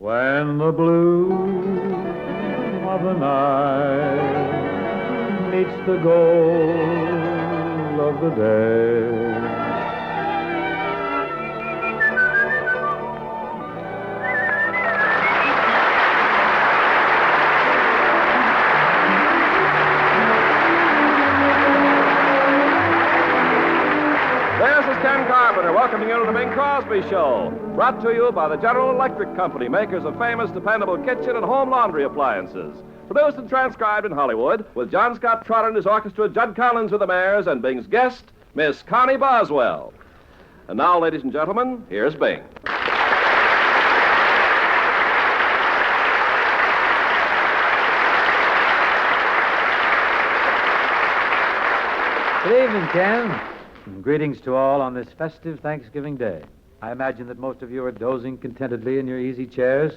When the blue of the night meets the gold of the day. Welcoming you to the Bing Crosby Show, brought to you by the General Electric Company, makers of famous, dependable kitchen and home laundry appliances. Produced and transcribed in Hollywood, with John Scott Trotter and his orchestra, Judd Collins with the Mayors, and Bing's guest, Miss Connie Boswell. And now, ladies and gentlemen, here's Bing. Good evening, Ken. And greetings to all on this festive Thanksgiving Day. I imagine that most of you are dozing contentedly in your easy chairs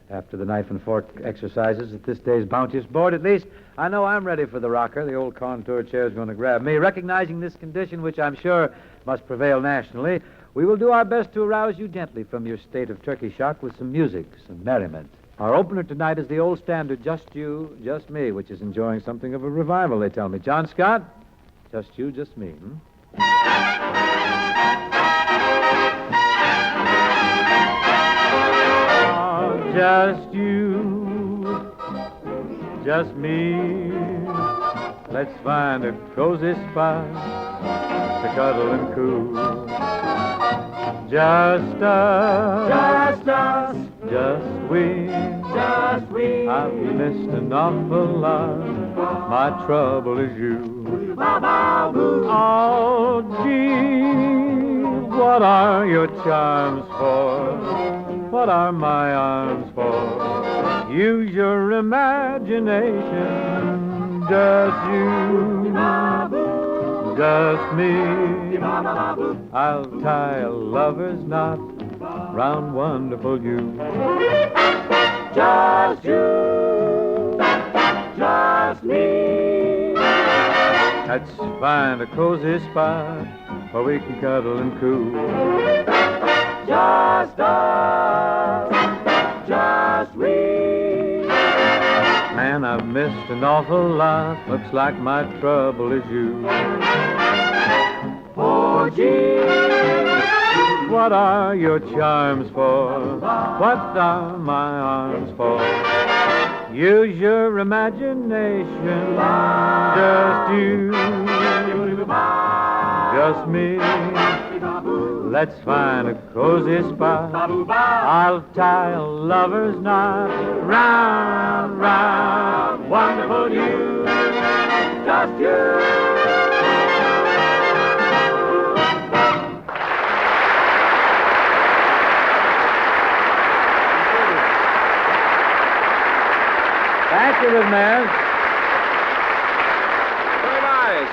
after the knife and fork exercises at this day's bounteous board. At least, I know I'm ready for the rocker. The old contour chair is going to grab me. Recognizing this condition, which I'm sure must prevail nationally, we will do our best to arouse you gently from your state of turkey shock with some music, some merriment. Our opener tonight is the old standard, Just You, Just Me, which is enjoying something of a revival, they tell me. John Scott, Just You, Just Me, Just you, just me. Let's find a cozy spot to cuddle and cool. Just us, just we. I've missed an awful lot. My trouble is you. Oh, gee, what are your charms for? What are my arms for? Use your imagination. Just you, just me. I'll tie a lover's knot round wonderful you. Just you, just me. Let's find a cozy spot where we can cuddle and cool. Just us, just we. Man, I've missed an awful lot. Looks like my trouble is you. Oh, gee, what are your charms for? What are my arms for? Use your imagination. Just you, just me. Let's find a cozy spot. I'll tie a lover's knot round, round, wonderful you, just you. Thank you, man.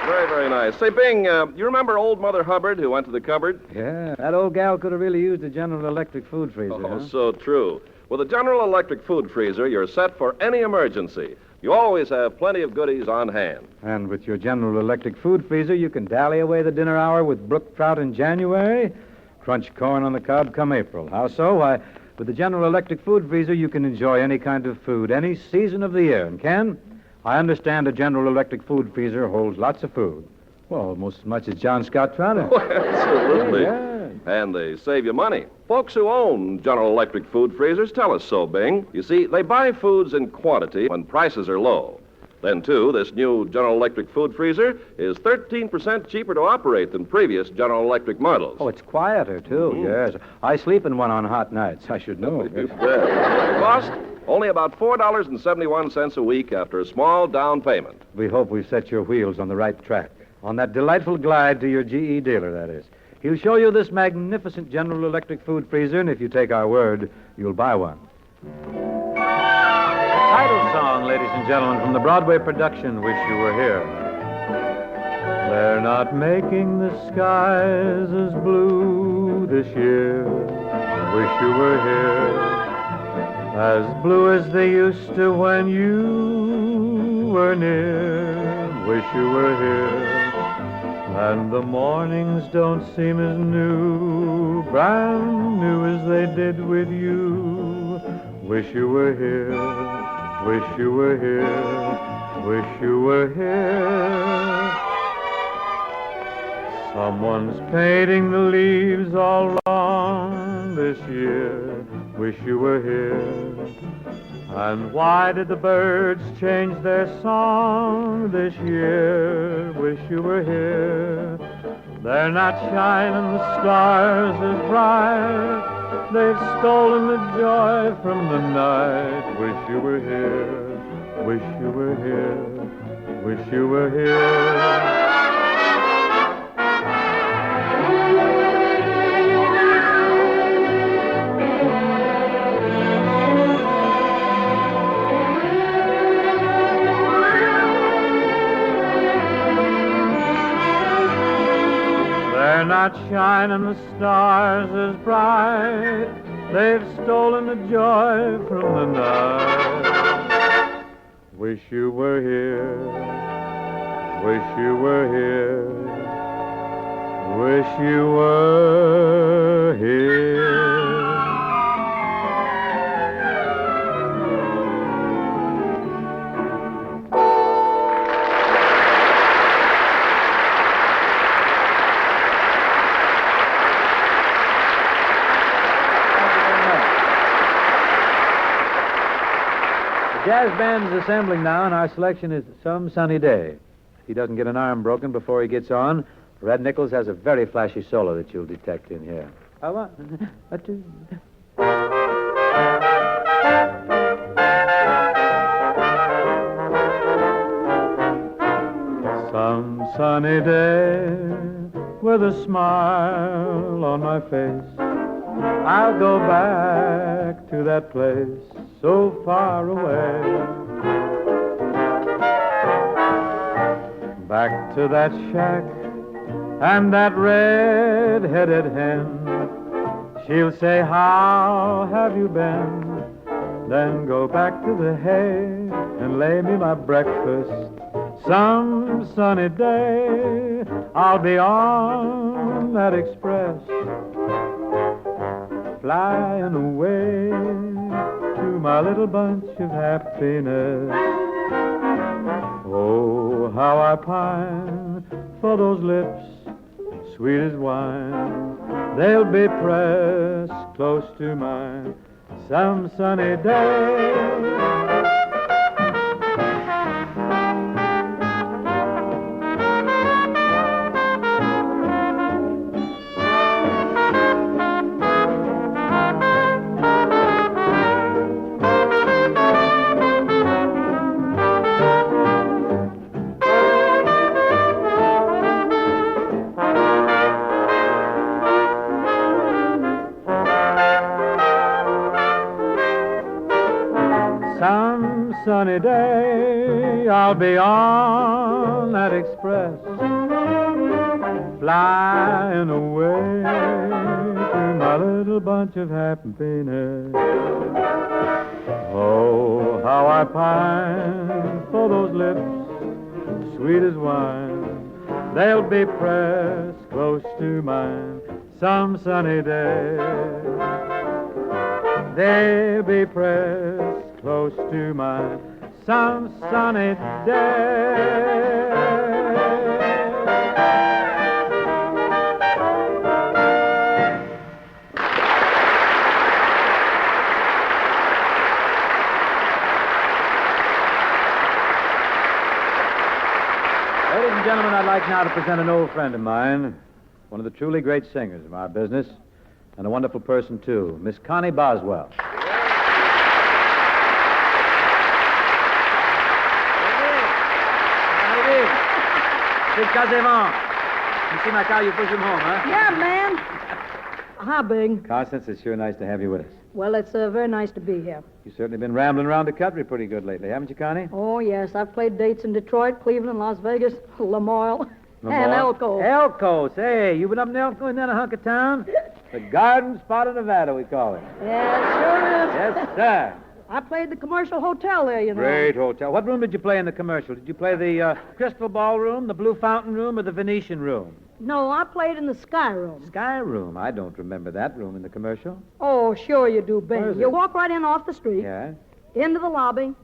Very, very nice. Say, Bing, you remember old Mother Hubbard who went to the cupboard? Yeah, that old gal could have really used a General Electric food freezer. Oh, so true. With a General Electric food freezer, you're set for any emergency. You always have plenty of goodies on hand. And with your General Electric food freezer, you can dally away the dinner hour with brook trout in January, crunch corn on the cob come April. How so? Why, with the General Electric food freezer, you can enjoy any kind of food, any season of the year. And Ken, I understand a General Electric food freezer holds lots of food. Well, almost as much as John Scott Trotter. Oh, absolutely. Yeah. And they save you money. Folks who own General Electric food freezers tell us so, Bing. You see, they buy foods in quantity when prices are low. Then, too, this new General Electric food freezer is 13% cheaper to operate than previous General Electric models. Oh, it's quieter, too, yes. I sleep in one on hot nights. I should know. You bet. Cost? Only about $4.71 a week after a small down payment. We hope we've set your wheels on the right track. On that delightful glide to your GE dealer, that is. He'll show you this magnificent General Electric food freezer, and if you take our word, you'll buy one. Title song, ladies and gentlemen, from the Broadway production, Wish You Were Here. They're not making the skies as blue this year. Wish you were here. As blue as they used to when you were near. Wish you were here. And the mornings don't seem as new, brand new as they did with you. Wish you were here, wish you were here, wish you were here. Someone's painting the leaves all wrong this year. Wish you were here. And why did the birds change their song this year? Wish you were here. They're not shining the stars as bright. They've stolen the joy from the night. Wish you were here. Wish you were here. Wish you were here. They're not shining the stars as bright. They've stolen the joy from the night. Wish you were here. Wish you were here. Wish you were here. The jazz band is assembling now, and our selection is Some Sunny Day. If he doesn't get an arm broken before he gets on, Red Nichols has a very flashy solo that you'll detect in here. A one, a two. Some sunny day with a smile on my face, I'll go back to that place so far away. Back to that shack and that red-headed hen. She'll say, how have you been? Then go back to the hay and lay me my breakfast. Some sunny day I'll be on that express, flying away to my little bunch of happiness. Oh, how I pine for those lips, sweet as wine. They'll be pressed close to mine some sunny day. Sunny day, I'll be on that express, flying away to my little bunch of happiness. Oh, how I pine for those lips, sweet as wine. They'll be pressed close to mine some sunny day. They'll be pressed close to mine some sunny day. Ladies and gentlemen, I'd like now to present an old friend of mine, one of the truly great singers of our business, and a wonderful person, too, Miss Connie Boswell. Big Casevant. You see my car, you push him home, huh? Yeah, man. How big? Constance, it's sure nice to have you with us. Well, it's very nice to be here. You've certainly been rambling around the country pretty good lately, haven't you, Connie? Oh, yes. I've played dates in Detroit, Cleveland, Las Vegas, Lamoille, and Elko. Elko. Say, you been up in Elko in that hunk of town? The Garden Spot of Nevada, we call it. Yeah, sure is. Yes, sir. I played the commercial hotel there, you know. Great hotel. What room did you play in the commercial? Did you play the Crystal Ball room, the Blue Fountain room, or the Venetian room? No, I played in the Sky Room. Sky Room. I don't remember that room in the commercial. Oh, sure you do, Where Ben. is You it? walk right in off the street, Yeah? into the lobby,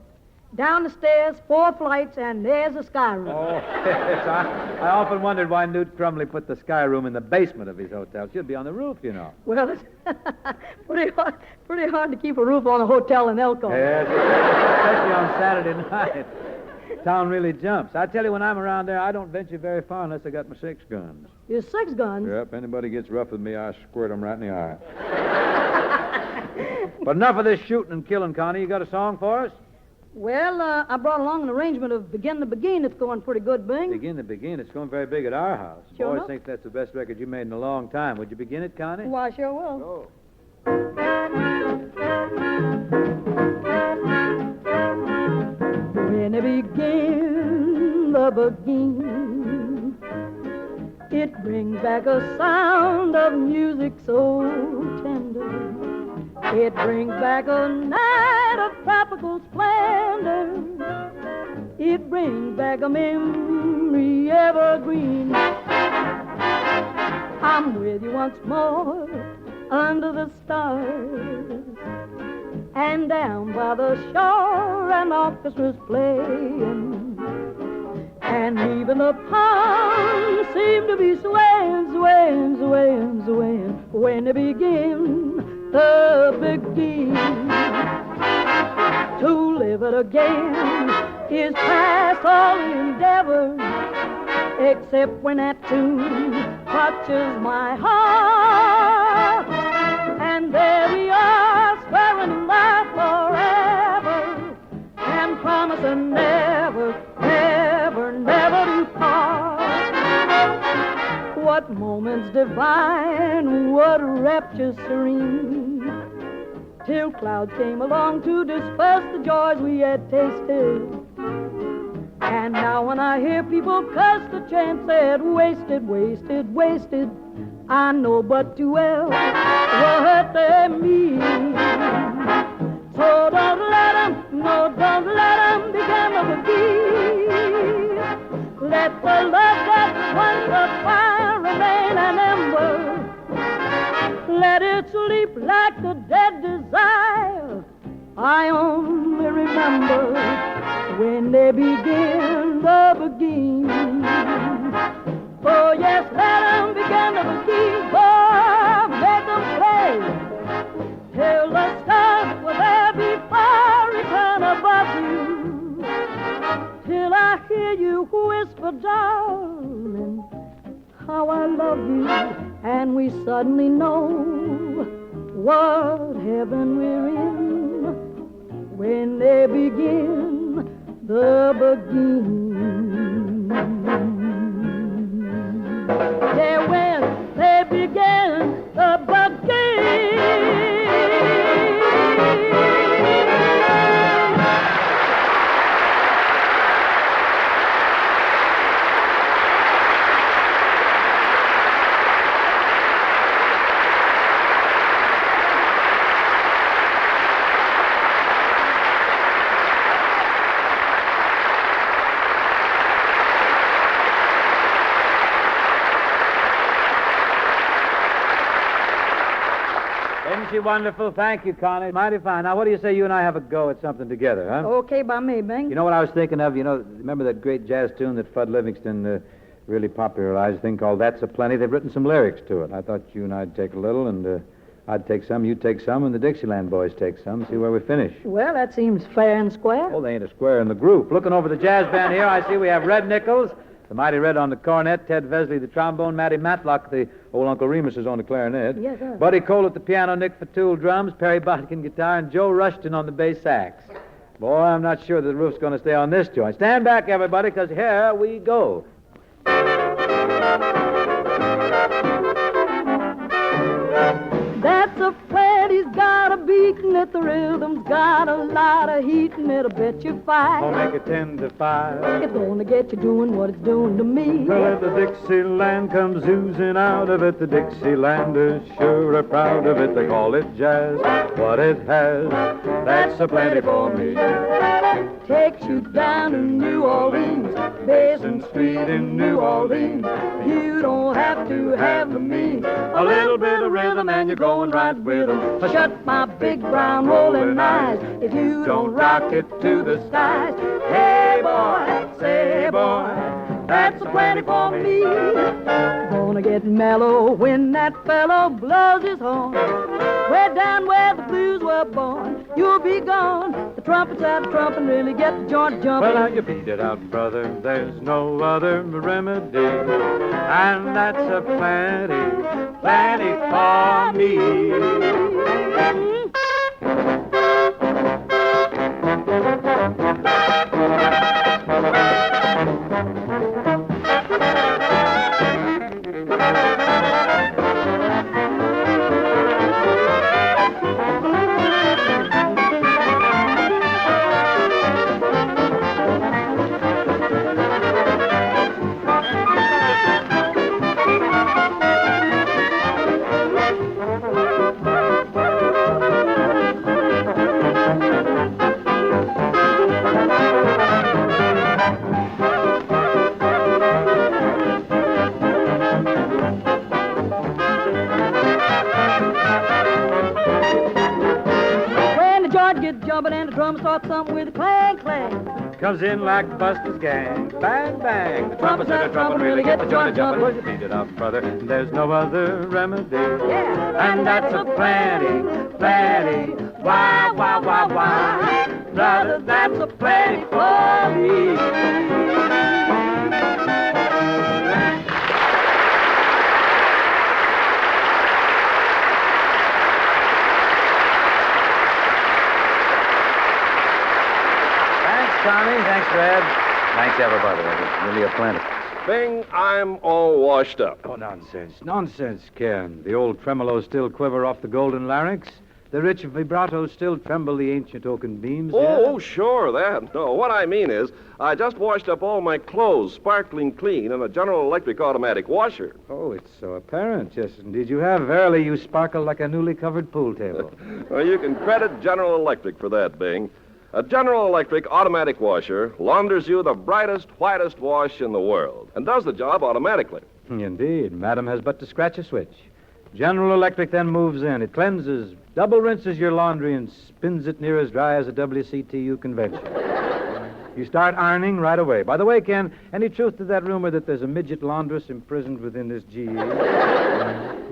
down the stairs, 4 flights, and there's the Sky Room. Oh, yes. I often wondered why Newt Crumley put the Sky Room in the basement of his hotel. It should be on the roof, you know. Well, it's pretty hard to keep a roof on a hotel in Elko. Yes, especially on Saturday night. Town really jumps. I tell you, when I'm around there, I don't venture very far unless I got my 6 guns. Your 6 guns? Yep, anybody gets rough with me, I squirt them right in the eye. But enough of this shooting and killing, Connie. You got a song for us? Well, I brought along an arrangement of Begin to Begin. It's going pretty good, Bing. Begin to Begin. It's going very big at our house. Sure Boys enough. think that's the best record you made in a long time. Would you begin it, Connie? Why, sure will. Go. When it begin, the begin, it brings back a sound of music so tender. It brings back a night of tropical splendor. It brings back a memory evergreen. I'm with you once more under the stars, and down by the shore an orchestra's playing, and even the palms seem to be swaying, swaying, swaying, swaying when they begin to begin. To live it again is past all endeavor, except when that tune touches my heart. And there we are, swearing by forever, and promising never, never, never to part. What moments divine, what rapture serene, till clouds came along to disperse the joys we had tasted. And now when I hear people curse the chance said, wasted, wasted, wasted, I know but too well what they mean. So don't let them, no, don't let them begin to begin. Let the love that once was fire remain an ember. Let it sleep like the dead desire. I only remember when they begin to begin. Oh, yes, let them begin to begin. Oh, make them play till the stars will there before return above you. Till I hear you whisper, darling, how I love you. And we suddenly know what heaven we're in when they begin the begin. Yeah, when they begin the begin. Isn't she wonderful? Thank you, Connie. Mighty fine. Now, what do you say you and I have a go at something together, huh? Okay by me, Bing. You know what I was thinking of? You know, remember that great jazz tune that Fudd Livingston really popularized, a thing called That's a Plenty? They've written some lyrics to it. I thought you and I'd take a little, and I'd take some, you'd take some, and the Dixieland boys take some, see where we finish. Well, that seems fair and square. Oh, they ain't a square in the group. Looking over the jazz band here, I see we have Red Nichols, the Mighty Red on the cornet, Ted Vesley the trombone, Matty Matlock, the old Uncle Remus is on the clarinet. Yes, sir. Buddy Cole at the piano, Nick Fatoul drums, Perry Botkin guitar, and Joe Rushton on the bass sax. Boy, I'm not sure the roof's going to stay on this joint. Stand back, everybody, because here we go. That's a plant, he's got a beating beating at the rhythm's got a lot of heat, and it'll bet you fight. I'll make it 10 to 5. It's gonna get you doing what it's doing to me. Well, if the Dixieland comes oozing out of it, the Dixielanders sure are proud of it. They call it jazz. What it has, that's a plenty for me. Takes you down to New Orleans, Basin Street in New Orleans. You don't have to have me. A little bit of rhythm and you're going right with 'em. Shut my big brown rolling eyes if you don't rock it to the skies. Hey boy, say boy, that's a plenty for me. Gonna get mellow when that fellow blows his horn. Way down where the blues were born, you'll be gone. The trumpet's out of trumpet, really get the joint jumping. Well, now you beat it out, brother. There's no other remedy. And that's a plenty for me. And the drum starts something with a clang, clang. Comes in like Buster's gang. Bang, bang. The trumpets and the trumpet really get the joint jumping. Well, you beat it up, brother. There's no other remedy. Yeah. And that's a plenty. Why? Brother, that's a plenty for me. Connie, thanks, Fred. Thanks, everybody. That was really a plenty. Bing, I'm all washed up. Oh, nonsense, Ken. The old tremolos still quiver off the golden larynx. The rich vibratos still tremble the ancient oaken beams. Oh, sure, that. No, what I mean is, I just washed up all my clothes sparkling clean in a General Electric automatic washer. Oh, it's so apparent. Yes, indeed you have. Verily, you sparkle like a newly covered pool table. Well, you can credit General Electric for that, Bing. A General Electric automatic washer launders you the brightest, whitest wash in the world and does the job automatically. Indeed. Madam has but to scratch a switch. General Electric then moves in. It cleanses, double rinses your laundry, and spins it near as dry as a WCTU convention. You start ironing right away. By the way, Ken, any truth to that rumor that there's a midget laundress imprisoned within this GE?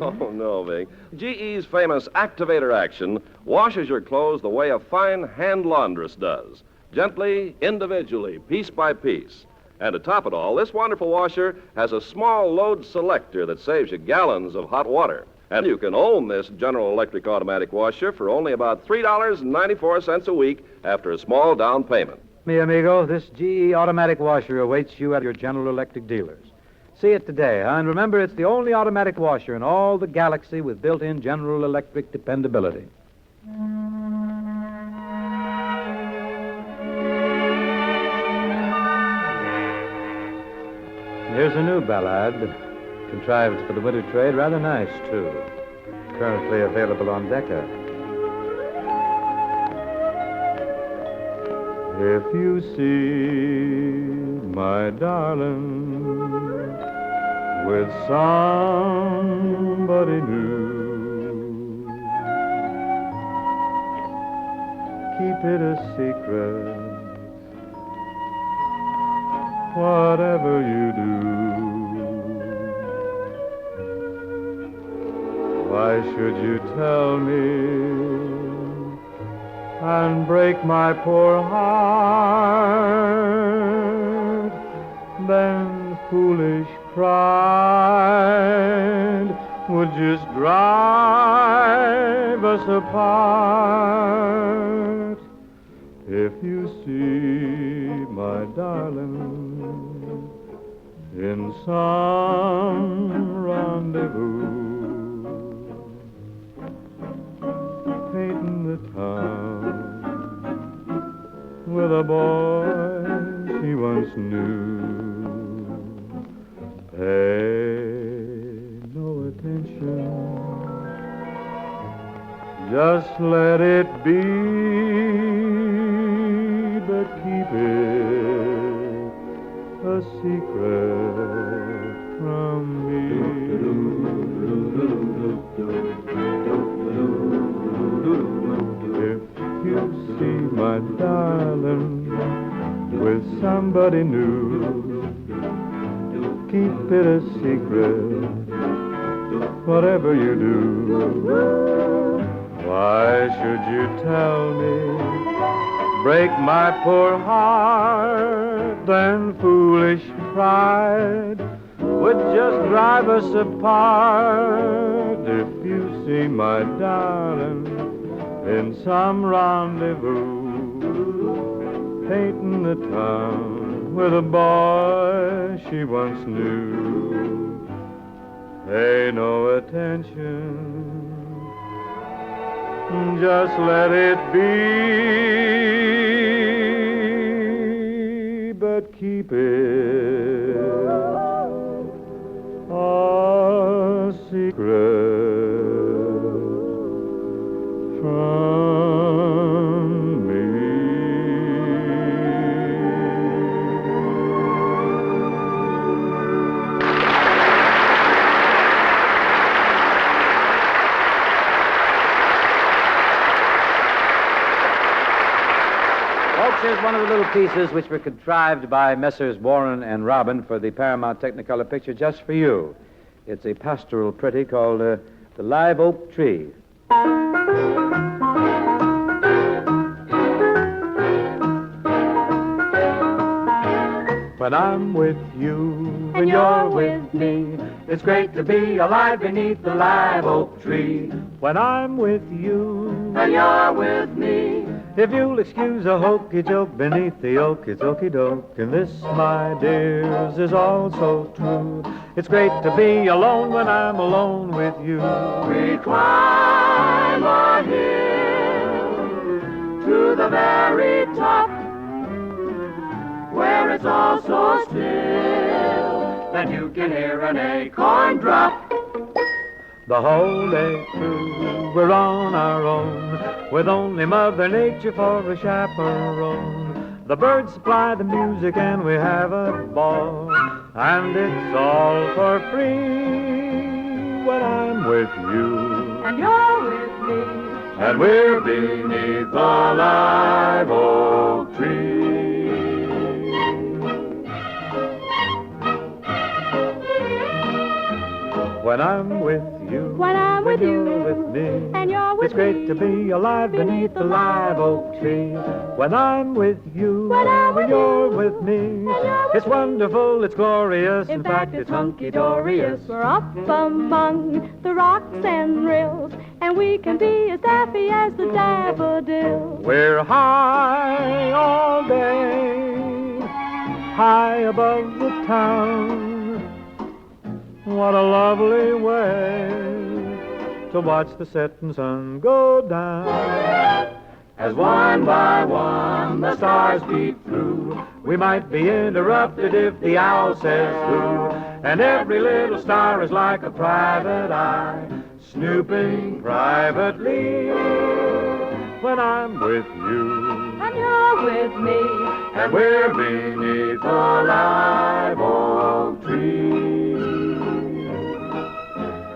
Oh, no, Bing. GE's famous activator action washes your clothes the way a fine hand laundress does. Gently, individually, piece by piece. And to top it all, this wonderful washer has a small load selector that saves you gallons of hot water. And you can own this General Electric automatic washer for only about $3.94 a week after a small down payment. Mi amigo, this GE automatic washer awaits you at your General Electric dealers. See it today, huh? And remember, it's the only automatic washer in all the galaxy with built-in General Electric dependability. Here's a new ballad, contrived for the winter trade. Rather nice, too. Currently available on Decca. If you see my darling with somebody new, keep it a secret, whatever you do. Why should you tell me and break my poor heart? Then foolish pride would just drive us apart. If you see my darling in some rendezvous, painting the town with a boy she once knew. Pay no attention, just let it be, but keep it a secret from me. If you see my darling with somebody new, keep it a secret, whatever you do. Why should you tell me, break my poor heart, then foolish pride would just drive us apart. If you see my darling in some rendezvous, painting the town with a boy she once knew, pay no attention, just let it be, but keep it a secret from me. Folks, here's one of the little pieces which were contrived by Messrs. Warren and Robin for the Paramount Technicolor picture just for you. It's a pastoral pretty called The Live Oak Tree. When I'm with you and you're with me, it's great to be alive beneath the live oak tree. When I'm with you and you're with me, if you'll excuse a hokey joke beneath the oak, it's okie doke. And this, my dears, is also true. It's great to be alone when I'm alone with you. We climb a hill to the very top, where it's all so still that you can hear an acorn drop. The whole day through we're on our own, with only Mother Nature for a chaperone. The birds supply the music and we have a ball, and it's all for free when I'm with you And you're with me. and we're beneath the live oak tree. When I'm with you, When I'm with you, you're with me, and you're with it's great me, to be alive beneath the live oak tree. When I'm with you, When I'm with and you're you, with me, you're with it's wonderful, it's glorious. In fact, it's hunky-dory-ous. We're up among the rocks and rills, and we can be as daffy as the daffodils. We're high all day, high above the town. What a lovely way to watch the setting sun go down. As one by one the stars peep through, we might be interrupted if the owl says who. And every little star is like a private eye, snooping privately when I'm with you. And you're with me. And we're beneath the live oak tree.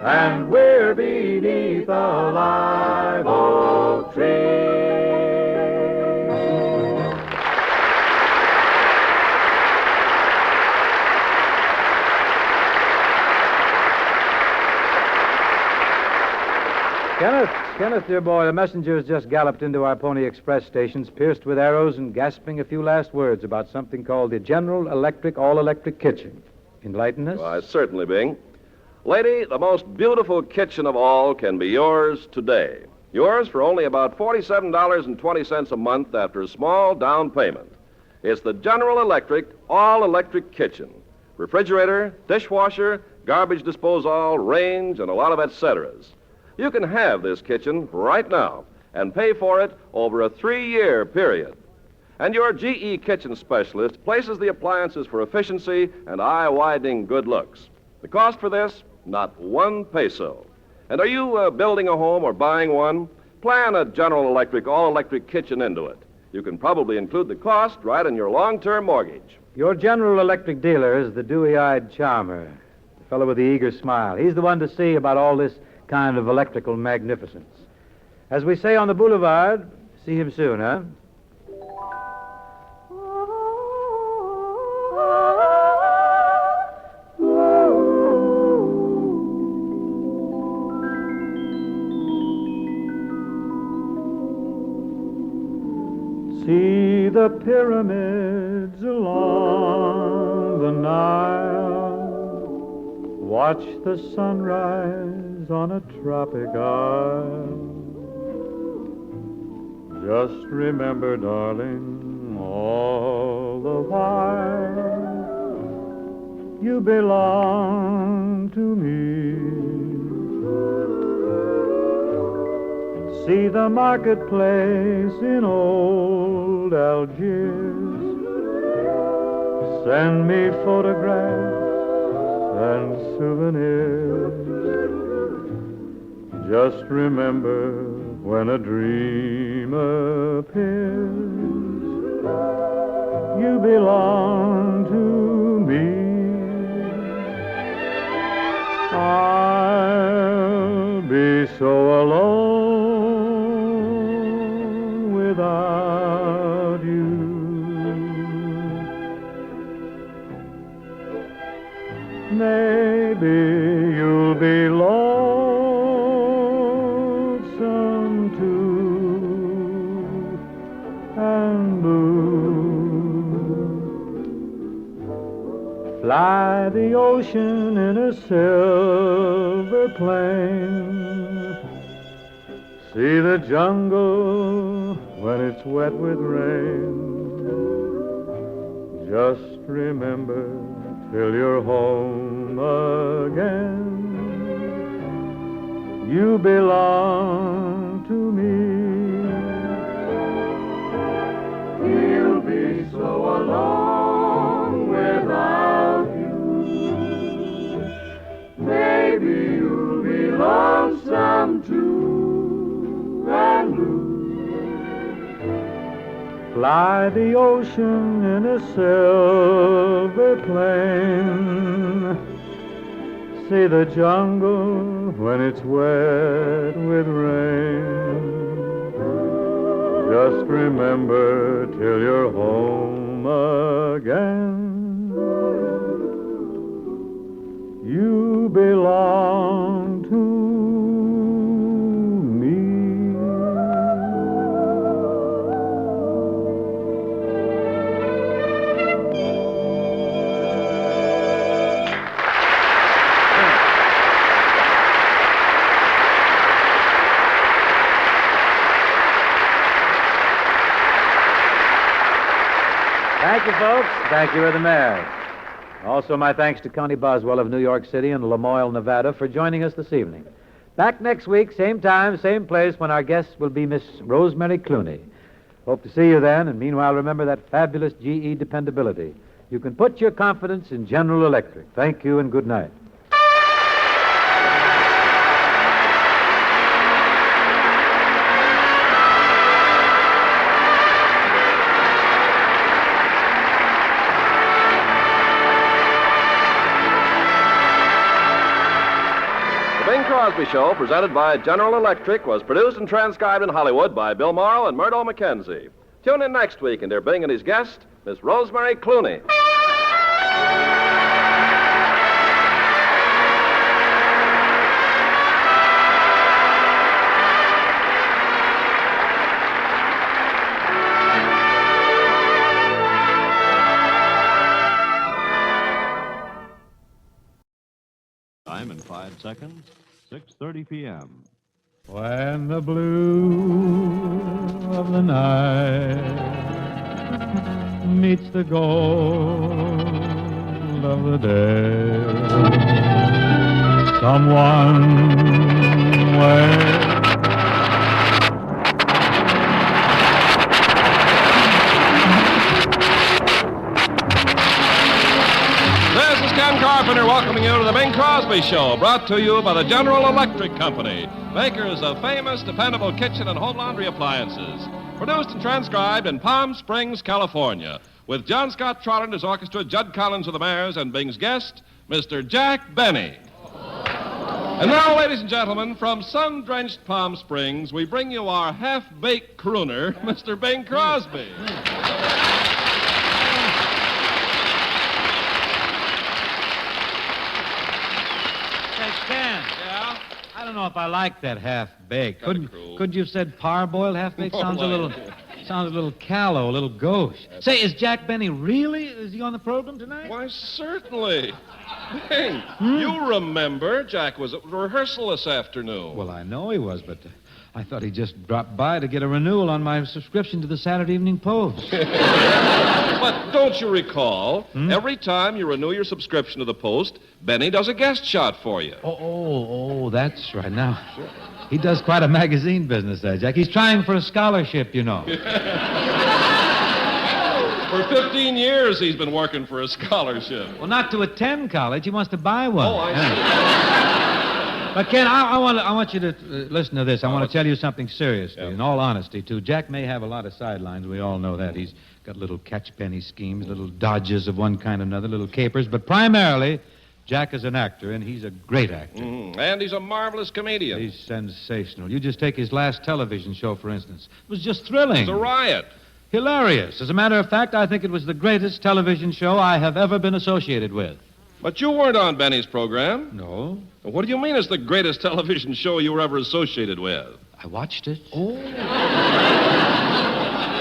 And we're beneath the live oak tree. Kenneth, dear boy, the messenger has just galloped into our Pony Express stations, pierced with arrows and gasping a few last words about something called the General Electric All-Electric Kitchen. Enlighten us? Why, certainly, Bing. Lady, the most beautiful kitchen of all can be yours today. Yours for only about $47.20 a month after a small down payment. It's the General Electric All-Electric Kitchen. Refrigerator, dishwasher, garbage disposal, range, and a lot of et ceteras. You can have this kitchen right now and pay for it over a 3-year period. And your GE kitchen specialist places the appliances for efficiency and eye-widening good looks. The cost for this? Not 1 peso. And are you building a home or buying one? Plan a General Electric all-electric kitchen into it. You can probably include the cost right in your long-term mortgage. Your General Electric dealer is the dewy-eyed charmer, the fellow with the eager smile. He's the one to see about all this kind of electrical magnificence. As we say on the boulevard, see him soon, huh? See the pyramids along the Nile. Watch the sunrise on a tropic isle. Just remember, darling, all the while you belong to me. See the marketplace in old Algiers. Send me photographs and souvenirs. Just remember, when a dream appears, you belong to me. I'll be so alone without you. Maybe you'll be lonesome too, and blue. Fly the ocean in a silver plane. See the jungle when it's wet with rain. Just remember, till you're home again, you belong to me. You'll be so alone without you. Maybe you'll be lonesome too, and blue. Fly the ocean in a silver plane. See the jungle when it's wet with rain. Just remember, till you're home again, you belong to me. Thank you, folks. Thank you, the mayor. Also, my thanks to Connie Boswell of New York City and Lamoille, Nevada, for joining us this evening. Back next week, same time, same place, when our guest will be Miss Rosemary Clooney. Hope to see you then, and meanwhile, remember that fabulous GE dependability. You can put your confidence in General Electric. Thank you, and good night. The Bing Crosby Show, presented by General Electric, was produced and transcribed in Hollywood by Bill Morrow and Murdo McKenzie. Tune in next week and hear Bing and his guest, Miss Rosemary Clooney. Time in 5 seconds, 6:30 p.m. When the blue of the night meets the gold of the day, someone waits welcoming you to the Bing Crosby Show, brought to you by the General Electric Company, makers of famous, dependable kitchen and home laundry appliances. Produced and transcribed in Palm Springs, California, with John Scott Trotter and his orchestra, Judd Collins of the Mares, and Bing's guest, Mr. Jack Benny. And now, ladies and gentlemen, from sun-drenched Palm Springs, we bring you our half-baked crooner, Mr. Bing Crosby. Ken. Yeah? I don't know if I like that half-baked. Kinda cruel. Could you have said parboiled half-baked? Sounds a little... Like- Sounds a little callow, a little gauche. Say, is Jack Benny really? Is he on the program tonight? Why, certainly. Bing, you remember Jack was at rehearsal this afternoon. Well, I know he was, but I thought he just dropped by to get a renewal on my subscription to the Saturday Evening Post. But don't you recall, every time you renew your subscription to the Post, Benny does a guest shot for you. Oh, that's right. Now, he does quite a magazine business there, Jack. He's trying for a scholarship, you know. For 15 years, he's been working for a scholarship. Well, not to attend college. He wants to buy one. Oh, I see. But, Ken, I want you to listen to this. I want to tell you something seriously, in all honesty, too. Jack may have a lot of sidelines. We all know that. He's got little catch-penny schemes, little dodges of one kind or another, little capers. But primarily, Jack is an actor, and he's a great actor. And he's a marvelous comedian. He's sensational. You just take his last television show, for instance. It was just thrilling. It's a riot. Hilarious. As a matter of fact, I think it was the greatest television show I have ever been associated with. But you weren't on Benny's program. No. What do you mean it's the greatest television show you were ever associated with? I watched it. Oh.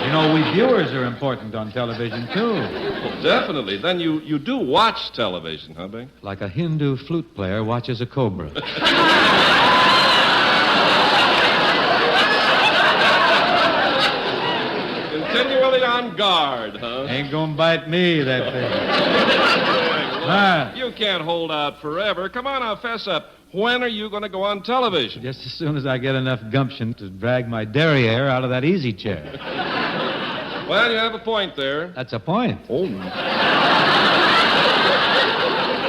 You know, we viewers are important on television, too. Well, definitely. Then you do watch television, huh, Bing? Like a Hindu flute player watches a cobra. Continually on guard, huh? Ain't gonna bite me, that thing. You can't hold out forever. Come on now, fess up. When are you going to go on television? Just as soon as I get enough gumption to drag my derriere out of that easy chair. Well, you have a point there. That's a point. Oh.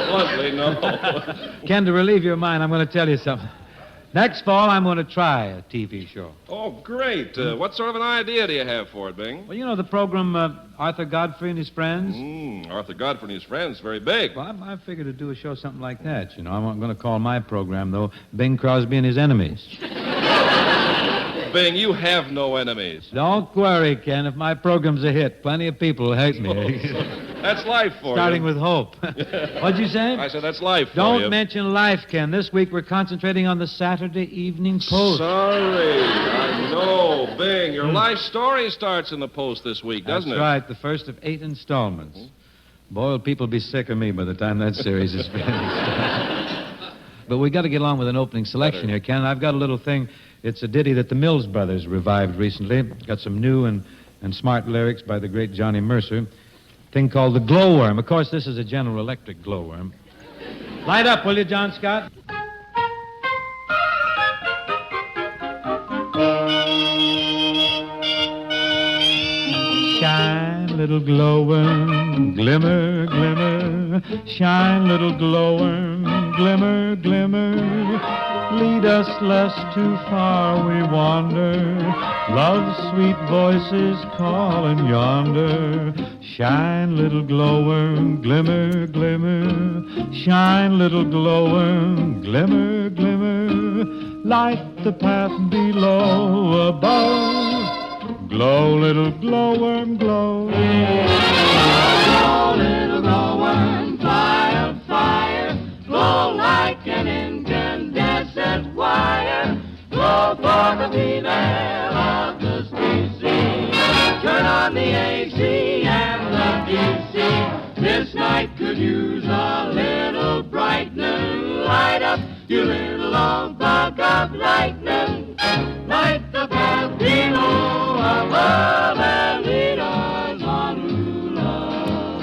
Bluntly, no. Ken, to relieve your mind, I'm going to tell you something. Next fall, I'm going to try a TV show. Oh, great. What sort of an idea do you have for it, Bing? Well, you know the program Arthur Godfrey and His Friends? Arthur Godfrey and his friends, very big. Well, I figured to do a show something like that. You know, I'm going to call my program, though, Bing Crosby and His Enemies. Bing, you have no enemies. Don't worry, Ken. If my program's a hit, plenty of people will hate me. That's life for Starting you. with hope. What'd you say? I said that's life for Don't you. mention life, Ken. This week we're concentrating on the Saturday Evening Post. Sorry. I know, Bing. Your life story starts in the Post this week, doesn't That's it? right, the first of 8 installments. Boy, will people be sick of me by the time that series is finished. But we got to get along with an opening selection here, Ken. I've got a little thing. It's a ditty that the Mills Brothers revived recently. Got some new and smart lyrics by the great Johnny Mercer. Thing called the Glowworm. Of course, this is a General Electric glowworm. Light up, will you, John Scott? Shine, little glowworm, glimmer, glimmer. Shine, little glowworm, glimmer, glimmer. Lead us lest too far we wander. Love's sweet voices calling yonder. Shine, little glowworm, glimmer, glimmer. Shine, little glowworm, glimmer, glimmer. Light the path below, above. Glow, little glowworm, glow. Glow, little glowworm, fire, fire. Glow like an incandescent wire. Glow for the female of the species. Turn on the AC and the DC. This night could use a little brightening. Light up your little old bug of lightning. Light the path below, above, and lead us on to love.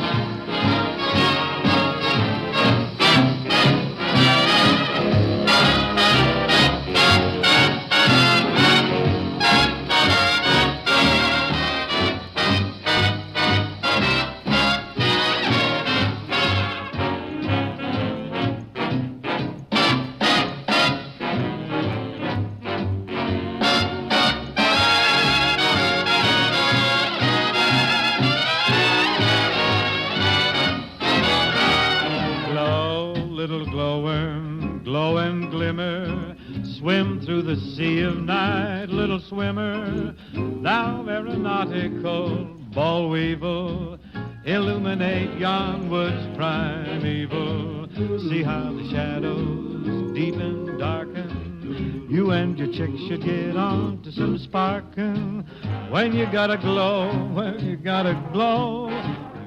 through the sea of night, little swimmer, thou aeronautical ball weevil, illuminate yon woods primeval. See how the shadows deepen, darken. You and your chick should get on to some sparkin'. When you gotta glow, when you gotta glow,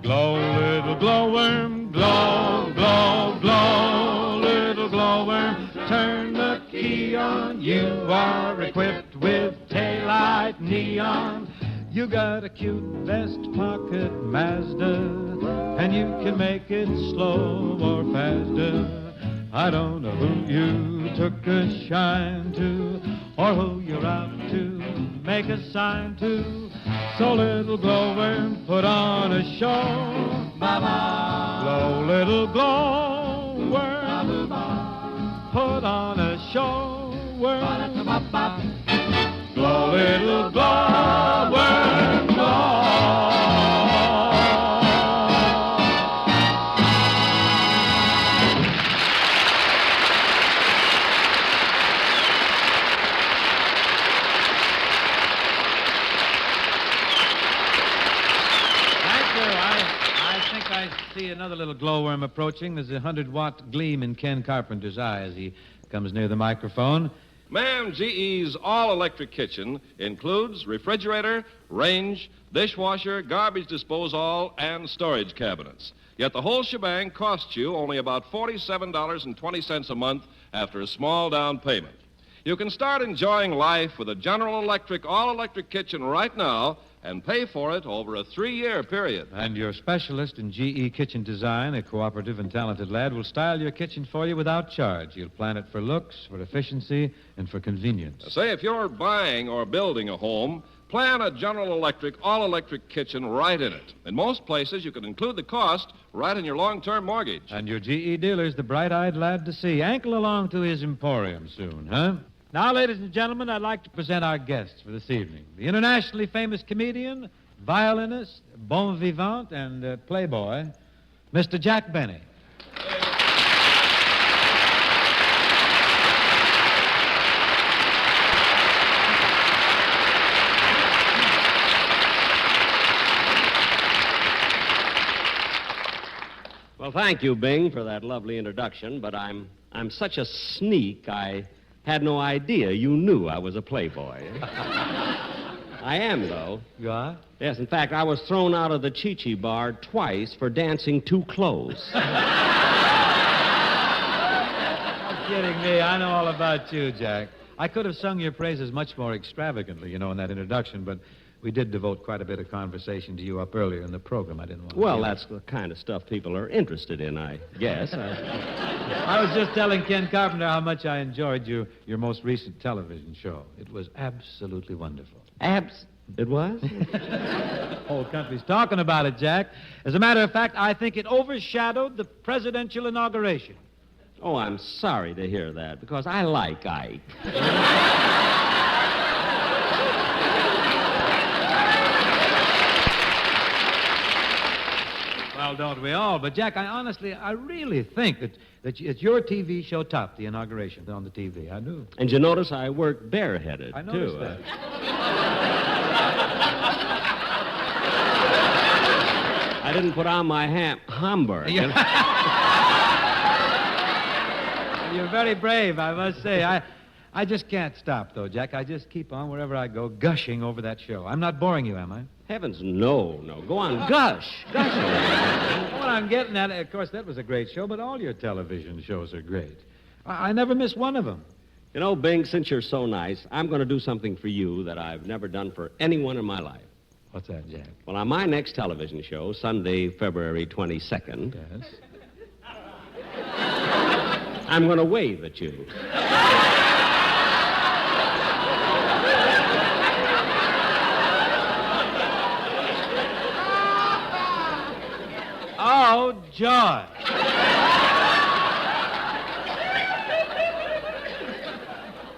glow, little glowworm, glow, glow, glow, little glowworm. Turn the key on, you are equipped with taillight neon. You got a cute vest pocket Mazda, and you can make it slow or faster. I don't know who you took a shine to, or who you're out to make a sign to. So little glowworm, put on a show. Ba-ba. Glow, little glowworm, put on a show. Glow, little glowworm, glow. I see another little glowworm approaching. There's a 100-watt gleam in Ken Carpenter's eye as he comes near the microphone. Ma'am, GE's all-electric kitchen includes refrigerator, range, dishwasher, garbage disposal, and storage cabinets. Yet the whole shebang costs you only about $47.20 a month after a small down payment. You can start enjoying life with a General Electric all-electric kitchen right now and pay for it over a 3-year period. And your specialist in GE kitchen design, a cooperative and talented lad, will style your kitchen for you without charge. You'll plan it for looks, for efficiency, and for convenience. Say, if you're buying or building a home, plan a General Electric all-electric kitchen right in it. In most places, you can include the cost right in your long-term mortgage. And your GE dealer's the bright-eyed lad to see. Ankle along to his emporium soon, huh? Now, ladies and gentlemen, I'd like to present our guests for this evening. The internationally famous comedian, violinist, bon vivant, and playboy, Mr. Jack Benny. Well, thank you, Bing, for that lovely introduction, but I'm such a sneak, I had no idea you knew I was a playboy. I am, though. You are? Yes, in fact, I was thrown out of the Chi-Chi bar twice for dancing too close. You're kidding me. I know all about you, Jack. I could have sung your praises much more extravagantly, in that introduction, but we did devote quite a bit of conversation to you up earlier in the program. I didn't want to... Well, that's the kind of stuff people are interested in, I guess. I was just telling Ken Carpenter how much I enjoyed your most recent television show. It was absolutely wonderful. It was? Whole country's talking about it, Jack. As a matter of fact, I think it overshadowed the presidential inauguration. Oh, I'm sorry to hear that, because I like Ike. Well, don't we all? But, Jack, I really think that it's your TV show topped the inauguration on the TV. I do. And you notice I work bareheaded, I noticed too. that. I didn't put on my Hamburg. You're very brave, I must say. I just can't stop, though, Jack. I just keep on wherever I go, gushing over that show. I'm not boring you, am I? Heavens, no. Go on, gush. What I'm getting at, of course, that was a great show, but all your television shows are great. I never miss one of them. You know, Bing, since you're so nice, I'm going to do something for you that I've never done for anyone in my life. What's that, Jack? Well, on my next television show, Sunday, February 22nd... Yes? I'm going to wave at you. Oh, joy.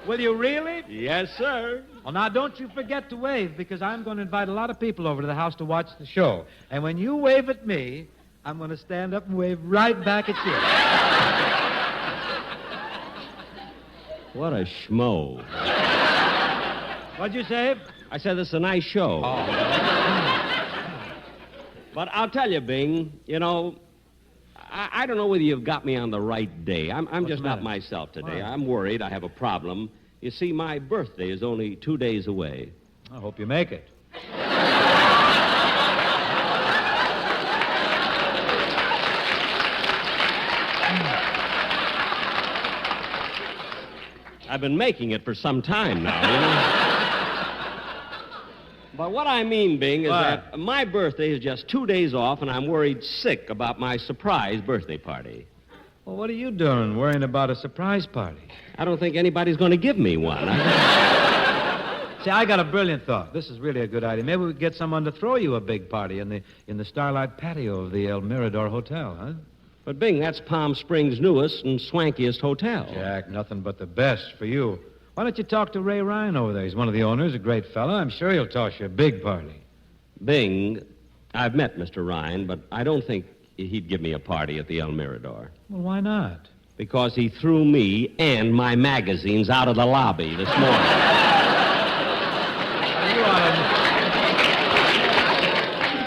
Will you really? Yes, sir. Well, now, don't you forget to wave, because I'm going to invite a lot of people over to the house to watch the show. And when you wave at me, I'm going to stand up and wave right back at you. What a schmo. What'd you say? I said this is a nice show. But I'll tell you, Bing, you know, I don't know whether you've got me on the right day. I'm just not myself today. I'm worried. I have a problem. You see, my birthday is only 2 days away. I hope you make it. I've been making it for some time now, you know. But what I mean, Bing, is that my birthday is just 2 days off, and I'm worried sick about my surprise birthday party. Well, what are you doing worrying about a surprise party? I don't think anybody's going to give me one. See, I got a brilliant thought. This is really a good idea. Maybe we could get someone to throw you a big party in the starlight patio of the El Mirador Hotel, huh? But, Bing, that's Palm Springs' newest and swankiest hotel. Jack, nothing but the best for you. Why don't you talk to Ray Ryan over there? He's one of the owners, a great fellow. I'm sure he'll toss you a big party. Bing, I've met Mr. Ryan, but I don't think he'd give me a party at the El Mirador. Well, why not? Because he threw me and my magazines out of the lobby this morning.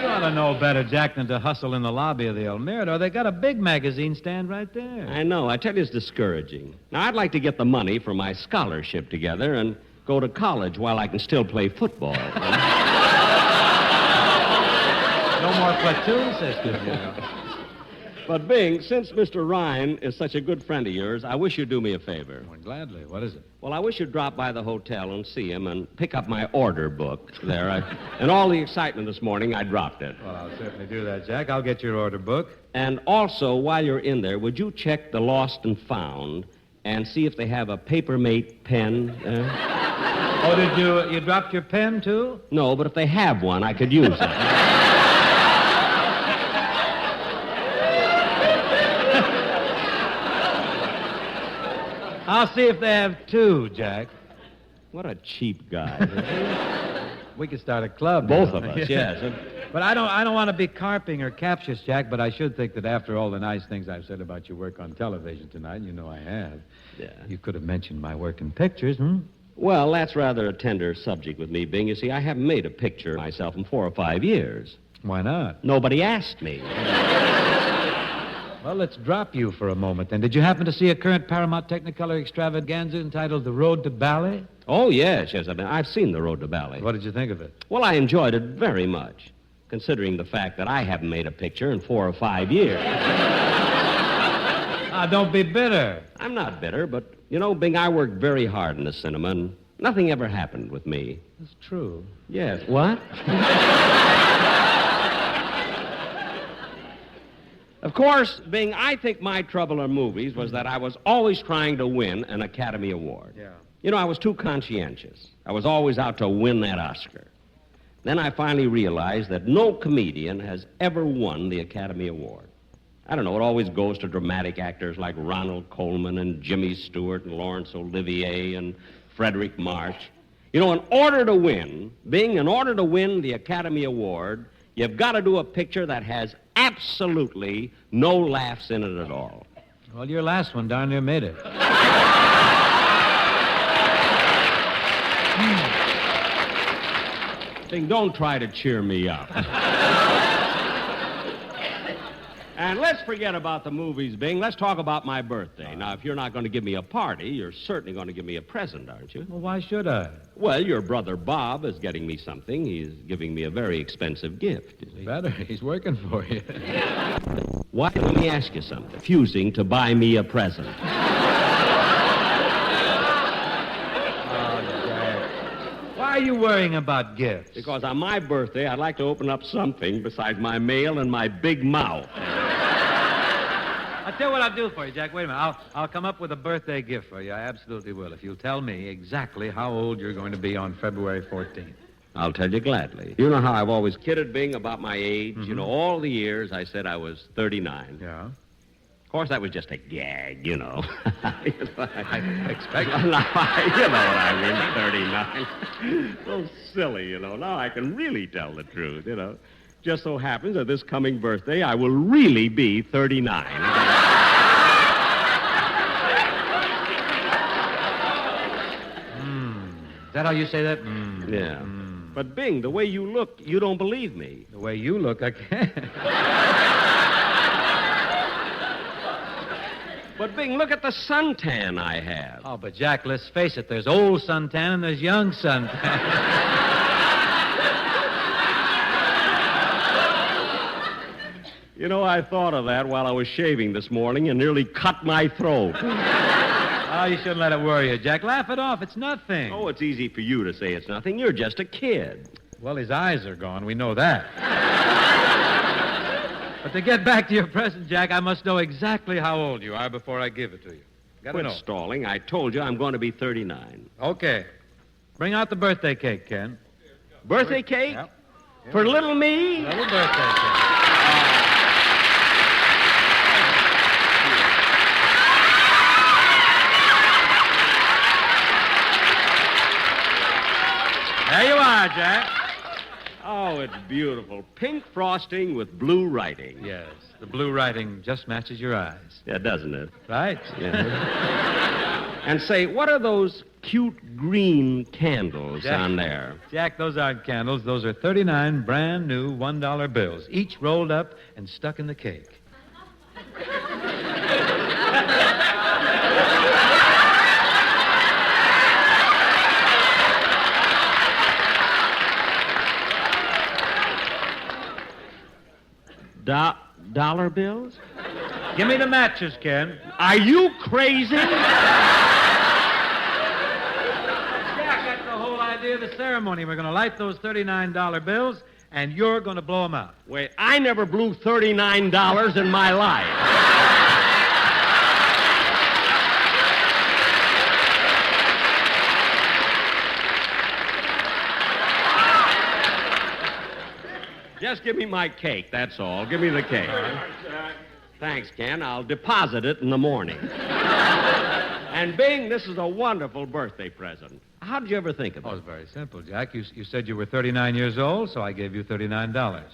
You ought to know better, Jack, than to hustle in the lobby of the El Mirador. They got a big magazine stand right there. I know. I tell you, it's discouraging. Now, I'd like to get the money for my scholarship together and go to college while I can still play football. No more platoon sisters, you know. But, Bing, since Mr. Ryan is such a good friend of yours, I wish you'd do me a favor. Well, gladly. What is it? Well, I wish you'd drop by the hotel and see him and pick up my order book there. In all the excitement this morning, I dropped it. Well, I'll certainly do that, Jack. I'll get your order book. And also, while you're in there, would you check the lost and found and see if they have a Papermate pen? Oh, did you dropped your pen, too? No, but if they have one, I could use it. I'll see if they have two, Jack. What a cheap guy. We could start a club. Both of us, yes. But I don't want to be carping or captious, Jack, but I should think that after all the nice things I've said about your work on television tonight, you know I have. Yeah. You could have mentioned my work in pictures, Well, that's rather a tender subject with me, Bing. You see, I haven't made a picture myself in 4 or 5 years. Why not? Nobody asked me. Well, let's drop you for a moment, then. Did you happen to see a current Paramount Technicolor extravaganza entitled The Road to Ballet? Oh, yes. I've seen The Road to Ballet. What did you think of it? Well, I enjoyed it very much, considering the fact that I haven't made a picture in 4 or 5 years. Don't be bitter. I'm not bitter, but, you know, Bing, I worked very hard in the cinema, and nothing ever happened with me. That's true. Yes. What? Of course, Bing, I think my trouble in movies was that I was always trying to win an Academy Award. Yeah. You know, I was too conscientious. I was always out to win that Oscar. Then I finally realized that no comedian has ever won the Academy Award. I don't know, it always goes to dramatic actors like Ronald Colman and Jimmy Stewart and Laurence Olivier and Frederick March. You know, in order to win the Academy Award, you've got to do a picture that has absolutely no laughs in it at all. Well, your last one darn near made it. Bing, don't try to cheer me up. And let's forget about the movies, Bing. Let's talk about my birthday. Now, if you're not going to give me a party, you're certainly going to give me a present, aren't you? Well, why should I? Well, your brother Bob is getting me something. He's giving me a very expensive gift. You see. Better. He's working for you. Why? Let me ask you something. Refusing to buy me a present. Why are you worrying about gifts? Because on my birthday, I'd like to open up something besides my mail and my big mouth. I'll tell you what I'll do for you, Jack. Wait a minute. I'll come up with a birthday gift for you. I absolutely will. If you'll tell me exactly how old you're going to be on February 14th. I'll tell you gladly. You know how I've always kidded Bing about my age? Mm-hmm. You know, all the years I said I was 39. Yeah. Of course, that was just a gag, you know. I expect you know what I mean, 39. So silly, you know. Now I can really tell the truth, you know. Just so happens that this coming birthday, I will really be 39. that how you say that? Yeah. But, Bing, the way you look, you don't believe me. The way you look, I can't. But, Bing, look at the suntan I have. Oh, but Jack, let's face it. There's old suntan and there's young suntan. You know, I thought of that while I was shaving this morning and nearly cut my throat. Oh, you shouldn't let it worry you, Jack. Laugh it off. It's nothing. Oh, it's easy for you to say it's nothing. You're just a kid. Well, his eyes are gone. We know that. But to get back to your present, Jack, I must know exactly how old you are before I give it to you. Gotta Quit know. stalling. I told you I'm going to be 39. Okay. Bring out the birthday cake, Ken. Birthday cake? Yep. For little me? Little birthday cake. There you are, Jack. Oh, it's beautiful. Pink frosting with blue writing. Yes, the blue writing just matches your eyes. Yeah, doesn't it? Right? Yeah. And say, what are those cute green candles Jack. on there? Jack, those aren't candles. Those are 39 brand new $1 bills, each rolled up and stuck in the cake. Dollar bills? Give me the matches, Ken. Are you crazy? Jack, that's the whole idea of the ceremony. We're going to light those $39 bills, and you're going to blow them out. Wait, I never blew $39 in my life. Just give me my cake, that's all. Give me the cake. Thanks, Ken. I'll deposit it in the morning. And, Bing, this is a wonderful birthday present. How'd you ever think of Oh, it? it's very simple, Jack. You said you were 39 years old, so I gave you $39.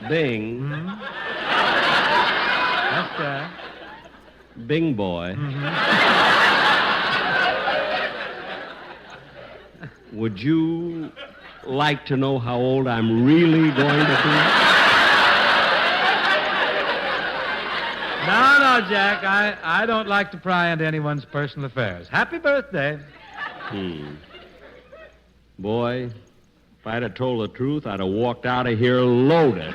Bing. That's Jack. Bing boy. Would you like to know how old I'm really going to be? No, Jack. I don't like to pry into anyone's personal affairs. Happy birthday. Boy, if I'd have told the truth, I'd have walked out of here loaded.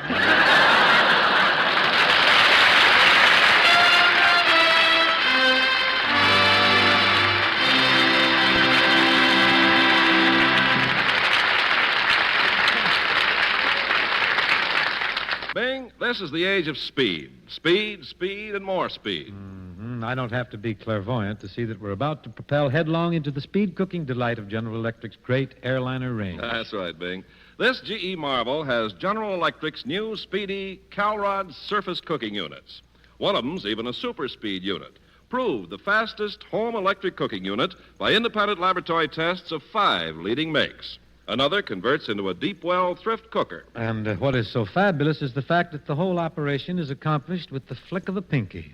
Bing, this is the age of speed. Speed, speed, and more speed. I don't have to be clairvoyant to see that we're about to propel headlong into the speed-cooking delight of General Electric's great airliner range. That's right, Bing. This GE Marvel has General Electric's new speedy Calrod surface cooking units. One of them's even a super speed unit. Proved the fastest home electric cooking unit by independent laboratory tests of 5 leading makes. Another converts into a deep well thrift cooker. And what is so fabulous is the fact that the whole operation is accomplished with the flick of a pinky.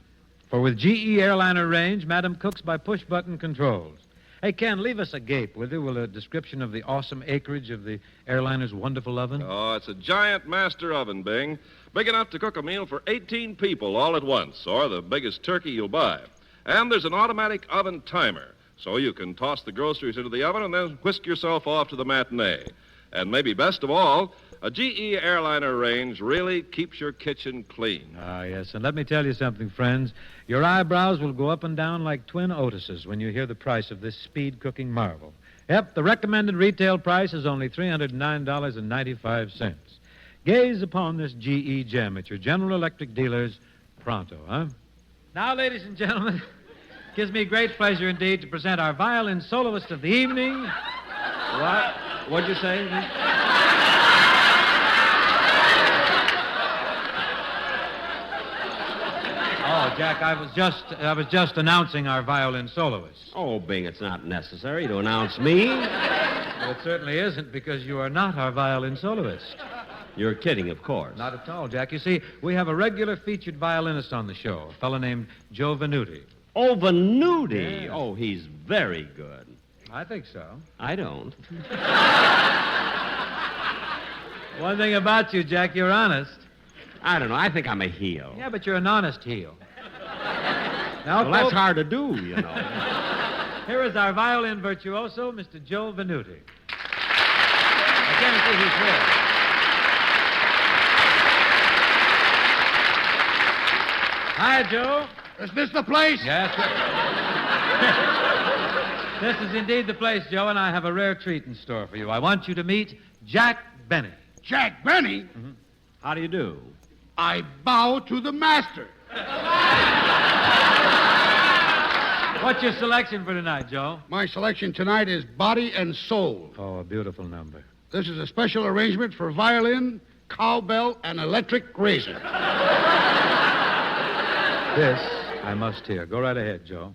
For with GE airliner range, Madam cooks by push-button controls. Hey, Ken, leave us a gape, will you? Will a description of the awesome acreage of the airliner's wonderful oven? Oh, it's a giant master oven, Bing. Big enough to cook a meal for 18 people all at once, or the biggest turkey you'll buy. And there's an automatic oven timer, so you can toss the groceries into the oven and then whisk yourself off to the matinee. And maybe best of all, a GE airliner range really keeps your kitchen clean. Ah, yes, and let me tell you something, friends. Your eyebrows will go up and down like twin Otises when you hear the price of this speed-cooking marvel. Yep, the recommended retail price is only $309.95. Gaze upon this GE gem at your General Electric dealers pronto, huh? Now, ladies and gentlemen, it gives me great pleasure indeed to present our violin soloist of the evening. What? What'd you say? Oh, Jack, I was just announcing our violin soloist. Oh, Bing, it's not necessary to announce me. Well, it certainly isn't, because you are not our violin soloist. You're kidding, of course. Not at all, Jack. You see, we have a regular featured violinist on the show, a fellow named Joe Venuti. Oh, Venuti. Yeah. Oh, he's very good. I think so. I don't. One thing about you, Jack, you're honest. I don't know. I think I'm a heel. Yeah, but you're an honest heel. Now, Well, that's folks, hard to do, you know. here is our violin virtuoso, Mr. Joe Venuti. I guarantee he's here. Hi, Joe. Is this the place? Yes, sir. This is indeed the place, Joe, and I have a rare treat in store for you. I want you to meet Jack Benny. Jack Benny? How do you do? I bow to the master. What's your selection for tonight, Joe? My selection tonight is Body and Soul. Oh, a beautiful number. This is a special arrangement for violin, cowbell, and electric razor. This I must hear. Go right ahead, Joe.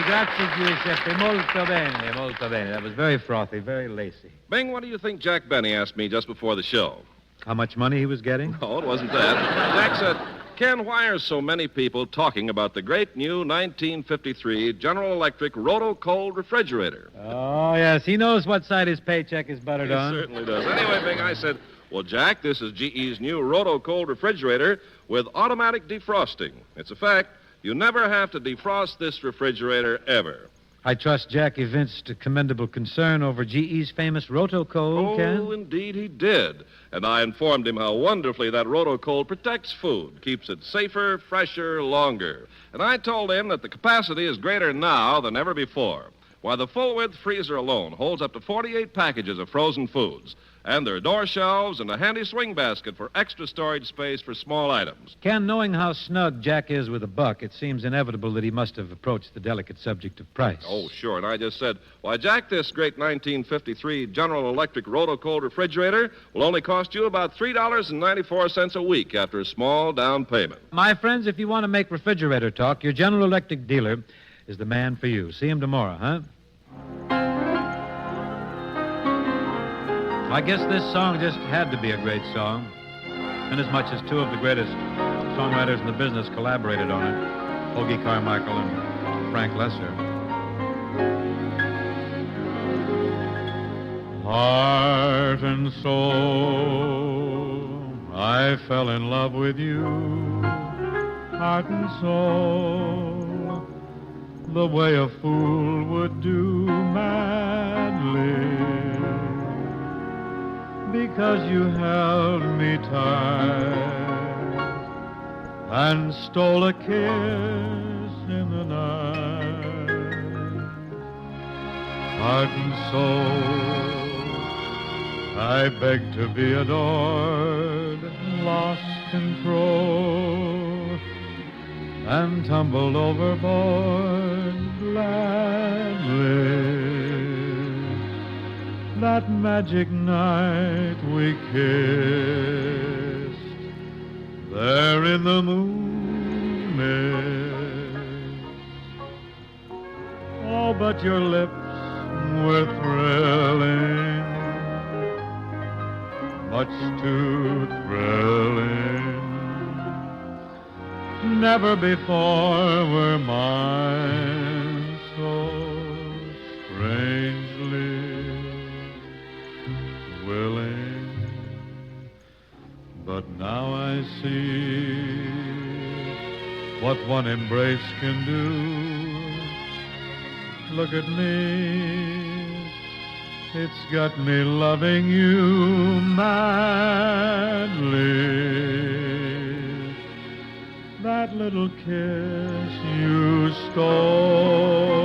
Grazie, Giuseppe. Molto bene, molto bene. That was very frothy, very lacy. Bing, what do you think Jack Benny asked me just before the show? How much money he was getting? No, it wasn't that. Jack said, Ken, why are so many people talking about the great new 1953 General Electric Roto-Cold refrigerator? Oh, yes. He knows what side his paycheck is buttered He on. certainly does. Anyway, Bing, I said, well, Jack, this is GE's new Roto-Cold refrigerator with automatic defrosting. It's a fact. You never have to defrost this refrigerator ever. I trust Jack evinced a commendable concern over GE's famous Roto-Cold, Ken. Oh, indeed he did. And I informed him how wonderfully that Roto-Cold protects food, keeps it safer, fresher, longer. And I told him that the capacity is greater now than ever before. Why, the full-width freezer alone holds up to 48 packages of frozen foods. And there are door shelves and a handy swing basket for extra storage space for small items. Ken, knowing how snug Jack is with a buck, it seems inevitable that he must have approached the delicate subject of price. Oh, sure. And I just said, why, Jack, this great 1953 General Electric Roto-Cold refrigerator will only cost you about $3.94 a week after a small down payment. My friends, if you want to make refrigerator talk, your General Electric dealer is the man for you. See him tomorrow, huh? I guess this song just had to be a great song, inasmuch as two of the greatest songwriters in the business collaborated on it, Hoagie Carmichael and Frank Lesser. Heart and soul, I fell in love with you, heart and soul, the way a fool would do madly. because you held me tight and stole a kiss in the night. Heart and soul, I begged to be adored, lost control, and tumbled overboard gladly. That magic night we kissed, there in the moonlit. Oh, but your lips were thrilling, much too thrilling. Never before were mine so strangely willing. But now I see what one embrace can do. Look at me, it's got me loving you madly. That little kiss you stole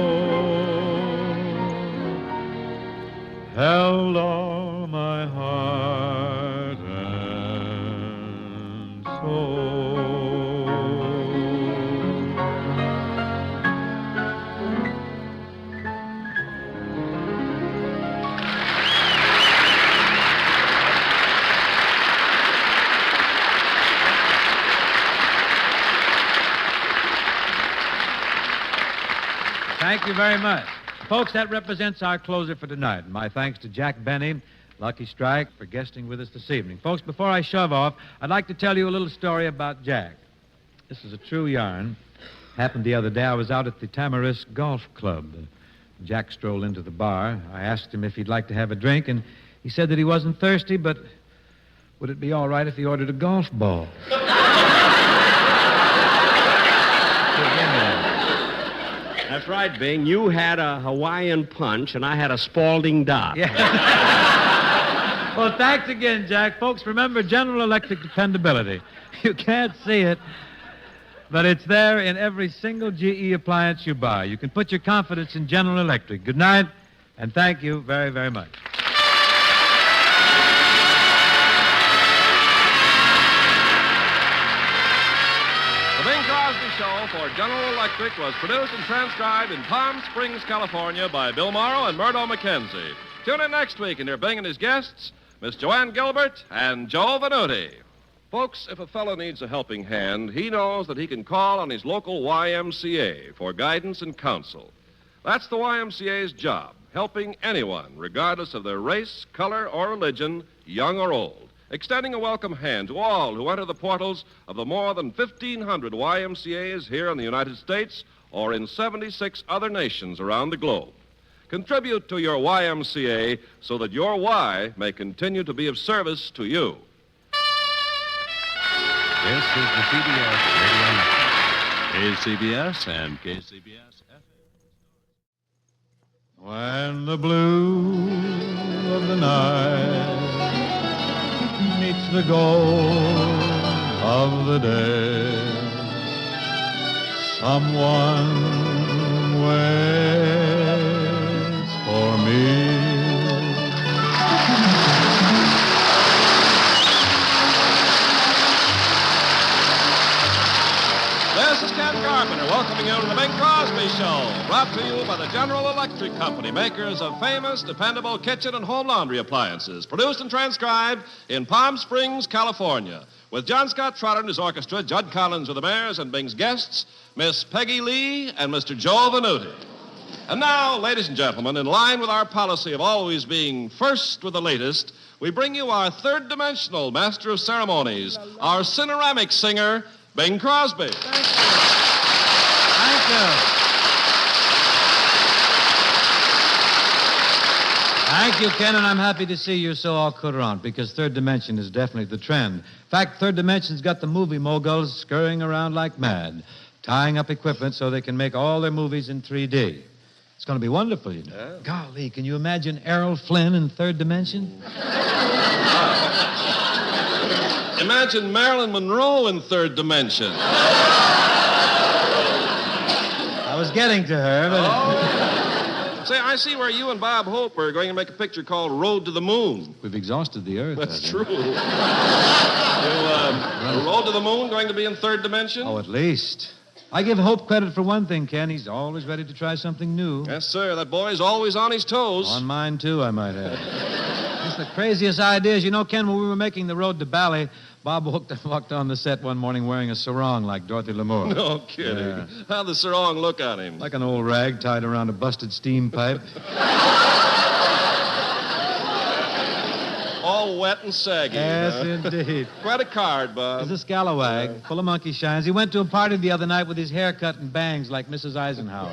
held all my heart and soul. Thank you very much. Folks, that represents our closer for tonight. My thanks to Jack Benny, Lucky Strike, for guesting with us this evening. Folks, before I shove off, I'd like to tell you a little story about Jack. This is a true yarn. Happened the other day. I was out at the Tamarisk Golf Club. Jack strolled into the bar. I asked him if he'd like to have a drink, and he said that he wasn't thirsty, but would it be all right if he ordered a golf ball? That's right, Bing. You had a Hawaiian punch, and I had a Spalding dot. Yeah. Well, thanks again, Jack. Folks, remember General Electric dependability. You can't see it, but it's there in every single GE appliance you buy. You can put your confidence in General Electric. Good night, and thank you very, very much. The Bing Crosby Show for General Electric was produced and transcribed in Palm Springs, California by Bill Morrow and Murdo McKenzie. Tune in next week and hear Bing and his guests, Miss Joanne Gilbert and Joe Venuti. Folks, if a fellow needs a helping hand, he knows that he can call on his local YMCA for guidance and counsel. That's the YMCA's job, helping anyone, regardless of their race, color, or religion, young or old. Extending a welcome hand to all who enter the portals of the more than 1,500 YMCAs here in the United States or in 76 other nations around the globe. Contribute to your YMCA so that your Y may continue to be of service to you. This is the CBS Radio Network. KCBS and KCBS FM. When the blue of the night meets the gold of the day, someone waits for me. This is Ken Carpenter welcoming you to the Bing Crosby Show, brought to you by the General Electric Company, makers of famous, dependable kitchen and home laundry appliances, produced and transcribed in Palm Springs, California, with John Scott Trotter and his orchestra, Judd Collins with the Mares, and Bing's guests, Miss Peggy Lee and Mr. Joe Venuti. And now, ladies and gentlemen, in line with our policy of always being first with the latest, we bring you our third-dimensional master of ceremonies, our cineramic singer, Bing Crosby. Thank you. Thank you, Ken, and I'm happy to see you so all courant, because third dimension is definitely the trend. In fact, third dimension's got the movie moguls scurrying around like mad, tying up equipment so they can make all their movies in 3D. It's going to be wonderful, you know. Yeah. Golly, can you imagine Errol Flynn in Third Dimension? Imagine Marilyn Monroe in Third Dimension. I was getting to her, but... Say, I see where you and Bob Hope are going to make a picture called Road to the Moon. We've exhausted the Earth. That's true. Road to the Moon going to be in Third Dimension? Oh, at least. I give Hope credit for one thing, Ken. He's always ready to try something new. Yes, sir. That boy's always on his toes. On mine, too, I might add. It's the craziest ideas. You know, Ken, when we were making the road to Bali, Bob walked on the set one morning wearing a sarong like Dorothy Lamour. No kidding. Yeah. How'd the sarong look on him? Like an old rag tied around a busted steam pipe. All wet and saggy. Yes, indeed. Quite a card, Bob. He's a scalawag, full of monkey shines. He went to a party the other night with his hair cut and bangs like Mrs. Eisenhower.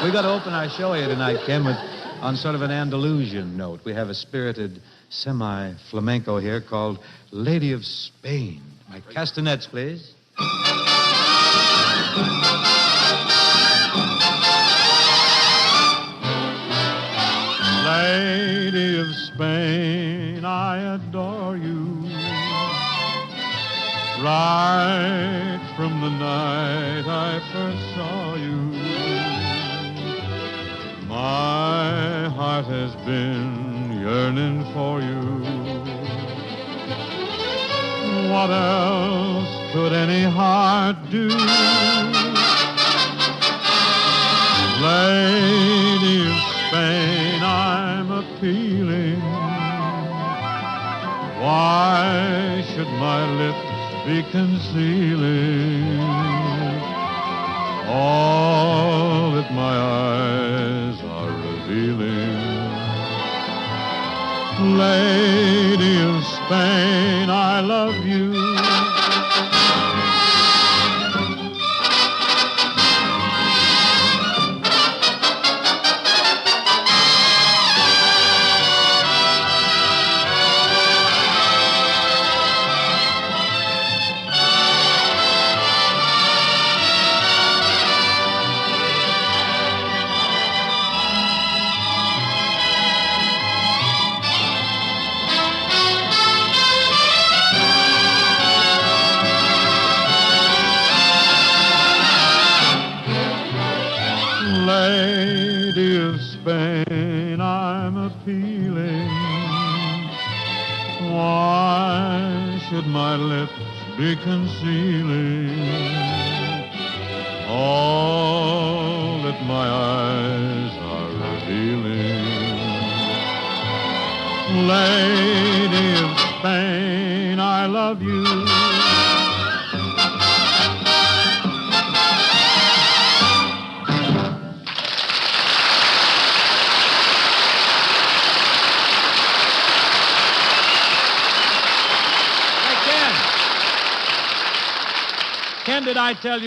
We got to open our show here tonight, Ken, on sort of an Andalusian note. We have a spirited semi-flamenco here called Lady of Spain. My castanets, please. Lady of Spain, I adore you. Right from the night I first saw you, my heart has been yearning for you. What else could any heart do? Lady of Spain, I'm appealing. Why should my lips be concealing all that my eyes are revealing? Lady of Spain, I love you. Lady of Spain, I'm appealing. Why should my lips be concealing all that my eyes are revealing? Lady of Spain, I love you. Ken, did I tell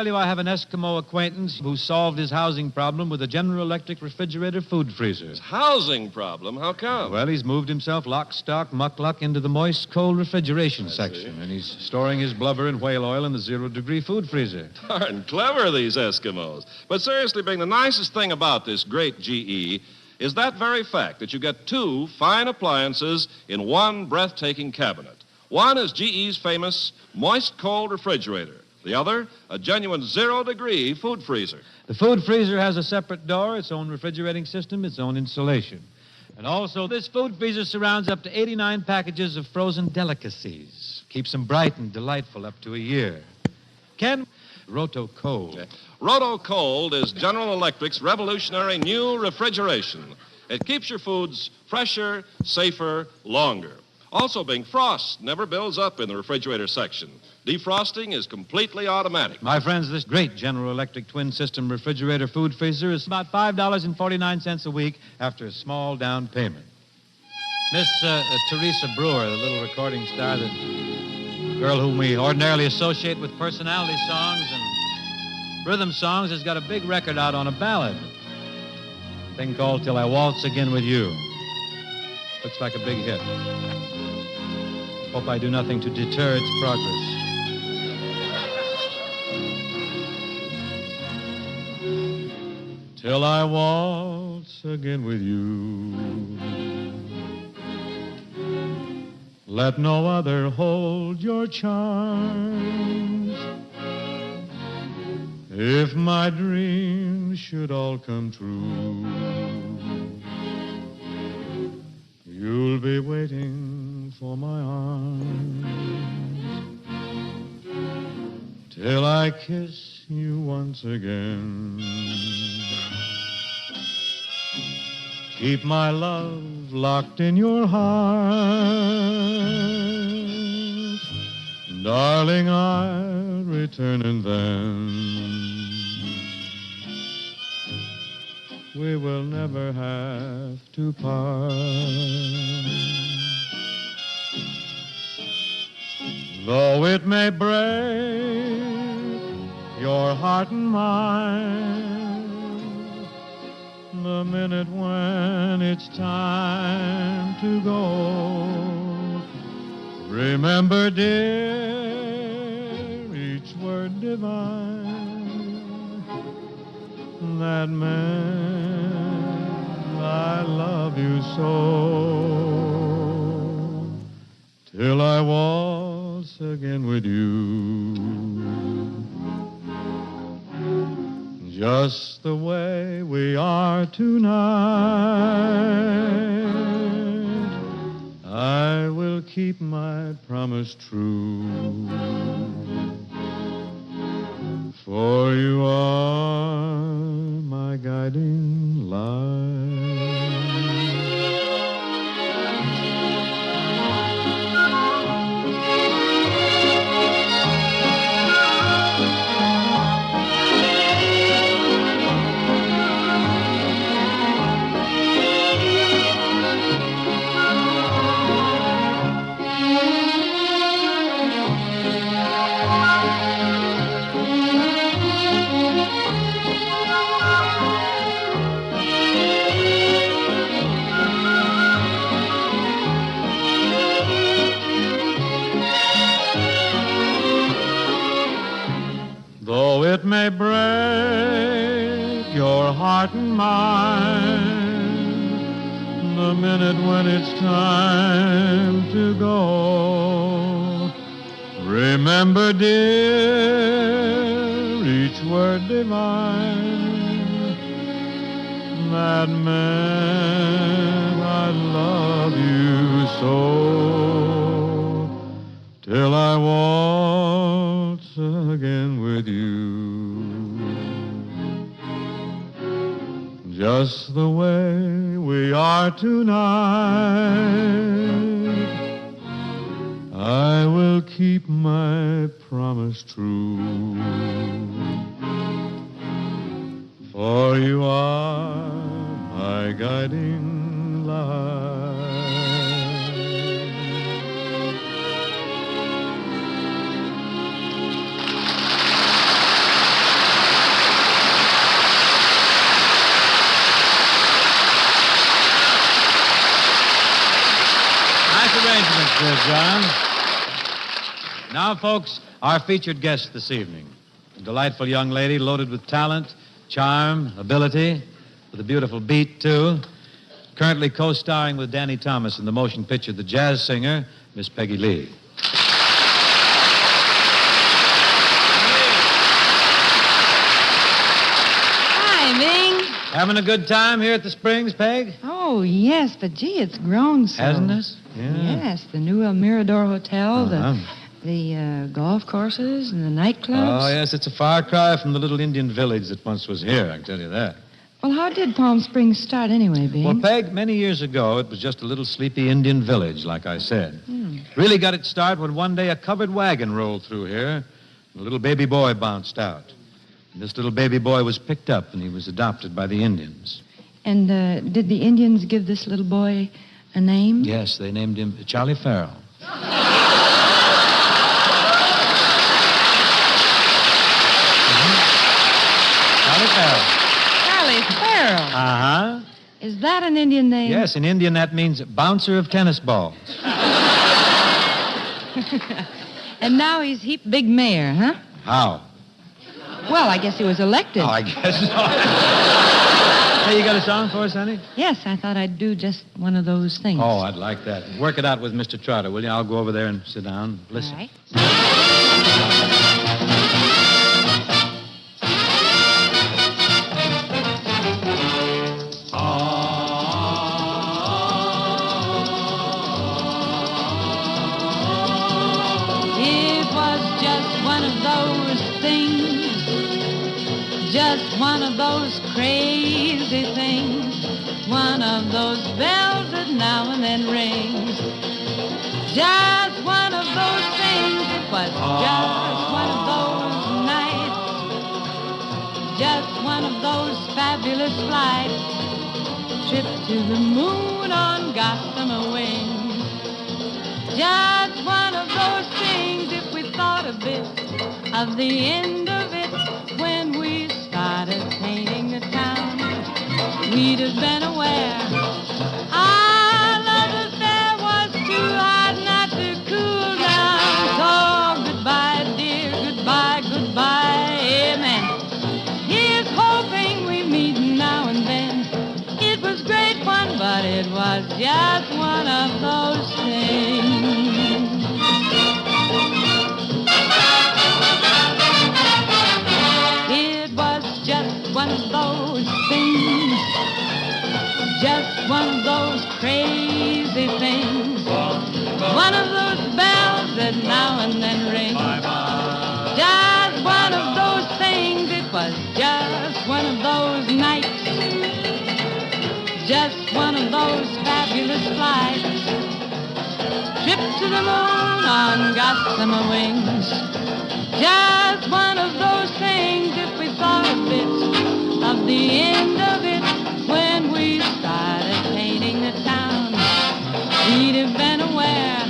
you I have an Eskimo acquaintance who solved his housing problem with a General Electric refrigerator food freezer? Housing problem? How come? Well, he's moved himself lock, stock, muck-luck into the moist, cold refrigeration section, and he's storing his blubber and whale oil in the zero-degree food freezer. Darn clever, these Eskimos. But seriously, Bing, the nicest thing about this great GE is that very fact that you get two fine appliances in one breathtaking cabinet. One is GE's famous moist cold refrigerator. The other, a genuine zero-degree food freezer. The food freezer has a separate door, its own refrigerating system, its own insulation. And also, this food freezer surrounds up to 89 packages of frozen delicacies. Keeps them bright and delightful up to a year. Ken, Roto Cold. Roto Cold is General Electric's revolutionary new refrigeration. It keeps your foods fresher, safer, longer. Also, Bing, frost never builds up in the refrigerator section. Defrosting is completely automatic. My friends, this great General Electric twin system refrigerator food freezer is about $5.49 a week after a small down payment. Miss Teresa Brewer, the little recording star, the girl whom we ordinarily associate with personality songs and rhythm songs, has got a big record out on a ballad. A thing called Till I Waltz Again With You. Looks like a big hit. Hope I do nothing to deter its progress. till I waltz again with you. Let no other hold your charms. If my dreams should all come true, you'll be waiting for my arms till I kiss you once again. Keep my love locked in your heart. Darling, I'll return and then we will never have to part. Though it may break your heart and mine, the minute when it's time to go, remember, dear, each word divine that meant I love you so, till I waltz again with you, just the way we are tonight. I will keep my promise true, for you are my guiding light. Though it may break your heart and mine, the minute when it's time to go, remember, dear, each word divine that meant I love you so, till I waltz again with you, just the way we are tonight. I will keep my promise true, for you are my guiding light. Arrangements there, John. Now, folks, our featured guest this evening. A delightful young lady loaded with talent, charm, ability, with a beautiful beat, too. Currently co-starring with Danny Thomas in the motion picture The Jazz Singer, Miss Peggy Lee. Hi, Bing. Having a good time here at the Springs, Peg? Oh, yes, but gee, it's grown so. Hasn't it? Yeah. Yes, the new El Mirador Hotel, the golf courses and the nightclubs. Oh, yes, it's a far cry from the little Indian village that once was here, I can tell you that. Well, how did Palm Springs start anyway, Bing? Well, Peg, many years ago, it was just a little sleepy Indian village, like I said. Really got its start when one day a covered wagon rolled through here, and a little baby boy bounced out. And this little baby boy was picked up, and he was adopted by the Indians. And did the Indians give this little boy a name? Yes, they named him Charlie Farrell. Charlie Farrell. Charlie Farrell. Uh-huh. Is that an Indian name? Yes, in Indian that means bouncer of tennis balls. And now he's heap big mayor, huh? How? Well, I guess he was elected. Oh, I guess not. Hey, you got a song for us, honey? Yes, I thought I'd do just one of those things. Oh, I'd like that. Work it out with Mr. Trotter, will you? I'll go over there and sit down. Listen. All right. Just one of those crazy things, one of those bells that now and then rings. Just one of those things, it was just one of those nights, just one of those fabulous flights, trip to the moon on gossamer wings. Just one of those things, if we thought a bit of the end of it when we started painting the town, we'd have been aware our love affair was too hot not to cool down. So goodbye, dear, goodbye, goodbye, amen. Here's hoping we meet now and then. It was great fun, but it was just one of those things. One of those things, just one of those crazy things, one of those bells that now and then ring. Just one of those things, it was just one of those nights, just one of those fabulous flights, trip to the moon on gossamer wings. Just one of those things, if we thought a bit of the end of it when we started painting the town, we'd have been aware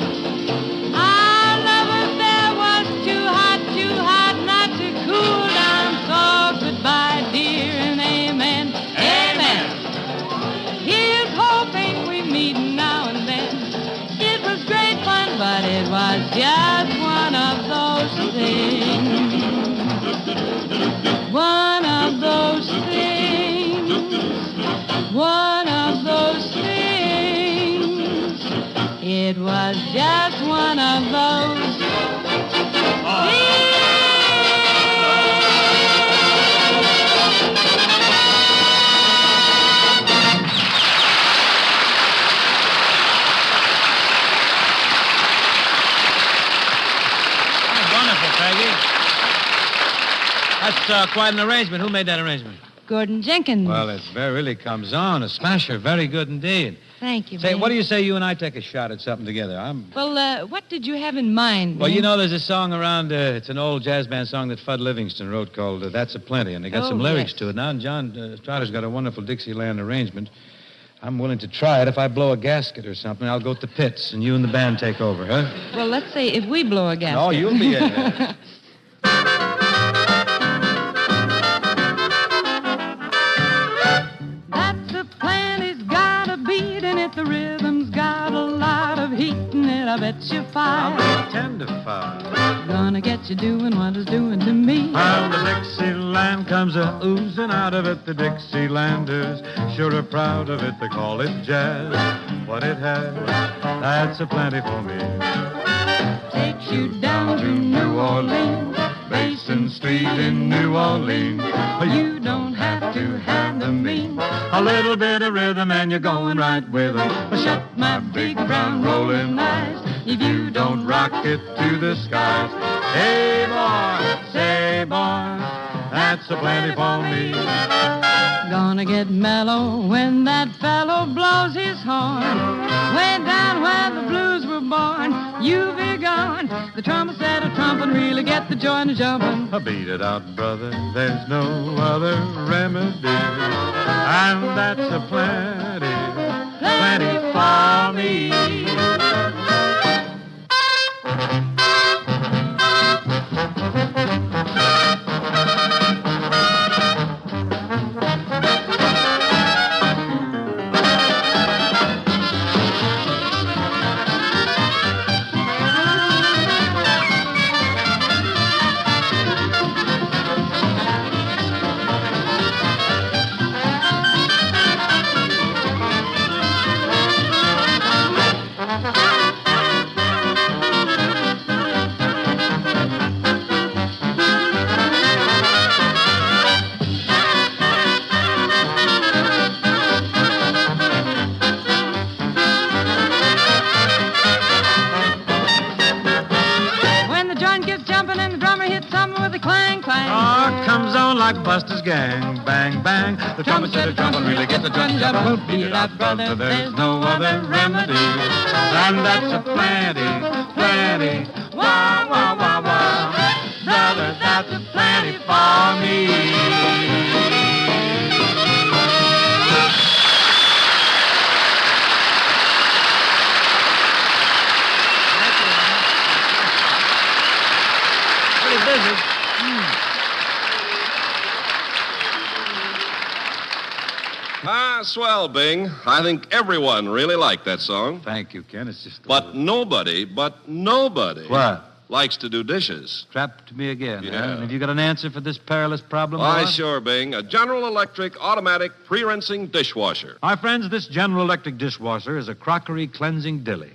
our love affair was too hot not to cool down. So goodbye, dear, and amen, amen. Here's hoping we meet now and then. It was great fun, but it was just one of those things. One of those things, one of those things. It was just one of those things. Wonderful, Peggy. That's quite an arrangement. Who made that arrangement? Gordon Jenkins. Well, it really comes on. A smasher. Very good indeed. Thank you, Say, Ben. what do you say you and I take a shot at something together? Well, what did you have in mind, Well, Ben? you know, there's a song around, it's an old jazz band song that Fudd Livingston wrote called That's a Plenty, and they got some lyrics to it. Now, and John Trotter's got a wonderful Dixieland arrangement. I'm willing to try it. If I blow a gasket or something, I'll go to the pits, and you and the band take over, huh? Well, let's say if we blow a gasket. No, you'll be in there. The rhythm's got a lot of heat in it, I bet you I'll five. be 10 to 5. Gonna get you doing what it's doing to me. While the Dixieland comes oozing out of it, the Dixielanders sure are proud of it. They call it jazz. What it has, that's a plenty for me. Takes you down to New Orleans, Basin Street in New Orleans. you don't have to have the means. A little bit of rhythm and you're going right with it. Shut my big brown rolling eyes if you don't rock it to the skies. Hey, boy, say, boy, that's a plenty for me. Gonna get mellow when that fellow blows his horn. Way down where the blues were born, you be gone. The trumpet said a trumpet really get the joint a-jumping. Beat it out, brother, there's no other remedy. And that's a plenty for me. drummer hits something with a clang, clang. Oh, comes on like Buster's gang. Bang, bang. The trumpet said the trumpet really get the drum jump. We'll beat it out, brother. There's no other remedy. And that's a plenty, plenty. Wah, wah, wah, wah. Brother, that's a plenty for me. Swell, Bing. I think everyone really liked that song. Thank you, Ken. It's just But nobody What? likes to do dishes. Trapped me again. Yeah. Huh? Have you got an answer for this perilous problem? Why, Bob? sure, Bing. A General Electric automatic pre-rinsing dishwasher. My friends, this General Electric dishwasher is a crockery cleansing dilly.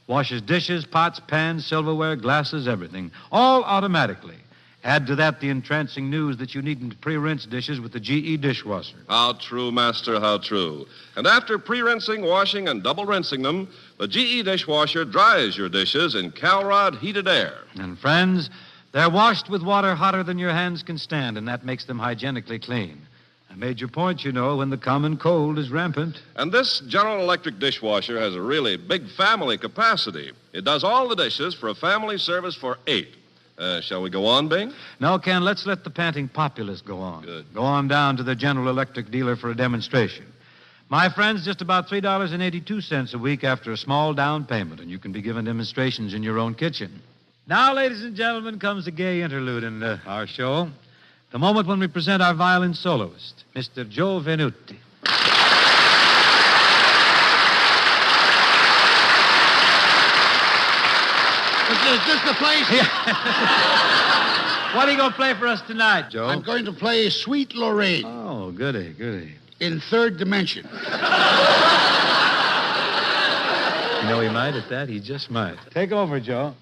Washes dishes, pots, pans, silverware, glasses, everything. All automatically. Add to that the entrancing news that you needn't pre-rinse dishes with the GE dishwasher. How true, Master, how true. And after pre-rinsing, washing, and double rinsing them, the GE dishwasher dries your dishes in Calrod heated air. And friends, they're washed with water hotter than your hands can stand, and that makes them hygienically clean. I made your point, you know, when the common cold is rampant. And this General Electric dishwasher has a really big family capacity. It does all the dishes for a family service for 8. Shall we go on, Bing? No, Ken, let's let the panting populace go on. Good. Go on down to the General Electric dealer for a demonstration. My friends, just about $3.82 a week after a small down payment, and you can be given demonstrations in your own kitchen. Now, ladies and gentlemen, comes a gay interlude in our show. The moment when we present our violin soloist, Mr. Joe Venuti. Is this the place? What are you going to play for us tonight, Joe? I'm going to play Sweet Lorraine Oh, goody, goody. in third dimension. You know, he might at that. He just might. Take over, Joe.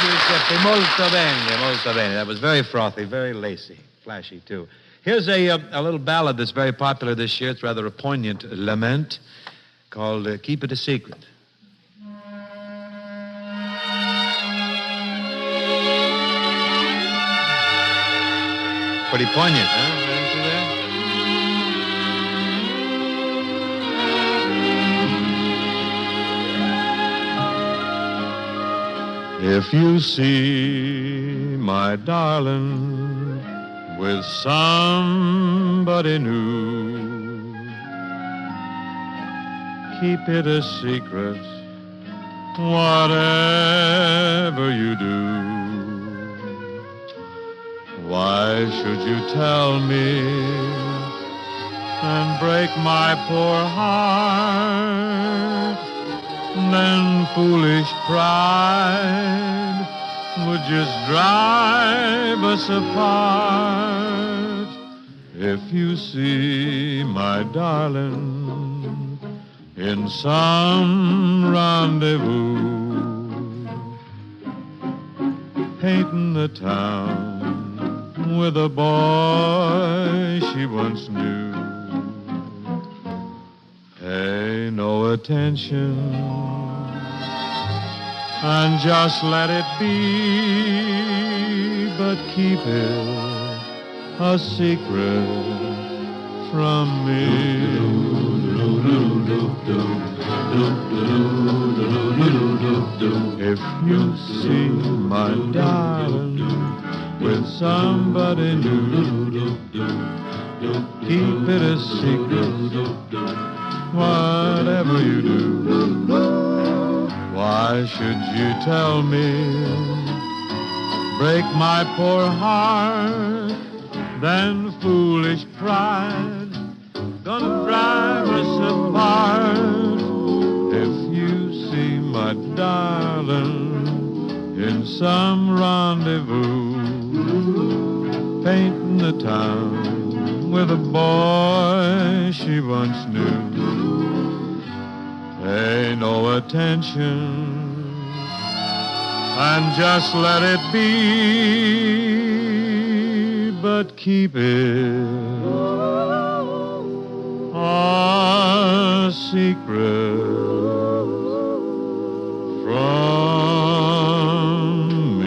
Giuseppe. Molto bene, molto bene. That was very frothy, very lacy, flashy, too. Here's a little ballad that's very popular this year. It's rather a poignant lament called Keep It a Secret. Pretty poignant, huh? If you see my darling with somebody new, keep it a secret, whatever you do. Why should you tell me and break my poor heart? Then foolish pride would just drive us apart. If you see my darling in some rendezvous, painting the town with a boy she once knew, pay no attention and just let it be, but keep it a secret from me. If you see my darling with somebody new, keep it a secret, whatever you do. Why should you tell me, break my poor heart, then foolish pride gonna drive us apart? If you see my darling in some rendezvous, painting the town with a boy she once knew, pay no attention and just let it be, but keep it a secret from me.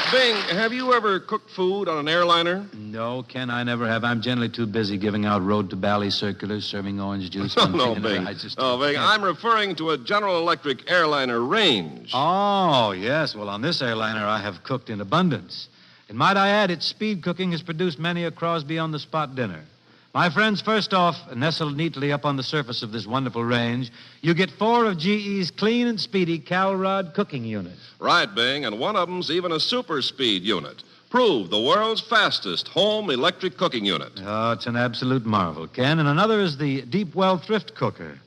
Bing, have you ever cooked food on an airliner? No, Ken, I never have. I'm generally too busy giving out road to Bali circulars, serving orange juice. No, Bing. Bing, I'm referring to a General Electric airliner range. Oh, yes. Well, on this airliner, I have cooked in abundance. And might I add, its speed cooking has produced many a Crosby on-the-spot dinner. My friends, first off, nestled neatly up on the surface of this wonderful range, you get 4 of GE's clean and speedy Calrod cooking units. Right, Bing, and one of them's even a super speed unit. Proved the world's fastest home electric cooking unit. Oh, it's an absolute marvel, Ken. And another is the Deep Well Thrift Cooker.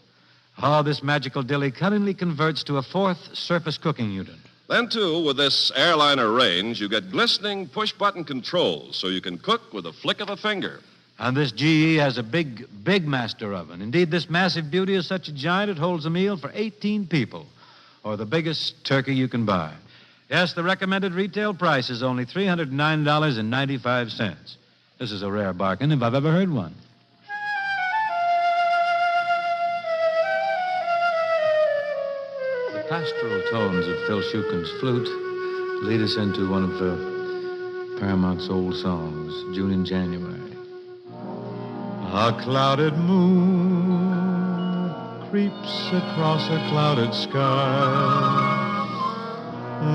Oh, this magical dilly cunningly converts to a 4th surface cooking unit. Then, too, with this airliner range, you get glistening push-button controls so you can cook with a flick of a finger. And this GE has a big master oven. Indeed, this massive beauty is such a giant it holds a meal for 18 people, or the biggest turkey you can buy. Yes, the recommended retail price is only $309.95. This is a rare bargain if I've ever heard one. The pastoral tones of Phil Shukin's flute lead us into one of Paramount's old songs, June and January. A clouded moon creeps across a clouded sky.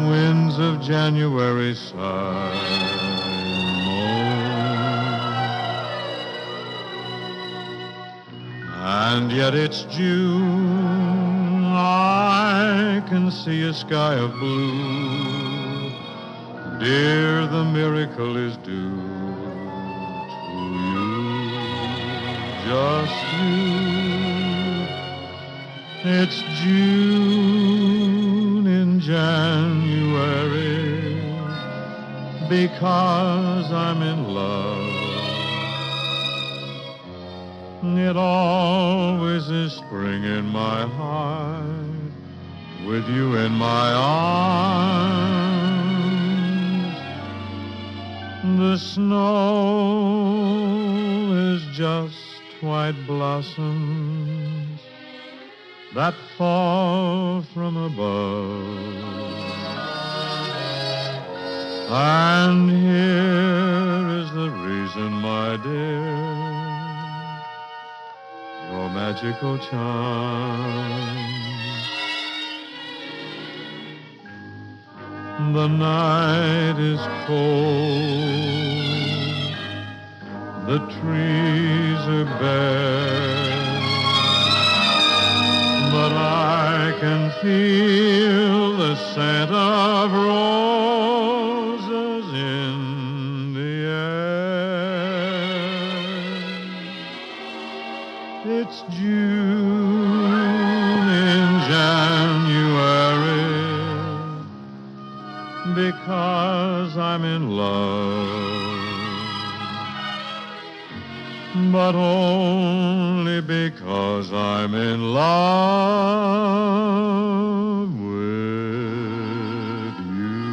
Winds of January sigh, moan. And yet it's June, I can see a sky of blue. Dear, the miracle is due to you, just you. It's June. because I'm in love. It always is spring in my heart with you in my arms. The snow is just white blossoms that fall from above. And here is the reason, my dear, your magical charm. The night is cold, the trees are bare, but I can feel the scent of roses in the air. It's June in January because I'm in love, but only because I'm in love with you.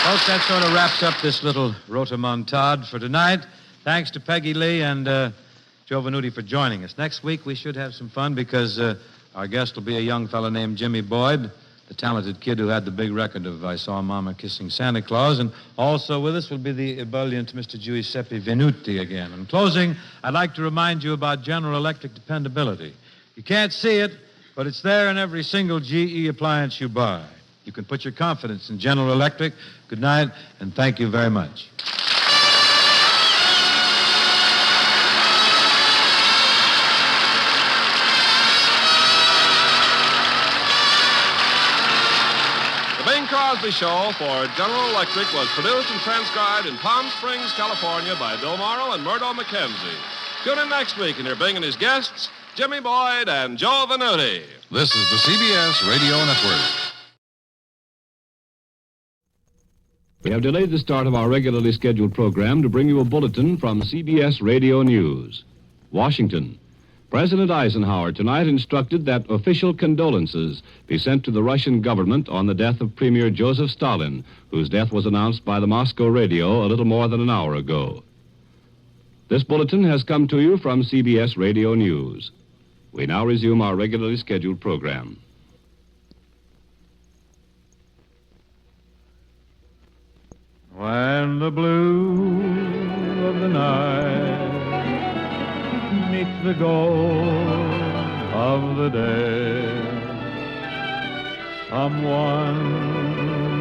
Folks, that sort of wraps up this little rotomontade for tonight. Thanks to Peggy Lee and Joe Venuti for joining us. Next week, we should have some fun because our guest will be a young fellow named Jimmy Boyd, the talented kid who had the big record of I Saw Mama Kissing Santa Claus. And also with us will be the ebullient Mr. Giuseppe Venuti again. In closing, I'd like to remind you about General Electric dependability. You can't see it, but it's there in every single GE appliance you buy. You can put your confidence in General Electric. Good night, and thank you very much. The Bing Crosby Show for General Electric was produced and transcribed in Palm Springs, California by Bill Morrow and Murdo McKenzie. Tune in next week and hear Bing and his guests, Jimmy Boyd and Joe Venuti. This is the CBS Radio Network. We have delayed the start of our regularly scheduled program to bring you a bulletin from CBS Radio News. Washington. President Eisenhower tonight instructed that official condolences be sent to the Russian government on the death of Premier Joseph Stalin, whose death was announced by the Moscow radio a little more than an hour ago. This bulletin has come to you from CBS Radio News. We now resume our regularly scheduled program. When the blue of the night meets the gold of the day, someone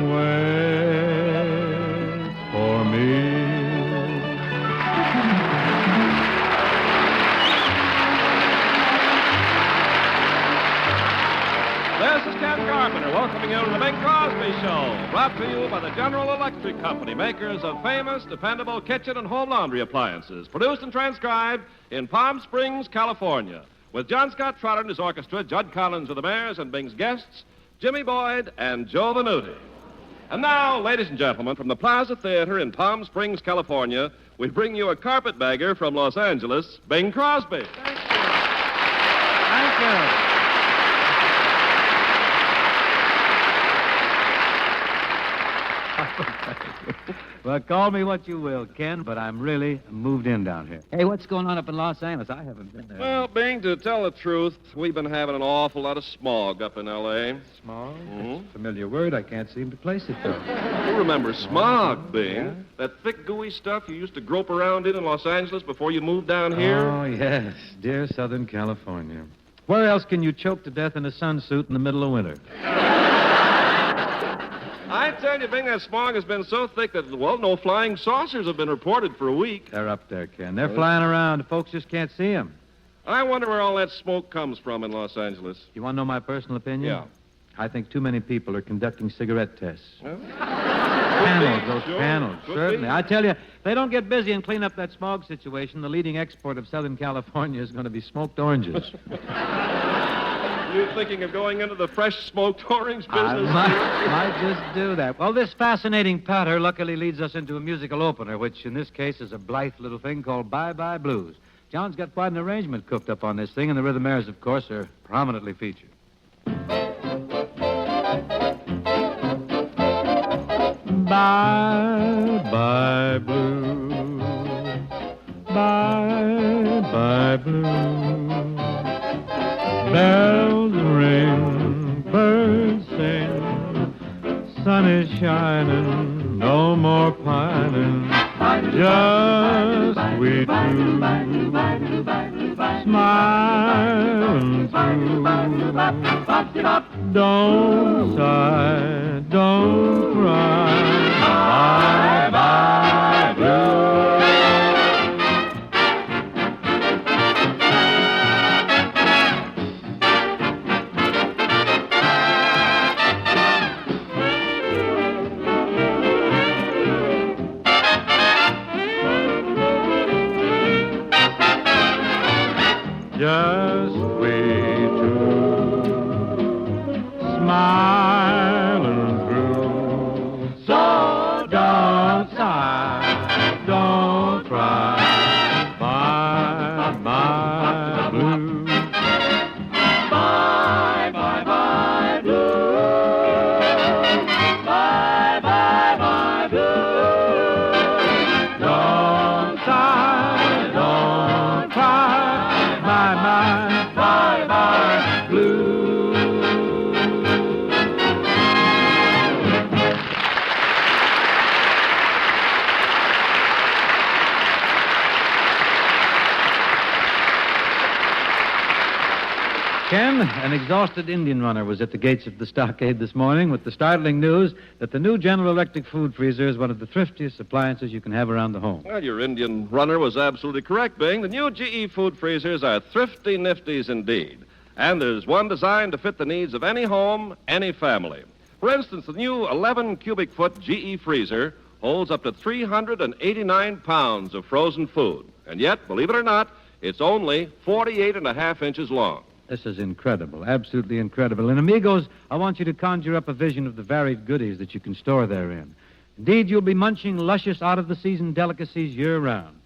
waits for me. This is Ken Carpenter welcoming you to the Bing Crosby Show, brought to you by the General Electric Company, makers of famous, dependable kitchen and home laundry appliances, produced and transcribed in Palm Springs, California, with John Scott Trotter and his orchestra, Judd Collins of the Mares, and Bing's guests, Jimmy Boyd and Joe Venuti. And now, ladies and gentlemen, from the Plaza Theater in Palm Springs, California, we bring you a carpetbagger from Los Angeles, Bing Crosby. Thank you. Well, call me what you will, Ken, but I'm really moved in down here. Hey, what's going on up in Los Angeles? I haven't been there. Well, Bing, to tell the truth, we've been having an awful lot of smog up in L.A. Smog? Mhm. That's a familiar word. I can't seem to place it, though. You remember smog, Bing? Yeah. That thick, gooey stuff you used to grope around in Los Angeles before you moved down here? Oh, yes. Dear Southern California. Where else can you choke to death in a sunsuit in the middle of winter? I tell you, Bing, that smog has been so thick that, well, no flying saucers have been reported for a week. They're up there, Ken. They're flying around. Folks just can't see them. I wonder where all that smoke comes from in Los Angeles. You want to know my personal opinion? Yeah. I think too many people are conducting cigarette tests. Well, Panels, those sure. panels, Could certainly. be. I tell you, if they don't get busy and clean up that smog situation, the leading export of Southern California is going to be smoked oranges. You thinking of going into the fresh smoked orange business? I might just do that. Well, this fascinating patter luckily leads us into a musical opener, which in this case is a blithe little thing called Bye Bye Blues. John's got quite an arrangement cooked up on this thing, and the rhythm airs, of course, are prominently featured. Bye Bye Blues, Bye Bye Blues. Bells ring, birds sing, sun is shining, no more pining, just we two, smiling through. Don't sigh, don't cry, bye bye blue. Just we two, smiling through. So don't sigh, don't cry, bye bye blue. Bye bye bye blue. Bye bye bye blue. Don't sigh, don't cry, bye bye blue. Ken, an exhausted Indian runner was at the gates of the stockade this morning with the startling news that the new General Electric food freezer is one of the thriftiest appliances you can have around the home. Well, your Indian runner was absolutely correct, Bing. The new GE food freezers are thrifty nifties indeed. And there's one designed to fit the needs of any home, any family. For instance, the new 11 cubic foot GE freezer holds up to 389 pounds of frozen food. And yet, believe it or not, it's only 48 and a half inches long. This is incredible, absolutely incredible. And amigos, I want you to conjure up a vision of the varied goodies that you can store therein. Indeed, you'll be munching luscious, out-of-the-season delicacies year-round.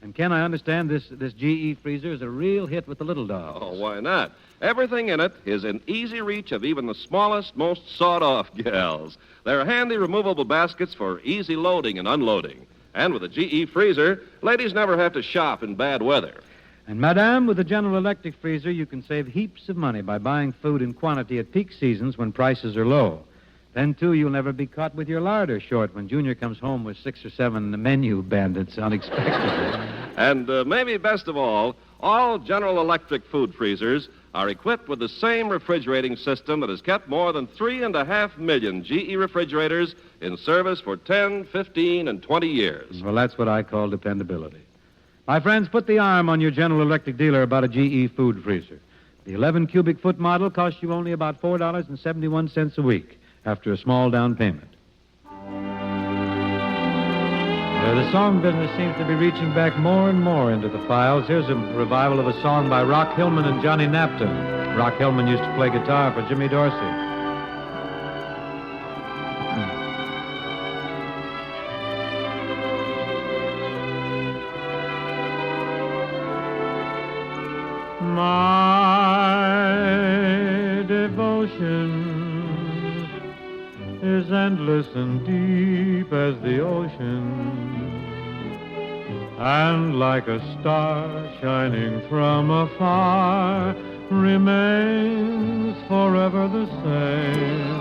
And Ken, I understand this GE freezer is a real hit with the little dogs. Oh, why not? Everything in it is in easy reach of even the smallest, most sawed-off gals. They're handy removable baskets for easy loading and unloading. And with a GE freezer, ladies never have to shop in bad weather. And, Madame, with the General Electric freezer, you can save heaps of money by buying food in quantity at peak seasons when prices are low. Then, too, you'll never be caught with your larder short when Junior comes home with 6 or 7 menu bandits unexpectedly. And maybe best of all General Electric food freezers are equipped with the same refrigerating system that has kept more than 3.5 million GE refrigerators in service for 10, 15, and 20 years. Well, that's what I call dependability. My friends, put the arm on your General Electric dealer about a GE food freezer. The 11 cubic foot model costs you only about $4.71 a week after a small down payment. The song business seems to be reaching back more and more into the files. Here's a revival of a song by Rock Hillman and Johnny Napton. Rock Hillman used to play guitar for Jimmy Dorsey. My devotion is endless and deep as the ocean, and like a star shining from afar, remains forever the same.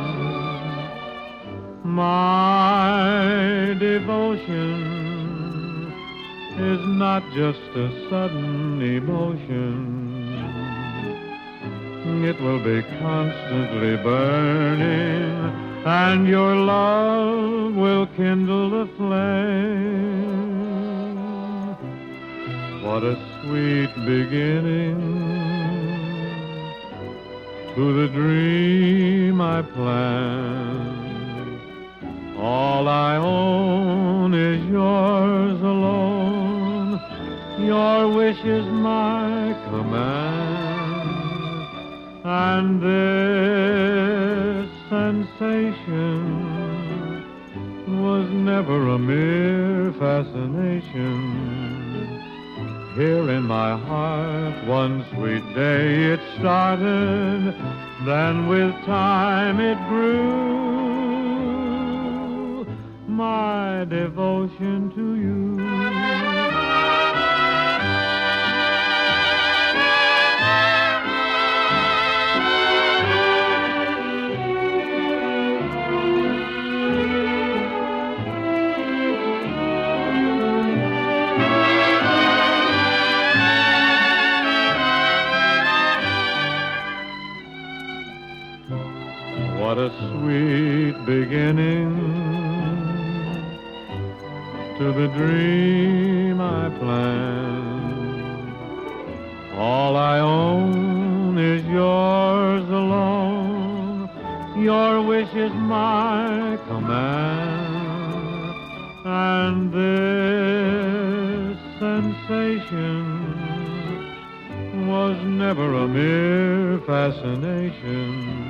My devotion is not just a sudden emotion. It will be constantly burning, and your love will kindle the flame. What a sweet beginning to the dream I planned. All I own is yours alone. Your wish is my command. And this sensation was never a mere fascination. Here in my heart, one sweet day it started, then with time it grew. My devotion to you. What a sweet beginning to the dream I planned. All I own is yours alone. Your wish is my command. And this sensation was never a mere fascination.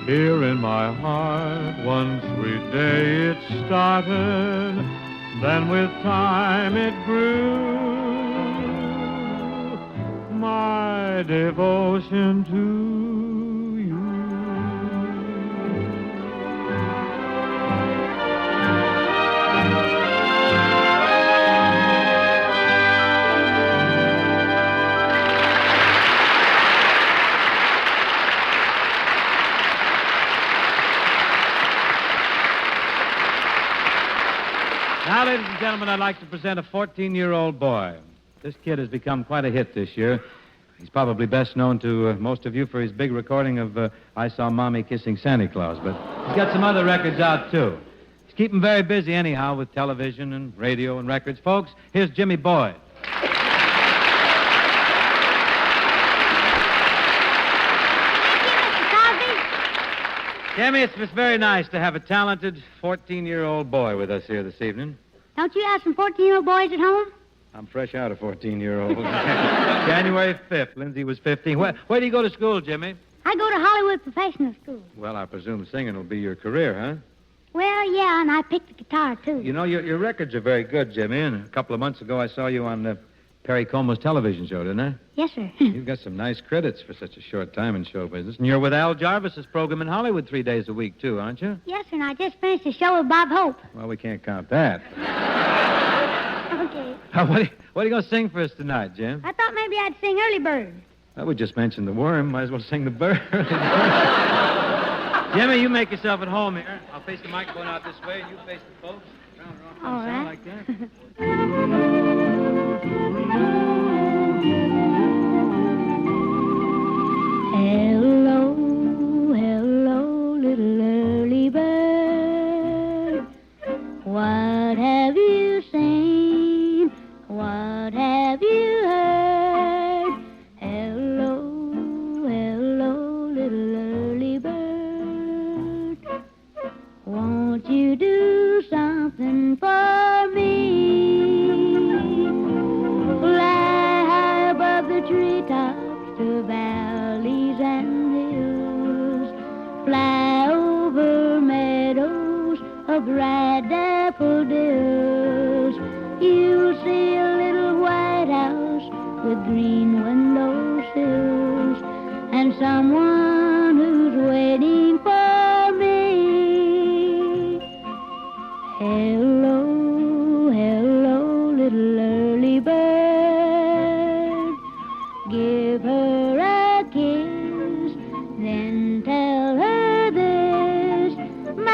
Here in my heart, one sweet day it started, then with time it grew. My devotion to you. Now, ladies and gentlemen, I'd like to present a 14-year-old boy. This kid has become quite a hit this year. He's probably best known to most of you for his big recording of I Saw Mommy Kissing Santa Claus, but he's got some other records out, too. He's keeping very busy anyhow with television and radio and records. Folks, here's Jimmy Boyd. Jimmy, it's very nice to have a talented 14-year-old boy with us here this evening. Don't you have some 14-year-old boys at home? I'm fresh out of 14-year-old. January 5th. Lindsay was 15. Where do you go to school, Jimmy? I go to Hollywood Professional School. Well, I presume singing will be your career, huh? Well, yeah, and I picked the guitar, too. You know, your records are very good, Jimmy, and a couple of months ago I saw you on Perry Como's television show, didn't I? Yes, sir. You've got some nice credits for such a short time in show business. And you're with Al Jarvis's program in Hollywood 3 days a week, too, aren't you? Yes, sir, and I just finished a show with Bob Hope. Well, we can't count that. Okay. What are you going to sing for us tonight, Jim? I thought maybe I'd sing Early Bird. Well, we just mentioned the worm. Might as well sing the bird. Jimmy, you make yourself at home here. I'll face the microphone out this way, and you face the folks. All right. Sound like that. Hello, hello, little early bird. What have you seen? What have you heard? Hello, hello, little early bird. Won't you do something for me? Fly high above the treetops to valleys and hills. Fly over meadows of bright daffodils. You'll see a little white house with green windowsills and someone who's waiting for me. Hello, hello, little early bird. Give her a kiss, then tell her this. My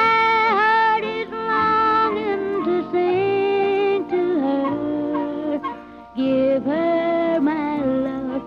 heart is longing to sing to her. Give her my love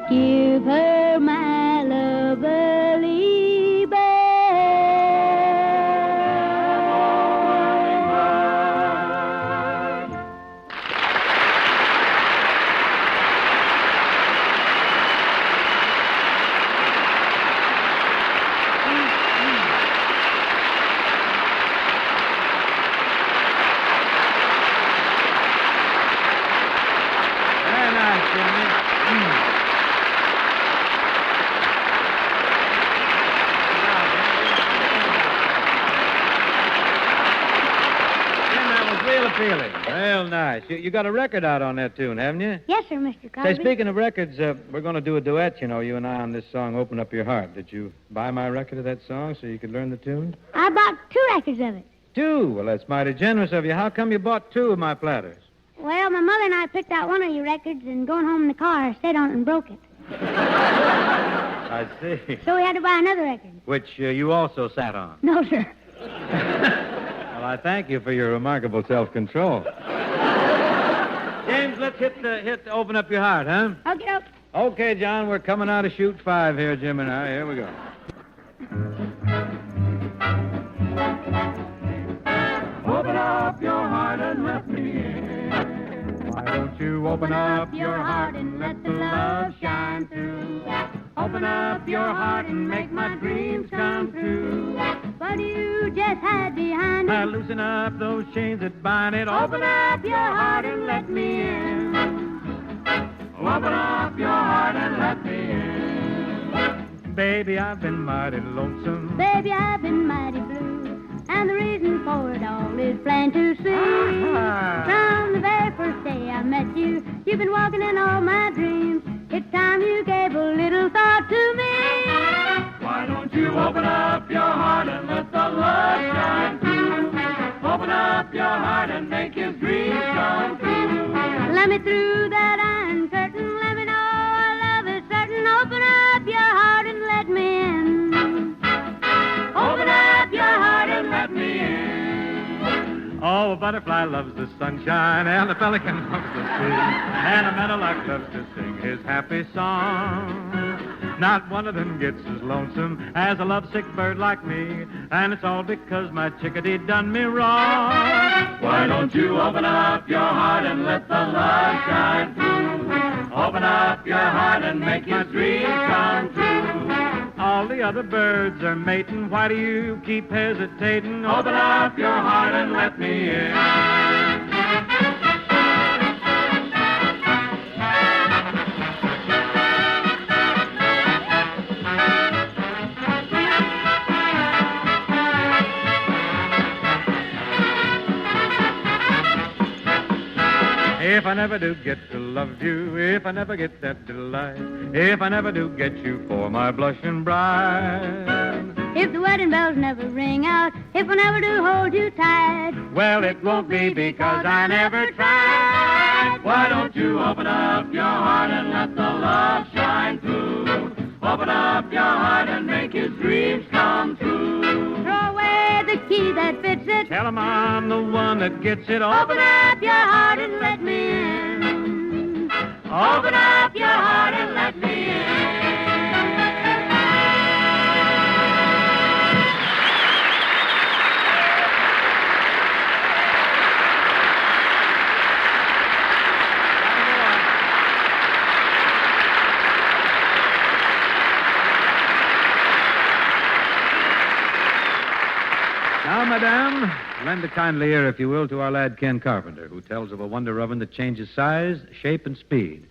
give her my lovely bell. Very nice, Jimmy. Real appealing. Real nice. You got a record out on that tune, haven't you? Yes, sir, Mr. Crosby. Say, speaking of records, we're going to do a duet, you know, you and I on this song, Open Up Your Heart. Did you buy my record of that song so you could learn the tune? I bought 2 records of it. 2? Well, that's mighty generous of you. How come you bought 2 of my platters? Well, my mother and I picked out one of your records, and going home in the car, I stayed on it and broke it. I see. So we had to buy another record. Which you also sat on. No, sir. Well, I thank you for your remarkable self-control. James, let's hit Open Up Your Heart, huh? Okay. Okay, John, we're coming out of shoot 5 here, Jim and I. Here we go. Open up your heart and let me in. Why don't you open up your heart and let the love shine through? Open up your heart and make my dreams come true. But you just hide behind it. Loosen up those chains that bind it. Open up your heart and let me in. Open up your heart and let me in. Baby, I've been mighty lonesome. Baby, I've been mighty blue. And the reason for it all is plain to see. From the very first day I met you, you've been walking in all my dreams. It's time you gave a little thought to me. Why don't you open up your heart and let the love shine through? Open up your heart and make your dreams come true. Let me through that iron curtain. Let me know our love is certain. Open up your heart and let me in. Open up your heart and let me in. Oh, a butterfly loves the sunshine, and the pelican loves the sea, and a meadowlark loves to sing his happy song. Not one of them gets as lonesome as a lovesick bird like me, and it's all because my chickadee done me wrong. Why don't you open up your heart and let the love shine through? Open up your heart and make your dreams come true. All the other birds are mating. Why do you keep hesitating? Open up your heart and let me in. If I never do get to love you, if I never get that delight, if I never do get you for my blushing bride, if the wedding bells never ring out, if I never do hold you tight, well, it won't be because I never tried. Why don't you open up your heart and let the love shine through? Open up your heart and make your dreams come true. Throw away the key that fits it. Tell 'em I'm the one that gets it. Open up your heart and let me in. Open up your heart and let me in. Now, madame, lend a kindly ear, if you will, to our lad Ken Carpenter, who tells of a wonder oven that changes size, shape, and speed.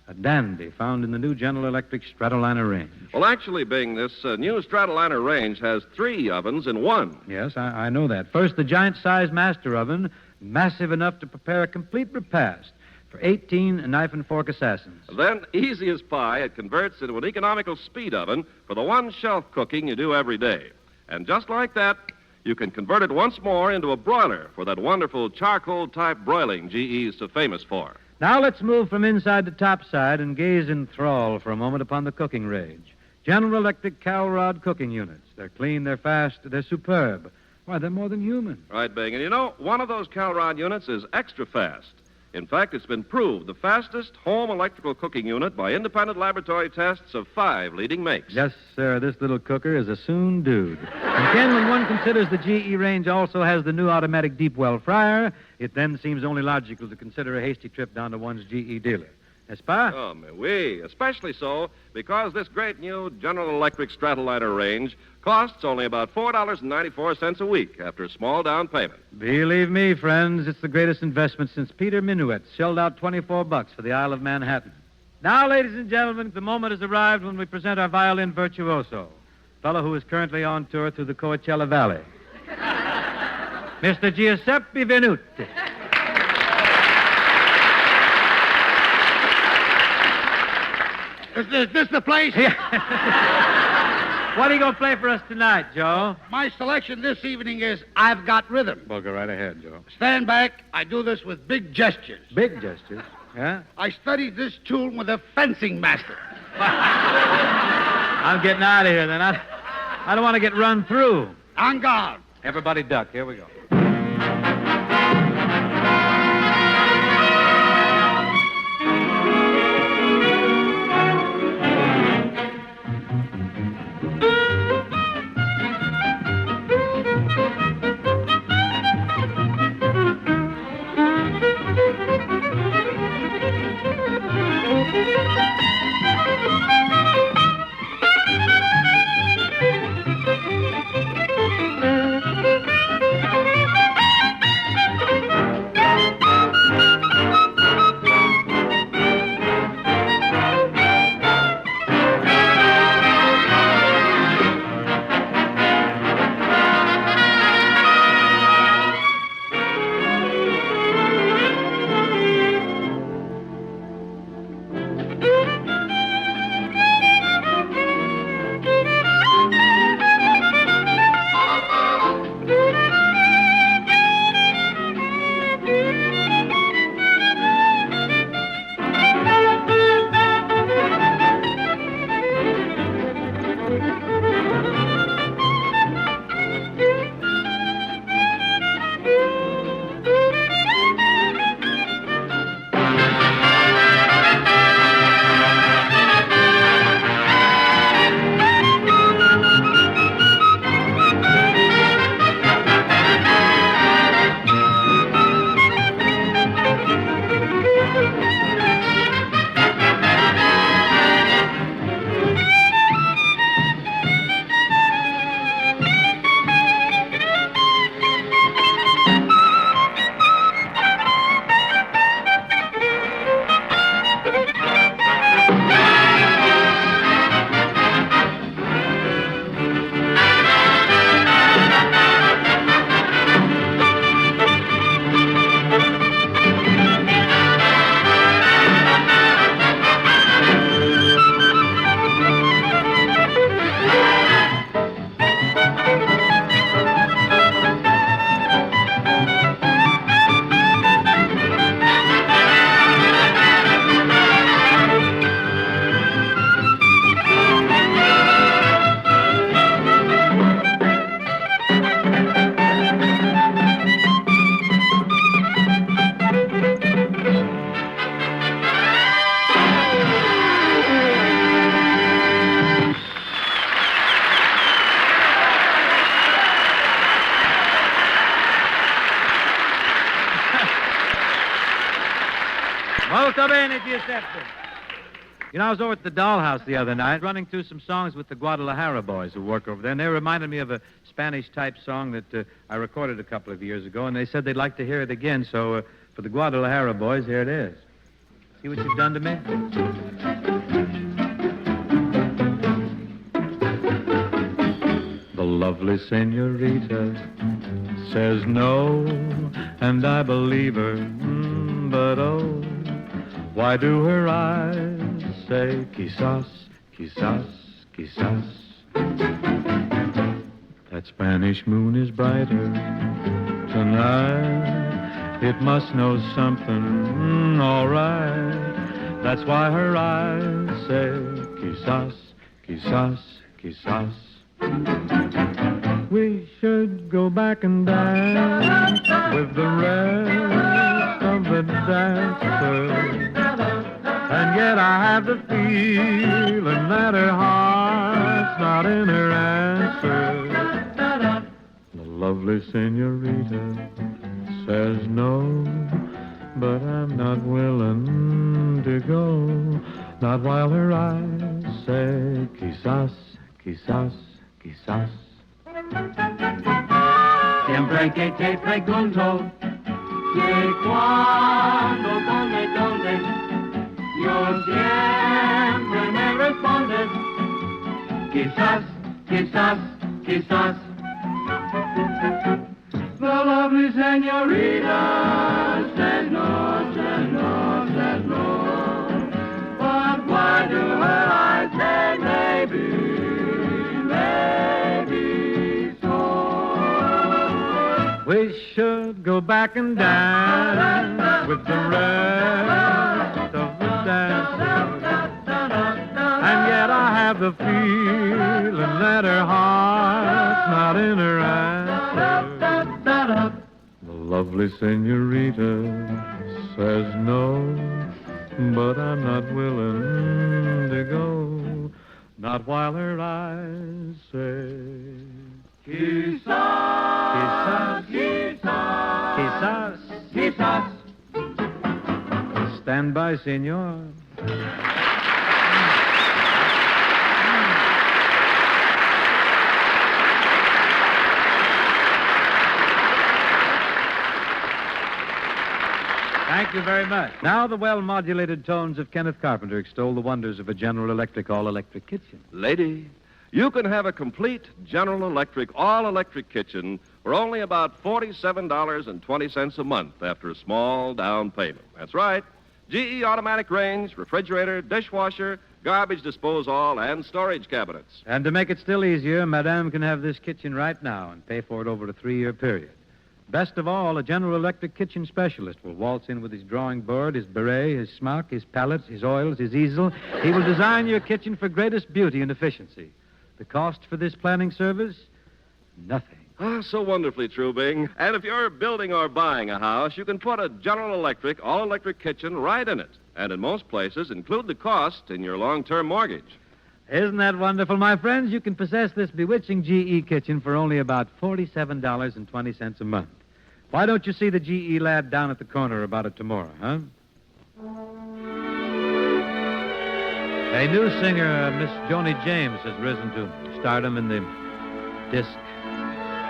A dandy found in the new General Electric Stratoliner range. Well, actually, Bing, this new Stratoliner range has 3 ovens in one. Yes, I know that. First, the giant-sized master oven, massive enough to prepare a complete repast for 18 knife and fork assassins. Then, easy as pie, it converts into an economical speed oven for the one shelf cooking you do every day. And just like that, you can convert it once more into a broiler for that wonderful charcoal-type broiling GE is so famous for. Now let's move from inside to topside and gaze in thrall for a moment upon the cooking range. General Electric Cal Rod cooking units. They're clean, they're fast, they're superb. Why, they're more than human. Right, Bing. And you know, one of those Cal Rod units is extra fast. In fact, it's been proved the fastest home electrical cooking unit by independent laboratory tests of 5 leading makes. Yes, sir, this little cooker is a soon dude. And, Ken, when one considers the GE range also has the new automatic deep well fryer, it then seems only logical to consider a hasty trip down to one's GE dealer. N'est-ce pas? Oh, mais oui. Especially so because this great new General Electric Stratoliner range costs only about $4.94 a week after a small down payment. Believe me, friends, it's the greatest investment since Peter Minuit shelled out $24 for the Isle of Manhattan. Now, ladies and gentlemen, the moment has arrived when we present our violin virtuoso, fellow who is currently on tour through the Coachella Valley, Mr. Giuseppe Venuti. Is this the place? What are you going to play for us tonight, Joe? My selection this evening is I've Got Rhythm. Well, go right ahead, Joe. Stand back. I do this with big gestures. Big gestures? Yeah? I studied this tune with a fencing master. I'm getting out of here, then. I don't want to get run through. On guard. Everybody duck. Here we go. Molto bene, Giuseppe. You know, I was over at the Dollhouse the other night, running through some songs with the Guadalajara boys who work over there, and they reminded me of a Spanish-type song that I recorded a couple of years ago, and they said they'd like to hear it again, so for the Guadalajara boys, here it is. See what you've done to me? The lovely senorita says no, and I believe her, but oh, why do her eyes say quizás, quizás, quizás? That Spanish moon is brighter tonight. It must know something, all right. That's why her eyes say quizás, quizás, quizás. We should go back and dance with the rest of the a dancer. And yet I have the feeling that her heart's not in her answer. The lovely senorita says no, but I'm not willing to go. Not while her eyes say, quizás, quizás, quizás. Siempre que te pregunto que cuándo, dónde, yo siempre me respondes, quizás, quizás, quizás. The lovely senorita says no, says no, says no. But why do her eyes say maybe, maybe so? We should go back and dance with the rest of the dancers. And yet I have the feeling that her heart's not in her answer. The lovely senorita says no, but I'm not willing to go. Not while her eyes say, quizás, quizás, quizás, quizás. Stand by, senor. Thank you very much. Now the well-modulated tones of Kenneth Carpenter extol the wonders of a General Electric all-electric kitchen. Lady, you can have a complete General Electric all-electric kitchen for only about $47.20 a month after a small down payment. That's right. GE automatic range, refrigerator, dishwasher, garbage disposal, and storage cabinets. And to make it still easier, Madame can have this kitchen right now and pay for it over a 3-year period. Best of all, a General Electric kitchen specialist will waltz in with his drawing board, his beret, his smock, his palettes, his oils, his easel. He will design your kitchen for greatest beauty and efficiency. The cost for this planning service? Nothing. Ah, so wonderfully true, Bing. And if you're building or buying a house, you can put a General Electric all-electric kitchen right in it. And in most places, include the cost in your long-term mortgage. Isn't that wonderful, my friends? You can possess this bewitching GE kitchen for only about $47.20 a month. Why don't you see the GE lad down at the corner about it tomorrow, huh? A new singer, Miss Joni James, has risen to stardom in the disc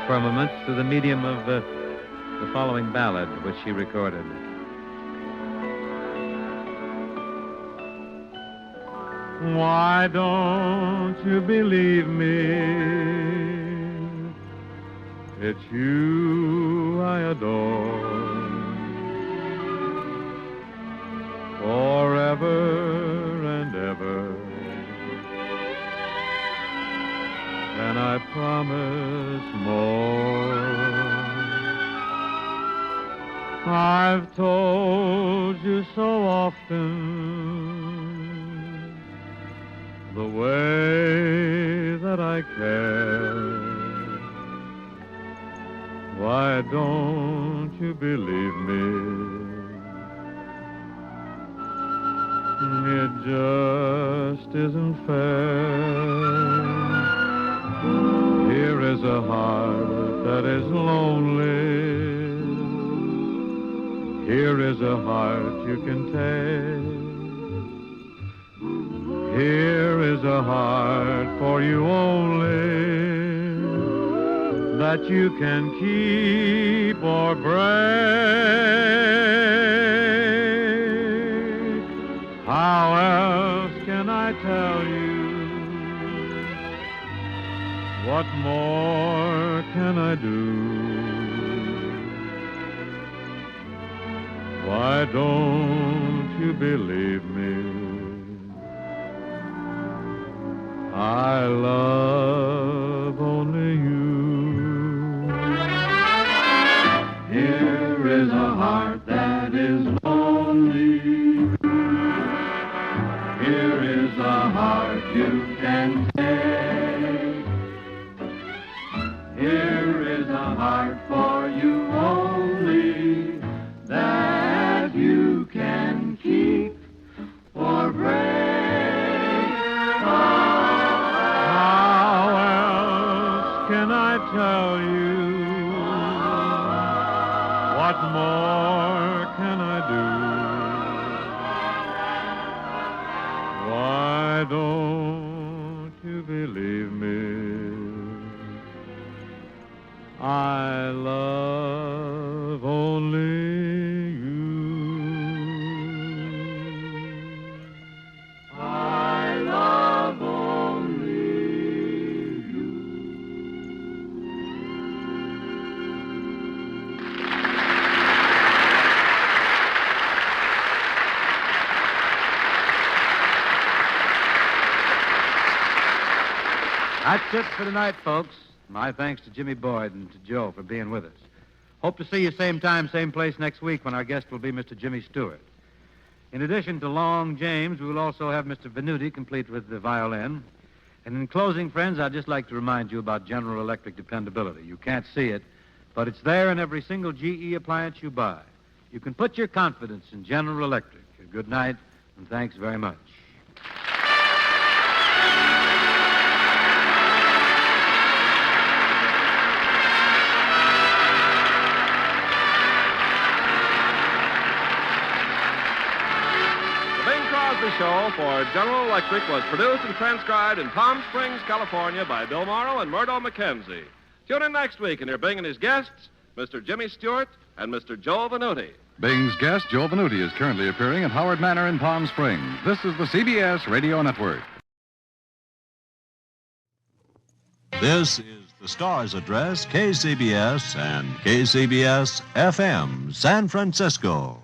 firmament through the medium of the following ballad, which she recorded. Why don't you believe me? It's you I adore. Forever and ever. And I promise more. I've told you so often the way that I care. Why don't you believe me? It just isn't fair. Here is a heart that is lonely. Here is a heart you can take. Here is a heart for you only, that you can keep or break. How else can I tell you? What more can I do? Why don't you believe me? I love only you. Here is a heart that is lonely. Here is a heart you can take. Here is a heart for you only, that you tell you. What more can I do? Why don't you believe me? I love only you. I love only you. That's it for tonight, folks. My thanks to Jimmy Boyd and to Joe for being with us. Hope to see you same time, same place next week when our guest will be Mr. Jimmy Stewart. In addition to Long James, we will also have Mr. Venuti complete with the violin. And in closing, friends, I'd just like to remind you about General Electric dependability. You can't see it, but it's there in every single GE appliance you buy. You can put your confidence in General Electric. Good night, and thanks very much. The Show for General Electric was produced and transcribed in Palm Springs, California by Bill Morrow and Murdo McKenzie. Tune in next week and hear Bing and his guests, Mr. Jimmy Stewart and Mr. Joe Venuti. Bing's guest, Joe Venuti, is currently appearing at Howard Manor in Palm Springs. This is the CBS Radio Network. This is the Star's address, KCBS and KCBS FM, San Francisco.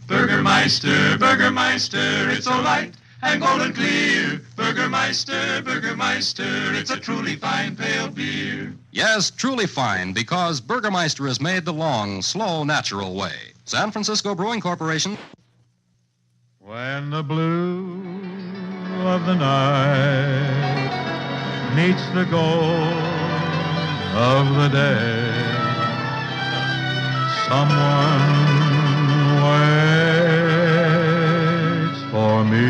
Burgermeister, Burgermeister, it's so light and golden clear. Burgermeister, Burgermeister, it's a truly fine pale beer. Yes, truly fine, because Burgermeister is made the long, slow, natural way. San Francisco Brewing Corporation. When the blue of the night meets the gold of the day, someone waits for me.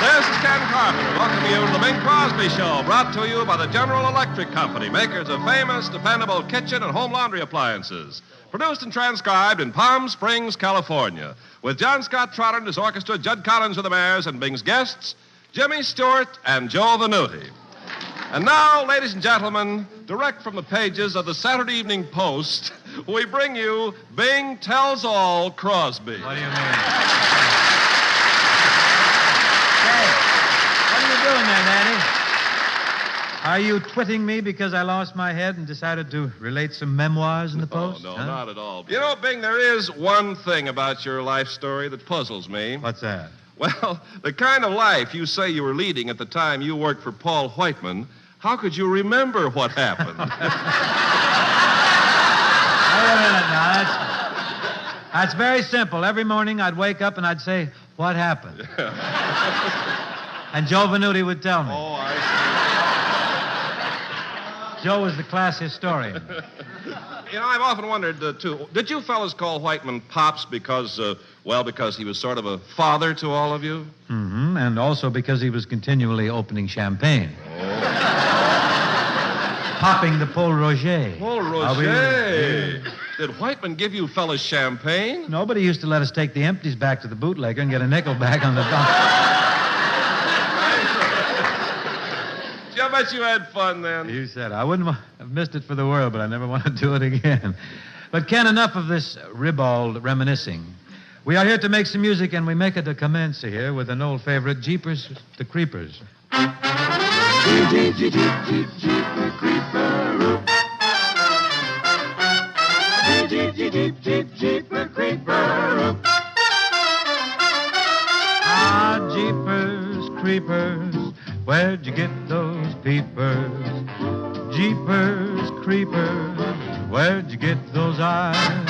This is Ken Carpenter welcoming you to the Bing Crosby Show, brought to you by the General Electric Company, makers of famous, dependable kitchen and home laundry appliances. Produced and transcribed in Palm Springs, California, with John Scott Trotter and his orchestra, Judd Collins with the Mares, and Bing's guests, Jimmy Stewart and Joe Venuti. And now, ladies and gentlemen, direct from the pages of the Saturday Evening Post, we bring you Bing Tells All Crosby. What do you mean? Hey, what are you doing there, Nanny? Are you twitting me because I lost my head and decided to relate some memoirs in the Post? No, not at all. You know, Bing, there is one thing about your life story that puzzles me. What's that? Well, the kind of life you say you were leading at the time you worked for Paul Whiteman, how could you remember what happened? Wait a minute now. That's very simple. Every morning I'd wake up and I'd say, what happened? And Joe Venuti would tell me. Oh, I see. Joe was the class historian. You know, I've often wondered, too, did you fellas call Whiteman Pops because he was sort of a father to all of you? Mm-hmm, and also because he was continually opening champagne. Popping the Paul Roger. Paul Roger? Did Whiteman give you fellas champagne? Nobody used to let us take the empties back to the bootlegger and get a nickel back on the dollar. I bet you had fun then. You said I wouldn't have missed it for the world, but I never want to do it again. But, Ken, enough of this ribald reminiscing. We are here to make some music, and we make it a commence here with an old favorite, Jeepers the Creepers. Jeep, creeper. Jeep, creeper. Ah, Jeepers Creepers, where'd you get those peepers? Jeepers Creepers, where'd you get those eyes?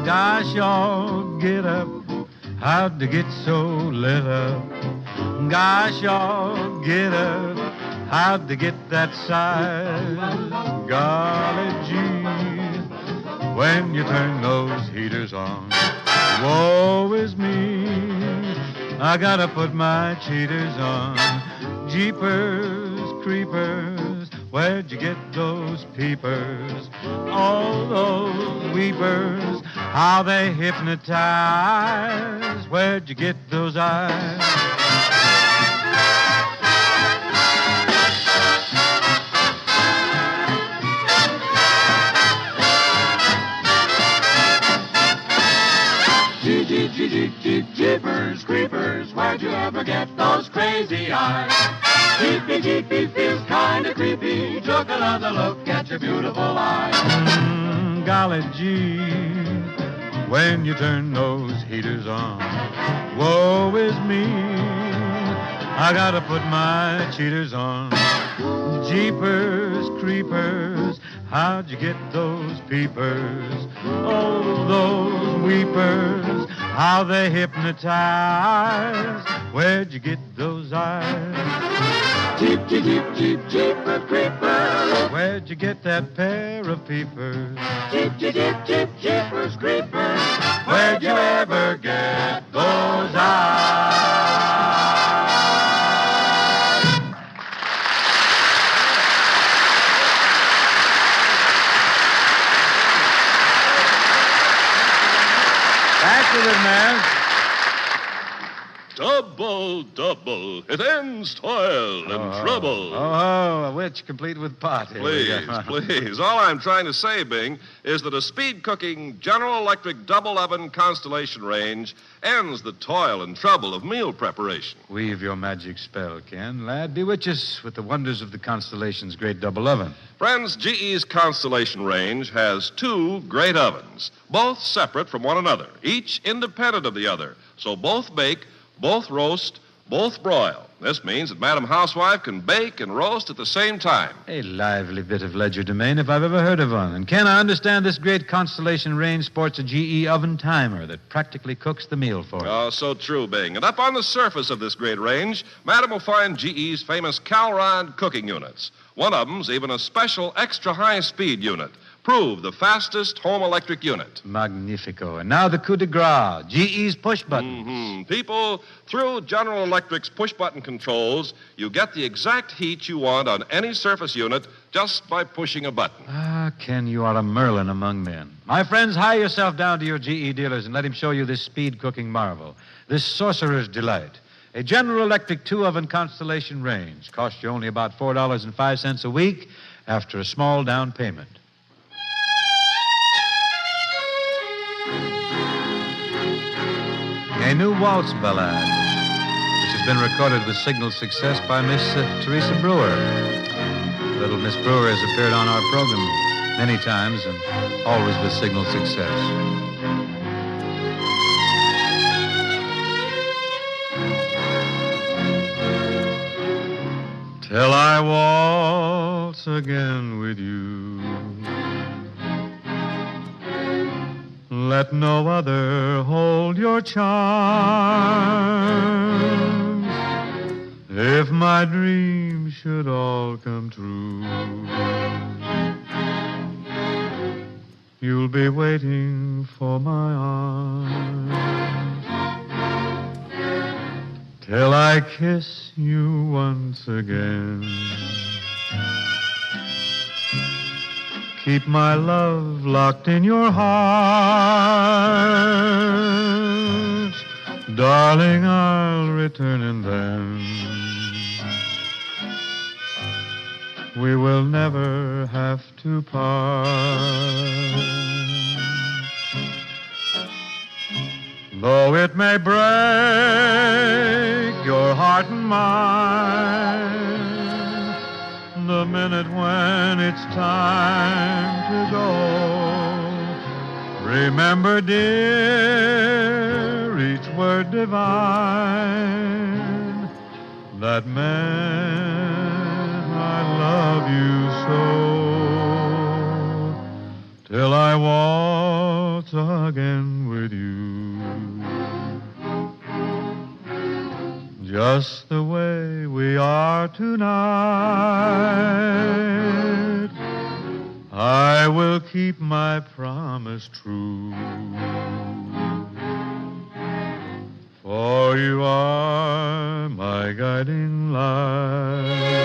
Gosh, y'all get up, how'd you get so lit up? Gosh, y'all get up, how'd you get that size? Golly gee, when you turn those heaters on, Woe is me, I gotta put my cheaters on. Jeepers, creepers, where'd you get those peepers? All those weepers, how they hypnotize. Where'd you get those eyes? Jeepers, creepers, where'd you ever get those crazy eyes? Jeepy, jeepy, feels kinda creepy. Took another look at your beautiful eyes. Golly gee, when you turn those heaters on. Woe is me, I gotta put my cheaters on. Jeepers, creepers, how'd you get those peepers? Oh, those weepers, how they hypnotize. Where'd you get those eyes? Jeep, jeep, jeep, jeep, jeepers, creepers. Where'd you get that pair of peepers? Jeep, jeep, jeep, jeep, jeepers, creepers. Where'd you ever get those eyes? Back to it, man. Double, double. It ends toil and trouble. Oh, a witch complete with pot. Here we Please, go. please. All I'm trying to say, Bing, is that a speed-cooking General Electric double-oven Constellation range ends the toil and trouble of meal preparation. Weave your magic spell, Ken. Lad, bewitch us with the wonders of the Constellation's great double oven. Friends, GE's Constellation range has two great ovens, both separate from one another, each independent of the other, so both bake, both roast, both broil. This means that Madam Housewife can bake and roast at the same time. A lively bit of legerdemain if I've ever heard of one. And Ken, I understand this great Constellation range sports a GE oven timer that practically cooks the meal for you. Oh, so true, Bing. And up on the surface of this great range, Madam will find GE's famous Calrod cooking units. One of them's even a special extra high-speed unit. Prove the fastest home electric unit. Magnifico. And now the coup de grace, GE's push button. Mm-hmm. People, through General Electric's push-button controls, you get the exact heat you want on any surface unit just by pushing a button. Ah, Ken, you are a Merlin among men. My friends, hie yourself down to your GE dealers and let him show you this speed-cooking marvel, this sorcerer's delight. A General Electric two-oven Constellation range costs you only about $4.05 a week after a small down payment. A new waltz ballad, which has been recorded with signal success by Miss Teresa Brewer. Little Miss Brewer has appeared on our program many times and always with signal success. Till I waltz again with you, let no other hold your charms. If my dreams should all come true, you'll be waiting for my arms. Till I kiss you once again, keep my love locked in your heart. Darling, I'll return and then we will never have to part. Though it may break your heart and mine, the minute when it's time to go, remember, dear, each word divine that meant I love you so, till I waltz again with you, just the way we are tonight. I will keep my promise true. For you are my guiding light.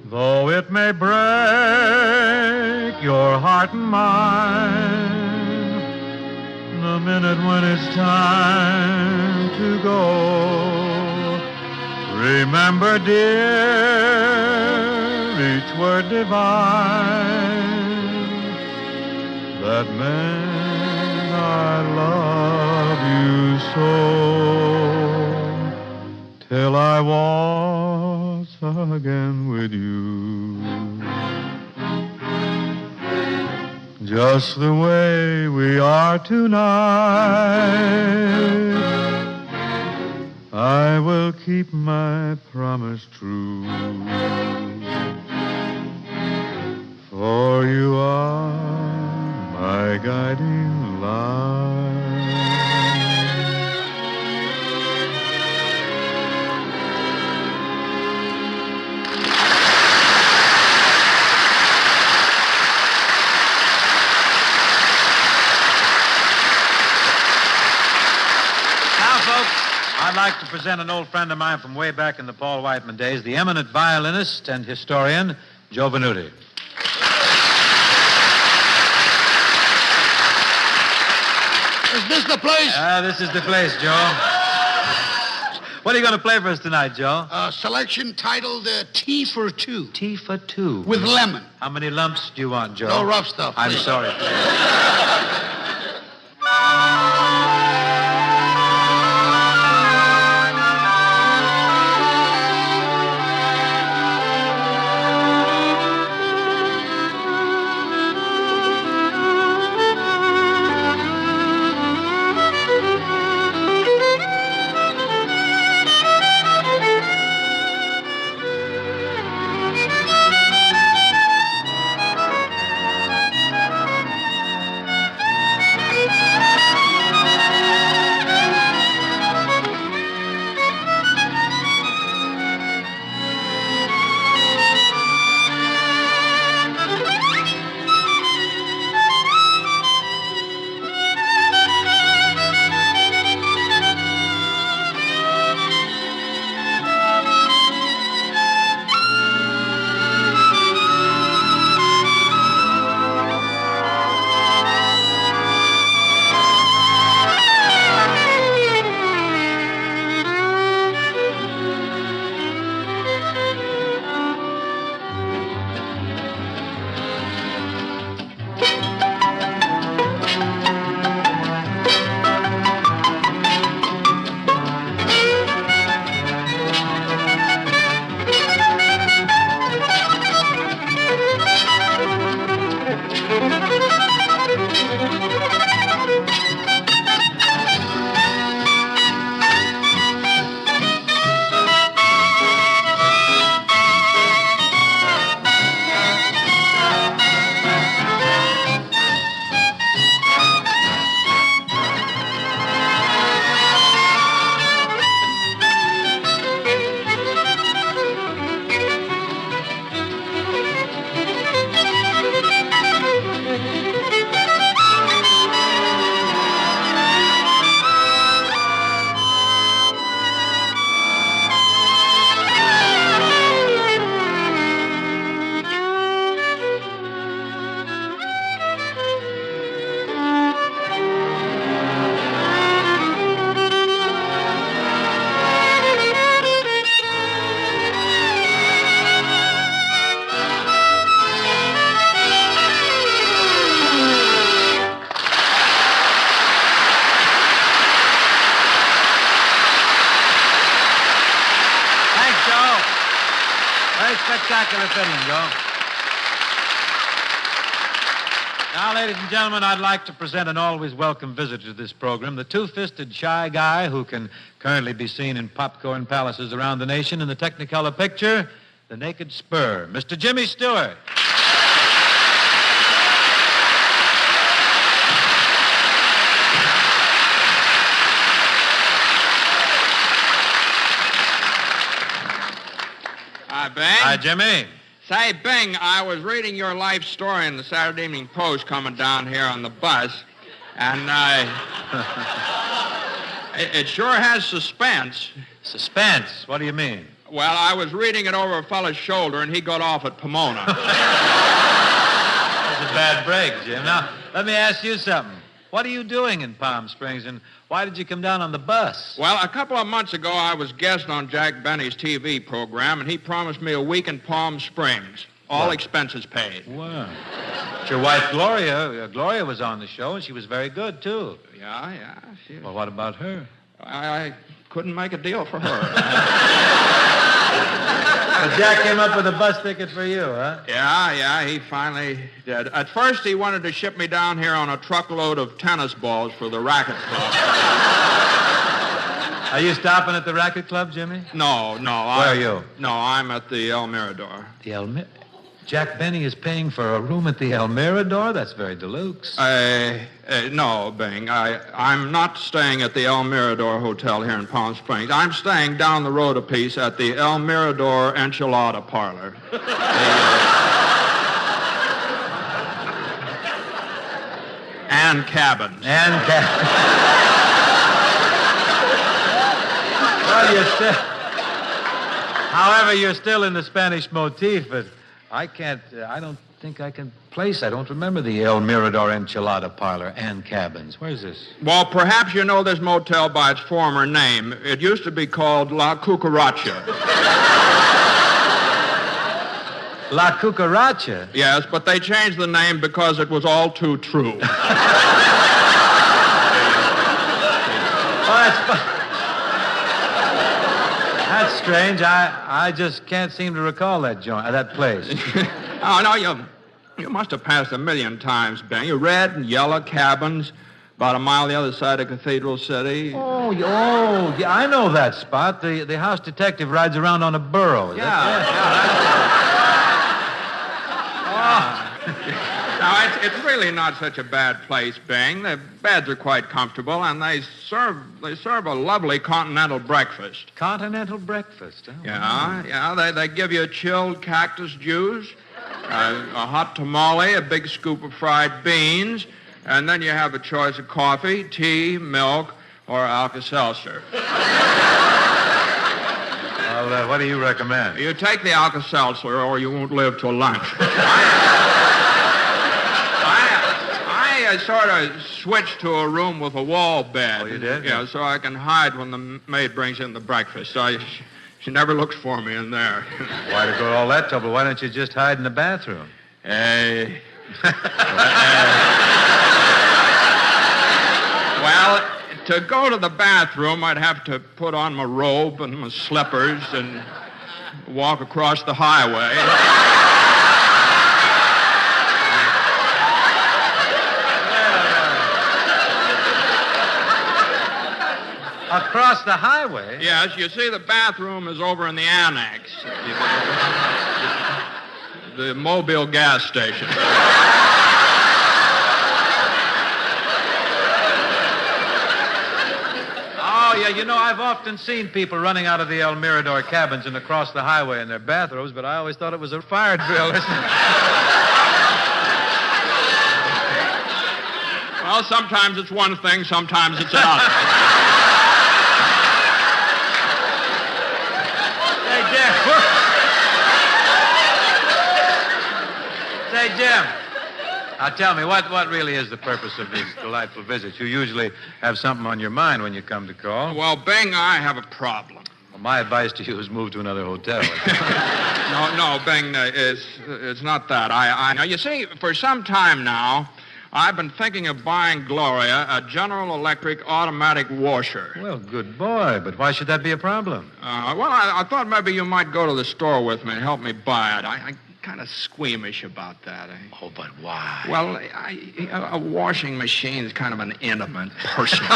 Though it may break your heart and mine, the minute when it's time to go, remember, dear, each word divine, that man, I love you so, till I waltz again with you. Just the way we are tonight, I will keep my promise true. For you are my guiding light. I'd like to present an old friend of mine from way back in the Paul Whiteman days, the eminent violinist and historian, Joe Venuti. Is this the place? This is the place, Joe. What are you going to play for us tonight, Joe? A selection titled Tea for Two. Tea for Two. With lemon. How many lumps do you want, Joe? No rough stuff. I'm please. sorry. spectacular fiddling, Joe. Now, ladies and gentlemen, I'd like to present an always welcome visitor to this program, the two-fisted shy guy who can currently be seen in popcorn palaces around the nation in the Technicolor picture, The Naked Spur, Mr. Jimmy Stewart. Hi, Bing. Hi, Jimmy. Say, Bing, I was reading your life story in the Saturday Evening Post coming down here on the bus, and it sure has suspense. Suspense? What do you mean? Well, I was reading it over a fella's shoulder, and he got off at Pomona. That's a bad break, Jim. Now, let me ask you something. What are you doing in Palm Springs, and why did you come down on the bus? Well, a couple of months ago, I was guest on Jack Benny's TV program, and he promised me a week in Palm Springs. All expenses paid. Wow. But your wife, Gloria, Gloria was on the show, and she was very good, too. Yeah. Well, what about her? I couldn't make a deal for her. But Jack came up with a bus ticket for you, huh? Yeah, he finally did. At first, he wanted to ship me down here on a truckload of tennis balls for the racket club. Are you stopping at the racket club, Jimmy? No. Where are you? No, I'm at the El Mirador. The El Mirador? Jack Benny is paying for a room at the El Mirador? That's very deluxe. No, Bing. I'm not staying at the El Mirador Hotel here in Palm Springs. I'm staying down the road a piece at the El Mirador Enchilada Parlor. And cabins. Well, however, you're still in the Spanish motif, but I don't think I can place. I don't remember the El Mirador Enchilada Parlor and cabins. Where's this? Well, perhaps you know this motel by its former name. It used to be called La Cucaracha. La Cucaracha? Yes, but they changed the name because it was all too true. That's strange. I just can't seem to recall that place. Oh, no, you must have passed a million times, Bing. Red and yellow cabins about a mile the other side of Cathedral City. Oh, yeah, I know that spot. The house detective rides around on a burro. Now, it's really not such a bad place, Bing. The beds are quite comfortable, and they serve a lovely continental breakfast. Continental breakfast? Oh, Yeah. They give you a chilled cactus juice, a hot tamale, a big scoop of fried beans, and then you have a choice of coffee, tea, milk, or Alka-Seltzer. Well, what do you recommend? You take the Alka-Seltzer, or you won't live till lunch. I sort of switched to a room with a wall bed. Oh, you did? Yeah, so I can hide when the maid brings in the breakfast. She never looks for me in there. Why to go to all that trouble? Why don't you just hide in the bathroom? Well, to go to the bathroom, I'd have to put on my robe and my slippers and walk across the highway. Across the highway? Yes, you see, the bathroom is over in the annex. The Mobile gas station. Oh, yeah, I've often seen people running out of the El Mirador cabins and across the highway in their bathrobes, but I always thought it was a fire drill. Well, sometimes it's one thing, sometimes it's another. Say, Jim, now tell me, what really is the purpose of these delightful visits? You usually have something on your mind when you come to call. Well, Bing, I have a problem. Well, my advice to you is move to another hotel. No, Bing, it's not that. Now, you see, for some time now, I've been thinking of buying Gloria a General Electric automatic washer. Well, good boy, but why should that be a problem? I thought maybe you might go to the store with me and help me buy it. I'm kind of squeamish about that. Oh, but why? Well, a washing machine is kind of an intimate, personal.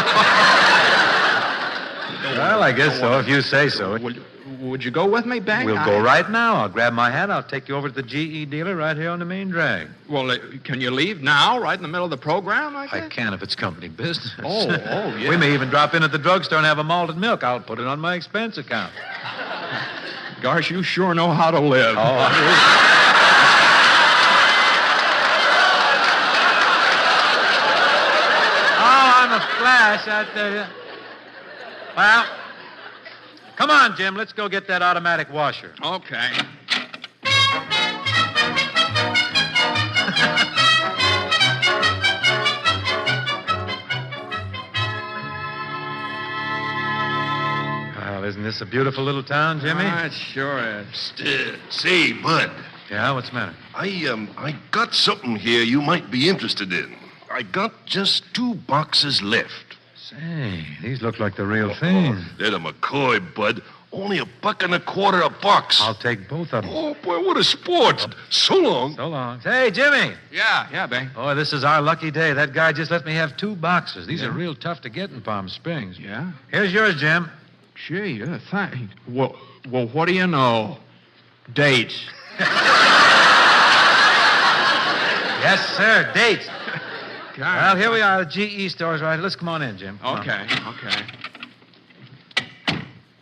Well, I guess so, if you say so. Would you go with me, Beck? We'll go right now. I'll grab my hat. I'll take you over to the GE dealer right here on the main drag. Well, can you leave now, right in the middle of the program? I can if it's company business. Oh, yeah. We may even drop in at the drugstore and have a malted milk. I'll put it on my expense account. Gosh, you sure know how to live. Oh, I'm a flash, I tell you. Well, come on, Jim. Let's go get that automatic washer. Okay. Well, isn't this a beautiful little town, Jimmy? It sure is. Say, Bud. Yeah, what's the matter? I got something here you might be interested in. I got just 2 boxes left. Say, these look like the real thing. They're the McCoy, Bud. Only $1.25 a box. I'll take both of them. Oh, boy, what a sport. So long. So long. Hey, Jimmy. Yeah, babe. Boy, this is our lucky day. That guy just let me have 2 boxes. These are real tough to get in Palm Springs. Yeah? Here's yours, Jim. Gee, thanks. Well, what do you know? Dates. Yes, sir, dates. God. Well, here we are, the GE stores, right? Let's come on in, Jim. Okay.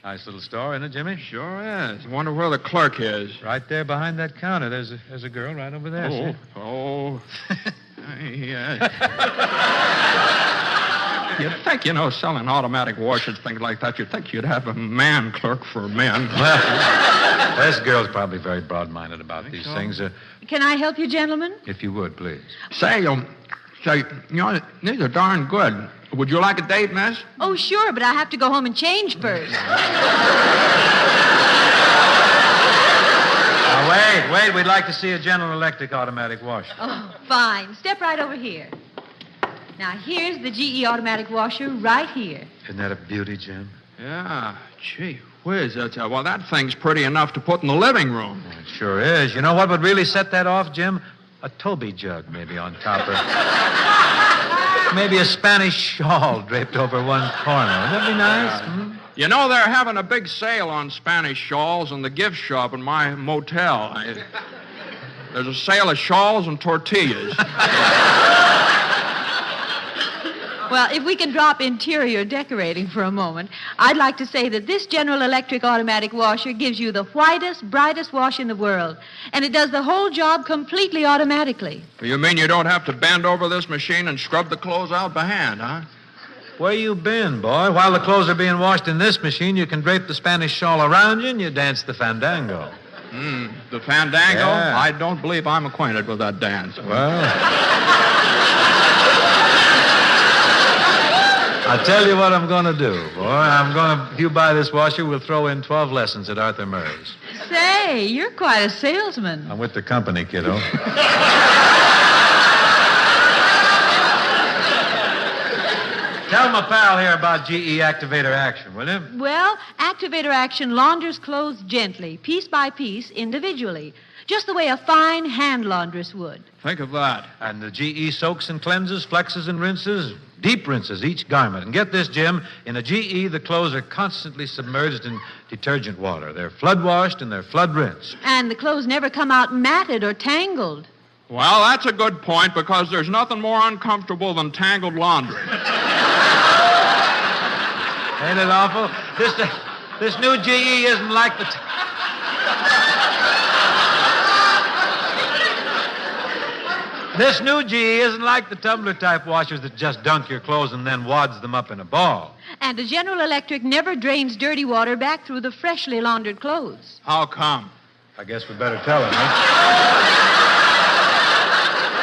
Nice little store, isn't it, Jimmy? Sure is. Wonder where the clerk is. Right there behind that counter. There's a girl right over there. See? You'd think, selling automatic washers, things like that, you'd think you'd have a man clerk for men. Well, this girl's probably very broad-minded about these things. Can I help you, gentlemen? If you would, please. Say, these are darn good. Would you like a date, miss? Oh, sure, but I have to go home and change first. Now, wait. We'd like to see a General Electric automatic washer. Oh, fine. Step right over here. Now, here's the GE automatic washer right here. Isn't that a beauty, Jim? Yeah. Gee whiz. Well, that thing's pretty enough to put in the living room. It sure is. You know what would really set that off, Jim? A Toby jug, maybe, on top of... Maybe a Spanish shawl draped over one corner. Wouldn't that be nice? You know, they're having a big sale on Spanish shawls in the gift shop in my motel. There's a sale of shawls and tortillas. Well, if we can drop interior decorating for a moment, I'd like to say that this General Electric automatic washer gives you the whitest, brightest wash in the world. And it does the whole job completely automatically. You mean you don't have to bend over this machine and scrub the clothes out by hand, huh? Where you been, boy? While the clothes are being washed in this machine, you can drape the Spanish shawl around you and you dance the fandango. The fandango? Yeah. I don't believe I'm acquainted with that dance. Well... I'll tell you what I'm going to do, boy. If you buy this washer, we'll throw in 12 lessons at Arthur Murray's. Say, you're quite a salesman. I'm with the company, kiddo. Tell my pal here about GE Activator Action, will you? Well, Activator Action launders clothes gently, piece by piece, individually. Just the way a fine hand laundress would. Think of that. And the GE soaks and cleanses, flexes and rinses, deep rinses each garment. And get this, Jim, in a GE, the clothes are constantly submerged in detergent water. They're flood washed and they're flood rinsed. And the clothes never come out matted or tangled. Well, that's a good point, because there's nothing more uncomfortable than tangled laundry. Ain't it awful? This new GE isn't like the... This new GE isn't like the tumbler-type washers that just dunk your clothes and then wads them up in a ball. And a General Electric never drains dirty water back through the freshly laundered clothes. How come? I guess we better tell him, huh?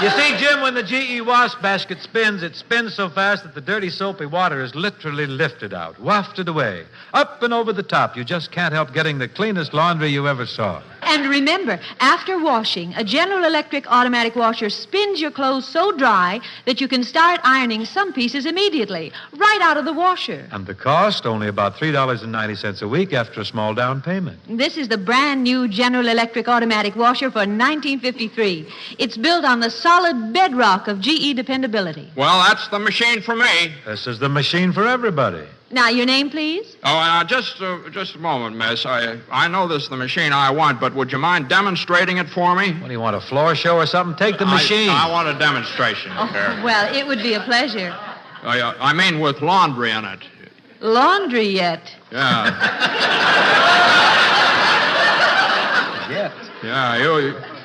You see, Jim, when the GE wash basket spins, it spins so fast that the dirty, soapy water is literally lifted out, wafted away, up and over the top. You just can't help getting the cleanest laundry you ever saw. And And remember, after washing, a General Electric automatic washer spins your clothes so dry that you can start ironing some pieces immediately, right out of the washer. And the cost, only about $3.90 a week after a small down payment. This is the brand new General Electric automatic washer for 1953. It's built on the solid bedrock of GE dependability. Well, that's the machine for me. This is the machine for everybody. Now, your name, please? Oh, just a moment, miss. I know this is the machine I want, but would you mind demonstrating it for me? What, do you want, a floor show or something? Take the machine. I want a demonstration. Oh, well, it would be a pleasure. I mean with laundry in it. Laundry yet? Yeah. Yet? Yeah,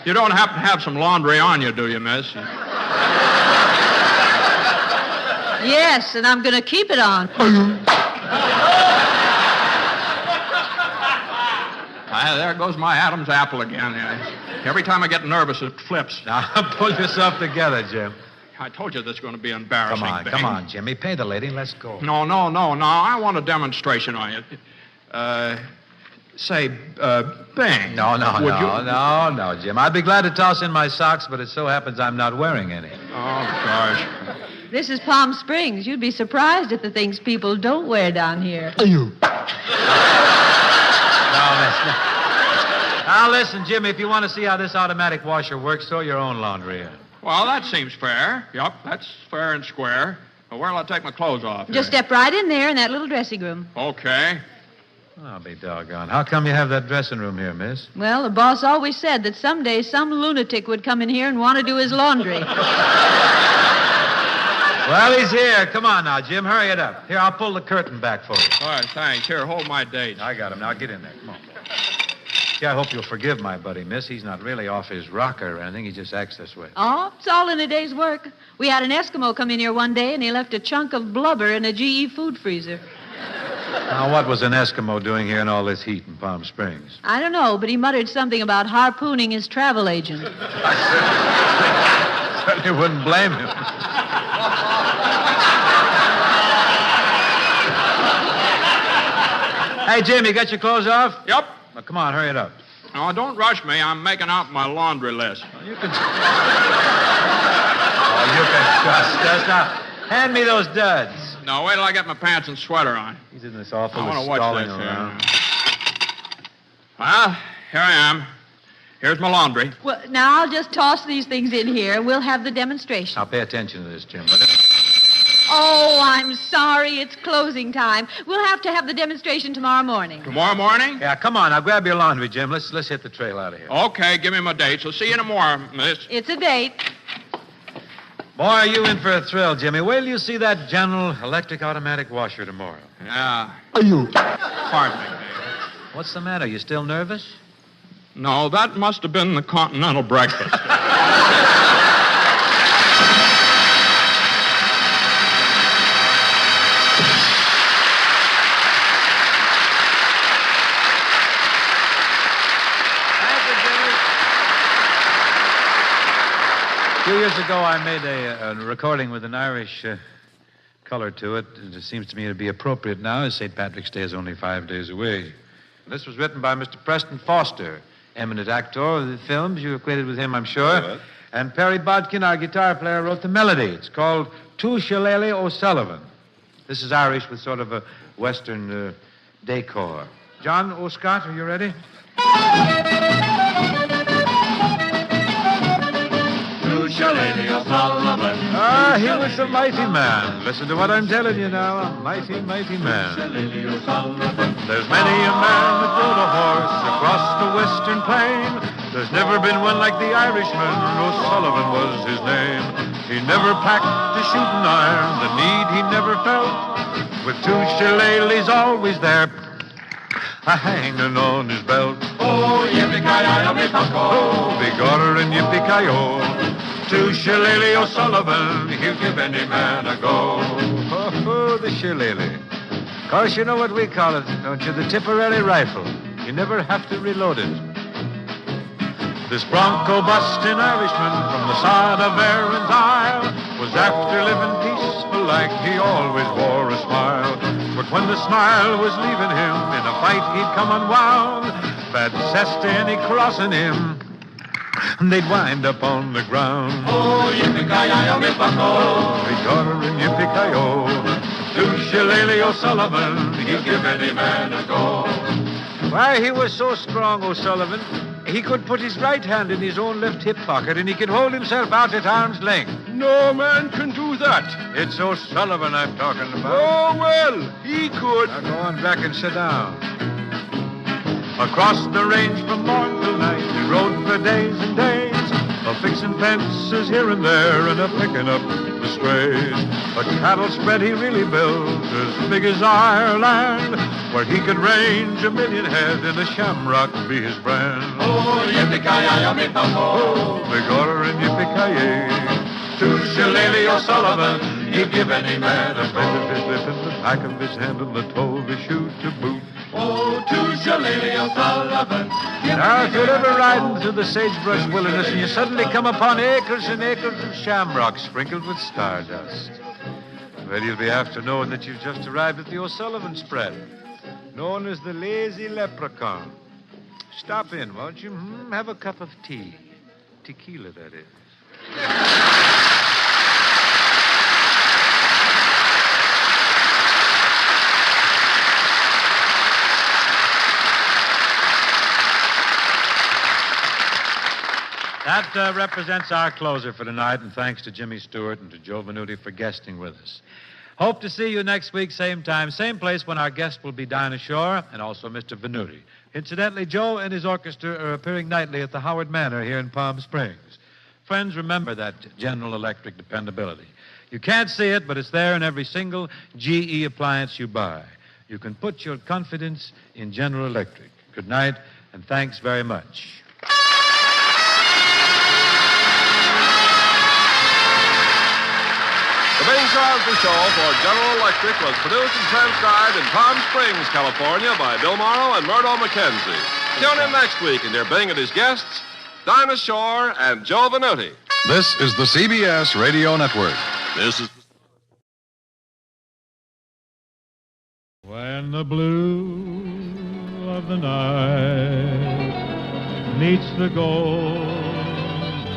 you don't happen to have some laundry on you, do you, miss? Yes, and I'm going to keep it on. There goes my Adam's apple again. Every time I get nervous, it flips. Now, pull yourself together, Jim. I told you this is going to be embarrassing. Come on, Jimmy. Pay the lady and let's go. No. I want a demonstration on you. Say, Bing. No, Jim. I'd be glad to toss in my socks, but it so happens I'm not wearing any. Oh, gosh. This is Palm Springs. You'd be surprised at the things people don't wear down here. Now, listen, Jimmy, if you want to see how this automatic washer works, throw your own laundry in. Well, that seems fair. Yup, that's fair and square. But where'll I take my clothes off? Just step right in there in that little dressing room. Okay. I'll be doggone. How come you have that dressing room here, miss? Well, the boss always said that someday some lunatic would come in here and want to do his laundry. Well, he's here. Come on now, Jim. Hurry it up. Here, I'll pull the curtain back for you. All right, thanks. Here, hold my date. I got him. Now, get in there. Come on. Gee, I hope you'll forgive my buddy, miss. He's not really off his rocker or anything. He just acts this way. Oh, it's all in a day's work. We had an Eskimo come in here one day, and he left a chunk of blubber in a GE food freezer. Now, what was an Eskimo doing here in all this heat in Palm Springs? I don't know, but he muttered something about harpooning his travel agent. I certainly wouldn't blame him. Hey, Jim, you got your clothes off? Yep. Well, come on, hurry it up. No, don't rush me. I'm making out my laundry list. Oh, you can trust us. Now, hand me those duds. No, wait till I get my pants and sweater on. He's in this awful I want to watch stalling this around. Well, here I am. Here's my laundry. Well, now I'll just toss these things in here, and we'll have the demonstration. Now, pay attention to this, Jim, will you? Oh, I'm sorry. It's closing time. We'll have to have the demonstration tomorrow morning. Tomorrow morning? Yeah, come on. Now, grab your laundry, Jim. Let's hit the trail out of here. Okay, give me my date. So see you tomorrow, miss. It's a date. Boy, are you in for a thrill, Jimmy. Wait till you see that General Electric automatic washer tomorrow. Yeah. Pardon me. What's the matter? You still nervous? No, that must have been the continental breakfast. A few years ago, I made a recording with an Irish color to it. It seems to me to be appropriate now, as St. Patrick's Day is only 5 days away. This was written by Mr. Preston Foster, eminent actor of the films. You're acquainted with him, I'm sure. Right. And Perry Bodkin, our guitar player, wrote the melody. It's called Two Shillelagh O'Sullivan. This is Irish with sort of a Western decor. John O'Scott, are you ready? Ah, he was a mighty man. Listen to what I'm telling you now. A mighty, mighty man. There's many a man that rode a horse across the western plain. There's never been one like the Irishman. O'Sullivan was his name. He never packed a shooting iron. The need he never felt. With two shillelaghs always there, a hanging on his belt. Oh, yippee-ki-yo, oh, begorra and yippee-ki-yo. Two shillelagh O'Sullivan, he'll give any man a go. Oh, the shillelagh. Of course, you know what we call it, don't you? The Tipperary rifle. You never have to reload it. This bronco-busting Irishman from the side of Erin's Isle was after living peaceful like he always wore a smile. But when the smile was leaving him in a fight he'd come unwound, fat zesty any crossing him, they'd wind up on the ground. Oh, yippee-ki-yi-yo, me bucko. They daughter and yippee-ki-yo. To Shillelagh O'Sullivan, he'd give any man a go. Why, he was so strong, O'Sullivan, he could put his right hand in his own left hip pocket and he could hold himself out at arm's length. No man can do that. It's O'Sullivan I'm talking about. Oh, well, he could. Now go on back and sit down. Across the range from morn till night, he rode for days and days, a-fixing fences here and there and a-picking up the strays. A cattle spread he really built as big as Ireland, where he could range 1,000,000 head and a shamrock be his brand. Oh, yippee-ki-yi-yo, me bucko. Big order and yippee-ki-yay. To Shillelagh O'Sullivan, he'd give any man a bend of his lip and the back of his hand and the toe of his shoe to boot. Oh, to Shillelagh O'Sullivan. Now, if you're ever riding through the sagebrush wilderness and you suddenly come upon acres and acres of shamrock sprinkled with stardust, well, you'll be after knowing that you've just arrived at the O'Sullivan spread, known as the Lazy Leprechaun. Stop in, won't you? Have a cup of tea. Tequila, that is. That represents our closer for tonight, and thanks to Jimmy Stewart and to Joe Venuti for guesting with us. Hope to see you next week, same time, same place, when our guest will be Dinah Shore and also Mr. Venuti. Incidentally, Joe and his orchestra are appearing nightly at the Howard Manor here in Palm Springs. Friends, remember that General Electric dependability. You can't see it, but it's there in every single GE appliance you buy. You can put your confidence in General Electric. Good night, and thanks very much. The Bing Crosby Show for General Electric was produced and transcribed in Palm Springs, California by Bill Morrow and Murdo McKenzie. Tune in next week and hear Bing and his guests, Dinah Shore and Joe Venuti. This is the CBS Radio Network. This is... When the blue of the night meets the gold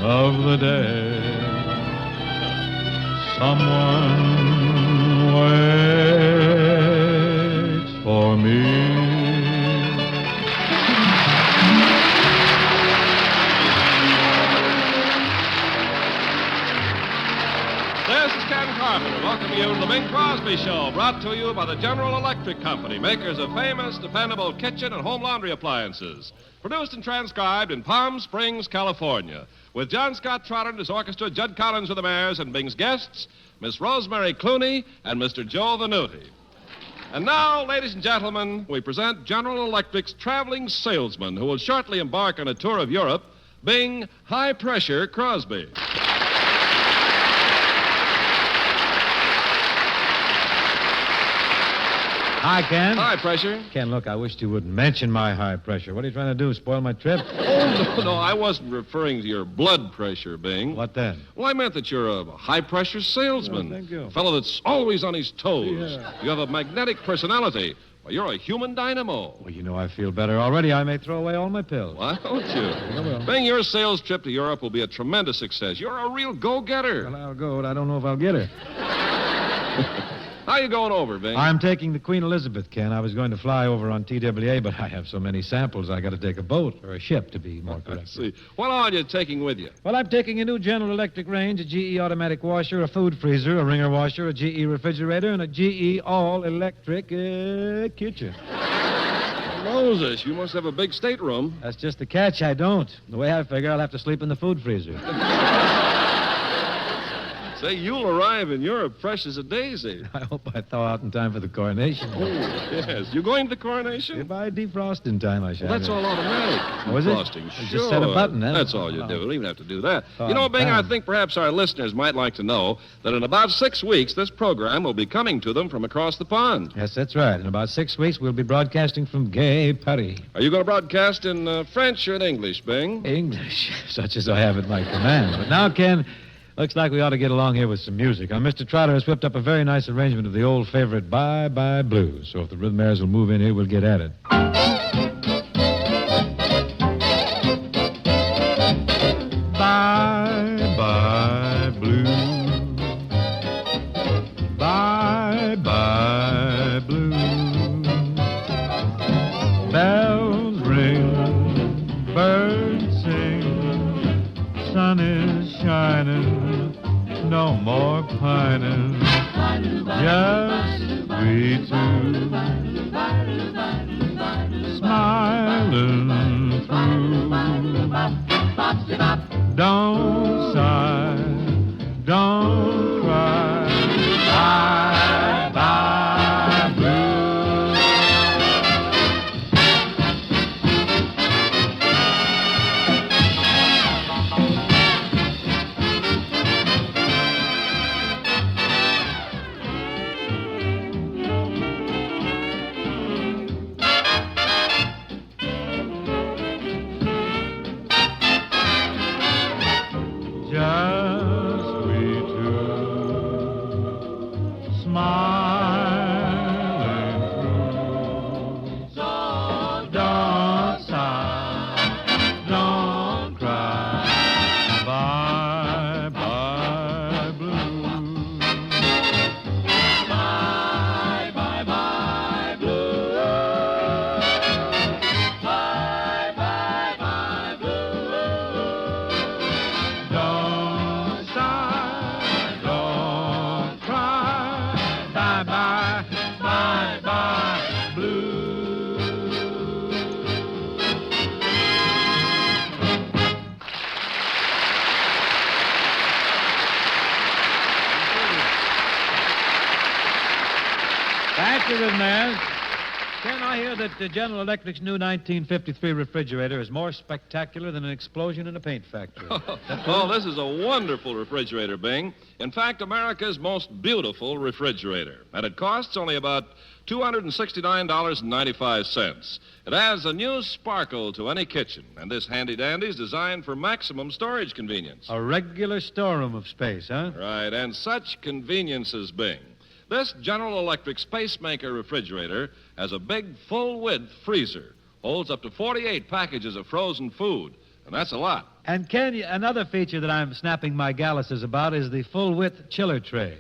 of the day, someone waits for me. This is Ken Carpenter welcoming you to the Bing Crosby Show, brought to you by the General Electric Company, makers of famous, dependable kitchen and home laundry appliances. Produced and transcribed in Palm Springs, California, with John Scott Trotter and his orchestra, Judd Collins of the Mayors, and Bing's guests, Miss Rosemary Clooney and Mr. Joe Venuti. And now, ladies and gentlemen, we present General Electric's traveling salesman who will shortly embark on a tour of Europe, Bing High Pressure Crosby. Hi, Ken. High pressure. Ken, look, I wished you wouldn't mention my high pressure. What are you trying to do, spoil my trip? Oh, no, I wasn't referring to your blood pressure, Bing. What then? Well, I meant that you're a high-pressure salesman. Oh, thank you. A fellow that's always on his toes. Yeah. You have a magnetic personality. Well, you're a human dynamo. Well, you know, I feel better already. I may throw away all my pills. Why don't you? I will. Bing, your sales trip to Europe will be a tremendous success. You're a real go-getter. Well, I'll go, but I don't know if I'll get her. How you going over, Bing? I'm taking the Queen Elizabeth, Ken. I was going to fly over on TWA, but I have so many samples, I got to take a boat, or a ship, to be more correct. See, what are you taking with you? Well, I'm taking a new General Electric range, a GE automatic washer, a food freezer, a ringer washer, a GE refrigerator, and a GE all-electric kitchen. Moses, you must have a big stateroom. That's just the catch, I don't. The way I figure, I'll have to sleep in the food freezer. Say, you'll arrive in Europe fresh as a daisy. I hope I thaw out in time for the coronation. Oh, yes. You going to the coronation? If I defrost in time, I shall. Well, that's all automatic. Oh, is it? Defrosting, I sure. just set a button, huh? That's all you do. You don't even have to do that. Oh, you know, Bing, damn. I think perhaps our listeners might like to know that in about 6 weeks, this program will be coming to them from across the pond. Yes, that's right. In about 6 weeks, we'll be broadcasting from Gay Paris. Are you going to broadcast in French or in English, Bing? English, such as I have at my command. But now, Ken, looks like we ought to get along here with some music. Now, Mr. Trotter has whipped up a very nice arrangement of the old favorite Bye Bye Blues. So if the Rhythmaires will move in here, we'll get at it. birds sing, sun is shining, no more pining, just we two, smiling through. Don't sigh, don't cry, bye-bye blue. Just we two, smiling through. So don't sigh, don't cry, bye-bye blue. Bye-bye blue. Bye-bye blue. Don't sigh, don't cry, bye-bye, bye-bye blue. Thank you, good man. Ken, I hear that General Electric's new 1953 refrigerator is more spectacular than an explosion in a paint factory. Oh, this is a wonderful refrigerator, Bing. In fact, America's most beautiful refrigerator. And it costs only about $269.95. It has a new sparkle to any kitchen, and this handy-dandy is designed for maximum storage convenience. A regular storeroom of space, huh? Right, and such conveniences, Bing. This General Electric Spacemaker refrigerator has a big, full-width freezer. Holds up to 48 packages of frozen food, and that's a lot. And, Ken, another feature that I'm snapping my galluses about is the full-width chiller tray.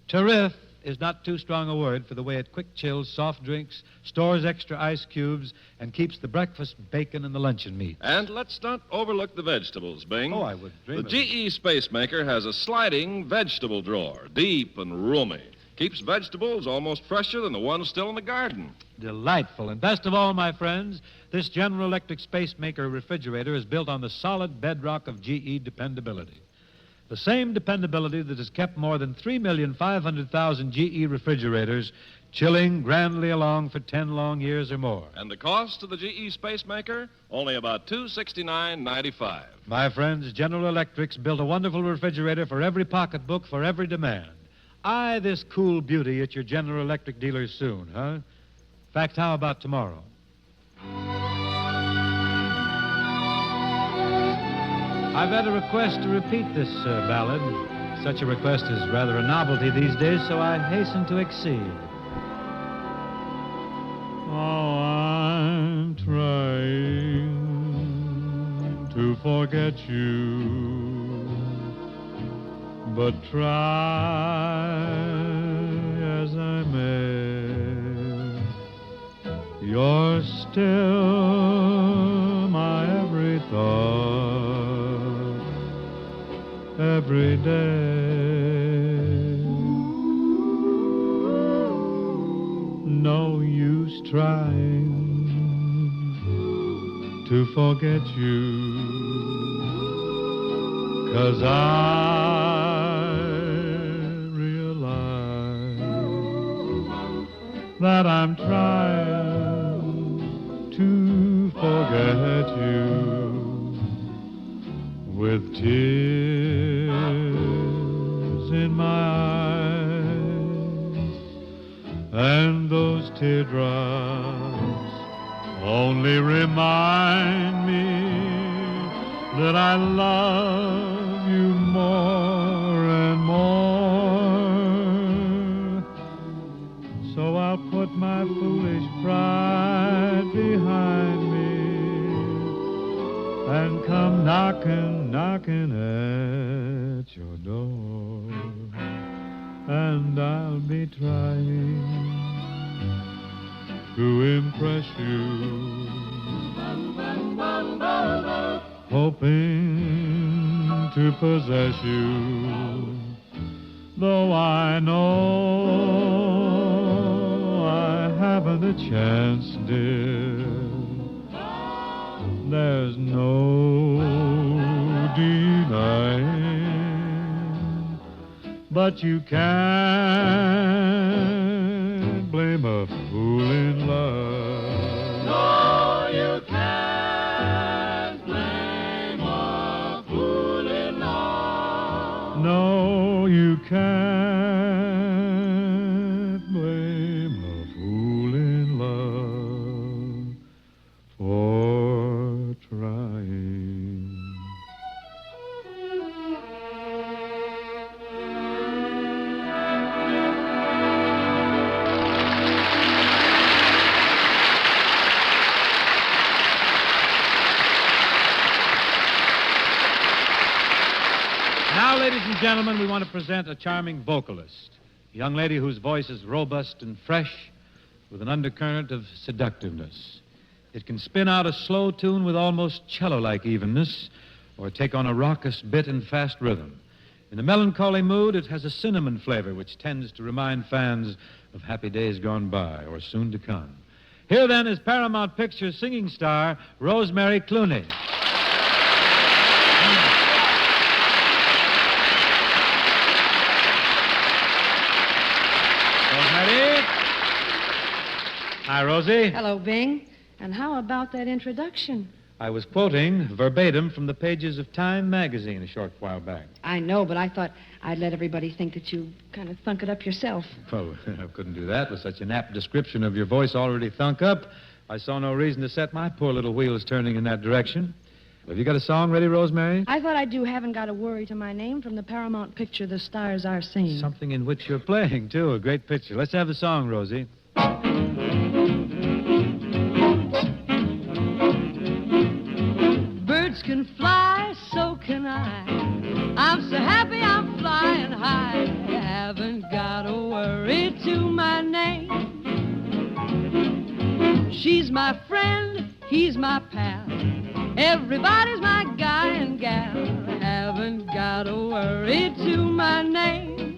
Terrific is not too strong a word for the way it quick chills soft drinks, stores extra ice cubes, and keeps the breakfast bacon and the luncheon meat. And let's not overlook the vegetables, Bing. Oh, I would dream The of it. GE Spacemaker has a sliding vegetable drawer, deep and roomy. Keeps vegetables almost fresher than the ones still in the garden. Delightful. And best of all, my friends, this General Electric Spacemaker refrigerator is built on the solid bedrock of GE dependability. The same dependability that has kept more than 3,500,000 GE refrigerators chilling grandly along for 10 long years or more. And the cost of the GE Spacemaker? Only about $269.95. My friends, General Electric's built a wonderful refrigerator for every pocketbook, for every demand. Eye this cool beauty at your General Electric dealers soon, huh? In fact, how about tomorrow? I've had a request to repeat this ballad. Such a request is rather a novelty these days, so I hasten to accede. Oh, I'm trying to forget you. But try as I may, you're still my every thought, every day. No use trying to forget you, 'cause I that I'm trying to forget you with tears in my eyes, and those teardrops only remind me that I love you more and more. So I'll put my foolish pride behind me and come knocking at your door. And I'll be trying to impress you hoping to possess you, though I know I haven't a chance, dear. There's no denying, but you can't blame a fool in love. No, you can't blame a fool in love. No, you can't blame a fool in love for trying. Now, ladies and gentlemen, we want to present a charming vocalist, a young lady whose voice is robust and fresh with an undercurrent of seductiveness. It can spin out a slow tune with almost cello-like evenness or take on a raucous bit and fast rhythm. In a melancholy mood, it has a cinnamon flavor which tends to remind fans of happy days gone by or soon to come. Here, then, is Paramount Pictures singing star Rosemary Clooney. Rosemary? Hi, Rosie. Hello, Bing. And how about that introduction? I was quoting verbatim from the pages of Time magazine a short while back. I know, but I thought I'd let everybody think that you kind of thunk it up yourself. Oh, I couldn't do that with such an apt description of your voice already thunk up. I saw no reason to set my poor little wheels turning in that direction. Have you got a song ready, Rosemary? I thought I'd do Haven't Got a Worry to My Name from the Paramount picture The Stars Are Singing. Something in which you're playing, too. A great picture. Let's have the song, Rosie. Birds can fly, so can I. I'm so happy I'm flying high. Haven't got a worry to my name. She's my friend, he's my pal. Everybody's my guy and gal. Haven't got a worry to my name.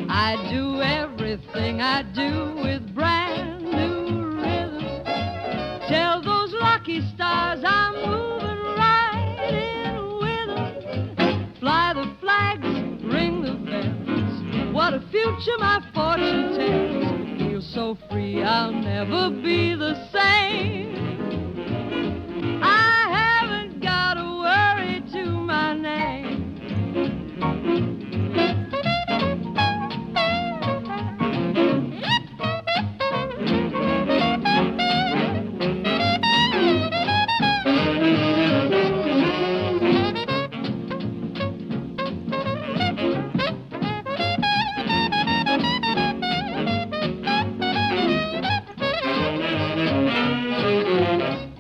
I do everything I do with brand new rhythm. Tell those lucky stars I'm moving right in with them. Fly the flags, ring the bells. What a future my fortune tells. Feel so free I'll never be the same. I haven't got a worry to my name.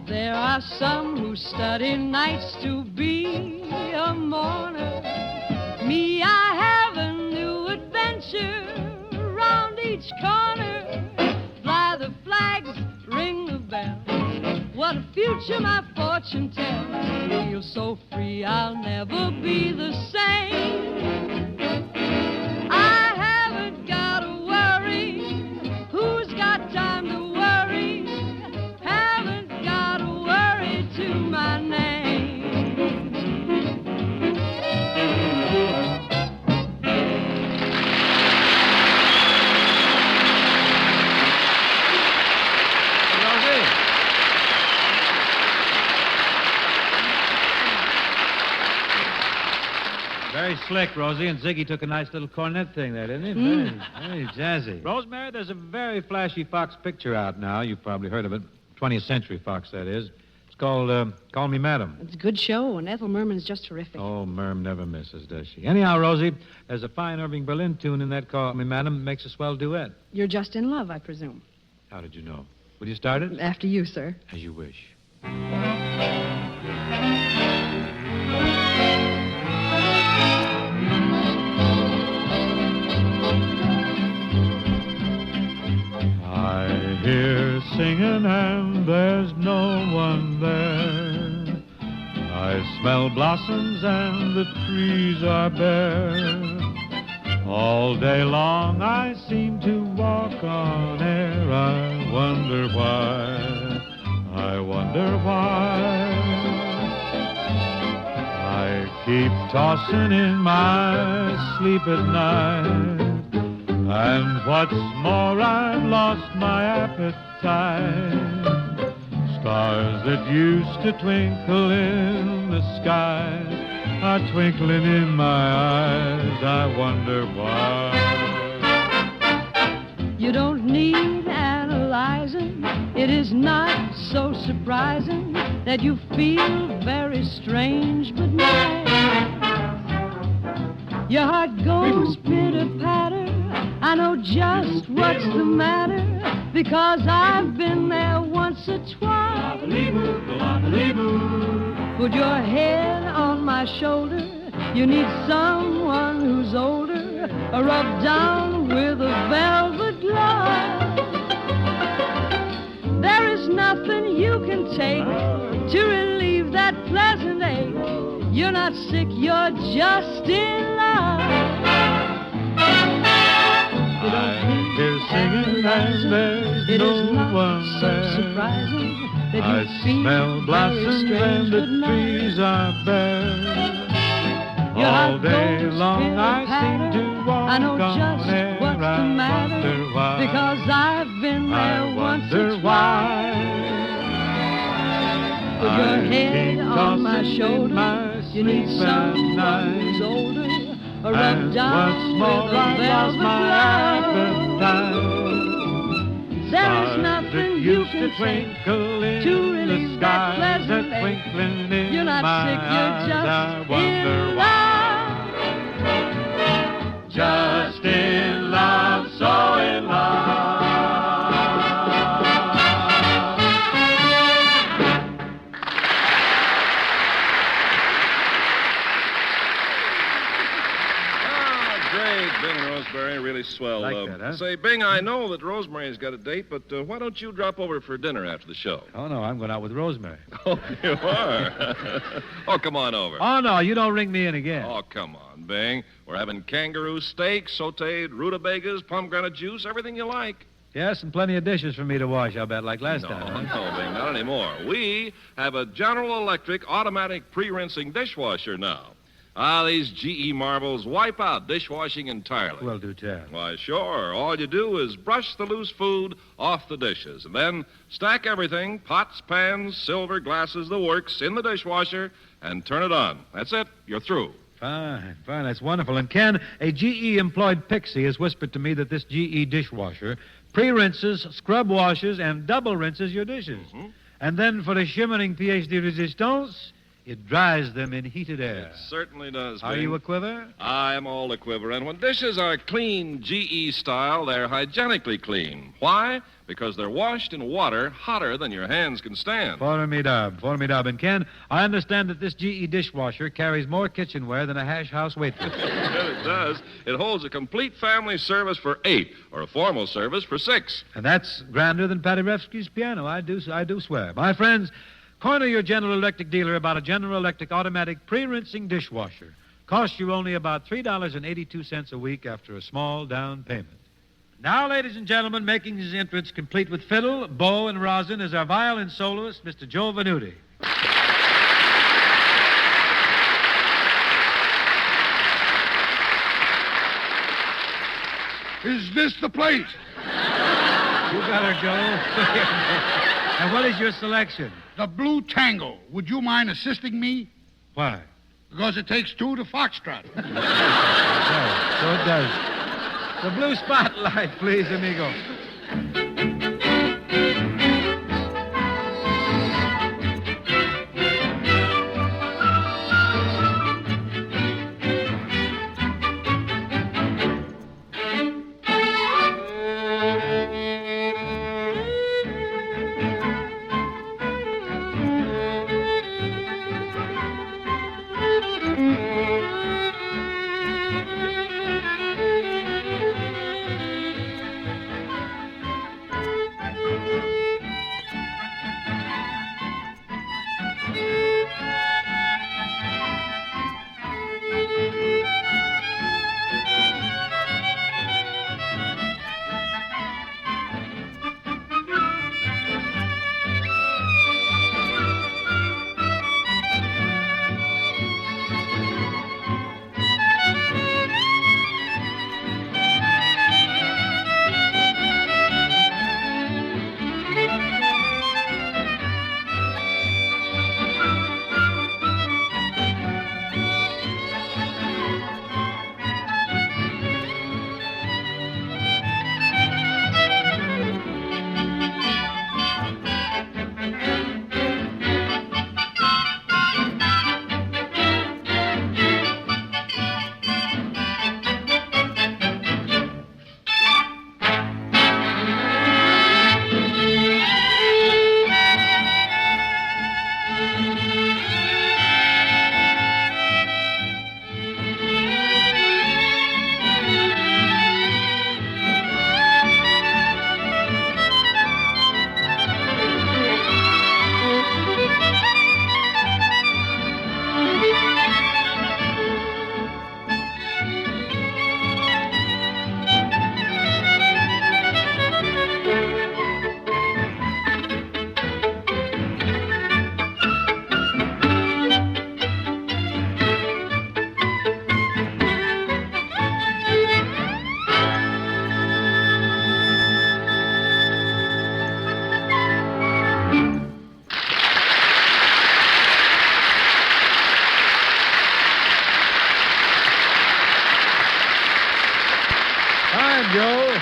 There are some who study nights to be a mourner. Me, I have a new adventure around each corner. Fly the flags, ring the bells. What a future my fortune tells. Feel so free I'll never be the same. I haven't got a worry. Who's got time to worry? Haven't got a worry to my name. Very slick, Rosie, and Ziggy took a nice little cornet thing there, didn't he? Very jazzy. Rosemary, there's a very flashy Fox picture out now. You've probably heard of it. 20th Century Fox, that is. It's called Call Me Madam. It's a good show, and Ethel Merman's just terrific. Oh, Merm never misses, does she? Anyhow, Rosie, there's a fine Irving Berlin tune in that Call Me Madam. It makes a swell duet. You're just in love, I presume. How did you know? Will you start it? After you, sir. As you wish. I hear singing and there's no one there. I smell blossoms and the trees are bare. All day long I seem to walk on air. I wonder why, I wonder why. I keep tossing in my sleep at night. And what's more, I've lost my appetite. Stars that used to twinkle in the skies are twinkling in my eyes. I wonder why. You don't need analyzing. It is not so surprising that you feel very strange but nice. Your heart goes pitter-patter. I know just what's the matter because I've been there once or twice. Put your head on my shoulder. You need someone who's older, or rub down with a velvet glove. There is nothing you can take to relieve that pleasant ache. You're not sick, you're just in love. I'm here singing and there's no one there. I smell blossoms and the trees are bare. All day long I seem to walk I know on just air. what's the matter wonder why. because I've been there once or twice. Put your head on my shoulder. You need someone who's older. Or rub down with a velvet glove. There is nothing you can take to relieve that pleasant ache. You're not sick, you're just in love. Just in love, so in love. Bing and Rosemary, really swell. Like that, huh? Say, Bing, I know that Rosemary's got a date, but why don't you drop over for dinner after the show? Oh, no, I'm going out with Rosemary. Oh, you are? Oh, come on over. Oh, no, you don't ring me in again. Oh, come on, Bing. We're having kangaroo steak, sautéed rutabagas, pomegranate juice, everything you like. Yes, and plenty of dishes for me to wash, I'll bet, like last No, time. Huh? no, Bing, not anymore. We have a General Electric automatic pre-rinsing dishwasher now. These GE marvels wipe out dishwashing entirely. Well, do tell. Why, sure. All you do is brush the loose food off the dishes, and then stack everything, pots, pans, silver, glasses, the works, in the dishwasher, and turn it on. That's it. You're through. Fine. That's wonderful. And Ken, a GE-employed pixie has whispered to me that this GE dishwasher pre-rinses, scrub washes, and double rinses your dishes. Mm-hmm. And then for the shimmering pièce de résistance, it dries them in heated air. It certainly does, Are Bing. you a quiver? I am all a quiver. And when dishes are clean GE style, they're hygienically clean. Why? Because they're washed in water hotter than your hands can stand. Formidable. And Ken, I understand that this GE dishwasher carries more kitchenware than a hash house waitress. It does. It holds a complete family service for 8, or a formal service for 6. And that's grander than Paderewski's piano, I do swear. My friends, corner your General Electric dealer about a General Electric automatic pre-rinsing dishwasher. Costs you only about $3.82 a week after a small down payment. Now, ladies and gentlemen, making his entrance complete with fiddle, bow, and rosin is our violin soloist, Mr. Joe Venuti. Is this the place? You better go. And what is your selection? The Blue Tango. Would you mind assisting me? Why? Because it takes two to foxtrot. So it does. The blue spotlight, please, amigo.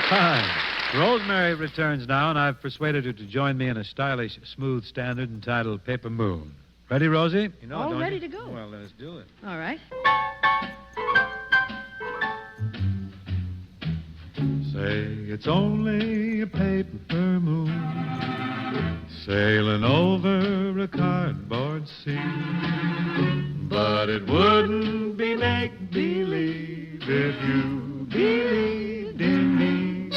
Fine. Rosemary returns now, and I've persuaded her to join me in a stylish, smooth standard entitled Paper Moon. Ready, Rosie? You know, All don't ready you? to go. Well, let's do it. All right. Say it's only a paper moon sailing over a cardboard sea, but it wouldn't be make-believe if you believed in me.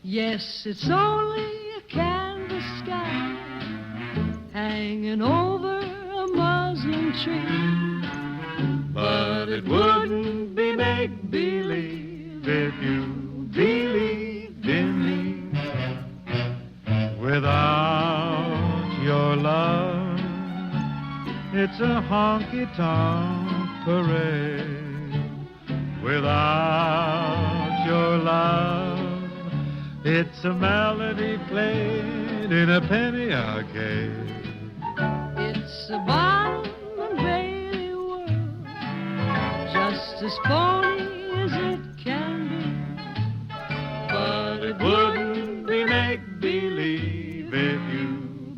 Yes, it's only a canvas sky hanging over a muslin tree, But it wouldn't be make-believe if you believed in me. Without your love, it's a honky-tonk parade. Without your love, it's a melody played in a penny arcade. it's a Barnum and Bailey world, just as phony as it can be. But it wouldn't be make-believe if you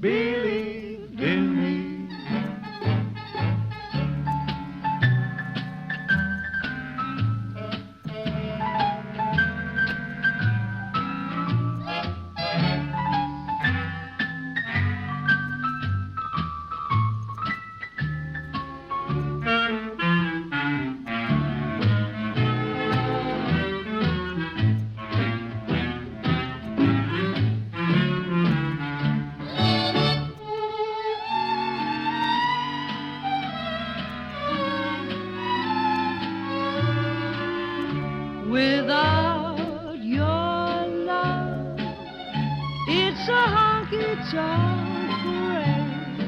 believed in me. Without your love, it's a honky-tonk parade.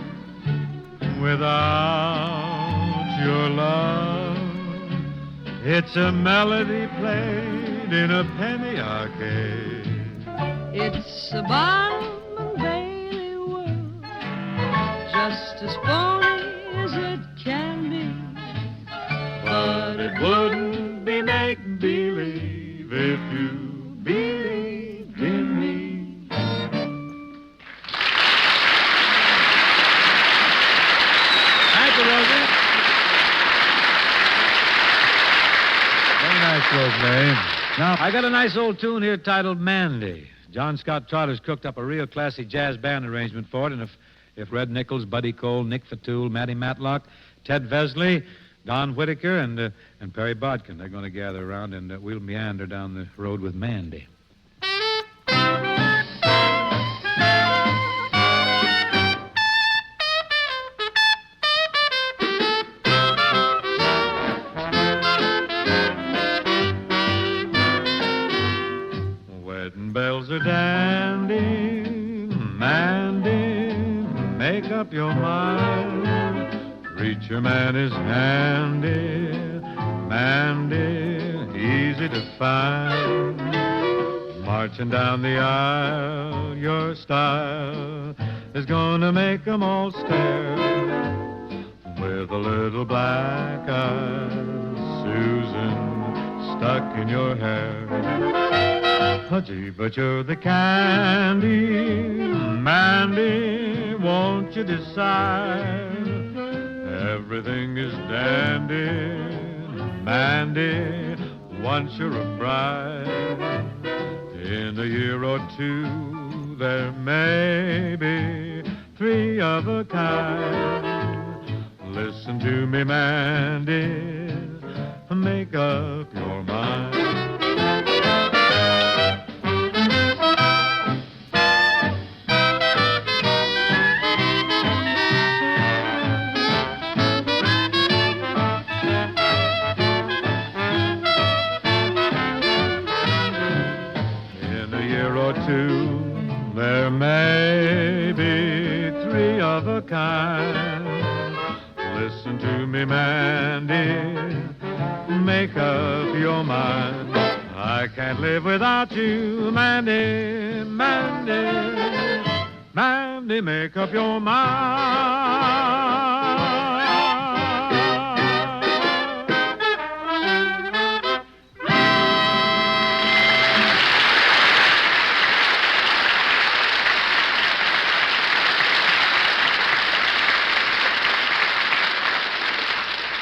Without your love, it's a melody played in a penny arcade. It's a Barnum and Bailey world, just as phony as it can be. But it wouldn't be make-believe if you believed in me. Thank you, Rosie. Very nice, Rosemary. Now, I got a nice old tune here titled Mandy. John Scott Trotter's cooked up a real classy jazz band arrangement for it, and if Red Nichols, Buddy Cole, Nick Fatoul, Matty Matlock, Ted Vesley, Don Whitaker, and Perry Bodkin, they're going to gather around, and we'll meander down the road with Mandy. Wedding bells are dandy, Mandy, make up your mind. Preacher man is handy, Mandy, easy to find. Marching down the aisle, your style is gonna make 'em all stare. With a little black eye, Susan, stuck in your hair. Oh, gee, but you're the candy, Mandy, won't you decide? Everything is dandy, Mandy, once you're a bride. In a year or two, there may be 3 of a kind. Listen to me, Mandy, make up your mind. There may be 3 of a kind. Listen to me, Mandy, make up your mind. I can't live without you, Mandy, Mandy, Mandy, make up your mind.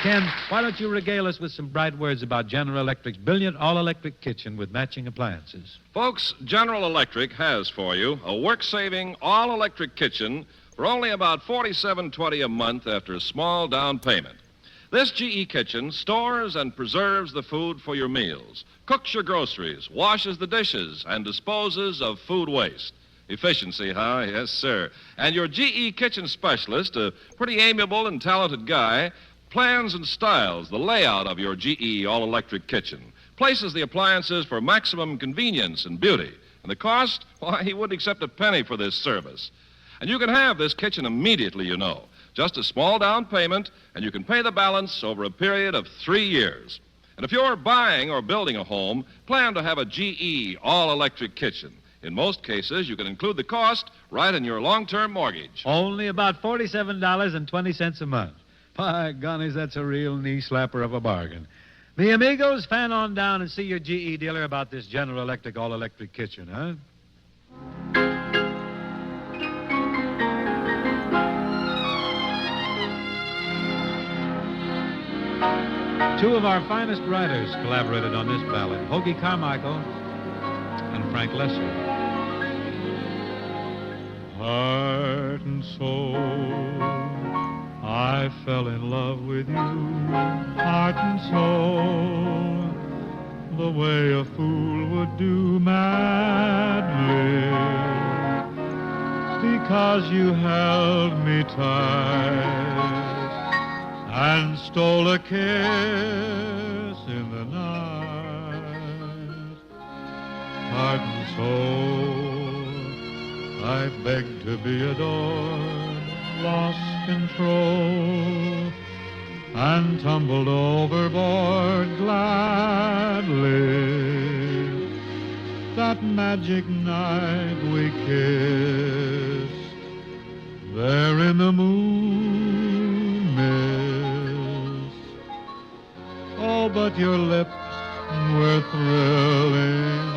Ken, why don't you regale us with some bright words about General Electric's brilliant all-electric kitchen with matching appliances? Folks, General Electric has for you a work-saving, all-electric kitchen for only about $47.20 a month after a small down payment. This GE kitchen stores and preserves the food for your meals, cooks your groceries, washes the dishes, and disposes of food waste. Efficiency, huh? Yes, sir. And your GE kitchen specialist, a pretty amiable and talented guy, plans and styles the layout of your GE all-electric kitchen, places the appliances for maximum convenience and beauty. And the cost? Why, he wouldn't accept a penny for this service. And you can have this kitchen immediately, you know. Just a small down payment, and you can pay the balance over a period of 3 years. And if you're buying or building a home, plan to have a GE all-electric kitchen. In most cases, you can include the cost right in your long-term mortgage. Only about $47.20 a month. By gones, that's a real knee-slapper of a bargain. Me amigos, fan on down and see your GE dealer about this General Electric all-electric kitchen, huh? Two of our finest writers collaborated on this ballad, Hoagie Carmichael and Frank Lesser. Heart and soul, I fell in love with you, heart and soul, the way a fool would do madly, because you held me tight and stole a kiss in the night. Heart and soul, I begged to be adored, lost control, and tumbled overboard gladly. That magic night we kissed, there in the moon mist. Oh, but your lips were thrilling,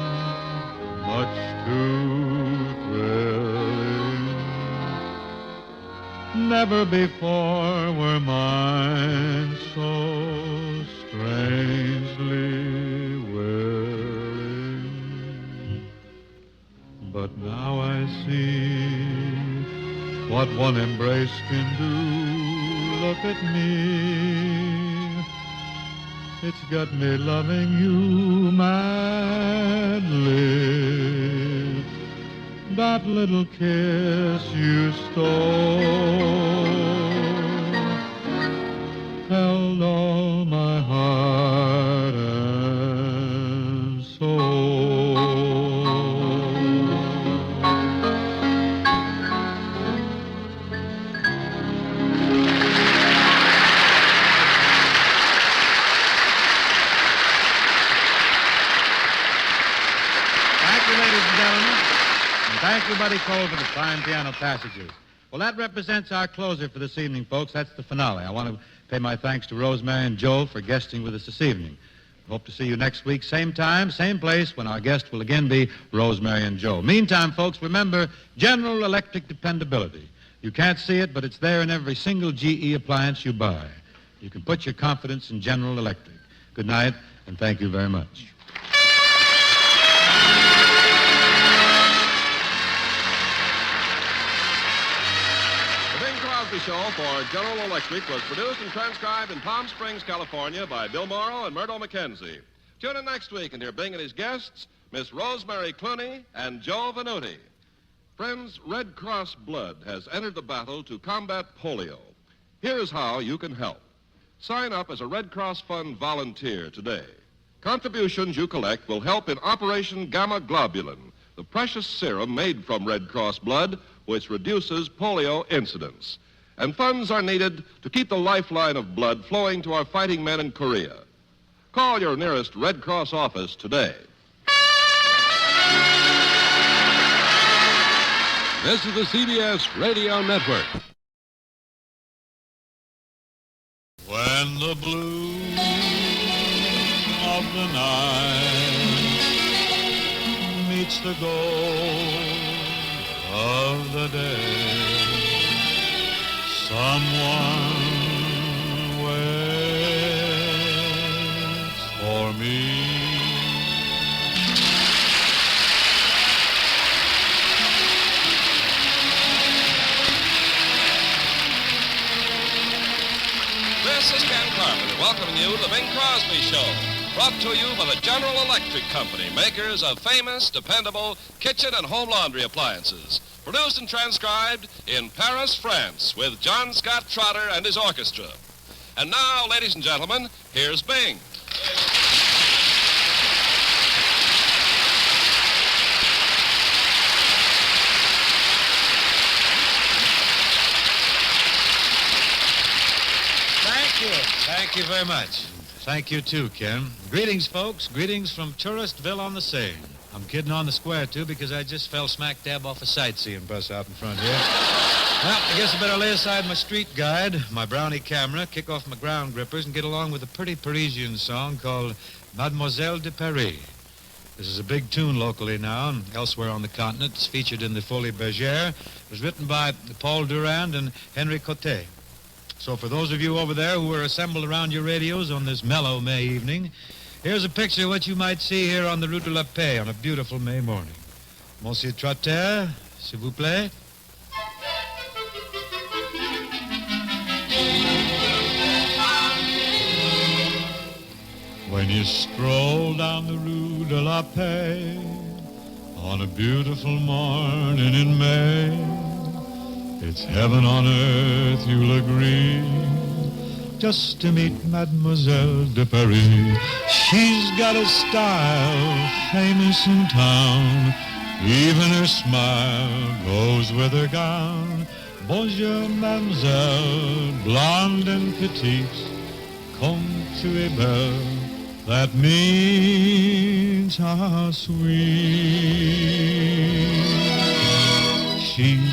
much too thrilling. Never before were mine so strangely willing. But now I see what one embrace can do. Look at me. It's got me loving you madly. That little kiss you stole held all my heart and soul. Thank you, Buddy Cole, for the fine piano passages. Well, that represents our closer for this evening, folks. That's the finale. I want to pay my thanks to Rosemary and Joe for guesting with us this evening. Hope to see you next week, same time, same place, when our guest will again be Rosemary and Joe. Meantime, folks, remember General Electric dependability. You can't see it, but it's there in every single GE appliance you buy. You can put your confidence in General Electric. Good night, and thank you very much. The Show for General Electric was produced and transcribed in Palm Springs, California by Bill Morrow and Murdo McKenzie. Tune in next week and hear Bing and his guests, Miss Rosemary Clooney and Joe Venuti. Friends, Red Cross blood has entered the battle to combat polio. Here's how you can help. Sign up as a Red Cross Fund volunteer today. Contributions you collect will help in Operation Gamma Globulin, the precious serum made from Red Cross blood, which reduces polio incidence. And funds are needed to keep the lifeline of blood flowing to our fighting men in Korea. Call your nearest Red Cross office today. This is the CBS Radio Network. When the blue of the night meets the gold of the day, someone waits me. This is Ken Carpenter welcoming you to the Bing Crosby Show, brought to you by the General Electric Company, makers of famous, dependable kitchen and home laundry appliances. Produced and transcribed in Paris, France, with John Scott Trotter and his orchestra. And now, ladies and gentlemen, here's Bing. Thank you very much. Thank you, too, Ken. Greetings, folks. Greetings from Touristville on the Seine. I'm kidding on the square, too, because I just fell smack dab off a sightseeing bus out in front here. Well, I guess I better lay aside my street guide, my brownie camera, kick off my ground grippers, and get along with a pretty Parisian song called Mademoiselle de Paris. This is a big tune locally now and elsewhere on the continent. It's featured in the Folie Bergère. It was written by Paul Durand and Henri Coté. So for those of you over there who are assembled around your radios on this mellow May evening, here's a picture of what you might see here on the Rue de la Paix on a beautiful May morning. Monsieur Trotter, s'il vous plaît. When you stroll down the Rue de la Paix on a beautiful morning in May, it's heaven on earth, you'll agree, just to meet Mademoiselle de Paris. She's got a style famous in town. Even her smile goes with her gown. Bonjour, mademoiselle, blonde and petite, comme tu es belle. That means how sweet. She's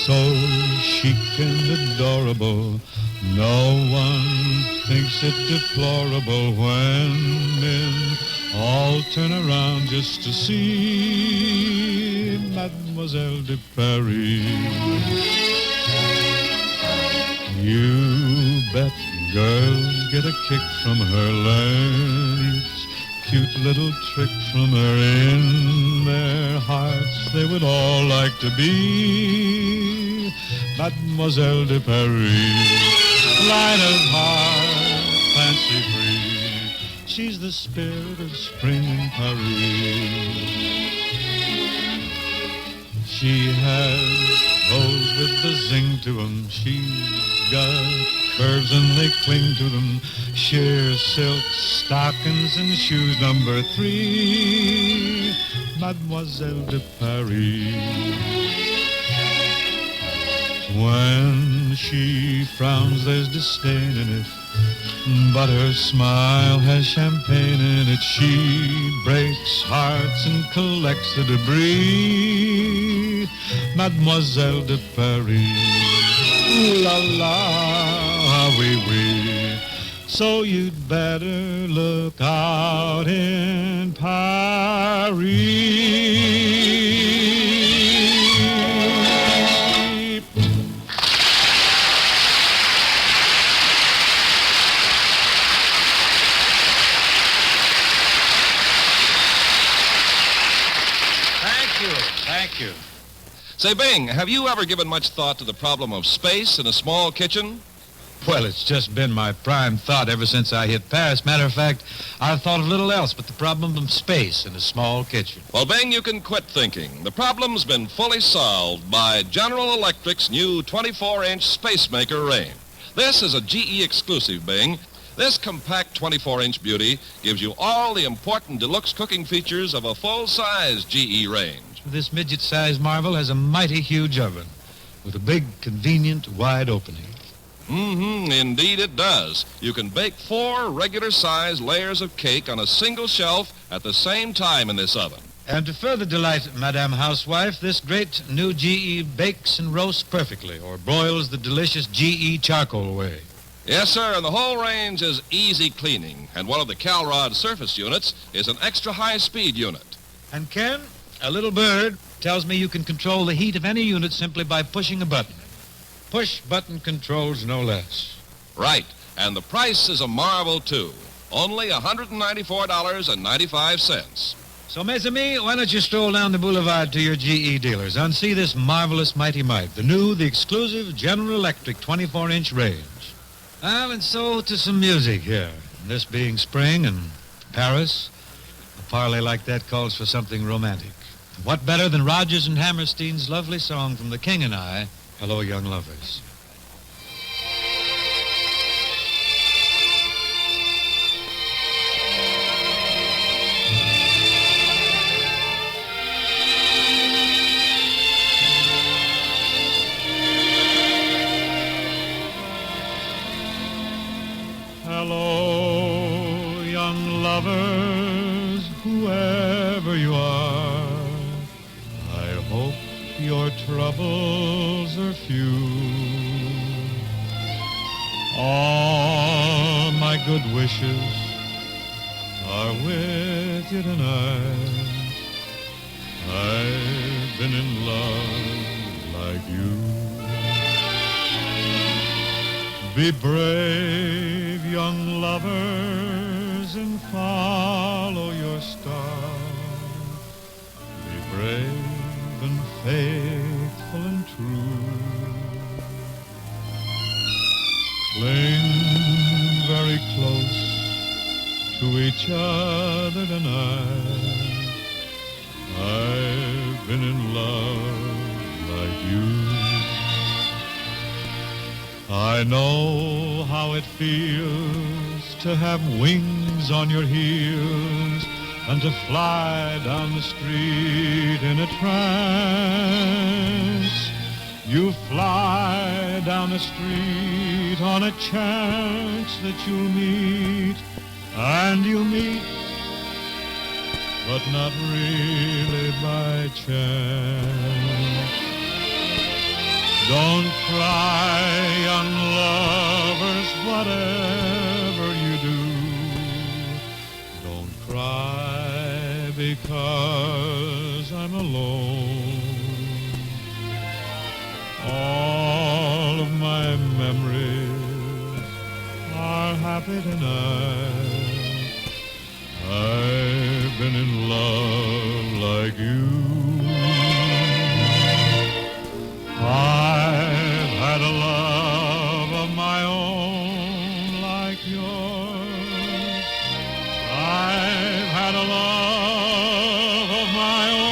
so chic and adorable, no one thinks it deplorable when men all turn around just to see Mademoiselle de Paris. You bet girls get a kick from her, learn each cute little trick from her. In their hearts they would all like to be Mademoiselle de Paris. Light of heart, fancy free, she's the spirit of spring in Paris. She has those with the zing to them. She's got curves and they cling to them. Sheer silk stockings and shoes number 3, Mademoiselle de Paris. When she frowns, there's disdain in it, but her smile has champagne in it. She breaks hearts and collects the debris, Mademoiselle de Paris. Ooh la la, oui oui. So you'd better look out in Paris. Thank you. Say, Bing, have you ever given much thought to the problem of space in a small kitchen? Well, it's just been my prime thought ever since I hit Paris. Matter of fact, I've thought of little else but the problem of space in a small kitchen. Well, Bing, you can quit thinking. The problem's been fully solved by General Electric's new 24-inch Spacemaker range. This is a GE exclusive, Bing. This compact 24-inch beauty gives you all the important deluxe cooking features of a full-size GE range. This midget-sized marvel has a mighty huge oven with a big, convenient, wide opening. Indeed it does. You can bake 4 regular-sized layers of cake on a single shelf at the same time in this oven. And to further delight Madame Housewife, this great new GE bakes and roasts perfectly, or broils the delicious GE charcoal way. Yes, sir, and the whole range is easy cleaning, and one of the Calrod surface units is an extra high-speed unit. And Ken, a little bird tells me you can control the heat of any unit simply by pushing a button. Push-button controls, no less. Right, and the price is a marvel, too. Only $194.95. So, mes amis, why don't you stroll down the boulevard to your GE dealers and see this marvelous Mighty Mite, the exclusive General Electric 24-inch range. Well, and so to some music here. This being spring and Paris, a parley like that calls for something romantic. What better than Rodgers and Hammerstein's lovely song from The King and I, Hello, Young Lovers. Hello, young lovers, whoever you are. I hope your troubles are few. All my good wishes are with you tonight. I've been in love like you. Be brave, young lovers, and follow your star. Be brave and faithful and true. Cling very close to each other tonight. I've been in love like you. I know how it feels to have wings on your heels and to fly down the street in a trance. You fly down the street on a chance that you'll meet, and you meet, but not really by chance. Don't cry, young lovers, whatever you do. Don't cry because I'm alone. All of my memories are happy tonight. I've been in love like you. I've had a love of my own like yours. I've had a love of my own.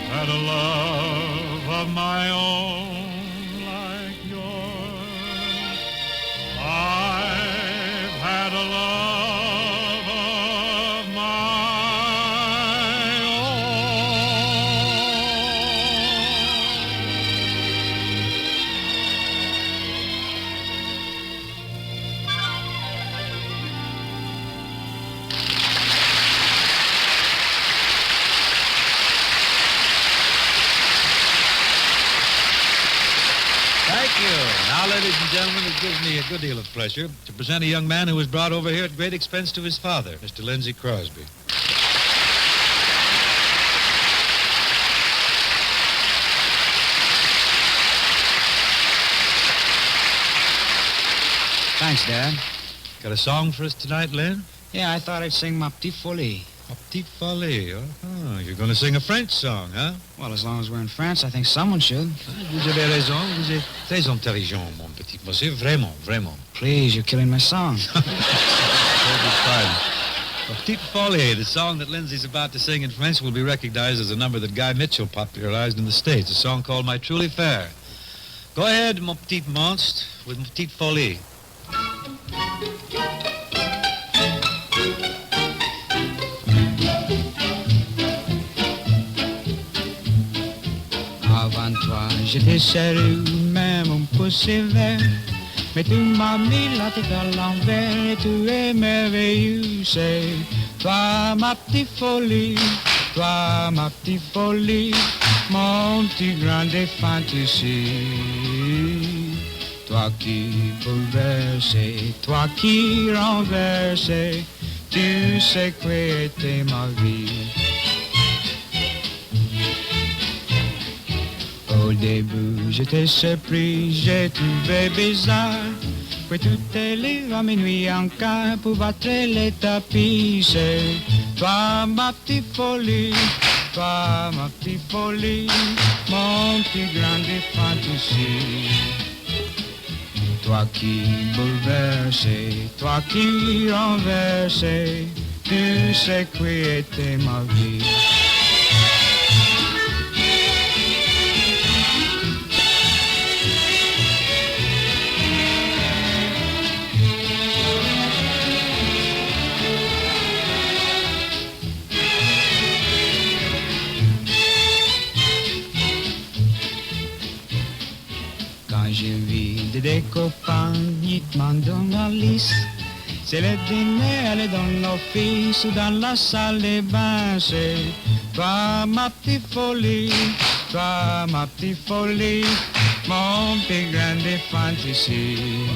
Had a love of my own like yours. I've had a love of my Thank you. Now, ladies and gentlemen, it gives me a good deal of pleasure to present a young man who was brought over here at great expense to his father, Mr. Lindsay Crosby. Thanks, Dad. Got a song for us tonight, Lynn? Yeah, I thought I'd sing Ma Petite Folie. Ma Petite Folie. Oh, you're going to sing a French song, huh? Well, as long as we're in France, I think someone should. Vous avez raison. Vous êtes très intelligent, mon petit monsieur. Vraiment, vraiment. Please, you're killing my song. Ma Petite Folie, the song that Lindsay's about to sing in French, will be recognized as a number that Guy Mitchell popularized in the States, a song called My Truly Fair. Go ahead, mon petit monstre, with Ma Petite Folie. Avant toi, j'étais sérieux, même un peu sévère. Mais tu m'as mis la tête à l'envers et tu es merveilleux, c'est toi ma petite folie, toi ma petite folie, mon petit grain de fantaisie. Toi qui bouleverse, toi qui renverse, tu sais quoi était ma vie. Au début, j'étais surpris, j'ai trouvé bizarre que tu te lèves à minuit en quart pour battre les tapis. C'est toi ma petite folie, toi ma petite folie, mon petit grain de fantaisie. Toi qui bouleverse, toi qui renverse, tu sais quoi était ma vie. Quand j'invite des copains, ils te mandent la liste. C'est le dîner, elle est dans l'office ou dans la salle des bains. C'est toi ma petite folie, toi ma petite folie, mon petit grain de fantaisie.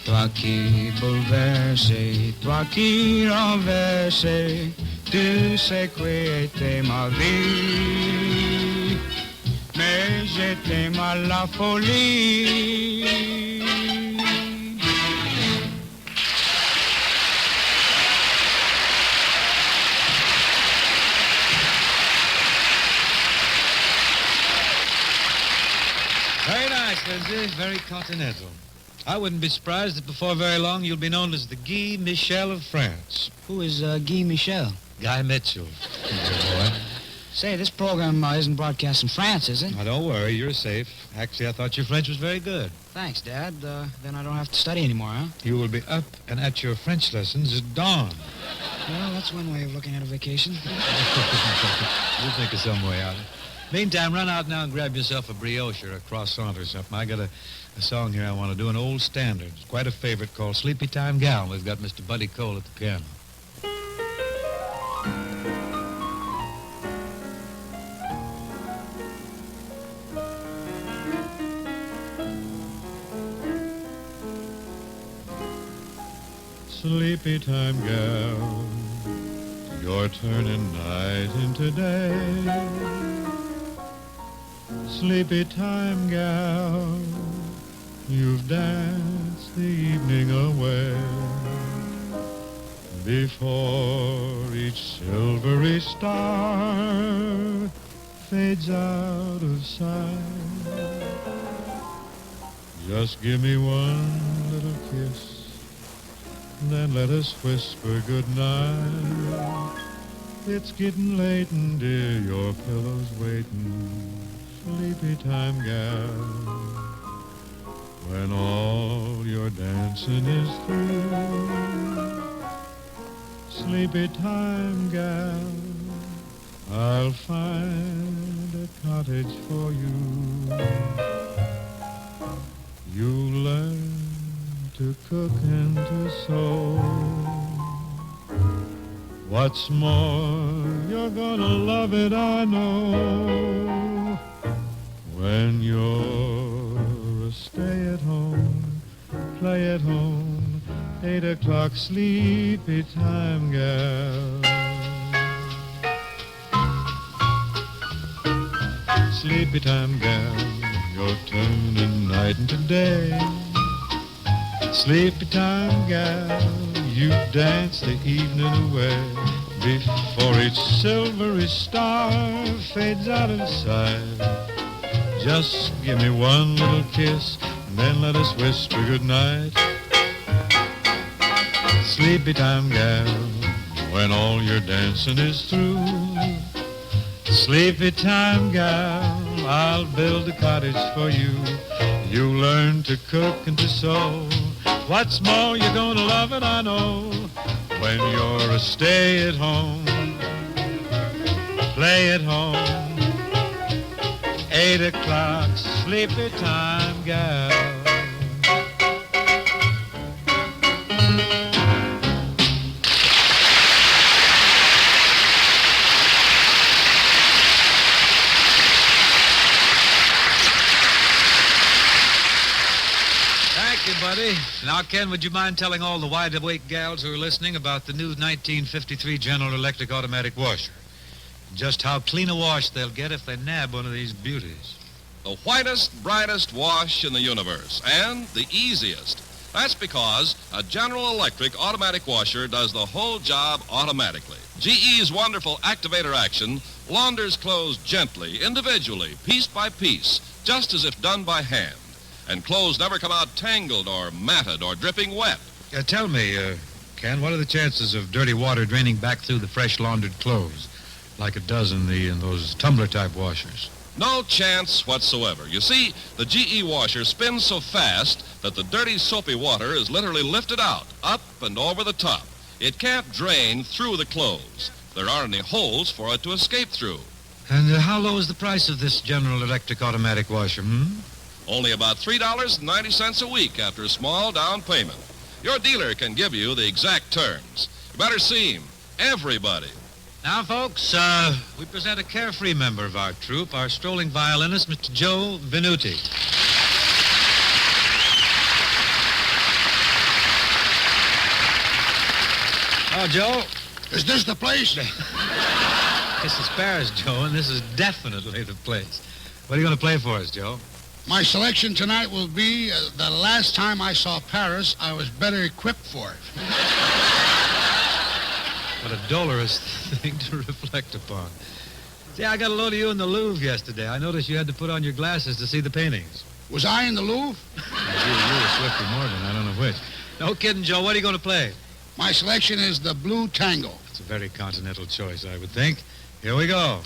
Toi qui bouleverse, toi qui renverse, tu sais quoi était ma vie. Mais j'étais mal la folie. Very nice, Lindsay. Very continental. I wouldn't be surprised if before very long you'll be known as the Guy Michel of France. Who is Guy Michel? Guy Mitchell. Boy. Say, this program isn't broadcast in France, is it? Now, don't worry, you're safe. Actually, I thought your French was very good. Thanks, Dad. Then I don't have to study anymore, huh? You will be up and at your French lessons at dawn. Well, that's one way of looking at a vacation. We'll think of some way out of it. Meantime, run out now and grab yourself a brioche or a croissant or something. I got a song here I want to do, an old standard. It's quite a favorite called Sleepy Time Gal. We've got Mr. Buddy Cole at the piano. Sleepy time gal, you're turning night into day. Sleepy time gal, you've danced the evening away. Before each silvery star fades out of sight, just give me one little kiss, then let us whisper goodnight. It's getting late and dear, your pillow's waiting. Sleepy time gal, when all your dancing is through. Sleepy time gal, I'll find a cottage for you. You'll learn to cook and to sew. What's more, you're gonna love it, I know. When you're a stay-at-home, play-at-home, 8 o'clock sleepy time gal. Sleepy time gal, you're turning night into day. Sleepy time gal, you dance the evening away. Before each silvery star fades out of sight, just give me one little kiss, and then let us whisper goodnight. Sleepy time gal, when all your dancing is through. Sleepy time gal, I'll build a cottage for you. You learn to cook and to sew. What's more, you're gonna love it, I know. When you're a stay-at-home, play-at-home, 8 o'clock sleepy time gal. Thank you, buddy. Now, Ken, would you mind telling all the wide-awake gals who are listening about the new 1953 General Electric automatic washer? Just how clean a wash they'll get if they nab one of these beauties. The whitest, brightest wash in the universe, and the easiest. That's because a General Electric automatic washer does the whole job automatically. GE's wonderful activator action launders clothes gently, individually, piece by piece, just as if done by hand. And clothes never come out tangled or matted or dripping wet. Tell me, Ken, what are the chances of dirty water draining back through the fresh laundered clothes, like it does in those tumbler-type washers? No chance whatsoever. You see, the GE washer spins so fast that the dirty, soapy water is literally lifted out, up and over the top. It can't drain through the clothes. There aren't any holes for it to escape through. And how low is the price of this General Electric automatic washer, Only about $3.90 a week after a small down payment. Your dealer can give you the exact terms. You better see him. Everybody. Now, folks, we present a carefree member of our troupe, our strolling violinist, Mr. Joe Venuti. Oh, Joe. Is this the place? This is Paris, Joe, and this is definitely the place. What are you going to play for us, Joe? My selection tonight will be the last time I saw Paris, I was better equipped for it. What a dolorous thing to reflect upon. See, I got a load of you in the Louvre yesterday. I noticed you had to put on your glasses to see the paintings. Was I in the Louvre? You or Swifty Morgan, I don't know which. No kidding, Joe. What are you going to play? My selection is the Blue Tango. It's a very continental choice, I would think. Here we go.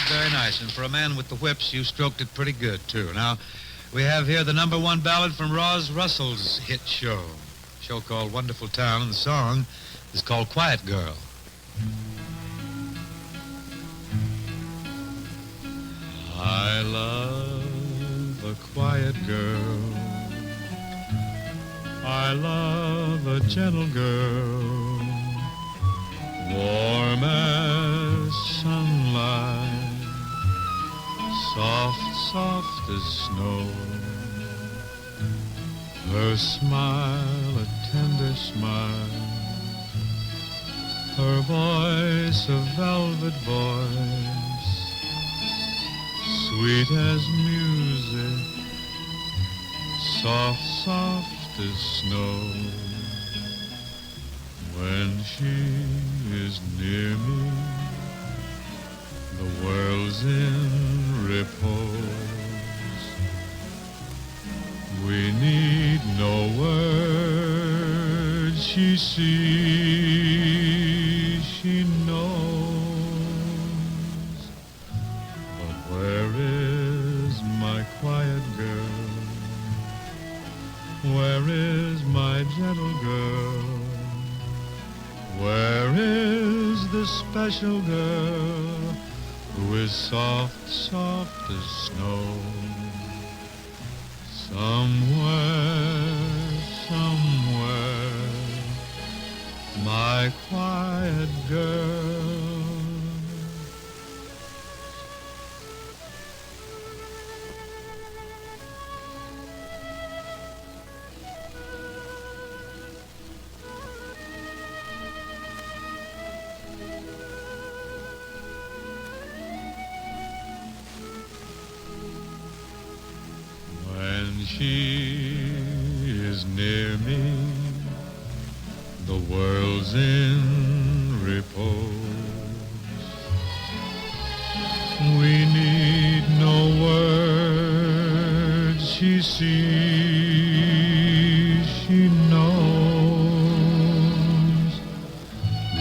Very nice. And for a man with the whips, you stroked it pretty good, too. Now, we have here the #1 ballad from Roz Russell's hit show. A show called Wonderful Town, and the song is called Quiet Girl. I love a quiet quiet girl. I love a gentle girl, warm as sunlight, soft, soft as snow. Her smile, a tender smile, her voice, a velvet voice, sweet as music, soft, soft as snow. When she is near me, the world's in repose. We need no words. She sees, she knows. But where is my quiet girl? Where is my gentle girl? Where is the special girl who is soft, soft as snow? Somewhere, somewhere, my quiet girl. When she is near me, the world's in repose. We need no words. She sees, she knows.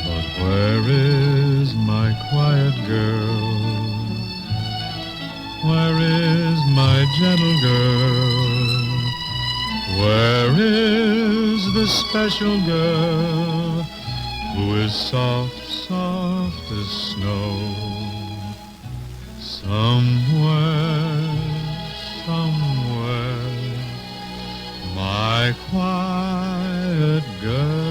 But where is my quiet girl? Where is my gentle girl? Where is the special girl who is soft, soft as snow? Somewhere, somewhere, my quiet girl.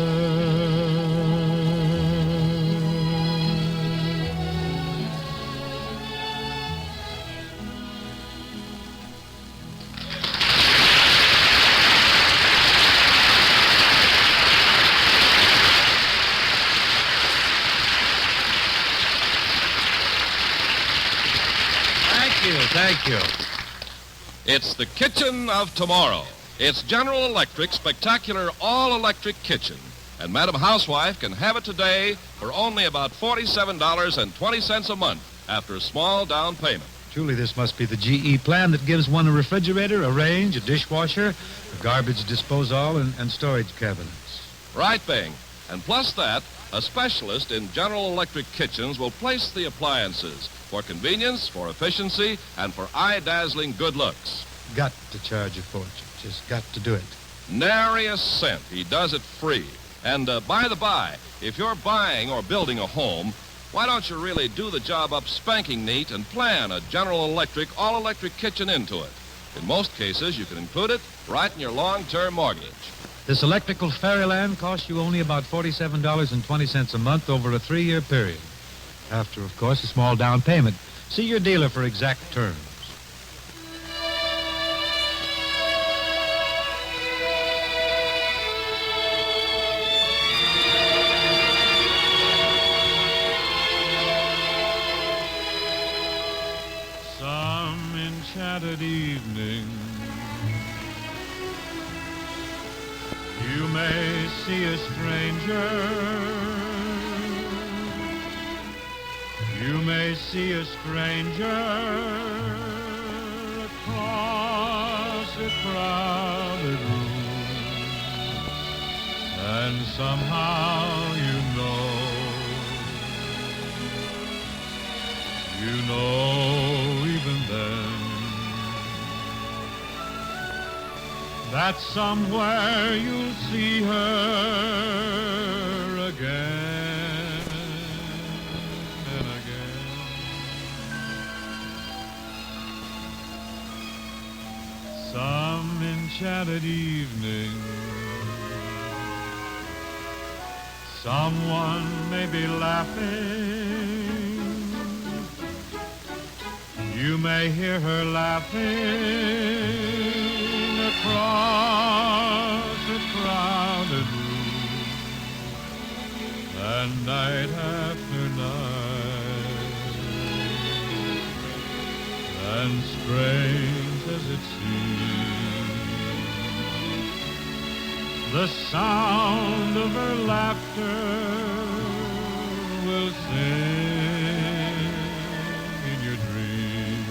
Thank you. It's the kitchen of tomorrow. It's General Electric's spectacular all-electric kitchen. And Madam Housewife can have it today for only about $47.20 a month after a small down payment. Truly, this must be the GE plan that gives one a refrigerator, a range, a dishwasher, a garbage disposal, and storage cabinets. Right, Bing. And plus that, a specialist in General Electric kitchens will place the appliances for convenience, for efficiency, and for eye-dazzling good looks. Got to charge a fortune. Just got to do it. Nary a cent. He does it free. And by the by, if you're buying or building a home, why don't you really do the job up spanking neat and plan a General Electric all-electric kitchen into it? In most cases, you can include it right in your long-term mortgage. This electrical fairyland costs you only about $47.20 a month over a 3-year period. After, of course, a small down payment. See your dealer for exact terms. Some enchanted evening, you may see a stranger. You may see a stranger across a crowded room, and somehow you know even then, that somewhere you'll see her again. Some enchanted evening, someone may be laughing. You may hear her laughing across a crowded room, and night after night, and strange as it seems, the sound of her laughter will sing in your dreams.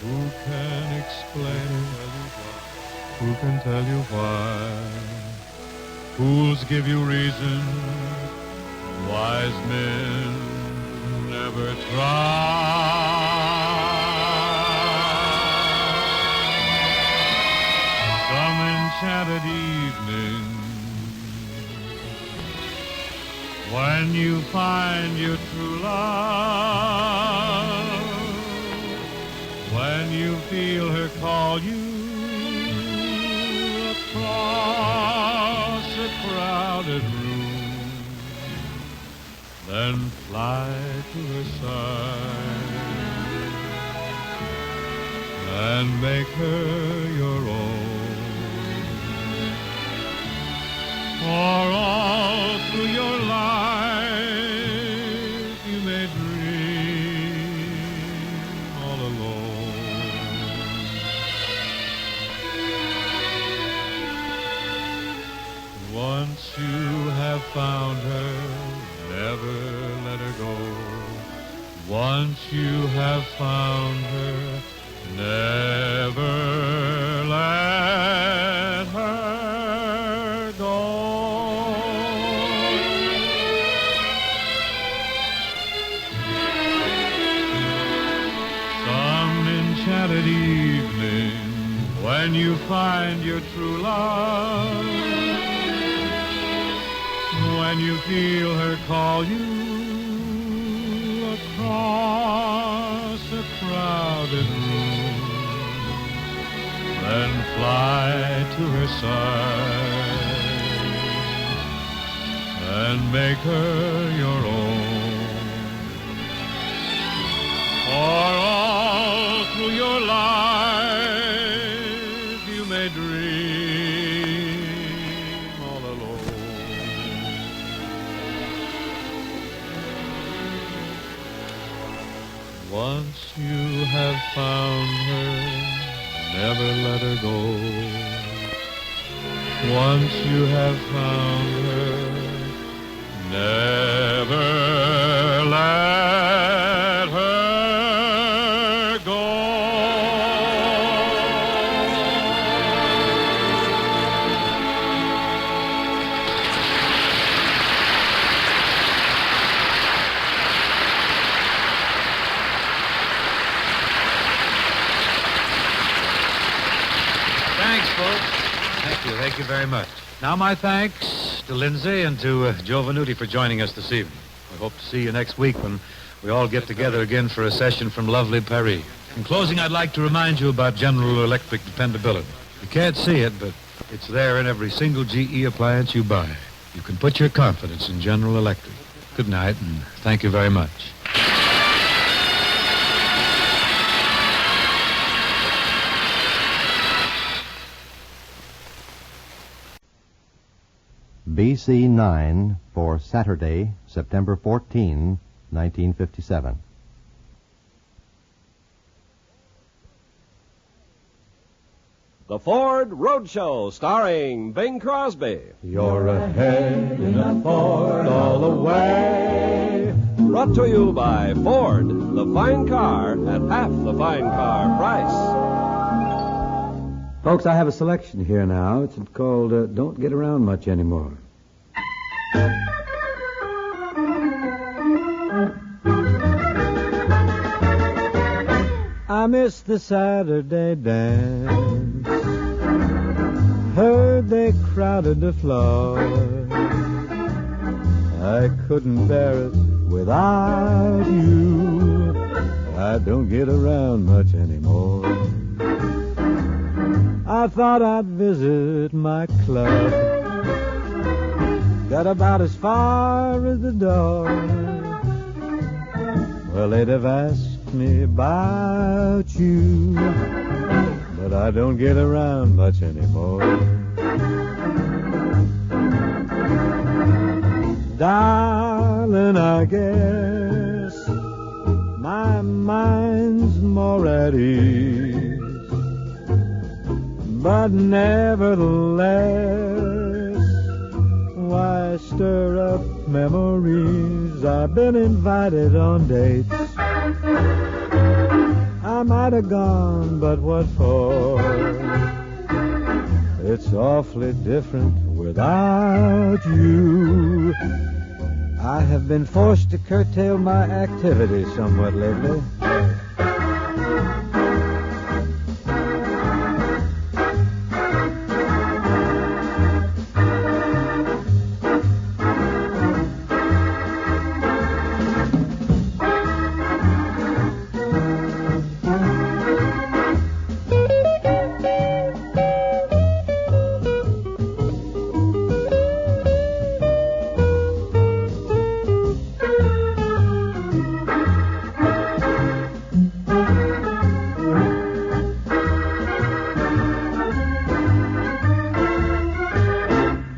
Who can explain it? Who can tell you why? Fools give you reason, wise men never try. Some enchanted evening, when you find your true love, when you feel her call you across a crowded room, then fly to her side and make her your own. For all through your life you may dream all alone. Once you have found her, never let her go. Once you have found her, never let her go. Some enchanted evening, when you find your true love, when you feel her call you across a crowded room, then fly to her side and make her your own. For all through your life you may dream all alone. Once you have found her, never let her go. Once you have found her, never let her go. Thanks, folks. Thank you very much. Now my thanks to Lindsay and to Joe Venuti for joining us this evening. We hope to see you next week when we all get together again for a session from lovely Paris. In closing, I'd like to remind you about General Electric dependability. You can't see it, but it's there in every single GE appliance you buy. You can put your confidence in General Electric. Good night, and thank you very much. BC 9 for Saturday, September 14, 1957. The Ford Roadshow, starring Bing Crosby. You're ahead in a Ford all the way. Brought to you by Ford, the fine car at half the fine car price. Folks, I have a selection here now. It's called Don't Get Around Much Anymore. I missed the Saturday dance. Heard they crowded the floor. I couldn't bear it without you. don't get around much anymore. I thought I'd visit my club. Got about as far as the door. Well, they'd have asked me about you, but I don't get around much anymore. Darling, I guess my mind's more at ease, but nevertheless, why stir up memories? I've been invited on dates. I might have gone, but what for? It's awfully different without you. I have been forced to curtail my activities somewhat lately.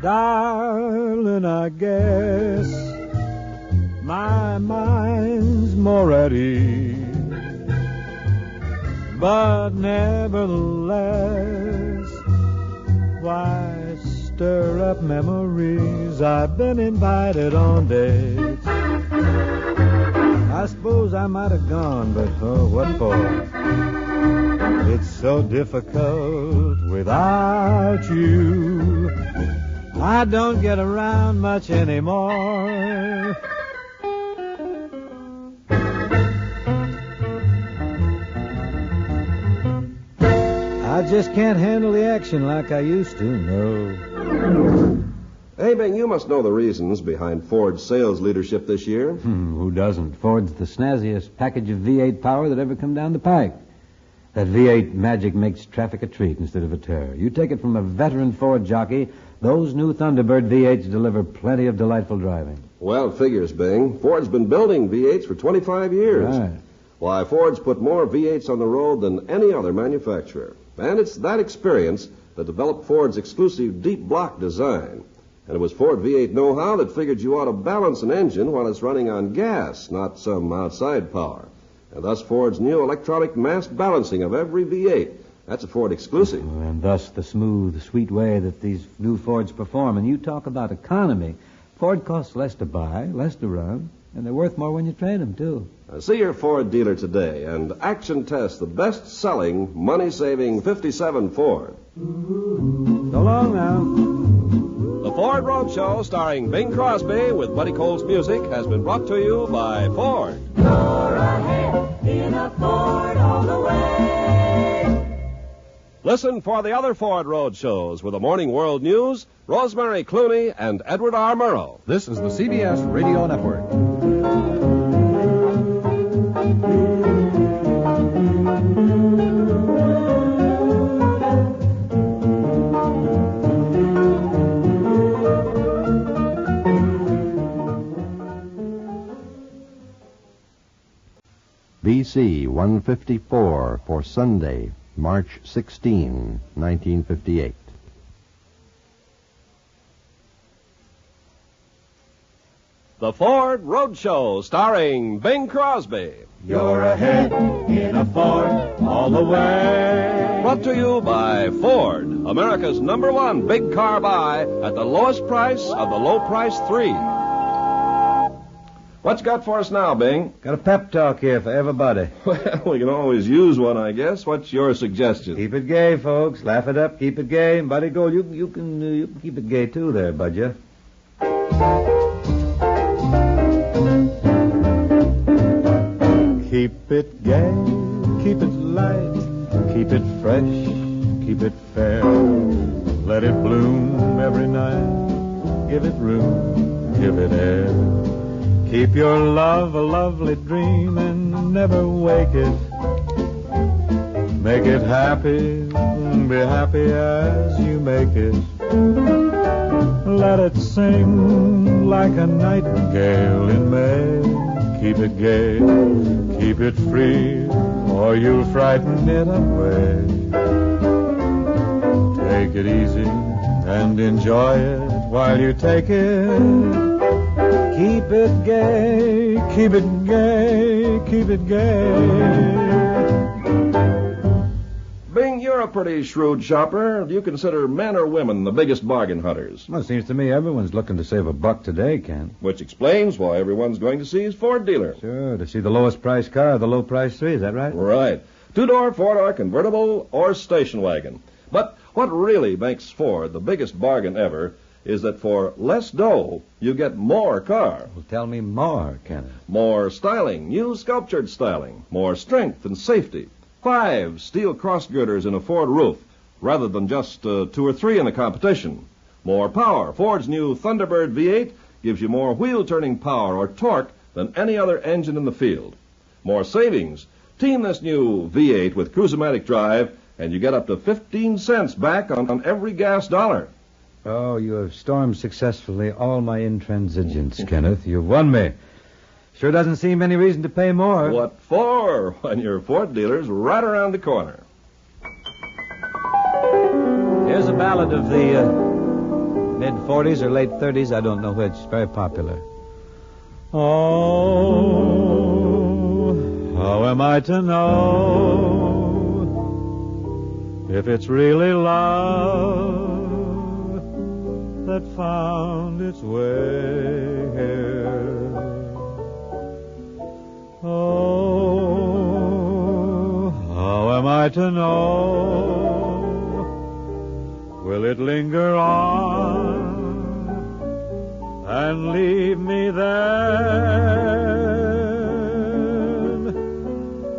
Darling, I guess my mind's more at ease, but nevertheless, why stir up memories? I've been invited on dates. I suppose I might have gone, but oh, what for? It's so difficult without you. I don't get around much anymore. I just can't handle the action like I used to, no. Hey, Bing, you must know the reasons behind Ford's sales leadership this year. Who doesn't? Ford's the snazziest package of V8 power that ever come down the pike. That V8 magic makes traffic a treat instead of a terror. You take it from a veteran Ford jockey, those new Thunderbird V8s deliver plenty of delightful driving. Well, figures, Bing. Ford's been building V8s for 25 years. Right. Why, Ford's put more V8s on the road than any other manufacturer. And it's that experience that developed Ford's exclusive deep block design. And it was Ford V8 know-how that figured you ought to balance an engine while it's running on gas, not some outside power. And thus Ford's new electronic mass balancing of every V8. That's a Ford exclusive. And thus the smooth, sweet way that these new Fords perform. And you talk about economy. Ford costs less to buy, less to run, and they're worth more when you trade them, too. See your Ford dealer today and action test the best-selling, money-saving 57 Ford. So long now. The Ford Roadshow, starring Bing Crosby with Buddy Cole's music, has been brought to you by Ford. You're ahead in a Ford all the way. Listen for the other Ford Roadshows with the Morning World News, Rosemary, Clooney, and Edward R. Murrow. This is the CBS Radio Network. BC 154 for Sunday, March 16, 1958. The Ford Roadshow, starring Bing Crosby. You're ahead in a Ford all the way. Brought to you by Ford, America's #1 big car buy at the lowest price of the low price 3. What you got for us now, Bing? Got a pep talk here for everybody. Well, we can always use one, I guess. What's your suggestion? Keep it gay, folks. Laugh it up. Keep it gay. And Buddy Gold, you can keep it gay too, there, Budja. Keep it gay. Keep it light. Keep it fresh. Keep it fair. Let it bloom every night. Give it room. Give it air. Keep your love a lovely dream and never wake it. Make it happy, be happy as you make it. Let it sing like a nightingale in May. Keep it gay, keep it free, or you'll frighten it away. Take it easy and enjoy it while you take it. Keep it gay, keep it gay, keep it gay. Bing, you're a pretty shrewd shopper. Do you consider men or women the biggest bargain hunters? Well, it seems to me everyone's looking to save a buck today, Ken. Which explains why everyone's going to see his Ford dealer. Sure, to see the lowest price car, the low price three, is that right? Right. Two-door, four-door, convertible, or station wagon. But what really makes Ford the biggest bargain ever is that for less dough, you get more car. Well, tell me more, Ken. More styling, new sculptured styling, more strength and safety. 5 steel cross girders in a Ford roof, rather than just 2 or 3 in the competition. More power. Ford's new Thunderbird V8 gives you more wheel-turning power or torque than any other engine in the field. More savings. Team this new V8 with Cruise-O-Matic drive, and you get up to 15 cents back on every gas dollar. Oh, you have stormed successfully all my intransigence, Kenneth. You've won me. Sure doesn't seem any reason to pay more. What for, when your Ford dealer's right around the corner? Here's a ballad of the mid-40s or late 30s. I don't know which. Very popular. Oh, how am I to know if it's really love that found its way here? Oh, how am I to know? Will it linger on and leave me then?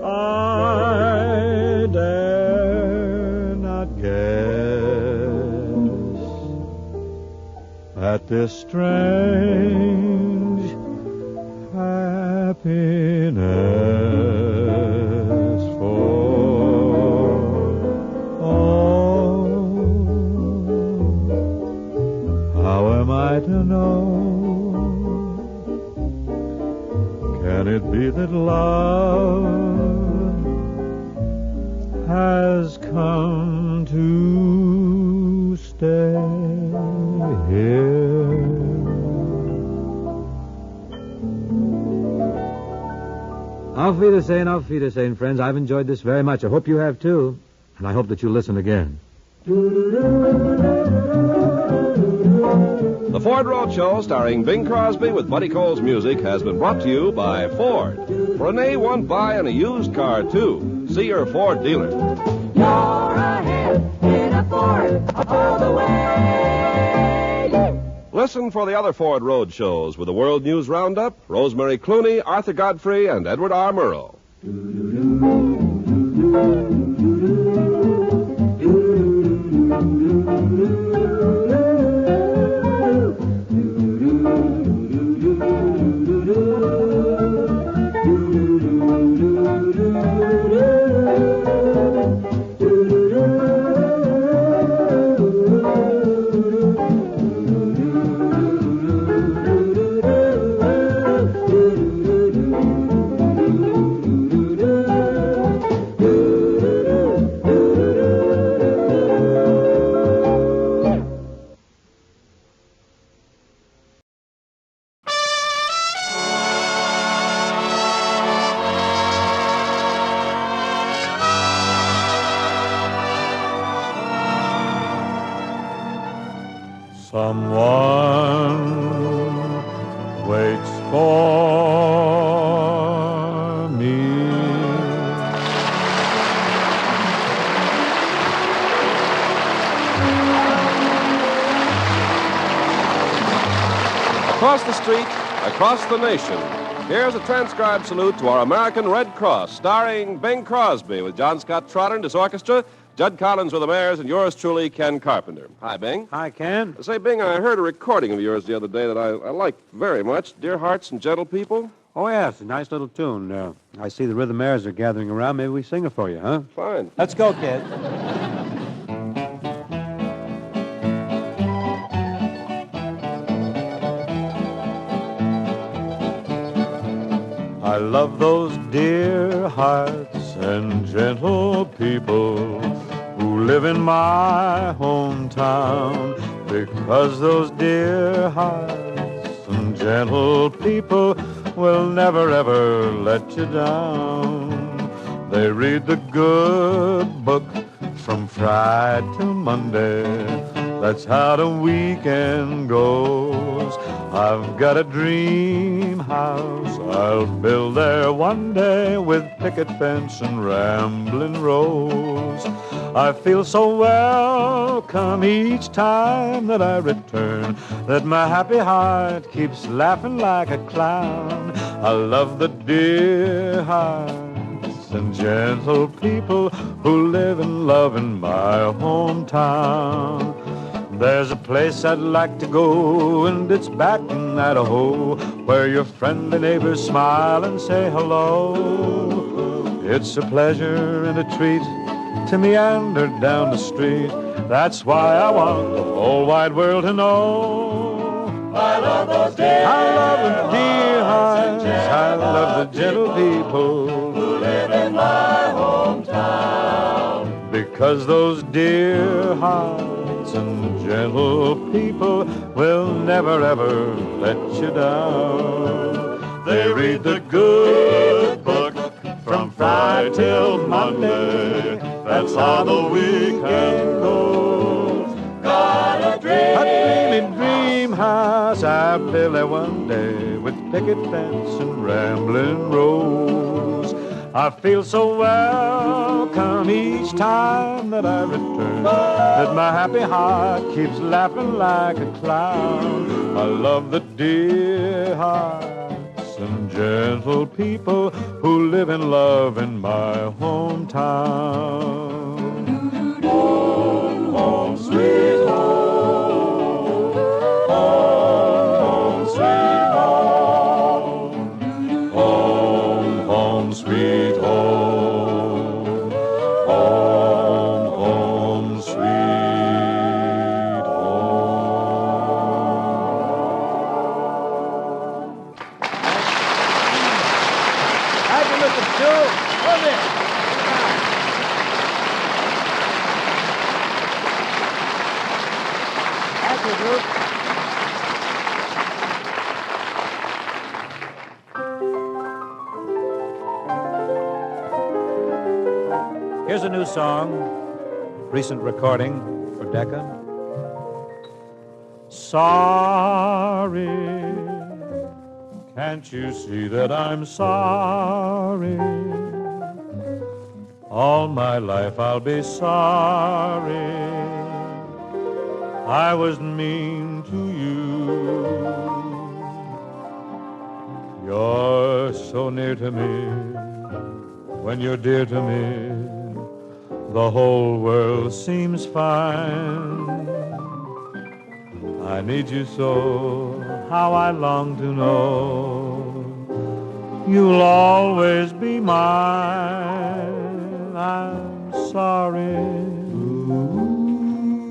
I dare not guess at this strange happiness, for oh, how am I to know? Can it be that love has come to stay here? Auf Wiedersehen, friends. I've enjoyed this very much. I hope you have, too. And I hope that you'll listen again. The Ford Roadshow, starring Bing Crosby with Buddy Cole's music, has been brought to you by Ford. For an A1 buy and a used car, too. See your Ford dealer. You're ahead in a Ford all the way. Listen for the other Ford Road shows with the World News Roundup, Rosemary Clooney, Arthur Godfrey, and Edward R. Murrow. Someone waits for me. Across the street, across the nation, here's a transcribed salute to our American Red Cross, starring Bing Crosby with John Scott Trotter and his orchestra, Judd Collins with the Mayors and yours truly, Ken Carpenter. Hi, Bing. Hi, Ken. Say, Bing, I heard a recording of yours the other day that I liked very much. Dear Hearts and Gentle People. Oh, yeah, it's a nice little tune. I see the Rhythmaires are gathering around. Maybe we sing it for you, huh? Fine. Let's go, kid. I love those dear hearts and gentle people who live in my hometown, because those dear hearts and gentle people will never ever let you down. They read the good book from Friday till Monday. That's how the weekend goes. I've got a dream house I'll build there one day, with picket fence and rambling rose. I feel so welcome each time that I return, that my happy heart keeps laughing like a clown. I love the dear hearts and gentle people who live and love in my hometown. There's a place I'd like to go, and it's back in Idaho, where your friendly neighbors smile and say hello. It's a pleasure and a treat to meander down the street. That's why I want the whole wide world to know. I love those dear, I love the dear hearts, I love the gentle people who live in my hometown. Because those dear hearts and gentle people will never ever let you down. They read the good book from Friday till Monday. That's how the weekend goes. Got a dreamy dream house I'll build there one day, with picket fence and rambling rose. I feel so welcome each time that I return, that my happy heart keeps laughing like a clown. I love the dear hearts and gentle people who live and love in my hometown. Home, home, sweet home. Home, home, sweet home. Home, home, sweet home. Home, home, sweet home. How'd you look at Stu? Come here. Thank you, Duke. Here's a new song, recent recording for Decca. Sorry, can't you see that I'm sorry? All my life I'll be sorry I was mean to you. You're so near to me, when you're dear to me, the whole world seems fine. I need you so, how I long to know you'll always be mine. I'm sorry.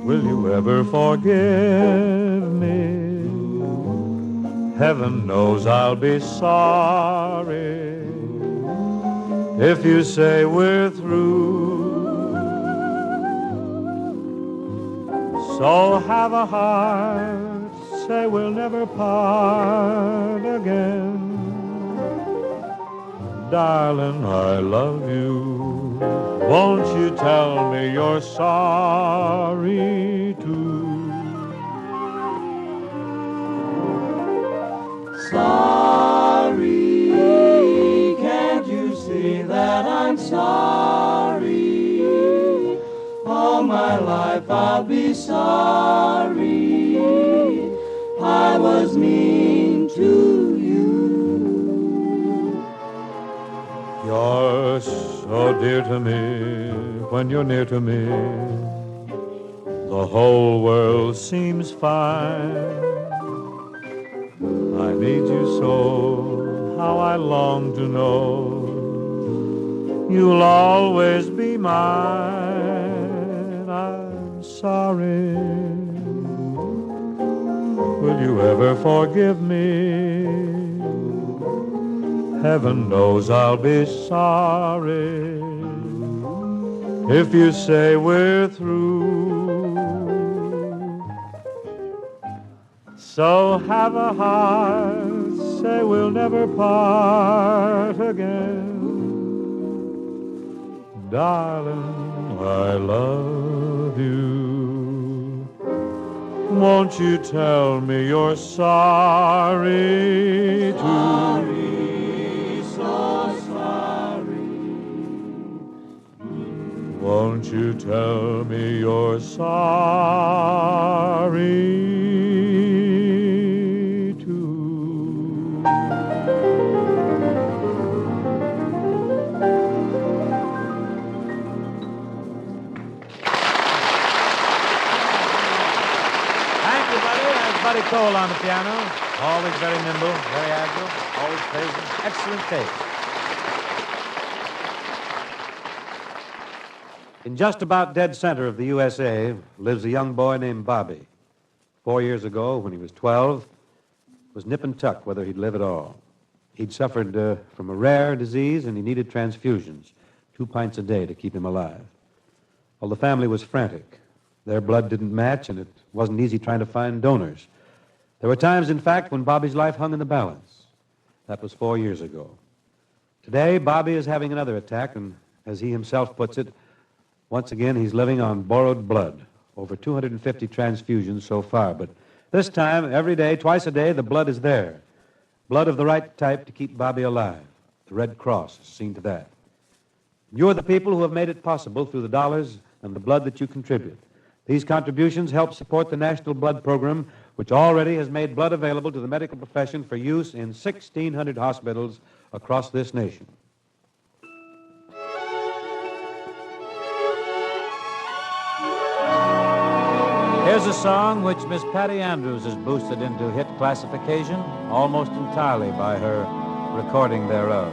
Will you ever forgive me? Heaven knows I'll be sorry if you say we're through. So have a heart, say we'll never part again. Darling, I love you. Won't you tell me you're sorry too? Sorry, can't you see that I'm sorry? All my life I'll be sorry I was mean to you. You're so dear to me when you're near to me. The whole world seems fine. I need you so, how I long to know you'll always be mine. I'm sorry. Will you ever forgive me? Heaven knows I'll be sorry if you say we're through. So have a heart, say we'll never part again. Darling, I love you. Won't you tell me you're sorry too? Won't you tell me you're sorry too? Thank you, buddy. That's Buddy Cole on the piano. Always very nimble, very agile, always plays in excellent taste. In just about dead center of the USA lives a young boy named Bobby. 4 years ago, when he was 12, was nip and tuck whether he'd live at all. He'd suffered from a rare disease, and he needed transfusions, 2 pints a day to keep him alive. Well, the family was frantic. Their blood didn't match, and it wasn't easy trying to find donors. There were times, in fact, when Bobby's life hung in the balance. That was 4 years ago. Today, Bobby is having another attack, and as he himself puts it, once again, he's living on borrowed blood. Over 250 transfusions so far. But this time, every day, twice a day, the blood is there. Blood of the right type to keep Bobby alive. The Red Cross has seen to that. You're the people who have made it possible through the dollars and the blood that you contribute. These contributions help support the National Blood Program, which already has made blood available to the medical profession for use in 1,600 hospitals across this nation. Here's a song which Miss Patty Andrews has boosted into hit classification almost entirely by her recording thereof.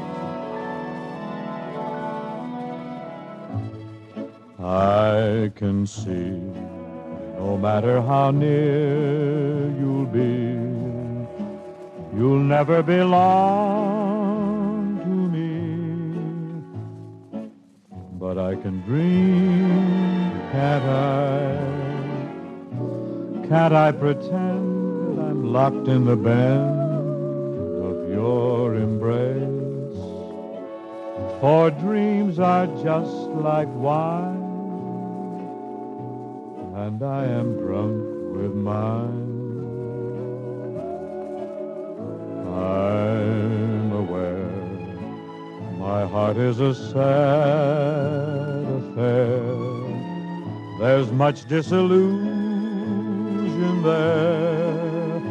I can see, no matter how near you'll be, you'll never belong to me. But I can dream, can't I? Can't I pretend I'm locked in the bend of your embrace? For dreams are just like wine, and I am drunk with mine. I'm aware my heart is a sad affair. There's much disillusion there,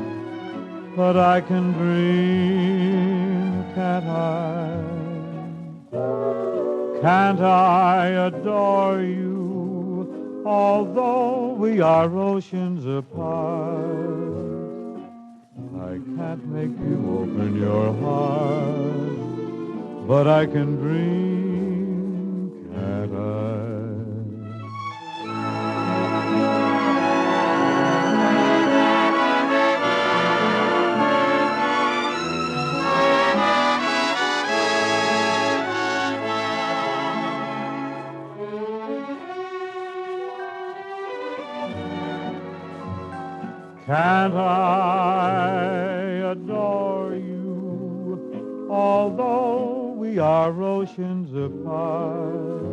but I can dream, can't I? Can't I adore you, although we are oceans apart? I can't make you open your heart, but I can dream, can't I? Can't I adore you, although we are oceans apart?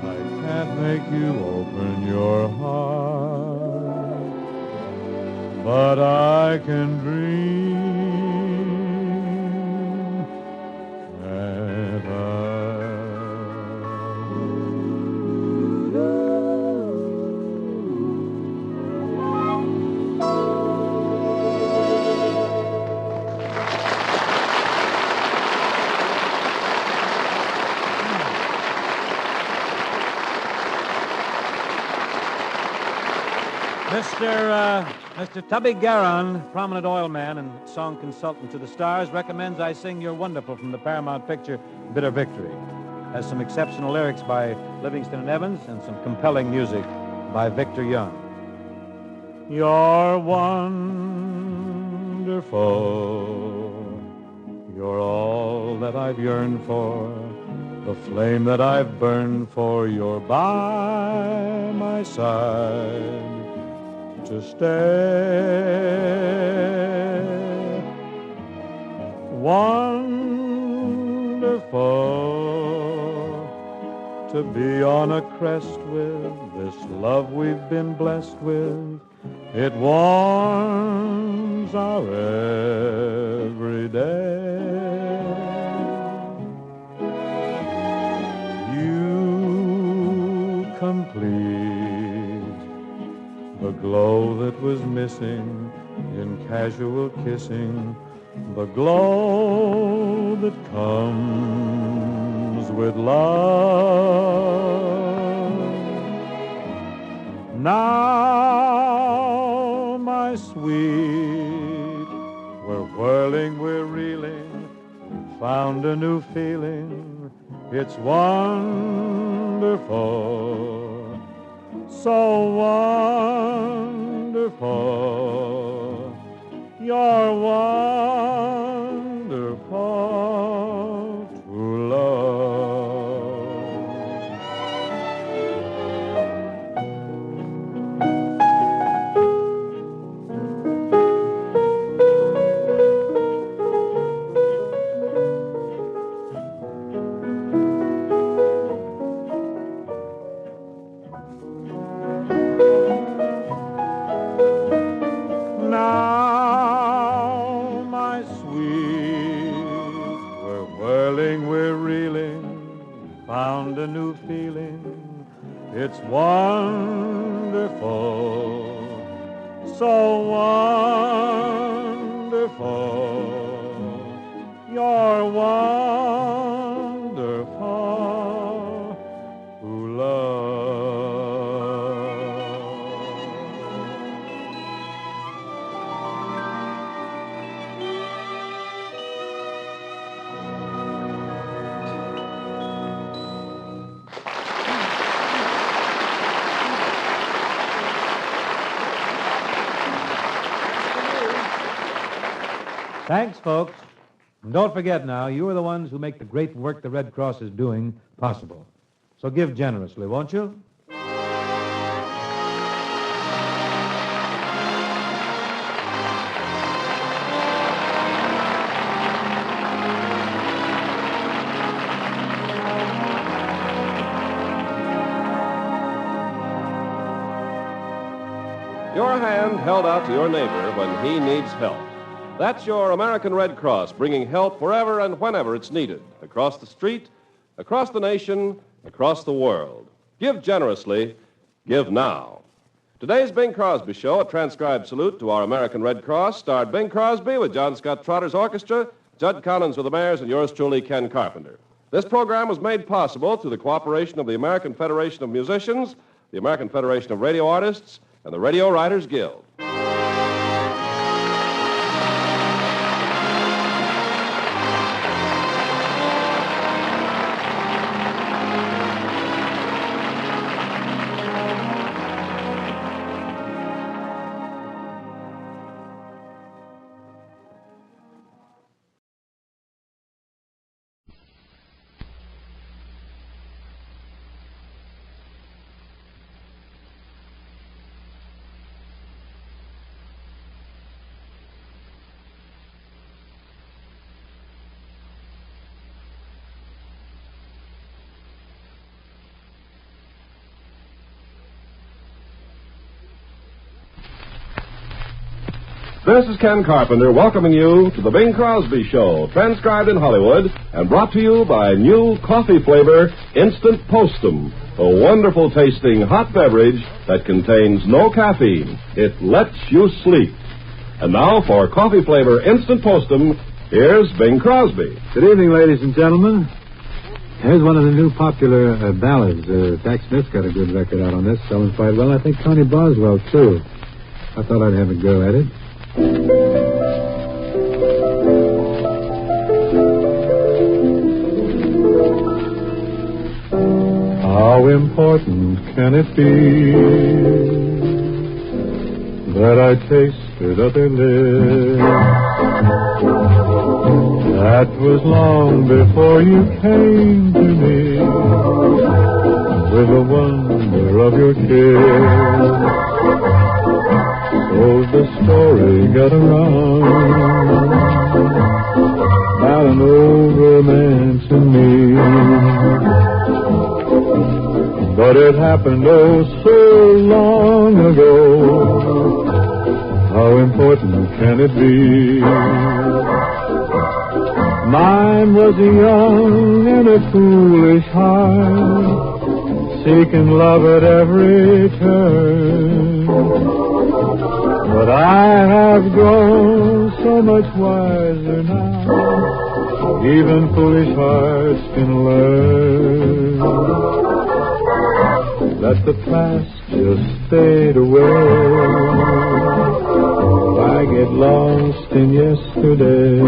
I can't make you open your heart, but I can dream, can't I? Mr. Tubby Garland, prominent oil man and song consultant to the stars, recommends I sing You're Wonderful from the Paramount picture Bitter Victory. Has some exceptional lyrics by Livingston and Evans and some compelling music by Victor Young. You're wonderful. You're all that I've yearned for, the flame that I've burned for. You're by my side to stay. Wonderful to be on a crest with this love we've been blessed with. It warms our every day. You complete the glow that was missing in casual kissing, the glow that comes with love. Now, my sweet, we're whirling, we're reeling, we found a new feeling. It's wonderful, so wonderful. You're wonderful to love. Found a new feeling. It's wonderful, so wonderful. You're wonderful to love. Thanks, folks. And don't forget now, you are the ones who make the great work the Red Cross is doing possible. So give generously, won't you? Your hand held out to your neighbor when he needs help. That's your American Red Cross, bringing help wherever and whenever it's needed, across the street, across the nation, across the world. Give generously, give now. Today's Bing Crosby Show, a transcribed salute to our American Red Cross, starred Bing Crosby with John Scott Trotter's orchestra, Judd Collins with the Mayors, and yours truly, Ken Carpenter. This program was made possible through the cooperation of the American Federation of Musicians, the American Federation of Radio Artists, and the Radio Writers Guild. This is Ken Carpenter welcoming you to the Bing Crosby Show, transcribed in Hollywood and brought to you by new coffee flavor Instant Postum, a wonderful tasting hot beverage that contains no caffeine. It lets you sleep. And now for coffee flavor Instant Postum, here's Bing Crosby. Good evening, ladies and gentlemen. Here's one of the new popular ballads. Jack Smith's got a good record out on this, selling quite well. I think Tony Boswell, too. I thought I'd have a go at it. How important can it be that I tasted other lips? That was long before you came to me with the wonder of your kiss. So the story got around about an old romance in me. But it happened oh so long ago. How important can it be? Mine was a young and a foolish heart, seeking love at every turn. But I have grown so much wiser now, even foolish hearts can learn that the past just fade away. I get lost in yesterday.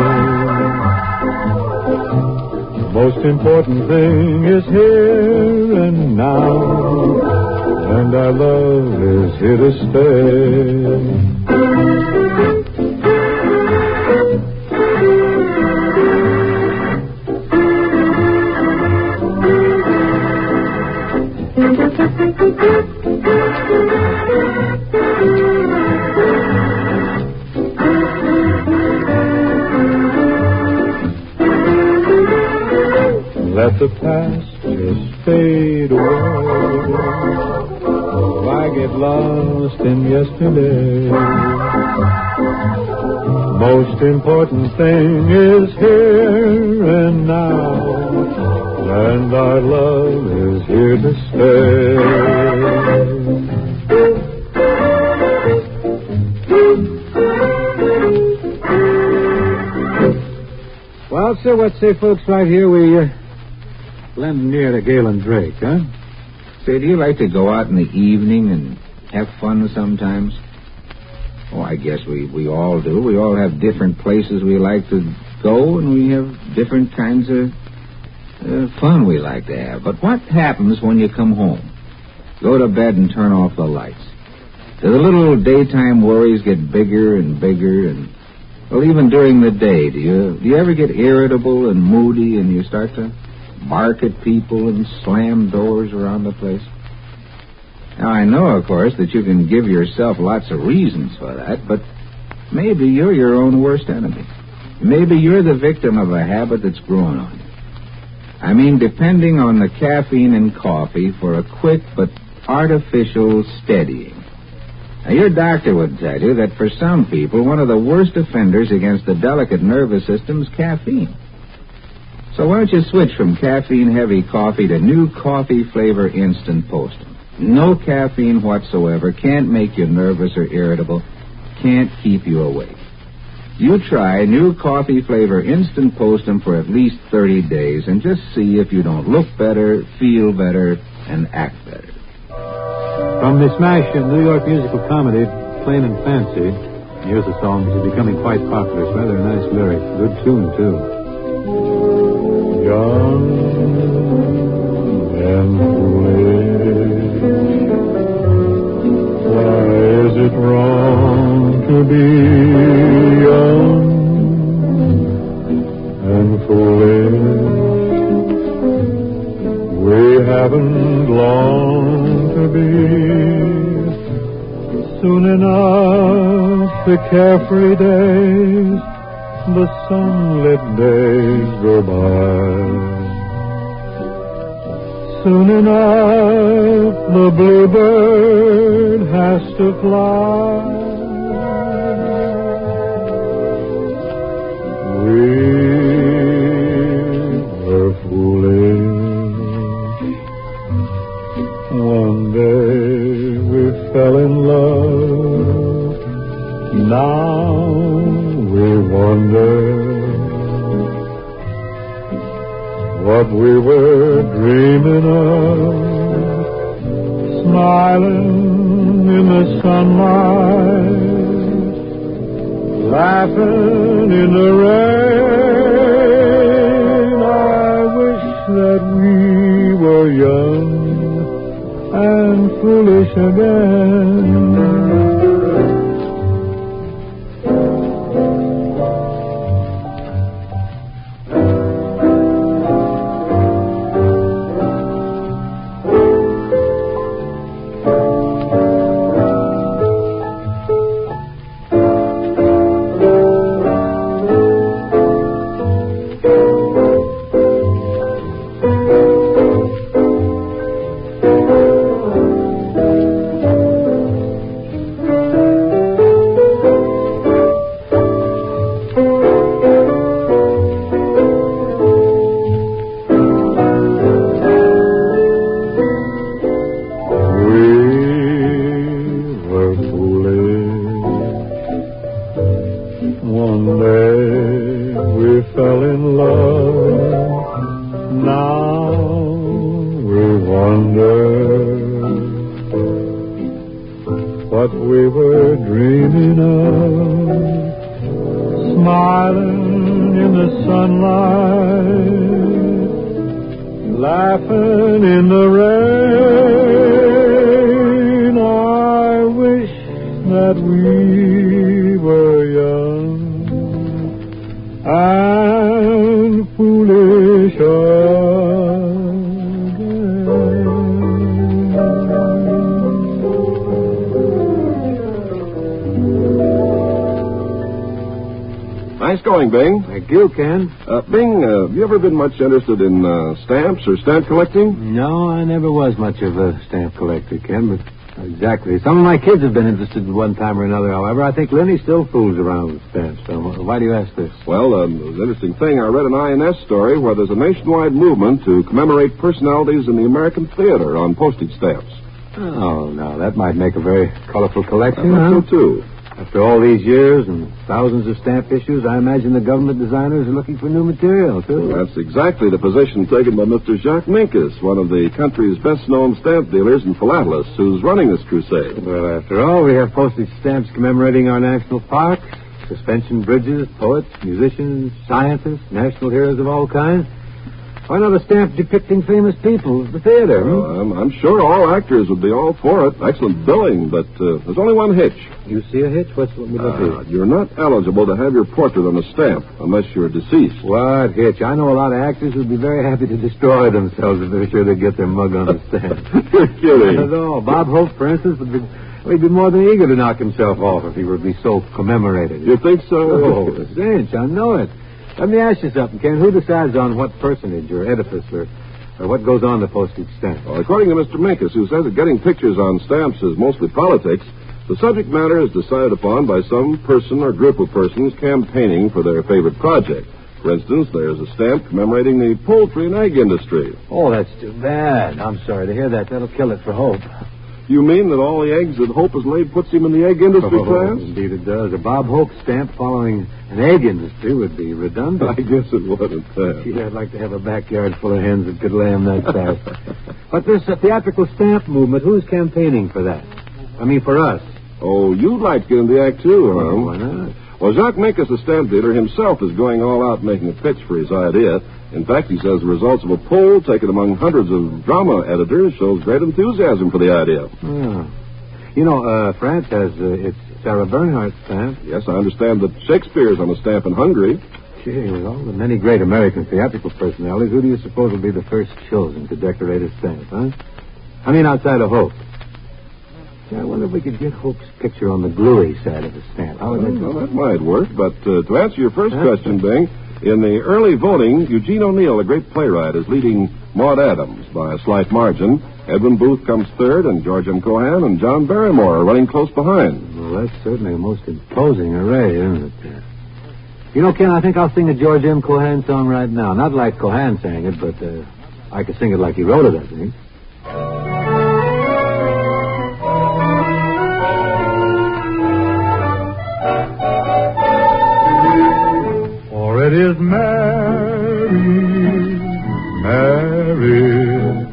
The most important thing is here and now, and our love is here to stay. Let the past just fade away. I get lost in yesterday. Most important thing is here and now, and our love is here to stay. Well, sir, what say, folks, right here we blend near to Gale and Drake, huh? Say, do you like to go out in the evening and have fun sometimes? Oh, I guess we all do. We all have different places we like to go, and we have different kinds of fun we like to have. But what happens when you come home? Go to bed and turn off the lights. Do the little daytime worries get bigger and bigger? And, well, even during the day, do you ever get irritable and moody and you start to bark at people and slam doors around the place? Now, I know, of course, that you can give yourself lots of reasons for that, but maybe you're your own worst enemy. Maybe you're the victim of a habit that's growing on you. I mean, depending on the caffeine in coffee for a quick but artificial steadying. Now, your doctor would tell you that for some people, one of the worst offenders against the delicate nervous system is caffeine. So why don't you switch from caffeine-heavy coffee to new coffee flavor instant postum? No caffeine whatsoever, can't make you nervous or irritable, can't keep you awake. You try new coffee flavor instant postum for at least 30 days and just see if you don't look better, feel better, and act better. From the smash New York musical comedy, Plain and Fancy, here's a song which is becoming quite popular. It's rather a nice lyric. Good tune, too. Young and foolish, why is it wrong to be young and foolish? We haven't long to be. Soon enough, the carefree days, the sunlit days go by. Soon enough, the bluebird has to fly. We were foolish. One day we fell in love. Now we wonder what we were dreaming of, smiling in the sunlight, laughing in the rain. I wish that we were young and foolish again. Nice going, Bing. Thank you, Ken. Bing, have you ever been much interested in stamps or stamp collecting? No, I never was much of a stamp collector, Ken, but exactly. Some of my kids have been interested at one time or another, however. I think Lenny still fools around with stamps. So why do you ask this? Well, it was an interesting thing. I read an INS story where there's a nationwide movement to commemorate personalities in the American theater on postage stamps. Oh, now, that might make a very colorful collection, I think so, too. After all these years and thousands of stamp issues, I imagine the government designers are looking for new material, too. That's exactly the position taken by Mr. Jacques Minkus, one of the country's best-known stamp dealers and philatelists, who's running this crusade. Well, after all, we have postage stamps commemorating our national parks, suspension bridges, poets, musicians, scientists, national heroes of all kinds. Why not a stamp depicting famous people of the theater? I'm sure all actors would be all for it. Excellent billing, but there's only one hitch. You see a hitch? What we look at? You're not eligible to have your portrait on a stamp unless you're deceased. What hitch? I know a lot of actors who'd be very happy to destroy themselves if they're sure they get their mug on a stamp. You're kidding. Not at all. Bob Hope, for instance, would be more than eager to knock himself off if he would be so commemorated. You think so? Oh, cinch. I know it. Let me ask you something, Ken. Who decides on what personage or edifice or what goes on the postage stamp? Well, according to Mr. Minkus, who says that getting pictures on stamps is mostly politics, the subject matter is decided upon by some person or group of persons campaigning for their favorite project. For instance, there's a stamp commemorating the poultry and egg industry. Oh, that's too bad. I'm sorry to hear that. That'll kill it for Hope. You mean that all the eggs that Hope has laid puts him in the egg industry class? Indeed it does. A Bob Hope stamp following an egg industry would be redundant. I guess it wouldn't. Gee, I'd like to have a backyard full of hens that could lay them that size. But this theatrical stamp movement, who's campaigning for that? I mean, for us. Oh, you'd like to get in the act, too, huh? Well, why not? Well, Jacques Minkus, the stamp dealer, himself is going all out making a pitch for his idea. In fact, he says the results of a poll taken among hundreds of drama editors shows great enthusiasm for the idea. Oh. You know, France has its Sarah Bernhardt stamp. Yes, I understand that Shakespeare's on a stamp in Hungary. Gee, with all the many great American theatrical personalities, who do you suppose will be the first chosen to decorate a stamp, huh? I mean, outside of Hope. Yeah, I wonder if we could get Hope's picture on the gluey side of the stamp. How would that might work, but to answer your first question, Bing, in the early voting, Eugene O'Neill, a great playwright, is leading Maud Adams by a slight margin. Edwin Booth comes third, and George M. Cohan and John Barrymore are running close behind. Well, that's certainly a most imposing array, isn't it? You know, Ken, I think I'll sing a George M. Cohan song right now. Not like Cohan sang it, but I could sing it like he wrote it, I think. It is Mary, Mary,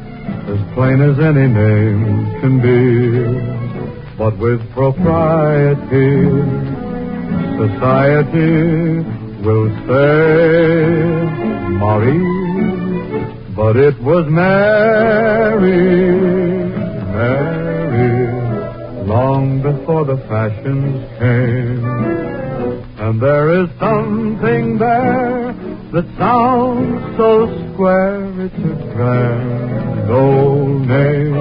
as plain as any name can be. but with propriety, society will say Marie, but it was Mary, long before the fashions came. And there is something there that sounds so square, it's a grand old name.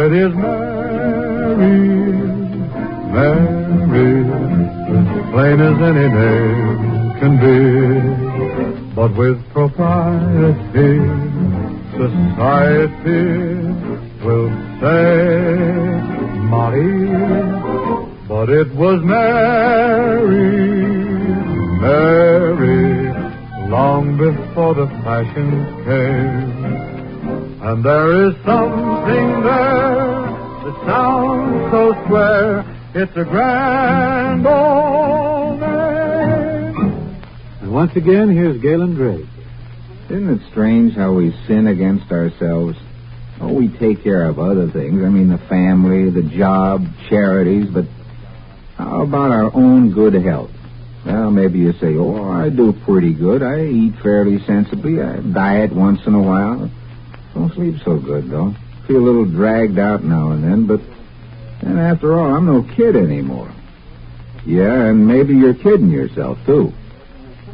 It is Mary, plain as any name can be, but with propriety, society will say Marie, but it was Mary, long before the fashions came. And there is something there that sounds so square, it's a grand old name. And once again, here's Galen Drake. Isn't it strange how we sin against ourselves? Oh, we take care of other things. I mean, the family, the job, charities, but how about our own good health? Well, maybe you say, oh, I do pretty good. I eat fairly sensibly. I diet once in a while. Don't sleep so good, though. Feel a little dragged out now and then, but then after all, I'm no kid anymore. Yeah, and maybe you're kidding yourself, too.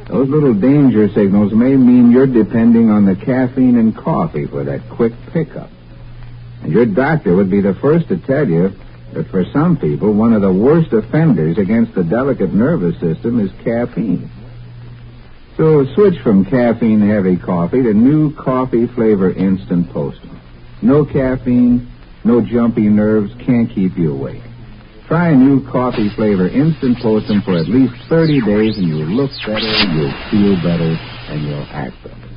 Those little danger signals may mean you're depending on the caffeine in coffee for that quick pickup. And your doctor would be the first to tell you that for some people, one of the worst offenders against the delicate nervous system is caffeine. So switch from caffeine-heavy coffee to new coffee flavor instant postum. No caffeine, no jumpy nerves, can't keep you awake. Try a new coffee flavor instant postum for at least 30 days and you'll look better, you'll feel better, and you'll act better.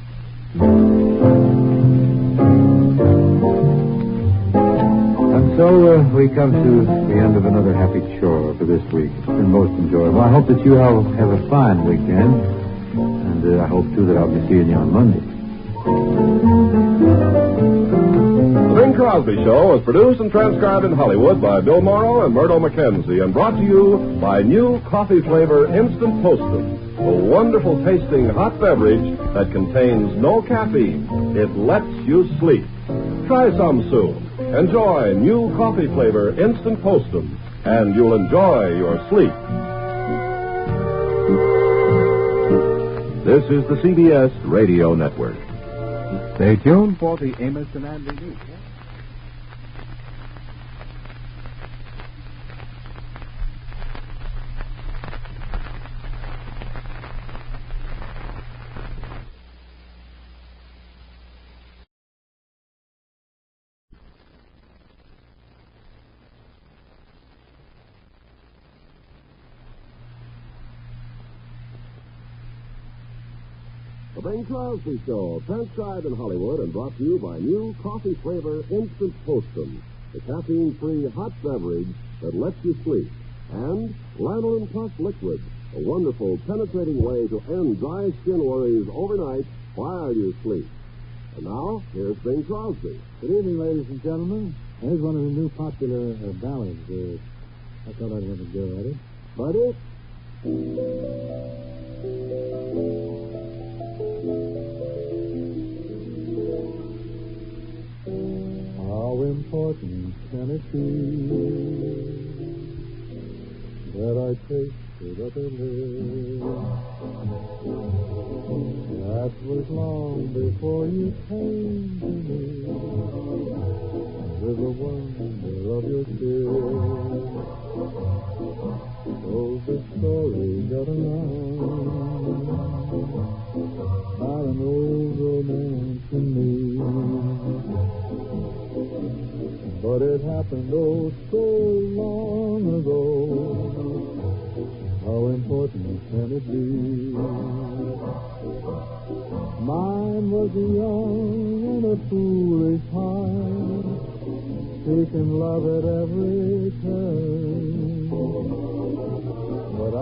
And so we come to the end of another happy chore for this week. It's been most enjoyable. I hope that you all have a fine weekend. And I hope, too, that I'll be seeing you on Monday. The Bing Crosby Show was produced and transcribed in Hollywood by Bill Morrow and Murdo McKenzie and brought to you by new coffee flavor Instant Postum, a wonderful tasting hot beverage that contains no caffeine. It lets you sleep. Try some soon. Enjoy new coffee flavor Instant Postum, and you'll enjoy your sleep. This is the CBS Radio Network. Stay tuned for the Amos and Andy News. The Bing Crosby Show, transcribed in Hollywood and brought to you by new coffee flavor Instant Postum, the caffeine-free hot beverage that lets you sleep, and Lanolin Plus Liquid, a wonderful penetrating way to end dry skin worries overnight while you sleep. And now, here's Bing Crosby. Good evening, ladies and gentlemen. Here's one of the new popular ballads. I thought I'd have a go at it. Buddy? How important can it be that I tasted of a live? That was long before you came to me with the wonder of your kiss. So the story got around about an old romance in me. But it happened oh so long ago. How important can it be? Mine was a young and a foolish heart, seeking love at every turn. But I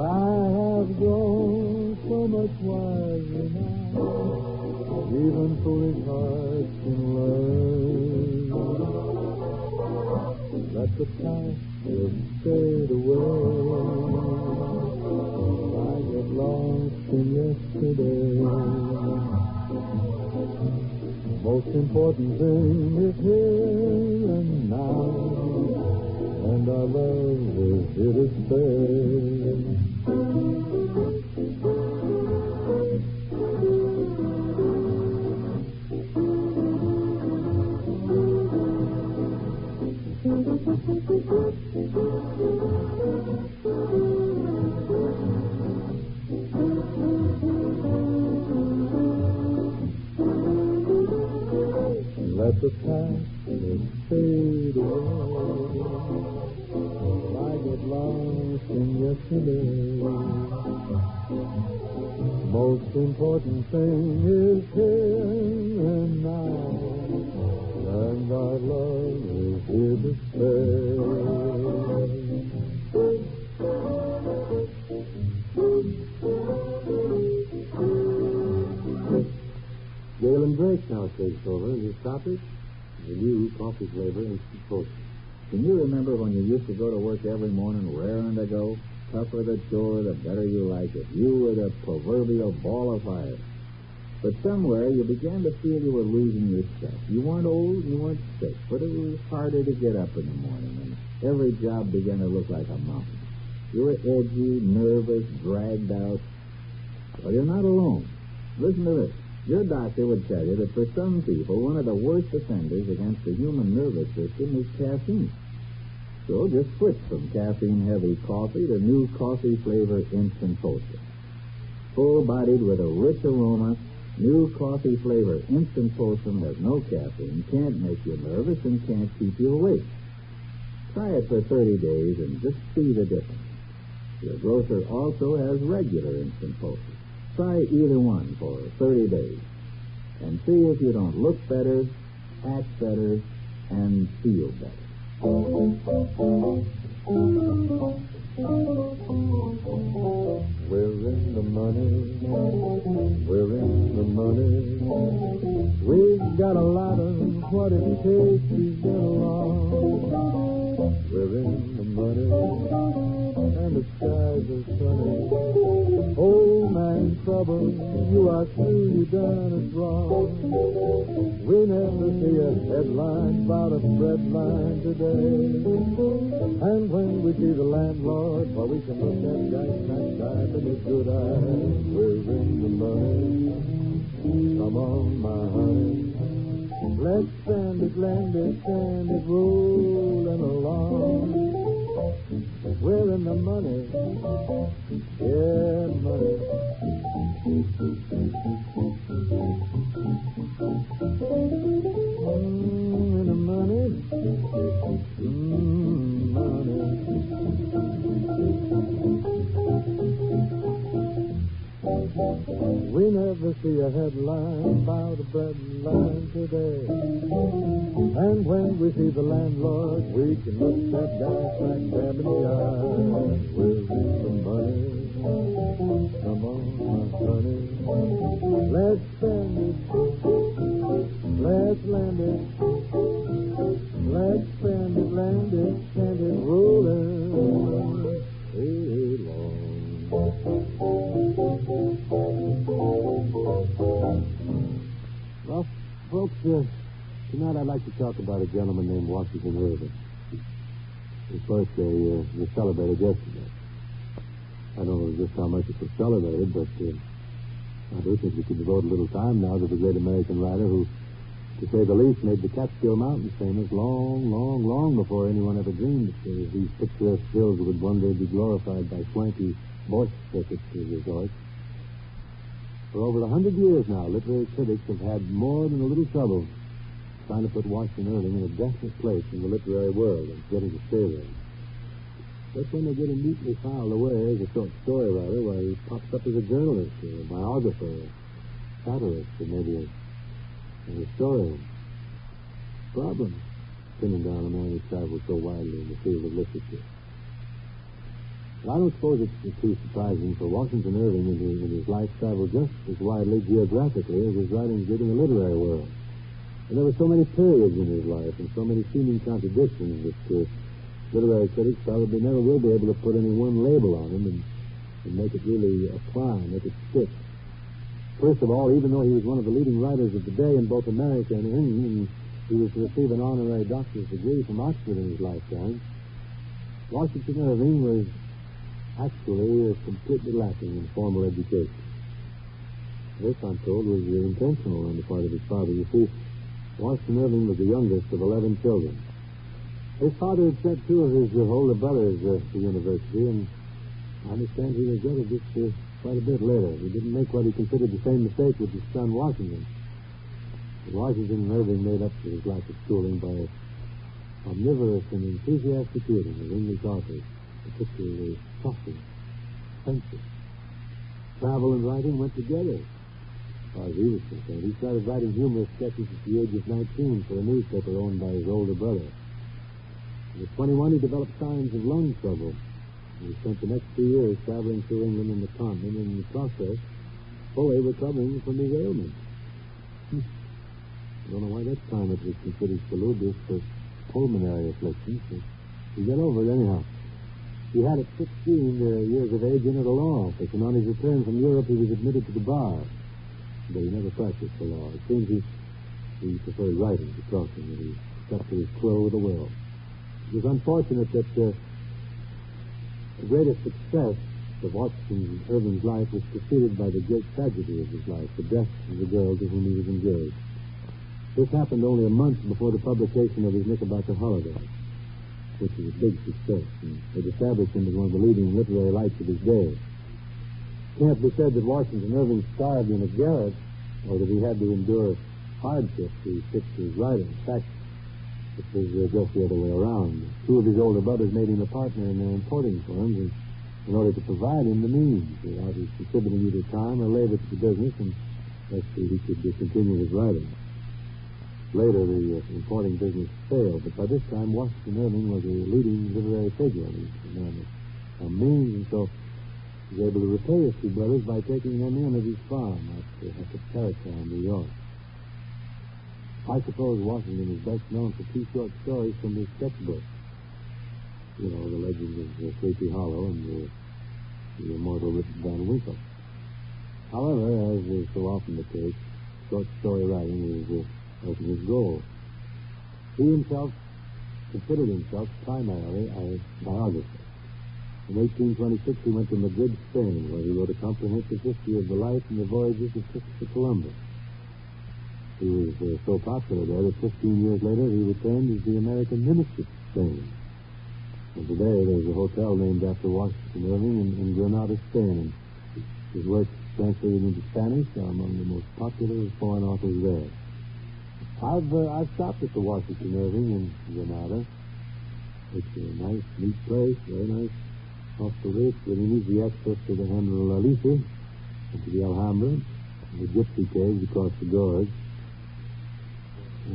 have grown so much wiser now, even foolish hearts can learn that the past will fade away. I get lost in yesterday. Most important thing is here and now, and our love is here to stay. Let the past fade away. I get lost in yesterday. Most important thing is here and now, and our love is here to stay. Galen Drake's now takes over as his topic, the new coffee flavor instant toast. Can you remember when you used to go to work every morning raring to go? Tougher the chore, the better you like it. You were the proverbial ball of fire. But somewhere you began to feel you were losing your step. You weren't old, you weren't sick, but it was harder to get up in the morning, and every job began to look like a mountain. You were edgy, nervous, dragged out. Well, you're not alone. Listen to this. Your doctor would tell you that for some people, one of the worst offenders against the human nervous system is caffeine. So just switch from caffeine-heavy coffee to new coffee flavor instant toaster. Full-bodied with a rich aroma, new coffee flavor instant toaster has no caffeine, can't make you nervous, and can't keep you awake. Try it for 30 days and just see the difference. Your grocer also has regular instant toaster. Try either one for 30 days and see if you don't look better, act better, and feel better. We're in the money. We're in the money. We've got a lot of what it takes to get along. We're in the money, and the skies are sunny. Old man trouble, you are true, you done us wrong. We never see a headline about a bread line today. And when we see the landlord, well, we can look that guy snack in his good eyes. We're in the money. Come on, my honey. Let's stand it, rolling along. We're in the money. Yeah, money. In the money. We never see a headline about a bread line today. And when we see the landlord, we can look that guy smack dab in the eye. We're in the money. Come on, my honey. Let's spend it. Let's lend it. Let's spend Folks, tonight I'd like to talk about a gentleman named Washington Irving. His birthday was celebrated yesterday. I don't know just how much it was celebrated, but I do think we could devote a little time now to the great American writer who, to say the least, made the Catskill Mountains famous long, long, long before anyone ever dreamed that these picturesque hills would one day be glorified by swanky Borscht circuits resorts. For over 100 years now, literary critics have had more than a little trouble trying to put Washington Irving in a definite place in the literary world and getting to stay there. But when they get him neatly filed away as a short story writer, why, he pops up as a journalist or a biographer, a satirist, or maybe a historian. Problem, pinning down a man who's traveled so widely in the field of literature. Well, I don't suppose it's too surprising, for Washington Irving in his life traveled just as widely geographically as his writings did in the literary world. And there were so many periods in his life and so many seeming contradictions that literary critics probably never will be able to put any one label on him and make it really apply, make it stick. First of all, even though he was one of the leading writers of the day in both America and England, and he was to receive an honorary doctor's degree from Oxford in his lifetime, Washington Irving was actually completely lacking in formal education. This, I'm told, was intentional on the part of his father. You see, Washington Irving was the youngest of 11 children. His father had sent two of his older brothers to university, and I understand he regretted this quite a bit later. He didn't make what he considered the same mistake with his son Washington. But Washington Irving made up for his lack of schooling by an omnivorous and enthusiastic reading of English authors, particularly Crosby, Spencer. Travel and writing went together. As far as he was concerned, he started writing humorous sketches at the age of 19 for a newspaper owned by his older brother. At 21, he developed signs of lung trouble. He spent the next 2 years traveling through England and the continent, and in the process, fully recovering from his ailment. I don't know why that climate was considered salubrious for pulmonary afflictions, but he got over it anyhow. He had at 16 years of age entered a law office, and on his return from Europe, he was admitted to the bar. But he never practiced the law. It seems he preferred writing to talking, and he stuck to his quill with a will. It was unfortunate that the greatest success of Washington Irving's life was preceded by the great tragedy of his life, the death of the girl to whom he was engaged. This happened only a month before the publication of his Knickerbocker Holiday, which was a big success, and it established him as one of the leading literary lights of his day. It can't be said that Washington Irving starved in a garret, or that he had to endure hardship to fix his writing. In fact, it was just the other way around. Two of his older brothers made him a partner in their importing firms in order to provide him the means without his contributing either time or labor to the business, and thus he could continue his writing. Later, the importing business failed, but by this time, Washington Irving was a leading literary figure. He was a man of means, and so he was able to repay his two brothers by taking them in at his farm at Tarrytown, New York. I suppose Washington is best known for two short stories from his sketchbook. You know, the legend of Sleepy Hollow and the immortal Rip Van Winkle. However, as is so often the case, short story writing wasn't his goal. He himself considered himself primarily a biographer. In 1826, he went to Madrid, Spain, where he wrote a comprehensive history of the life and the voyages of Christopher Columbus. He was so popular there that 15 years later he returned as the American minister to Spain. And today there's a hotel named after Washington Irving in Granada, Spain. And his works translated into Spanish are among the most popular foreign authors there. I've stopped at the Washington Irving in Granada. It's a nice, neat place, very nice off the rich, within easy access to the General Alice and to the Alhambra, and the gypsy caves across the gorge.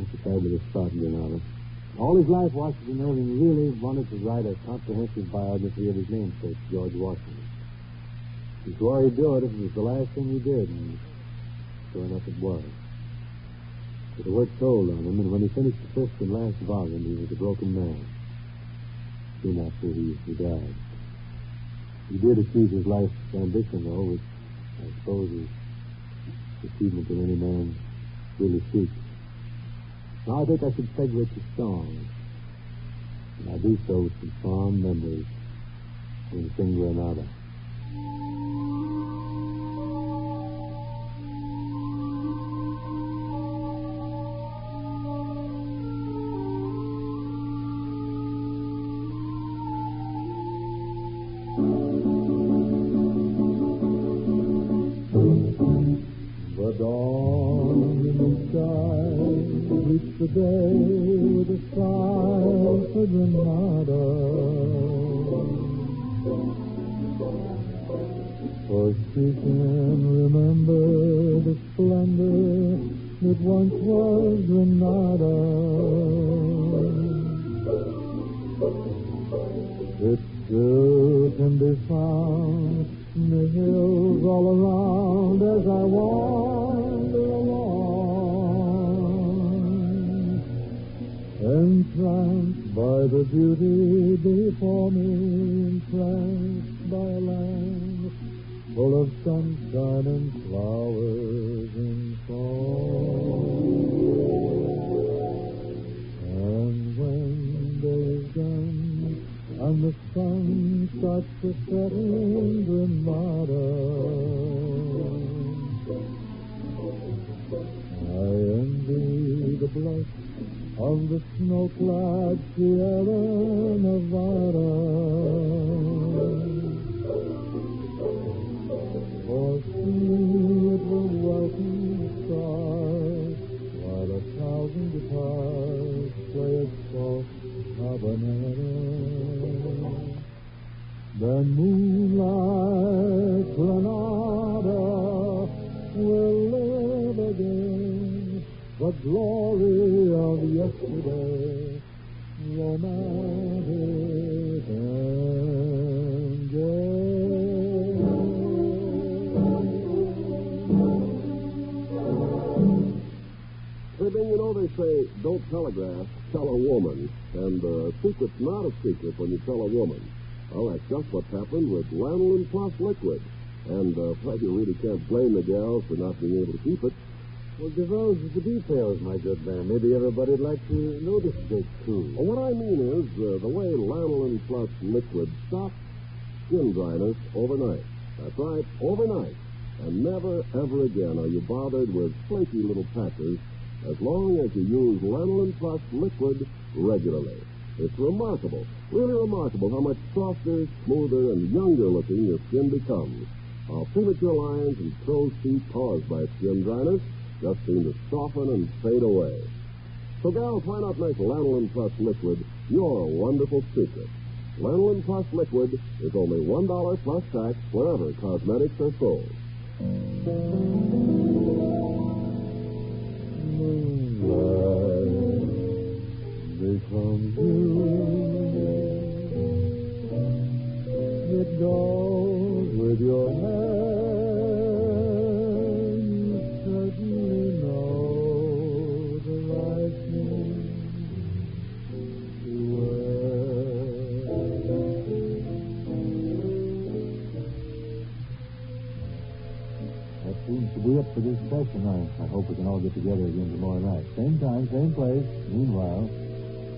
It's a fabulous spot in Granada. All his life, Washington Irving really wanted to write a comprehensive biography of his namesake, George Washington. He swore he'd do it if it was the last thing he did, and sure enough it was. But the work told on him, and when he finished the fifth and last volume, he was a broken man. Soon after he died. He did achieve his life's ambition, though, which I suppose is the achievement that any man really seeks. Now I think I should segue to song. And I do so with some fond memories and sing Granada. The dawn in the sky greets the day with a sigh for Granada. For she can remember the splendor that once was Granada. It still can be found in the hills all around as I wander along, entranced by the beauty before me, entranced by a land full of sunshine and flowers and song. And when day is done and the sun starts to set in Granada, I envy the blush of the snow-clad Sierra Nevada. For see it will welcome the stars while 1,000 guitars play a soft habanera. Then moonlight Granada will live again, the glory of yesterday, romantic and gay. Hey, Ben, you know they say, don't telegraph, tell a woman. And a secret's not a secret when you tell a woman. Well, that's just what's happened with Lanolin Plus Liquid. And, well, you really can't blame the gals for not being able to keep it. Well, divulge the details, my good man. Maybe everybody'd like to know this big too. Well, what I mean is the way Lanolin Plus Liquid stops skin dryness overnight. That's right, overnight. And never, ever again are you bothered with flaky little patches as long as you use Lanolin Plus Liquid regularly. It's remarkable, really remarkable how much softer, smoother, and younger looking your skin becomes. How premature lines and crow's feet caused by skin dryness just seem to soften and fade away. So, gals, why not make Lanolin Plus Liquid your wonderful secret? Lanolin Plus Liquid is only $1 plus tax wherever cosmetics are sold. Moonlight becomes you. It goes with your hand. You certainly know the right thing to wear. That seems to be it for this session. I hope we can all get together again tomorrow night. Same time, same place. Meanwhile,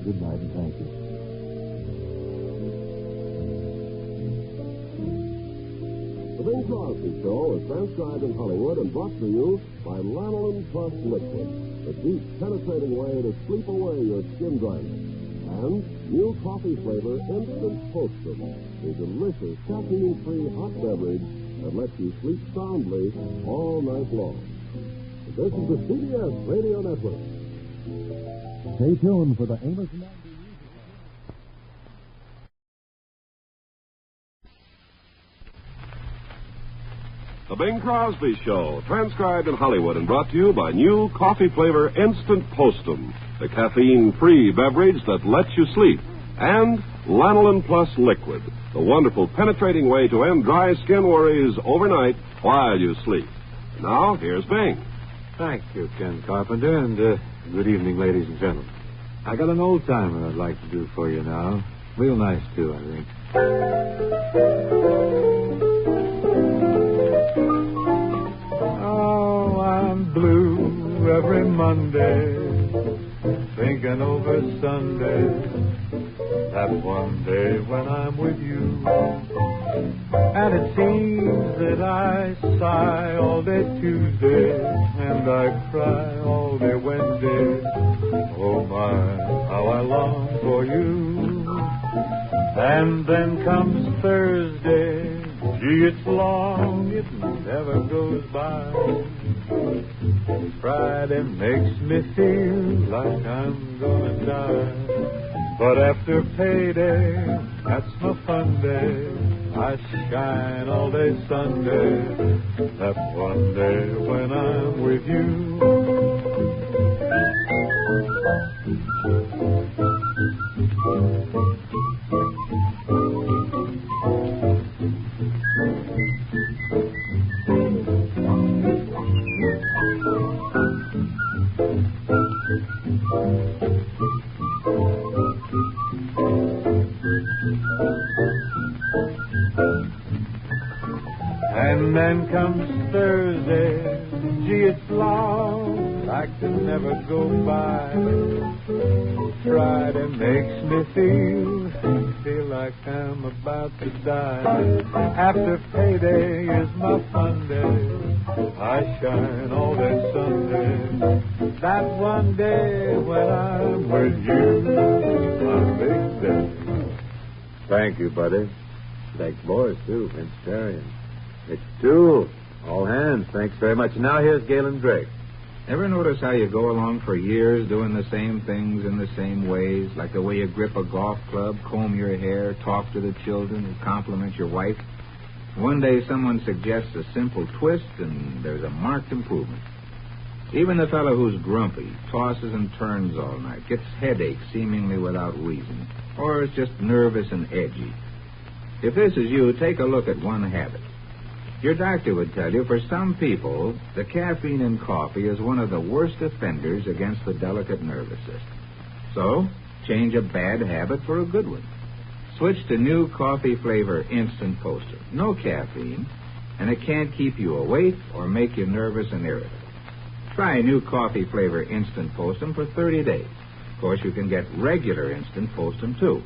good night and thank you. The Bing Crosby Show is transcribed in Hollywood and brought to you by Lanolin Plus Liquid, the deep, penetrating way to sleep away your skin dryness. And new coffee flavor Instant Postum, a delicious caffeine-free hot beverage that lets you sleep soundly all night long. This is the CBS Radio Network. Stay tuned for the Amos and Andy. The Bing Crosby Show, transcribed in Hollywood and brought to you by new coffee flavor Instant Postum, the caffeine-free beverage that lets you sleep, and Lanolin Plus Liquid, the wonderful penetrating way to end dry skin worries overnight while you sleep. Now, here's Bing. Thank you, Ken Carpenter, and good evening, ladies and gentlemen. I got an old timer I'd like to do for you now. Real nice, too, I think. Oh, I'm blue every Monday. thinking over Sunday, that one day when I'm with you. And it seems that I sigh all day Tuesday, and I cry all day Wednesday. Oh my, how I long for you. And then comes Thursday, gee, it's long, it never goes by. Friday makes me feel like I'm gonna die. But after payday, that's my fun day. I shine all day Sunday, that one day when I'm with you. And then comes Thursday, gee, it's long, I can never go by. Friday makes me feel like I'm about to die. After payday is my fun day, I shine all day Sunday. That one day when I'm with you, my big day. Thank you, buddy. Thanks, boys, too. Vegetarian. It's two. All hands. Thanks very much. Now here's Galen Drake. Ever notice how you go along for years doing the same things in the same ways, like the way you grip a golf club, comb your hair, talk to the children, and compliment your wife? One day someone suggests a simple twist, and there's a marked improvement. Even the fellow who's grumpy, tosses and turns all night, gets headaches seemingly without reason, or is just nervous and edgy. If this is you, take a look at one habit. Your doctor would tell you, for some people, the caffeine in coffee is one of the worst offenders against the delicate nervous system. So, change a bad habit for a good one. Switch to new coffee flavor Instant Poster. No caffeine, and it can't keep you awake or make you nervous and irritable. Try new coffee flavor Instant Postum for 30 days. Of course, you can get regular Instant Postum, too.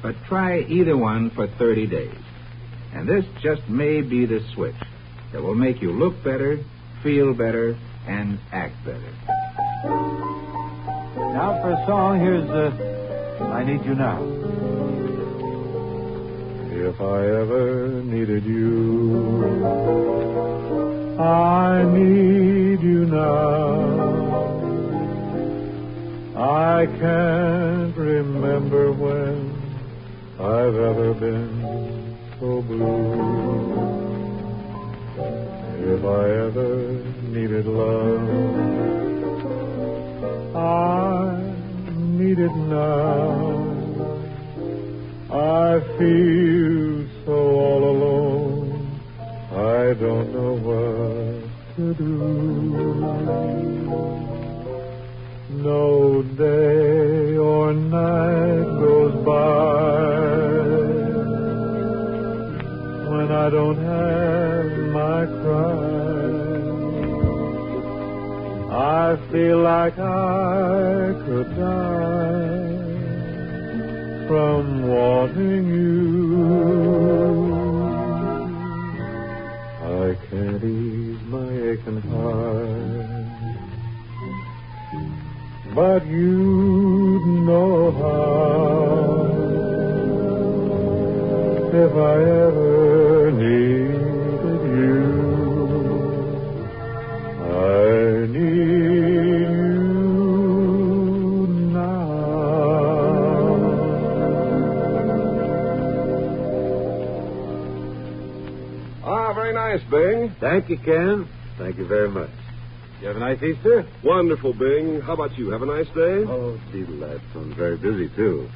But try either one for 30 days. And this just may be the switch that will make you look better, feel better, and act better. Now for a song, here's I Need You Now. If I ever needed you, I need you now. I can't remember when I've ever been so blue. If I ever needed love, I need it now. I feel so all alone, I don't know what to do. No day or night goes by when I don't have my cry. I feel like I could die from wanting you. I can't ease my aching heart, but you know how. If I ever needed you, I need you now. Ah, very nice, Bing. Thank you, Ken. Thank you very much. You have a nice Easter? Wonderful, Bing. How about you? Have a nice day? Oh, delightful. I'm very busy, too.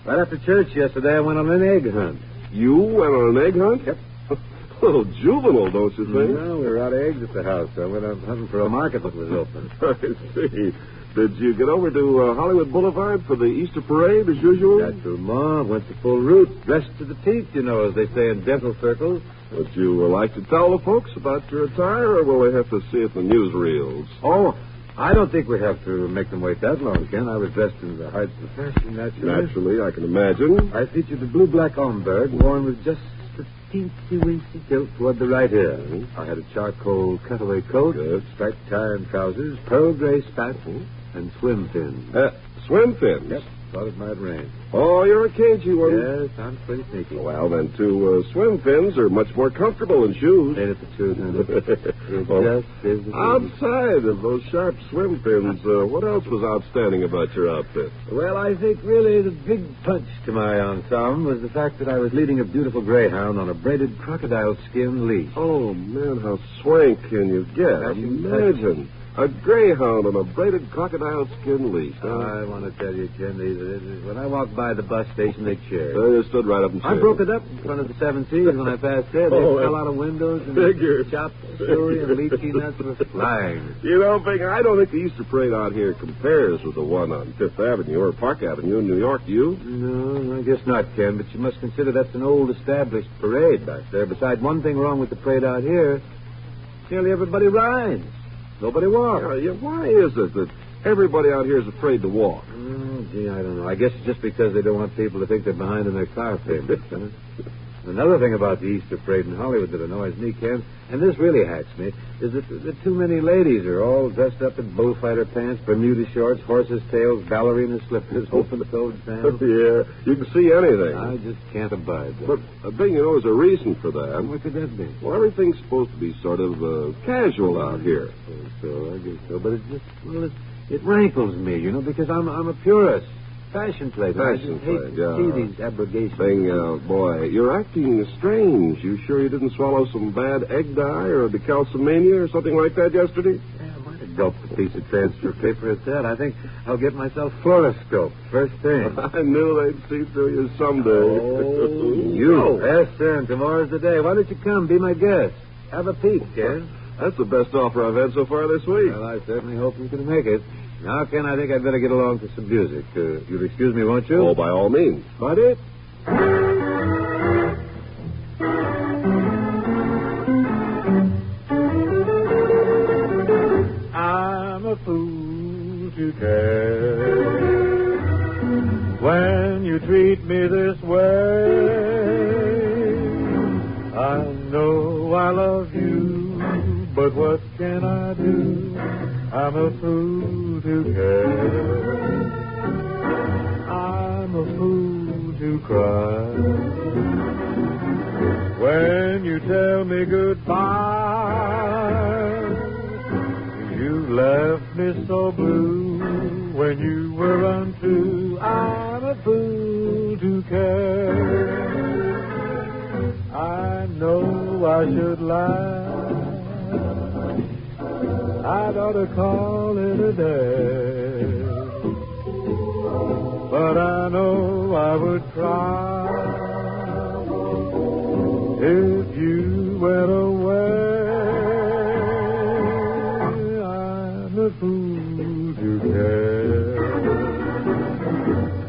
Right after church yesterday, I went on an egg hunt. You went on an egg hunt? Yep. A little juvenile, don't you think? No, we were out of eggs at the house, so I went out hunting for a market that was open. I see. Did you get over to Hollywood Boulevard for the Easter parade, as usual? Naturellement. Went to full route, dressed to the teeth, you know, as they say in dental circles. Would you like to tell the folks about your attire, or will they have to see it in the newsreels? Oh, I don't think we have to make them wait that long, Ken. I was dressed in the height of the fashion, naturally. Naturally, I can imagine. I featured a blue-black Homburg worn with just the teensy-weensy tilt toward the right ear. I had a charcoal cutaway coat, striped tie and trousers, pearl gray spats, and swim fins. Swim fins? Yep. Thought it might rain. Oh, you're a cagey one. Yes, I'm pretty sneaky. Well, then, swim fins are much more comfortable than shoes. Ain't it the truth, honey? Well, just is the truth. outside of those sharp swim fins, what else was outstanding about your outfit? Well, I think really the big punch to my ensemble was the fact that I was leading a beautiful greyhound on a braided crocodile skin leash. Oh, man, how swank can you get? Imagine. A greyhound on a braided crocodile skin leash. I want to tell you, Ken, when I walked by the bus station, they cheered. They stood right up and cheered. I broke it up in front of the Seven Seas when I passed there. They fell out of windows and chopped celery and leafy nuts were flying. You know, Big, I don't think the Easter parade out here compares with the one on Fifth Avenue or Park Avenue in New York, do you? No, I guess not, Ken, but you must consider that's an old established parade back there. Besides, one thing wrong with the parade out here, nearly everybody rides. Nobody walks. Yeah, why is it that everybody out here is afraid to walk? Gee, I don't know. I guess it's just because they don't want people to think they're behind in their car payments. Another thing about the Easter parade in Hollywood that annoys me, Ken, and this really hacks me, is that too many ladies are all dressed up in bullfighter pants, Bermuda shorts, horses' tails, ballerina slippers, open-toed sandals. Yeah, you can see anything. I just can't abide that. But, Bing, you know, there's a reason for that. What could that be? Well, everything's supposed to be sort of casual out here. So, I guess so. But it just, it rankles me, you know, because I'm a purist. Fashion plate. Fashion plate, yeah. See these abrogations. Bing, boy, you're acting strange. You sure you didn't swallow some bad egg dye or a decalcimania or something like that yesterday? Yeah, I might have gulped a piece of transfer paper at that. I think I'll get myself fluoroscoped first thing. I knew they'd see through you someday. Oh, you. Yes, sir, and tomorrow's the day. Why don't you come, be my guest? Have a peek, Ken. That's the best offer I've had so far this week. Well, I certainly hope you can make it. Now, Ken, I think I'd better get along to some music. You'll excuse me, won't you? Oh, by all means. Buddy? I'm a fool to care when you treat me this way. I know I love you, but what can I do? I'm a fool to care. I'm a fool to cry when you tell me goodbye. You left me so blue when you were untrue. I'm a fool to care. I know I should lie. I'd ought to call it a day, but I know I would cry if you went away. I'm a fool to care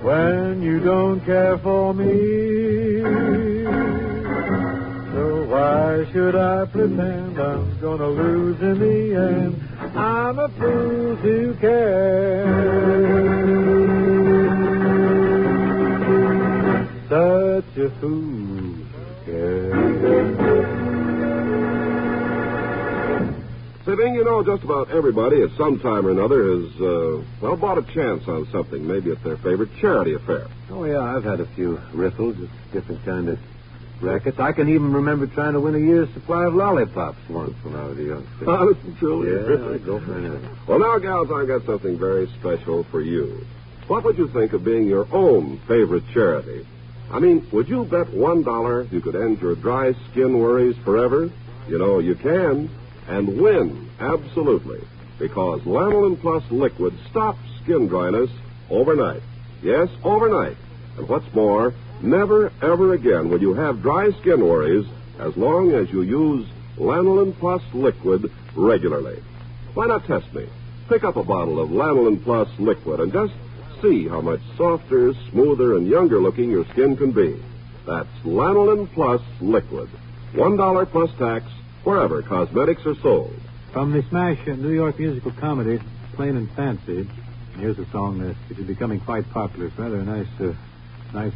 when you don't care for me. So why should I pretend I'm gonna lose in the end? I'm a fool to care. Such a fool to care. Say, Bing, you know, just about everybody at some time or another has, bought a chance on something. Maybe it's their favorite charity affair. Oh, yeah, I've had a few riffles of different kind of rackets. I can even remember trying to win a year's supply of lollipops once when I was a youngster. Honest and truly? Yeah, I'd go for anything. Well, now, gals, I've got something very special for you. What would you think of being your own favorite charity? I mean, would you bet $1 you could end your dry skin worries forever? You know, you can. And win, absolutely. Because Lanolin Plus Liquid stops skin dryness overnight. Yes, overnight. And what's more, never, ever again will you have dry skin worries as long as you use Lanolin Plus Liquid regularly. Why not test me? Pick up a bottle of Lanolin Plus Liquid and just see how much softer, smoother, and younger looking your skin can be. That's Lanolin Plus Liquid. $1 plus tax wherever cosmetics are sold. From the smash New York musical comedy, Plain and Fancy. Here's a song that is becoming quite popular. It's rather a nice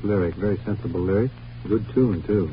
lyric, very sensible lyric. Good tune, too.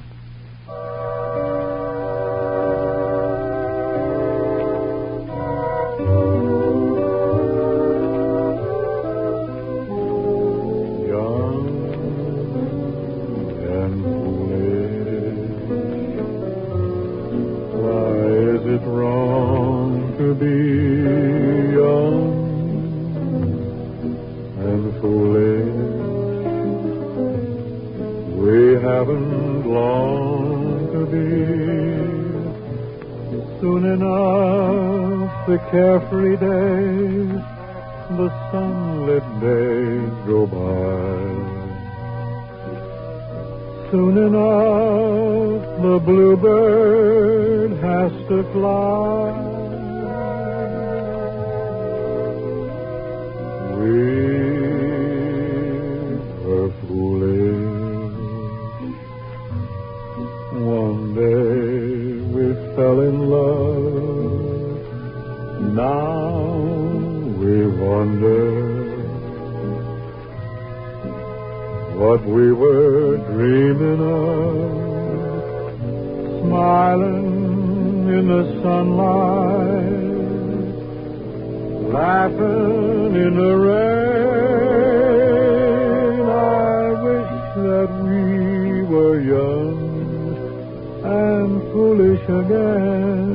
Carefree days, the sunlit days go by. Soon enough, the bluebird has to fly. We were foolish. One day we fell in love. Now we wonder what we were dreaming of, smiling in the sunlight, laughing in the rain. I wish that we were young and foolish again.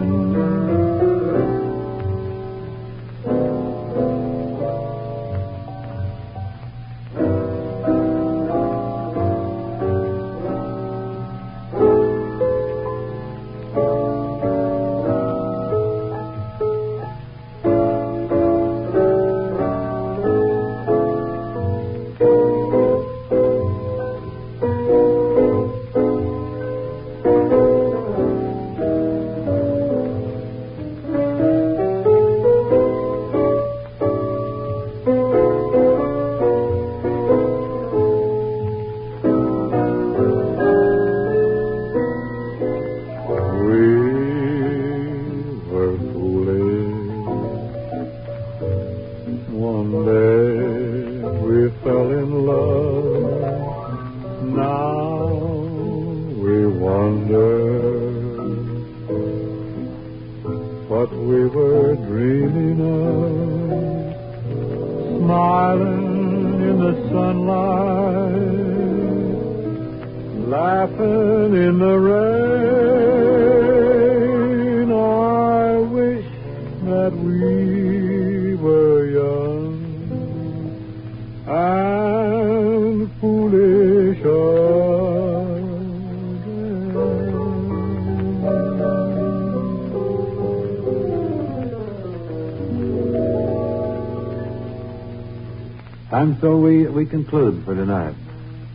And so we conclude for tonight.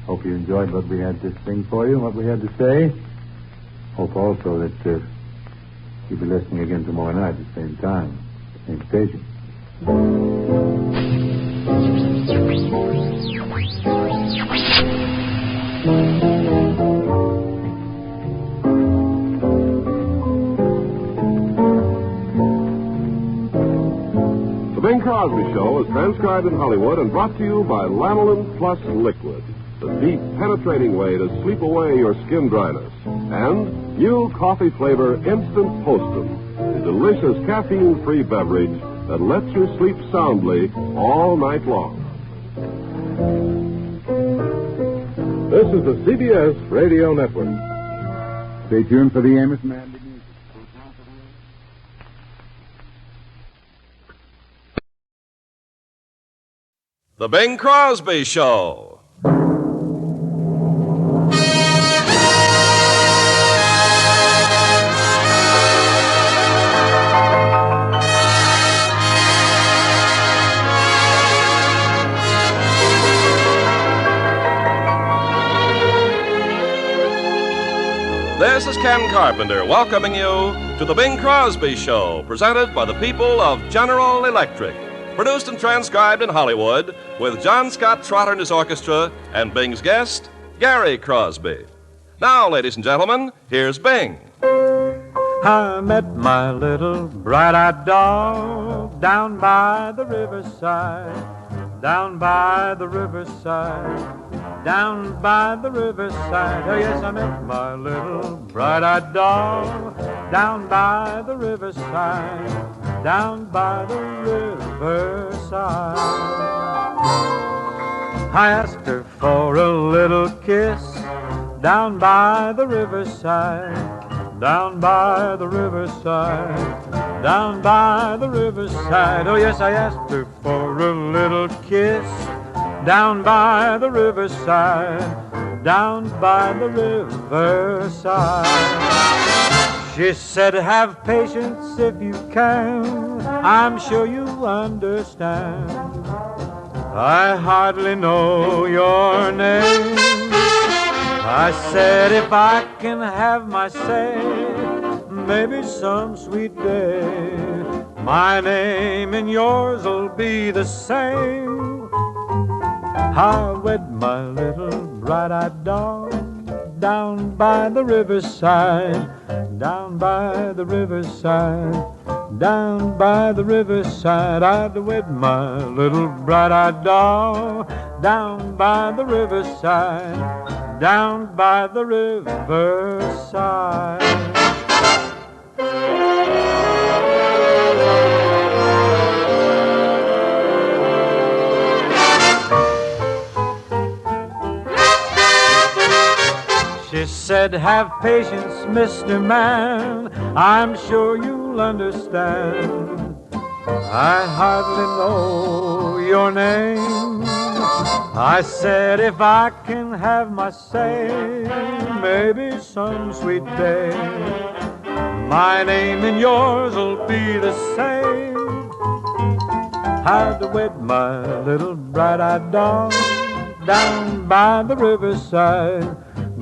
Hope you enjoyed what we had to sing for you and what we had to say. Hope also that you'll be listening again tomorrow night at the same time, same station. The Bing Crosby Show is transcribed in Hollywood and brought to you by Lanolin Plus Liquid, the deep, penetrating way to sleep away your skin dryness. And new coffee flavor Instant Postum, a delicious caffeine-free beverage that lets you sleep soundly all night long. This is the CBS Radio Network. Stay tuned for the Amos Mandy music. The Bing Crosby Show. This is Ken Carpenter welcoming you to The Bing Crosby Show, presented by the people of General Electric. Produced and transcribed in Hollywood with John Scott Trotter and his orchestra and Bing's guest, Gary Crosby. Now, ladies and gentlemen, here's Bing. I met my little bright-eyed doll down by the riverside, down by the riverside, down by the riverside. Oh, yes, I met my little bright-eyed doll down by the riverside, down by the riverside. I asked her for a little kiss down by the riverside, down by the riverside, down by the riverside. Oh, yes, I asked her for a little kiss down by the riverside, down by the riverside. She said, have patience if you can, I'm sure you understand. I hardly know your name. I said, if I can have my say, maybe some sweet day, my name and yours will be the same. I wed my little bright-eyed doll down by the riverside, down by the riverside, down by the riverside. I'd wed my little bright-eyed doll down by the riverside, down by the riverside. She said, have patience, Mr. Man, I'm sure you'll understand. I hardly know your name. I said, if I can have my say, maybe some sweet day, my name and yours will be the same. I'd wed my little bright-eyed doll down by the riverside,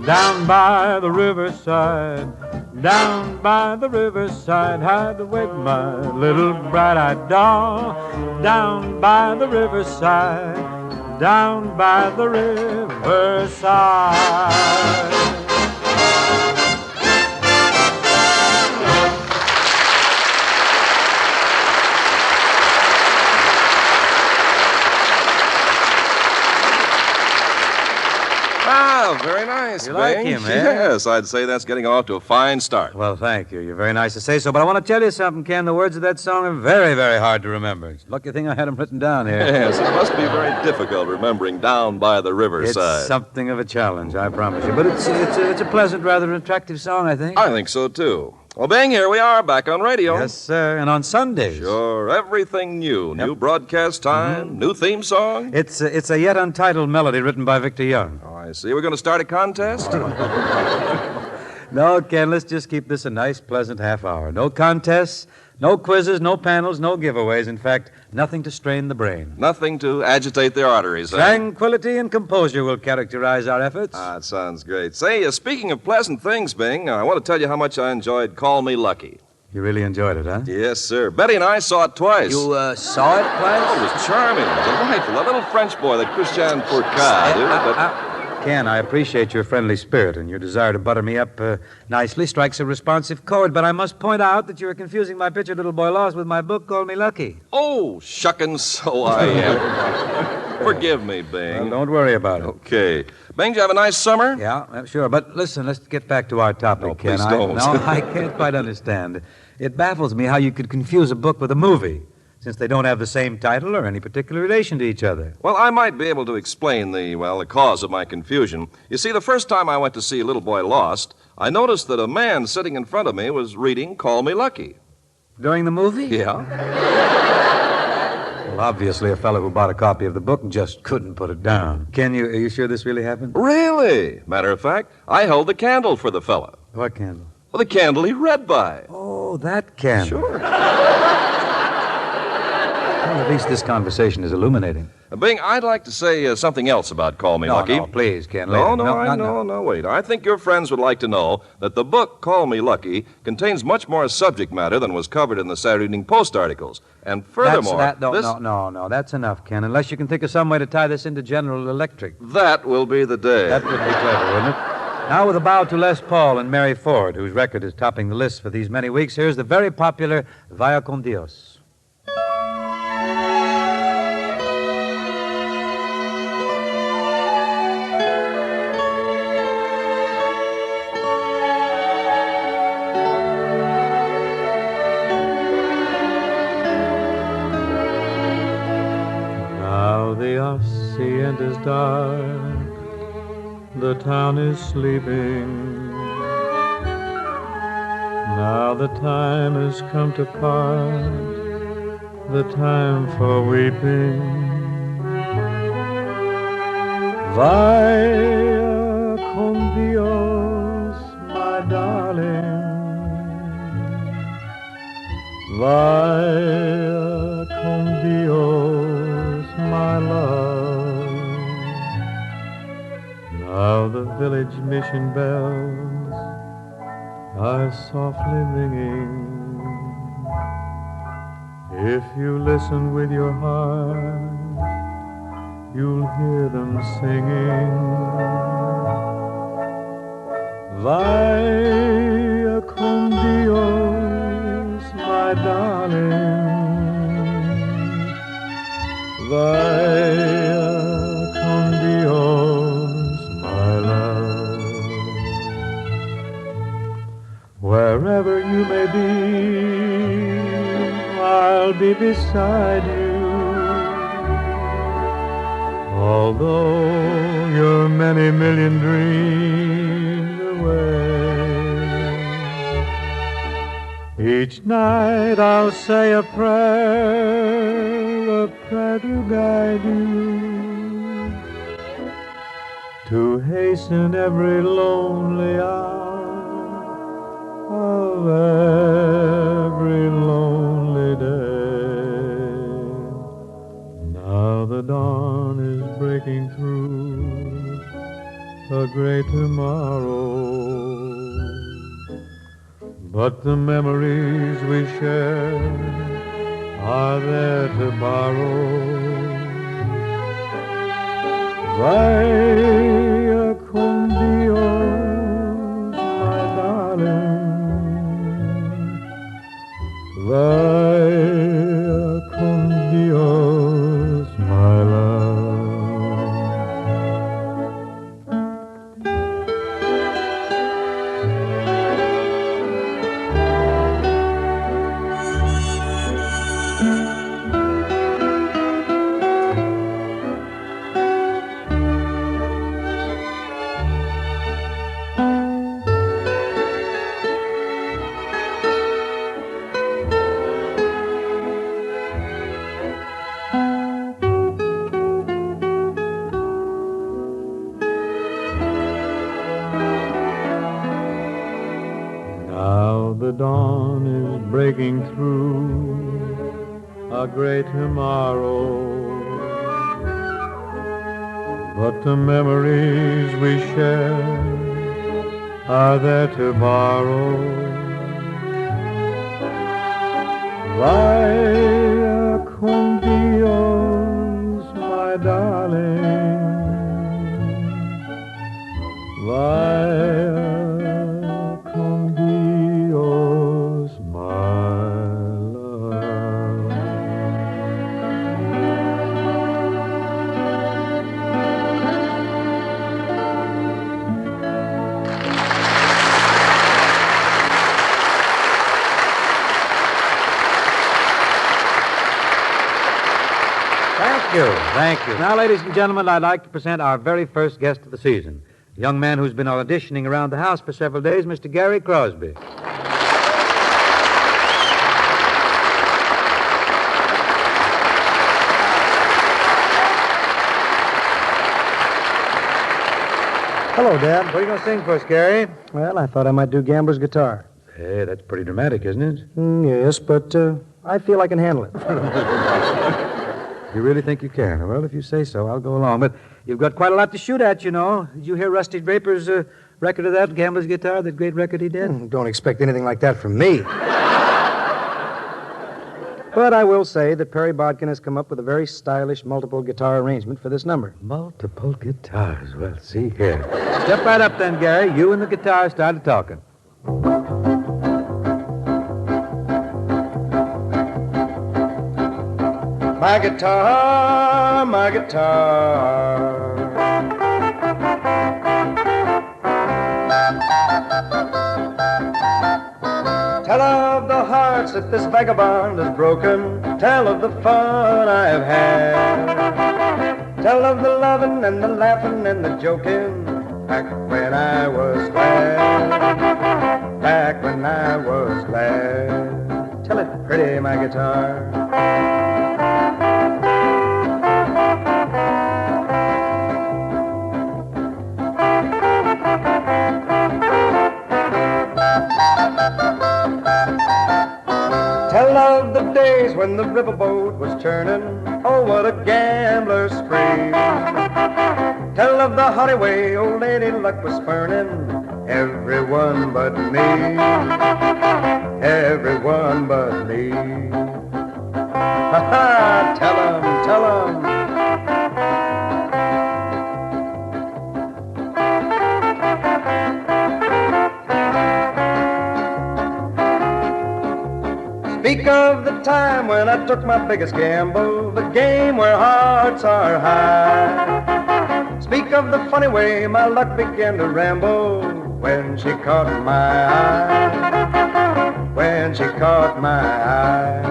down by the riverside, down by the riverside. I'd wed my little bright-eyed doll down by the riverside, down by the riverside. Very nice, You like Bing. him, eh? Yes, I'd say that's getting off to a fine start. Well, thank you. You're very nice to say so. But I want to tell you something, Ken. The words of that song are very, very hard to remember. It's a lucky thing I had them written down here. Yes, it must be very difficult remembering down by the riverside. It's something of a challenge, I promise you. But it's a pleasant, rather attractive song, I think. I think so, too. Well, Bing, here we are, back on radio. Yes, sir, and on Sundays. Sure, everything new. New broadcast time, new theme song. It's a yet untitled melody written by Victor Young. Oh, I see. We're going to start a contest? No, Ken, let's just keep this a nice, pleasant half hour. No contests, no quizzes, no panels, no giveaways. In fact, nothing to strain the brain. Nothing to agitate the arteries, Tranquility and composure will characterize our efforts. Ah, it sounds great. Say, speaking of pleasant things, Bing, I want to tell you how much I enjoyed Call Me Lucky. You really enjoyed it, huh? Yes, sir. Betty and I saw it twice. You saw it twice? Oh, it was charming. It was delightful. That little French boy, that Christian Fourcade. Ken, I appreciate your friendly spirit, and your desire to butter me up nicely strikes a responsive chord, but I must point out that you are confusing my picture, Little Boy Lost, with my book, Call Me Lucky. Oh, shuckin', so I am. Forgive me, Bing. Well, don't worry about it. Okay. Bing, did you have a nice summer? Yeah, sure. But listen, let's get back to our topic, No, Ken. please don't. I can't quite understand. It baffles me how you could confuse a book with a movie, since they don't have the same title or any particular relation to each other. Well, I might be able to explain the cause of my confusion. You see, the first time I went to see Little Boy Lost, I noticed that a man sitting in front of me was reading Call Me Lucky. During the movie? Yeah. Well, obviously, a fellow who bought a copy of the book just couldn't put it down. Ken, are you sure this really happened? Really? Matter of fact, I held the candle for the fellow. What candle? Well, the candle he read by. Oh, that candle. Sure. Well, at least this conversation is illuminating. Bing, I'd like to say something else about Call Me Lucky. No, please, Ken. No, later. wait. I think your friends would like to know that the book, Call Me Lucky, contains much more subject matter than was covered in the Saturday Evening Post articles. And furthermore... No, that's enough, Ken, unless you can think of some way to tie this into General Electric. That will be the day. That would be clever, wouldn't it? Now, with a bow to Les Paul and Mary Ford, whose record is topping the list for these many weeks, here's the very popular Vaya con Dios. Now the hacienda's dark, the town is sleeping. Now the time has come to part, the time for weeping. Vaya con Dios, my darling. Vaya con Dios, my love. Now the village mission bells are softly ringing. If you listen with your heart, you'll hear them singing. Vaya con Dios, my darling. Vaya con Dios, my love. Wherever you may be, I'll be beside you. Although you're many million dreams away, each night I'll say a prayer to guide you, to hasten every lonely hour of every lonely day. Now the dawn is breaking through a great tomorrow, but the memories we share are there to borrow. Vaya con Dios, my darling. Vaya con Dios, my love. The dawn is breaking through a great tomorrow, but the memories we share are there to borrow. Vaya con Dios, my darling. Vaya con Dios, my love. Thank you. Now, ladies and gentlemen, I'd like to present our very first guest of the season, a young man who's been auditioning around the house for several days, Mr. Gary Crosby. Hello, Dad. What are you going to sing for us, Gary? Well, I thought I might do Gambler's Guitar. Hey, that's pretty dramatic, isn't it? Yes, but I feel I can handle it. You really think you can? Well, if you say so, I'll go along. But you've got quite a lot to shoot at, you know. Did you hear Rusty Draper's record of that, Gambler's Guitar, that great record he did? Don't expect anything like that from me. But I will say that Perry Bodkin has come up with a very stylish multiple guitar arrangement for this number. Multiple guitars. Well, see here. Step right up then, Gary. You and the guitar started talking. My guitar, my guitar. Tell of the hearts that this vagabond has broken. Tell of the fun I have had. Tell of the loving and the laughing and the joking. Back when I was glad. Back when I was glad. Tell it pretty, my guitar. Tell of the days when the riverboat was churning. Oh, what a gambler's spree. Tell of the haughty way old Lady Luck was spurning everyone but me. Everyone but me. Ha-ha, tell 'em, tell 'em. Speak of the time when I took my biggest gamble, the game where hearts are high. Speak of the funny way my luck began to ramble when she caught my eye. When she caught my eye.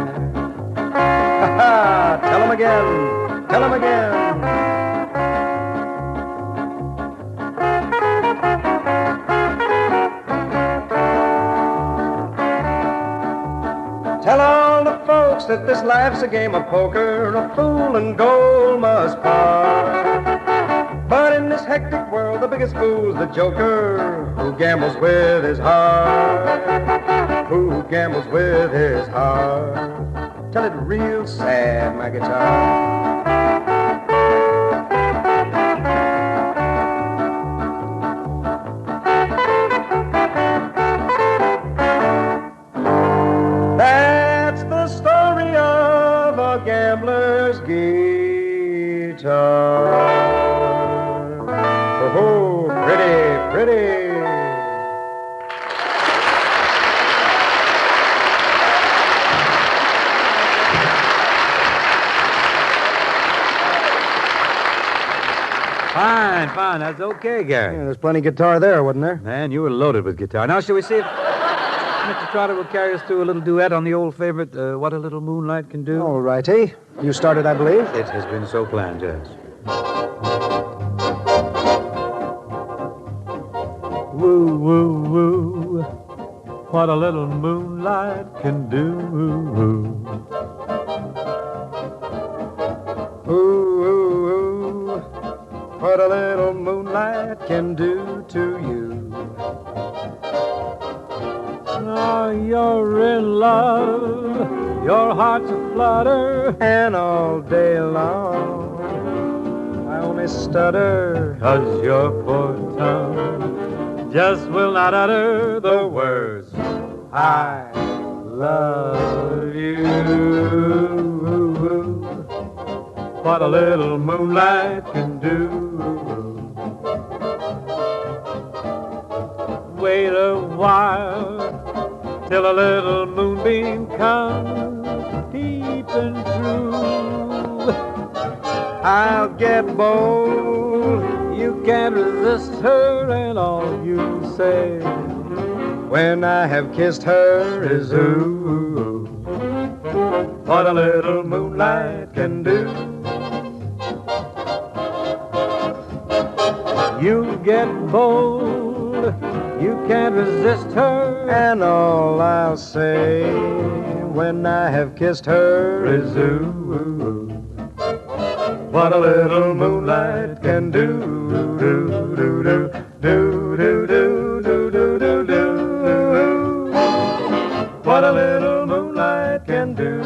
Ha-ha, tell 'em again, tell 'em again. Tell all the folks that this life's a game of poker, a fool and gold must part. But in this hectic world, the biggest fool's the joker who gambles with his heart. Who gambles with his heart. Tell it real sad, my guitar. Gambler's guitar. Oh, pretty, pretty. Fine, fine. That's okay, Gary. Yeah, there's plenty of guitar there, wasn't there? Man, you were loaded with guitar. Now, shall we see if Mr. Trotter will carry us through a little duet on the old favorite, What a Little Moonlight Can Do? All righty. You started, I believe. It has been so planned, yes. Woo, woo, woo, what a little moonlight can do. Ooh, ooh, ooh, what a little moonlight can do to you. Now you're in love, your heart's aflutter, and all day long I only stutter, 'cause your poor tongue just will not utter the words, I love you. What a little moonlight can do. Wait a while till a little moonbeam comes peeping through. I'll get bold, you can't resist her, and all you say when I have kissed her is ooh. What a little moonlight can do. You get bold, you can't resist her, and all I'll say when I have kissed her is ooh. What a little moonlight can do, do, do, do, do, do, do, do, do, do, do. What a little moonlight can do.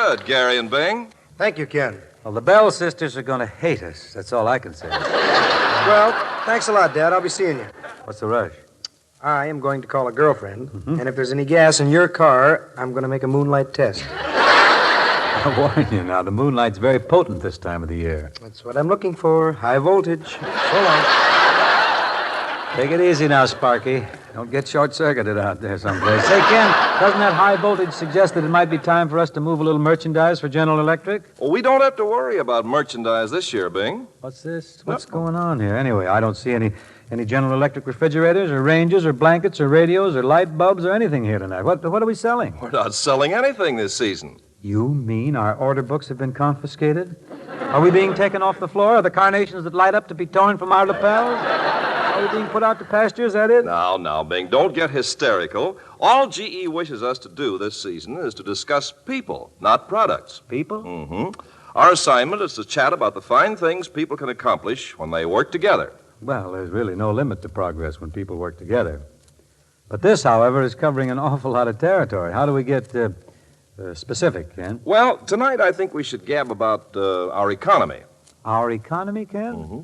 good, Gary and Bing. Thank you, Ken. Well, the Bell sisters are going to hate us. That's all I can say. Well, thanks a lot, Dad. I'll be seeing you. What's the rush? I am going to call a girlfriend, and if there's any gas in your car, I'm going to make a moonlight test. I warn you now, the moonlight's very potent this time of the year. That's what I'm looking for. High voltage. So long. Take it easy now, Sparky. Don't get short-circuited out there someplace. Say, Ken, doesn't that high voltage suggest that it might be time for us to move a little merchandise for General Electric? Well, we don't have to worry about merchandise this year, Bing. What's this? What's going on here? Anyway, I don't see any General Electric refrigerators or ranges or blankets or radios or light bulbs or anything here tonight. What are we selling? We're not selling anything this season. You mean our order books have been confiscated? Are we being taken off the floor? Are the carnations that light up to be torn from our lapels? Are we being put out to pasture? Is that it? Now, Bing, don't get hysterical. All GE wishes us to do this season is to discuss people, not products. People? Mm-hmm. Our assignment is to chat about the fine things people can accomplish when they work together. Well, there's really no limit to progress when people work together. But this, however, is covering an awful lot of territory. How do we get specific, Ken? Well, tonight I think we should gab about our economy. Our economy, Ken? Mm-hmm.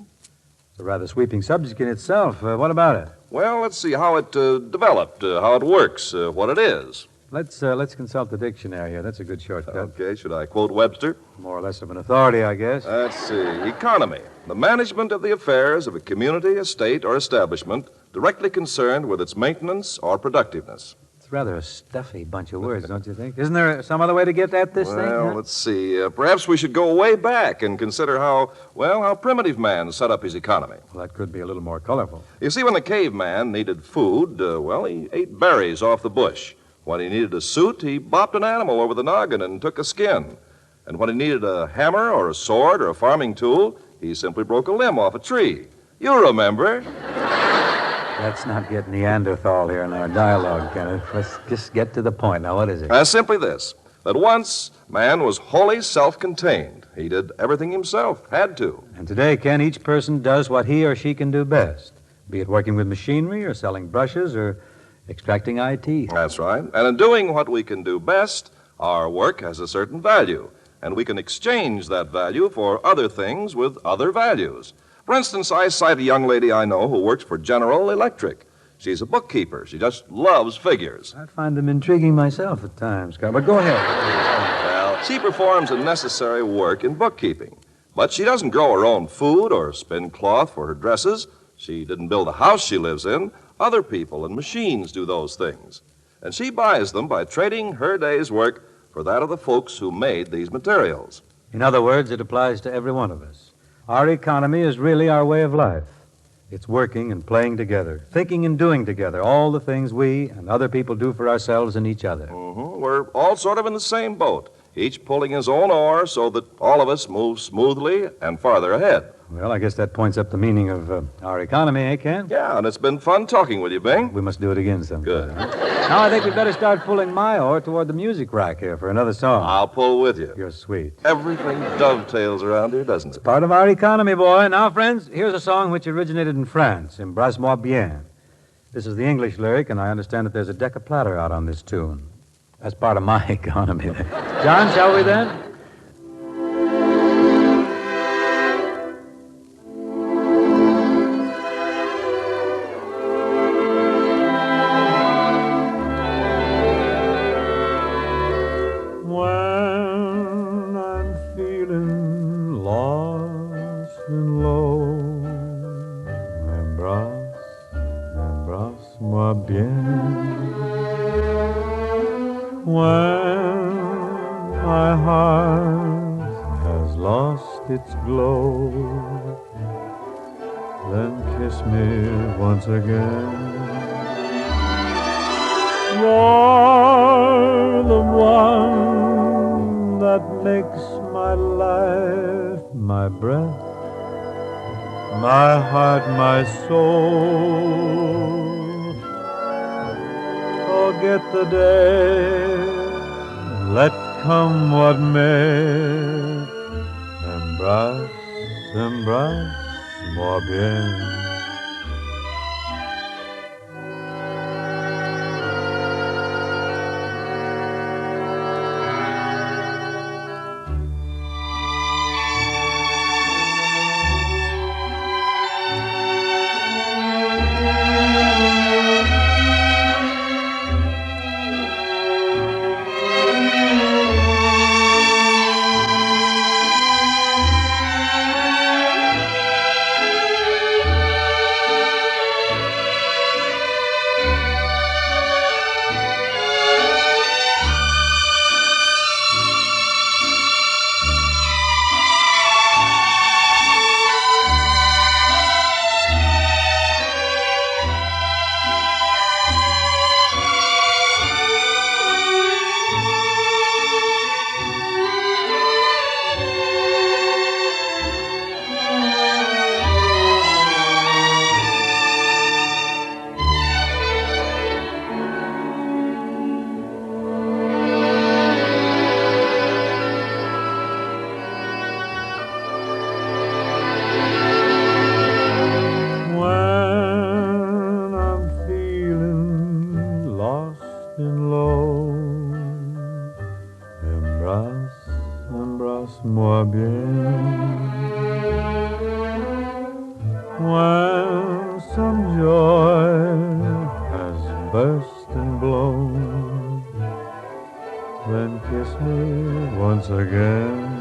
It's a rather sweeping subject in itself. What about it? Well, let's see how it developed, how it works, what it is. Let's consult the dictionary here. That's a good shortcut. Okay, should I quote Webster? More or less of an authority, I guess. Let's see. Economy, the management of the affairs of a community, a state, or establishment directly concerned with its maintenance or productiveness. It's rather a stuffy bunch of words, don't you think? Isn't there some other way to get at this thing? Well, let's see. Perhaps we should go way back and consider how primitive man set up his economy. Well, that could be a little more colorful. You see, when the caveman needed food, he ate berries off the bush. When he needed a suit, he bopped an animal over the noggin and took a skin. And when he needed a hammer or a sword or a farming tool, he simply broke a limb off a tree. You remember. Let's not get Neanderthal here in our dialogue, Kenneth. Let's just get to the point. Now, what is it? Simply this, that once man was wholly self-contained. He did everything himself, had to. And today, Ken, each person does what he or she can do best, be it working with machinery or selling brushes or extracting eye teeth. That's right. And in doing what we can do best, our work has a certain value, and we can exchange that value for other things with other values. For instance, I cite a young lady I know who works for General Electric. She's a bookkeeper. She just loves figures. I find them intriguing myself at times, Carl, but go ahead. Well, she performs a necessary work in bookkeeping, but she doesn't grow her own food or spin cloth for her dresses. She didn't build the house she lives in. Other people and machines do those things. And she buys them by trading her day's work for that of the folks who made these materials. In other words, it applies to every one of us. Our economy is really our way of life. It's working and playing together, thinking and doing together, all the things we and other people do for ourselves and each other. Mm-hmm. We're all sort of in the same boat, each pulling his own oar so that all of us move smoothly and farther ahead. Well, I guess that points up the meaning of our economy, eh, Ken? Yeah, and it's been fun talking with you, Bing. We must do it again sometime. Good. Now I think we'd better start pulling my oar toward the music rack here for another song. I'll pull with you. You're sweet. Everything dovetails around here, doesn't it? It's part of our economy, boy. Now, friends, here's a song which originated in France, Embrasse-moi bien. This is the English lyric, and I understand that there's a deck of platter out on this tune. That's part of my economy. John, shall we then? Its glow, then kiss me once again. You're the one that makes my life, my breath, my heart, my soul. Forget the day, let come what may. Embrasse-moi bien. When some joy has burst and blown, then kiss me once again.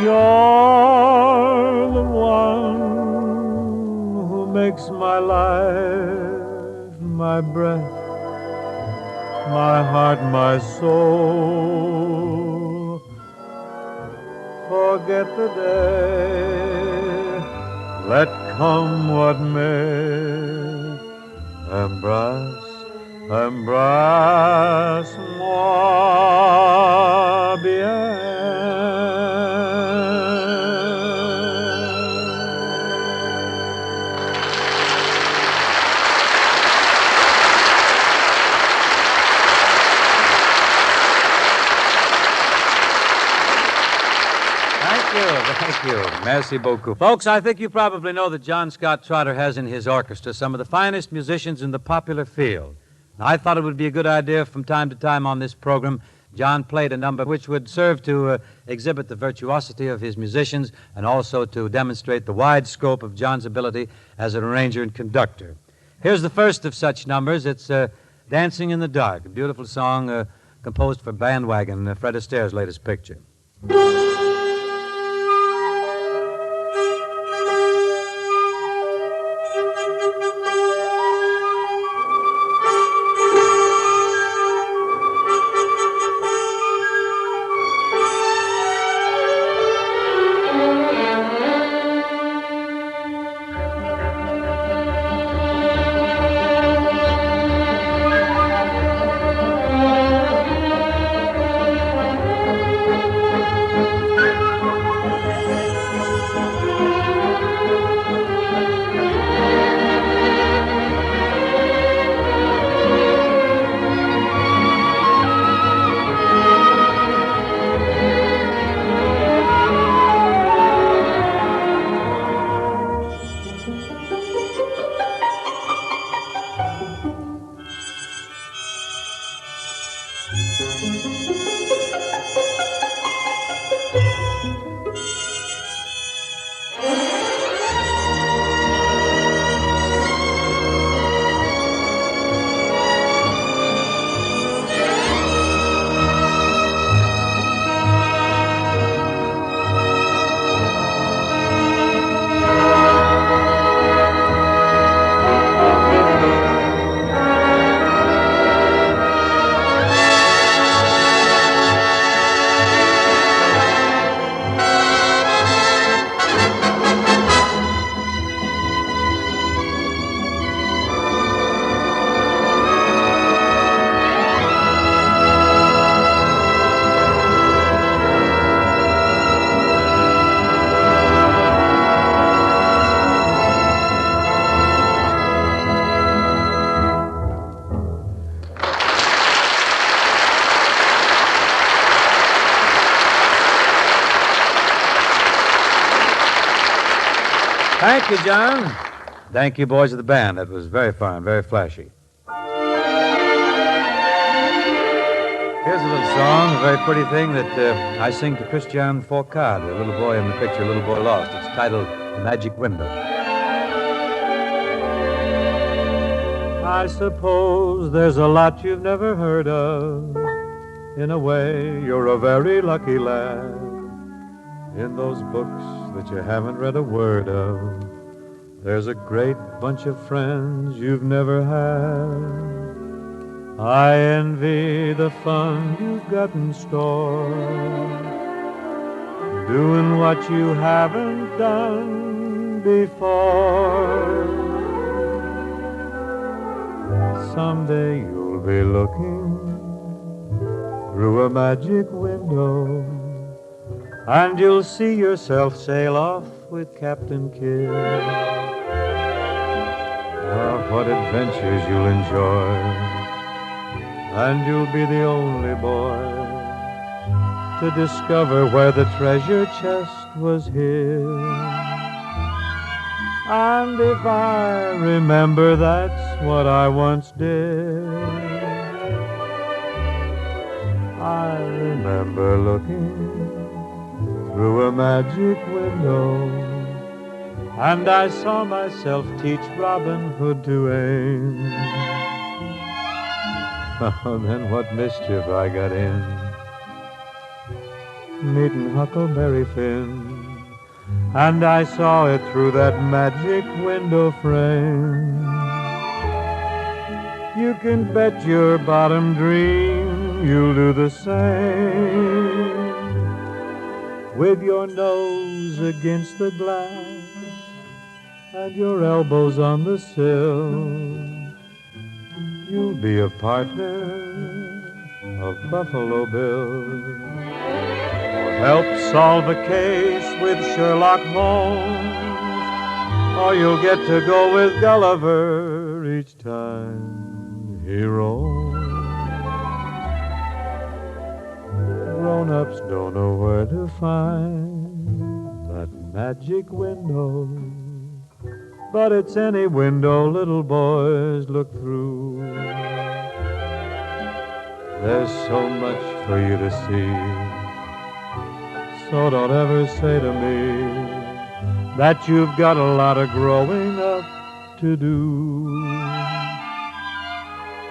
You're the one who makes my life, my breath, my heart, my soul. Forget the day, let come what may. Embrasse-moi bien. Thank you. Merci beaucoup. Folks, I think you probably know that John Scott Trotter has in his orchestra some of the finest musicians in the popular field. Now, I thought it would be a good idea from time to time on this program, John played a number which would serve to exhibit the virtuosity of his musicians and also to demonstrate the wide scope of John's ability as an arranger and conductor. Here's the first of such numbers. It's Dancing in the Dark, a beautiful song composed for Bandwagon, Fred Astaire's latest picture. Thank you, John. Thank you, boys of the band. That was very fine, very flashy. Here's a little song, a very pretty thing that I sing to Christian Fourcade, the little boy in the picture, Little Boy Lost. It's titled The Magic Window. I suppose there's a lot you've never heard of. In a way, you're a very lucky lad. In those books that you haven't read a word of, there's a great bunch of friends you've never had. I envy the fun you've got in store, doing what you haven't done before. Someday you'll be looking through a magic window, and you'll see yourself sail off with Captain Kidd. Ah, what adventures you'll enjoy, and you'll be the only boy to discover where the treasure chest was hid. And if I remember, that's what I once did. I remember looking through a magic window, and I saw myself teach Robin Hood to aim. Oh, then what mischief I got in, meeting Huckleberry Finn, and I saw it through that magic window frame. You can bet your bottom dream you'll do the same, with your nose against the glass and your elbows on the sill. You'll be a partner of Buffalo Bill, help solve a case with Sherlock Holmes, or you'll get to go with Gulliver each time he roams. Grown-ups don't know where to find that magic window, but it's any window little boys look through. There's so much for you to see, so don't ever say to me that you've got a lot of growing up to do.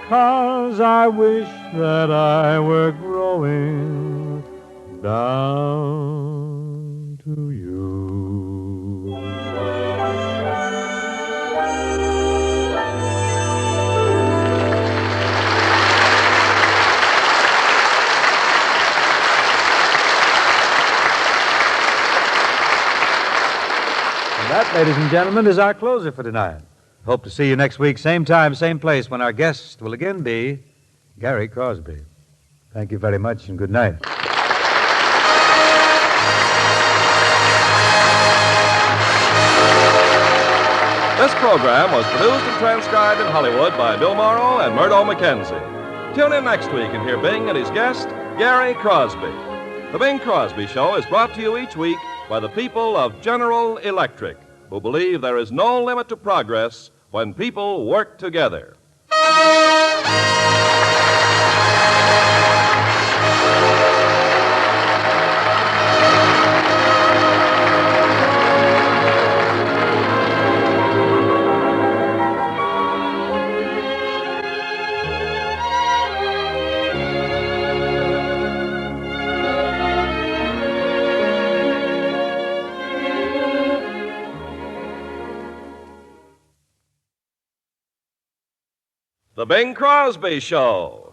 'Cause I wish that I were growing down to you. And that, ladies and gentlemen, is our closer for tonight. Hope to see you next week, same time, same place, when our guest will again be Gary Crosby. Thank you very much, and good night. This program was produced and transcribed in Hollywood by Bill Morrow and Murdo McKenzie. Tune in next week and hear Bing and his guest, Gary Crosby. The Bing Crosby Show is brought to you each week by the people of General Electric, who believe there is no limit to progress when people work together. The Bing Crosby Show.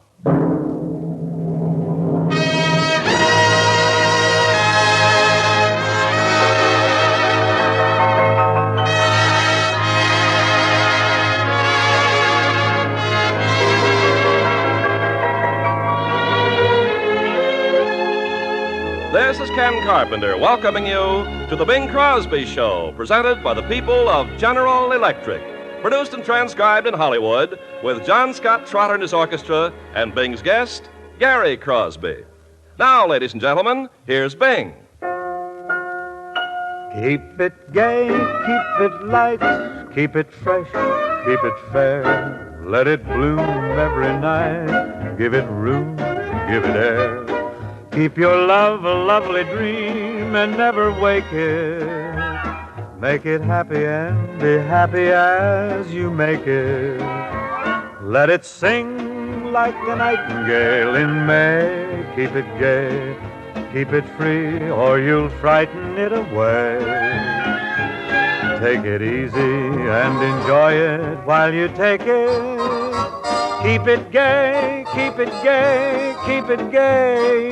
This is Ken Carpenter welcoming you to The Bing Crosby Show, presented by the people of General Electric. Produced and transcribed in Hollywood with John Scott Trotter and his orchestra and Bing's guest, Gary Crosby. Now, ladies and gentlemen, here's Bing. Keep it gay, keep it light, keep it fresh, keep it fair. Let it bloom every night. Give it room, give it air. Keep your love a lovely dream and never wake it. Make it happy and be happy as you make it. Let it sing like a nightingale in May. Keep it gay, keep it free, or you'll frighten it away. Take it easy and enjoy it while you take it. Keep it gay, keep it gay, keep it gay.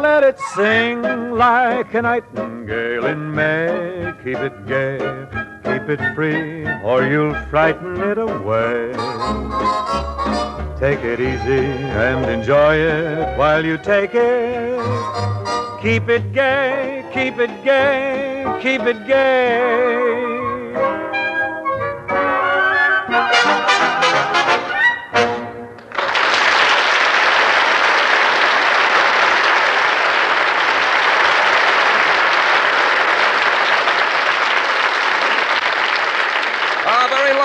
Let it sing like a nightingale in May. Keep it gay, keep it free, or you'll frighten it away. Take it easy and enjoy it while you take it. Keep it gay, keep it gay, keep it gay.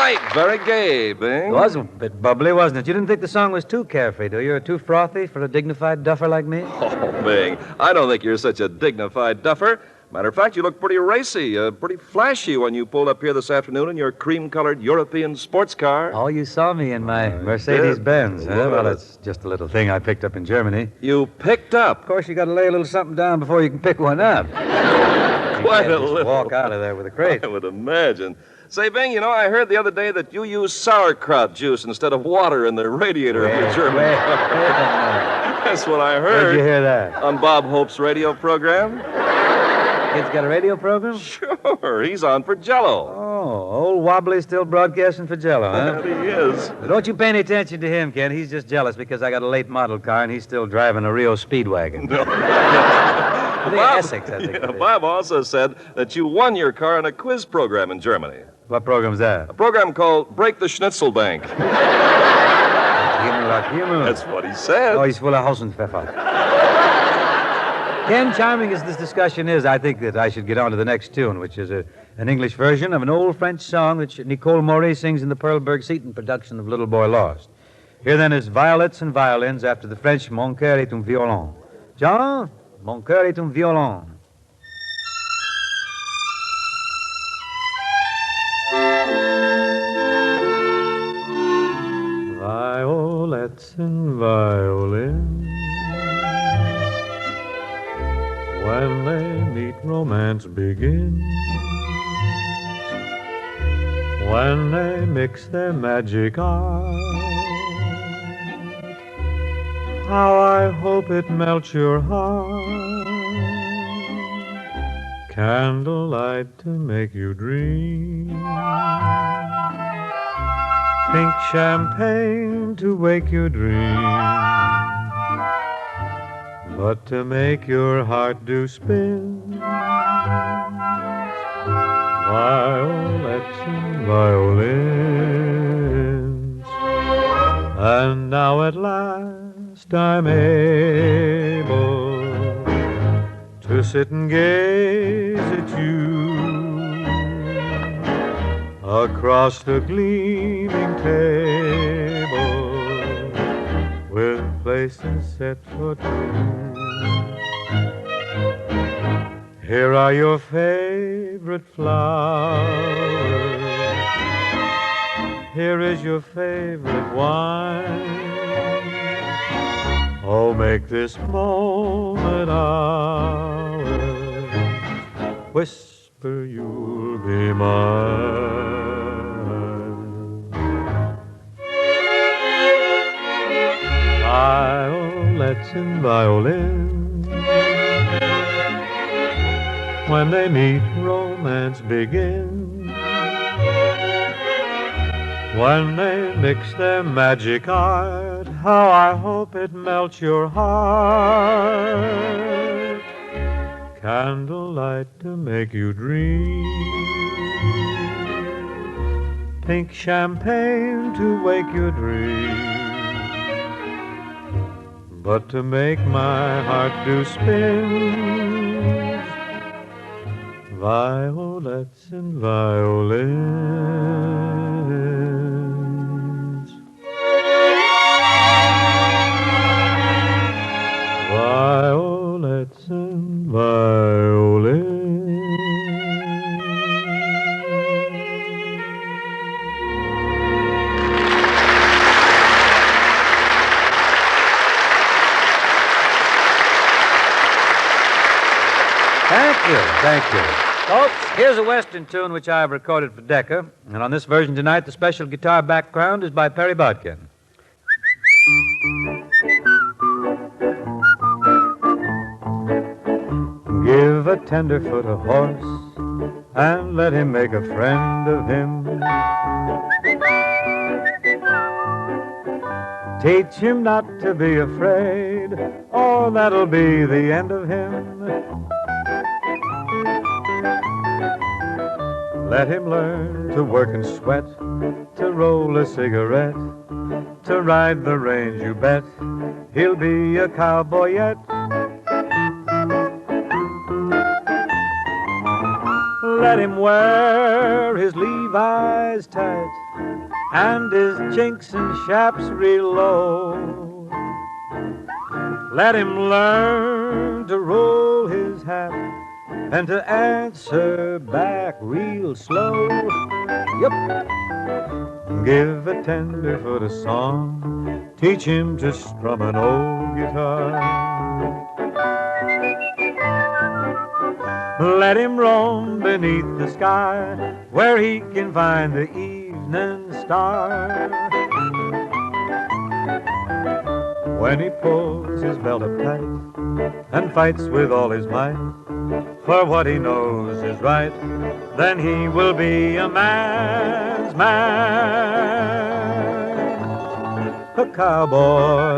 right. Very gay, Bing. It was a bit bubbly, wasn't it? You didn't think the song was too carefree, do you? Or too frothy for a dignified duffer like me? Oh, Bing, I don't think you're such a dignified duffer. Matter of fact, you look pretty racy, pretty flashy when you pulled up here this afternoon in your cream-colored European sports car. Oh, you saw me in my Mercedes-Benz, huh? Well, that's just a little thing I picked up in Germany. You picked up? Of course, you got to lay a little something down before you can pick one up. Quite a little. Walk out of there with a crate. I would imagine. Say, Bing, you know, I heard the other day that you use sauerkraut juice instead of water in the radiator of your German car. That's what I heard. Where'd you hear that? On Bob Hope's radio program. Kid's got a radio program? Sure, he's on for Jell-O. Oh, old Wobbly's still broadcasting for Jell-O, huh? He is. Don't you pay any attention to him, Ken. He's just jealous because I got a late model car and he's still driving a Rio Speedwagon. No. Essex, I think. Bob also said that you won your car in a quiz program in Germany. What program's that? A program called Break the Schnitzel Bank. Himmel. That's what he said. Oh, he's full of Hausenpfeffer. Ken, charming as this discussion is, I think that I should get on to the next tune, which is an English version of an old French song that Nicole Morey sings in the Pearlberg Seton production of Little Boy Lost. Here then is Violets and Violins after the French Mon cœur est un violon. John, Mon cœur est un violon. Violets and violins, when they meet, romance begins. When they mix their magic art, how I hope it melts your heart. Candlelight to make you dream, pink champagne to wake your dream, but to make your heart do spin. Violets and violins, and now at last I'm able to sit and gaze at you across the gleaming table with places set for two. Here are your favorite flowers. Here is your favorite wine. Oh, make this moment ours. Whisper you'll be mine. Violets and violins, when they meet, romance begins. When they mix their magic art, how I hope it melts your heart. Candlelight to make you dream, pink champagne to wake your dream, but to make my heart do spin. Violets and violins, violets and violins. Thank you. Folks, here's a Western tune which I have recorded for Decca, and on this version tonight, the special guitar background is by Perry Bodkin. Give a tenderfoot a horse, and let him make a friend of him. Teach him not to be afraid, or that'll be the end of him. Let him learn to work and sweat, to roll a cigarette, to ride the range, you bet. He'll be a cowboy yet. Let him wear his Levi's tight and his chinks and chaps real low. Let him learn to roll his hat and to answer back real slow. Yep. Give a tenderfoot a song, teach him to strum an old guitar. Let him roam beneath the sky where he can find the evening star. When he pulls his belt up tight and fights with all his might for what he knows is right, then he will be a man's man, a cowboy.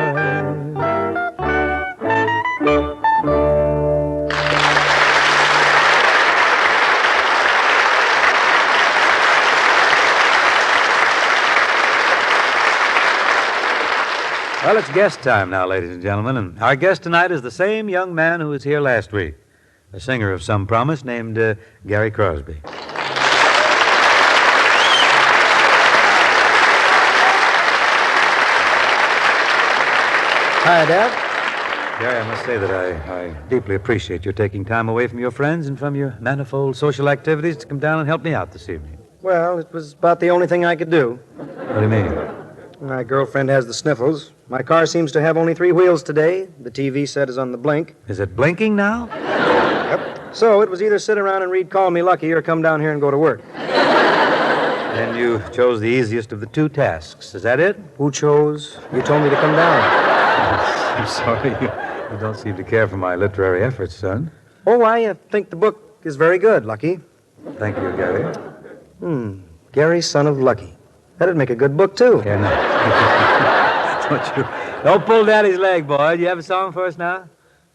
Well, it's guest time now, ladies and gentlemen, and our guest tonight is the same young man who was here last week, a singer of some promise named Gary Crosby. Hi, Dad. Gary, I must say that I deeply appreciate your taking time away from your friends and from your manifold social activities to come down and help me out this evening. Well, it was about the only thing I could do. What do you mean? My girlfriend has the sniffles. My car seems to have only 3 wheels today. The TV set is on the blink. Is it blinking now? Yep. So it was either sit around and read Call Me Lucky or come down here and go to work. Then you chose the easiest of the 2 tasks. Is that it? Who chose? You told me to come down. I'm sorry. You don't seem to care for my literary efforts, son. Oh, I think the book is very good, Lucky. Thank you, Gary. Gary, son of Lucky. That'd make a good book, too. Yeah, no. Don't pull Daddy's leg, boy. Do you have a song for us now?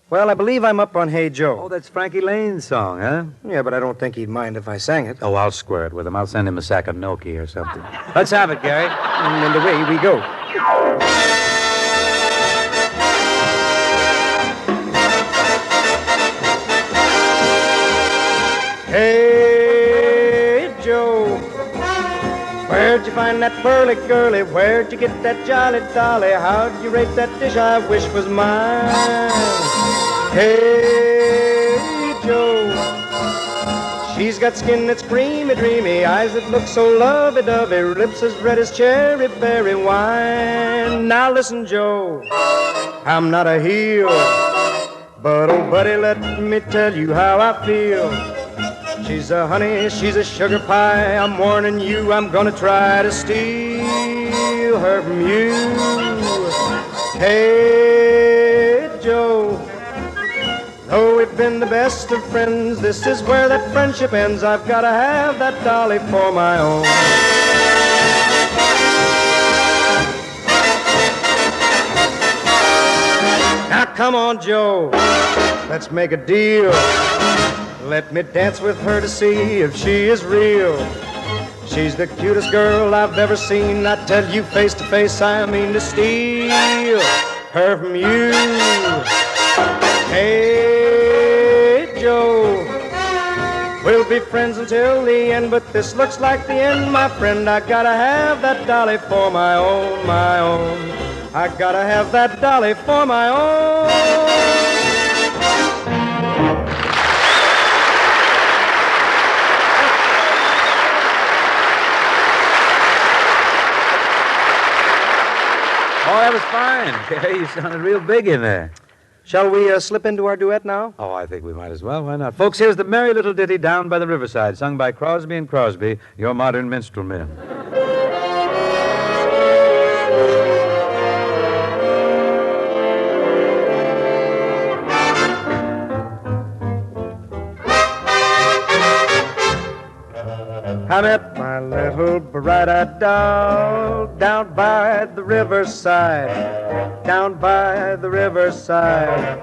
Well, I believe I'm up on Hey Joe. Oh, that's Frankie Lane's song, huh? Yeah, but I don't think he'd mind if I sang it. Oh, I'll square it with him. I'll send him a sack of gnocchi or something. Let's have it, Gary. And away we go. Hey, Joe, where'd you find that pearly girlie? Where'd you get that jolly dolly? How'd you rate that dish I wish was mine? Hey, Joe, she's got skin that's creamy, dreamy, eyes that look so lovey-dovey, lips as red as cherry berry wine. Now listen, Joe, I'm not a heel, but oh, buddy, let me tell you how I feel. She's a honey, she's a sugar pie. I'm warning you, I'm gonna try to steal her from you. Hey, Joe, though we've been the best of friends, this is where that friendship ends. I've gotta have that dolly for my own. Now come on, Joe, let's make a deal. Let me dance with her to see if she is real. She's the cutest girl I've ever seen. I tell you face to face, I mean to steal her from you. Hey, Joe, we'll be friends until the end, but this looks like the end, my friend. I gotta have that dolly for my own, my own. I gotta have that dolly for my own. Oh, that was fine. Gary, you sounded real big in there. Shall we slip into our duet now? Oh, I think we might as well. Why not? Folks, here's the merry little ditty Down by the Riverside, sung by Crosby and Crosby, your modern minstrel men. I met my little bright-eyed doll down by the riverside, down by the riverside,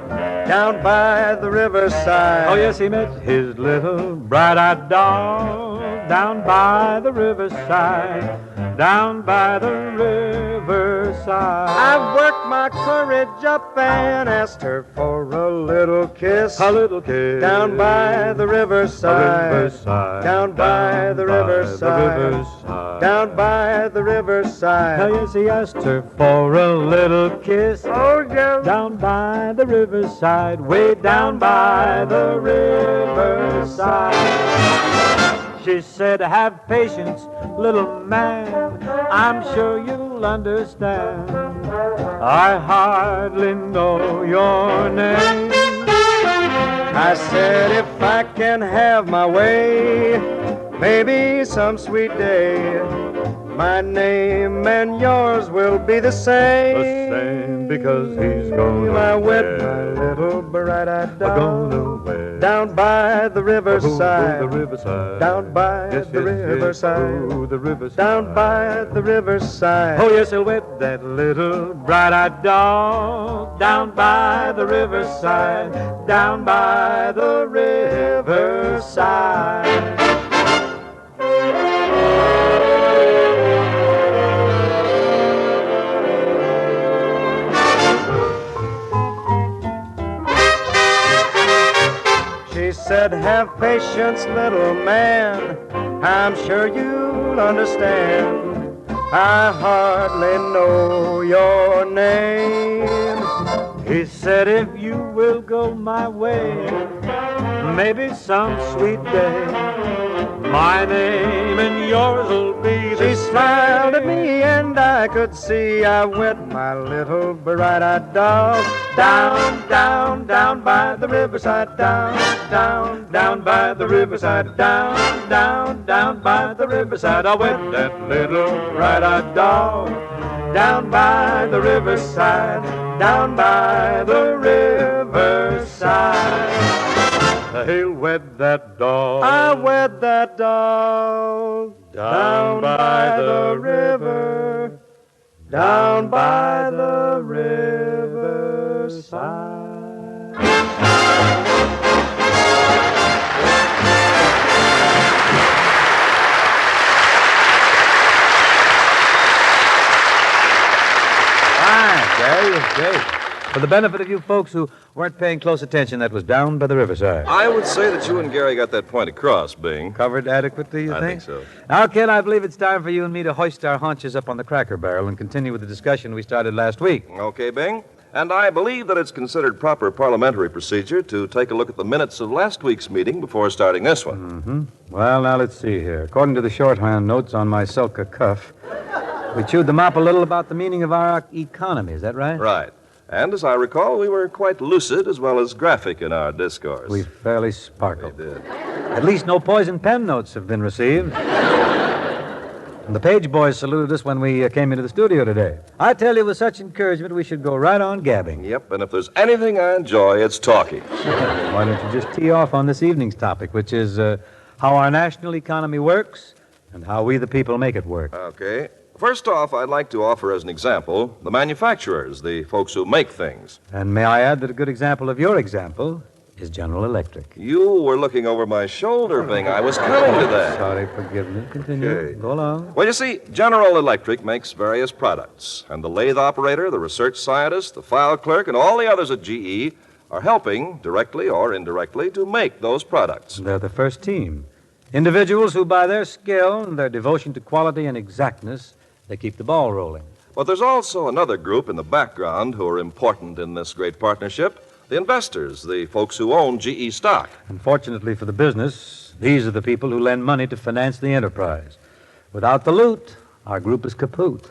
down by the riverside. Oh, yes, he met his little bright-eyed doll down by the riverside. down by the riverside. I've worked my courage up and asked her for a little kiss. A little kiss. Down by the riverside. Down by the riverside. Down by the riverside. Oh, yes, he asked her for a little kiss. Oh, yeah. Down by the riverside. Way down by the riverside. She said, have patience, little man. I'm sure you'll understand. I hardly know your name. I said, if I can have my way, maybe some sweet day, my name and yours will be the same. The same, because he's going I wed my little bright-eyed doll down by the riverside. Down by the riverside. Down by the riverside. Oh, yes, he'll wed that little bright-eyed doll down by the riverside. Down by the riverside. She said, have patience, little man. I'm sure you'll understand. I hardly know your name. He said, if you will go my way, maybe some sweet day, my name and yours will be the She smiled at me and I could see I wed my little bright-eyed doll down, down, down by the riverside. Down, down, down by the riverside. Down, down, down by the riverside. I wed that little bright-eyed doll down by the riverside. Down by the riverside. He'll wed that doll. I wed that doll down by the river. Down by the riverside. Gary was great. For the benefit of you folks who weren't paying close attention, that was down by the riverside. I would say that you and Gary got that point across, Bing. Covered adequately, you I think? think so. Now, kid, I believe it's time for you and me to hoist our haunches up on the Cracker Barrel and continue with the discussion we started last week. Okay, Bing. And I believe that it's considered proper parliamentary procedure to take a look at the minutes of last week's meeting before starting this one. Mm-hmm. Well, now, let's see here. According to the shorthand notes on my Selka cuff, we chewed them up a little about the meaning of our economy. Is that right? Right. And as I recall, we were quite lucid as well as graphic in our discourse. We fairly sparkled. We did. At least no poison pen notes have been received. And the Page boys saluted us when we came into the studio today. I tell you, with such encouragement, we should go right on gabbing. Yep, and if there's anything I enjoy, it's talking. Why don't you just tee off on this evening's topic, which is how our national economy works and how we the people make it work. Okay. First off, I'd like to offer as an example the manufacturers, the folks who make things. And may I add that a good example of your example is General Electric. You were looking over my shoulder, Bing. I was coming to that. Sorry, forgive me. Continue. Okay. Go along. Well, you see, General Electric makes various products, and the lathe operator, the research scientist, the file clerk, and all the others at GE are helping, directly or indirectly, to make those products. They're the first team. Individuals who, by their skill and their devotion to quality and exactness, they keep the ball rolling. But there's also another group in the background who are important in this great partnership. The investors, the folks who own GE stock. Unfortunately for the business, these are the people who lend money to finance the enterprise. Without the loot, our group is kaput.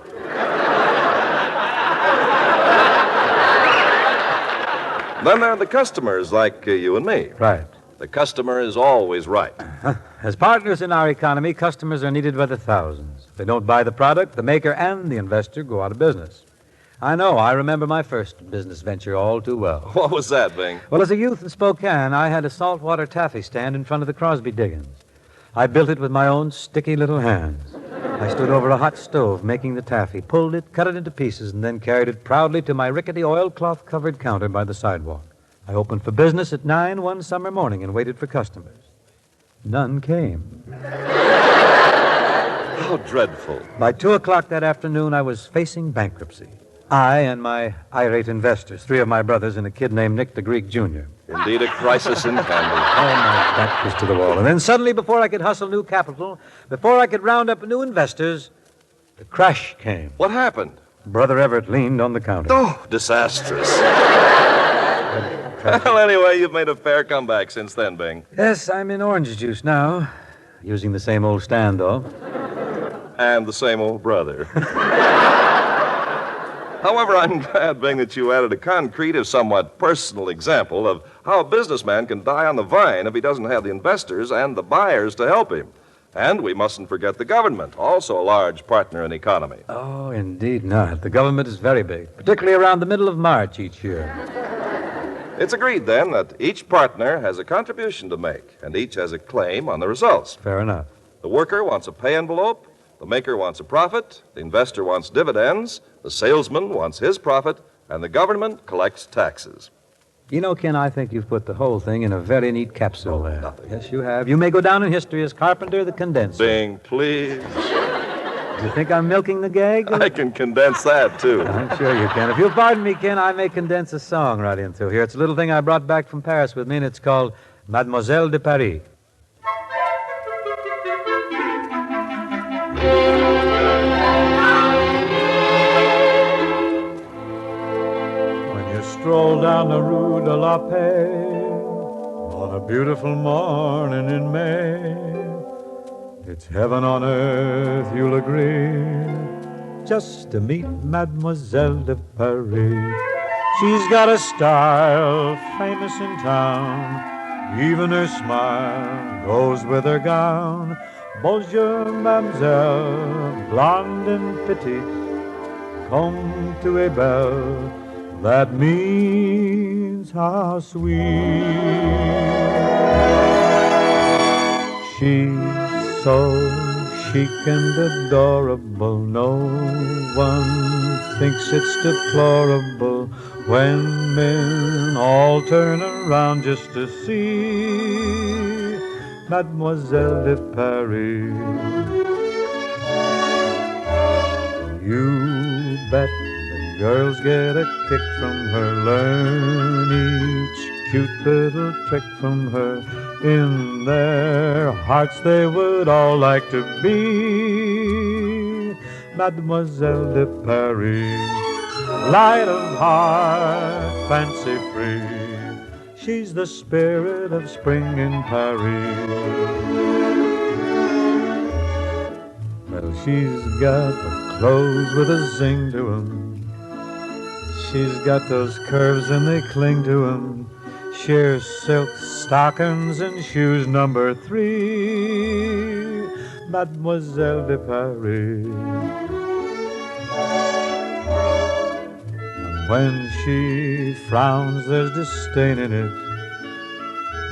Then there are the customers like you and me. Right. The customer is always right. As partners in our economy, customers are needed by the thousands. If they don't buy the product, the maker and the investor go out of business. I know. I remember my first business venture all too well. What was that, Bing? Well, as a youth in Spokane, I had a saltwater taffy stand in front of the Crosby diggings. I built it with my own sticky little hands. I stood over a hot stove making the taffy, pulled it, cut it into pieces, and then carried it proudly to my rickety oilcloth-covered counter by the sidewalk. I opened for business at 9 one summer morning and waited for customers. None came. How dreadful. By 2 o'clock that afternoon, I was facing bankruptcy. I and my irate investors, 3 of my brothers and a kid named Nick the Greek Jr. Indeed, a crisis in candy. Oh, my back was to the wall. And then suddenly, before I could hustle new capital, before I could round up new investors, the crash came. What happened? Brother Everett leaned on the counter. Oh, disastrous. Well, anyway, you've made a fair comeback since then, Bing. Yes, I'm in orange juice now, using the same old stand, though. And the same old brother. However, I'm glad, Bing, that you added a concrete, if somewhat personal example of how a businessman can die on the vine if he doesn't have the investors and the buyers to help him. And we mustn't forget the government, also a large partner in the economy. Oh, indeed not. The government is very big, particularly around the middle of March each year. It's agreed, then, that each partner has a contribution to make, and each has a claim on the results. Fair enough. The worker wants a pay envelope, the maker wants a profit, the investor wants dividends, the salesman wants his profit, and the government collects taxes. You know, Ken, I think you've put the whole thing in a very neat capsule there. Nothing. Yes, you have. You may go down in history as Carpenter the Condenser. Bing, please. Do you think I'm milking the gag? I can condense that, too. I'm sure you can. If you'll pardon me, Ken, I may condense a song right in through here. It's a little thing I brought back from Paris with me, and it's called Mademoiselle de Paris. Stroll down the Rue de la Paix on a beautiful morning in May. It's heaven on earth, you'll agree, just to meet Mademoiselle de Paris. She's got a style famous in town. Even her smile goes with her gown. Bonjour, mademoiselle, blonde and petite, comme tu es belle. That means how sweet. She's so chic and adorable, no one thinks it's deplorable when men all turn around just to see Mademoiselle de Paris. You bet girls get a kick from her, learn each cute little trick from her. In their hearts they would all like to be Mademoiselle de Paris. Light of heart, fancy free, she's the spirit of spring in Paris. Well, she's got the clothes with a zing to 'em. She's got those curves and they cling to 'em. Sheer silk stockings and shoes number 3. Mademoiselle de Paris. And when she frowns, there's disdain in it,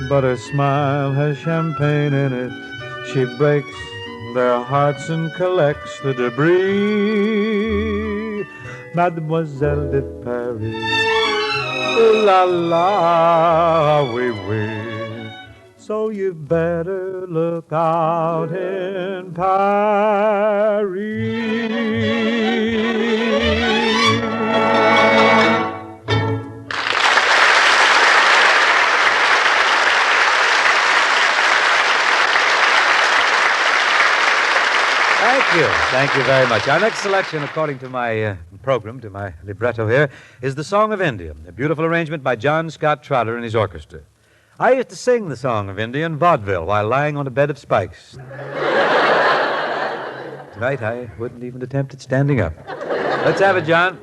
but her smile has champagne in it. She breaks their hearts and collects the debris. Mademoiselle de Paris. Ooh la la, oui, oui. So you better look out in Paris. Thank you very much. Our next selection, according to my program, to my libretto here, is The Song of India, a beautiful arrangement by John Scott Trotter and his orchestra. I used to sing The Song of India in vaudeville while lying on a bed of spikes. Tonight, I wouldn't even attempt at standing up. Let's have it, John.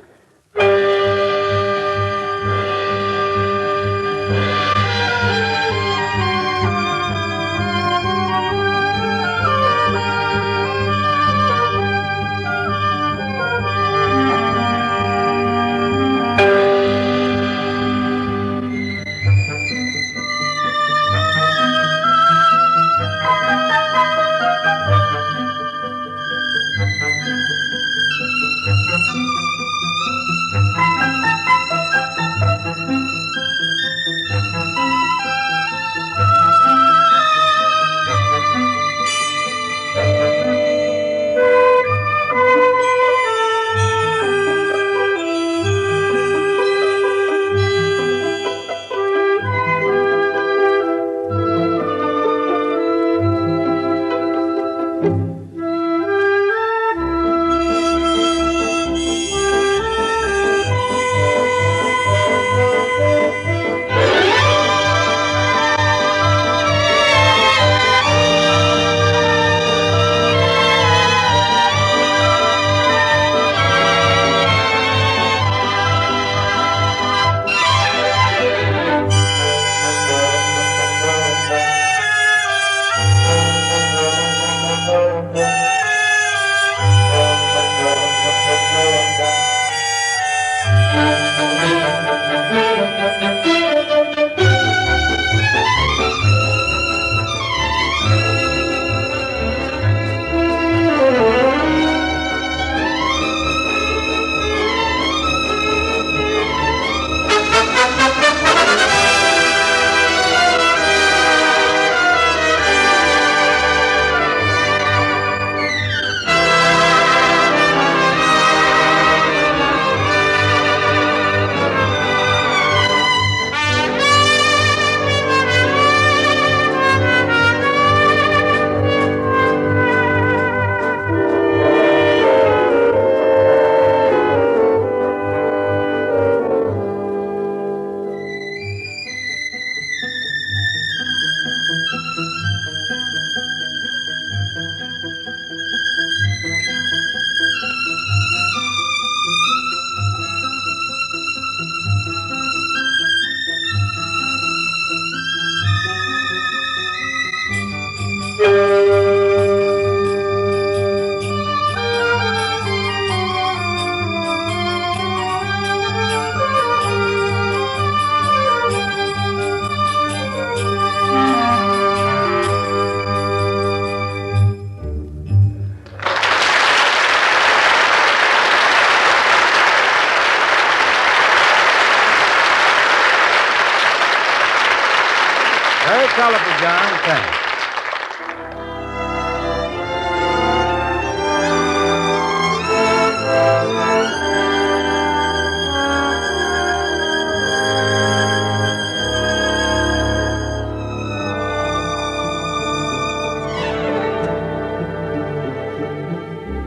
telephone, John. Thanks.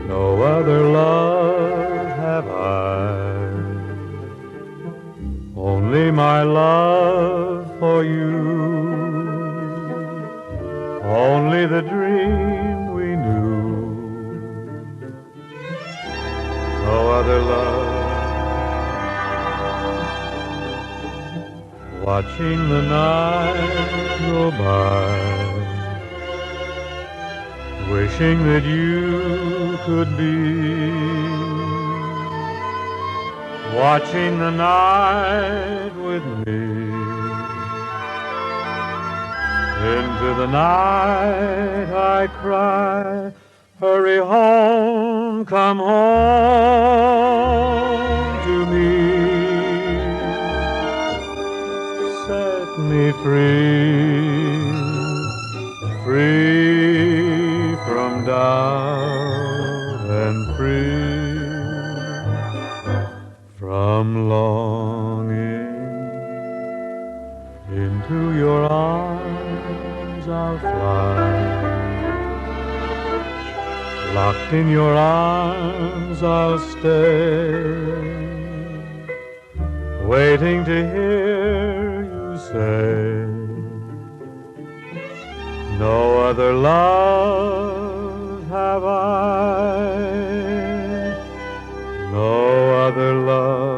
No other love have I, only my love for you, only the dream we knew, no other love. Watching the night go by, wishing that you could be, watching the night with me. Into the night I cry, hurry home, come home to me. Set me free, free from doubt and free from longing. Into your arms I'll fly, locked in your arms I'll stay, waiting to hear you say, no other love have I, no other love.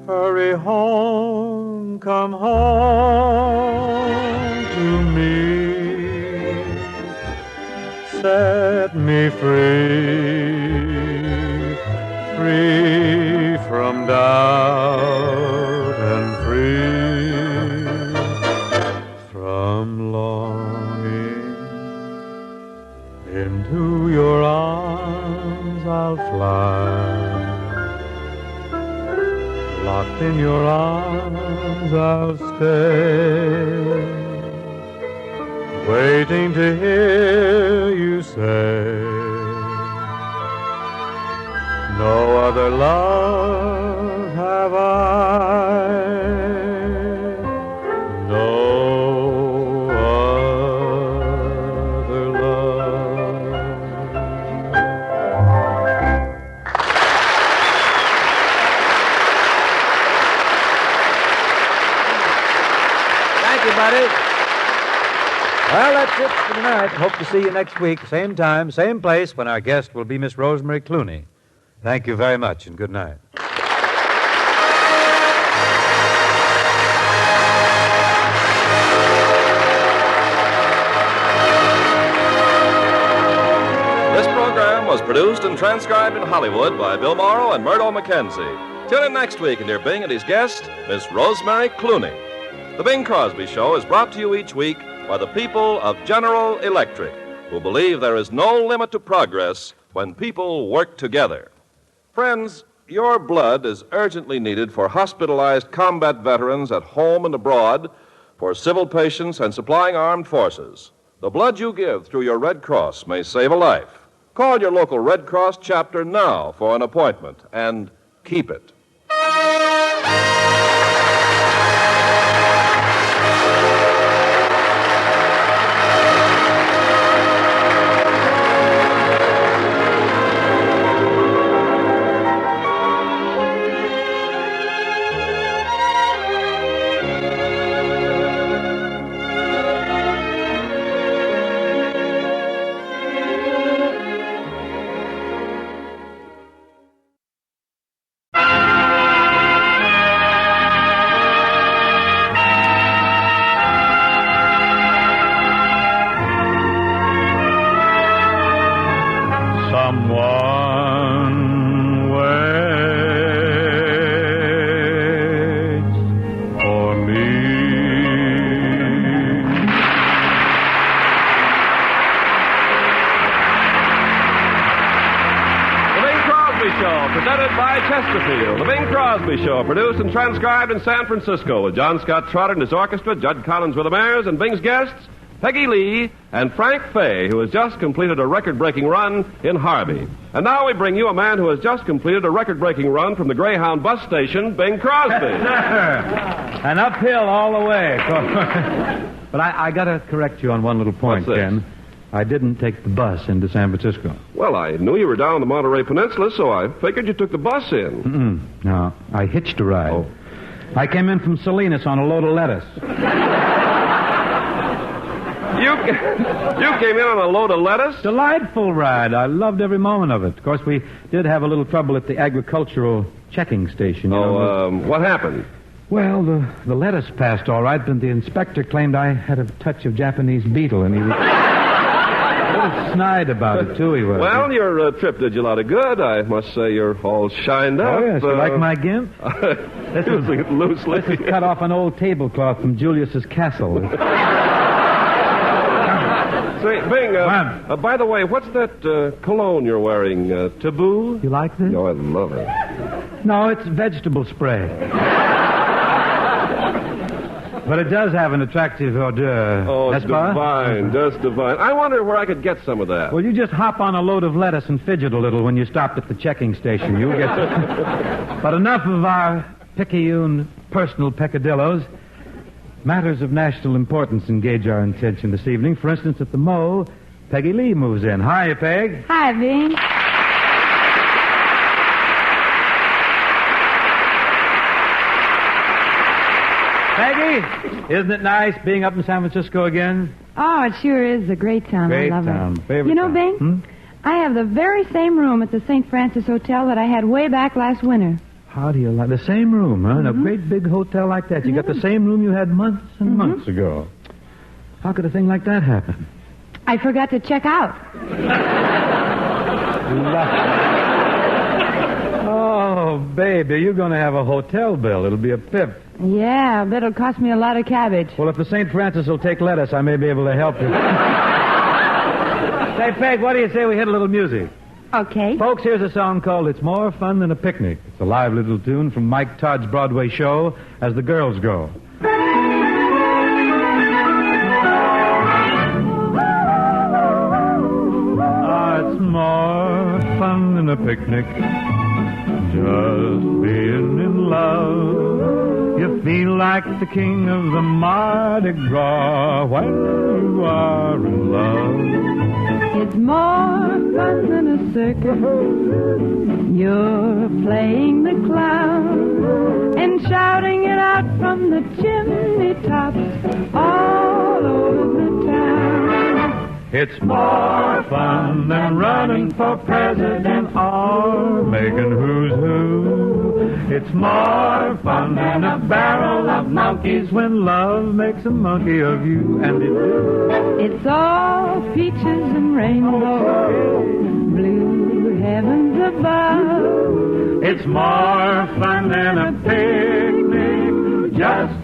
Hurry home, come home to me. Set me free, free from doubt and free from longing. Into your arms I'll fly, locked in your arms I'll stay, waiting to hear you say, no other love have I, no other love. Thank you, buddy. Well, that's it for tonight. Hope to see you next week, same time, same place, when our guest will be Miss Rosemary Clooney. Thank you very much, and good night. This program was produced and transcribed in Hollywood by Bill Morrow and Murdo McKenzie. Tune in next week and hear Bing and his guest, Miss Rosemary Clooney. The Bing Crosby Show is brought to you each week by the people of General Electric, who believe there is no limit to progress when people work together. Friends, your blood is urgently needed for hospitalized combat veterans at home and abroad, for civil patients and supplying armed forces. The blood you give through your Red Cross may save a life. Call your local Red Cross chapter now for an appointment, and keep it. by Chesterfield, the Bing Crosby Show, produced and transcribed in San Francisco with John Scott Trotter and his orchestra, Judd Collins with the Mares, and Bing's guests, Peggy Lee and Frank Fay, who has just completed a record-breaking run in Harvey. And now we bring you a man who has just completed a record-breaking run from the Greyhound bus station, Bing Crosby. An uphill all the way. But I got to correct you on one little point, Ken. I didn't take the bus into San Francisco. Well, I knew you were down on the Monterey Peninsula, so I figured you took the bus in. No, I hitched a ride. Oh. I came in from Salinas on a load of lettuce. You came in on a load of lettuce? Delightful ride. I loved every moment of it. Of course, we did have a little trouble at the agricultural checking station. What happened? Well, the lettuce passed all right, but the inspector claimed I had a touch of Japanese beetle, and he was a little snide about it, too, he was. Well, your trip did you a lot of good. I must say you're all shined up. Oh, yes. You like my gimp? Using it loosely. This is cut off an old tablecloth from Julius's castle. Say, Bing, by the way, what's that cologne you're wearing? Taboo? You like this? Oh, I love it. No, it's vegetable spray. But it does have an attractive odor. Oh, it's divine, just divine. I wonder where I could get some of that. Well, you just hop on a load of lettuce and fidget a little when you stop at the checking station. You'll get But enough of our picayune personal peccadillos. Matters of national importance engage our attention this evening. For instance, at the Mo, Peggy Lee moves in. Hi, Peg. Hi, Bing. Peggy, isn't it nice being up in San Francisco again? Oh, it sure is a great town. Great I love town. it. Favorite you know, town. Bing, I have the very same room at the St. Francis Hotel that I had way back last winter. How do you like the same room, huh? In a great big hotel like that. You got the same room you had months and months ago. How could a thing like that happen? I forgot to check out. Oh, baby, you're going to have a hotel bill. It'll be a pip. Yeah, I bet it'll cost me a lot of cabbage. Well, if the St. Francis will take lettuce, I may be able to help you. Say, Peg, what do you say we hit a little music? Okay. Folks, here's a song called It's More Fun Than a Picnic. It's a live little tune from Mike Todd's Broadway show, As the Girls Go. It's more fun than a picnic, just being in love. You feel like the king of the Mardi Gras when you are in love. It's more fun than a circus. You're playing the clown and shouting it out from the chimney tops all over the town. It's more fun than running for president or making who's who. It's more fun than a barrel of monkeys when love makes a monkey of you. And it's all peaches and rainbows, blue heavens above. It's more fun than a picnic, just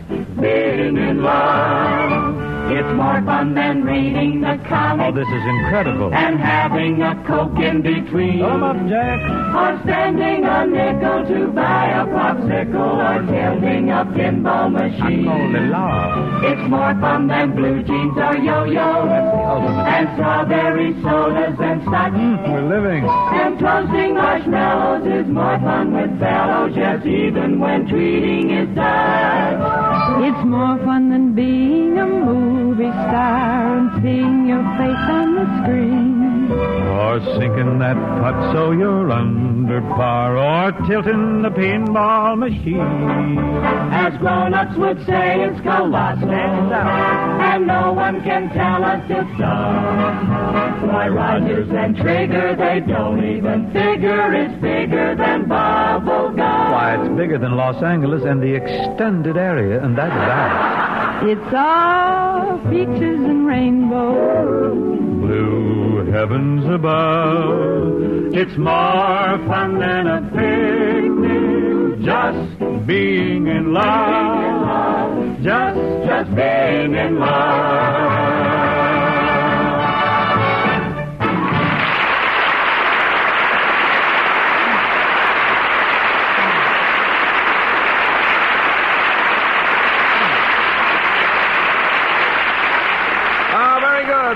being in love. It's more fun than reading the comics. Oh, this is incredible. And having a Coke in between. Come up, Jack. Or spending a nickel to buy a popsicle or tilting a pinball machine. It's more fun than blue jeans or yo-yo. And strawberry sodas and such. We're living. And toasting marshmallows is more fun with fellows, yes, even when treating is done. It's more fun than being a movie star and seeing your face on the screen. Or sinking that putt so you're under par, or tilting the pinball machine. As grown-ups would say, it's colossal, and no one can tell us it's so. Why, Rogers and Traeger, they don't even figure it's bigger than bubble gum. Why, it's bigger than Los Angeles and the extended area, and that's that. It's all peaches and rainbows, blue heavens above. It's more fun than a picnic, just being in love. Just being in love.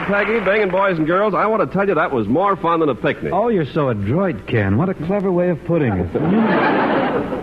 Peggy, Bing, and boys and girls, I want to tell you that was more fun than a picnic. Oh, you're so adroit, Ken. What a clever way of putting it.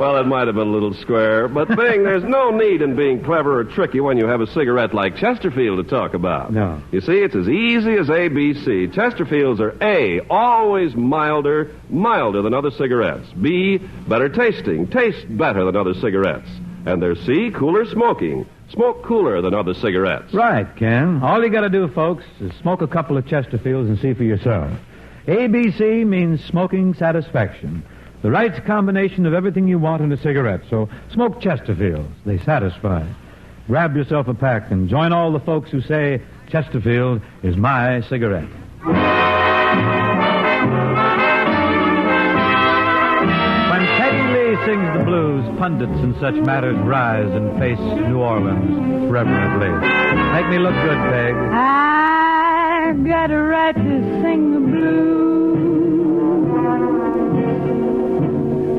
Well, it might have been a little square, but Bing, there's no need in being clever or tricky when you have a cigarette like Chesterfield to talk about. No. You see, it's as easy as ABC. Chesterfields are A, always milder than other cigarettes. B, better tasting, taste better than other cigarettes. And they're C, cooler smoking, smoke cooler than other cigarettes. Right, Ken. All you got to do, folks, is smoke a couple of Chesterfields and see for yourself. ABC means smoking satisfaction. The right combination of everything you want in a cigarette. So smoke Chesterfields. They satisfy. Grab yourself a pack and join all the folks who say Chesterfield is my cigarette. When Peggy Lee sings the blues, pundits in such matters rise and face New Orleans reverently. Make me look good, Peg. I've got a right to sing the blues.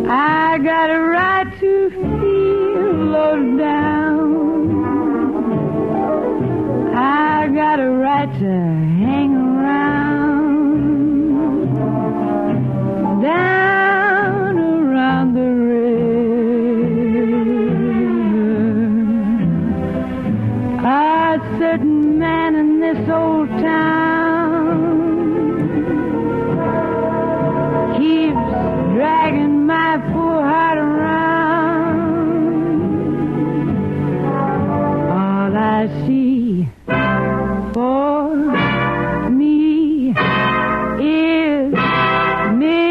I got a right to feel low down. I got a right to hang around. Down around the river. A certain man in this old town keeps dragging my poor heart around. All I see for me is misery.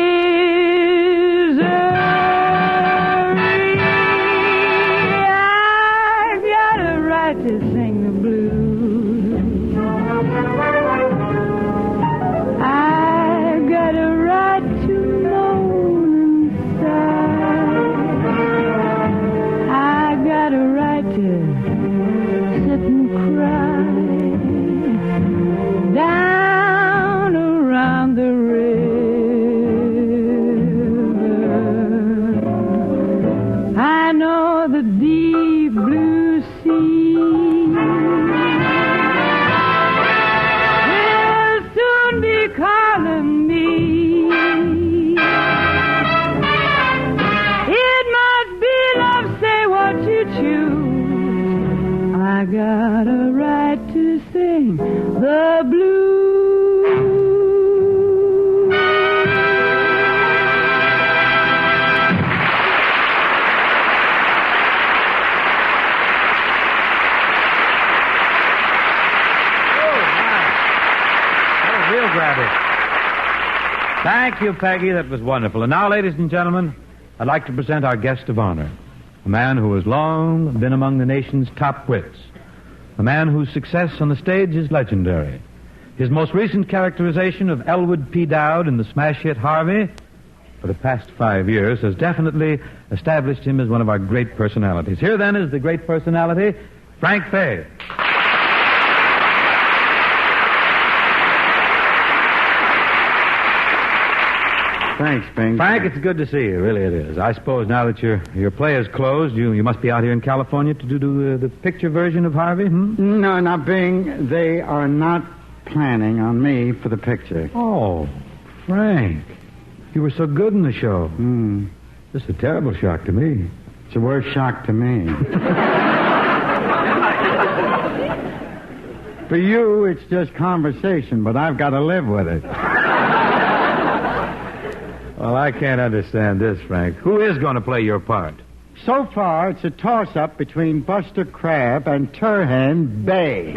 I've got a right to sing the blues. I've got a right to moan and sigh. I've got a right to sit and cry. Down around the river. I know the deep blue sea will soon be calling me. It must be love, say what you choose. I got a right to sing the blues. Real grabby. Thank you, Peggy. That was wonderful. And now, ladies and gentlemen, I'd like to present our guest of honor, a man who has long been among the nation's top wits, a man whose success on the stage is legendary. His most recent characterization of Elwood P. Dowd in the smash hit Harvey for the past 5 years has definitely established him as one of our great personalities. Here, then, is the great personality, Frank Fay. Thanks, Bing. Frank, it's good to see you. Really, it is. I suppose now that your play is closed, you must be out here in California to do the picture version of Harvey, No, now, Bing, they are not planning on me for the picture. Oh, Frank, you were so good in the show. This is a terrible shock to me. It's a worse shock to me. For you, it's just conversation, but I've got to live with it. Well, I can't understand this, Frank. Who is going to play your part? So far, it's a toss-up between Buster Crabbe and Turhan Bay.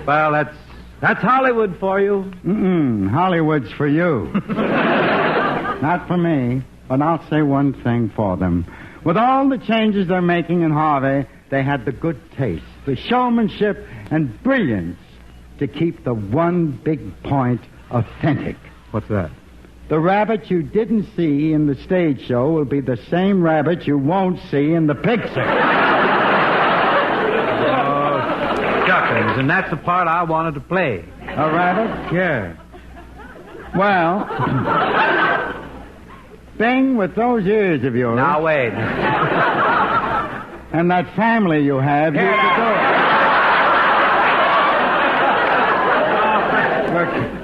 Well, that's Hollywood for you. Hollywood's for you. Not for me, but I'll say one thing for them. With all the changes they're making in Harvey, they had the good taste, the showmanship, and brilliance to keep the one big point authentic. What's that? The rabbit you didn't see in the stage show will be the same rabbit you won't see in the picture. Chuckins, and that's the part I wanted to play. A rabbit? Yeah. Well, Bing, with those ears of yours... Now, wait. And that family you have, you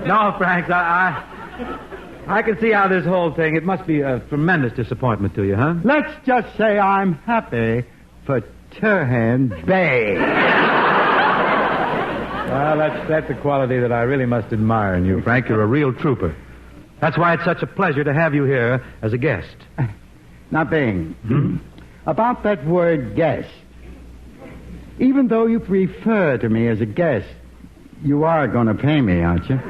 No, Frank, I can see how this whole thing, it must be a tremendous disappointment to you, huh? Let's just say I'm happy for Turhan Bay. Well, that's a quality that I really must admire in you, Frank. You're a real trooper. That's why it's such a pleasure to have you here as a guest. Now, Bing, about that word guest, even though you refer to me as a guest, you are going to pay me, aren't you?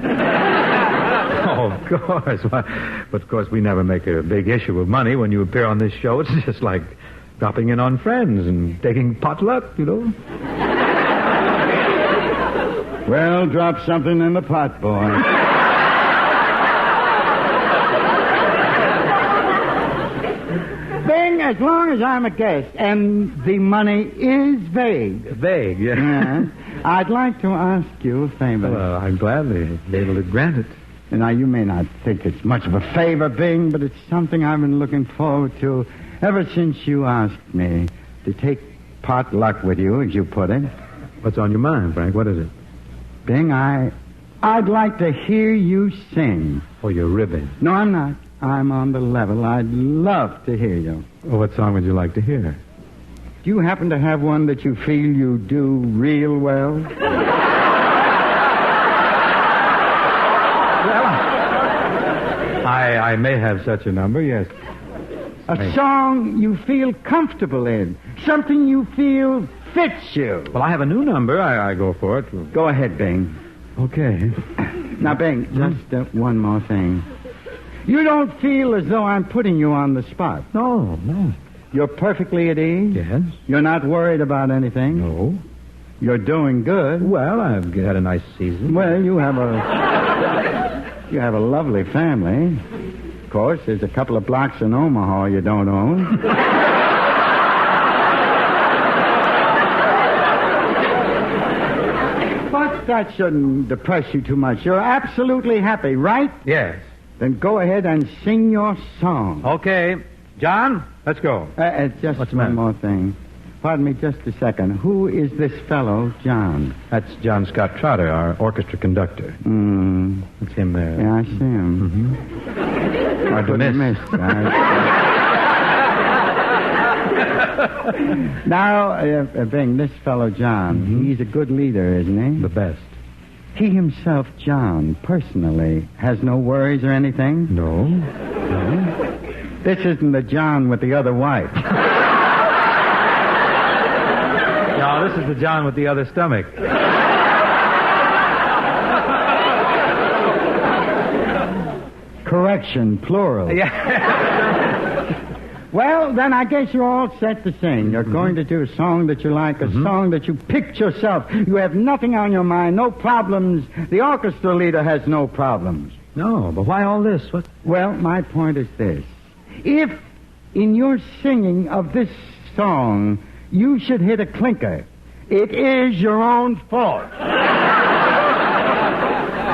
Oh, of course. But of course, we never make a big issue of money when you appear on this show. It's just like dropping in on friends and taking potluck, you know. Well, drop something in the pot, boy. Bing, as long as I'm a guest and the money is vague. Vague, yeah. I'd like to ask you a favor. Well, I'm gladly able to grant it. Now, you may not think it's much of a favor, Bing, but it's something I've been looking forward to ever since you asked me to take potluck with you, as you put it. What's on your mind, Frank? What is it? Bing, I'd like to hear you sing. Oh, you're ribbing. No, I'm not. I'm on the level. I'd love to hear you. Well, what song would you like to hear? Do you happen to have one that you feel you do real well? I may have such a number, yes. A song you feel comfortable in. Something you feel fits you. Well, I have a new number. I go for it. Go ahead, Bing. Okay. Now, Bing, just one more thing. You don't feel as though I'm putting you on the spot. No. You're perfectly at ease? Yes. You're not worried about anything? No. You're doing good? Well, I've had a nice season. Well, you have a lovely family. Of course, there's a couple of blocks in Omaha you don't own. But that shouldn't depress you too much. You're absolutely happy, right? Yes. Then go ahead and sing your song. Okay. John, let's go. Just one more thing. Pardon me just a second. Who is this fellow, John? That's John Scott Trotter, our orchestra conductor. That's him there. Yeah, I see him. Hard to miss. Now, Bing, this fellow, John, he's a good leader, isn't he? The best. He himself, John, personally, has no worries or anything? No. This isn't the John with the other wife. No, this is the John with the other stomach. Correction, plural. Yeah. Well, then I guess you're all set to sing. You're going to do a song that you like, a song that you picked yourself. You have nothing on your mind, no problems. The orchestra leader has no problems. No, but why all this? What? Well, my point is this. If in your singing of this song you should hit a clinker, it is your own fault.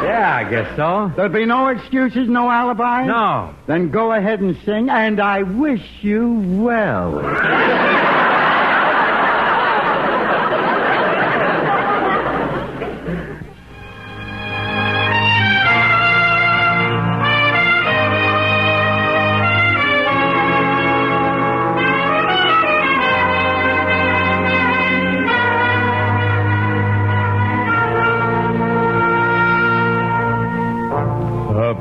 Yeah, I guess so. There'll be no excuses, no alibis? No. Then go ahead and sing, and I wish you well.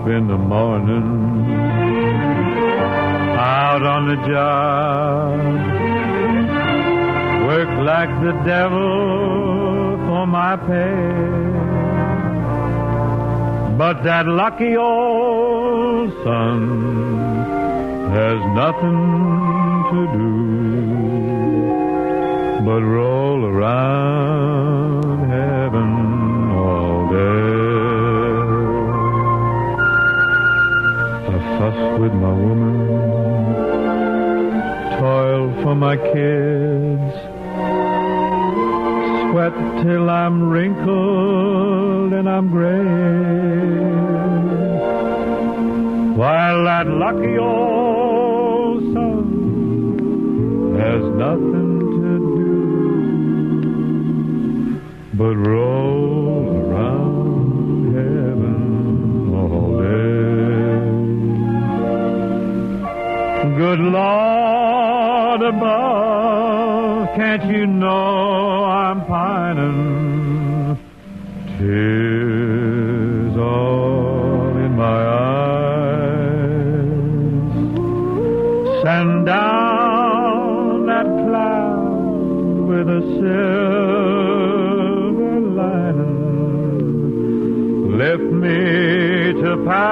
In the morning, out on the job, work like the devil for my pay. But that lucky old sun has nothing to do but roll around heaven all day. Fuss with my woman, toil for my kids, sweat till I'm wrinkled and I'm gray, while that lucky old sun has nothing to but roll around heaven all day. Good Lord above, can't you know I'm pining? Tears all in my eyes. Send down that cloud with a silver lining. Lift me to paradise.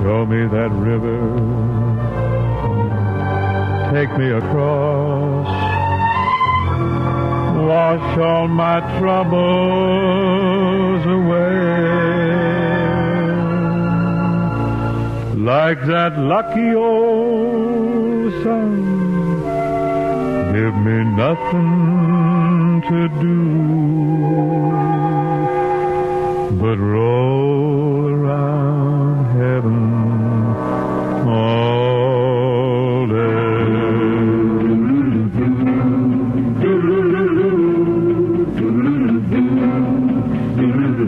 Show me that river. Take me across. Wash all my troubles away. Like that lucky old sun, give me nothing to do but roll around heaven all day.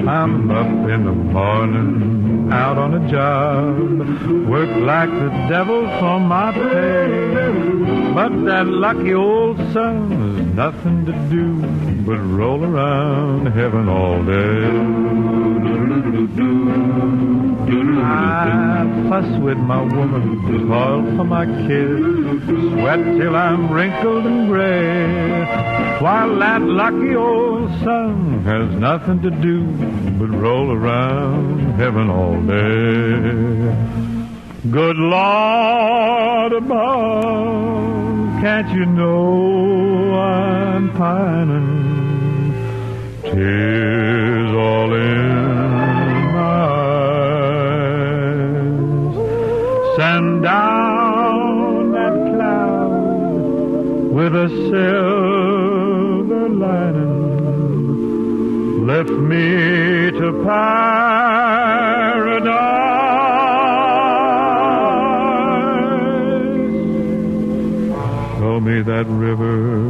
I'm up in the morning, out on a job, work like the devil for my pay. But that lucky old sun has nothing to do but roll around heaven all day. I fuss with my woman, toil for my kids, sweat till I'm wrinkled and gray, while that lucky old sun has nothing to do but roll around heaven all day. Good Lord above, can't you know I'm pining? Tears all in my eyes. Send down that cloud with a silver lining. Lift me to paradise. Show me that river.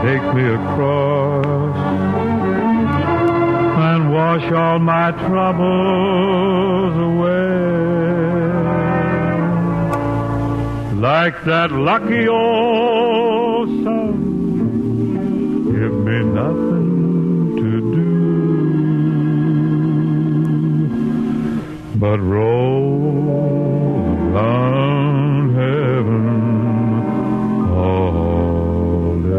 Take me across and wash all my troubles away. Like that lucky old sun, give me nothing to do but roll around heaven all day.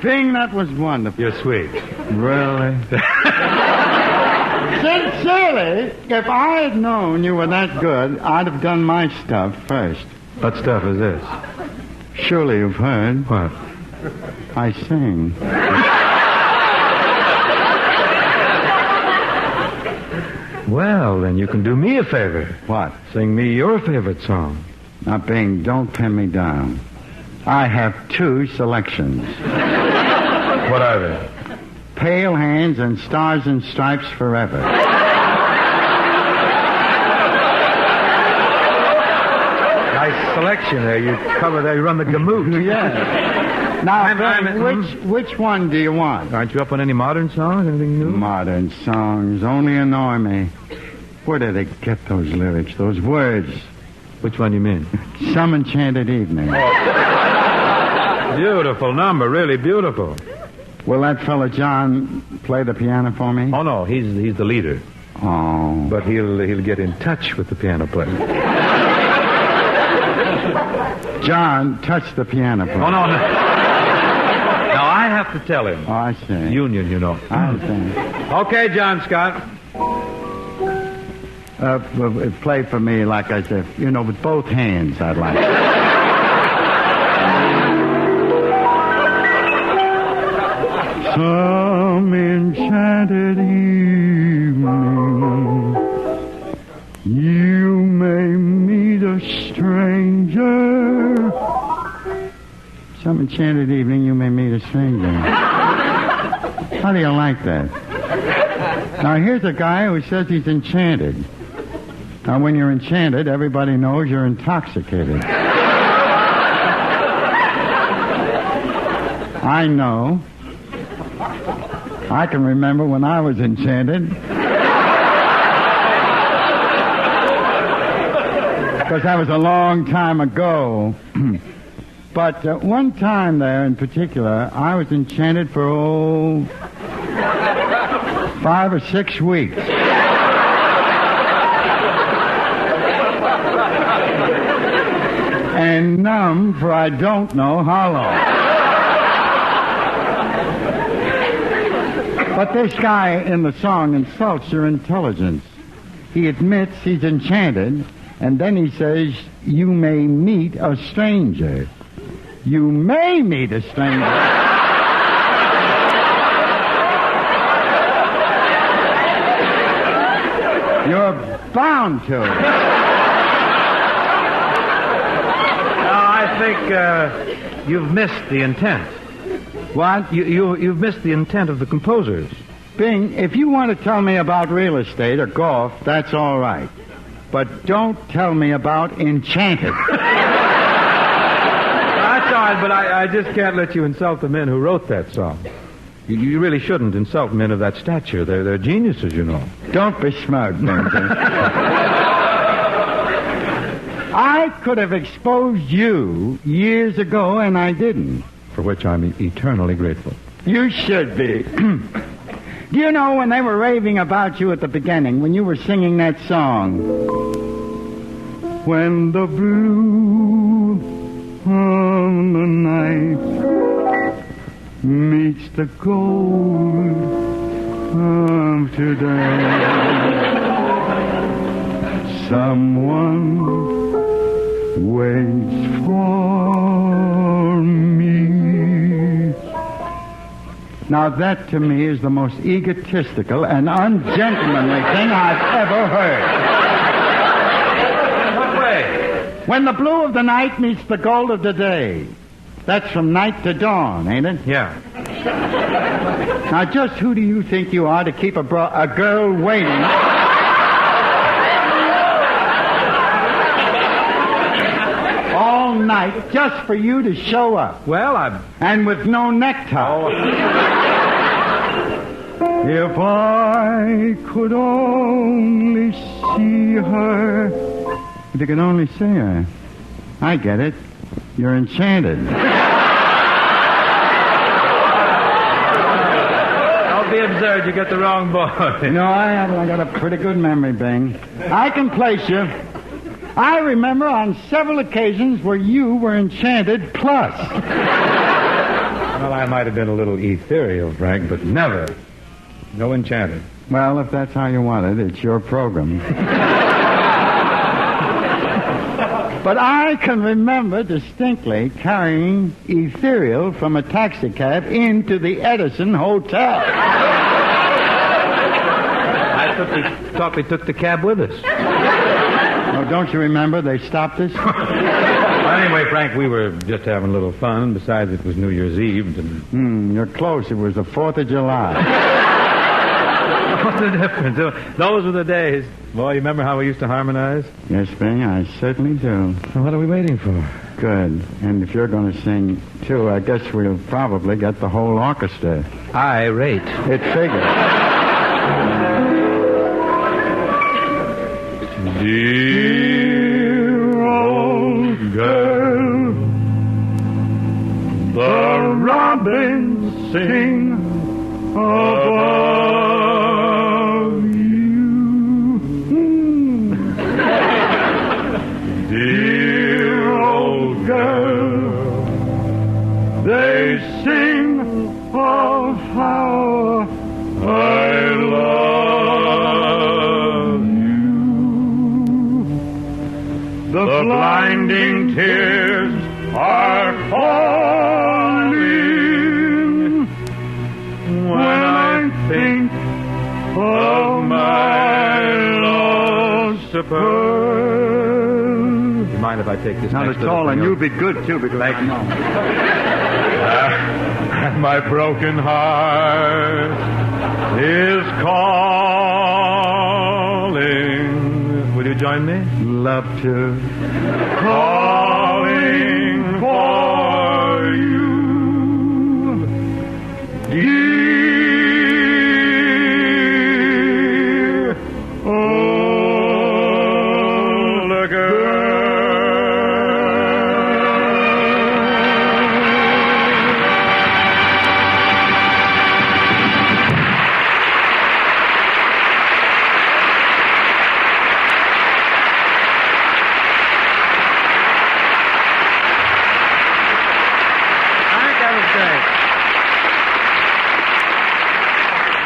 Bing, that was wonderful. You're sweet. Really? Sincerely, if I had known you were that good, I'd have done my stuff first. What stuff is this? Surely you've heard. What? I sing. Well, then you can do me a favor. What? Sing me your favorite song. Now, Bing, don't pin me down. I have two selections. What are they? Pale Hands and Stars and Stripes Forever. Nice selection there. You cover there. You run the gamut. Yeah. Now, which one do you want? Aren't you up on any modern songs? Anything new? Modern songs only annoy me. Where did they get those lyrics, those words? Which one do you mean? Some Enchanted Evening. Beautiful number, really beautiful. Will that fella John play the piano for me? Oh, no, he's the leader. Oh. But he'll get in touch with the piano player. John, touch the piano, please. Oh, no. Now, I have to tell him. Oh, I see. Union, you know. I understand. Okay, John Scott. Play for me, like I said, with both hands, I'd like. Some enchanted evening, you may meet a stranger. Some enchanted evening, you may meet a stranger. How do you like that? Now, here's a guy who says he's enchanted. Now, when you're enchanted, everybody knows you're intoxicated. I know. I can remember when I was enchanted. Because that was a long time ago. But one time there in particular, I was enchanted for, 5 or 6 weeks. And numb for I don't know how long. But this guy in the song insults your intelligence. He admits he's enchanted, and then he says, you may meet a stranger. You may meet a stranger. You're bound to. I think you've missed the intent. What? You've missed the intent of the composers. Bing, if you want to tell me about real estate or golf, that's all right. But don't tell me about Enchanted. That's all right, but I just can't let you insult the men who wrote that song. You really shouldn't insult men of that stature. They're geniuses, you know. Don't be smart, Benson. I could have exposed you years ago, and I didn't. For which I'm eternally grateful. You should be. Do you know when they were raving about you at the beginning, when you were singing that song? When the blue of the night meets the gold of today, someone waits for me. Now that to me is the most egotistical and ungentlemanly thing I've ever heard. What way? When the blue of the night meets the gold of the day. That's from night to dawn, ain't it? Yeah. Now just who do you think you are to keep a girl waiting? All night just for you to show up. Well, And with no necktie. If I could only see her. If you could only see her. I get it. You're enchanted. Don't be absurd. You get the wrong boy. No, I haven't. I got a pretty good memory, Bing. I can place you. I remember on several occasions where you were enchanted plus. Well, I might have been a little ethereal, Frank, but never. No enchanted. Well, if that's how you want it, it's your program. But I can remember distinctly carrying ethereal from a taxicab into the Edison Hotel. I thought we took the cab with us. Oh, don't you remember? They stopped us. Well, anyway, Frank, we were just having a little fun. Besides, it was New Year's Eve. And... You're close. It was the 4th of July. What's the difference? Those were the days. Boy, you remember how we used to harmonize? Yes, Bing, I certainly do. Well, what are we waiting for? Good. And if you're going to sing, too, I guess we'll probably get the whole orchestra. Irate. It figures. Dear old girl, the robins sing above you. Dear old girl, blinding tears are falling when I think of my lost pearl. Do you mind if I take this Not next at all, little and thing you'll be good, too, because I know. And my broken heart is calling. Will you join me? Love to. Calling for you. Dear old girl.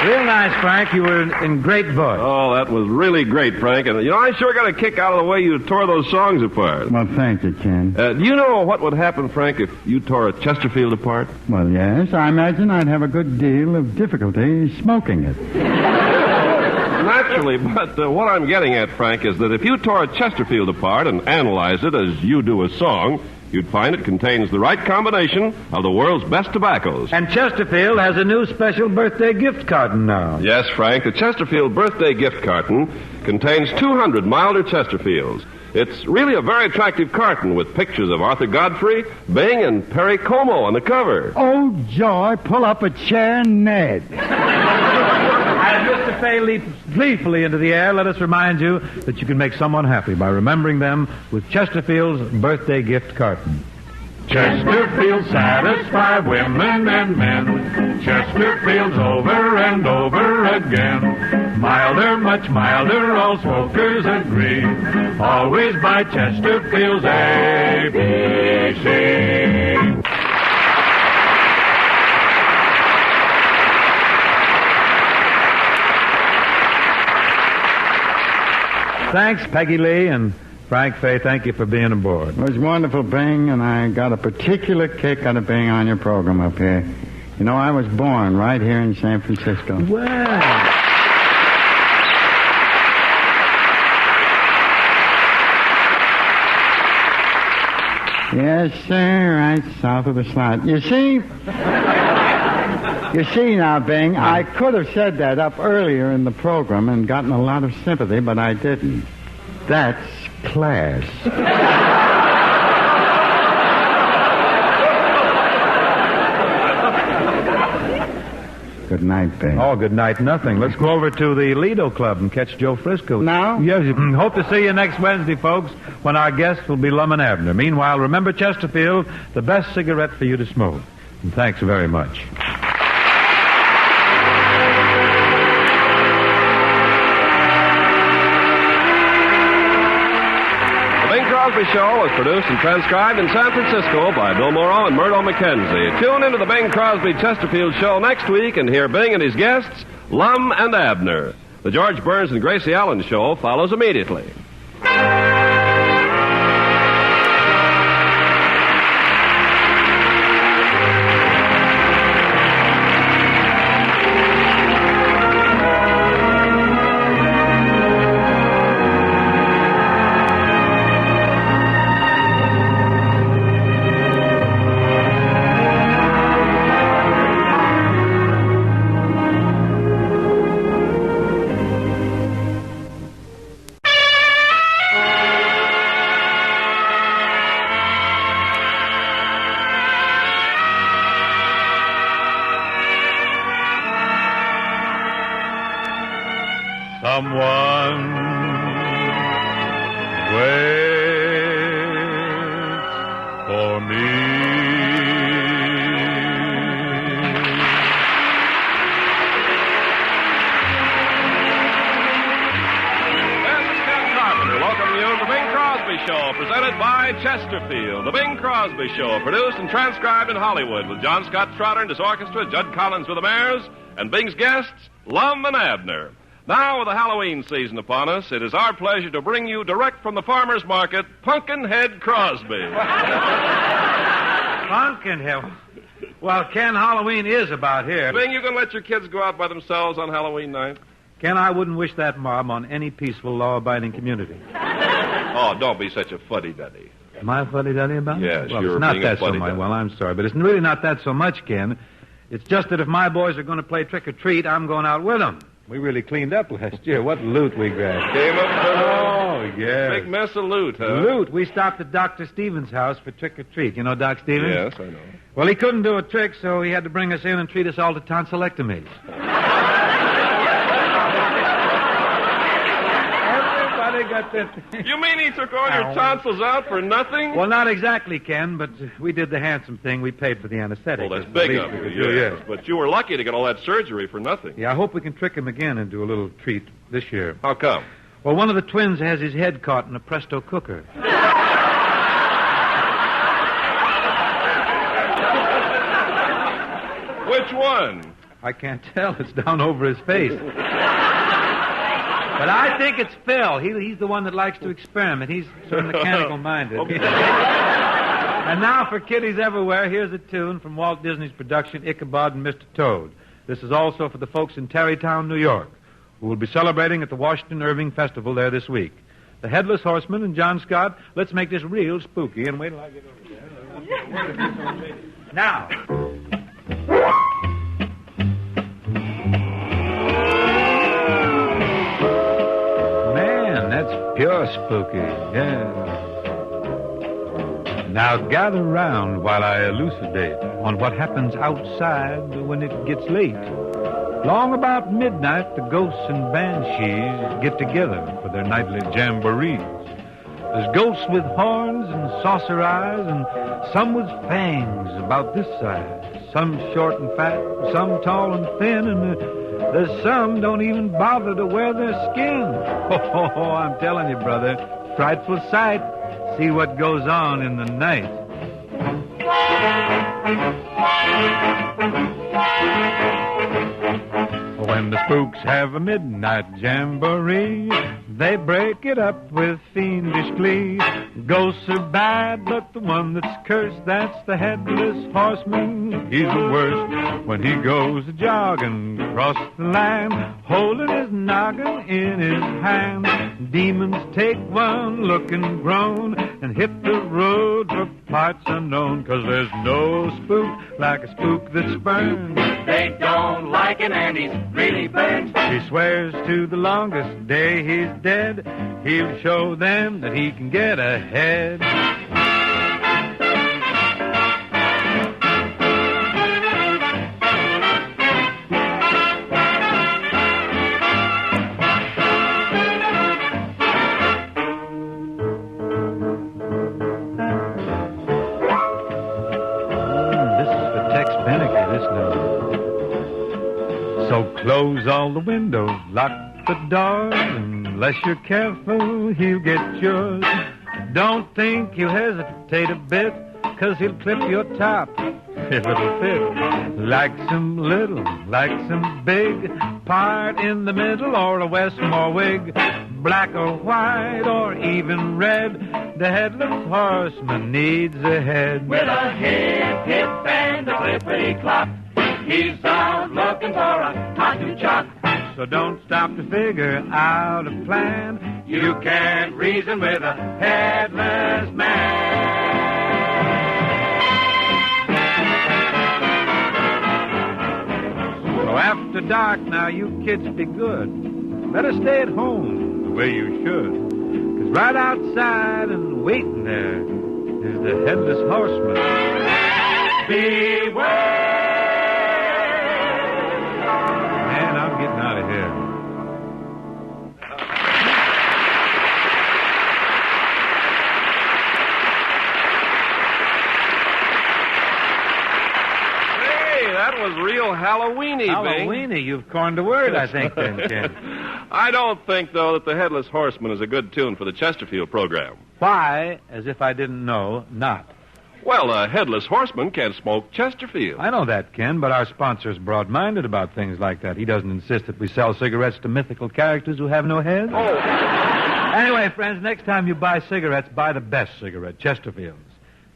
Real nice, Frank. You were in great voice. Oh, that was really great, Frank. And, I sure got a kick out of the way you tore those songs apart. Well, thank you, Ken. Do you know what would happen, Frank, if you tore a Chesterfield apart? Well, yes, I imagine I'd have a good deal of difficulty smoking it. Naturally, but what I'm getting at, Frank, is that if you tore a Chesterfield apart and analyzed it as you do a song, you'd find it contains the right combination of the world's best tobaccos. And Chesterfield has a new special birthday gift carton now. Yes, Frank, the Chesterfield birthday gift carton contains 200 milder Chesterfields. It's really a very attractive carton with pictures of Arthur Godfrey, Bing, and Perry Como on the cover. Oh, joy, pull up a chair, Ned. As Mr. Fay leaps gleefully into the air, let us remind you that you can make someone happy by remembering them with Chesterfield's birthday gift carton. Chesterfield satisfy women and men. Chesterfield's over and over again. Milder, much milder, all smokers agree. Always buy Chesterfield's ABC. Thanks, Peggy Lee and Frank Fay. Thank you for being aboard. It was wonderful, Bing, and I got a particular kick out of being on your program up here. You know, I was born right here in San Francisco. Well. Yes, sir, right south of the slot. You see now, Bing, I could have said that up earlier in the program and gotten a lot of sympathy, but I didn't. That's class. Good night, Bing. Oh, good night, nothing. Let's go over to the Lido Club and catch Joe Frisco. Now? Yes, hope to see you next Wednesday, folks, when our guest will be Lum and Abner. Meanwhile, remember Chesterfield, the best cigarette for you to smoke. And thanks very much. The Bing Crosby Show was produced and transcribed in San Francisco by Bill Morrow and Murdo McKenzie. Tune into the Bing Crosby Chesterfield Show next week and hear Bing and his guests, Lum and Abner. The George Burns and Gracie Allen Show follows immediately. Someone waits for me. Welcome you to the Bing Crosby Show, presented by Chesterfield. The Bing Crosby Show, produced and transcribed in Hollywood with John Scott Trotter and his orchestra, Judd Collins with the Mares, and Bing's guests, Lum and Abner. Now, with the Halloween season upon us, it is our pleasure to bring you direct from the farmer's market, Pumpkinhead Crosby. Pumpkinhead? Well, Ken, Halloween is about here. Think you can let your kids go out by themselves on Halloween night? Ken, I wouldn't wish that mob on any peaceful, law-abiding community. Oh, don't be such a fuddy-duddy. Am I a fuddy-duddy about it? Yes, well, you're it's not being a that so much. fuddy-duddy. Well, I'm sorry, but it's really not that so much, Ken. It's just that if my boys are going to play trick-or-treat, I'm going out with them. We really cleaned up last year. What loot we grabbed. Came up with Oh, yes. Big mess of loot, huh? Loot. We stopped at Dr. Stevens' house for trick-or-treat. You know Doc Stevens? Yes, I know. Well, he couldn't do a trick, so he had to bring us in and treat us all to tonsillectomies. Everybody got that. You mean he took all your tonsils out for nothing? Well, not exactly, Ken, but we did the handsome thing. We paid for the anesthetic. Well, that's It's the big least of we you, could do, yes. But you were lucky to get all that surgery for nothing. Yeah, I hope we can trick him again and do a little treat this year. How come? Well, one of the twins has his head caught in a presto cooker. Which one? I can't tell. It's down over his face. But I think it's Phil. He's the one that likes to experiment. He's sort of mechanical-minded. And now for kiddies everywhere, here's a tune from Walt Disney's production, Ichabod and Mr. Toad. This is also for the folks in Tarrytown, New York, who will be celebrating at the Washington Irving Festival there this week. The Headless Horseman and John Scott, let's make this real spooky and wait till I get over there. Now. Man, that's pure spooky, yeah. Now gather round while I elucidate on what happens outside when it gets late. Long about midnight, the ghosts and banshees get together for their nightly jamborees. There's ghosts with horns and saucer eyes, and some with fangs about this size. Some short and fat, some tall and thin, and there's some don't even bother to wear their skin. Oh, I'm telling you, brother, frightful sight. See what goes on in the night. When the spooks have a midnight jamboree, they break it up with fiendish glee. Ghosts are bad, but the one that's cursed, that's the Headless Horseman. He's the worst when he goes jogging across the land, holding his noggin in his hand. Demons take one look and groan and hit the road for parts unknown, 'cause there's no spook like a spook that's burned. They don't like him and he's really burned. He swears to the longest day he's dead, he'll show them that he can get ahead. So close all the windows, lock the doors, unless you're careful, he'll get yours. Don't think you hesitate a bit, 'cause he'll clip your top if it'll fit. Like some little, like some big, part in the middle or a Westmore wig. Black or white or even red, the Headless Horseman needs a head. With a hip, hip, and a clippity-clop, he's out looking for a tattoo chop. So don't stop to figure out a plan. You can't reason with a headless man. So after dark now, you kids be good. Better stay at home the way you should. 'Cause right outside and waiting there is the Headless Horseman. Beware! Man, I'm getting out of here. That was real Halloweeny, Bing. Halloweeny? You've coined a word, I think, then, Ken. I don't think, though, that the Headless Horseman is a good tune for the Chesterfield program. Why, as if I didn't know, not? Well, a headless horseman can't smoke Chesterfield. I know that, Ken, but our sponsor's broad-minded about things like that. He doesn't insist that we sell cigarettes to mythical characters who have no heads. Oh. Anyway, friends, next time you buy cigarettes, buy the best cigarette, Chesterfields.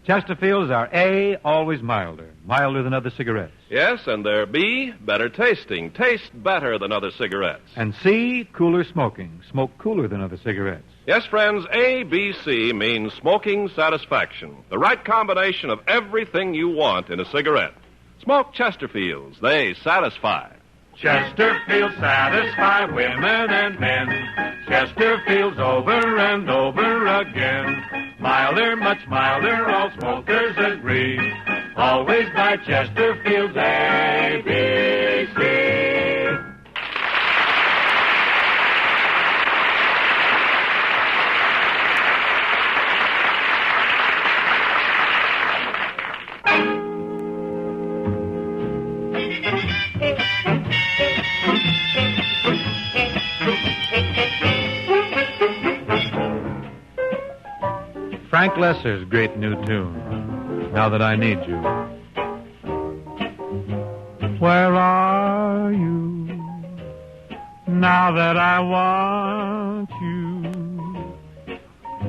Chesterfields are A, always milder than other cigarettes. Yes, and they're B, better tasting. Taste better than other cigarettes. And C, cooler smoking. Smoke cooler than other cigarettes. Yes, friends, ABC means smoking satisfaction. The right combination of everything you want in a cigarette. Smoke Chesterfields. They satisfy. Chesterfield satisfy women and men. Chesterfield's over and over again. Milder, much milder, all smokers agree. Always buy Chesterfield's ABC. Frank Lesser's great new tune, Now That I Need You. Where are you, now that I want you,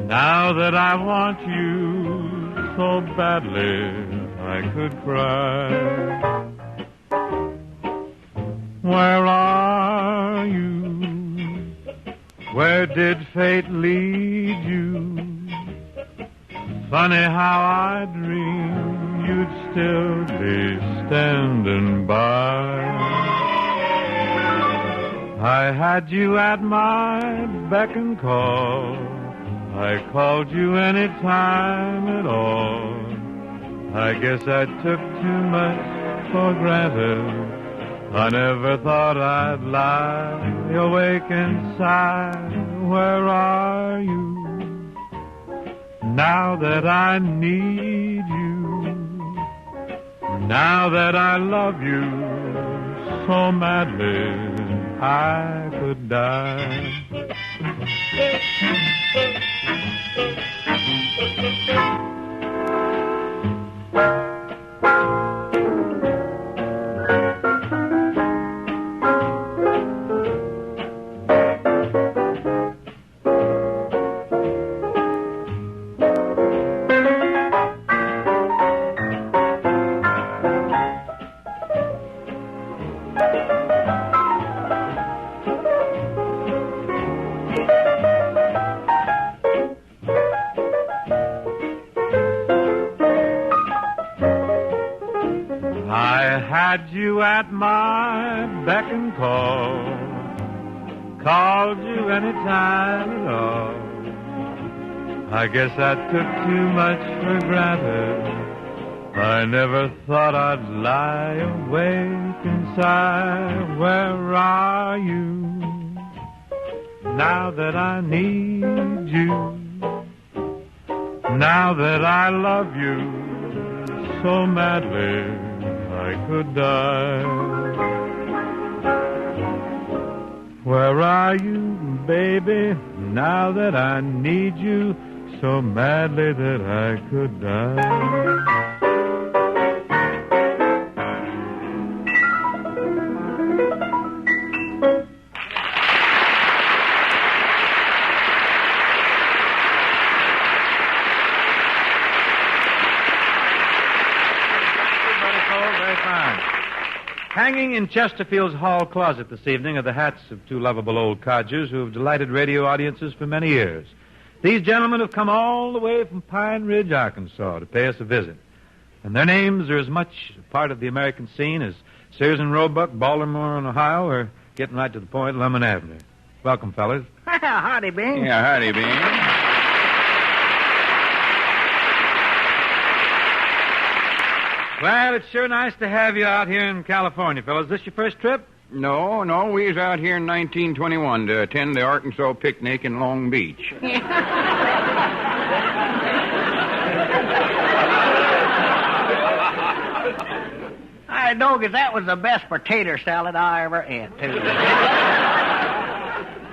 now that I want you so badly I could cry. Where are you, where did fate lead you? Funny how I dream you'd still be standing by. I had you at my beck and call. I called you any time at all. I guess I took too much for granted. I never thought I'd lie awake and sigh. Where are you, now that I need you, now that I love you so madly I could die. Had you at my beck and call, called you any time at all. I guess I took too much for granted. I never thought I'd lie awake and sigh. Where are you, now that I need you, now that I love you so madly I could die. Where are you, baby, now that I need you so madly that I could die? Hanging in Chesterfield's hall closet this evening are the hats of two lovable old codgers who have delighted radio audiences for many years. These gentlemen have come all the way from Pine Ridge, Arkansas, to pay us a visit. And their names are as much a part of the American scene as Sears and Roebuck, Baltimore, and Ohio, or getting right to the point, Lum and Abner. Welcome, fellas. Howdy, Bean. Yeah, howdy, Bean. Well, it's sure nice to have you out here in California, fellas. Is this your first trip? No, we was out here in 1921 to attend the Arkansas picnic in Long Beach. Hey, Doggy, that was the best potato salad I ever ate, too.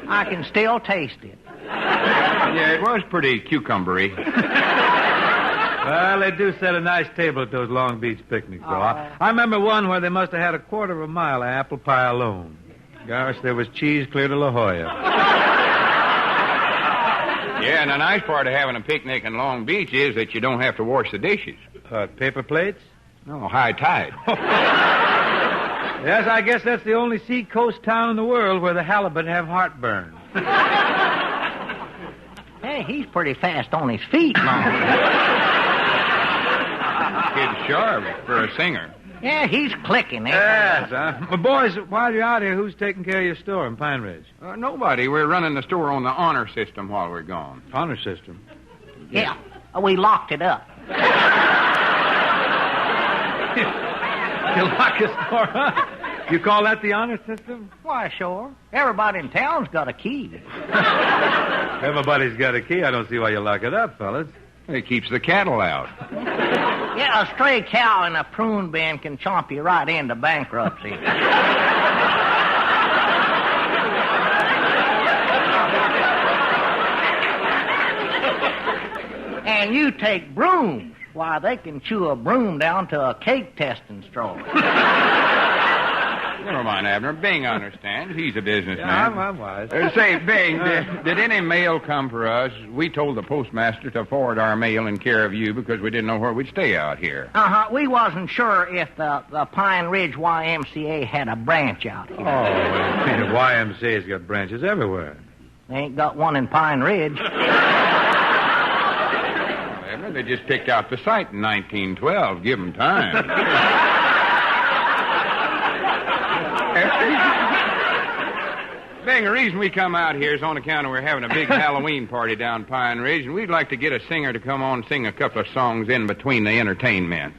I can still taste it. Yeah, it was pretty cucumbery. Well, they do set a nice table at those Long Beach picnics, though. I remember one where they must have had a quarter of a mile of apple pie alone. Gosh, there was cheese clear to La Jolla. Yeah, and the nice part of having a picnic in Long Beach is that you don't have to wash the dishes. Paper plates? No, high tide. Yes, I guess that's the only sea-coast town in the world where the halibut have heartburn. Hey, he's pretty fast on his feet, Mom. Kid's sharp for a singer. Yeah, he's clicking. Yes, But boys, while you're out here, who's taking care of your store in Pine Ridge? Nobody. We're running the store on the honor system while we're gone. Honor system? Yeah, we locked it up. You lock a store up? You call that the honor system? Why, sure. Everybody in town's got a key. Everybody's got a key. I don't see why you lock it up, fellas. It keeps the cattle out. Yeah, a stray cow in a prune bin can chomp you right into bankruptcy. And you take brooms. Why, they can chew a broom down to a cake testing straw. Never mind, Abner. Bing understands. He's a businessman. Yeah, I'm wise. Say, Bing, did any mail come for us? We told the postmaster to forward our mail in care of you because we didn't know where we'd stay out here. We wasn't sure if the Pine Ridge YMCA had a branch out here. Oh, the YMCA's got branches everywhere. They ain't got one in Pine Ridge. Abner, they just picked out the site in 1912. Give them time. Bing, the reason we come out here is on account of we're having a big Halloween party down Pine Ridge, and we'd like to get a singer to come on and sing a couple of songs in between the entertainment.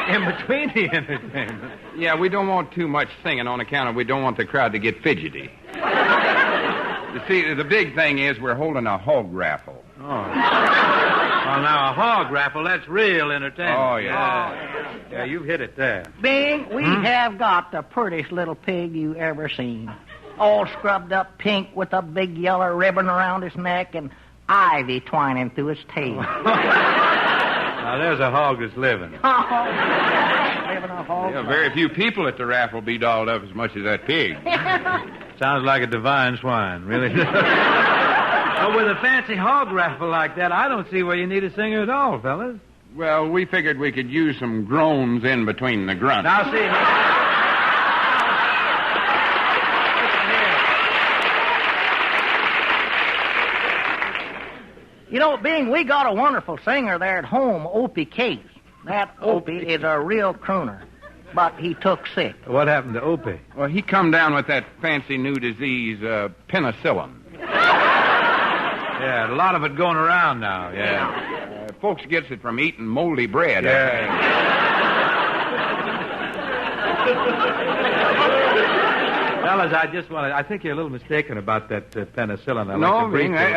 In between the entertainment? Yeah, we don't want too much singing on account of we don't want the crowd to get fidgety. You see, the big thing is we're holding a hog raffle. Oh. Well, now, a hog raffle, that's real entertainment. Oh, yeah. Yeah, you've hit it there. Bing, we have got the prettiest little pig you ever seen. All scrubbed up pink with a big yellow ribbon around his neck and ivy twining through his tail. Now, there's a hog that's living. Living a hog. Yeah, very few people at the raffle be dolled up as much as that pig. Sounds like a divine swine, really. But with a fancy hog raffle like that, I don't see where you need a singer at all, fellas. Well, we figured we could use some groans in between the grunts. Now, see... You know, Bing, we got a wonderful singer there at home, Opie Case. That Opie is a real crooner. But he took sick. What happened to Opie? Well, he come down with that fancy new disease, penicillin. Yeah, a lot of it going around now, yeah. Folks gets it from eating moldy bread. Fellas, I think you're a little mistaken about that penicillin.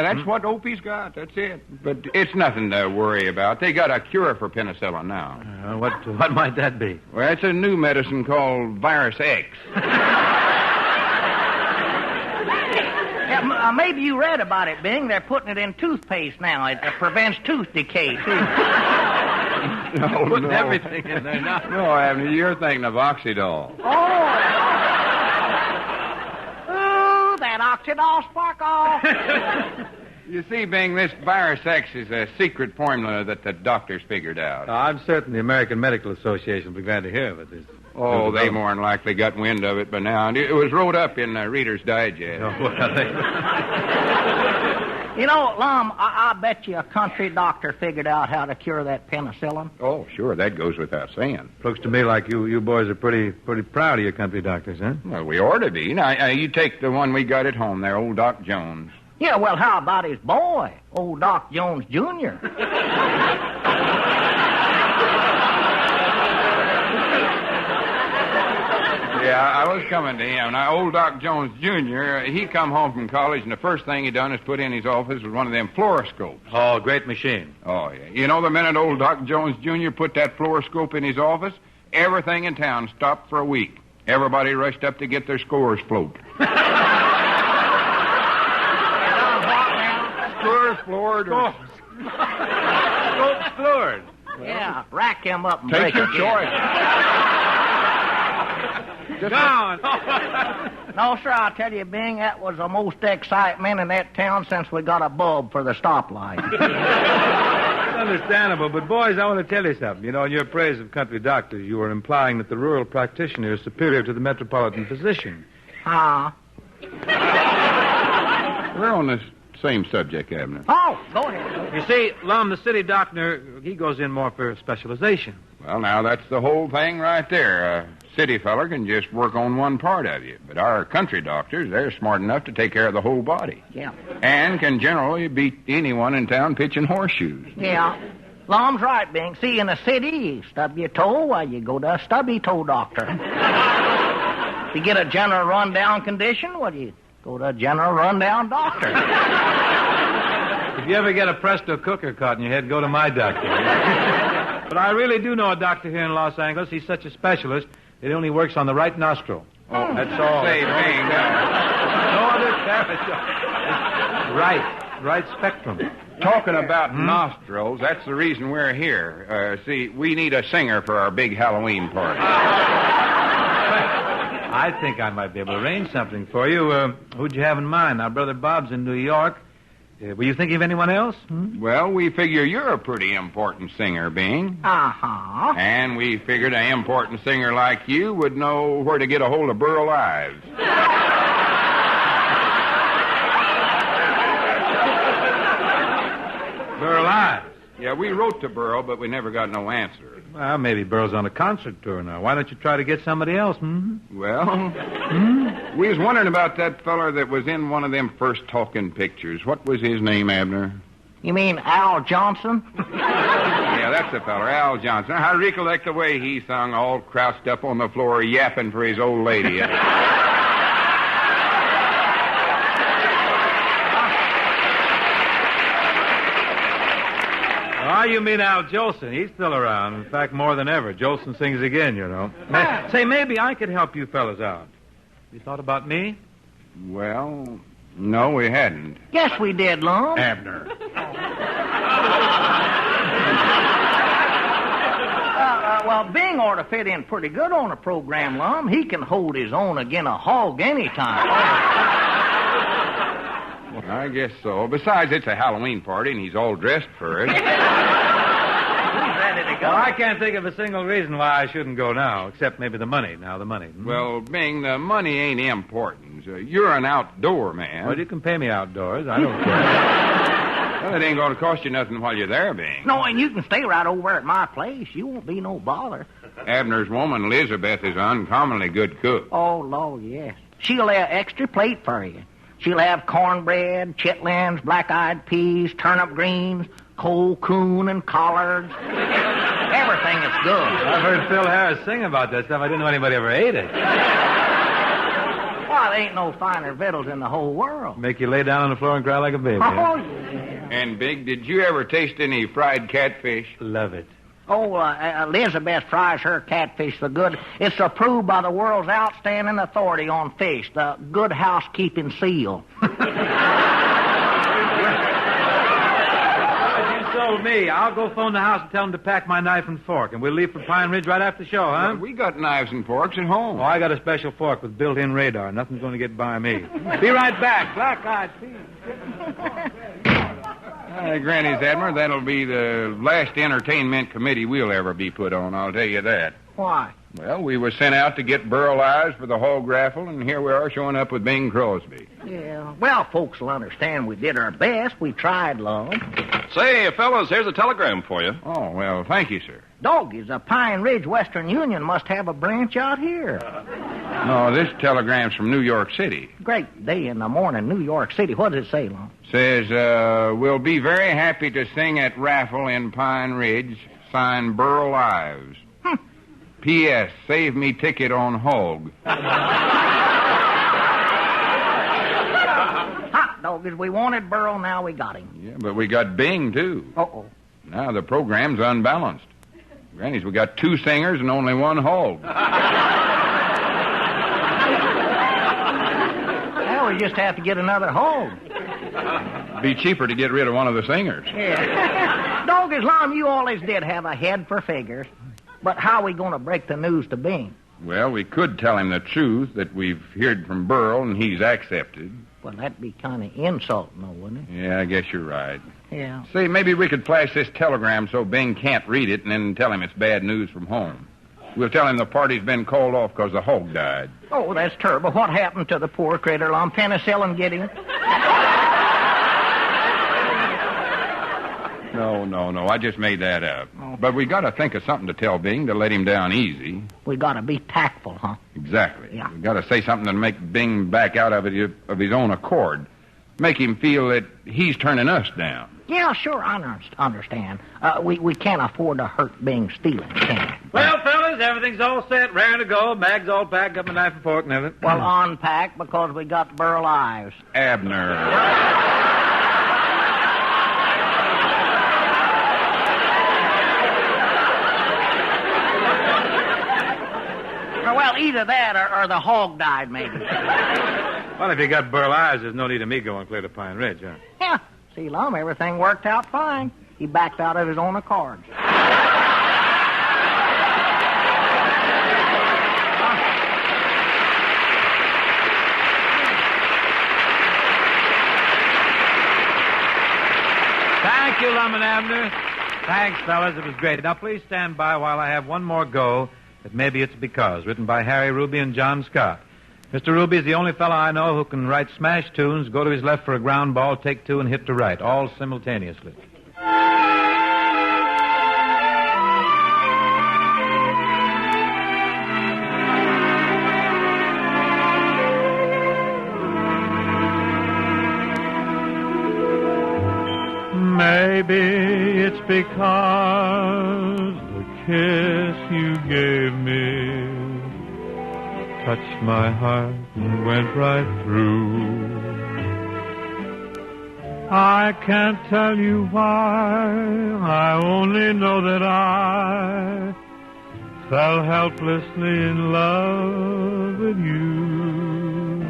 That's what Opie's got. That's it. But it's nothing to worry about. They got a cure for penicillin now. What might that be? Well, it's a new medicine called Virus X. Yeah, maybe you read about it, Bing. They're putting it in toothpaste now. It prevents tooth decay, too. Putting everything in there now. No, Abner, you're thinking of Oxydol. Oh, that Oxydol sparkle. You see, Bing, this Virus X is a secret formula that the doctors figured out. I'm certain the American Medical Association will be glad to hear of it. Oh, they more than likely got wind of it by now. And it was wrote up in Reader's Digest. Oh, well, You know, Lum, I bet you a country doctor figured out how to cure that penicillin. Oh, sure, that goes without saying. Looks to me like you boys are pretty proud of your country doctors, huh? Well, we ought to be. Now, you take the one we got at home there, old Doc Jones. Yeah, well, how about his boy, old Doc Jones, Jr.? Yeah, I was coming to him. Now, old Doc Jones, Jr., he come home from college, and the first thing he done is put in his office was one of them fluoroscopes. Oh, great machine. Oh, yeah. You know, the minute old Doc Jones, Jr. put that fluoroscope in his office, everything in town stopped for a week. Everybody rushed up to get their scores float. Scores Lord? Or... Scope Lord. Yeah, rack him up and Take break your it. choice. Gone. No, sir, I'll tell you, Bing, that was the most excitement in that town since we got a bulb for the stoplight. It's understandable, but boys, I want to tell you something. You know, in your praise of country doctors, you were implying that the rural practitioner is superior to the metropolitan physician. Huh? We're on the same subject, Abner. Oh, go ahead. You see, Lum, the city doctor, he goes in more for specialization. Well, now, that's the whole thing right there. A city feller can just work on one part of you. But our country doctors, they're smart enough to take care of the whole body. Yeah. And can generally beat anyone in town pitching horseshoes. Yeah. Lom's right, Bing. See, in the city, you stub your toe, well, you go to a stubby toe doctor. If you get a general rundown condition, well, you go to a general rundown doctor. If you ever get a Presto cooker caught in your head, go to my doctor. But I really do know a doctor here in Los Angeles. He's such a specialist, it only works on the right nostril. Oh, that's all. Say, Bing, no other territory. Right spectrum. Talking about nostrils, that's the reason we're here. See, we need a singer for our big Halloween party. I think I might be able to arrange something for you. Who'd you have in mind? Our brother Bob's in New York. Were you thinking of anyone else? Well, we figure you're a pretty important singer, Bing. Uh-huh. And we figured an important singer like you would know where to get a hold of Burl Ives. Burl Ives? Yeah, we wrote to Burl, but we never got no answer. Well, maybe Burl's on a concert tour now. Why don't you try to get somebody else? Well, we was wondering about that feller that was in one of them first talking pictures. What was his name, Abner? You mean Al Jolson? Yeah, that's the feller, Al Johnson. I recollect the way he sung, all crouched up on the floor, yapping for his old lady. Oh, you mean Al Jolson. He's still around. In fact, more than ever. Jolson sings again, you know. Say, maybe I could help you fellas out. You thought about me? Well, no, we hadn't. Yes, we did, Lum. Abner. Well, Bing ought to fit in pretty good on a program, Lum. He can hold his own again a hog anytime. I guess so. Besides, it's a Halloween party, and he's all dressed for it. He's ready to go. Well, I can't think of a single reason why I shouldn't go now, except maybe the money. Now, the money. Well, Bing, the money ain't important. You're an outdoor man. Well, you can pay me outdoors. I don't care. Well, it ain't going to cost you nothing while you're there, Bing. No, and you can stay right over at my place. You won't be no bother. Abner's woman, Elizabeth, is an uncommonly good cook. Oh, Lord, yes. She'll lay an extra plate for you. She'll have cornbread, chitlins, black-eyed peas, turnip greens, cold coon, and collards. Everything is good. I've heard Phil Harris sing about that stuff. I didn't know anybody ever ate it. Well, there ain't no finer victuals in the whole world. Make you lay down on the floor and cry like a baby. Oh, yeah. And, Big, did you ever taste any fried catfish? Love it. Oh, Elizabeth fries her catfish so good. It's approved by the world's outstanding authority on fish, the Good Housekeeping Seal. You sold me. I'll go phone the house and tell them to pack my knife and fork, and we'll leave for Pine Ridge right after the show, huh? Well, we got knives and forks at home. Oh, I got a special fork with built-in radar. Nothing's going to get by me. Be right back. Black-eyed peas. Granny's Abner, that'll be the last entertainment committee we'll ever be put on, I'll tell you that. Why? Well, we were sent out to get Burl Ives for the hog raffle, and here we are showing up with Bing Crosby. Yeah, well, folks will understand we did our best. We tried long. Say, fellas, here's a telegram for you. Oh, well, thank you, sir. Doggies, the Pine Ridge Western Union must have a branch out here. No, this telegram's from New York City. Great day in the morning, New York City. What does it say, Lon? Says, we'll be very happy to sing at raffle in Pine Ridge. Signed, Burl Ives. P.S. Save me ticket on hog. Hot doggies, we wanted Burl, now we got him. Yeah, but we got Bing, too. Uh-oh. Now the program's unbalanced. Grannies, we got 2 singers and only 1 hog. Well, we just have to get another hog. Be cheaper to get rid of one of the singers. Yeah. Dog, Islam, you always did have a head for figures. But how are we going to break the news to Bing? Well, we could tell him the truth that we've heard from Burl and he's accepted. Well, that'd be kind of insulting, though, wouldn't it? Yeah, I guess you're right. Yeah. Say, maybe we could flash this telegram so Bing can't read it and then tell him it's bad news from home. We'll tell him the party's been called off because the hog died. Oh, that's terrible. What happened to the poor critter? Long penicillin get him? No. I just made that up. Oh. But we got to think of something to tell Bing to let him down easy. We got to be tactful, huh? Exactly. Yeah. We got to say something to make Bing back out of his own accord. Make him feel that he's turning us down. Yeah, sure, I understand. We can't afford to hurt Bing's feelings, can we? Well, fellas, everything's all set, ready to go. Bags all packed, got my knife and fork and everything. Well, unpacked because we got Burl Ives. Abner. Well, either that or the hog died, maybe. Well, if you got Burl Ives, there's no need of me going clear to Pine Ridge, huh? Yeah. See, Lum, everything worked out fine. He backed out of his own accord. Thank you, Lum and Abner. Thanks, fellas. It was great. Now, please stand by while I have one more go at Maybe It's Because, written by Harry Ruby and John Scott. Mr. Ruby is the only fellow I know who can write smash tunes, go to his left for a ground ball, take two, and hit to right, all simultaneously. Maybe it's because the kiss you gave me touched my heart and went right through. I can't tell you why, I only know that I fell helplessly in love with you.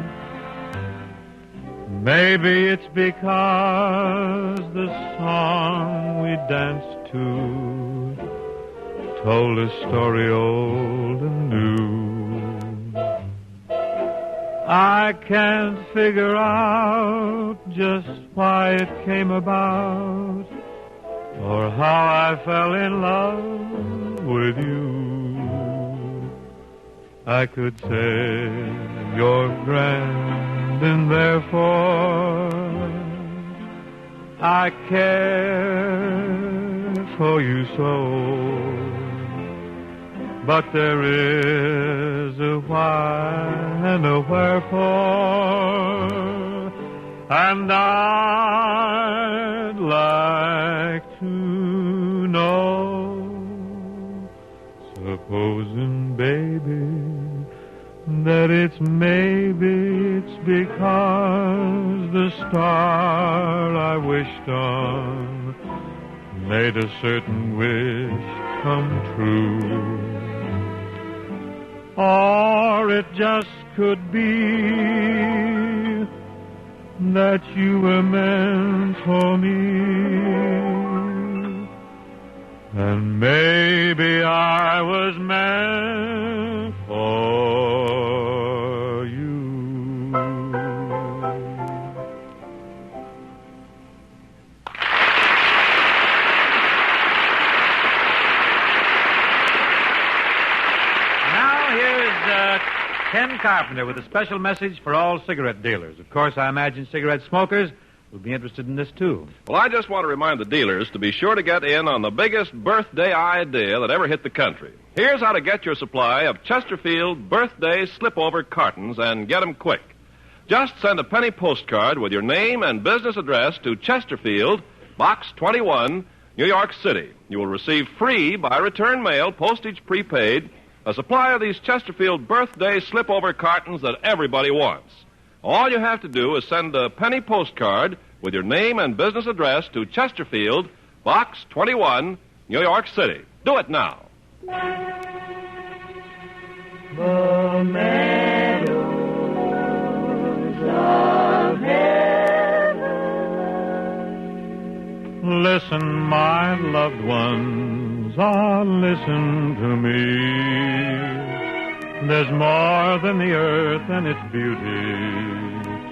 Maybe it's because the song we danced to told a story old and new. I can't figure out just why it came about or how I fell in love with you. I could say you're grand and therefore I care for you so. But there is a why and a wherefore, and I'd like to know. Supposing, baby, that maybe it's because the star I wished on made a certain wish come true. Or it just could be that you were meant for me. And maybe I was meant for you. Ken Carpenter with a special message for all cigarette dealers. Of course, I imagine cigarette smokers will be interested in this, too. Well, I just want to remind the dealers to be sure to get in on the biggest birthday idea that ever hit the country. Here's how to get your supply of Chesterfield birthday slip-over cartons and get them quick. Just send a penny postcard with your name and business address to Chesterfield, Box 21, New York City. You will receive free by return mail, postage prepaid, a supply of these Chesterfield birthday slip-over cartons that everybody wants. All you have to do is send a penny postcard with your name and business address to Chesterfield, Box 21, New York City. Do it now. The meadows of heaven listen, my loved ones, ah, listen to me. There's more than the earth and its beauty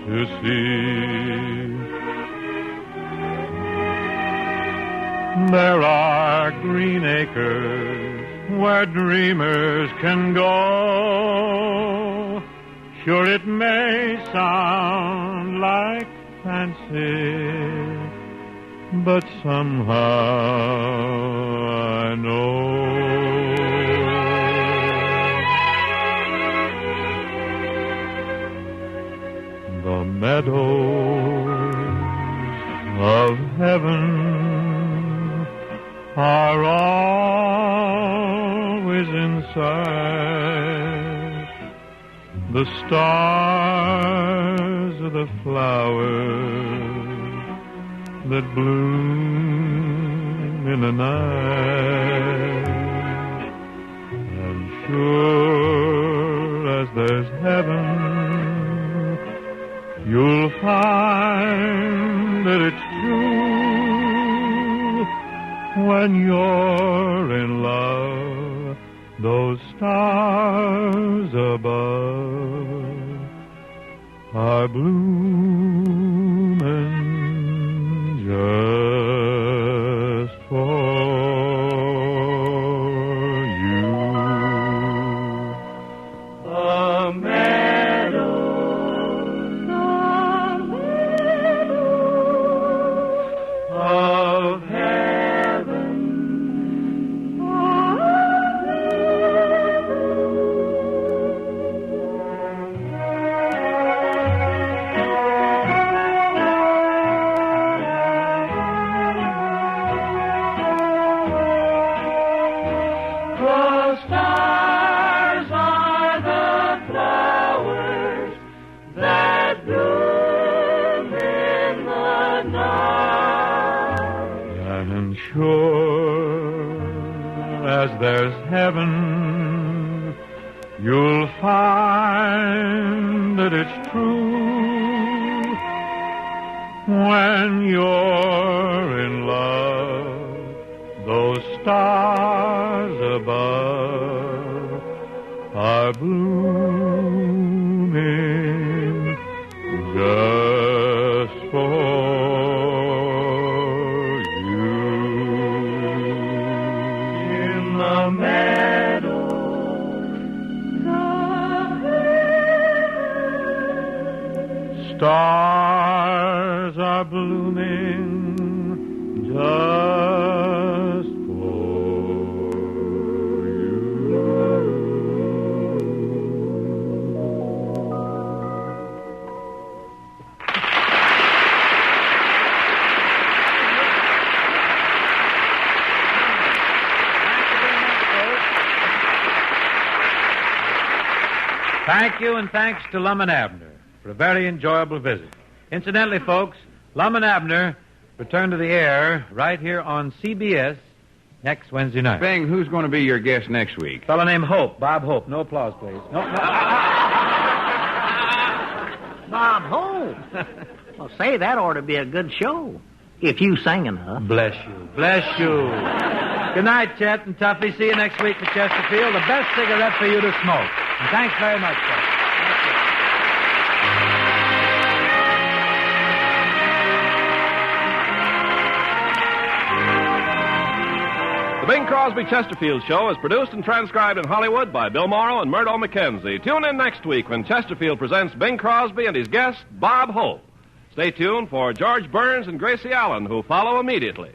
to see. There are green acres where dreamers can go. Sure, it may sound like fancy, but somehow I know the meadows of heaven are always in sight. The stars are the flowers that bloom in the night. And sure as there's heaven, you'll find that it's true. When you're in love, those stars above are blooming just for you. The meadows of heaven as there's heaven, you'll find that it's true. When you're in love, those stars above are blooming just for stars are blooming just for you. Thank you, and thanks to Lum and Abner for a very enjoyable visit. Incidentally, folks, Lum and Abner return to the air right here on CBS next Wednesday night. Bing, who's going to be your guest next week? A fellow named Hope, Bob Hope. No applause, please. No. Bob Hope. Well, say, that ought to be a good show. If you singing, huh? Bless you. Bless you. Good night, Chet and Tuffy. See you next week for Chesterfield. The best cigarette for you to smoke. And thanks very much, folks. The Bing Crosby Chesterfield Show is produced and transcribed in Hollywood by Bill Morrow and Murdo McKenzie. Tune in next week when Chesterfield presents Bing Crosby and his guest, Bob Hope. Stay tuned for George Burns and Gracie Allen, who follow immediately.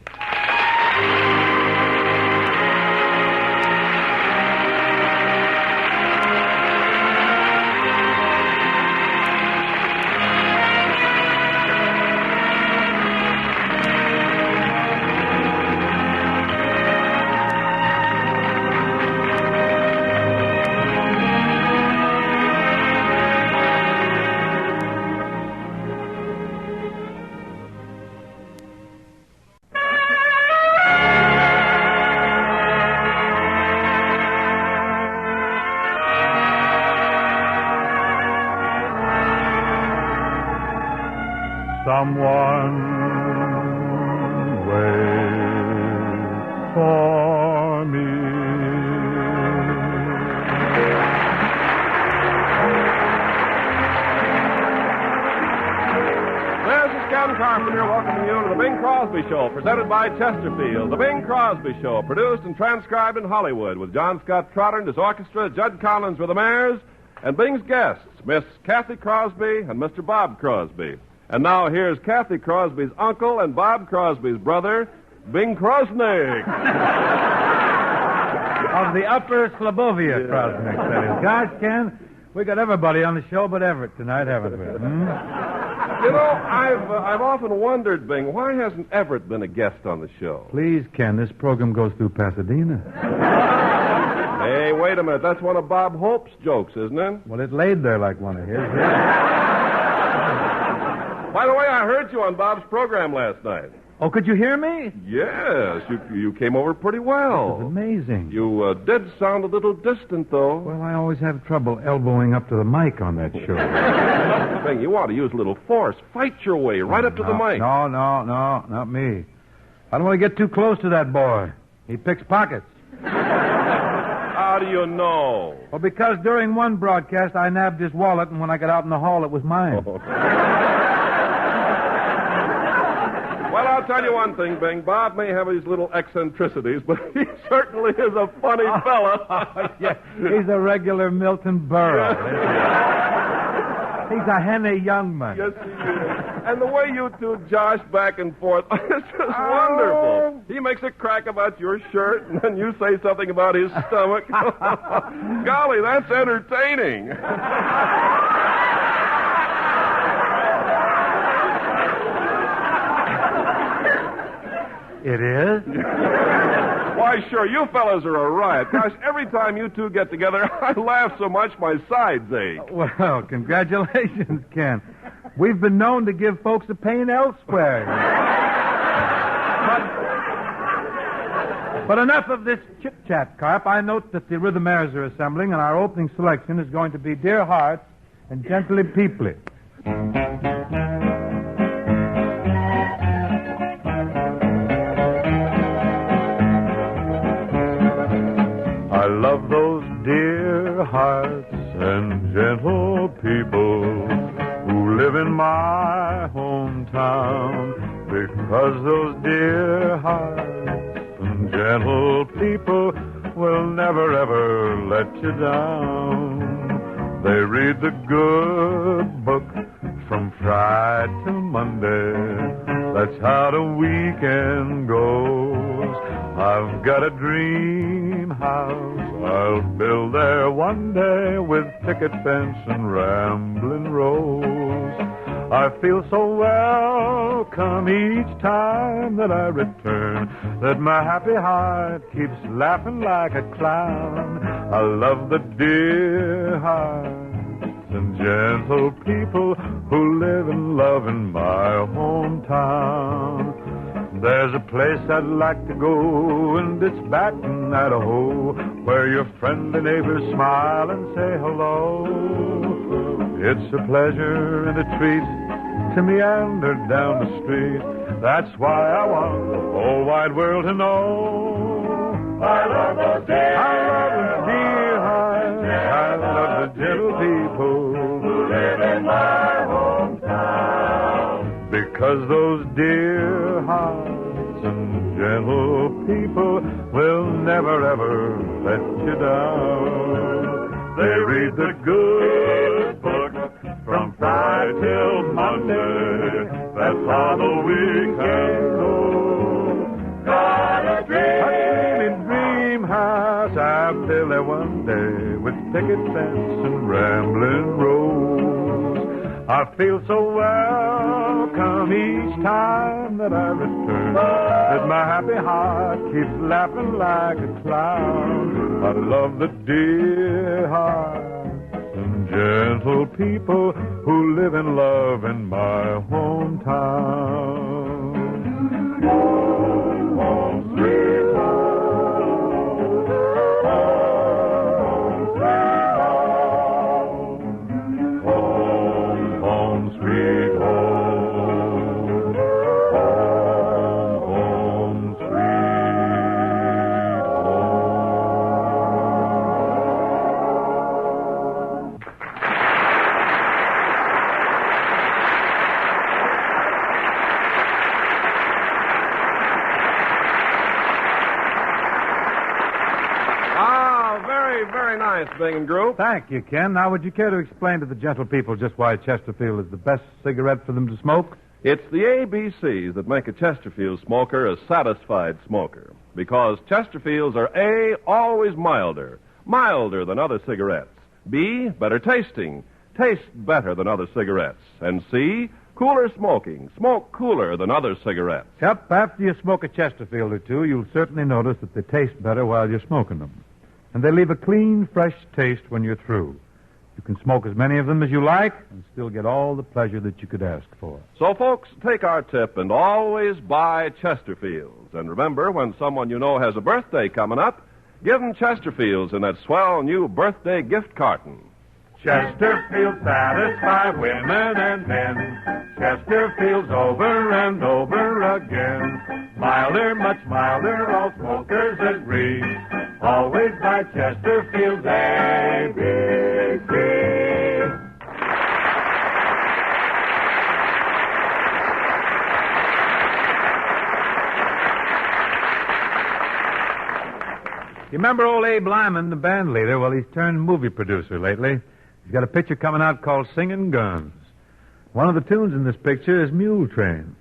Someone wait for me. Ken Carpenter welcoming you to the Bing Crosby Show, presented by Chesterfield. The Bing Crosby Show, produced and transcribed in Hollywood, with John Scott Trotter and his orchestra, Judd Collins with the Mayors, and Bing's guests, Miss Cathy Crosby and Mr. Bob Crosby. And now here's Cathy Crosby's uncle and Bob Crosby's brother, Bing Crosby. Of the Upper Slobovia Crosby, that is. Gosh, Ken, we got everybody on the show but Everett tonight, haven't we? You know, I've often wondered, Bing, why hasn't Everett been a guest on the show? Please, Ken, this program goes through Pasadena. Hey, wait a minute. That's one of Bob Hope's jokes, isn't it? Well, it laid there like one of his. By the way, I heard you on Bob's program last night. Oh, could you hear me? Yes, you came over pretty well. This is amazing. You did sound a little distant, though. Well, I always have trouble elbowing up to the mic on that show. Bing, you ought to use a little force. Fight your way right up to the mic. No, not me. I don't want to get too close to that boy. He picks pockets. How do you know? Well, because during one broadcast, I nabbed his wallet, and when I got out in the hall, it was mine. Oh. Well, I'll tell you one thing, Bing. Bob may have his little eccentricities, but he certainly is a funny fella. Yeah, he's a regular Milton Berle. He's a Henny Youngman. Yes, he is. And the way you two josh back and forth, it's just wonderful. He makes a crack about your shirt, and then you say something about his stomach. Golly, that's entertaining. It is? Why, sure, you fellas are a riot. Gosh, every time you two get together, I laugh so much my sides ache. Well, congratulations, Ken. We've been known to give folks a pain elsewhere. But enough of this chit-chat, Carp. I note that the Rhythmaires are assembling, and our opening selection is going to be Dear Hearts and Gently Peoply. I love those dear hearts and gentle people who live in my hometown, because those dear hearts and gentle people will never ever let you down. They read the good book from Friday to Monday. That's how the weekend goes. I've got a dream house I'll build there one day, with picket fence and rambling rose. I feel so welcome each time that I return, that my happy heart keeps laughing like a clown. I love the dear hearts and gentle people who live and love in my hometown. There's a place I'd like to go, and it's back in Idaho, where your friendly neighbors smile and say hello. It's a pleasure and a treat to meander down the street. That's why I want the whole wide world to know. I love those dear hearts. I love the gentle people who live in my hometown. Because those dear hearts and gentle people will never ever let you down. They read the good book from Friday till Monday. That's how the weekend goes. Got a dream house I'll build there one day, with picket fence and rambling rose. I feel so welcome each time that I return, that my happy heart keeps laughing like a clown. I love the dear hearts and gentle people who live and love in my hometown. Home, home, sweet home. Home, sweet home. Home, home, sweet home. Home, home, nice, Bing Group. Thank you, Ken. Now, would you care to explain to the gentle people just why Chesterfield is the best cigarette for them to smoke? It's the ABCs that make a Chesterfield smoker a satisfied smoker. Because Chesterfields are A, always milder than other cigarettes. B, better tasting, taste better than other cigarettes. And C, cooler smoking, smoke cooler than other cigarettes. Yep, after you smoke a Chesterfield or two, you'll certainly notice that they taste better while you're smoking them. And they leave a clean, fresh taste when you're through. You can smoke as many of them as you like and still get all the pleasure that you could ask for. So, folks, take our tip and always buy Chesterfields. And remember, when someone you know has a birthday coming up, give them Chesterfields in that swell new birthday gift carton. Chesterfield satisfy women and men. Chesterfield's over and over again. Milder, much milder, all smokers agree. Always buy Chesterfield's ABC. You remember old Abe Lyman, the band leader? Well, he's turned movie producer lately. He's got a picture coming out called Singin' Guns. One of the tunes in this picture is Mule Train.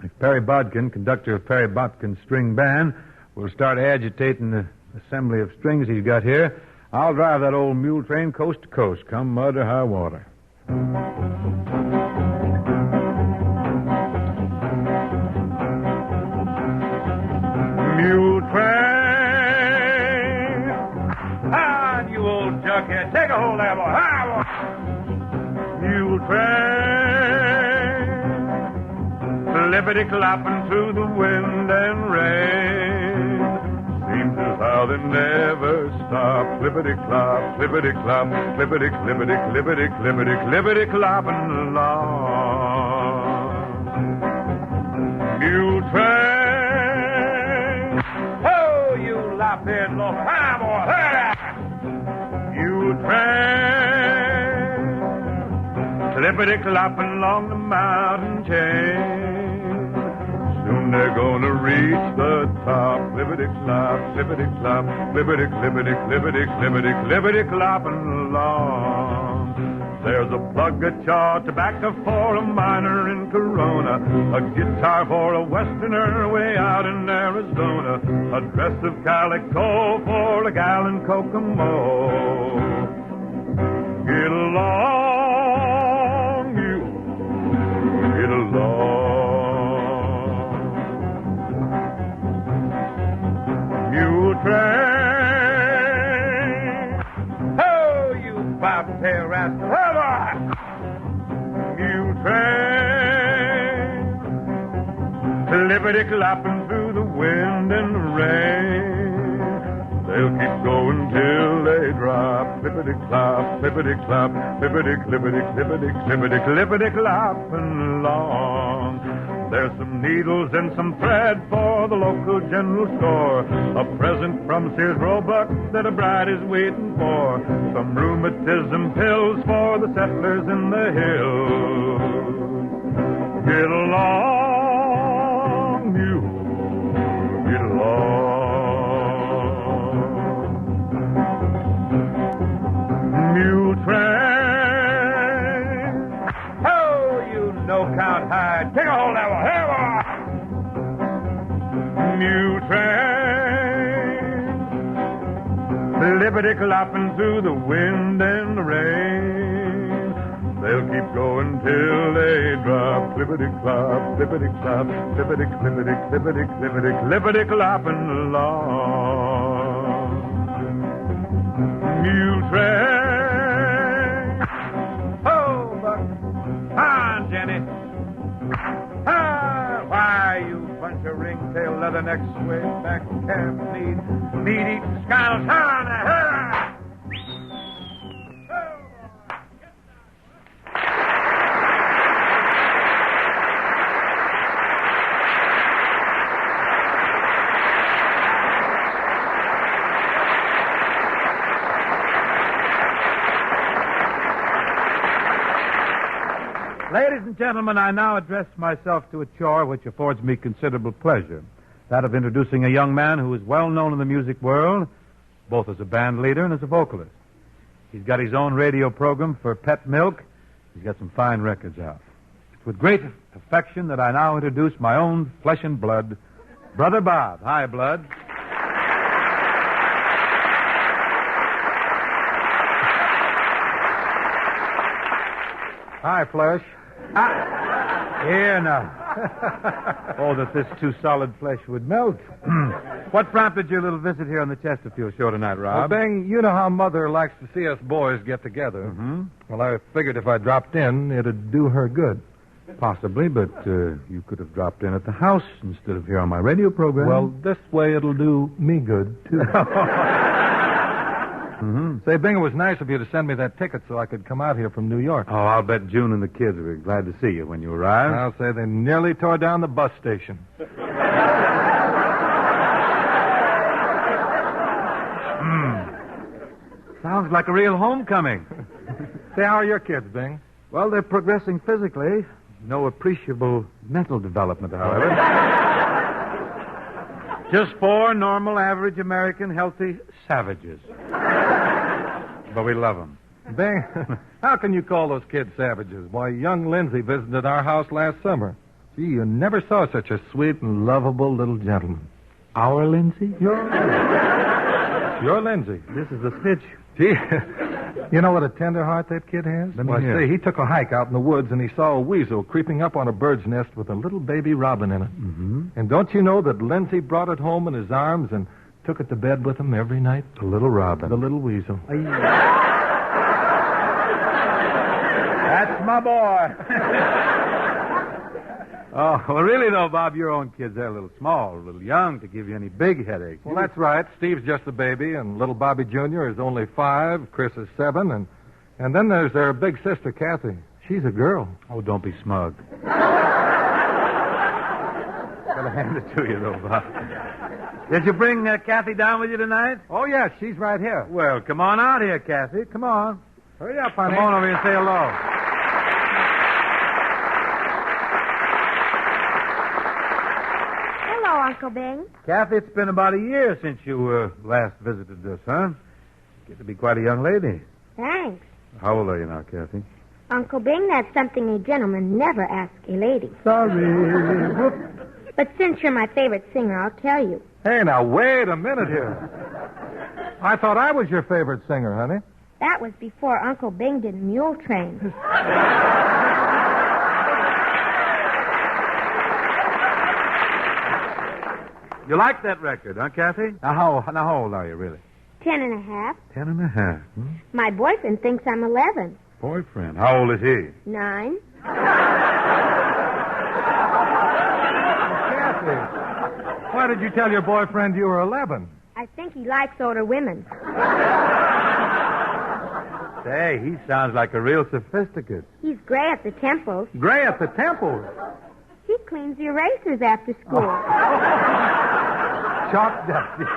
If Perry Bodkin, conductor of Perry Bodkin's string band, will start agitating the assembly of strings he's got here, I'll drive that old mule train coast to coast, come mud or high water. Mule train. Ah, you old junkhead. Take a hold there, boy. Ah, mule train. Flippity-clopping through the wind and rain. Seems as how they never stop. Clippity-clop, clippity-clop, clippity-clippity, clippity-clippity, clippity-clopping along. Mule train. Oh, you lop-head loafer. Hi, boy. Hi. Mule train. Clippity-clopping along the mountain chain. Soon they're gonna reach the top. Clippity-clop, clippity-clop, clippity-clippity, clippity-clippity, clippity-clopping along. There's a plug of chaw tobacco for a miner in Corona, a guitar for a westerner way out in Arizona, a dress of calico for a gal in Kokomo. Get along, you, get along. Mule train. Oh, you bobtail rascal. Hold on. Mule train. Clippity-clopping through the wind and the rain. They'll keep going till they drop. Clippity-clop, clippity-clop, clippity-clippity, clippity-clippity, clippity-clopping along. There's some needles and some thread for the local general store. A present from Sears Roebuck that a bride is waiting for. Some rheumatism pills for the settlers in the hills. Get along, you, get along. Mule train. Oh, you no-count hide. Take a hold of that one. Here we are. Mule train. Lippity-clopping through the wind and the rain. They'll keep going till they drop. Clippity-clop, clippity-clop, clippity-clippity, clippity-clippity, clippity-clopping along. Mule train. Oh, Buck. On, Jenny. Ah, why, you bunch of ringtail leathernecks way back camp meat-eating scoundrels. On, hurrah! Ladies and gentlemen, I now address myself to a chore which affords me considerable pleasure, that of introducing a young man who is well known in the music world, both as a band leader and as a vocalist. He's got his own radio program for Pet Milk. He's got some fine records out. It's with great affection that I now introduce my own flesh and blood, Brother Bob. Hi, Blood. Hi, Flesh. Here now. Oh, that this too solid flesh would melt. What prompted your little visit here on the Chesterfield show tonight, Rob? Well, Bing, you know how Mother likes to see us boys get together. Mm-hmm. Well, I figured if I dropped in, it'd do her good. Possibly, but you could have dropped in at the house instead of here on my radio program. Well, this way it'll do me good, too. Mm-hmm. Say, Bing, it was nice of you to send me that ticket so I could come out here from New York. Oh, I'll bet June and the kids will be glad to see you when you arrive. I'll say they nearly tore down the bus station. Sounds like a real homecoming. Say, how are your kids, Bing? Well, they're progressing physically. No appreciable mental development, however. Just 4 normal, average American, healthy savages. But we love them. Bing, how can you call those kids savages? Why, young Lindsay visited our house last summer. Gee, you never saw such a sweet and lovable little gentleman. Our Lindsay? Your Lindsay. This is the snitch. Gee, you know what a tender heart that kid has? Let me Why, hear. say, he took a hike out in the woods and he saw a weasel creeping up on a bird's nest with a little baby robin in it. Mm-hmm. And don't you know that Lindsay brought it home in his arms and took it to bed with him every night? The little robin. The little weasel. That's my boy. Oh, well, really, though, Bob, your own kids, they're a little small, a little young to give you any big headaches. Well, that's right. Steve's just a baby, and little Bobby Jr. is only 5. Chris is 7, and then there's their big sister, Cathy. She's a girl. Oh, don't be smug. Gotta hand it to you, though, Bob. Did you bring Cathy down with you tonight? Oh, yes, she's right here. Well, come on out here, Cathy. Come on. Hurry up, honey. Come on over here and say hello. Hello, Uncle Bing. Cathy, it's been about a year since you last visited us, huh? Get to be quite a young lady. Thanks. How old are you now, Cathy? Uncle Bing, that's something a gentleman never asks a lady. Sorry. But since you're my favorite singer, I'll tell you. Hey, now, wait a minute here. I thought I was your favorite singer, honey. That was before Uncle Bing did Mule Train. You like that record, huh, Cathy? Now, how old are you, really? 10 and a half. 10 and a half. Hmm? My boyfriend thinks I'm 11. Boyfriend. How old is he? 9. Cathy, why did you tell your boyfriend you were 11? I think he likes older women. Say, he sounds like a real sophisticate. He's gray at the temples. Gray at the temples? He cleans the erasers after school. Chalk dust, yes.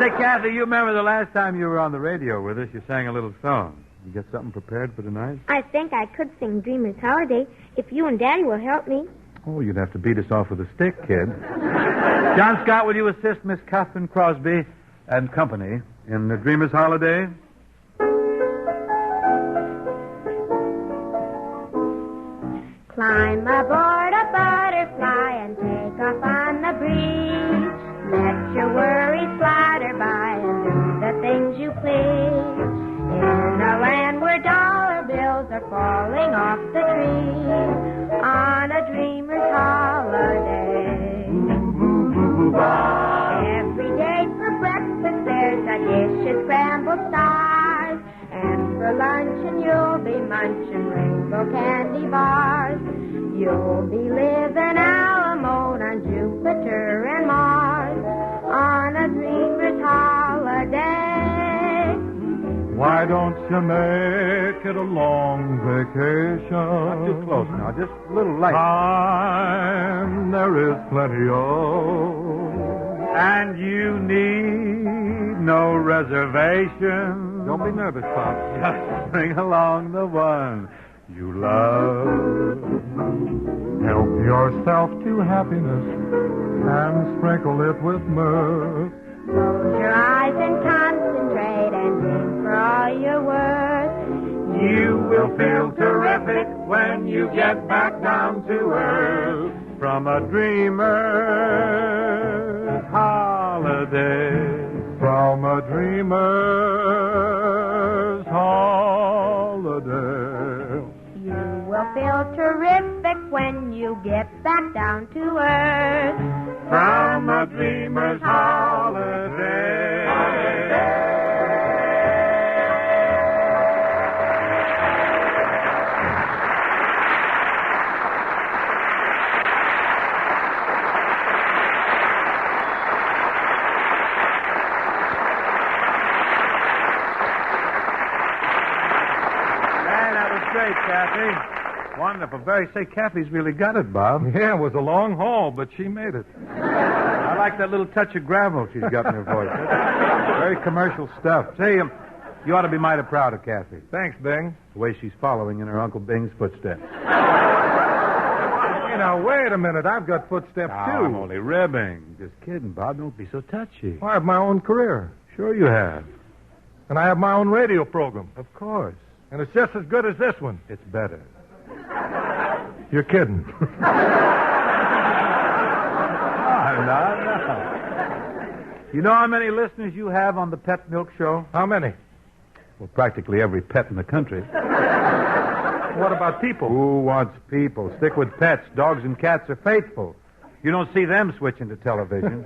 Say, Cathy, you remember the last time you were on the radio with us, you sang a little song. You get something prepared for tonight? I think I could sing Dreamer's Holiday if you and Daddy will help me. Oh, you'd have to beat us off with a stick, kid. John Scott, will you assist Miss Catherine Crosby and company in the Dreamer's Holiday? Climb aboard a butterfly and take off on the breeze. Let your worries flutter by and do the things you please. In a land where dollar bills are falling off the trees. On a dreamer's holiday. Every day for breakfast there's a dish of scrambled stars. And for luncheon you'll be munching rainbow candy bars. You'll be living alimony on Jupiter and Mars on a dreamer's holiday. Why don't you make it a long vacation? Not too close now, just a little light. Time there is plenty of. And you need no reservation. Don't be nervous, Pop. Just bring along the one you love. Help yourself to happiness and sprinkle it with mirth. Close your eyes and concentrate and dream for all you're worth. You will feel terrific when you get back down to earth. From a dreamer's holiday. From a dreamer's holiday. You will feel terrific when you get back down to earth. From a dreamer's holiday. Great, Cathy. Wonderful. Say, Cathy's really got it, Bob. Yeah, it was a long haul, but she made it. I like that little touch of gravel she's got in her voice. Very commercial stuff. Say, you ought to be mighty proud of Cathy. Thanks, Bing. The way she's following in her Uncle Bing's footsteps. Hey, now, wait a minute. I've got footsteps, too. I'm only ribbing. Just kidding, Bob. Don't be so touchy. I have my own career. Sure you have. And I have my own radio program. Of course. And it's just as good as this one. It's better. You're kidding. No. You know how many listeners you have on the Pet Milk Show? How many? Well, practically every pet in the country. What about people? Who wants people? Stick with pets. Dogs and cats are faithful. You don't see them switching to television.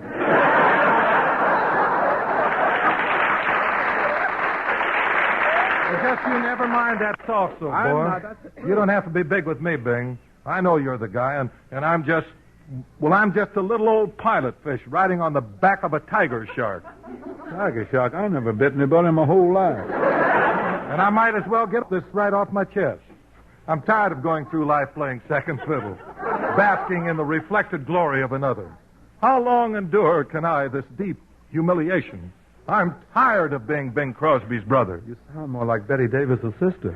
Just you never mind that talk, so boy. You don't have to be big with me, Bing. I know you're the guy, and I'm just a little old pilot fish riding on the back of a tiger shark. Tiger shark? I've never bit anybody in my whole life. And I might as well get this right off my chest. I'm tired of going through life playing second fiddle, basking in the reflected glory of another. How long endure can I this deep humiliation? I'm tired of being Bing Crosby's brother. You sound more like Betty Davis's sister.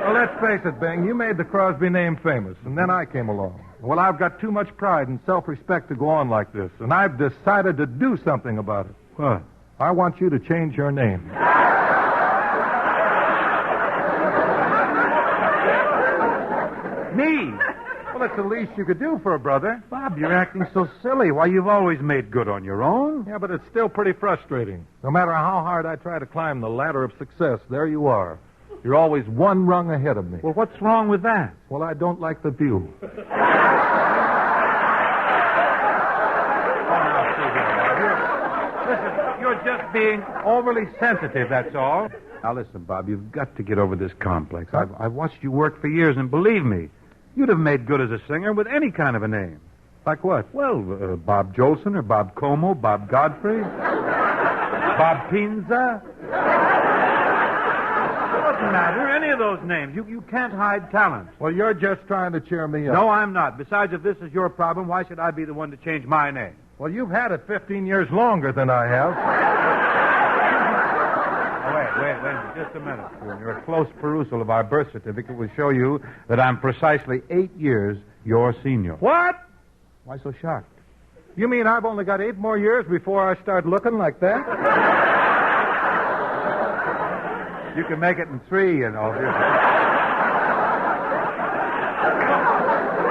Well, let's face it, Bing. You made the Crosby name famous, and then I came along. Well, I've got too much pride and self-respect to go on like this, and I've decided to do something about it. What? I want you to change your name. Me? Well, that's the least you could do for a brother. Bob, you're acting so silly. Why, you've always made good on your own. Yeah, but it's still pretty frustrating. No matter how hard I try to climb the ladder of success, there you are. You're always one rung ahead of me. Well, what's wrong with that? Well, I don't like the view. Listen, you're just being overly sensitive, that's all. Now, listen, Bob, you've got to get over this complex. I've watched you work for years, and believe me, you'd have made good as a singer with any kind of a name. Like what? Well, Bob Jolson or Bob Como, Bob Godfrey, Bob Pinza. Doesn't matter, any of those names. You can't hide talent. Well, you're just trying to cheer me up. No, I'm not. Besides, if this is your problem, why should I be the one to change my name? Well, you've had it 15 years longer than I have. Wait, just a minute. A close perusal of our birth certificate will show you that I'm precisely 8 years your senior. What? Why so shocked? You mean I've only got 8 more years before I start looking like that? You can make it in 3, you know.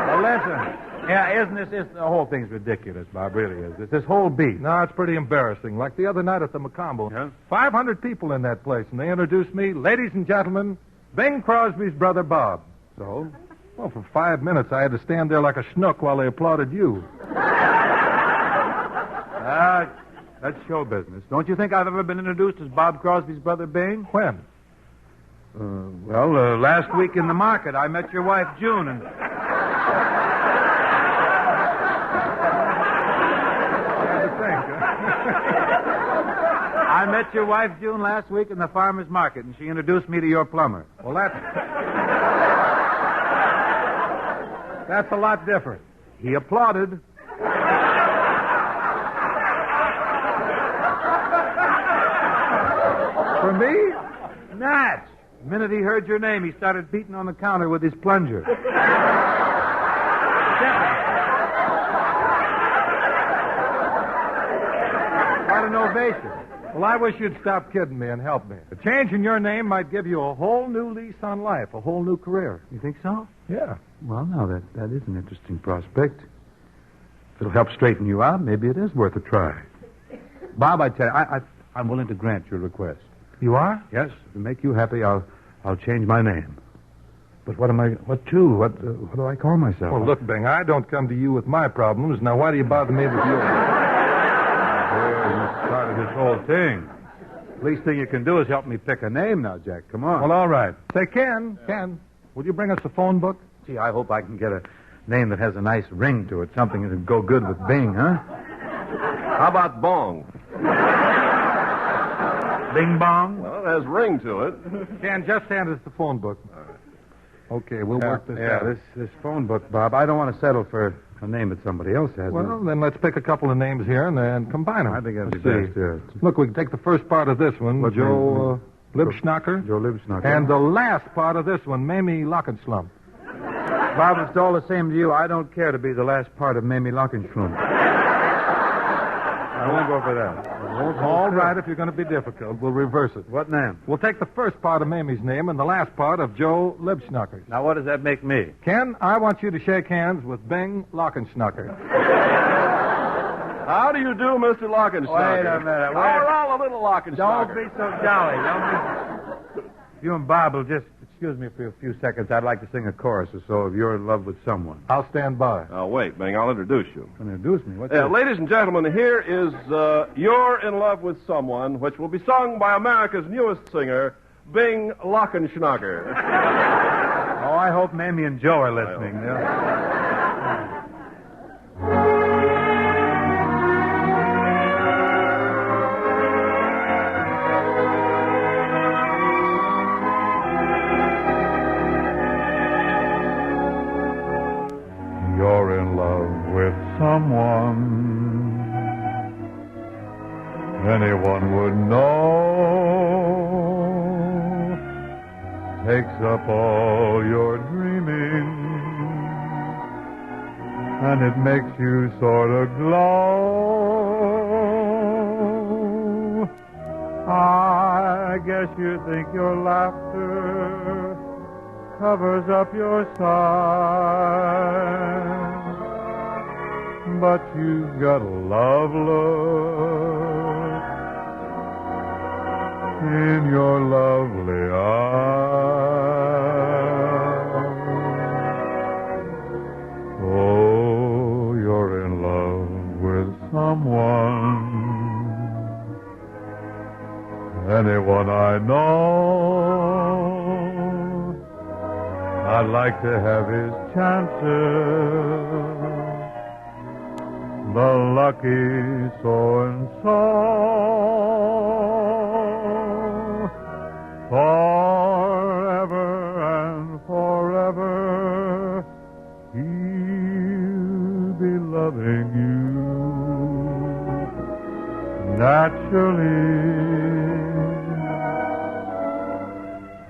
Well, listen. Yeah, the whole thing's ridiculous, Bob, really is. It's this whole beat. No, it's pretty embarrassing. Like the other night at the Macombo. Yeah? 500 people in that place, and they introduced me, ladies and gentlemen, Bing Crosby's brother Bob. So? Well, for 5 minutes, I had to stand there like a schnook while they applauded you. That's show business. Don't you think I've ever been introduced as Bob Crosby's brother Bing? When? Last week in the market, I met your wife, June, and... I met your wife, June, last week in the farmer's market, and she introduced me to your plumber. Well, that's a lot different. He applauded. For me? Natch. The minute he heard your name, he started beating on the counter with his plunger. an ovation. Well, I wish you'd stop kidding me and help me. A change in your name might give you a whole new lease on life, a whole new career. You think so? Yeah. Well, now, that is an interesting prospect. If it'll help straighten you out, maybe it is worth a try. Bob, I tell you, I'm willing to grant your request. You are? Yes. To make you happy, I'll change my name. But what do I call myself? Well, look, Bing, I don't come to you with my problems. Now, why do you bother me with yours? You started this whole thing. Least thing you can do is help me pick a name now, Jack. Come on. Well, all right. Say, Ken, will you bring us a phone book? Gee, I hope I can get a name that has a nice ring to it, something that would go good with Bing, huh? How about Bong? Bing Bong? Well, it has ring to it. Ken, just hand us the phone book. Okay, we'll work this out. This phone book, Bob. I don't want to settle for a name that somebody else has. Well, then let's pick a couple of names here and then combine them. I think that'd be Let's best, see. yeah. Look, we can take the first part of this one, What Joe name? Libschnacker. Joe Libschnacker. And the last part of this one, Mamie Lockenslump. Bob, it's all the same to you. I don't care to be the last part of Mamie Lockenschlum. I won't go for that. All right, if you're going to be difficult, we'll reverse it. What name? We'll take the first part of Mamie's name and the last part of Joe Libschnacker. Now, what does that make me? Ken, I want you to shake hands with Bing Lockenschnacker. How do you do, Mr. Lockenschnacker? Wait a minute. We're all a little Lockenschnacker. Don't be so jolly. You and Bob will just excuse me for a few seconds. I'd like to sing a chorus or so of You're in Love with Someone. I'll stand by. Oh, wait, Bing, I'll introduce you. Introduce me? What's that? Ladies and gentlemen, here is You're in Love with Someone, which will be sung by America's newest singer, Bing Lockenschnacker. Oh, I hope Mamie and Joe are listening. Yeah. You're in love with someone anyone would know. Takes up all your dreaming, and it makes you sort of glow. I guess you think your laughter covers up your sighs, but you've got a love look in your lovely eyes. Oh, you're in love with someone, anyone I know. I'd like to have his chances, the lucky so-and-so. Forever and forever, he'll be loving you naturally.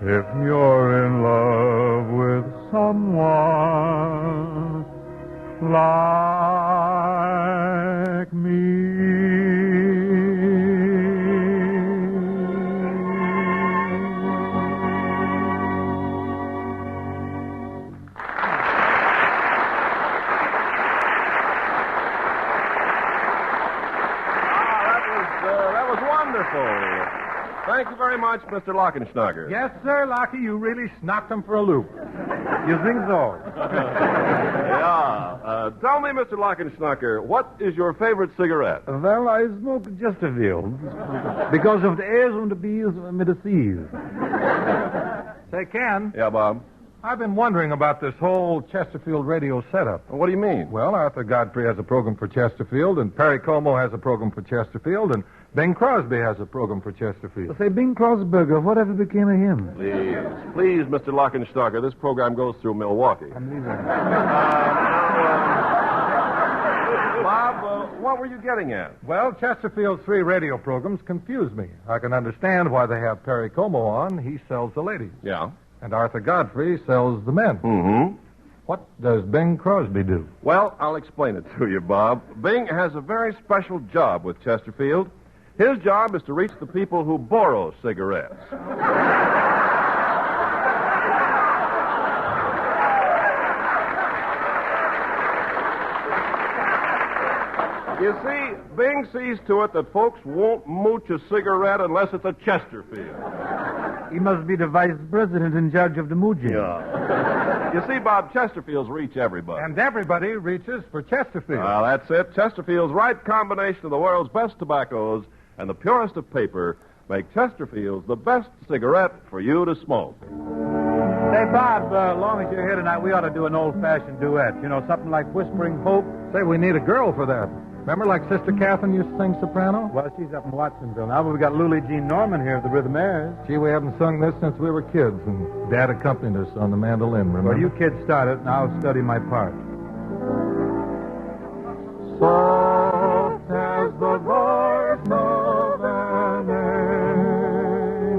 If you're in love with someone like me. That was wonderful. Thank you very much, Mr. Lockenschnacker. Yes, sir, Lockie, you really snocked him for a loop. You think so? Yeah. Tell me, Mr. Lockenschnacker, what is your favorite cigarette? Well, I smoke Chesterfield because of the airs and the bees with the seas. Say, Ken. Yeah, Bob? I've been wondering about this whole Chesterfield radio setup. What do you mean? Well, Arthur Godfrey has a program for Chesterfield, and Perry Como has a program for Chesterfield, and Bing Crosby has a program for Chesterfield. Say, Bing Crosby, whatever became of him? Please, Mr. Lockenschnacker, this program goes through Milwaukee. Bob, what were you getting at? Well, Chesterfield's 3 radio programs confuse me. I can understand why they have Perry Como on. He sells the ladies. Yeah. And Arthur Godfrey sells the men. Mm-hmm. What does Bing Crosby do? Well, I'll explain it to you, Bob. Bing has a very special job with Chesterfield. His job is to reach the people who borrow cigarettes. You see, Bing sees to it that folks won't mooch a cigarette unless it's a Chesterfield. He must be the vice president in charge of the moojing. Yeah. You see, Bob, Chesterfields reach everybody. And everybody reaches for Chesterfield. Well, that's it. Chesterfield's right combination of the world's best tobaccos and the purest of paper make Chesterfields the best cigarette for you to smoke. Say, Bob, long as you're here tonight, we ought to do an old-fashioned duet. You know, something like Whispering Hope. Say, we need a girl for that. Remember like Sister Cathy used to sing soprano? Well, she's up in Watsonville now, but we got Lulie Jean Norman here at the Rhythmaires. Gee, we haven't sung this since we were kids, and Dad accompanied us on the mandolin, remember? Well, you kids start it, and I'll study my part. Soft as the voice of an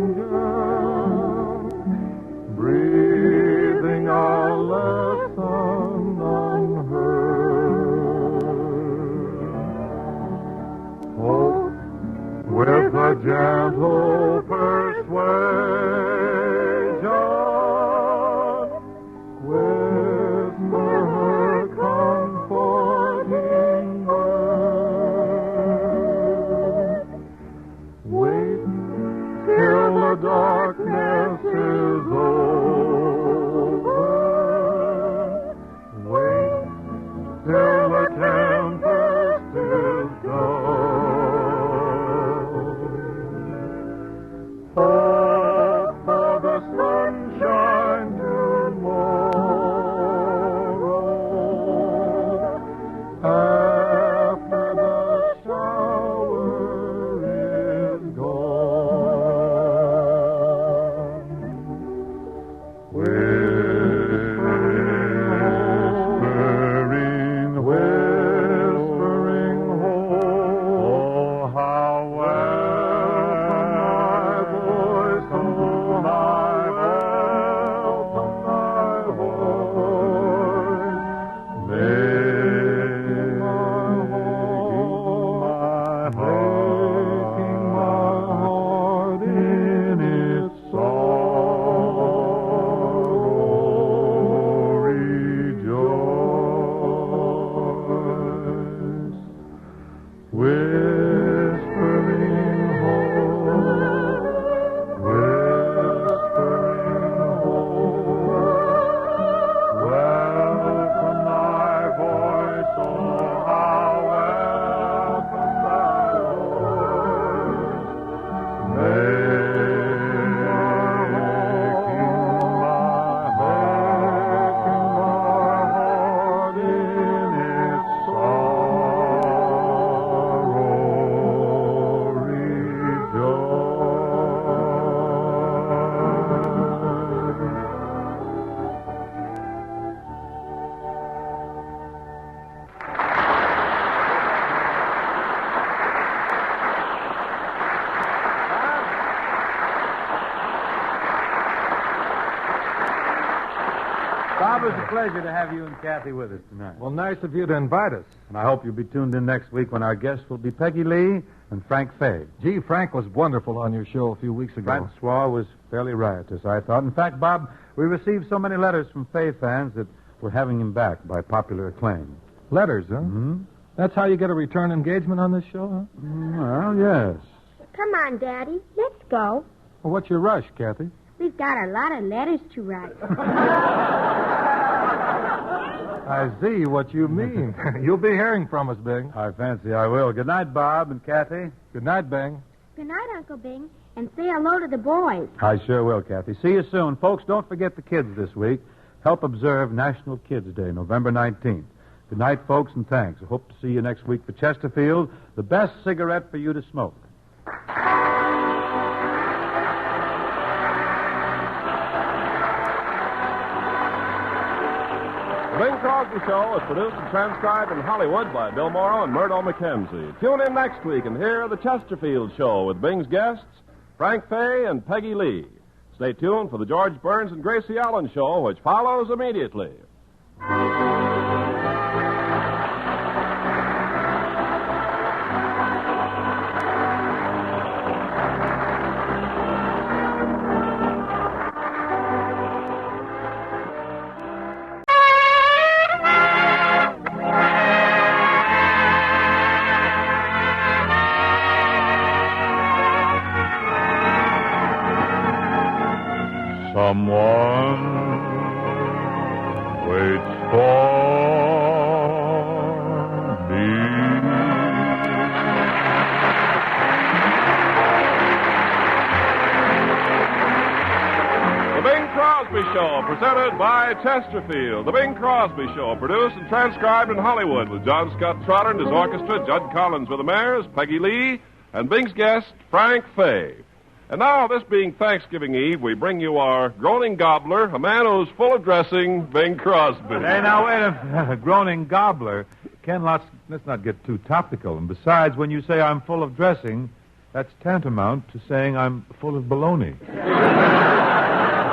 angel, breathing a lesson unheard. Hope with a gentle persuasion, whisper her comforting word. Wait till the darkness is over. Wait till the tempest is done. Hope for the sunshine tomorrow. After the shower is gone. Whispering, oh, how welcome my voice, oh, my welcome my voice, making my heart in its sorrow rejoice. Whispering hope, welcome my voice, oh, how welcome thy voice, making my heart in its sorrow rejoice. Bob, it's a pleasure to have you and Cathy with us tonight. Well, nice of you to invite us. And I hope you'll be tuned in next week when our guests will be Peggy Lee and Frank Fay. Gee, Frank was wonderful on your show a few weeks ago. Francois was fairly riotous, I thought. In fact, Bob, we received so many letters from Fay fans that we're having him back by popular acclaim. Letters, huh? Mm-hmm. That's how you get a return engagement on this show, huh? Well, yes. Come on, Daddy. Let's go. Well, what's your rush, Cathy? We've got a lot of letters to write. I see what you mean. You'll be hearing from us, Bing. I fancy I will. Good night, Bob and Cathy. Good night, Bing. Good night, Uncle Bing, and say hello to the boys. I sure will, Cathy. See you soon. Folks, don't forget the kids this week. Help observe National Kids Day, November 19th. Good night, folks, and thanks. I hope to see you next week for Chesterfield, the best cigarette for you to smoke. The Bing Crosby Show is produced and transcribed in Hollywood by Bill Morrow and Murdo McKenzie. Tune in next week and hear the Chesterfield Show with Bing's guests, Frank Fay and Peggy Lee. Stay tuned for the George Burns and Gracie Allen Show, which follows immediately. one waits for me. The Bing Crosby Show, presented by Chesterfield. The Bing Crosby Show, produced and transcribed in Hollywood with John Scott Trotter and his orchestra, Judd Collins with the Mares, Peggy Lee, and Bing's guest, Frank Fay. And now, this being Thanksgiving Eve, we bring you our groaning gobbler, a man who's full of dressing, Bing Crosby. Hey, now, wait a minute. Groaning gobbler. Ken, let's not get too topical. And besides, when you say I'm full of dressing, that's tantamount to saying I'm full of baloney.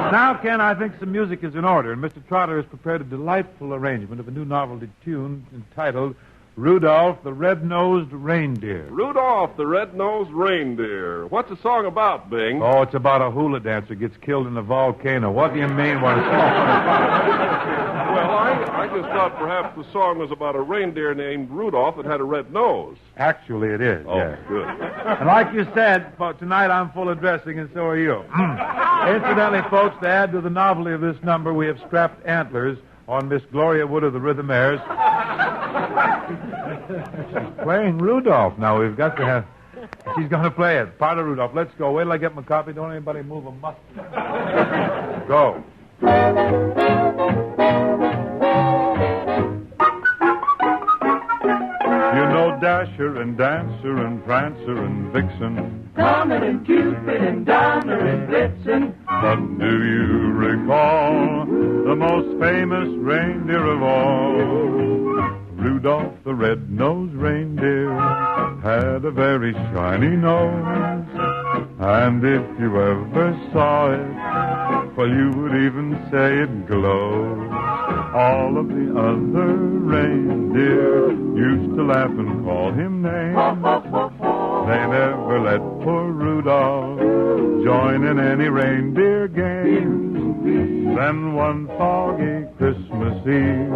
Now, Ken, I think some music is in order, and Mr. Trotter has prepared a delightful arrangement of a new novelty tune entitled Rudolph the Red-Nosed Reindeer. Rudolph the Red-Nosed Reindeer. What's the song about, Bing? Oh, it's about a hula dancer gets killed in a volcano. What do you mean? What Well, I just thought perhaps the song was about a reindeer named Rudolph that had a red nose. Actually, it is, Oh, yes. good. And like you said, tonight I'm full of dressing, and so are you. Incidentally, folks, to add to the novelty of this number, we have strapped antlers on Miss Gloria Wood of the Rhythmaires. She's playing Rudolph. Now, we've got to have... She's going to play it. Part of Rudolph. Let's go. Wait till I get my copy. Don't anybody move a muscle. Go. You know Dasher and Dancer and Prancer and Vixen, Comet and Cupid and Donner and Blitzen. but do you recall the most famous reindeer of all? Rudolph the red-nosed reindeer had a very shiny nose, and if you ever saw it, well, you would even say it glowed. All of the other reindeer used to laugh and call him names. They never let poor Rudolph join in any reindeer games. Then one foggy Christmas Eve,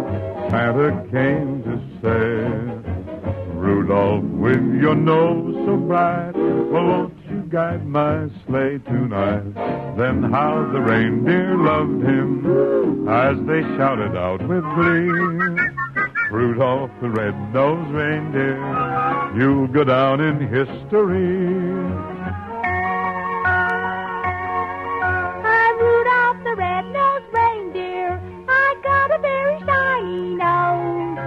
Santa came to say, Rudolph, with your nose so bright, well, won't you guide my sleigh tonight? Then how the reindeer loved him as they shouted out with glee, Rudolph the red-nosed reindeer, you'll go down in history. I'm Rudolph the red-nosed reindeer. I got a very shiny nose.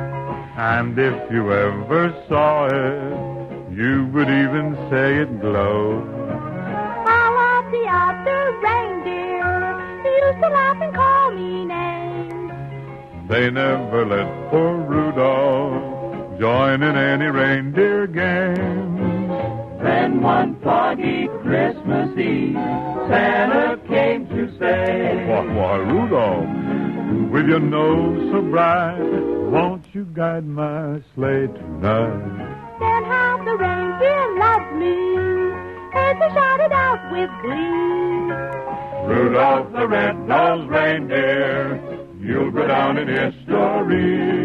And if you ever saw it, you would even say it glowed. All of the other reindeer used to laugh and call me names. They never let poor Rudolph join in any reindeer game. Then one foggy Christmas Eve, Santa came to say, Why, Rudolph, with your nose so bright, won't you guide my sleigh tonight? Then how the reindeer loved me as they shouted out with glee. Rudolph the red-nosed reindeer, you'll go down in history.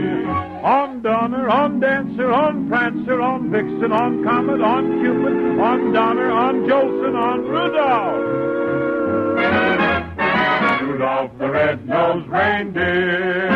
On Donner, on Dancer, on Prancer, on Vixen, on Comet, on Cupid, on Donner, on Jolson, on Rudolph. Rudolph the red-nosed reindeer.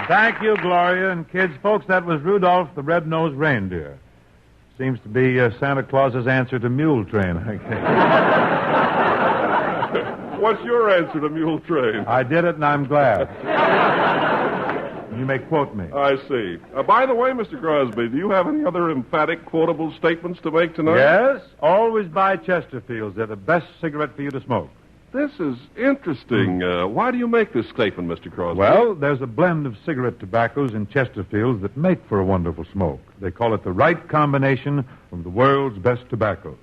Thank you, Gloria and kids. Folks, that was Rudolph the Red-Nosed Reindeer. Seems to be Santa Claus's answer to Mule Train, I guess. What's your answer to Mule Train? I did it, and I'm glad. You may quote me. I see. By the way, Mr. Crosby, do you have any other emphatic, quotable statements to make tonight? Yes, always buy Chesterfields. They're the best cigarette for you to smoke. This is interesting. Why do you make this statement, Mr. Crosby? Well, there's a blend of cigarette tobaccos in Chesterfields that make for a wonderful smoke. They call it the right combination of the world's best tobaccos.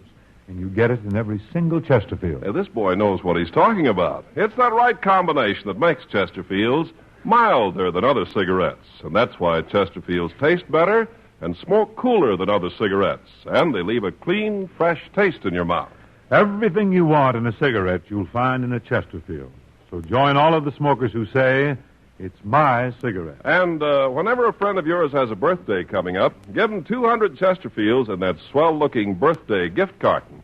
And you get it in every single Chesterfield. This boy knows what he's talking about. It's that right combination that makes Chesterfields milder than other cigarettes. And that's why Chesterfields taste better and smoke cooler than other cigarettes. And they leave a clean, fresh taste in your mouth. Everything you want in a cigarette you'll find in a Chesterfield. So join all of the smokers who say, it's my cigarette. And whenever a friend of yours has a birthday coming up, give him 200 Chesterfields and that swell-looking birthday gift carton.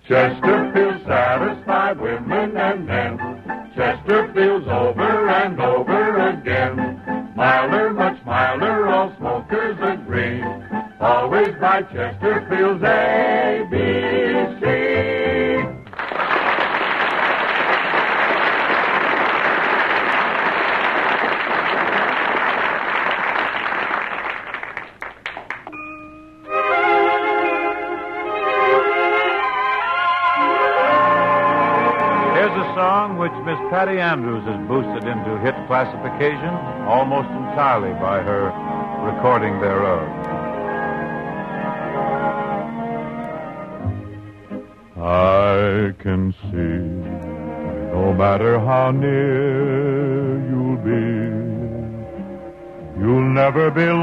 Chesterfield satisfy women and men. Chesterfield's over and over again. Milder, much milder, all smokers agree. Always buy Chesterfield's ABC. Which Miss Patty Andrews has boosted into hit classification almost entirely by her recording thereof. I can see, no matter how near you'll be, you'll never belong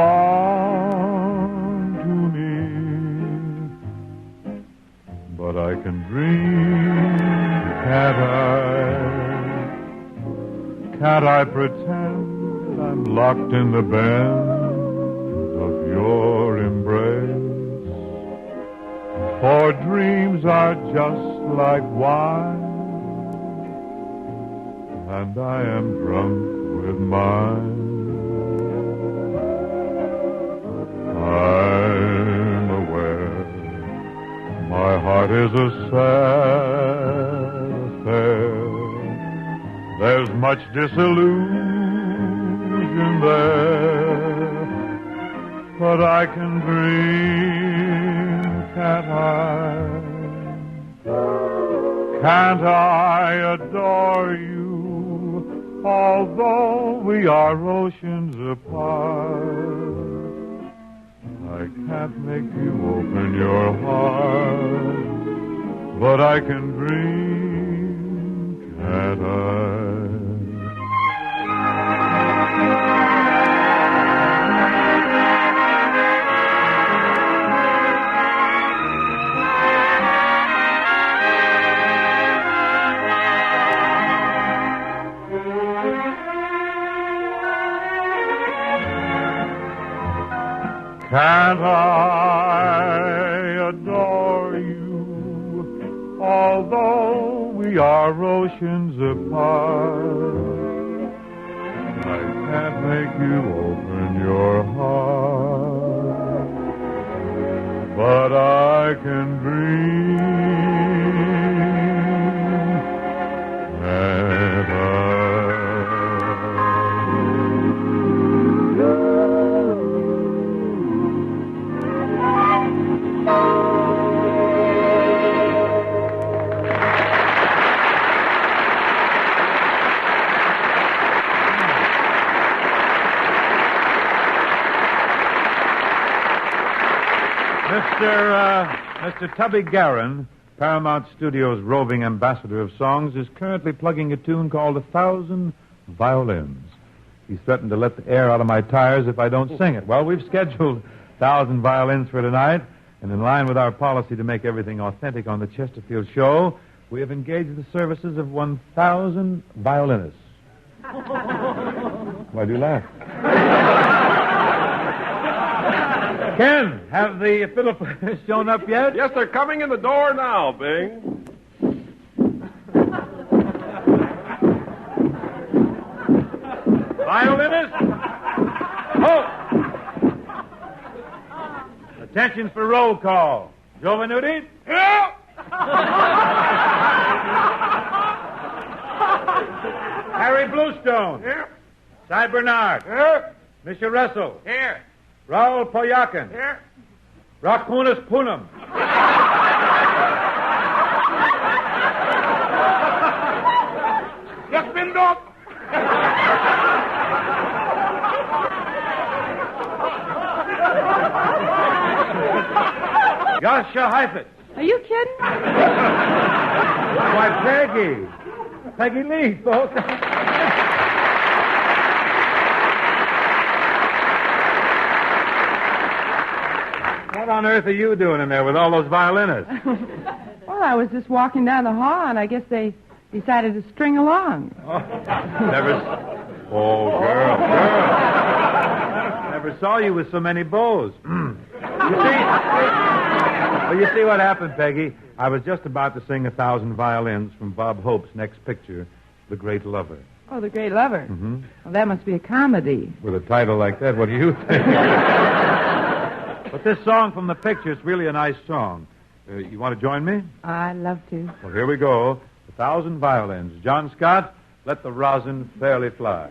to me. But I can dream, can't I? Can't I pretend I'm locked in the bend of your embrace? For dreams are just like wine, and I am drunk with mine. I'm aware my heart is a sad affair. There's much disillusion there, but I can dream, can't I? Can't I adore you, although we are oceans apart? I can't make you open your heart, but I can dream, can't I? Can't I adore you, although we are oceans apart? I can't make you open your heart, but I can dream, can't I? Mr. Tubby Garland, Paramount Studios' roving ambassador of songs, is currently plugging a tune called 1,000 Violins. He's threatened to let the air out of my tires if I don't sing it. Well, we've scheduled 1,000 Violins for tonight, and in line with our policy to make everything authentic on the Chesterfield show, we have engaged the services of 1,000 violinists. Why do you laugh? Ken, have the fiddle players shown up yet? Yes, they're coming in the door now, Bing. Violinists? Halt! Attention for roll call. Joe Venuti? Here! Harry Bluestone? Here. Cy Bernard? Here. Mr. Russell? Here. Raul Poyakin? Here. Rakunas Poonam? Yes, Bindok. Yasha Heifetz? Are you kidding? Why, Peggy. Peggy Lee, folks. What on earth are you doing in there with all those violinists? Well, I was just walking down the hall, and I guess they decided to string along. Oh, girl. Never saw you with so many bows. You see what happened, Peggy? I was just about to sing 1,000 Violins from Bob Hope's next picture, The Great Lover. Oh, The Great Lover. Mm-hmm. Well, that must be a comedy. With a title like that, what do you think? But this song from the picture is really a nice song. You want to join me? I'd love to. Well, here we go. 1,000 Violins. John Scott, Let the Rosin Fairly Fly.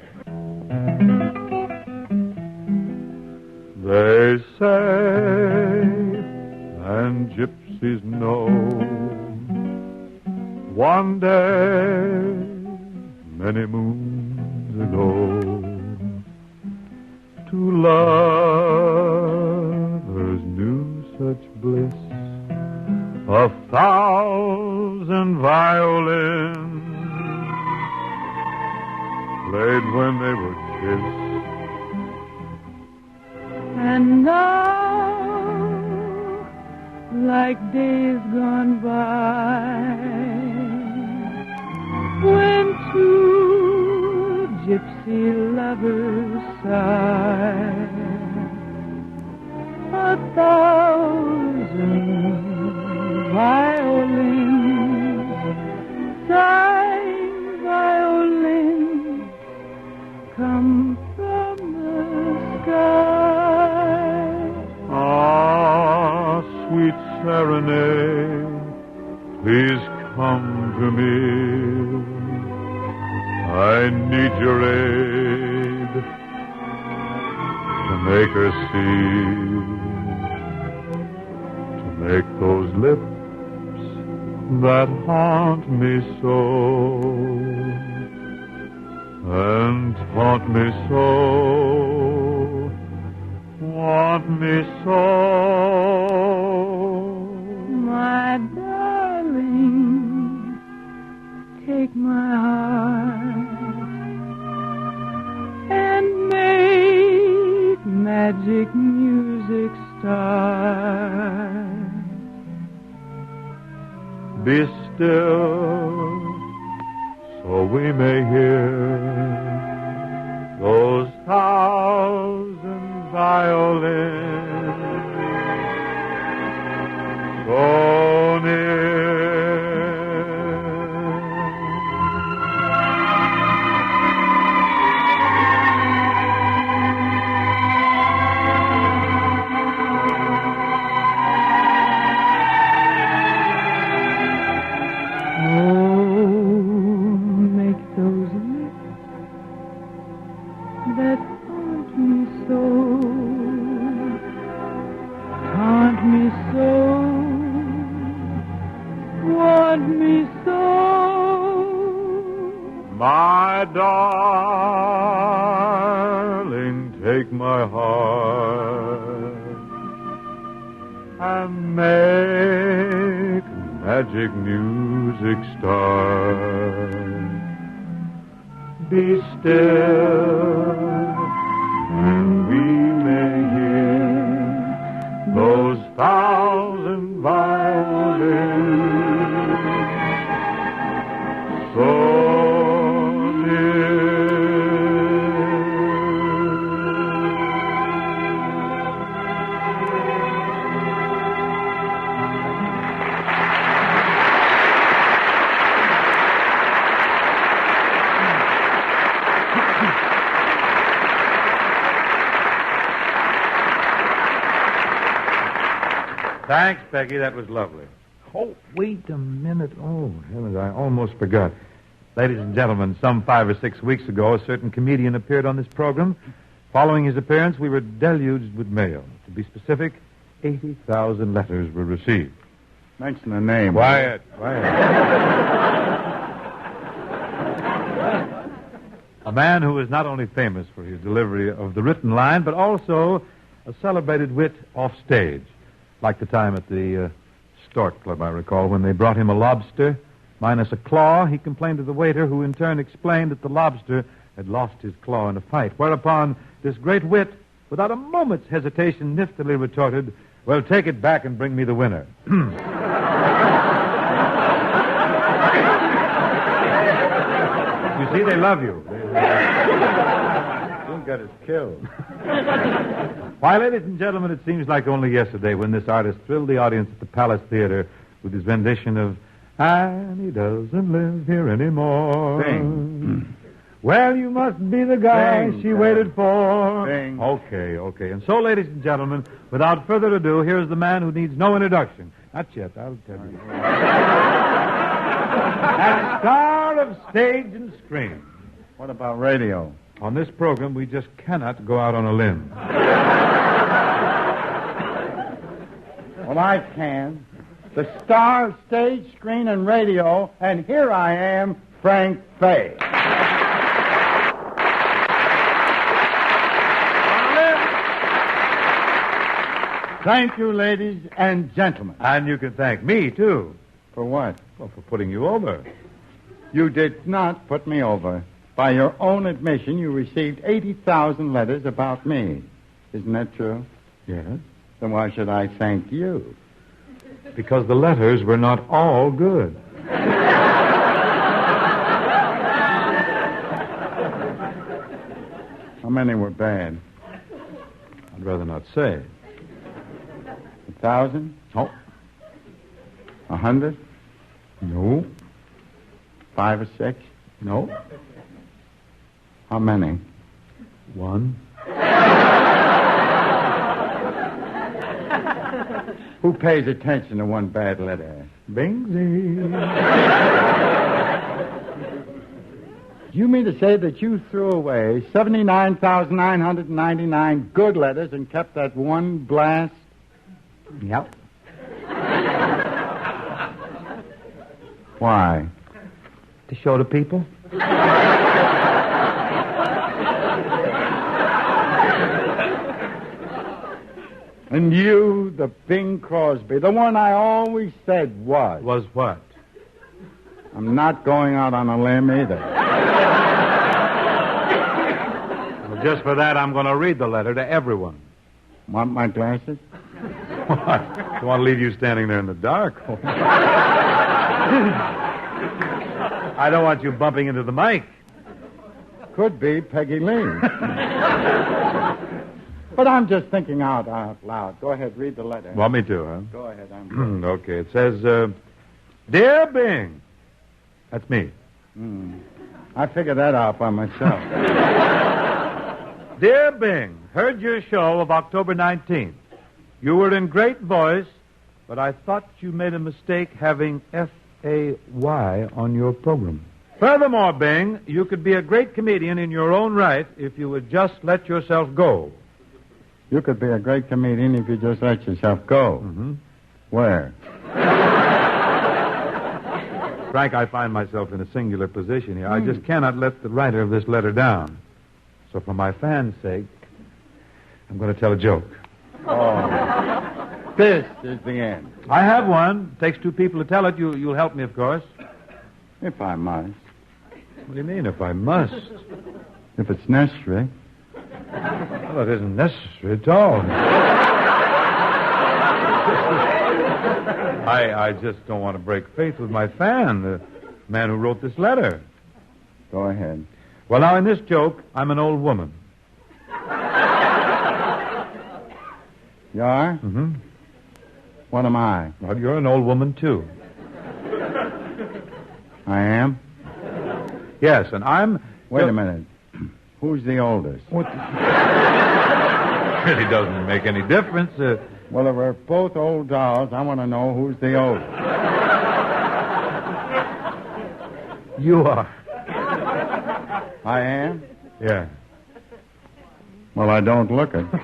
They say, and gypsies know, one day, many moons ago, two lovers knew such bliss, 1,000 violins played when they were kissed. And now, like days gone by, when two gypsy lovers sigh, 1,000 violins, sighing violins, come from the sky. Ah, sweet serenade, please come to me. I need your aid to make her see, to make those lips that haunt me so, and haunt me so, want me so. My darling, take my heart and make magic music start. Be still, so we may hear those 1,000 violins so near. My darling, take my heart and make magic music start. Be still, and we may hear those 1,000 violins so Thanks, Peggy. That was lovely. Oh, wait a minute. Oh, heavens, I almost forgot. Ladies and gentlemen, some 5 or 6 weeks ago, a certain comedian appeared on this program. Following his appearance, we were deluged with mail. To be specific, 80,000 letters were received. Mention the name. Quiet. A man who is not only famous for his delivery of the written line, but also a celebrated wit off stage. Like the time at the Stork Club, I recall, when they brought him a lobster minus a claw. He complained to the waiter, who in turn explained that the lobster had lost his claw in a fight. Whereupon this great wit, without a moment's hesitation, niftily retorted, "Well, take it back and bring me the winner." See, they love you. You'll get us killed. Why, ladies and gentlemen, it seems like only yesterday when this artist thrilled the audience at the Palace Theater with his rendition of And He Doesn't Live Here Anymore. Sing. Well, you must be the guy Sing, she waited for. Sing. Okay. And so, ladies and gentlemen, without further ado, here's the man who needs no introduction. Not yet, I'll tell you. That star of stage and screen. What about radio? On this program, we just cannot go out on a limb. Well, I can. The star of stage, screen, and radio, and here I am, Frank Fay. Thank you, ladies and gentlemen. And you can thank me, too. For what? Well, for putting you over. You did not put me over. By your own admission, you received 80,000 letters about me. Isn't that true? Yes. Then why should I thank you? Because the letters were not all good. How many were bad? I'd rather not say. 1,000? No. 100? No. 5 or 6? No. How many? 1. Who pays attention to one bad letter? Bingsy. You mean to say that you threw away 79,999 good letters and kept that one blast? Yep. Why? To show the people. And you, the Bing Crosby, the one I always said was. Was what? I'm not going out on a limb either. Well, just for that, I'm going to read the letter to everyone. Want my glasses? What? Don't want to leave you standing there in the dark. I don't want you bumping into the mic. Could be Peggy Lee. But I'm just thinking out loud. Go ahead, read the letter. Want me to, huh? Go ahead, I'm Okay, it says, Dear Bing. That's me. I figured that out by myself. Dear Bing, heard your show of October 19th. You were in great voice, but I thought you made a mistake having F-A-Y on your program. Furthermore, Bing, you could be a great comedian in your own right if you would just let yourself go. You could be a great comedian if you just let yourself go. Mm-hmm. Where? Frank, I find myself in a singular position here. I just cannot let the writer of this letter down. So for my fans' sake, I'm going to tell a joke. Oh. This is the end. I have one. Takes 2 people to tell it. You'll help me, of course. If I must. What do you mean, if I must? If it's necessary. Well, it isn't necessary at all. I just don't want to break faith with my fan, the man who wrote this letter. Go ahead. Well, now, in this joke, I'm an old woman. You are? Mm-hmm. What am I? Well, you're an old woman, too. I am? Yes, and I'm... Wait a minute. Who's the oldest? What? Really doesn't make any difference. Well, if we're both old dolls, I want to know who's the oldest. You are. I am? Yeah. Well, I don't look it. Well,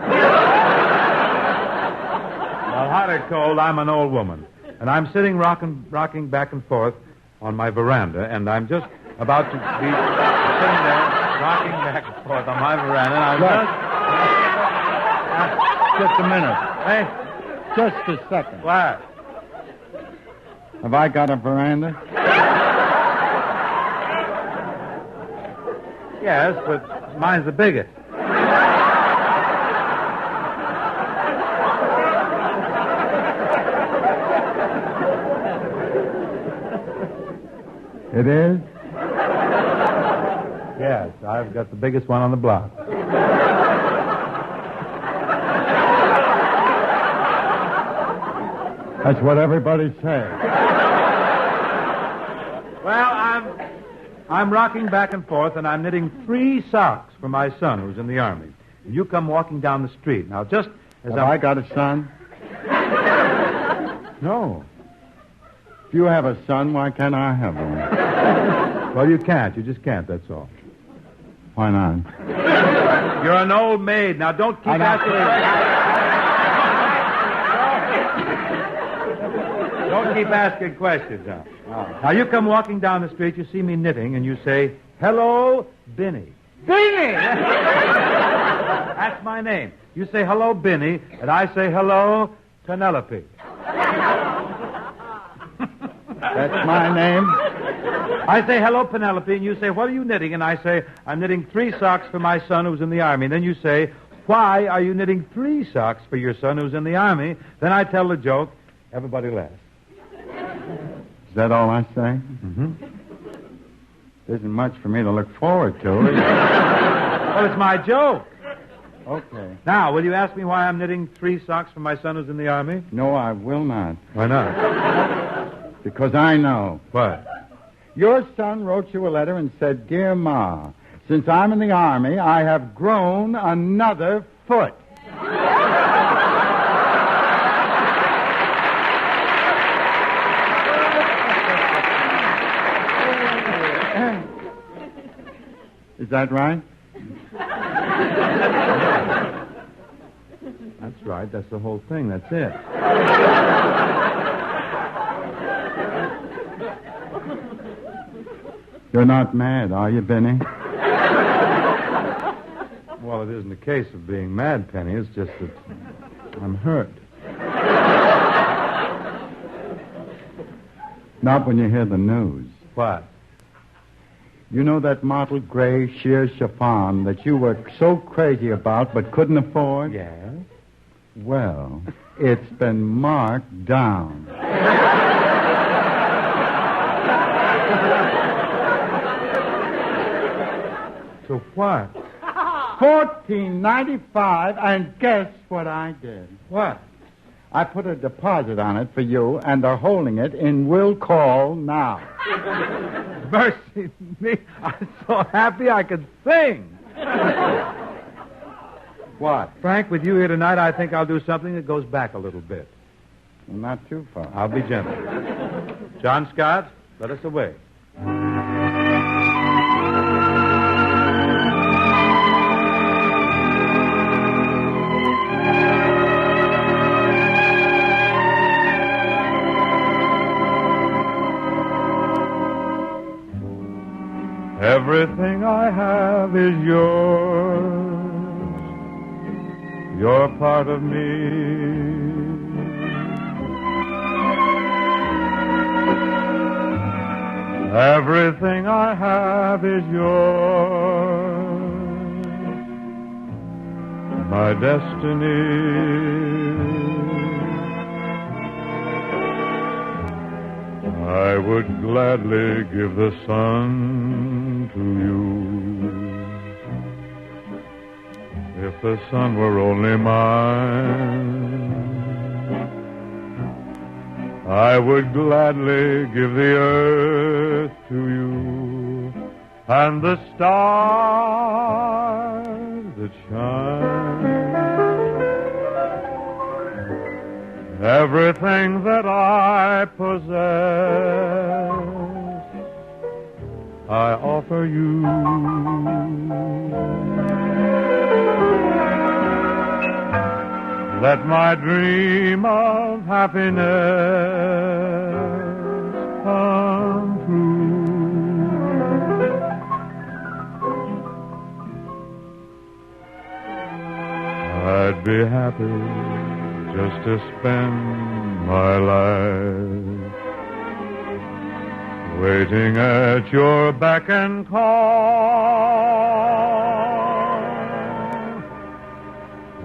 hot or cold, I'm an old woman. And I'm sitting rocking back and forth on my veranda, and I'm just about to be sitting there rocking back and forth on my veranda, and I'm just a minute. Hey, just a second. What? Have I got a veranda? Yes, but mine's the biggest. It is? Yes, I've got the biggest one on the block. That's what everybody says. Well, I'm rocking back and forth, and I'm knitting 3 socks for my son who's in the Army. And you come walking down the street. Now, just as Have I got a son? No. If you have a son, why can't I have one? Well, you can't. You just can't, that's all. Why not? You're an old maid. Now, don't keep asking... Don't keep asking questions now. Now, you come walking down the street, you see me knitting, and you say, "Hello, Benny." Benny! That's my name. You say, "Hello, Benny," and I say, "Hello, Penelope." That's my name? I say, "Hello, Penelope," and you say, "What are you knitting?" And I say, "I'm knitting 3 socks for my son who's in the Army." And then you say, "Why are you knitting 3 socks for your son who's in the Army?" Then I tell the joke. Everybody laughs. Is that all I say? Mm-hmm. Isn't much for me to look forward to, is it? Well, it's my joke. Okay. Now, will you ask me why I'm knitting 3 socks for my son who's in the Army? No, I will not. Why not? Because I know. What? Your son wrote you a letter and said, "Dear Ma, since I'm in the Army, I have grown another foot." Is that right? That's right. That's the whole thing. That's it. You're not mad, are you, Benny? Well, it isn't a case of being mad, Penny. It's just that I'm hurt. Not when you hear the news. What? You know that mottled gray sheer chiffon that you were so crazy about but couldn't afford? Yes. Well, it's been marked down. So what? $14.95, and guess what I did? What? I put a deposit on it for you, and they're holding it in will call now. Mercy me. I'm so happy I could sing. What? Frank, with you here tonight, I think I'll do something that goes back a little bit. Well, not too far. I'll be gentle. John Scott, let us away. Everything I have is yours. You're part of me. Everything I have is yours. My destiny. I would gladly give the sun to you if the sun were only mine. I would gladly give the earth to you and the stars that shine. Everything that I possess, I offer you. Let my dream of happiness come true. I'd be happy just to spend my life waiting at your beck and call.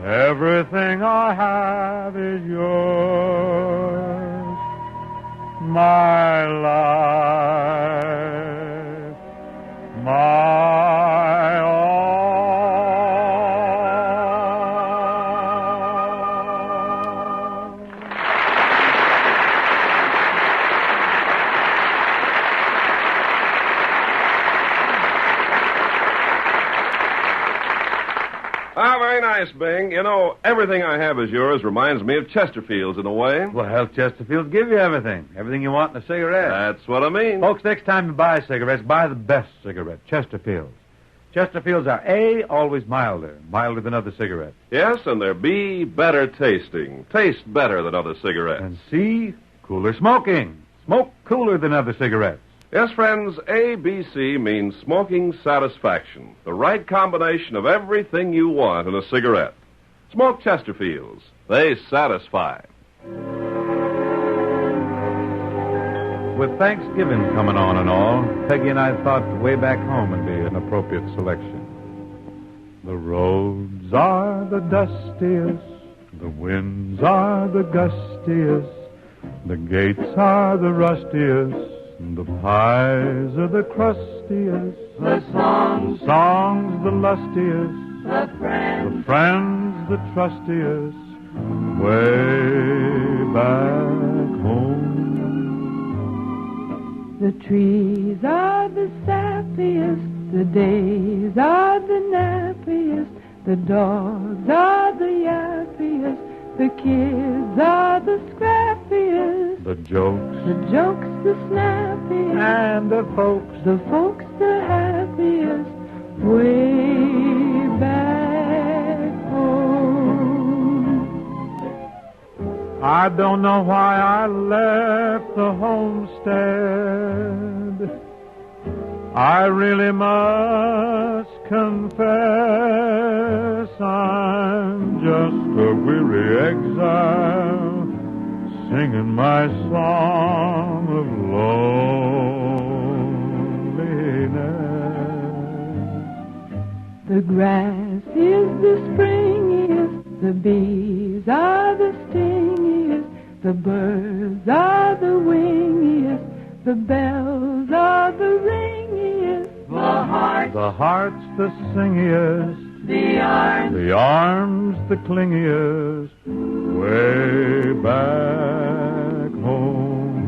Everything I have is yours, my life, my Ah, very nice, Bing. You know, everything I have is yours reminds me of Chesterfield's in a way. Well, Chesterfield give you everything. Everything you want in a cigarette. That's what I mean. Folks, next time you buy cigarettes, buy the best cigarette, Chesterfields. Chesterfields are A, always milder than other cigarettes. Yes, and they're B, better tasting. Taste better than other cigarettes. And C, cooler smoking. Smoke cooler than other cigarettes. Yes, friends, ABC means smoking satisfaction. The right combination of everything you want in a cigarette. Smoke Chesterfields. They satisfy. With Thanksgiving coming on and all, Peggy and I thought Way Back Home would be an appropriate selection. The roads are the dustiest, the winds are the gustiest, the gates are the rustiest, and the pies are the crustiest, the songs the lustiest, the friends the trustiest, way back home. The trees are the sappiest, the days are the nappiest, the dogs are the yappiest, the kids are the scrappiest, the jokes the snappiest, and the folks the happiest, way back home. I don't know why I left the homestead. I really must confess I'm just a weary exile singing my song of loneliness. The grass is the springiest, the bees are the stingiest, the birds are the wingiest, the bells are the ringiest, the heart's the singiest, the arms the clingiest, way back home.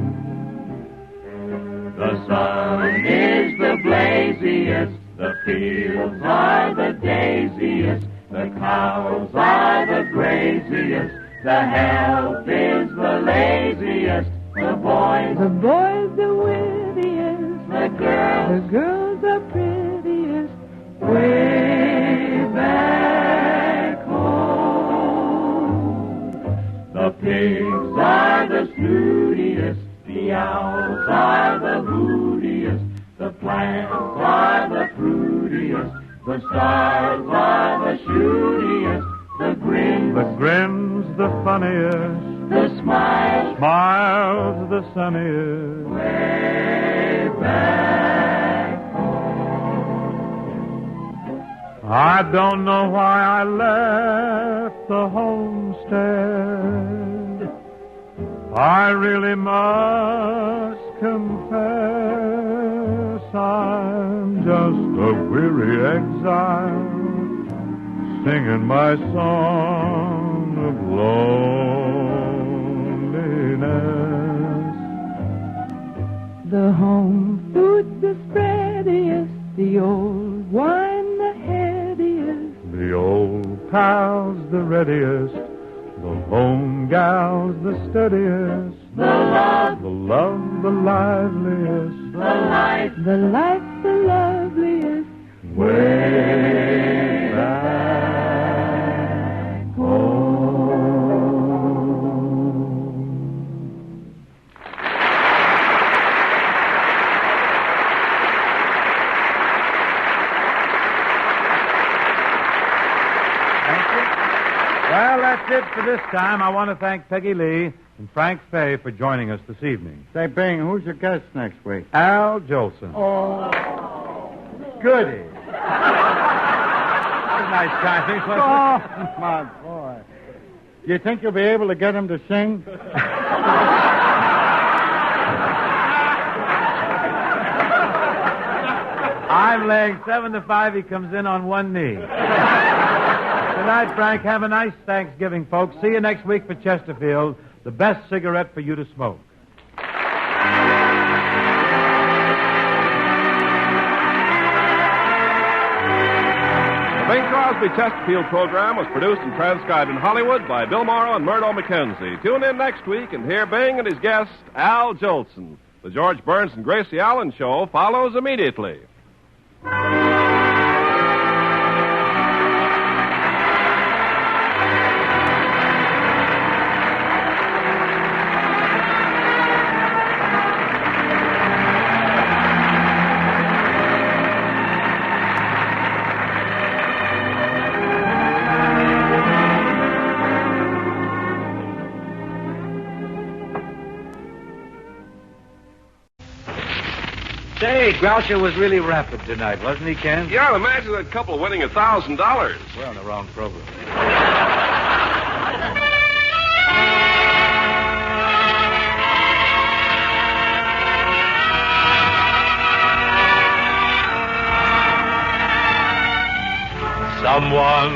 The sun is the blaziest, the fields are the daisiest, the cows are the graziest, the help is the laziest, the boys the wittiest, the girls are prettiest, way back home. The pigs are the snootiest, the owls are the hootiest, the plants are the fruitiest, the stars are the shootiest, the grin's the funniest, the smile's the sunniest, way back home. I don't know why I left the homestead. I really must confess I'm just a weary exile singing my song of loneliness. The home food's the spreadiest, the old wine the headiest, the old pal's the readiest, the home gal's the steadiest, the love the liveliest, the life the loveliest, way back home. Well, that's it for this time. I want to thank Peggy Lee and Frank Fay for joining us this evening. Say, Bing, who's your guest next week? Al Jolson. Oh, goody. Nice timing. Oh, my boy. Do you think you'll be able to get him to sing? I'm laying 7-5. He comes in on one knee. Good night, Frank. Have a nice Thanksgiving, folks. See you next week for Chesterfield, the best cigarette for you to smoke. The Bing Crosby Chesterfield program was produced and transcribed in Hollywood by Bill Morrow and Murdo McKenzie. Tune in next week and hear Bing and his guest, Al Jolson. The George Burns and Gracie Allen Show follows immediately. Say, Groucho was really rapid tonight, wasn't he, Ken? Yeah, imagine that couple winning $1,000. We're on the wrong program. Someone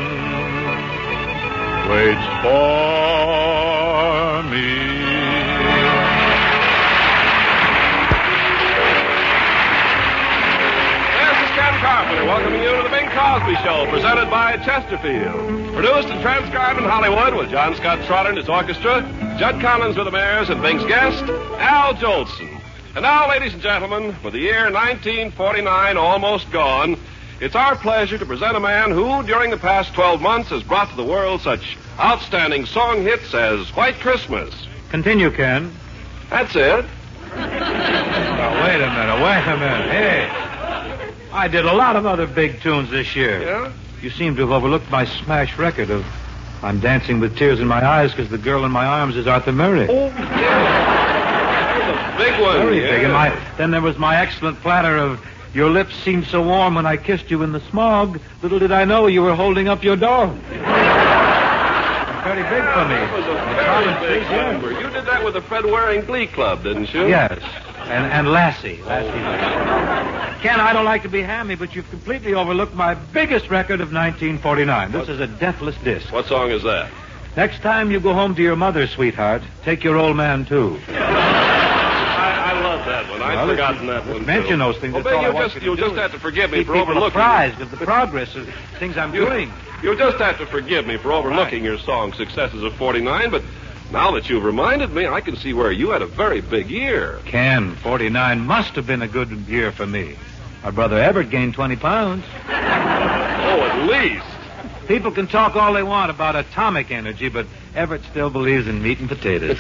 waits for me. Welcoming you to the Bing Crosby Show, presented by Chesterfield. Produced and transcribed in Hollywood with John Scott Trotter and his orchestra, Judd Collins with the Mares, and Bing's guest, Al Jolson. And now, ladies and gentlemen, with the year 1949 almost gone, it's our pleasure to present a man who, during the past 12 months, has brought to the world such outstanding song hits as White Christmas. Continue, Ken. That's it. Now, wait a minute. Hey. I did a lot of other big tunes this year. Yeah? You seem to have overlooked my smash record of I'm Dancing with Tears in My Eyes because the girl in my arms is Arthur Murray. Oh, yeah. That was a big one. Very yeah. big. And then there was my excellent platter of Your Lips Seemed So Warm When I Kissed You in the Smog. Little did I know you were holding up your dog. Very big for me. That was a very big number. You did that with the Fred Waring Glee Club, didn't you? Yes. And Lassie. Ken, I don't like to be hammy, but you've completely overlooked my biggest record of 1949. This is a deathless disc. What song is that? Next time you go home to your mother, sweetheart, take your old man, too. I love that one. I'd forgotten that one, mention too. those things. Well, That's all I Ben, want you you'll to just do have to forgive me keep for people overlooking. apprised of the progress of things I'm doing. You'll just have to forgive me for overlooking your song successes of 49, but now that you've reminded me, I can see where you had a very big year. Ken, 49 must have been a good year for me. My brother Everett gained 20 pounds. Oh, at least. People can talk all they want about atomic energy, but Everett still believes in meat and potatoes.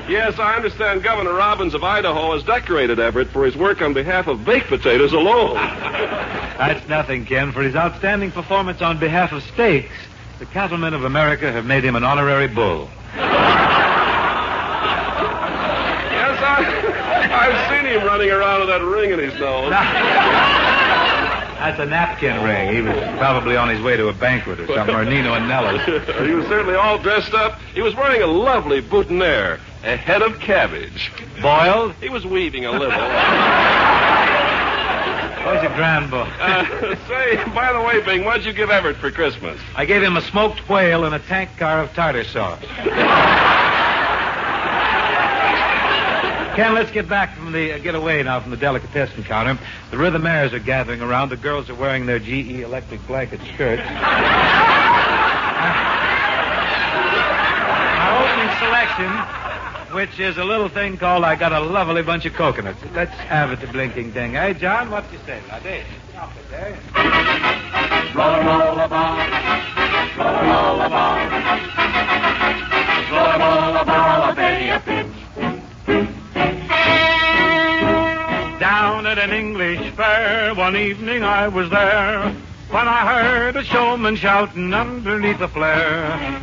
Yes, I understand Governor Robbins of Idaho has decorated Everett for his work on behalf of baked potatoes alone. That's nothing, Ken. For his outstanding performance on behalf of steaks, the cattlemen of America have made him an honorary bull. Yes, I've seen him running around with that ring in his nose. That's a napkin ring. He was probably on his way to a banquet or something, or Nino and Nella's. He was certainly all dressed up. He was wearing a lovely boutonniere, a head of cabbage. Boiled? He was weaving a little. Oh, he's a grand boy. Say, by the way, Bing, what'd you give Everett for Christmas? I gave him a smoked whale and a tank car of tartar sauce. Ken, let's get away now from the delicatessen counter. The Rhythmaires are gathering around. The girls are wearing their GE electric blanket shirts. Our opening selection, which is a little thing called I Got a Lovely Bunch of Coconuts. Let's have it, the blinking thing. Hey, John, what do you say? Stop it there. Roll, roll, a ball. Roll, roll, a ball. Roll, roll, a ball, a penny a pinch. Down at an English fair, one evening I was there, when I heard a showman shouting underneath the flare,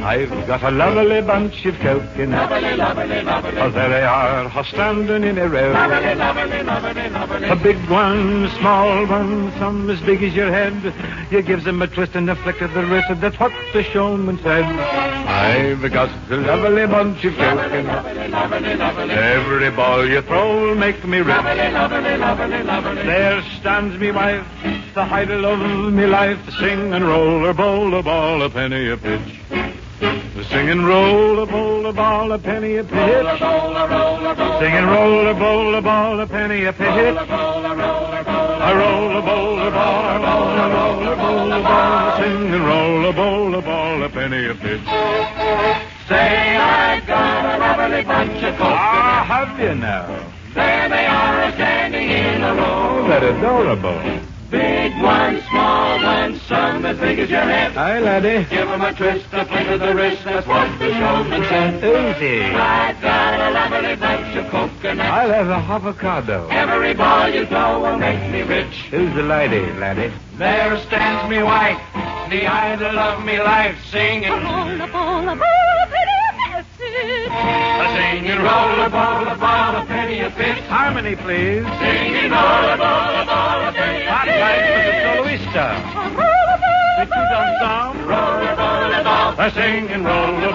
I've got a lovely bunch of coconuts, Lovely, lovely, lovely. oh, there they are, standing in a row. Lovely, lovely, lovely, lovely. A big one, small one, some as big as your head. You gives them a twist and a flick of the wrist, that's what the showman said. I've got a lovely bunch of coconuts. Every ball you throw will make me rich. There stands me wife, the idol of me life, sing and roll a bowl, a ball, a penny a pitch. Sing and roll a bowl, a ball, a penny a pitch. Sing and roll a bowl, a ball, a penny a pitch. A roll a bowl, a ball, a ball, a roll bowler, ball, sing and roll a ball, a penny a pitch. Say, I've got a lovely bunch of coconuts. Have you now? There they are, standing in a row. That adorable. Big ones, small ones, some as big as your head. Aye, laddie. Give 'em a twist, a flick of the wrist, that's what the showman said. Easy. I've got a lovely bunch of coconuts. I'll have a avocado. Every ball you throw will make me rich. Who's the lady, laddie? There stands me wife, the idol of me life, singing. A ball, a penny a pitch. A singing, roll a ball, a penny a pitch. Harmony, please. Singing, roll a ball, a penny a Hot pitch. light for the soloista. Petit ensemble. Roll a ball. A singing, roll a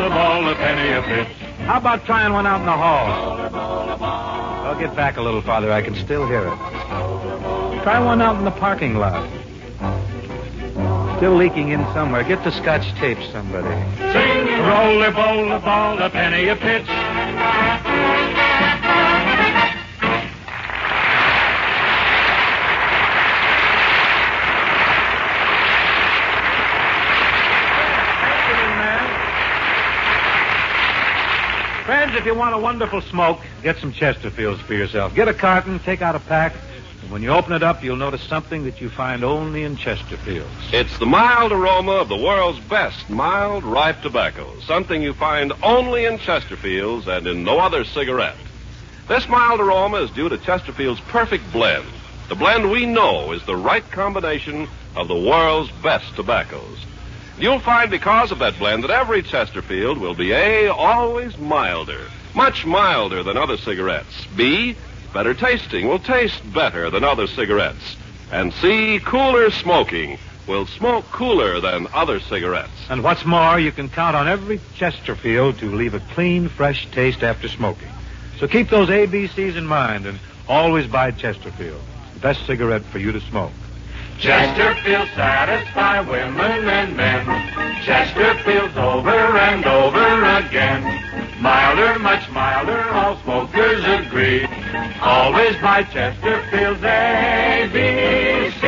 ball, a penny a pitch. How about trying one out in the hall? I'll get back a little farther. I can still hear it. Try one out in the parking lot. Still leaking in somewhere. Get the scotch tape, somebody. Singing, roll a ball, a penny a pitch. Friends, if you want a wonderful smoke, get some Chesterfields for yourself. Get a carton, take out a pack, and when you open it up, you'll notice something that you find only in Chesterfields. It's the mild aroma of the world's best mild, ripe tobacco, something you find only in Chesterfields and in no other cigarette. This mild aroma is due to Chesterfield's perfect blend. The blend we know is the right combination of the world's best tobaccos. You'll find because of that blend that every Chesterfield will be A, always milder, much milder than other cigarettes. B, better tasting, will taste better than other cigarettes. And C, cooler smoking, will smoke cooler than other cigarettes. And what's more, you can count on every Chesterfield to leave a clean, fresh taste after smoking. So keep those ABCs in mind and always buy Chesterfield, the best cigarette for you to smoke. Chesterfield satisfy women and men. Chesterfield's over and over again. Milder, much milder, all smokers agree. Always buy Chesterfield's ABC.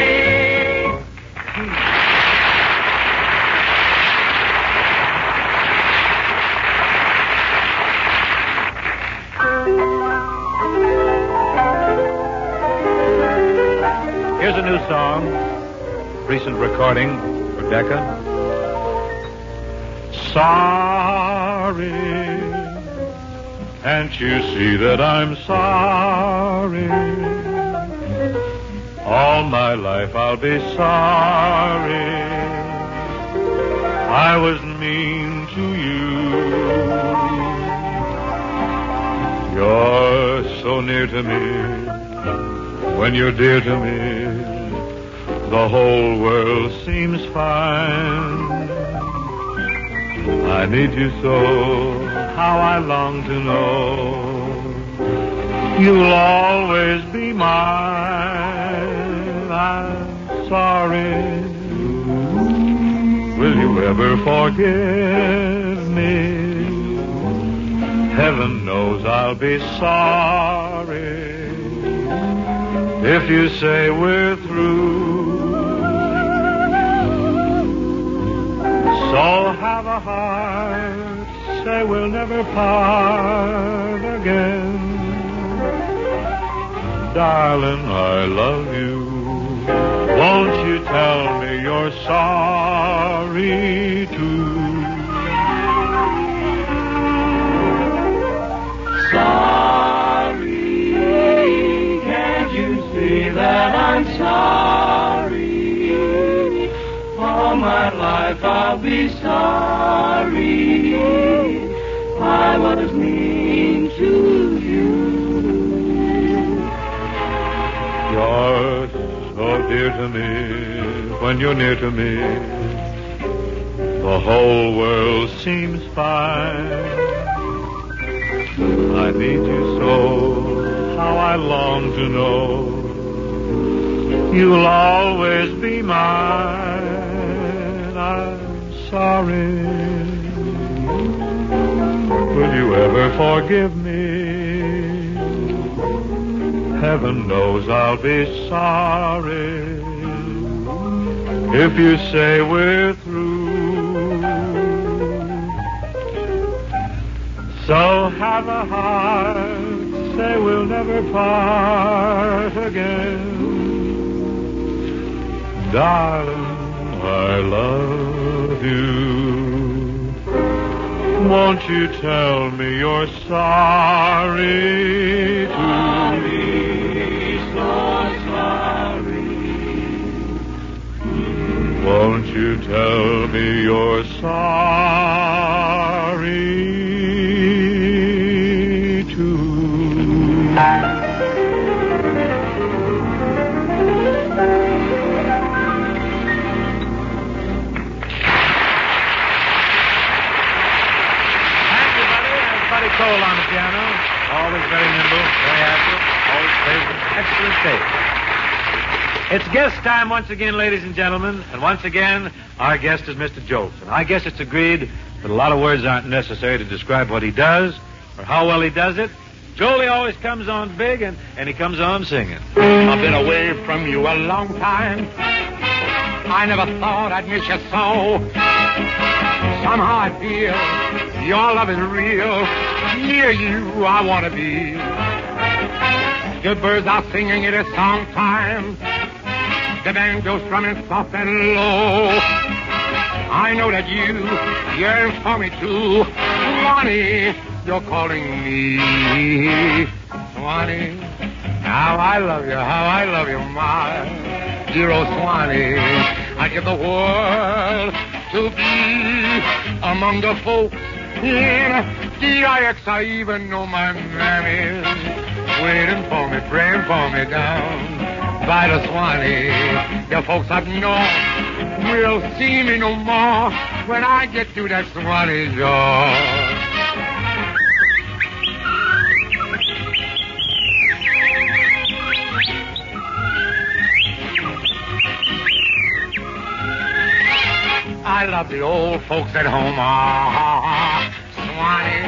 Here's a new song, recent recording for Decca. Sorry, can't you see that I'm sorry? All my life I'll be sorry. I was mean to you. You're so near to me. When you're dear to me, the whole world seems fine. I need you so, how I long to know. You'll always be mine. I'm sorry. Will you ever forgive me? Heaven knows I'll be sorry. If you say we're through, so have a heart, say we'll never part again. Darling, I love you. Won't you tell me you're sorry too? That I'm sorry. All my life I'll be sorry. I was mean to you. You're so dear to me. When you're near to me, the whole world seems fine. I need you so, how I long to know. You'll always be mine. I'm sorry. Will you ever forgive me? Heaven knows I'll be sorry. if you say we're through. So have a heart, say we'll never part again. Darling, I love you. Won't you tell me you're sorry to me, so sorry. Won't you tell me you're sorry too? Cole on the piano, always very nimble, very agile, always plays with excellent taste. It's guest time once again, ladies and gentlemen, and once again, our guest is Mr. Jolson. I guess it's agreed that a lot of words aren't necessary to describe what he does or how well he does it. Jolie always comes on big, and he comes on singing. I've been away from you a long time. I never thought I'd miss you so. Somehow I feel your love is real. Near you I want to be. The birds are singing, it is song time. The banjo strumming soft and low. I know that you yearn for me too. Swanee, you're calling me. Swanee, how I love you, my dear old Swanee. I give the world to be among the folks in DIX. I even know my mammy's waiting for me, praying for me down by the Swanee. The folks I've known will see me no more when I get to that Swanee door. I love the old folks at home. Swanee,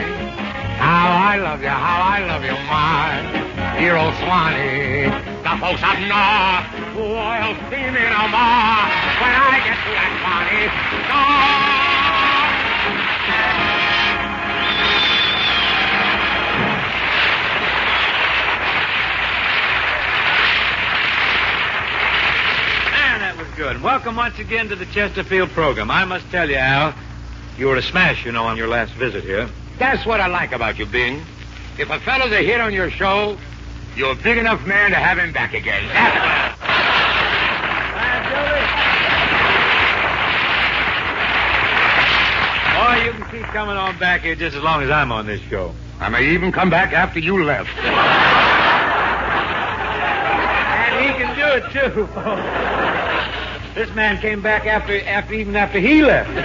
how I love you, my dear old Swanee. The folks up north will see me no more when I get to that Swanee. Good. Welcome once again to the Chesterfield program. I must tell you, Al, you were a smash, on your last visit here. That's what I like about you, Bing. If a fellow's a hit on your show, you're a big enough man to have him back again. Oh, you can keep coming on back here just as long as I'm on this show. I may even come back after you left. And he can do it, too, folks. This man came back even after he left. Hey,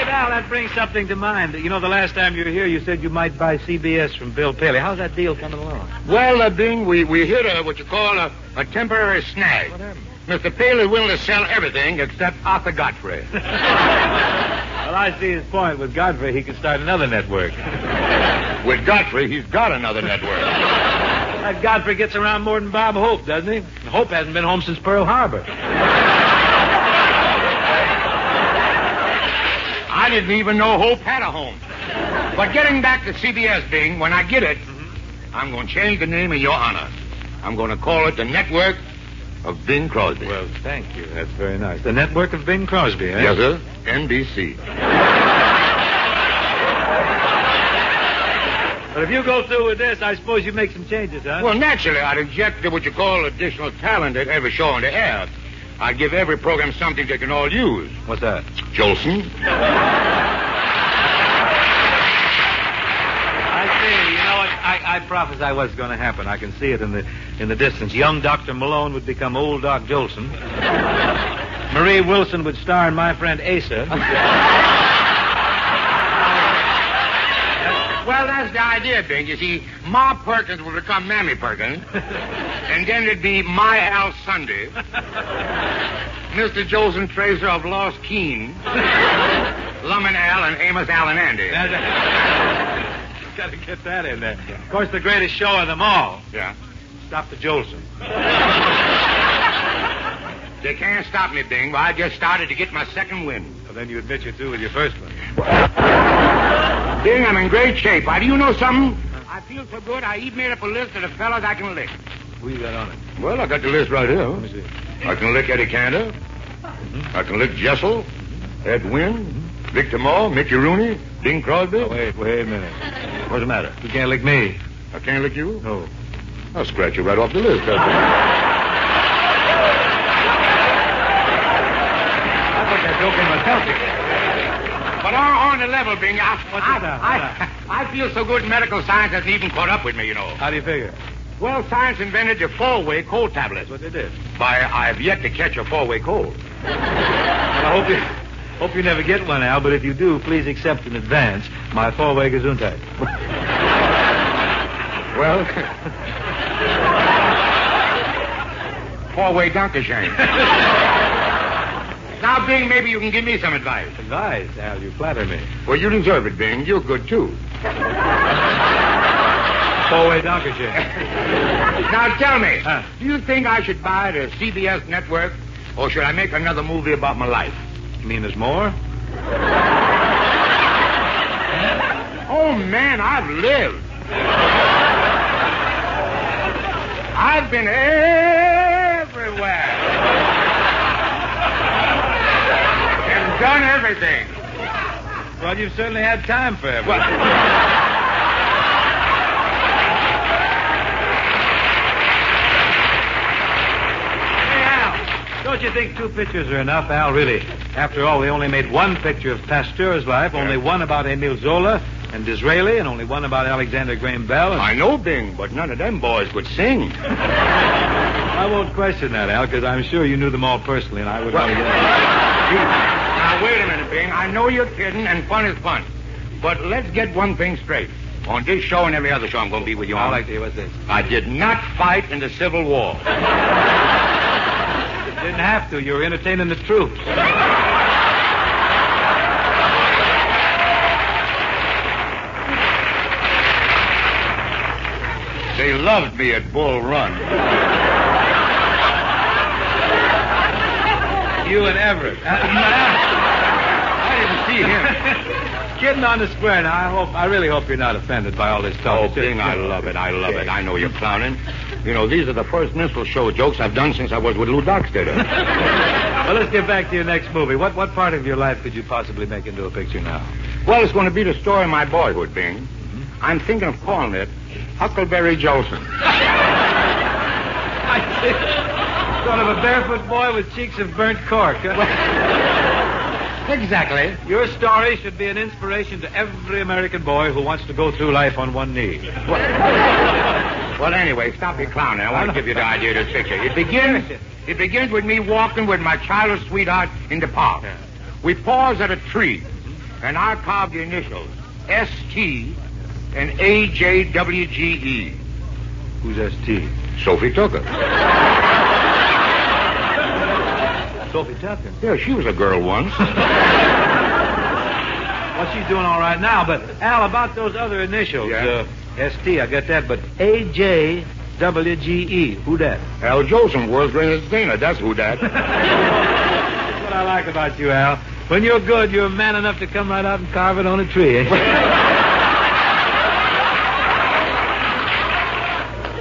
Val, that brings something to mind. The last time you were here, you said you might buy CBS from Bill Paley. How's that deal coming along? Well, Bing, we hit what you call a temporary snag. What happened? Mr. Paley willing to sell everything except Arthur Godfrey. Well, I see his point. With Godfrey, he could start another network. With Godfrey, he's got another network. That Godfrey gets around more than Bob Hope, doesn't he? Hope hasn't been home since Pearl Harbor. I didn't even know Hope had a home. But getting back to CBS, Bing, when I get it, I'm going to change the name in your honor. I'm going to call it the Network of Bing Crosby. Well, thank you. That's very nice. The Network of Bing Crosby, eh? Yes, sir. NBC. But if you go through with this, I suppose you make some changes, huh? Well, naturally, I'd inject what you call additional talent at every show on the air. I'd give every program something they can all use. What's that? Jolson. I see. You know what? I prophesied what's going to happen. I can see it in the distance. Young Dr. Malone would become old Doc Jolson. Marie Wilson would star in My Friend Asa. Well, that's the idea, Bing. You see, Ma Perkins will become Mammy Perkins. And then it'd be My Al Sunday. Mr. Jolson Tracer of Lost Keen. Lummin Al and Amos Al and Andy. Got to get that in there. Of course, the greatest show of them all. Yeah. stop the Jolson. They can't stop me, Bing. Well, I just started to get my second wind. Well, then you admit you're through with your first one. Bing, I'm in great shape. Why, do you know something? I feel so good, I even made up a list of the fellas I can lick. Who you got on it? Well, I got the list right here. Let me see. I can lick Eddie Cantor. Mm-hmm. I can lick Jessel, Ed Wynn, Victor Moore, Mickey Rooney, Bing Crosby. Oh, wait a minute. What's the matter? You can't lick me. I can't lick you? No. I'll scratch you right off the list. I thought that joking was healthy. But on the level, Bing, I feel so good medical science hasn't even caught up with me, you know. How do you figure? Well, science invented the four-way cold tablets. What they did? Why, I've yet to catch a four-way cold. Well, I hope you never get one, Al, but if you do, please accept in advance my four-way Gesundheit. Well, four-way Dankeschön. Now, Bing, maybe you can give me some advice. Advice? Al, you flatter me. Well, you deserve it, Bing. You're good, too. Four-way Dankeschön. Now, tell me, do you think I should buy the CBS network, or should I make another movie about my life? You mean there's more? Oh, man, I've lived. I've been everywhere. And done everything. Well, you've certainly had time for everything. Hey, Al, don't you think 2 pictures are enough, Al, really? After all, they only made 1 picture of Pasteur's life, only 1 about Emile Zola and Disraeli, and only 1 about Alexander Graham Bell. I know, Bing, but none of them boys could sing. I won't question that, Al, because I'm sure you knew them all personally, and I would want to get... Now, wait a minute, Bing. I know you're kidding, and fun is fun. But let's get one thing straight. On this show and every other show I'm going to be with you on. I'd like to hear what's this. I did not fight in the Civil War. Didn't have to. You were entertaining the troops. They loved me at Bull Run. You and Everett. I didn't see him. Kidding on the square. Now, I really hope you're not offended by all this talk. Oh, Bing, I love it. I love it. I know you're clowning. You know, these are the first minstrel show jokes I've done since I was with Lou Dockstader. Well, let's get back to your next movie. What part of your life could you possibly make into a picture now? Well, it's going to be the story of my boyhood, Bing. Mm-hmm. I'm thinking of calling it Huckleberry Jolson. I see. Sort of a barefoot boy with cheeks of burnt cork. Exactly. Your story should be an inspiration to every American boy who wants to go through life on one knee. Well, anyway, stop your clowning. I want to give you the idea of this picture. It begins with me walking with my childhood sweetheart in the park. Yeah. We pause at a tree, and I carve the initials S.T. and A.J.W.G.E. Who's S.T.? Sophie Tucker. Sophie Tucker? Yeah, she was a girl once. Well, she's doing all right now, but, Al, about those other initials, S.T., I get that, but A.J.W.G.E., who that? Al Jolson, world's greatest entertainer, that's who that. That's what I like about you, Al. When you're good, you're man enough to come right out and carve it on a tree, ain't you?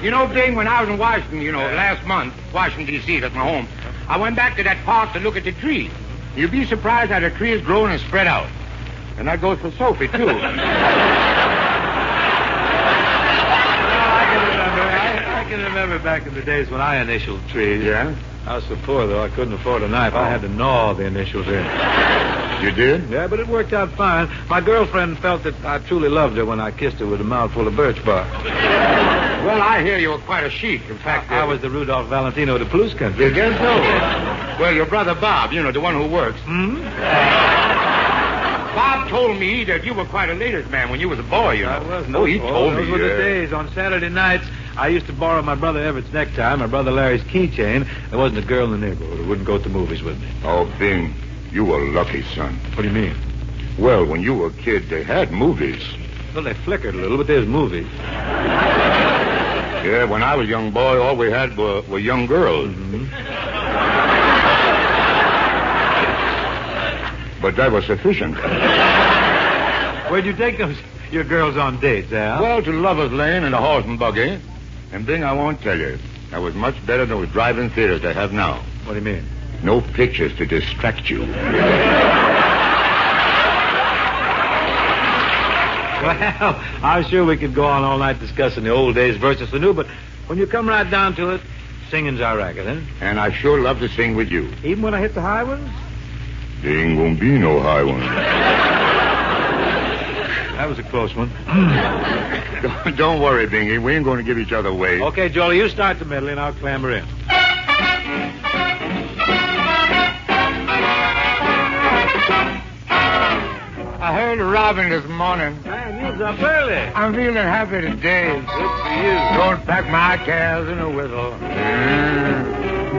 You know, Bing, when I was in Washington, last month, Washington, D.C., that's my home, I went back to that park to look at the tree. You'd be surprised how the tree has grown and spread out. And that goes for Sophie, too. Well, I can remember back in the days when I initialed trees. Yeah? I was so poor, though, I couldn't afford a knife. I had to gnaw the initials in. You did? Yeah, but it worked out fine. My girlfriend felt that I truly loved her when I kissed her with a mouthful of birch bark. Well, I hear you were quite a chic. In fact, I was the Rudolph Valentino of the Blues country. You guess so? Well, your brother Bob, the one who works. Hmm? Bob told me that you were quite a ladies' man when you was a boy, I was. He told me. Those were the days. On Saturday nights, I used to borrow my brother Everett's necktie, my brother Larry's keychain. There wasn't a girl in the neighborhood who wouldn't go to the movies with me. Oh, Bing, you were lucky, son. What do you mean? Well, when you were a kid, they had movies. Well, they flickered a little, but there's movies. Yeah, when I was a young boy, all we had were young girls. But that was sufficient. Where'd you take your girls on dates, Al? Well, to Lover's Lane and a horse and buggy. And Bing, I won't tell you. That was much better than with drive-in theaters they have now. What do you mean? No pictures to distract you. Well, I'm sure we could go on all night discussing the old days versus the new, but when you come right down to it, singing's our racket, eh? And I sure love to sing with you. Even when I hit the high ones? There ain't gonna be no high ones. That was a close one. Don't worry, Bingy. We ain't going to give each other away. Okay, Jolie, you start the medley and I'll clamber in. I heard Robin this morning. Man, you was up early. I'm feeling happy today. Good for you. Don't pack my cares in a whistle.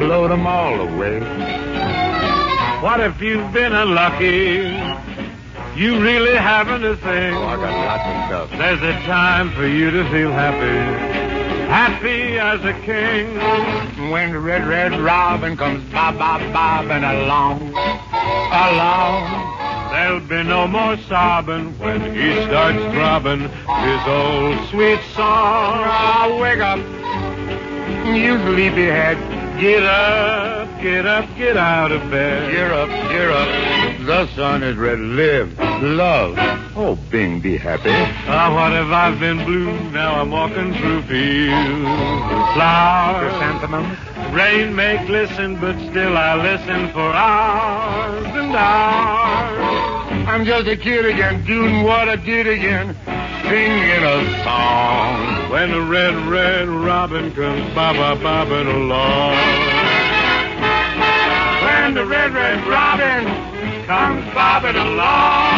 Blow them all away. What if you've been unlucky? You really haven't a thing. Oh, I got lots of stuff. There's a time for you to feel happy. Happy as a king. When the red, red robin comes bobbing along. There'll be no more sobbing when he starts throbbing his old sweet song. Oh, wake up, you sleepyhead. Get up, get up, get out of bed. Cheer up, cheer up. The sun is red. Live, love. Oh, Bing, be happy. Ah, what have I been blue? Now I'm walking through fields of flowers. Chrysanthemums. Rain may glisten, but still I listen for hours and hours. I'm just a kid again, doing what I did again, singing a song. When the red, red robin comes bobbing along. When the red, red robin comes bobbing along.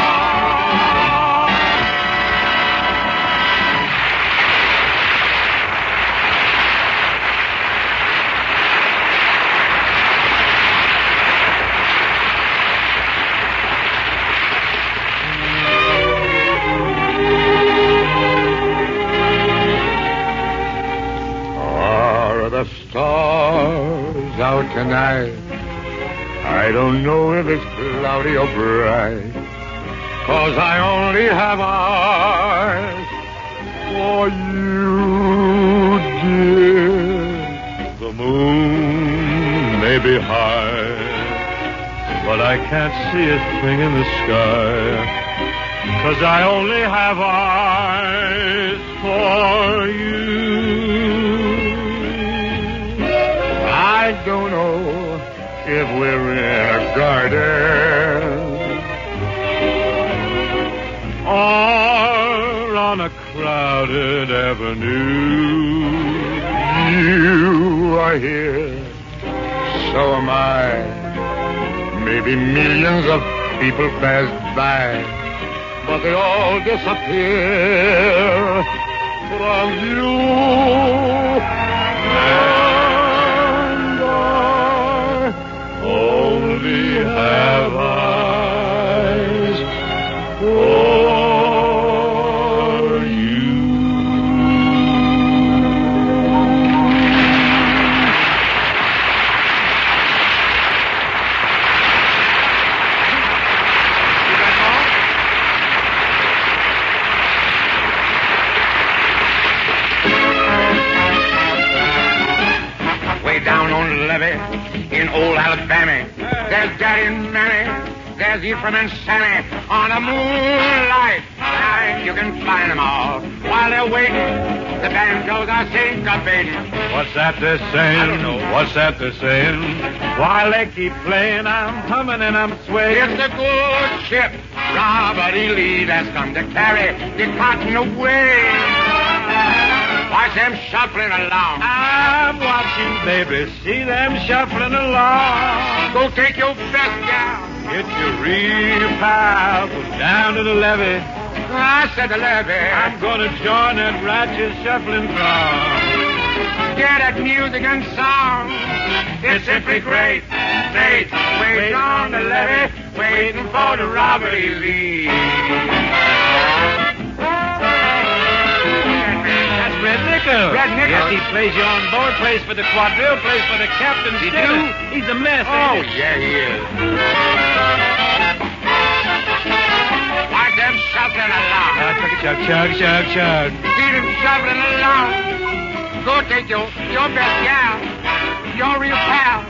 Are the stars out tonight? I don't know if it's cloudy or bright, 'cause I only have eyes for you, dear. The moon may be high, but I can't see a thing in the sky, 'cause I only have eyes for you. I don't know if we're in a garden or on a crowded avenue. You are here, so am I. Maybe millions of people pass by, but they all disappear from view. And I only have eyes for you. Way down on the levee in old Alabama, there's Daddy and Mammy, there's Ephraim and Sammy on a moonlight night. You can find them all while they're waiting. The banjos are syncopating. What's that they're saying? I don't know. What's that they're saying? While they keep playing, I'm humming and I'm swaying. It's the good ship Robert E. Lee that's come to carry the cotton away. Watch them shuffling along. I'm watching, baby, see them shuffling along. Go take your best gown. Get your real pal, go down to the levee. I said the levee. I'm gonna join that righteous shuffling throng. Get that music and song. It's simply great. Great. Wait on the levee, waiting for the Robert E. Lee. That's Red Nickel. Red Nickel? Yes, he plays you on board, plays for the quadrille, plays for the captain's He dinner. do? He's a mess, Oh, ain't he? yeah, he is. Watch them shuffling along. Chug, chug, chug. See them shuffling along. Go take your best gal, your real pal.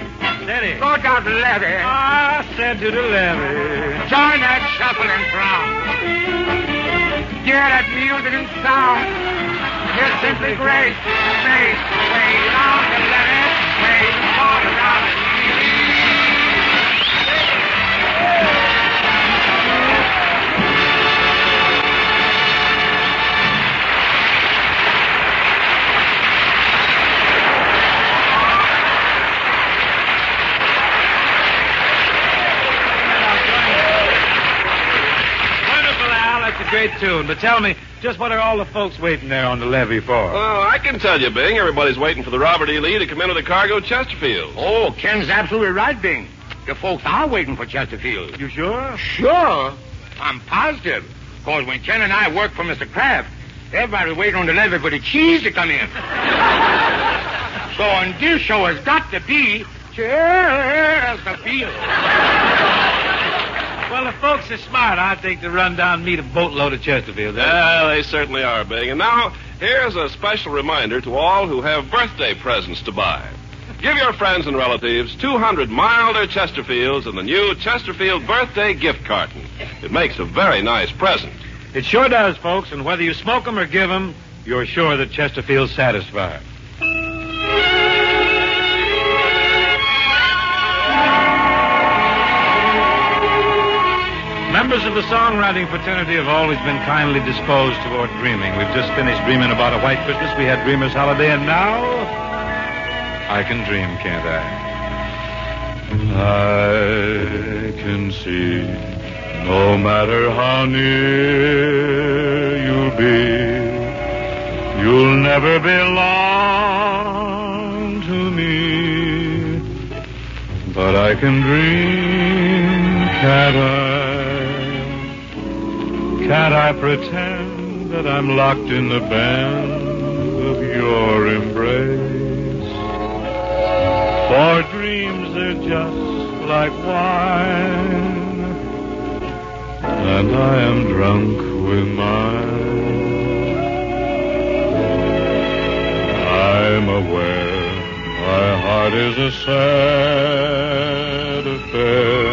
Steady. Go down to the levee. I said to the levee. Join that shuffling throng. Hear that music and sound. It's simply great. Great. Way down the levee. Way all around the That's a great tune, but tell me, just what are all the folks waiting there on the levee for? Oh, I can tell you, Bing. Everybody's waiting for the Robert E. Lee to come into the cargo Chesterfield. Oh, Ken's absolutely right, Bing. The folks are waiting for Chesterfield. You sure? Sure. I'm positive. Because when Ken and I worked for Mr. Kraft, everybody was waiting on the levee for the cheese to come in. So on this show has got to be Chesterfield. Well, the folks are smart. I think to run down and meet a boatload of Chesterfield. Yeah, they certainly are, Bing. And now, here's a special reminder to all who have birthday presents to buy. Give your friends and relatives 200 milder Chesterfields in the new Chesterfield birthday gift carton. It makes a very nice present. It sure does, folks, and whether you smoke them or give them, you're sure that Chesterfield's satisfied. Members of the songwriting fraternity have always been kindly disposed toward dreaming. We've just finished dreaming about a white Christmas. We had Dreamer's Holiday, and now I can dream, can't I? I can see no matter how near you'll be, you'll never belong to me. But I can dream, can't I? Can't I pretend that I'm locked in the band of your embrace? For dreams are just like wine, and I am drunk with mine. I'm aware my heart is a sad affair.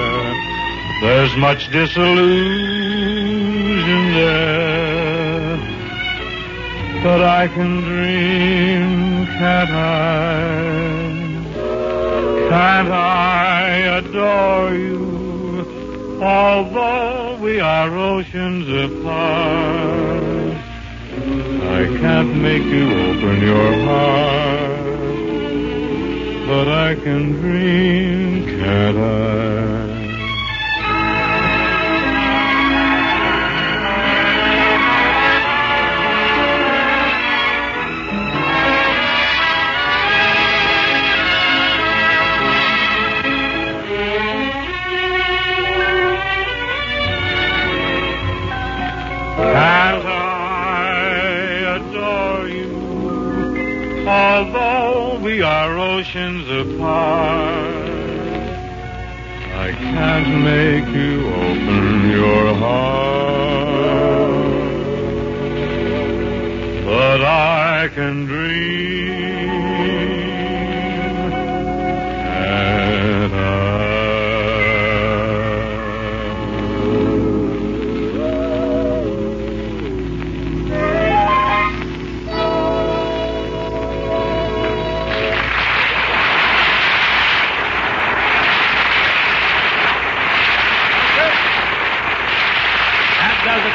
There's much disillusion there, but I can dream, can't I? Can't I adore you, although we are oceans apart? I can't make you open your heart, but I can dream, can't I? Can't I adore you, although we are oceans apart? I can't make you open your heart, but I can dream, and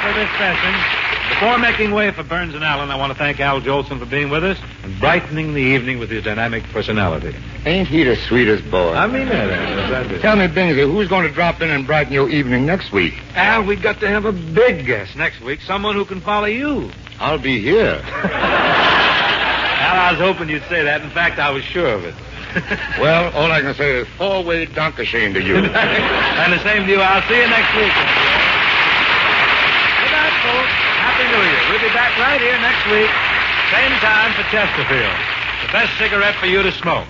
for this session. Before making way for Burns and Allen, I want to thank Al Jolson for being with us and brightening the evening with his dynamic personality. Ain't he the sweetest boy? I mean that. Tell me, Bingsy, who's going to drop in and brighten your evening next week? Al, we got to have a big guest next week, someone who can follow you. I'll be here. Al, I was hoping you'd say that. In fact, I was sure of it. Well, all I can say is four-way Dankeschön to you. And the same to you. I'll see you next week. Good night, folks. Happy New Year. We'll be back right here next week Same time for Chesterfield. The best cigarette for you to smoke.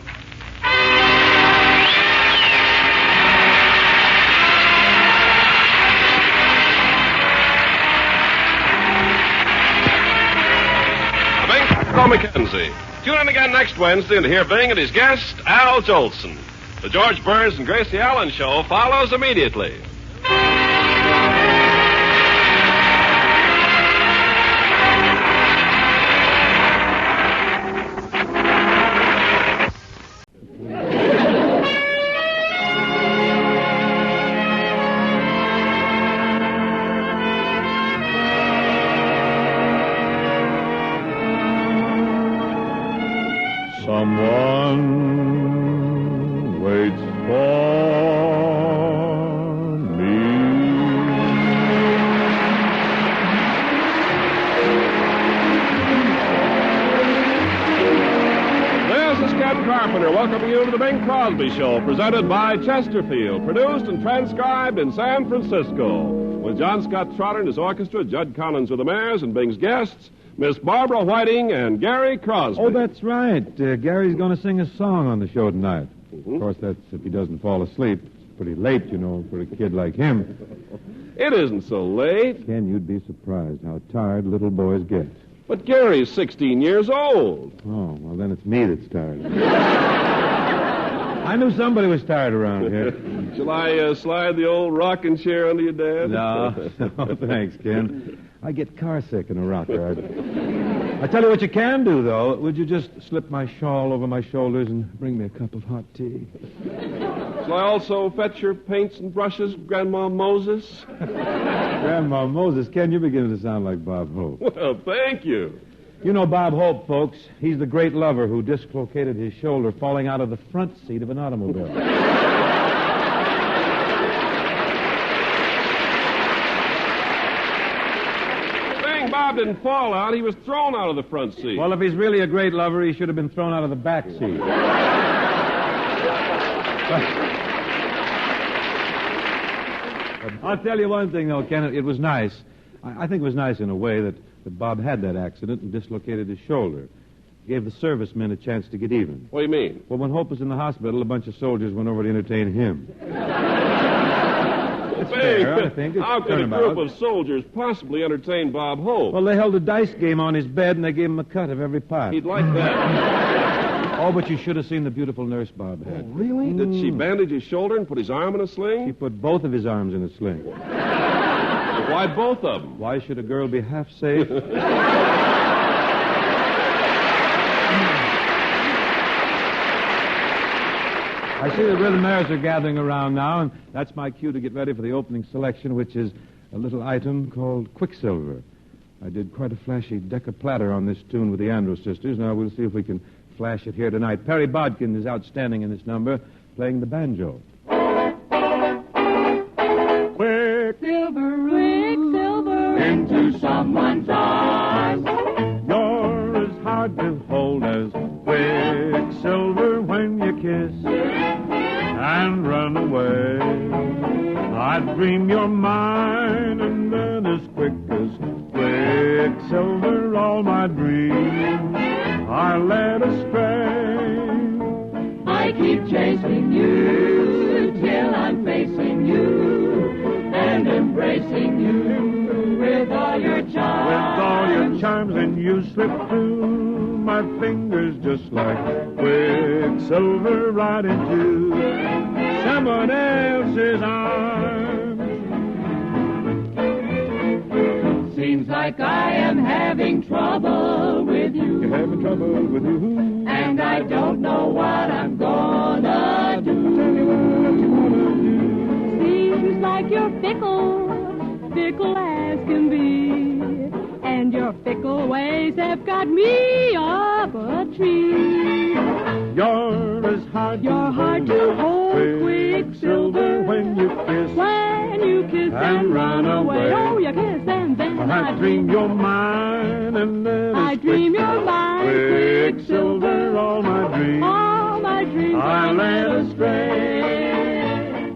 Mackenzie. Tune in again next Wednesday to hear Bing and his guest, Al Jolson. The George Burns and Gracie Allen Show follows immediately. Someone waits for me. This is Ken Carpenter welcoming you to the Bing Crosby Show, presented by Chesterfield, produced and transcribed in San Francisco, with John Scott Trotter and his orchestra, Judd Collins with the Mayors, and Bing's guests, Miss Barbara Whiting and Gary Crosby. Oh, that's right. Gary's going to sing a song on the show tonight. Of course, that's if he doesn't fall asleep. It's pretty late, you know, for a kid like him. It isn't so late. Ken, you'd be surprised how tired little boys get. But Gary's 16 years old. Oh, well, then it's me that's tired. I knew somebody was tired around here. Shall I slide the old rocking chair under your dad? No, thanks, Ken. I get car sick in a rocker. I tell you what you can do, though. Would you just slip my shawl over my shoulders and bring me a cup of hot tea? Shall I also fetch your paints and brushes, Grandma Moses? Grandma Moses, Ken, you're beginning to sound like Bob Hope. Well, thank you. You know Bob Hope, folks. He's the great lover who dislocated his shoulder falling out of the front seat of an automobile. Bob didn't fall out. He was thrown out of the front seat. Well, if he's really a great lover, he should have been thrown out of the back seat. I'll tell you one thing, though, Ken. It was nice. I think it was nice in a way that Bob had that accident and dislocated his shoulder. Gave the servicemen a chance to get even. What do you mean? Well, when Hope was in the hospital, a bunch of soldiers went over to entertain him. It's fair, I think. How could a group of soldiers possibly entertain Bob Hope? Well, they held a dice game on his bed, and they gave him a cut of every pot. He'd like that. Oh, but you should have seen the beautiful nurse Bob had. Oh, really? Did she bandage his shoulder and put his arm in a sling? She put both of his arms in a sling. Why both of them? Why should a girl be half safe? I see the rhythm mayors are gathering around now, and that's my cue to get ready for the opening selection, which is a little item called Quicksilver. I did quite a flashy deca-platter on this tune with the Andrews sisters. Now we'll see if we can flash it here tonight. Perry Bodkin is outstanding in this number, playing the banjo. Quicksilver, Quicksilver, into someone's eyes. You're as hard to hold as Quicksilver when you kiss and run away. I dream you're mine, and then as quick as Quicksilver, all my dreams are led astray. I keep chasing you till I'm facing you and embracing you with all your charms. With all your charms, and you slip through my fingers just like Quicksilver right into someone else's arms. Seems like I am having trouble with you. You're having trouble with you. And I don't know what I'm gonna do. Tell me what you wanna do. Seems like you're fickle, fickle as can be. And your fickle ways have got me up a tree. You're as hard to hold, Quicksilver, when you kiss. When you kiss and run away. Oh, you kiss and then I dream you're mine, and then I dream you're mine, Quicksilver, all my dreams are led astray.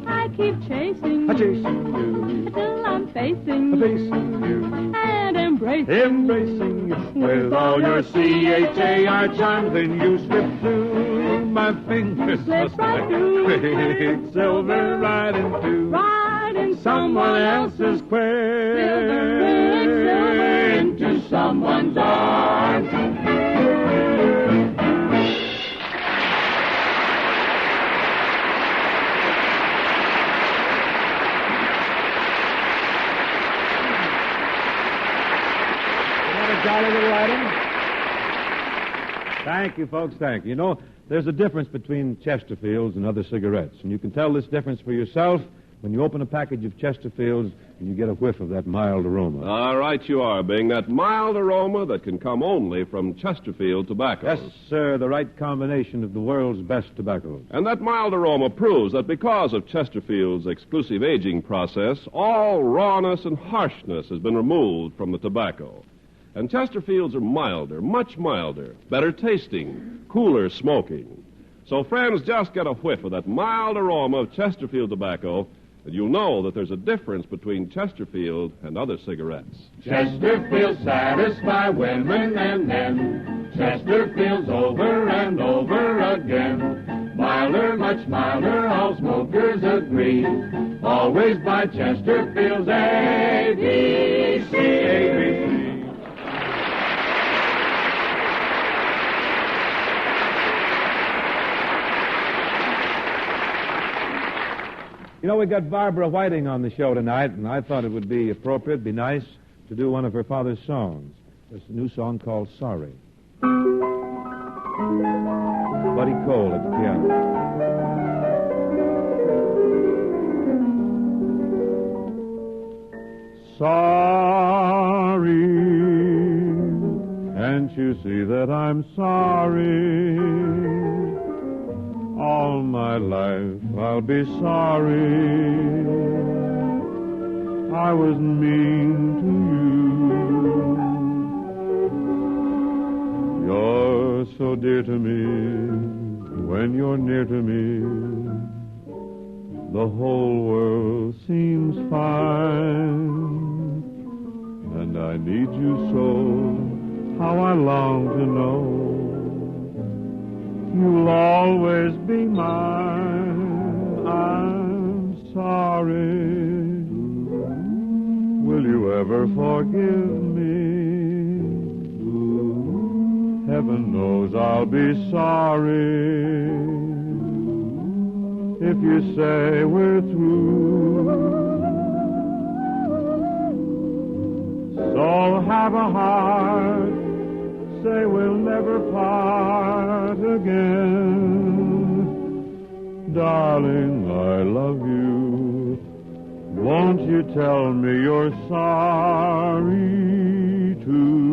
I keep chasing you till I'm facing you and embracing Embracing you with all your C-H-A-R charms, then you slip through my fingers just like quicksilver right into someone else's quiver into someone's arms. Jolly little item. Thank you, folks. Thank you. You know, there's a difference between Chesterfields and other cigarettes, and you can tell this difference for yourself when you open a package of Chesterfields and you get a whiff of that mild aroma. All right, you are, Bing. That mild aroma that can come only from Chesterfield tobacco. Yes, sir, the right combination of the world's best tobaccos. And that mild aroma proves that because of Chesterfield's exclusive aging process, all rawness and harshness has been removed from the tobacco. And Chesterfields are milder, much milder, better tasting, cooler smoking. So, friends, just get a whiff of that mild aroma of Chesterfield tobacco, and you'll know that there's a difference between Chesterfield and other cigarettes. Chesterfield satisfy women and men. Chesterfield's over and over again. Milder, much milder, all smokers agree. Always buy Chesterfield's ABC. ABC. You know, we got Barbara Whiting on the show tonight, and I thought it would be appropriate, be nice, to do one of her father's songs. It's a new song called Sorry. Buddy Cole at the piano. Sorry, can't you see that I'm sorry? All my life I'll be sorry I was mean to you. You're so dear to me. When you're near to me, the whole world seems fine. And I need you so, how I long to know you'll always be mine. I'm sorry. Will you ever forgive me? Heaven knows I'll be sorry if you say we're through. So have a heart, say we'll never part again. Darling, I love you. Won't you tell me you're sorry too?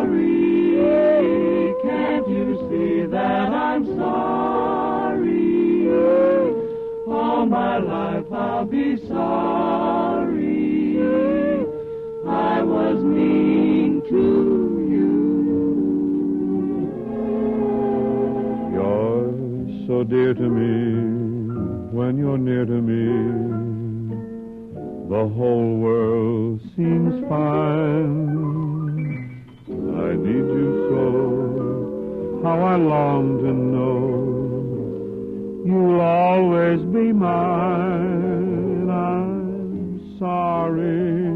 Sorry, can't you see that I'm sorry? All my life I'll be sorry I was mean to you. You're so dear to me. When you're near to me, the whole world seems fine. I need you so, how I long to know you'll always be mine. I'm sorry.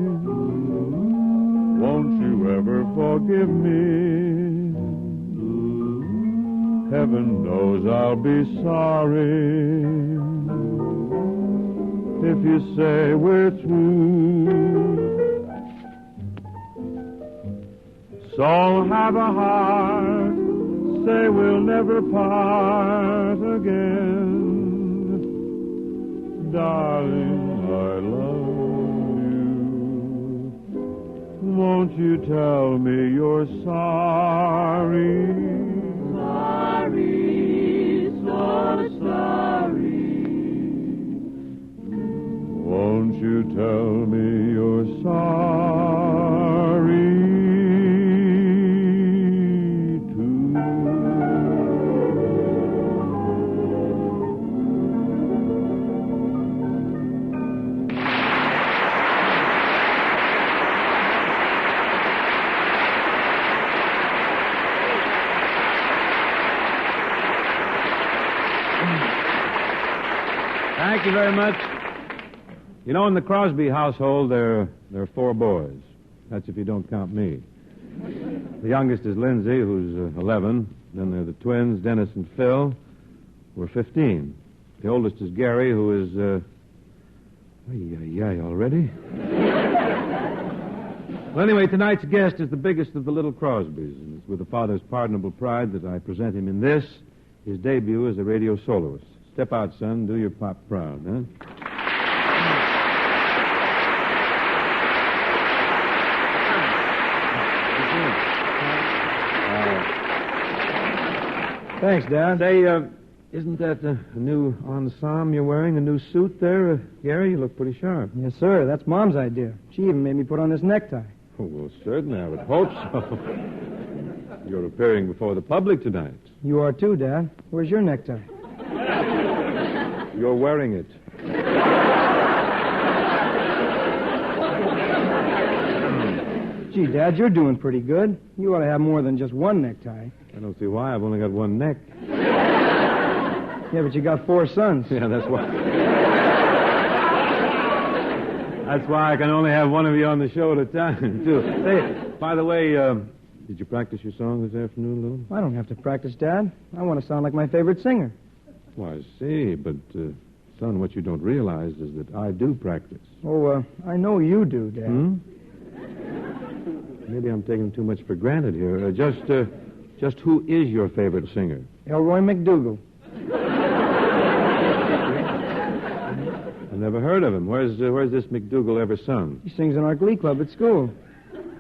Won't you ever forgive me? Heaven knows I'll be sorry if you say we're through. So have a heart, say we'll never part again. Darling, I love you. Won't you tell me you're sorry? Sorry, so sorry. Won't you tell me you're sorry? Thank you very much. You know, in the Crosby household, there are 4 boys. That's if you don't count me. The youngest is Lindsay, who's 11. Then there are the twins, Dennis and Phil, who are 15. The oldest is Gary, who is, already? Well, anyway, tonight's guest is the biggest of the little Crosbys, and it's with a father's pardonable pride that I present him in this, his debut as a radio soloist. Step out, son. Do your pop proud, huh? Thanks, Dad. Say, isn't that a new ensemble you're wearing, a new suit there? Gary, you look pretty sharp. Yes, sir. That's Mom's idea. She even made me put on this necktie. Oh, well, certainly, I would hope so. You're appearing before the public tonight. You are too, Dad. Where's your necktie? You're wearing it. Gee, Dad, you're doing pretty good. You ought to have more than just one necktie. I don't see why. I've only got one neck. Yeah, but you got 4 sons. Yeah, that's why. That's why I can only have one of you on the show at a time, too. Say, by the way, did you practice your song this afternoon, Lou? I don't have to practice, Dad. I want to sound like my favorite singer. Well, I see, but, son, what you don't realize is that I do practice. Oh, I know you do, Dad. Maybe I'm taking too much for granted here. Just who is your favorite singer? Elroy McDougal. I never heard of him. Where's this McDougal ever sung? He sings in our glee club at school.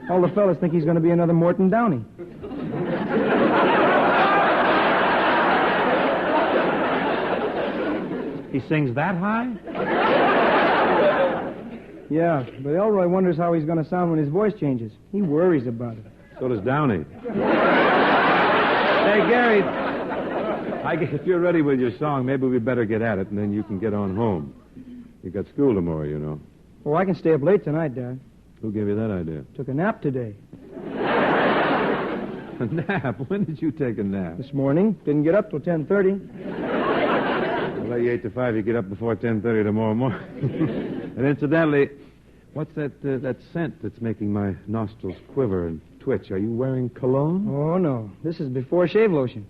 All the fellas think he's going to be another Morton Downey. He sings that high? Yeah, but Elroy wonders how he's going to sound when his voice changes. He worries about it. So does Downey. Hey, Gary, I guess if you're ready with your song, maybe we better get at it, and then you can get on home. You got school tomorrow, you know. Oh, I can stay up late tonight, Dad. Who gave you that idea? Took a nap today. A nap? When did you take a nap? This morning. Didn't get up till 10:30. Well, you 8 to 5, you get up before 10:30 tomorrow morning. And incidentally, what's that scent that's making my nostrils quiver and twitch? Are you wearing cologne? Oh, no. This is before shave lotion.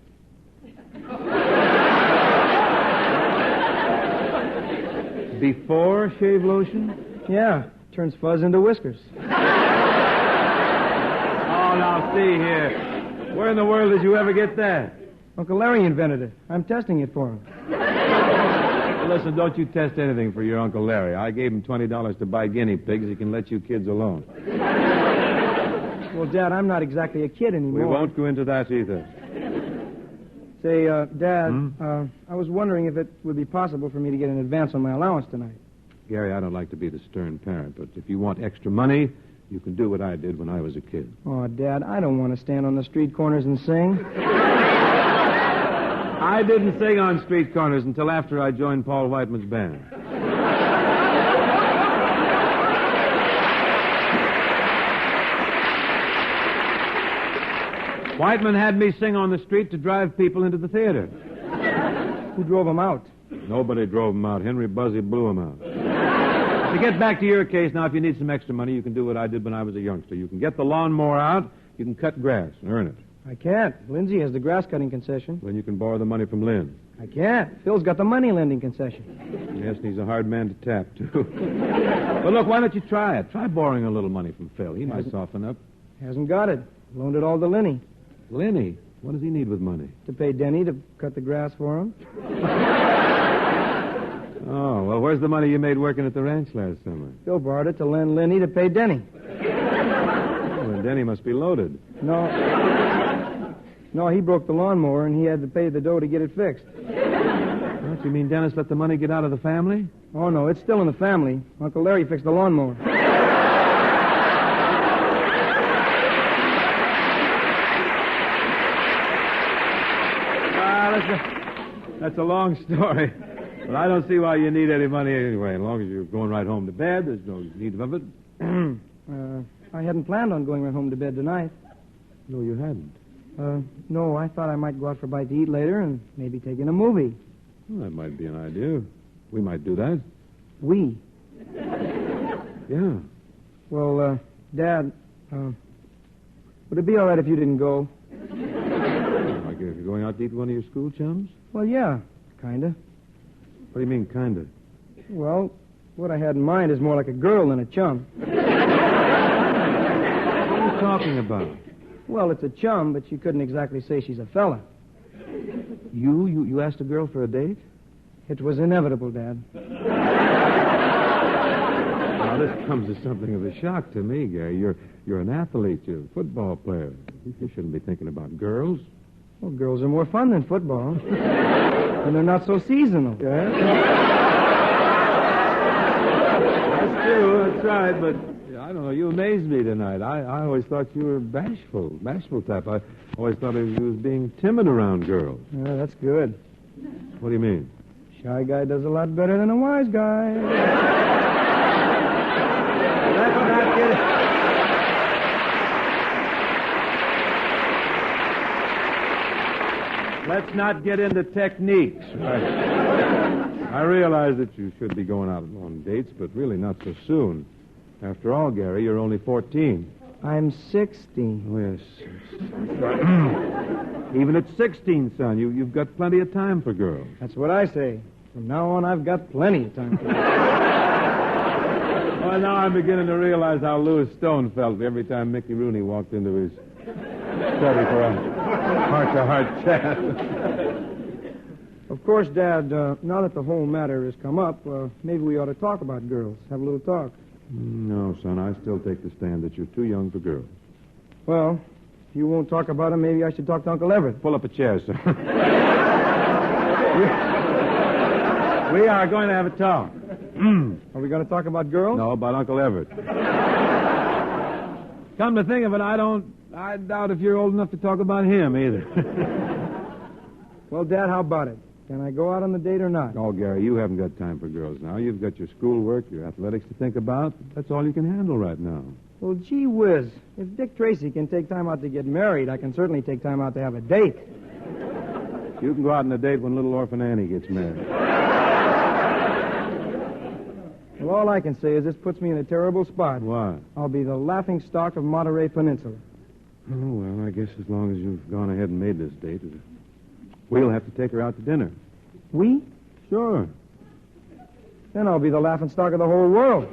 Before shave lotion? Yeah. Turns fuzz into whiskers. Oh, now, see here. Where in the world did you ever get that? Uncle Larry invented it. I'm testing it for him. Listen, don't you test anything for your Uncle Larry. I gave him $20 to buy guinea pigs. He can let you kids alone. Well, Dad, I'm not exactly a kid anymore. We won't go into that either. Say, Dad, I was wondering if it would be possible for me to get an advance on my allowance tonight. Gary, I don't like to be the stern parent, but if you want extra money, you can do what I did when I was a kid. Oh, Dad, I don't want to stand on the street corners and sing. I didn't sing on street corners until after I joined Paul Whiteman's band. Whiteman had me sing on the street to drive people into the theater. Who drove him out? Nobody drove him out. Henry Buzzy blew him out. To get back to your case, now, if you need some extra money, you can do what I did when I was a youngster. You can get the lawnmower out, you can cut grass and earn it. I can't. Lindsay has the grass-cutting concession. Then you can borrow the money from Lynn. I can't. Phil's got the money-lending concession. Yes, and he's a hard man to tap, too. But look, why don't you try it? Try borrowing a little money from Phil. He might soften up. Hasn't got it. Loaned it all to Lenny. Lenny? What does he need with money? To pay Denny to cut the grass for him. Oh, well, where's the money you made working at the ranch last summer? Phil borrowed it to lend Lenny to pay Denny. Well, then Denny must be loaded. No, he broke the lawnmower, and he had to pay the dough to get it fixed. Don't you mean Dennis let the money get out of the family? Oh, no, it's still in the family. Uncle Larry fixed the lawnmower. That's a long story. But I don't see why you need any money anyway. As long as you're going right home to bed, there's no need of it. I hadn't planned on going right home to bed tonight. No, you hadn't. No, I thought I might go out for a bite to eat later and maybe take in a movie. Well, that might be an idea. We might do that. We? Yeah. Well, Dad, would it be all right if you didn't go? Like you're going out to eat with one of your school chums? Well, yeah, kinda. What do you mean, kinda? Well, what I had in mind is more like a girl than a chum. What are you talking about? Well, it's a chum, but you couldn't exactly say she's a fella. You asked a girl for a date? It was inevitable, Dad. Now, this comes as something of a shock to me, Gary. You're an athlete. You're a football player. You shouldn't be thinking about girls. Well, girls are more fun than football. And they're not so seasonal. Yeah? That's true. That's right. But I don't know. You amazed me tonight. I always thought you were bashful type. I always thought of you as being timid around girls. Yeah, that's good. What do you mean? Shy guy does a lot better than a wise guy. Let's not get into techniques. I realize that you should be going out on dates, but really not so soon. After all, Gary, you're only 14. I'm 16. Oh, yes. Even at 16, son, you've got plenty of time for girls. That's what I say. From now on, I've got plenty of time for girls. Well, now I'm beginning to realize how Louis Stone felt every time Mickey Rooney walked into his study for a heart-to-heart chat. Of course, Dad, now that the whole matter has come up, maybe we ought to talk about girls. Have a little talk. No, son, I still take the stand that you're too young for girls. Well, if you won't talk about them, maybe I should talk to Uncle Everett. Pull up a chair, sir. We are going to have a talk. Are we going to talk about girls? No, about Uncle Everett. Come to think of it, I doubt if you're old enough to talk about him either. Well, Dad, how about it? Can I go out on the date or not? Oh, Gary, you haven't got time for girls now. You've got your schoolwork, your athletics to think about. That's all you can handle right now. Well, gee whiz. If Dick Tracy can take time out to get married, I can certainly take time out to have a date. You can go out on a date when little orphan Annie gets married. Well, all I can say is this puts me in a terrible spot. Why? I'll be the laughing stock of Monterey Peninsula. Oh, well, I guess as long as you've gone ahead and made this date, we'll have to take her out to dinner. We? Sure. Then I'll be the laughing stock of the whole world.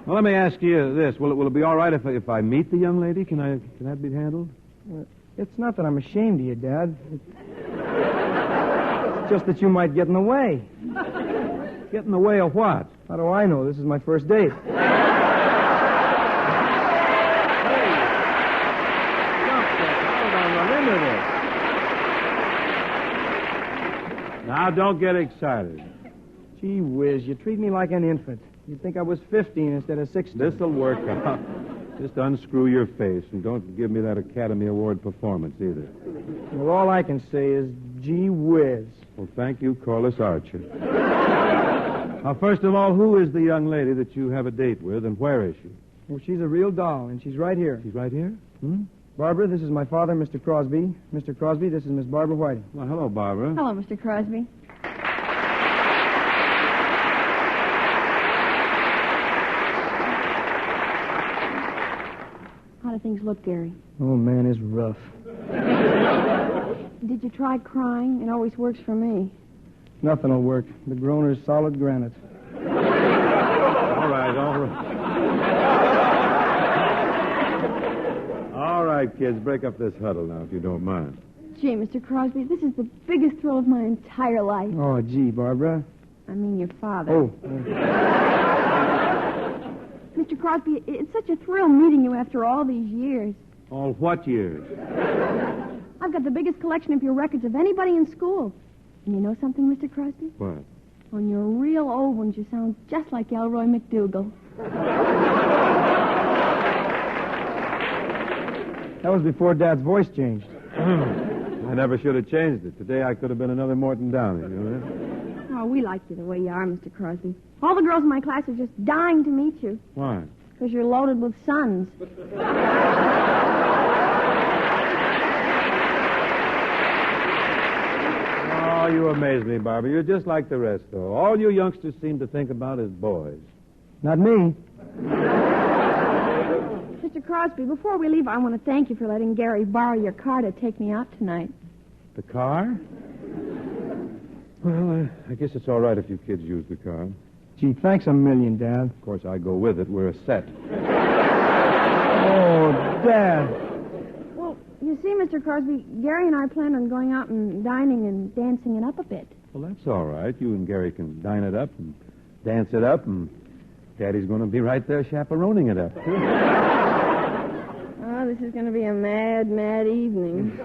Well, let me ask you this. Will it be all right if I meet the young lady? Can that be handled? It's not that I'm ashamed of you, Dad. It's just that you might get in the way. Get in the way of what? How do I know? This is my first date. Now, don't get excited. Gee whiz, you treat me like an infant. You'd think I was 15 instead of 16. This'll work out. Just unscrew your face and don't give me that Academy Award performance either. Well, all I can say is, gee whiz. Well, thank you, Corliss Archer. Now, first of all, who is the young lady that you have a date with, and where is she? Well, she's a real doll, and she's right here. She's right here? Barbara, this is my father, Mr. Crosby. Mr. Crosby, this is Miss Barbara Whiting. Well, hello, Barbara. Hello, Mr. Crosby. How do things look, Gary? Oh, man, it's rough. Did you try crying? It always works for me. Nothing will work. The groaner's solid granite. All right. All right, kids, break up this huddle now, if you don't mind. Gee, Mr. Crosby, this is the biggest thrill of my entire life. Oh, gee, Barbara. I mean your father. Oh. Mr. Crosby, it's such a thrill meeting you after all these years. All what years? I've got the biggest collection of your records of anybody in school. And you know something, Mr. Crosby? What? On your real old ones, you sound just like Elroy McDougal. That was before Dad's voice changed. I never should have changed it. Today I could have been another Morton Downey, you know that? Oh, we like you the way you are, Mr. Crosby. All the girls in my class are just dying to meet you. Why? Because you're loaded with sons. Oh, you amaze me, Barbara. You're just like the rest, though. All you youngsters seem to think about is boys. Not me. Mr. Crosby, before we leave, I want to thank you for letting Gary borrow your car to take me out tonight. The car? Well, I guess it's all right if you kids use the car. Gee, thanks a million, Dad. Of course, I go with it. We're a set. Oh, Dad. Well, you see, Mr. Crosby, Gary and I plan on going out and dining and dancing it up a bit. Well, that's all right. You and Gary can dine it up and dance it up, and Daddy's going to be right there chaperoning it up. Oh, this is going to be a mad, mad evening.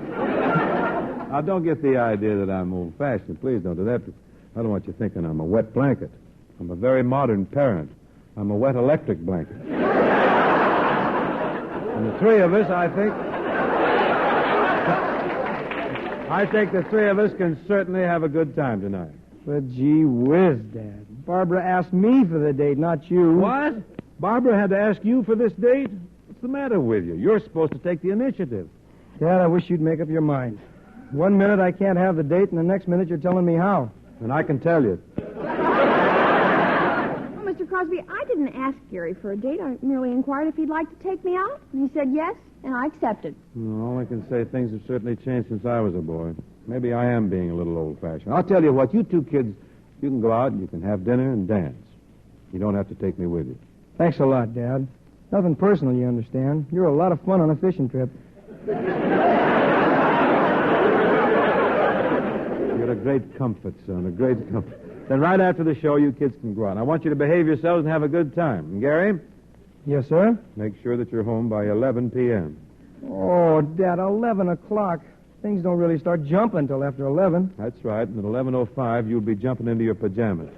Now, don't get the idea that I'm old-fashioned. Please don't do that. I don't want you thinking I'm a wet blanket. I'm a very modern parent. I'm a wet electric blanket. And the three of us, I think the three of us can certainly have a good time tonight. But gee whiz, Dad. Barbara asked me for the date, not you. What? Barbara had to ask you for this date? What's the matter with you? You're supposed to take the initiative. Dad, I wish you'd make up your mind. 1 minute I can't have the date, and the next minute you're telling me how. And I can tell you. Well, Mr. Crosby, I didn't ask Gary for a date. I merely inquired if he'd like to take me out. And he said yes, and I accepted. Well, all I can say, things have certainly changed since I was a boy. Maybe I am being a little old-fashioned. I'll tell you what, you two kids, you can go out and you can have dinner and dance. You don't have to take me with you. Thanks a lot, Dad. Nothing personal, you understand. You're a lot of fun on a fishing trip. You're a great comfort, son, a great comfort. Then right after the show, you kids can go out. I want you to behave yourselves and have a good time. And Gary? Yes, sir? Make sure that you're home by 11 p.m. Oh, Dad, 11 o'clock. Things don't really start jumping until after 11. That's right. And at 11:05, you'll be jumping into your pajamas.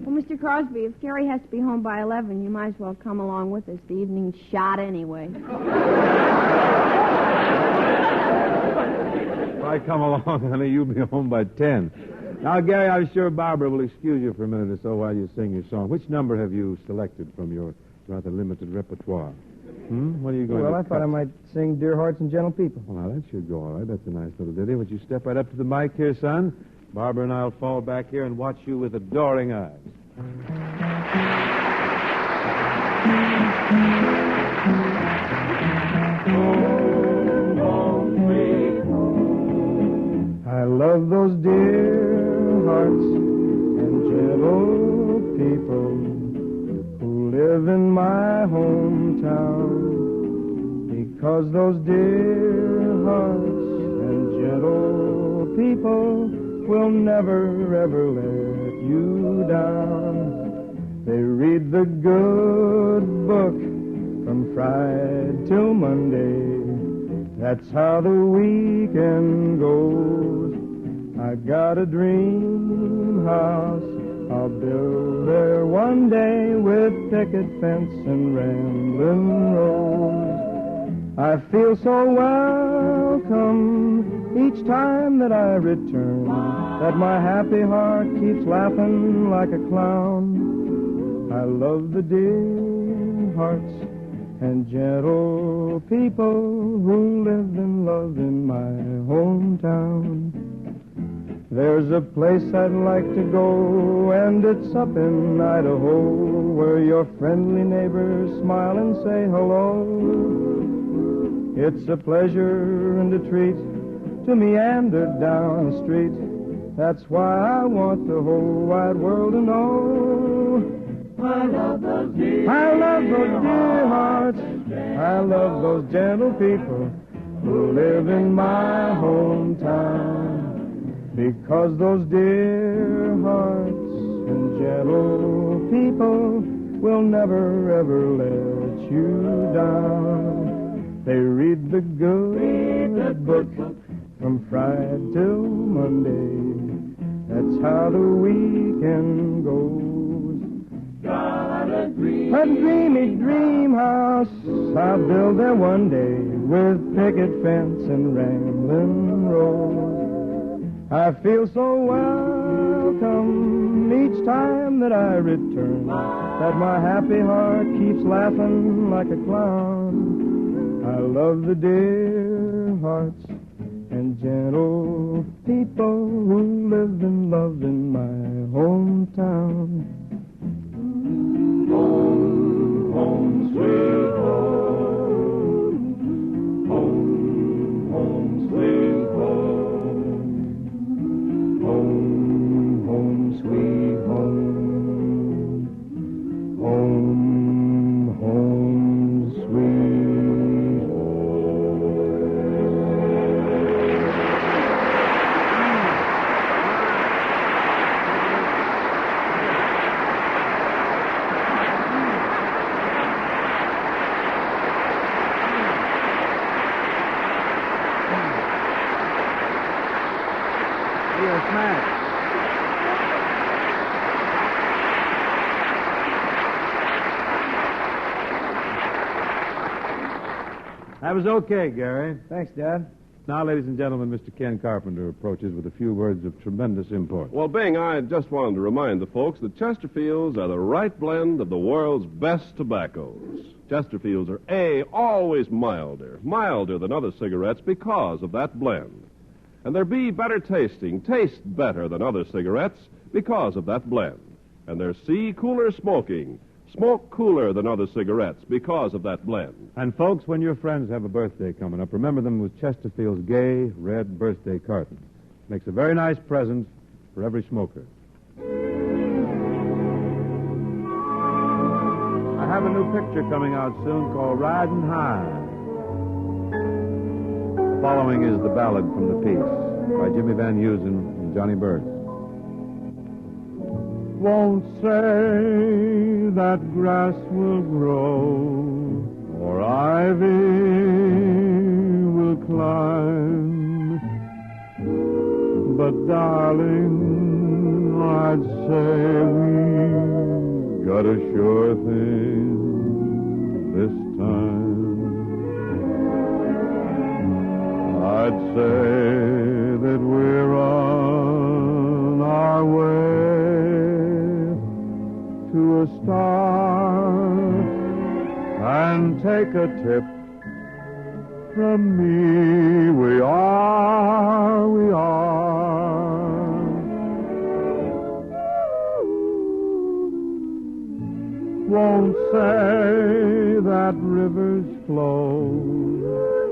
Well, Mr. Crosby, if Gary has to be home by 11, you might as well come along with us. The evening's shot anyway. If I come along, honey, you'll be home by 10. Now, Gary, I'm sure Barbara will excuse you for a minute or so while you sing your song. Which number have you selected from your rather limited repertoire? What are you going to Well, I thought I might sing Dear Hearts and Gentle People. Well, now, that should go all right. That's a nice little ditty. Would you step right up to the mic here, son? Barbara and I'll fall back here and watch you with adoring eyes. I love those dear hearts and gentle people who live in my hometown, because those dear hearts and gentle people will never, ever let you down. They read the good book from Friday till Monday. That's how the weekend goes. I got a dream house I'll build there one day with picket fence and rambling rose. I feel so welcome each time that I return, that my happy heart keeps laughing like a clown. I love the dear hearts and gentle people who live and love in my hometown. There's a place I'd like to go, and it's up in Idaho, where your friendly neighbors smile and say hello. It's a pleasure and a treat to meander down the street. That's why I want the whole wide world to know. I love those dear hearts. I love those gentle people who live in my hometown. Because those dear hearts and gentle people will never, ever let you down. They read the good book from Friday till Monday. That's how the weekend goes. Got a dreamy dream house I'll build there one day, with picket fence and rambling rose. I feel so welcome each time that I return, that my happy heart keeps laughing like a clown. I love the dear hearts and and gentle people who live and love in my hometown. Home, home, sweet home. Home, home, sweet home. Home, home, sweet home. Home, home, sweet That was okay, Gary. Thanks, Dad. Now, ladies and gentlemen, Mr. Ken Carpenter approaches with a few words of tremendous import. Well, Bing, I just wanted to remind the folks that Chesterfields are the right blend of the world's best tobaccos. Chesterfields are, always milder than other cigarettes because of that blend. And they're B, better tasting, taste better than other cigarettes because of that blend. And they're C, cooler smoking, smoke cooler than other cigarettes because of that blend. And, folks, when your friends have a birthday coming up, remember them with Chesterfield's gay red birthday carton. Makes a very nice present for every smoker. I have a new picture coming out soon called Riding High. The following is the ballad from the piece by Jimmy Van Heusen and Johnny Burke. Won't say that grass will grow or ivy will climb, but darling, I'd say we got a sure thing this time. I'd say that we're on our way to a star, and take a tip from me. We are. Won't say that rivers flow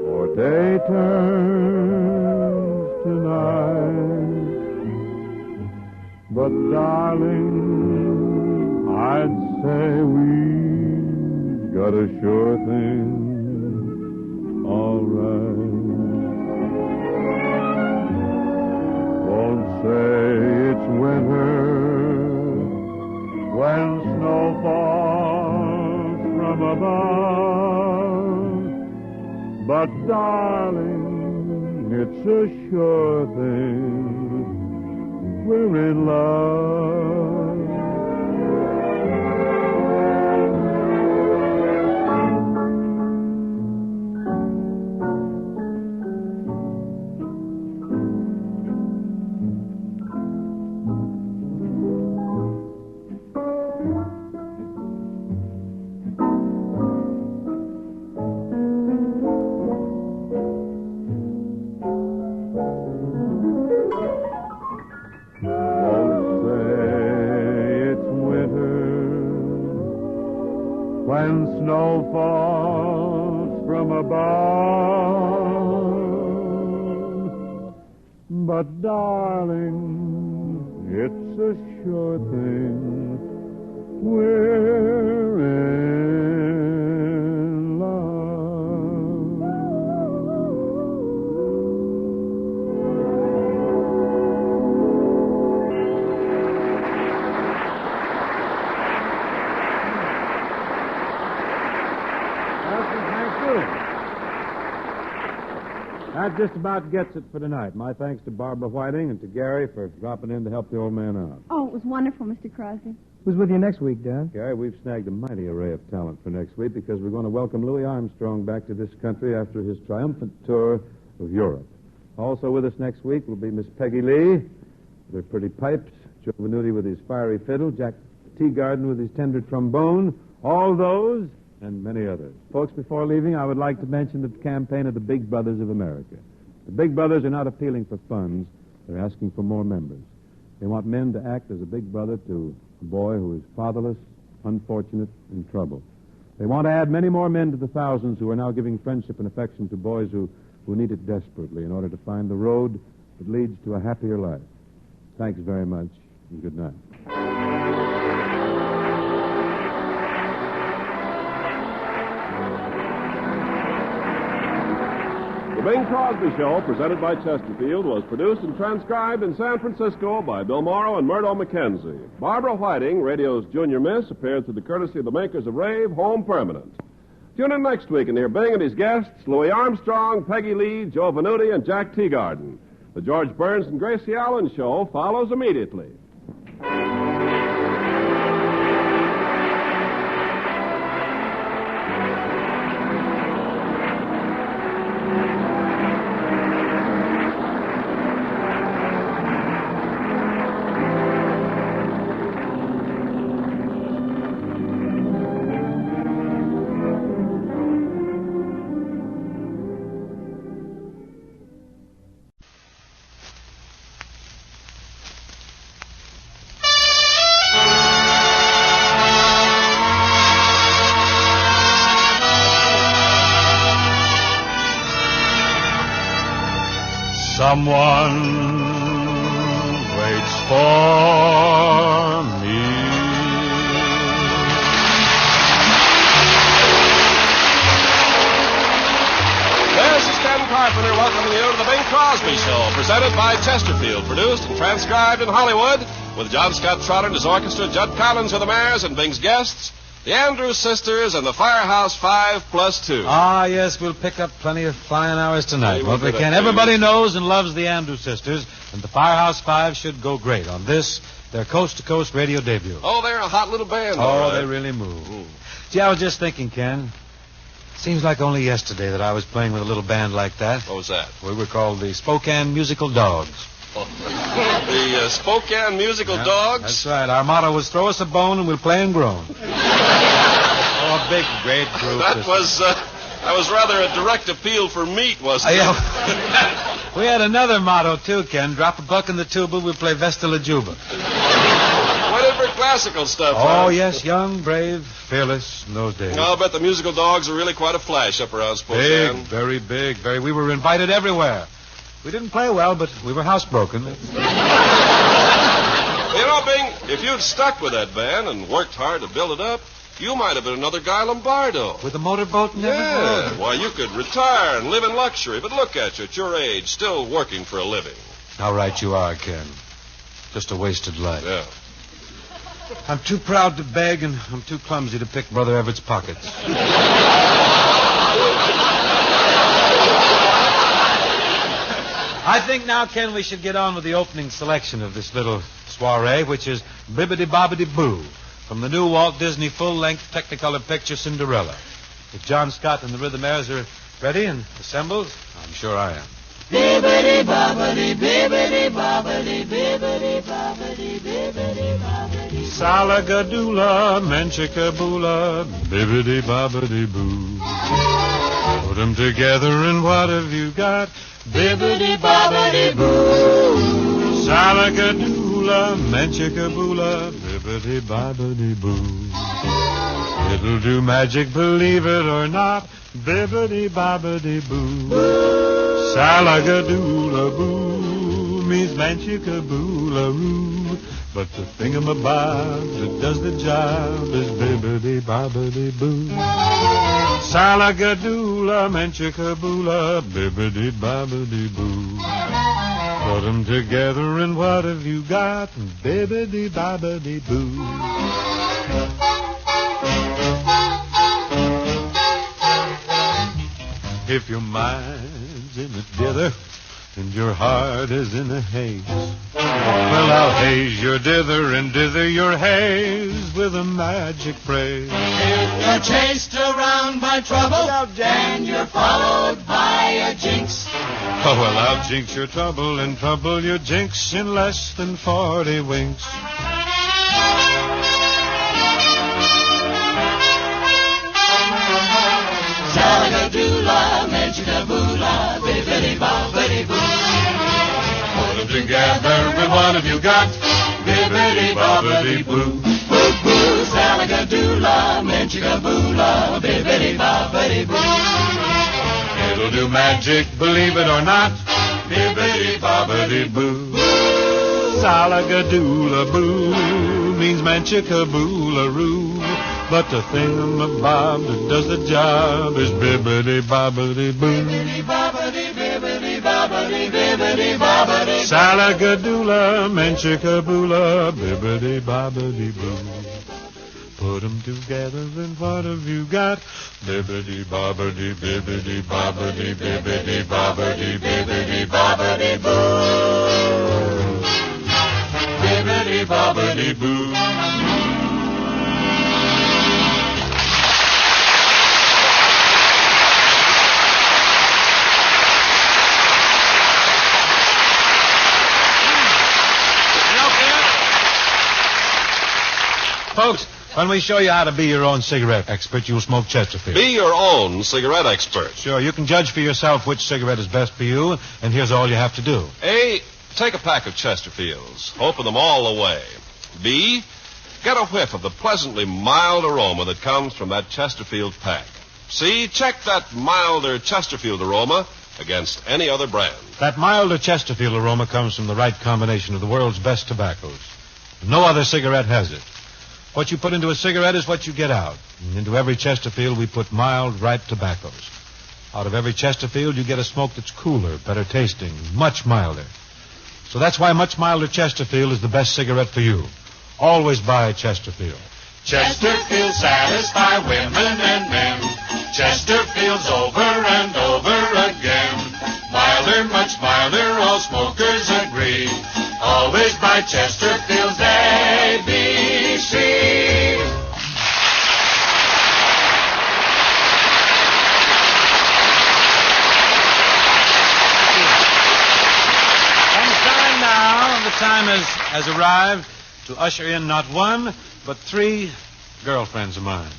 or day turns to night, but darling, I'd say we got a sure thing, all right. Won't say it's winter when snow falls from above, but darling, it's a sure thing, we're in love. When snow falls from above, but darling, it's a sure thing, we're in love. That just about gets it for tonight. My thanks to Barbara Whiting and to Gary for dropping in to help the old man out. Oh, it was wonderful, Mr. Crosby. Who's with you next week, Dad? Gary, we've snagged a mighty array of talent for next week because we're going to welcome Louis Armstrong back to this country after his triumphant tour of Europe. Also with us next week will be Miss Peggy Lee with her pretty pipes, Joe Venuti with his fiery fiddle, Jack Teagarden with his tender trombone, all those and many others. Folks, before leaving, I would like to mention the campaign of the Big Brothers of America. The big brothers are not appealing for funds. They're asking for more members. They want men to act as a big brother to a boy who is fatherless, unfortunate, in trouble. They want to add many more men to the thousands who are now giving friendship and affection to boys who need it desperately in order to find the road that leads to a happier life. Thanks very much, and good night. The Bing Crosby Show, presented by Chesterfield, was produced and transcribed in San Francisco by Bill Morrow and Murdo McKenzie. Barbara Whiting, radio's junior miss, appeared through the courtesy of the makers of Rave Home Permanent. Tune in next week and hear Bing and his guests, Louis Armstrong, Peggy Lee, Joe Venuti, and Jack Teagarden. The George Burns and Gracie Allen Show follows immediately. Someone waits for me. This is Ken Carpenter welcoming you to the Bing Crosby Show, presented by Chesterfield, produced and transcribed in Hollywood, with John Scott Trotter and his orchestra, Judd Collins with the Mayors, and Bing's guests, the Andrews Sisters and the Firehouse 5+2. Ah, yes, we'll pick up plenty of flying hours tonight, won't we, Ken? Everybody knows and loves the Andrews Sisters, and the Firehouse 5 should go great on this, their coast-to-coast radio debut. Oh, they're a hot little band, Oh, all right. they really move. Gee, I was just thinking, Ken, seems like only yesterday that I was playing with a little band like that. What was that? We were called the Spokane Musical Dogs. The Spokane Musical Dogs? That's right. Our motto was throw us a bone and we'll play and groan. Oh, a big, great group. That was rather a direct appeal for meat, wasn't it? We had another motto, too, Ken. Drop a buck in the tuba, we'll play Vesta La Juba. Went in for classical stuff, Oh, huh? yes, young, brave, fearless in those days. I'll bet the Musical Dogs are really quite a flash up around Big, Spokane. very big, very. We were invited everywhere. We didn't play well, but we were housebroken. You know, Bing, if you'd stuck with that band and worked hard to build it up, you might have been another Guy Lombardo. With a motorboat and everything? Yeah. Why, you could retire and live in luxury, but look at you at your age, still working for a living. How right you are, Ken. Just a wasted life. Yeah. I'm too proud to beg, and I'm too clumsy to pick Brother Everett's pockets. I think now, Ken, we should get on with the opening selection of this little soiree, which is Bibbidi Bobbidi Boo, from the new Walt Disney full-length Technicolor picture Cinderella. If John Scott and the Rhythmaires are ready and assembled, I'm sure I am. Bibbidi bobbidi, bibbidi bobbidi, bibbidi bobbidi, bibbidi bobbidi. Salagadoola, menchikaboola, bibbidi bobbidi boo. Put 'em together and what have you got? Bibbidi bobbidi boo. Salagadoola, menchikaboola, bibbidi bobbidi boo. It'll do magic, believe it or not. Bibbidi bobbidi boo. Salagadoola boo means manchikaboola roo. But the thingamabob that does the job is bibbidi bobbidi boo. Salagadoola, manchikaboola, bibbidi bobbidi boo. Put 'em together and what have you got? Bibbidi bobbidi boo. If your mind's in a dither and your heart is in a haze, well, I'll haze your dither and dither your haze with a magic phrase. If you're chased around by trouble and you're followed by a jinx, Oh, well, I'll jinx your trouble and trouble your jinx in less than 40 winks. Salagadoola, menchikaboola, bibbidi bobbidi together, and what have you got? Bibbidi-bobbidi-boo. Boo-boo, salagadoola, menchikaboola, bibbidi-bobbidi-boo. It'll do magic, believe it or not. Bibbidi-bobbidi-boo. Salagadoola-boo means manchikaboola-roo. But the thingamabob that does the job is bibbidi-bobbidi-boo. Bibbidi-bobbidi-bibbidi-bobbidi-bibbidi-bobbidi. Salagadoola, menchikaboola, bibbidi-bobbidi-boo. Put 'em together and what have you got? Bibbidi-bobbidi, bibbidi-bobbidi, bibbidi-bobbidi, bibbidi-bobbidi-boo. Bibbidi-bobbidi-boo. Folks, when we show you how to be your own cigarette expert, you'll smoke Chesterfield. Be your own cigarette expert. Sure, you can judge for yourself which cigarette is best for you, and here's all you have to do. A, take a pack of Chesterfields. Open them all the way. B, get a whiff of the pleasantly mild aroma that comes from that Chesterfield pack. C, check that milder Chesterfield aroma against any other brand. That milder Chesterfield aroma comes from the right combination of the world's best tobaccos. No other cigarette has it. What you put into a cigarette is what you get out. And into every Chesterfield, we put mild, ripe tobaccos. Out of every Chesterfield, you get a smoke that's cooler, better tasting, much milder. So that's why much milder Chesterfield is the best cigarette for you. Always buy Chesterfield. Chesterfield satisfy women and men. Chesterfield's over and over again. Milder, much milder, all smokers agree. Always buy Chesterfield's ABC. The time has arrived to usher in not one, but 3 girlfriends of mine.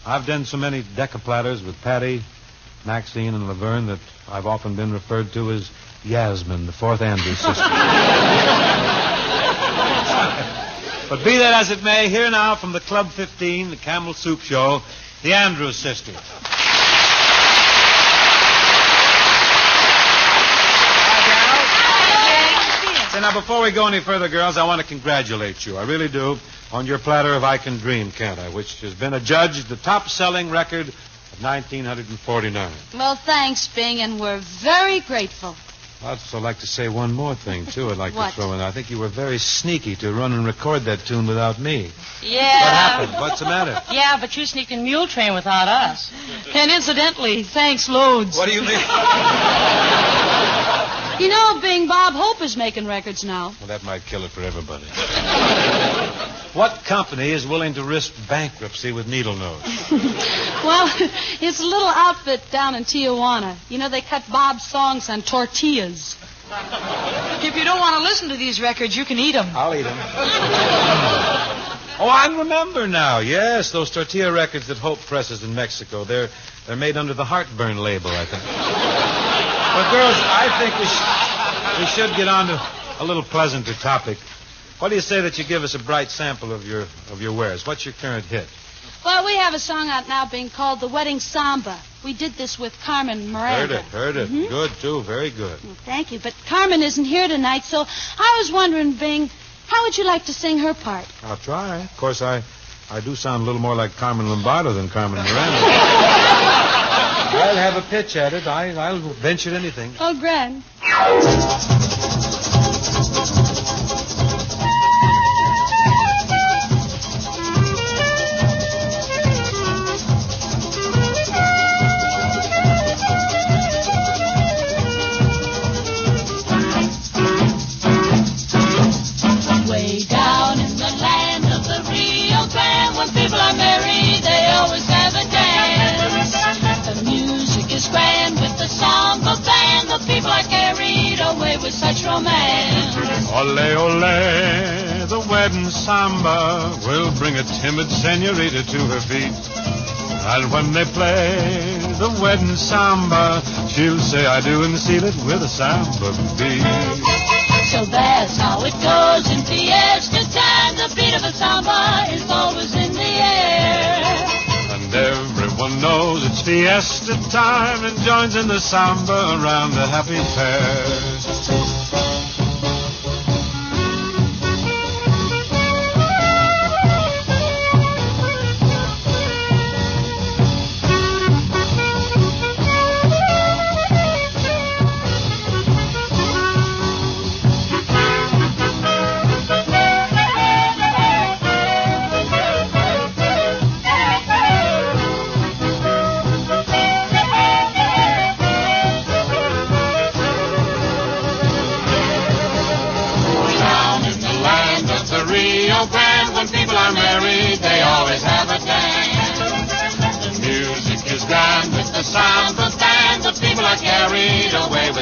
I've done so many decaplatters with Patty, Maxine, and Laverne that I've often been referred to as Yasmin, the 4th Andrews sister. But be that as it may, here now from the Club 15, the Camel Soup Show, the Andrews sisters. So now, before we go any further, girls, I want to congratulate you. I really do. On your platter of I Can Dream, Can't I? Which has been adjudged the top-selling record of 1949. Well, thanks, Bing, and we're very grateful. I'd also like to say one more thing, too. I'd like What? to throw in. I think you were very sneaky to run and record that tune without me. Yeah. What happened? What's the matter? Yeah, but you sneaked in Mule Train without us. And incidentally, thanks loads. What do you mean? You know, Bing, Bob Hope is making records now. Well, that might kill it for everybody. What company is willing to risk bankruptcy with needle nose? Well, it's a little outfit down in Tijuana. You know, they cut Bob's songs on tortillas. If you don't want to listen to these records, you can eat them. I'll eat them. Oh, I remember now. Yes, those tortilla records that Hope presses in Mexico. They're made under the Heartburn label, I think. But, girls, I think we should get on to a little pleasanter topic. What do you say that you give us a bright sample of your wares? What's your current hit? Well, we have a song out now being called The Wedding Samba. We did this with Carmen Miranda. Heard it. Mhm. Good, too. Very good. Well, thank you. But Carmen isn't here tonight, so I was wondering, Bing, how would you like to sing her part? I'll try. Of course, I do sound a little more like Carmen Lombardo than Carmen Miranda. I'll have a pitch at it. I'll venture anything. Oh, grand. Way down in the land of the Rio Grande, when people are married, they always have a dance. The music is grand with the samba band. The people are carried away with such romance. Ole, ole, the wedding samba will bring a timid senorita to her feet. And when they play the wedding samba, she'll say I do and seal it with a samba beat. So that's how it goes in fiesta time. The beat of a samba is always in the air. And everyone knows it's fiesta time and joins in the samba around the happy pair.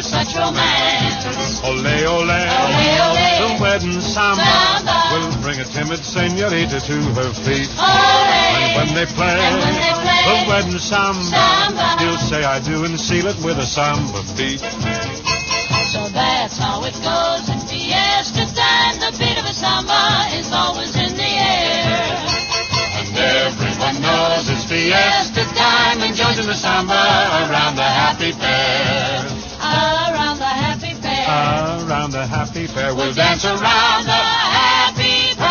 Such romance. Ole, ole, ole, ole. The wedding samba will bring a timid senorita to her feet. And when they play the wedding samba, he'll say I do and seal it with a samba beat. So that's how it goes in fiesta time. The beat of a samba is always in the air. And everyone knows it's fiesta time and joins in the samba around the happy pair. Around the happy pair. Around the happy pair. We'll dance around the happy pair.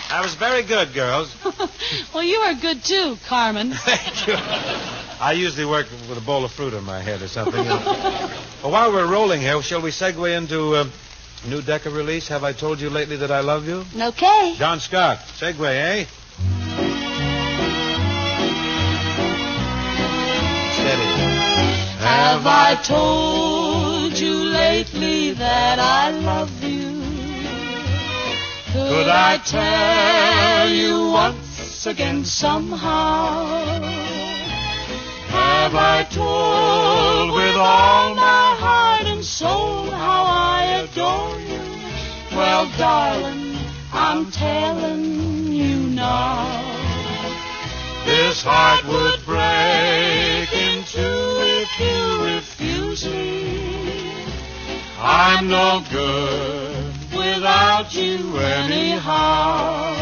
That was very good, girls. Well, you are good too, Carmen. Thank you. I usually work with a bowl of fruit on my head or something. Well, while we're rolling here, shall we segue into new Decca release? Have I told you lately that I love you? Okay. John Scott. Segue, eh? Steady. Have I told you lately that I love you? Could I tell you once again somehow? Have I told with all my heart and soul how I adore you? Well, darling, I'm telling you now. This heart would break in two if you refuse me. I'm no good without you anyhow.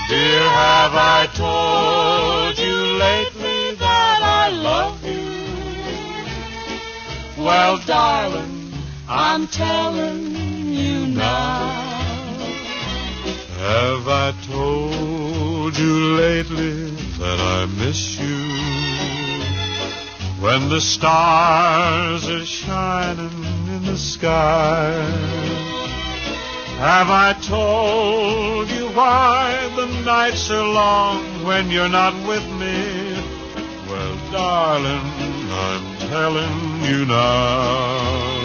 Dear, have I told you lately that I love you? Well, darling, I'm telling you now. Have I told you lately that I miss you? When the stars are shining in the sky. Have I told you why the nights are long when you're not with me? Well, darling, I'm telling you now.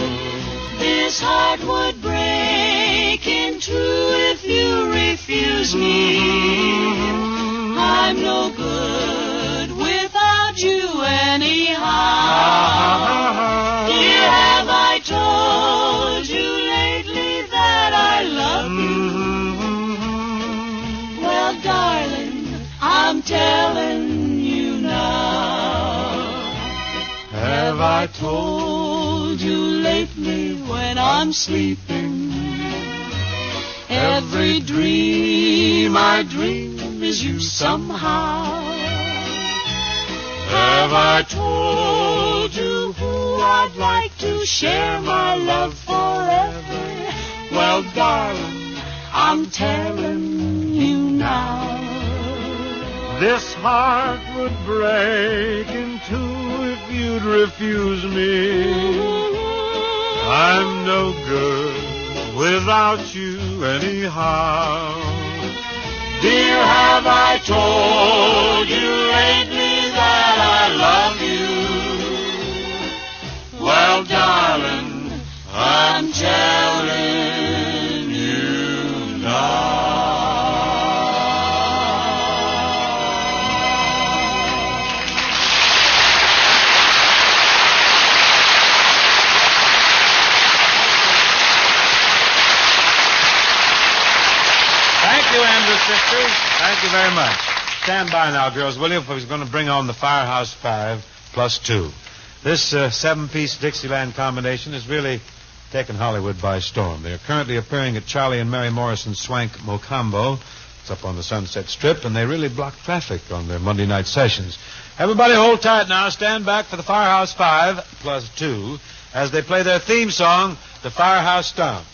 This heart would break in two if you refuse me. I'm no good without you anyhow. Dear, have I told you lately that I love you? Well, darling, I'm telling you now. Have I Told you lately when I'm sleeping, every dream I dream is you somehow. Have I told you who I'd like to share my love forever? Well, darling, I'm telling you now. This heart would break in two if you'd refuse me. I'm no good without you anyhow. Dear, have I told you lately that I love you? Well, darling, I'm telling you now. sisters. Thank you very much. Stand by now, girls, will you? If we're going to bring on the Firehouse 5 plus 2. This seven-piece Dixieland combination has really taken Hollywood by storm. They're currently appearing at Charlie and Mary Morrison's Swank Mocambo. It's up on the Sunset Strip, and they really block traffic on their Monday night sessions. Everybody hold tight now. Stand back for the Firehouse 5 plus 2 as they play their theme song, The Firehouse Stomp.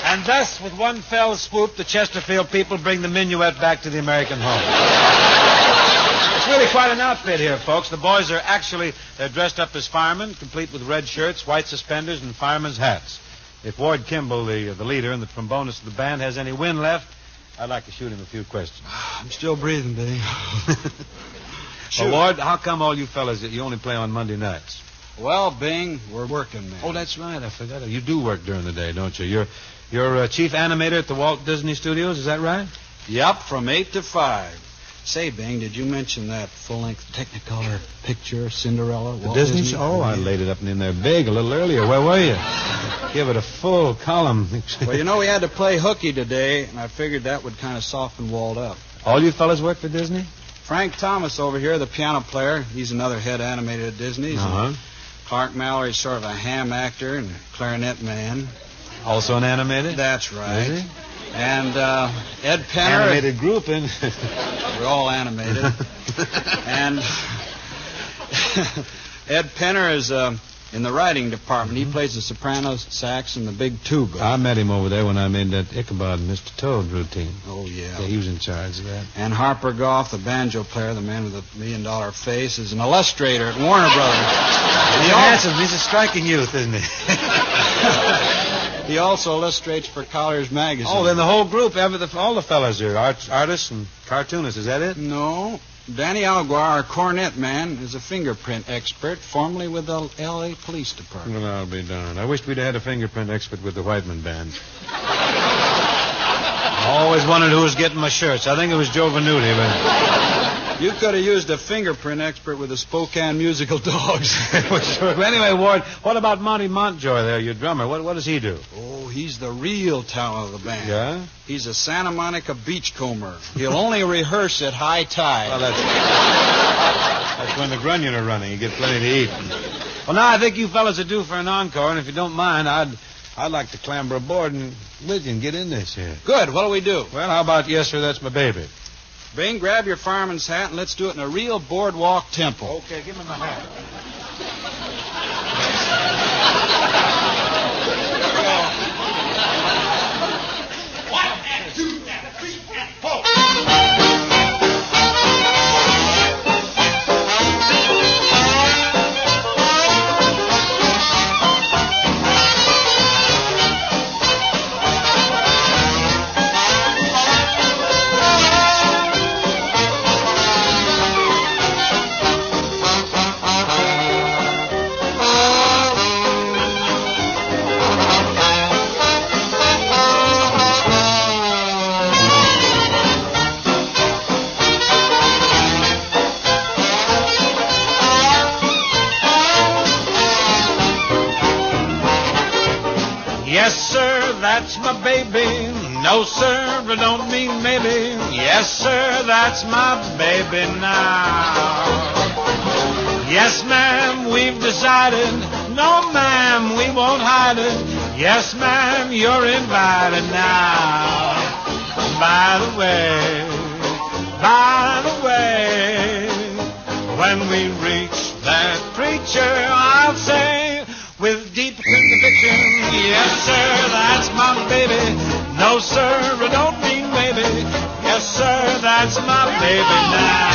And thus, with one fell swoop, the Chesterfield people bring the minuet back to the American home. It's really quite an outfit here, folks. The boys are they're dressed up as firemen, complete with red shirts, white suspenders, and firemen's hats. If Ward Kimball, the leader and the trombonist of the band, has any wind left, I'd like to shoot him a few questions. I'm still breathing, Billy. Well, Ward, how come all you fellas that you only play on Monday nights? Well, Bing, we're working, man. Oh, that's right. I forgot. You do work during the day, don't you? You're chief animator at the Walt Disney Studios, is that right? Yep, from 8 to 5. Say, Bing, did you mention that full-length Technicolor picture, Cinderella? The Disney show? Oh, I laid it up in there big a little earlier. Where were you? Give it a full column. Well, we had to play hooky today, and I figured that would kind of soften Walt up. All you fellas work for Disney? Frank Thomas over here, the piano player, he's another head animator at Disney. Uh-huh. Clark Mallory's sort of a ham actor and a clarinet man. Also an animated? That's right. Is he? And Ed Penner. Animated group, and we're all animated. And Ed Penner is in the writing department. He plays the soprano, sax, and the big tuba. I met him over there when I made that Ichabod and Mr. Toad routine. Oh, yeah. He was in charge of that. And Harper Goff, the banjo player, the man with the $1 million face, is an illustrator at Warner Brothers. He's a striking youth, isn't he? He also illustrates for Collier's Magazine. Oh, then the whole group, all the fellas are artists and cartoonists. Is that it? No. Danny Alguar, our cornet man, is a fingerprint expert, formerly with the L.A. Police Department. Well, I'll be darned. I wished we'd had a fingerprint expert with the Whiteman band. I always wondered who was getting my shirts. I think it was Joe Venuti, but You could have used a fingerprint expert with the Spokane Musical Dogs. Anyway, Ward, what about Monty Montjoy there, your drummer? What does he do? Oh, he's the real talent of the band. Yeah? He's a Santa Monica beachcomber. He'll only rehearse at high tide. Well, that's when the grunion are running. You get plenty to eat. Well, now I think you fellas are due for an encore, and if you don't mind, I'd like to clamber aboard and with you and get in this here. Good. What'll we do? Well, how about Yes, Sir, That's My Baby? Bing, grab your fireman's hat and let's do it in a real boardwalk tempo. Okay, give me my hat. Yes, sir, that's my baby. No, sir, I don't mean maybe. Yes, sir, that's my baby now. Yes, ma'am, we've decided. No, ma'am, we won't hide it. Yes, ma'am, you're invited now. By the way, when we reach that preacher, I'll say with deep conviction, yes, sir, that's my baby. No, sir, I don't mean maybe. Yes, sir, that's my baby now.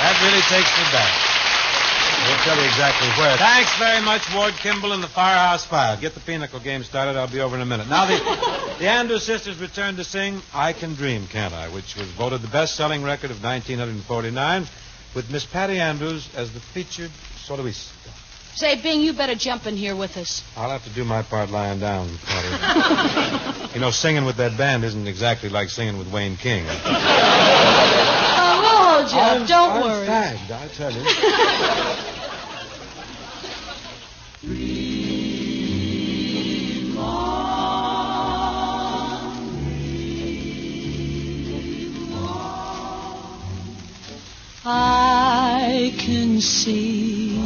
That really takes me back. We'll tell you exactly where. Thanks very much, Ward Kimball and the Firehouse Five. Get the pinochle game started. I'll be over in a minute. Now, the Andrews sisters returned to sing I Can Dream, Can't I?, which was voted the best-selling record of 1949, with Miss Patty Andrews as the featured soloista. Say, Bing, you better jump in here with us. I'll have to do my part lying down, Patty. You know, singing with that band isn't exactly like singing with Wayne King. Oh, Jeff, don't worry. I'm fagged, I tell you. Dream on, dream on. I can see,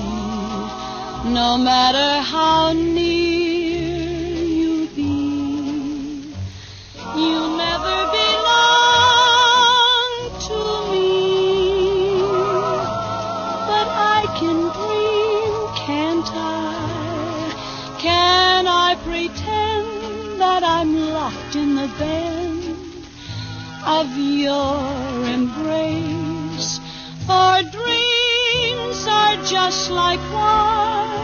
no matter how near you be, you'll never belong to me. But I can dream, can't I? Can I pretend that I'm locked in the bend of your embrace? For dreams are just like wine,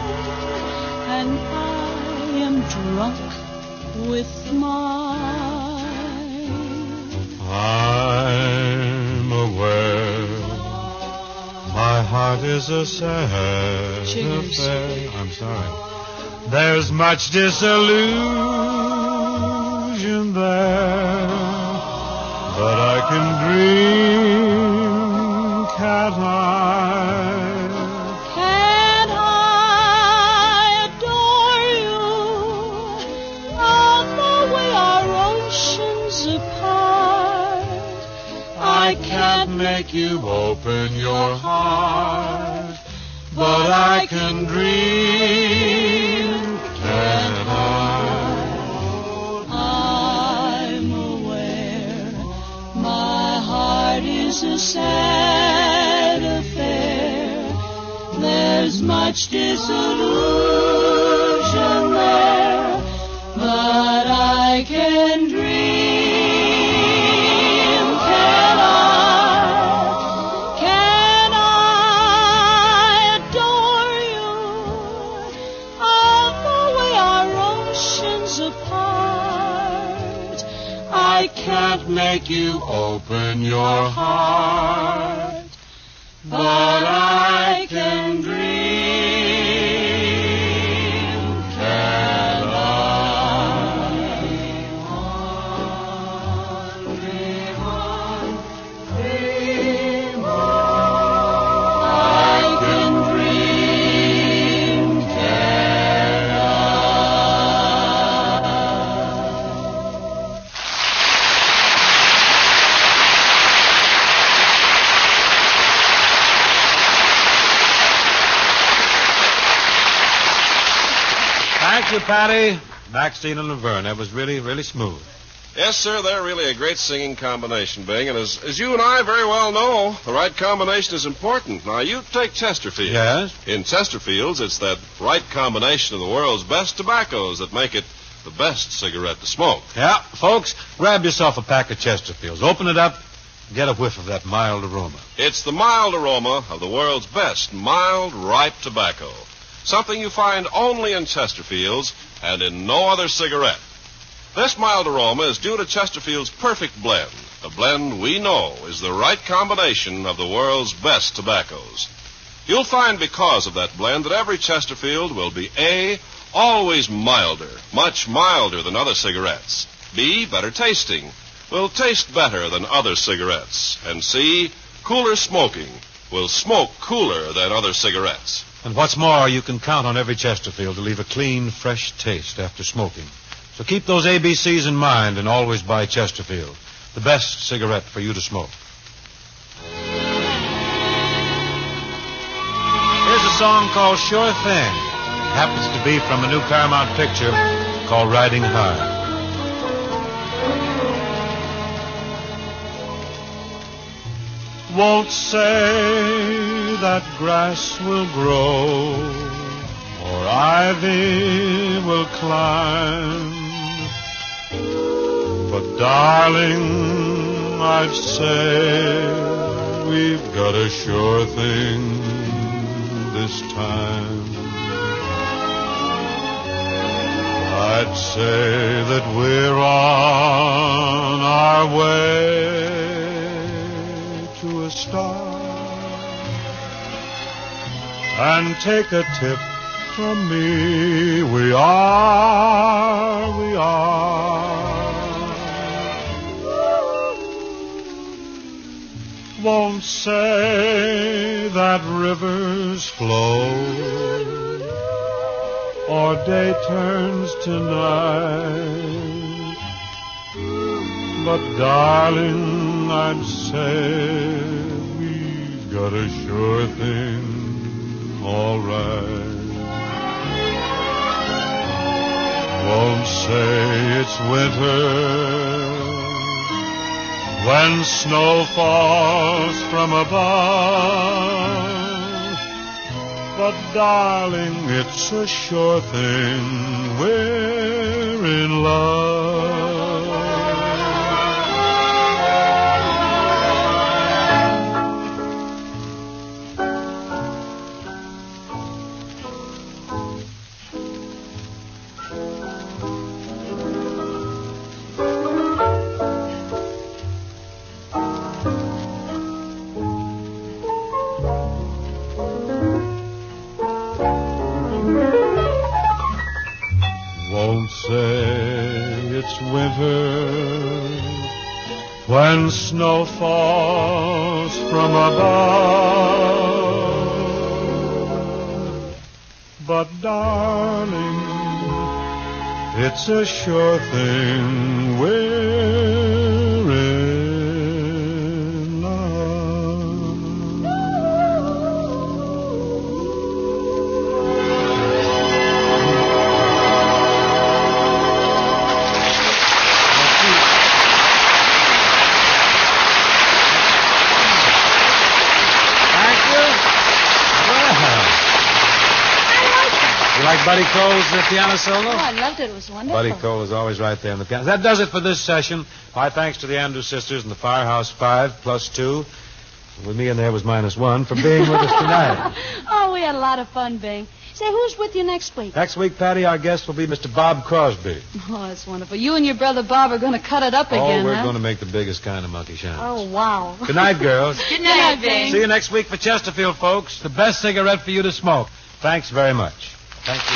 and I am drunk with mine. I'm aware my heart is a sad affair. I'm sorry. There's much disillusion there, but I can dream, can't I? Can I adore you, although we are oceans apart? make you open your heart, but I can dream, can I'm aware my heart is a sad affair. There's much disillusion there, but I can dream. Can I adore you? Although we are oceans apart, I can't make you open your heart, but I can dream, can I? Dream on, dream on. I can dream, can I? Thank you, Patty. Maxine and Laverne. That was really, really smooth. Yes, sir, they're really a great singing combination, Bing. And as you and I very well know, the right combination is important. Now, you take Chesterfield. Yes? In Chesterfield's, it's that right combination of the world's best tobaccos that make it the best cigarette to smoke. Yeah, folks, grab yourself a pack of Chesterfields. Open it up, get a whiff of that mild aroma. It's the mild aroma of the world's best mild, ripe tobacco. Something you find only in Chesterfield's and in no other cigarette. This mild aroma is due to Chesterfield's perfect blend, a blend we know is the right combination of the world's best tobaccos. You'll find because of that blend that every Chesterfield will be A, always milder, much milder than other cigarettes. B, better tasting, will taste better than other cigarettes. And C, cooler smoking, will smoke cooler than other cigarettes. And what's more, you can count on every Chesterfield to leave a clean, fresh taste after smoking. So keep those ABCs in mind and always buy Chesterfield, the best cigarette for you to smoke. Here's a song called Sure Thing. It happens to be from a new Paramount picture called Riding High. Won't say that grass will grow or ivy will climb, but darling, I'd say we've got a sure thing this time. I'd say that we're on our way to a star, and take a tip from me, we are. Won't say that rivers flow or day turns to night, but darling, I'd say we've got a sure thing, all right. Won't say it's winter when snow falls from above, but darling, it's a sure thing, we're in love. When snow falls from above, but darling, it's a sure thing, we're in love. You like Buddy Cole's piano solo? Oh, I loved it. It was wonderful. Buddy Cole is always right there on the piano. That does it for this session. My thanks to the Andrews sisters and the Firehouse 5 plus 2. With me in there was -1 for being with us tonight. Oh, we had a lot of fun, Bing. Say, who's with you next week? Next week, Patty, our guest will be Mr. Bob Crosby. Oh, that's wonderful. You and your brother Bob are going to cut it up again, we're huh? going to make the biggest kind of monkey shine. Oh, wow. Good night, girls. Good night, Bing. See you next week for Chesterfield, folks. The best cigarette for you to smoke. Thanks very much. Thank you.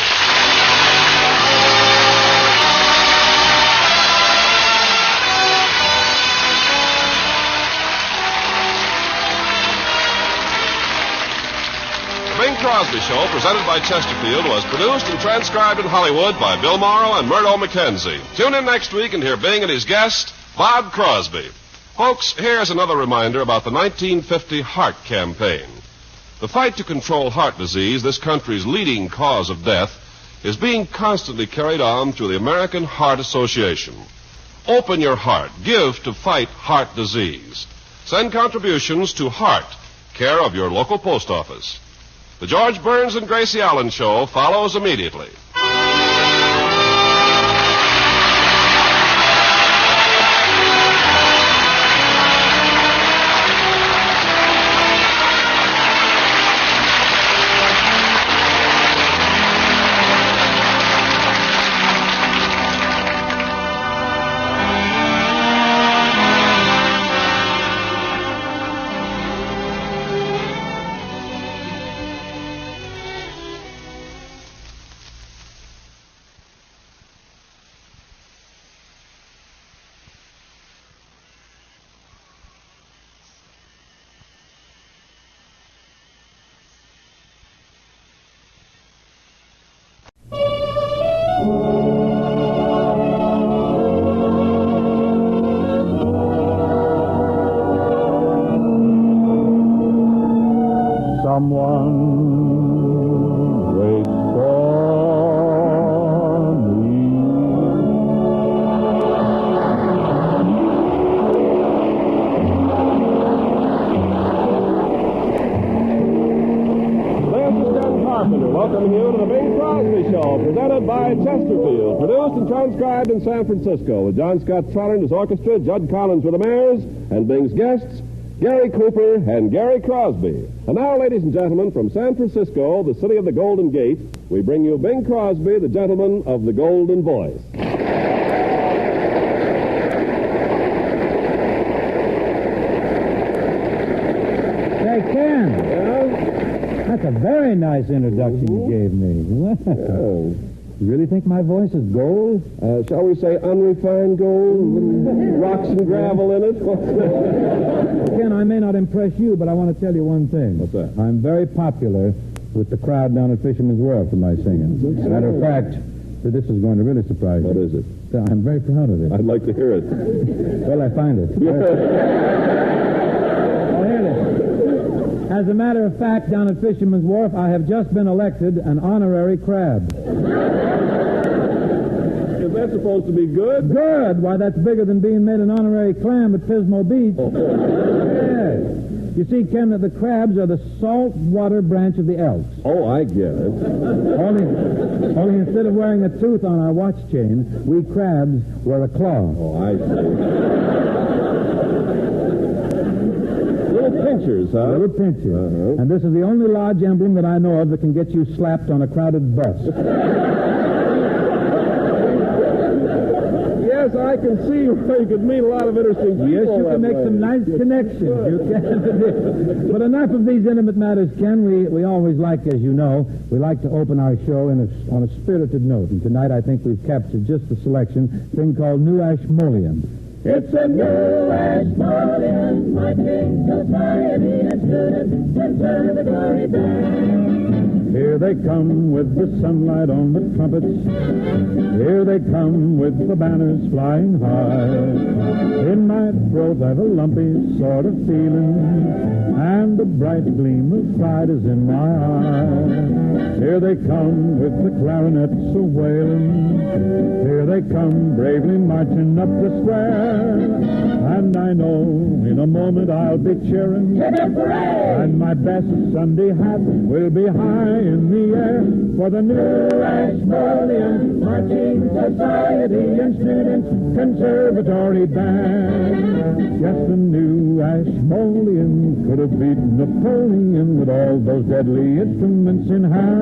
The Bing Crosby Show, presented by Chesterfield, was produced and transcribed in Hollywood by Bill Morrow and Murdo McKenzie. Tune in next week and hear Bing and his guest, Bob Crosby. Folks, here's another reminder about the 1950 Heart Campaign. The fight to control heart disease, this country's leading cause of death, is being constantly carried on through the American Heart Association. Open your heart. Give to fight heart disease. Send contributions to Heart, care of your local post office. The George Burns and Gracie Allen Show follows immediately. Someone waits for me. This is Ted Carpenter. Welcome you to the Bing Crosby Show, presented by Chesterfield. Produced and transcribed in San Francisco with John Scott Trotter and his orchestra, Judd Collins with the Mayors, and Bing's guests, Gary Cooper and Gary Crosby. And now, ladies and gentlemen, from San Francisco, the city of the Golden Gate, we bring you Bing Crosby, the gentleman of the golden voice. Say, Ken. That's a very nice introduction you gave me. You really think my voice is gold? Shall we say unrefined gold with rocks and gravel in it? Ken, I may not impress you, but I want to tell you one thing. What's that? I'm very popular with the crowd down at Fisherman's Wharf for my singing. Matter of fact, this is going to really surprise you. What is it? I'm very proud of it. I'd like to hear it. Well, I find it. Oh, here it is. As a matter of fact, down at Fisherman's Wharf, I have just been elected an honorary crab. Is that supposed to be good? Good? Why, that's bigger than being made an honorary clam at Pismo Beach. Yes. You see, Ken, that the crabs are the salt water branch of the elks. Oh, I get it. Only instead of wearing a tooth on our watch chain, we crabs wear a claw. Oh, I see. Little pinchers, huh? Little pinchers. Uh-huh. And this is the only lodge emblem that I know of that can get you slapped on a crowded bus. Yes, I can see where you could meet a lot of interesting people. Yes, you can make some nice connections. You can. But enough of these intimate matters, Ken. We always like, as you know, we like to open our show on a spirited note. And tonight I think we've captured just the selection, thing called New Ashmolean. It's a new Ashmolean, my king society has stood it and turned the glory back. Here they come with the sunlight on the trumpets. Here they come with the banners flying high. In my throat I've a lumpy sort of feeling, and the bright gleam of pride is in my eye. Here Here they come with the clarinets a-wailing. Here they come bravely marching up the square. And I know in a moment I'll be cheering. And my best Sunday hat will be high in the air for the new Ashmolean Marching Society and Students Conservatory Band. Yes, the new Ashmolean could have beaten Napoleon with all those deadly instruments in hand.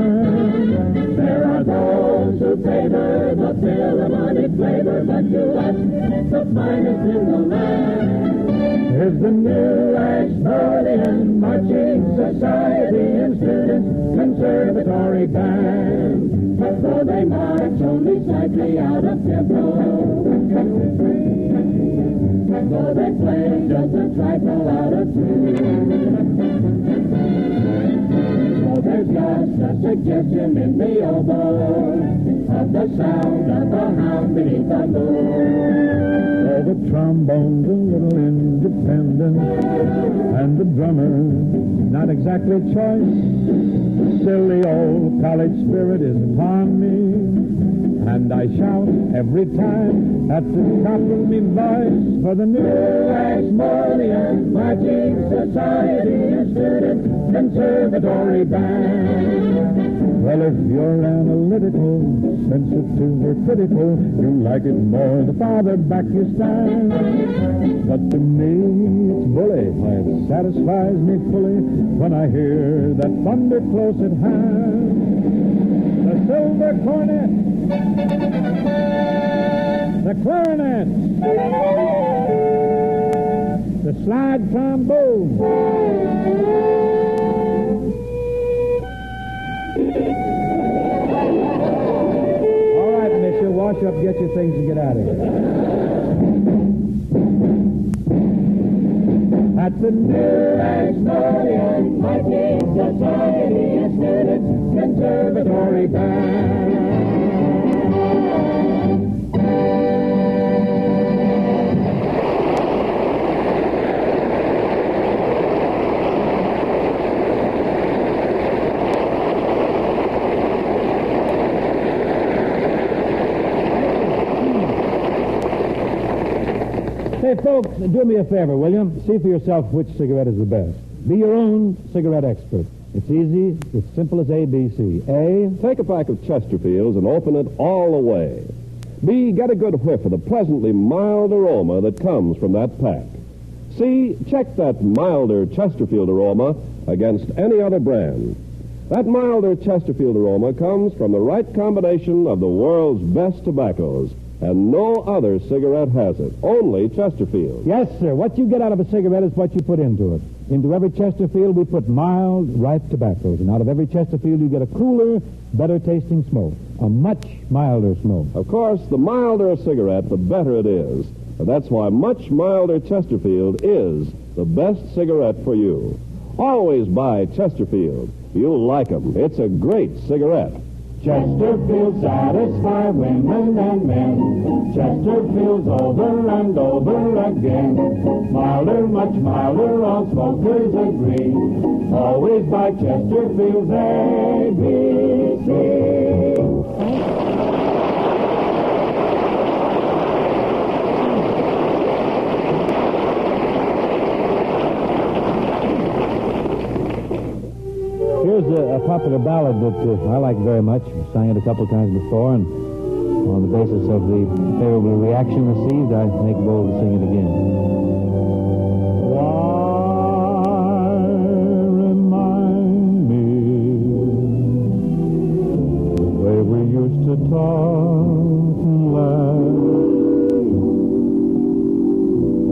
There are those who favor the Philharmonic flavor, but to us, the finest in the land is the new Ashmolean Marching Society and Students Conservatory Band. But though they march only slightly out of tempo, though they play just a trifle out of tune, though there's just a suggestion in the oboe of the sound of the hound beneath the moon. Oh, the trombone's a little independent, and the drummer not exactly choice. Still, the old college spirit is upon me, and I shout every time at the top of me voice for the new Ashmolean Marching Society and Student Conservatory Band. Well, if you're analytical, sensitive or critical, you like it more the farther back you stand. But to me, it's bully. Why, it satisfies me fully when I hear that thunder close at hand. The silver cornet, the clarinet, the slide trombone. Wash up, get your things, and get out of here. At the new Ashmolean Marching Society and Students Conservatory Band. Hey, folks, do me a favor, will you? See for yourself which cigarette is the best. Be your own cigarette expert. It's easy. It's simple as ABC. A, take a pack of Chesterfields and open it all the way. B, get a good whiff of the pleasantly mild aroma that comes from that pack. C, check that milder Chesterfield aroma against any other brand. That milder Chesterfield aroma comes from the right combination of the world's best tobaccos. And no other cigarette has it. Only Chesterfield. Yes, sir. What you get out of a cigarette is what you put into it. Into every Chesterfield, we put mild, ripe tobaccos. And out of every Chesterfield, you get a cooler, better-tasting smoke. A much milder smoke. Of course, the milder a cigarette, the better it is. And that's why much milder Chesterfield is the best cigarette for you. Always buy Chesterfield. You'll like 'em. It's a great cigarette. Chesterfield satisfy women and men. Chesterfield's over and over again. Milder, much milder, all smokers agree. Always buy Chesterfield's ABC. Here's a popular ballad that I like very much. I sang it a couple times before, and on the basis of the favorable reaction received, I make bold to sing it again. Why remind me the way we used to talk and laugh?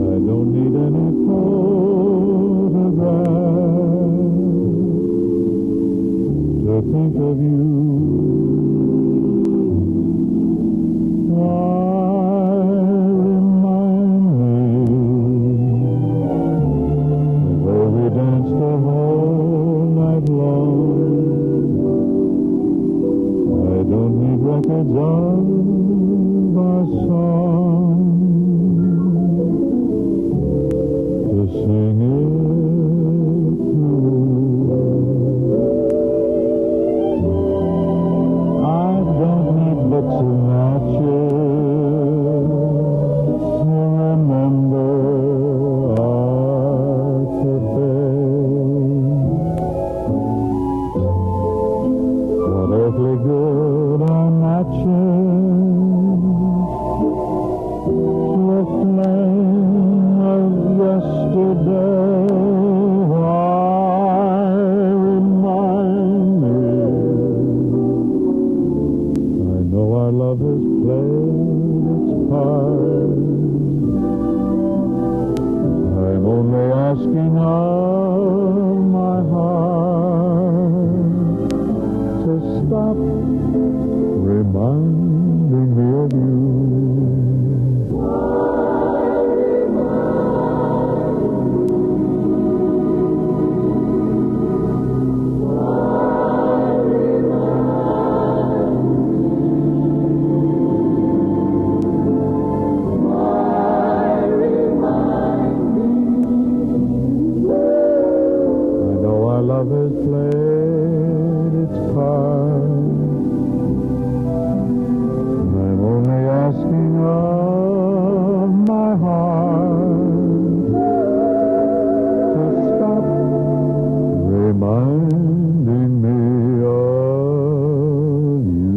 I don't need any photograph to think of you. Why remind me the way we danced the whole night long? I don't need records of our song to sing it through. awfully good on matches. Swift flame of yesterday, why remind me? I know our love has played its part. I'm only asking of my heart to stop reminding me of you. Love has played its part. I'm only asking of my heart to stop reminding me of you.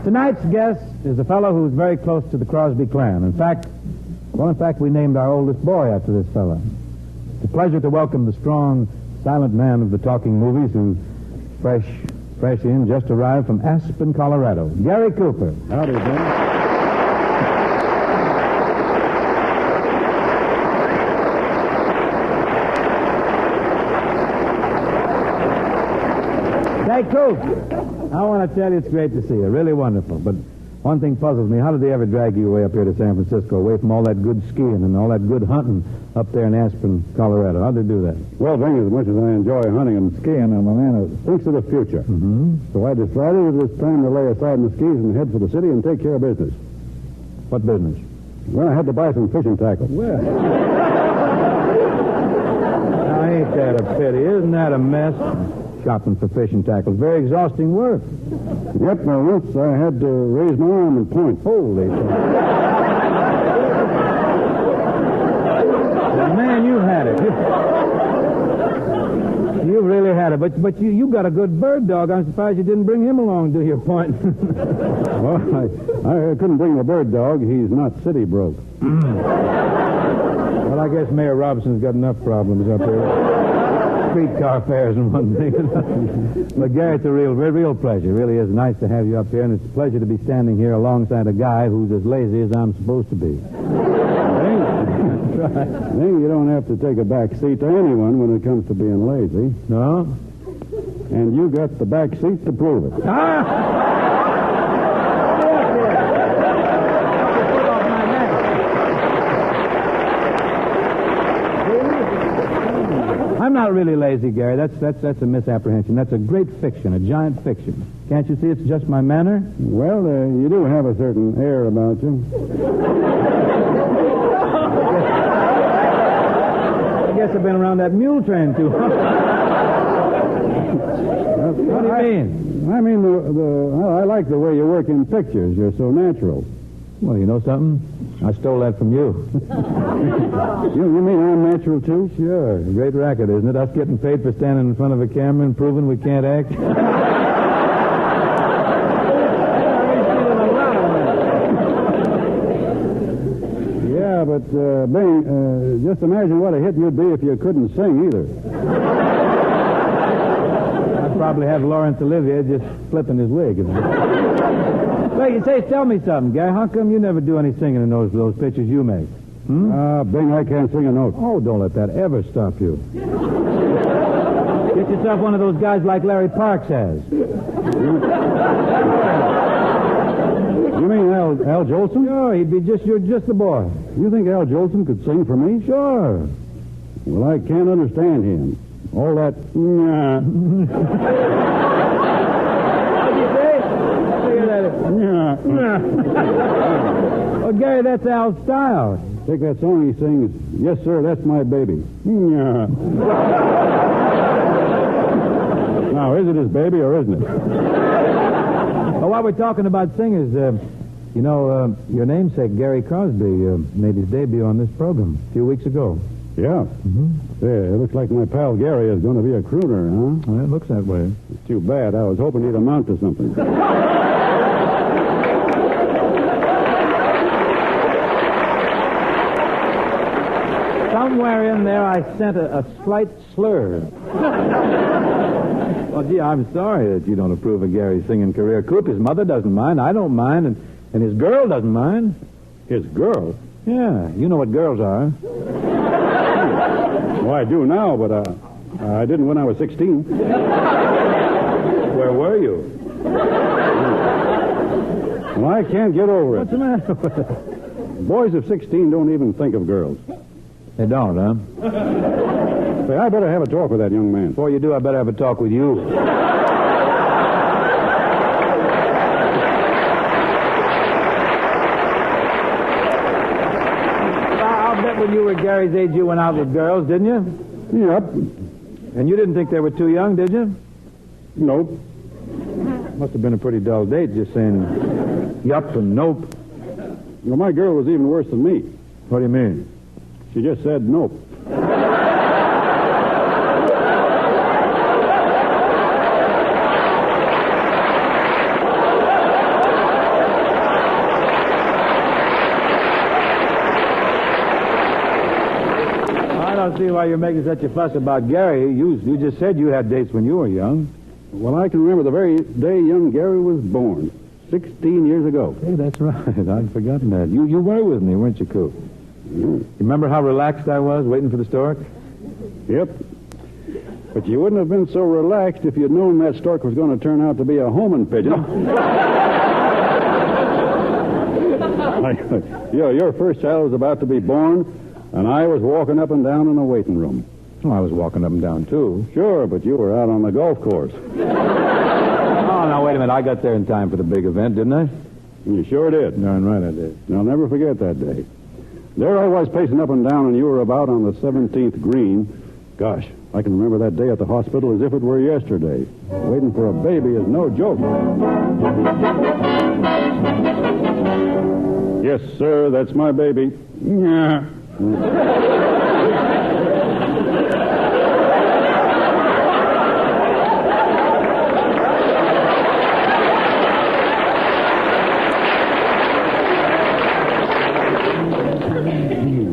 Tonight's guest is a fellow who's very close to the Crosby clan. In fact, we named our oldest boy after this fellow. It's a pleasure to welcome the strong, silent man of the talking movies who fresh in, just arrived from Aspen, Colorado. Gary Cooper. Howdy, Ben. Hey, Coop, I want to tell you it's great to see you. Really wonderful. But one thing puzzles me. How did they ever drag you away up here to San Francisco, away from all that good skiing and all that good hunting up there in Aspen, Colorado? How'd they do that? Well, Bing, as much as I enjoy hunting and skiing, I'm a man who thinks of the future. Mm-hmm. So I decided it was time to lay aside my skis and head for the city and take care of business. What business? Well, I had to buy some fishing tackle. Well, now, ain't that a pity? Isn't that a mess? Shopping for fishing tackle. Very exhausting work. Yep, now once I had to raise my arm and point. Holy cow. Man, you had it. You really had it. But you got a good bird dog. I'm surprised you didn't bring him along to your point. Well, I couldn't bring the bird dog. He's not city broke. Well, I guess Mayor Robinson's got enough problems up here. Streetcar fares and one thing. But Gary, it's a real pleasure. It really is nice to have you up here, and it's a pleasure to be standing here alongside a guy who's as lazy as I'm supposed to be. Maybe you don't have to take a back seat to anyone when it comes to being lazy. No? And you got the back seat to prove it. I'm not really lazy, Gary. That's a misapprehension. That's a great fiction, a giant fiction. Can't you see it's just my manner? Well, you do have a certain air about you. I guess I've been around that mule train too. What do you mean? I mean, I like the way you work in pictures. You're so natural. Well, you know something? I stole that from you. You mean I'm natural, too? Sure. A great racket, isn't it? Us getting paid for standing in front of a camera and proving we can't act. Yeah, but, Bing, just imagine what a hit you'd be if you couldn't sing either. I'd probably have Laurence Olivier just flipping his wig. Say, tell me something, Gary. How come you never do any singing in those pictures you make? Bing, I can't sing a note. Oh, don't let that ever stop you. Get yourself one of those guys like Larry Parks has. You mean Al Jolson? Sure, he'd be just the boy. You think Al Jolson could sing for me? Sure. Well, I can't understand him. All that... Nah. What'd you say? Figure that out. Oh, Gary, that's Al's style. Take that song he sings, Yes, Sir, That's My Baby. Nah. Now, is it his baby or isn't it? Oh, while we're talking about singers, your namesake, Gary Crosby, made his debut on this program a few weeks ago. Yeah. Yeah, it looks like my pal Gary is going to be a crooner, huh? Well, it looks that way. It's too bad. I was hoping he'd amount to something. Somewhere in there I sent a slight slur. Well, gee, I'm sorry that you don't approve of Gary's singing career. Coop, his mother doesn't mind. I don't mind. And his girl doesn't mind. His girl? Yeah, you know what girls are. Well, I do now, but I didn't when I was 16. Where were you? Well, I can't get over it. What's the matter with it? Boys of 16 don't even think of girls. They don't, huh? Say, I better have a talk with that young man. Before you do, I better have a talk with you. I'll bet when you were Gary's age, you went out with girls, didn't you? Yep. And you didn't think they were too young, did you? Nope. Must have been a pretty dull date, just saying yup and nope. Well, my girl was even worse than me. What do you mean? She just said nope. I don't see why you're making such a fuss about Gary. You just said you had dates when you were young. Well, I can remember the very day young Gary was born, 16 years ago. Hey, that's right. I'd forgotten that. You were with me, weren't you, Coop? You remember how relaxed I was waiting for the stork? Yep. But you wouldn't have been so relaxed if you'd known that stork was going to turn out to be a homing pigeon. Your first child was about to be born, and I was walking up and down in the waiting room. Well, I was walking up and down, too. Sure, but you were out on the golf course. Oh, now, wait a minute. I got there in time for the big event, didn't I? You sure did. Darn right I did. I'll never forget that day. There I was pacing up and down, and you were about on the 17th green. Gosh, I can remember that day at the hospital as if it were yesterday. Waiting for a baby is no joke. Yes, sir, that's my baby. Yeah.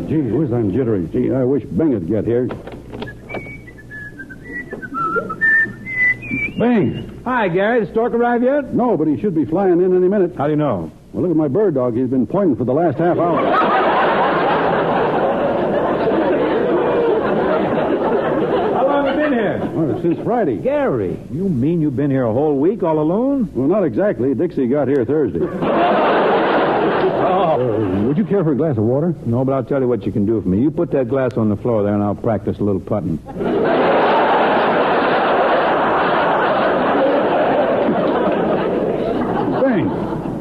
Gee whiz, I'm jittery. Gee, I wish Bing would get here. Bing! Hi, Gary. The stork arrived yet? No, but he should be flying in any minute. How do you know? Well, look at my bird dog. He's been pointing for the last half hour. How long have you been here? Well, since Friday. Gary, you mean you've been here a whole week all alone? Well, not exactly. Dixie got here Thursday. Would you care for a glass of water? No, but I'll tell you what you can do for me. You put that glass on the floor there, and I'll practice a little putting. Bang!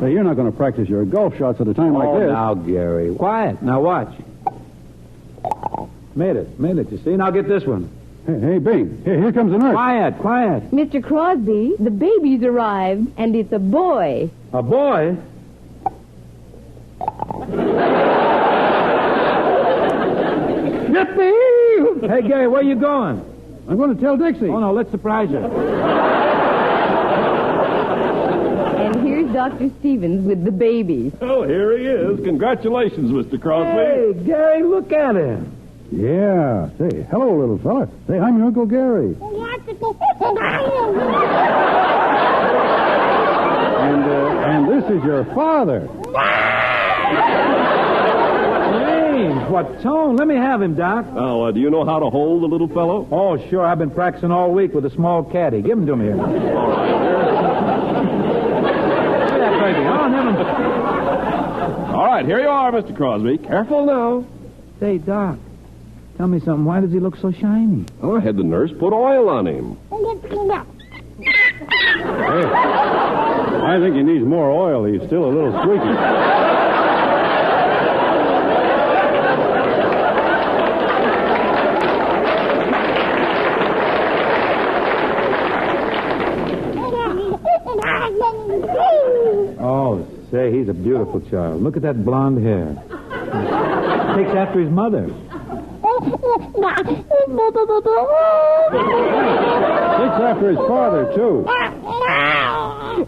Hey, you're not going to practice your golf shots at a time like this. Now, Gary. Quiet. Now, watch. Made it. You see? Now get this one. Hey, Bing. Here comes the nurse. Quiet. Mr. Crosby, the baby's arrived, and it's a boy. A boy? Yippee! Hey, Gary, where you going? I'm going to tell Dixie. Oh, no, let's surprise her. And here's Dr. Stevens with the baby. Oh, here he is. Congratulations, Mr. Crosby. Hey, Gary, look at him. Yeah. Say, hello, little fella. Say, I'm your Uncle Gary. And this is your father. What tone? Let me have him, Doc. Oh, do you know how to hold the little fellow? Oh, sure. I've been practicing all week with a small caddy. Give him to me here. All right. Look at that baby. Oh, never. All right, here you are, Mr. Crosby. Careful now. Say, Doc, Tell me something. Why does he look so shiny? Oh, I had the nurse put oil on him. Hey, I think he needs more oil. He's still a little squeaky. Oh, say, he's a beautiful child. Look at that blonde hair. Takes after his mother. Takes after his father, too.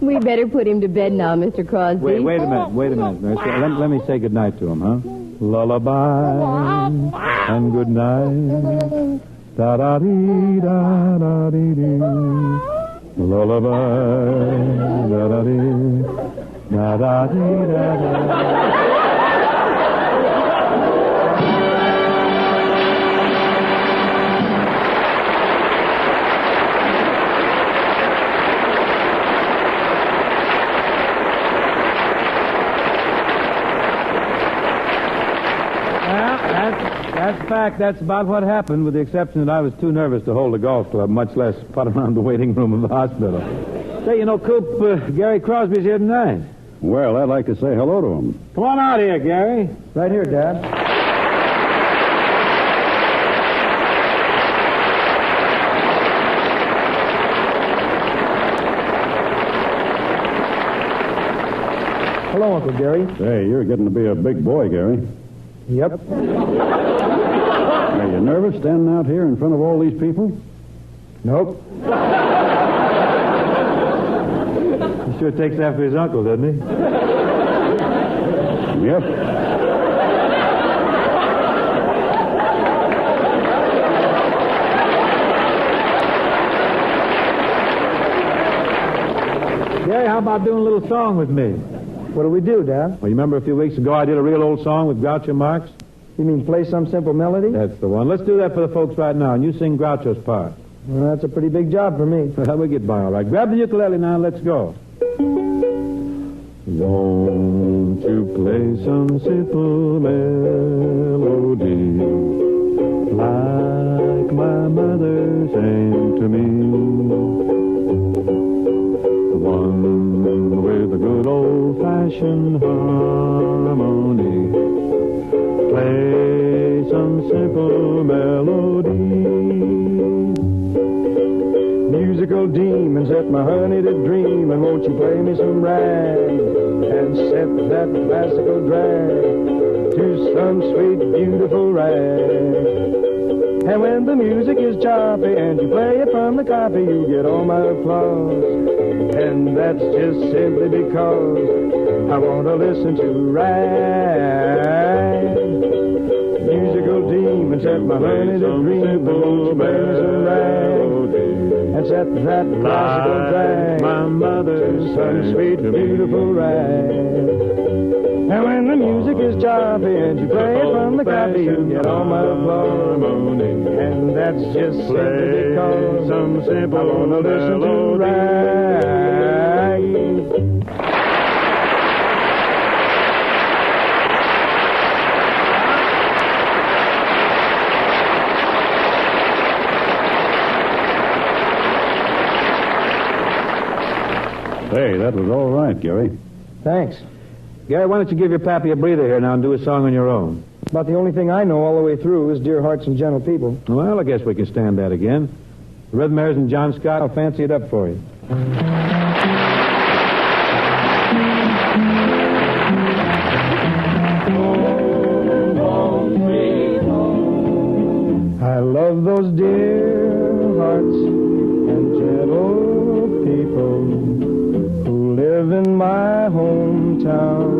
We better put him to bed now, Mr. Crosby. Wait a minute, nurse. Let me say goodnight to him, huh? Lullaby and goodnight. Da-da-dee, da-da-dee-dee. Lullaby, da-da-dee, da-da-dee, da-da. That's fact. That's about what happened, with the exception that I was too nervous to hold a golf club, much less putt around the waiting room of the hospital. Say, you know, Coop, Gary Crosby's here tonight. Well, I'd like to say hello to him. Come on out here, Gary. Right here, Dad. Hello, Uncle Gary. Hey, you're getting to be a big boy, Gary. Yep. Are you nervous standing out here in front of all these people? Nope. He sure takes after his uncle, doesn't he? Yep. Gary, how about doing a little song with me? What do we do, Dad? Well, you remember a few weeks ago I did a real old song with Groucho Marx? You mean Play Some Simple Melody? That's the one. Let's do that for the folks right now, and you sing Groucho's part. Well, that's a pretty big job for me. Well, we'll get by all right. Grab the ukulele now and let's go. Won't you play some simple melody like my mother sang to me? One with a good old-fashioned harmony. Play some simple melody. Musical demons set my honey to dream, and won't you play me some rag and set that classical drag to some sweet, beautiful rag. And when the music is choppy and you play it from the copy, you get all my applause. And that's just simply because I want to listen to rag. Musical demons set my honey to dream, and won't you play me some rag and set that classical drag my mother's some sweet, beautiful rag. And when the music is choppy and you play it from the copy, you get all my applause. And that's just simply because I want to listen to rag. Hey, that was all right, Gary. Thanks. Gary, why don't you give your pappy a breather here now and do a song on your own? About the only thing I know all the way through is Dear Hearts and Gentle People. Well, I guess we can stand that again. The Rhythmaires and John Scott, I'll fancy it up for you. I love those dear hearts and gentle people who live in my hometown,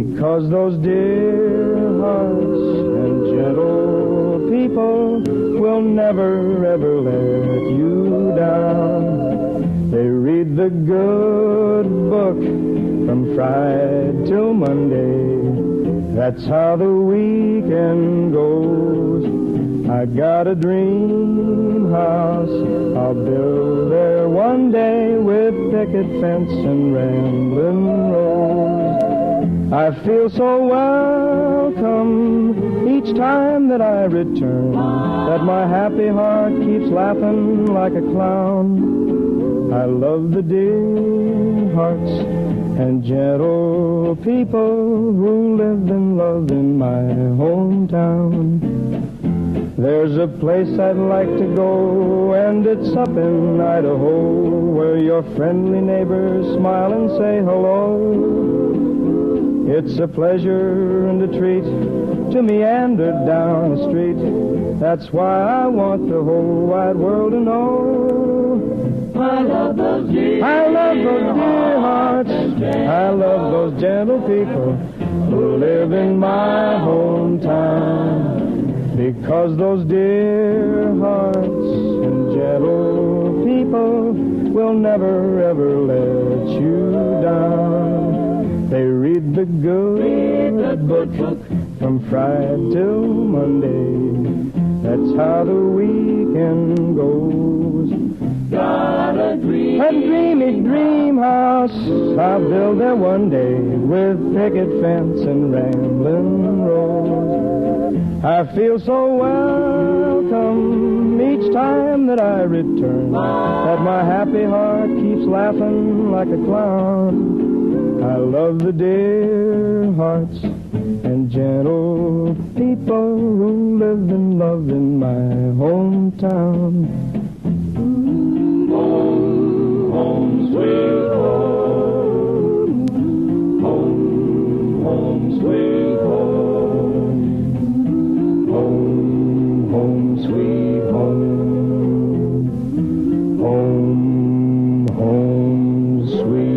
because those dear hearts and gentle people will never ever let you down. They read the good book from Friday till Monday. That's how the weekend goes. I got a dream house I'll build there one day, with picket fence and rambling rose. I feel so welcome each time that I return, that my happy heart keeps laughing like a clown. I love the dear hearts and gentle people who live and love in my hometown. There's a place I'd like to go, and it's up in Idaho, where your friendly neighbors smile and say hello. It's a pleasure and a treat to meander down the street. That's why I want the whole wide world to know. I love those dear hearts. I love those gentle people who live in my hometown. Because those dear hearts and gentle people will never ever let you down. They read the good book from Friday till Monday. That's how the weekend goes. Got a dreamy dream house I'll build there one day, with picket fence and rambling rose. I feel so welcome each time that I return, that my happy heart keeps laughing like a clown. I love the dear hearts and gentle people who live and love in my hometown. Home, home, sweet home. Home, home, sweet home. Home, home, sweet home. Home, home, sweet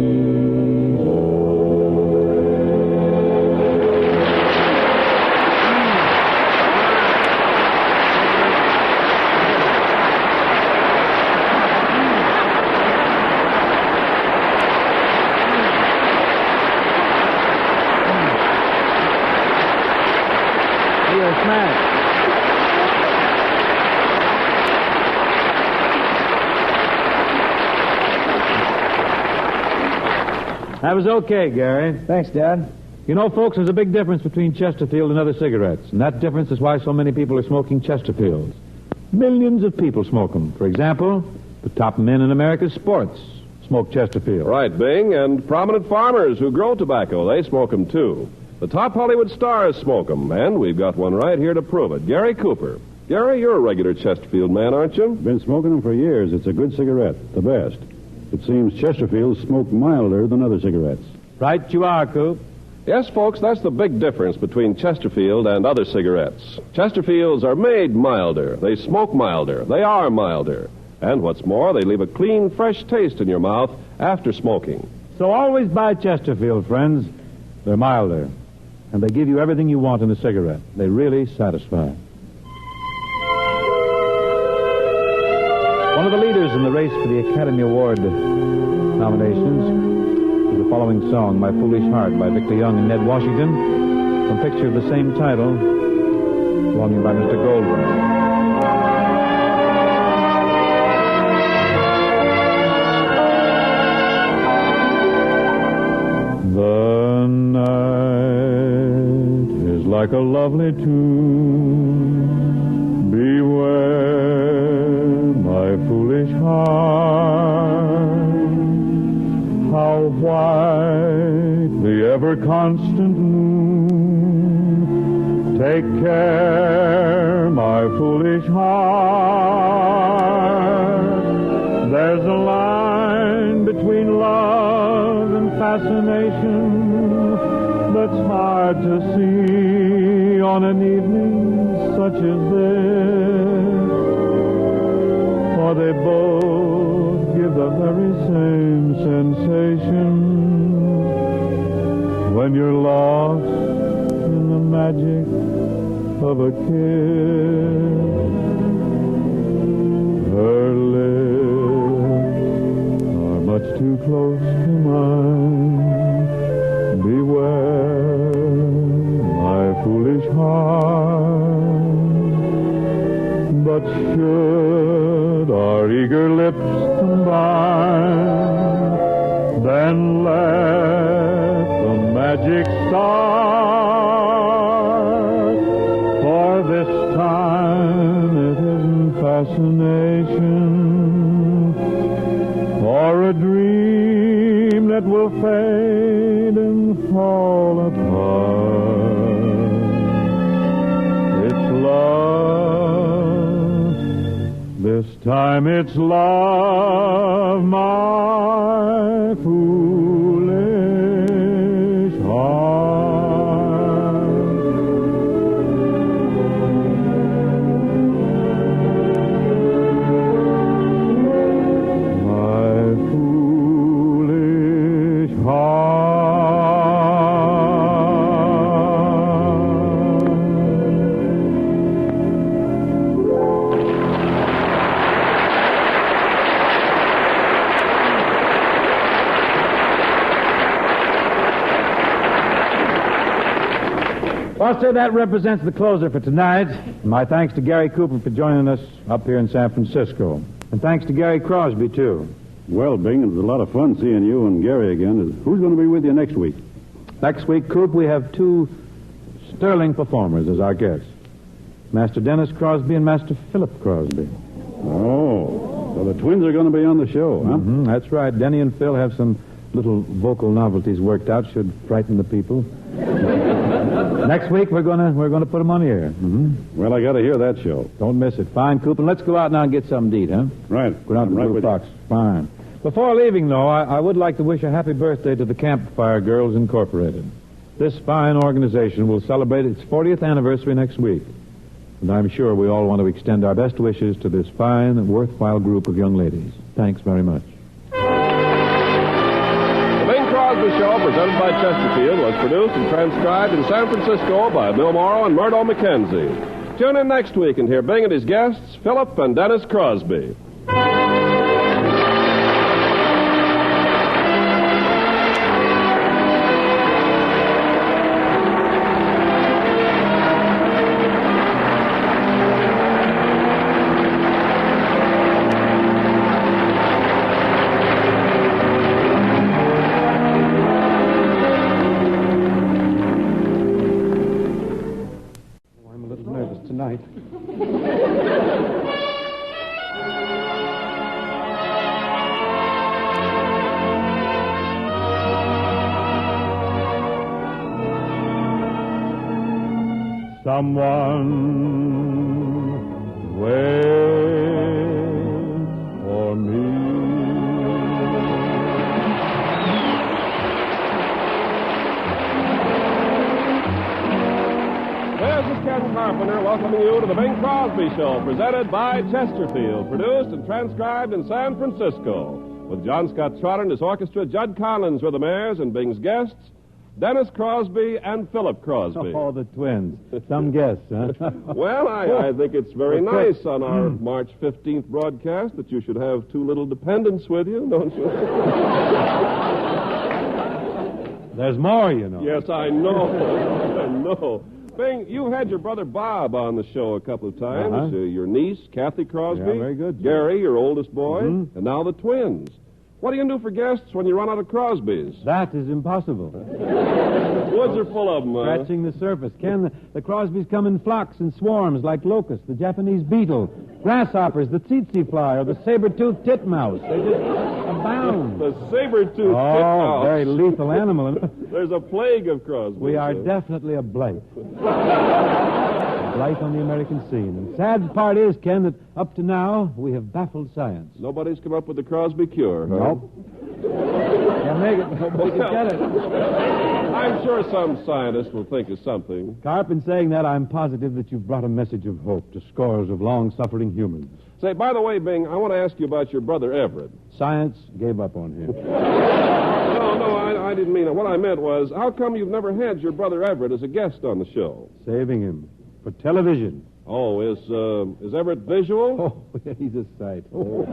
That was okay, Gary. Thanks, Dad. You know, folks, there's a big difference between Chesterfield and other cigarettes, and that difference is why so many people are smoking Chesterfields. Millions of people smoke them. For example, the top men in America's sports smoke Chesterfield. Right, Bing, and prominent farmers who grow tobacco, they smoke them too. The top Hollywood stars smoke them, and we've got one right here to prove it. Gary Cooper. Gary, you're a regular Chesterfield man, aren't you? Been smoking them for years. It's a good cigarette, the best. It seems Chesterfields smoke milder than other cigarettes. Right you are, Coop. Yes, folks, that's the big difference between Chesterfield and other cigarettes. Chesterfields are made milder. They smoke milder. They are milder. And what's more, they leave a clean, fresh taste in your mouth after smoking. So always buy Chesterfield, friends. They're milder. And they give you everything you want in a cigarette. They really satisfy. One of the leaders in the race for the Academy Award nominations is the following song, My Foolish Heart, by Victor Young and Ned Washington, from a picture of the same title, belonging by Mr. Goldwyn. The night is like a lovely tune. Beware my foolish heart, how white the ever-constant moon. Take care, my foolish heart. There's a line between love and fascination that's hard to see on an evening such as this. For they both give the very same sensation when you're lost in the magic of a kiss. Her lips are much too close to mine. Beware, my foolish heart. But should our eager lips combine, then let the magic start. For this time it isn't fascination or a dream that will fade and fall apart. It's love. This time it's love, my foolish heart. My foolish Buster, that represents the closer for tonight. My thanks to Gary Cooper for joining us up here in San Francisco. And thanks to Gary Crosby, too. Well, Bing, it was a lot of fun seeing you and Gary again. Who's going to be with you next week? Next week, Coop, we have two sterling performers as our guests. Master Dennis Crosby and Master Philip Crosby. Oh, so the twins are going to be on the show, huh? Mm-hmm, that's right. Denny and Phil have some little vocal novelties worked out, should frighten the people. Next week, we're gonna put them on the air. Mm-hmm. Well, I got to hear that show. Don't miss it. Fine, Coop, and let's go out now and get something to eat, huh? Right. Go down to the Right Blue with Fox. Fine. Before leaving, though, I would like to wish a happy birthday to the Campfire Girls Incorporated. This fine organization will celebrate its 40th anniversary next week. And I'm sure we all want to extend our best wishes to this fine and worthwhile group of young ladies. Thanks very much. The Bing Crosby Show, presented by Chesterfield, was produced and transcribed in San Francisco by Bill Morrow and Murdo McKenzie. Tune in next week and hear Bing and his guests, Philip and Dennis Crosby. Tonight. Someone waits for me. This is Ken Carpenter welcoming you to the Bing Crosby Show, presented by Chesterfield, produced and transcribed in San Francisco. With John Scott Trotter and his orchestra, Judd Collins were the mayors, and Bing's guests, Dennis Crosby and Philip Crosby. Oh, the twins. Some guests, huh? Well, I think it's very nice on our March 15th broadcast that you should have two little dependents with you, don't you? There's more, you know. Yes, I know. I know. Bing, you had your brother Bob on the show a couple of times. Uh-huh. Your niece, Cathy Crosby. Yeah, very good. Gary, your oldest boy. Mm-hmm. And now the twins. What are you going to do for guests when you run out of Crosbys? That is impossible. Woods are full of them, Scratching the surface. Ken, the Crosbys come in flocks and swarms like locusts, the Japanese beetle, grasshoppers, the tsetse fly, or the saber-toothed titmouse. They just abound. The saber-toothed Oh, very lethal animal. There's a plague of Crosbys. We are definitely a blight. A blight on the American scene. And the sad part is, Ken, that up to now, we have baffled science. Nobody's come up with the Crosby cure, huh? Nope. Can't make it. Nobody can get it. I'm sure some scientist will think of something. Carp, in saying that, I'm positive that you've brought a message of hope to scores of long-suffering humans. Say, by the way, Bing, I want to ask you about your brother Everett. Science gave up on him. No, I didn't mean it. What I meant was, how come you've never had your brother Everett as a guest on the show? Saving him for television. Oh, is Everett visual? Oh, he's a sight. Oh.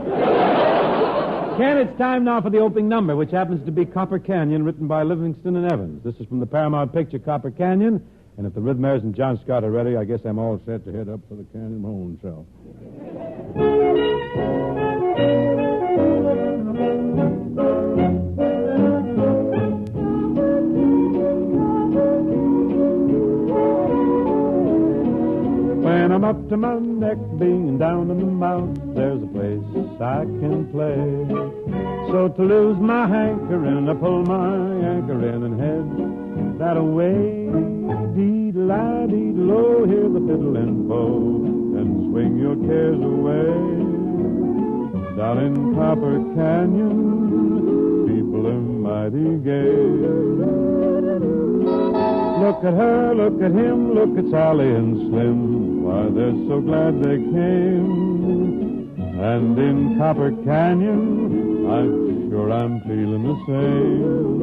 Ken, it's time now for the opening number, which happens to be Copper Canyon, written by Livingston and Evans. This is from the Paramount picture Copper Canyon, and if the Rhythmaires and John Scott are ready, I guess I'm all set to head up for the canyon my own self. of my neck being down in the mouth, there's a place I can play. So to lose my hankering, I pull my anchor in and head that away. Dee-la-dee-lo, hear the fiddling bow and swing your cares away. Down in Copper Canyon, people are mighty gay. Look at her, look at him, look at Sally and Slim. Why, they're so glad they came. And in Copper Canyon, I'm feeling the same.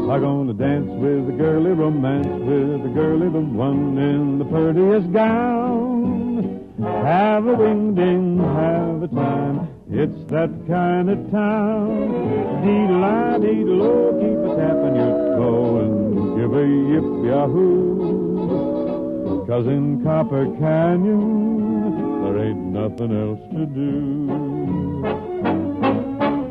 I'm gonna dance with the girlie, romance with the girlie, the one in the prettiest gown. Have a wing-ding, have a time. It's that kind of town. Dee-la-dee-lo, keep a tapping your toe and give a yip-yahoo. 'Cause in Copper Canyon, there ain't nothing else to do.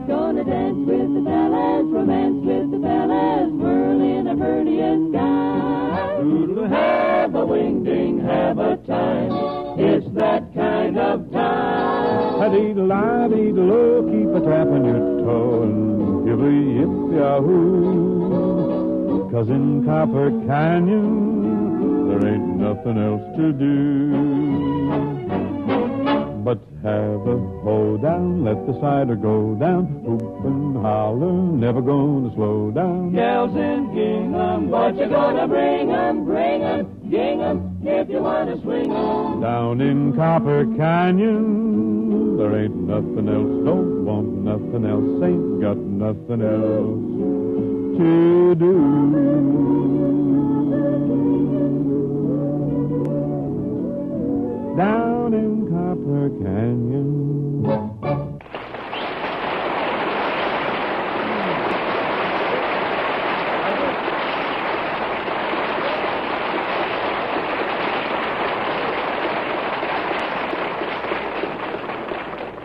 Gonna dance with the fellas, romance with the fellas, whirl in the prettiest gown. Have a wing-ding, have a time. It's that kind of time. Dee-la-dee-lo, keep a tapping your toe and give a yip-yahoo. 'Cause in Copper Canyon, there ain't nothing else to do. But have a hoedown, let the cider go down, hoop and holler, never gonna slow down. Gals in gingham, what you gonna bring 'em, gingham, if you wanna swing 'em. Down in Copper Canyon, there ain't nothing else, don't want nothing else, ain't got nothing else to do. Down in Copper Canyon.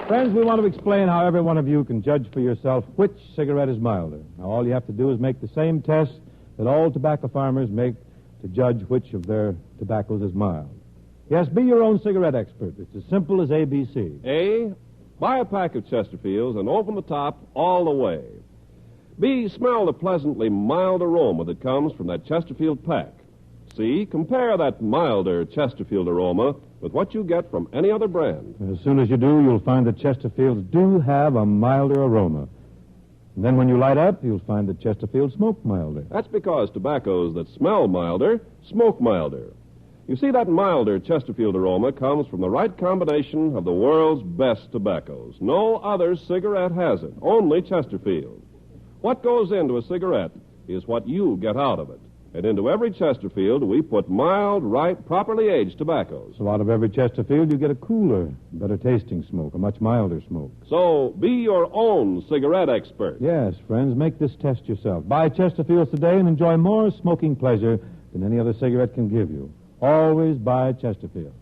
Friends, we want to explain how every one of you can judge for yourself which cigarette is milder. Now, all you have to do is make the same test that all tobacco farmers make to judge which of their tobaccos is mild. Yes, be your own cigarette expert. It's as simple as ABC. A, buy a pack of Chesterfields and open the top all the way. B, smell the pleasantly mild aroma that comes from that Chesterfield pack. C, compare that milder Chesterfield aroma with what you get from any other brand. As soon as you do, you'll find that Chesterfields do have a milder aroma. And then when you light up, you'll find that Chesterfields smoke milder. That's because tobaccos that smell milder smoke milder. You see, that milder Chesterfield aroma comes from the right combination of the world's best tobaccos. No other cigarette has it, only Chesterfield. What goes into a cigarette is what you get out of it. And into every Chesterfield, we put mild, ripe, properly aged tobaccos. So out of every Chesterfield, you get a cooler, better tasting smoke, a much milder smoke. So be your own cigarette expert. Yes, friends, make this test yourself. Buy Chesterfields today and enjoy more smoking pleasure than any other cigarette can give you. Always buy Chesterfield.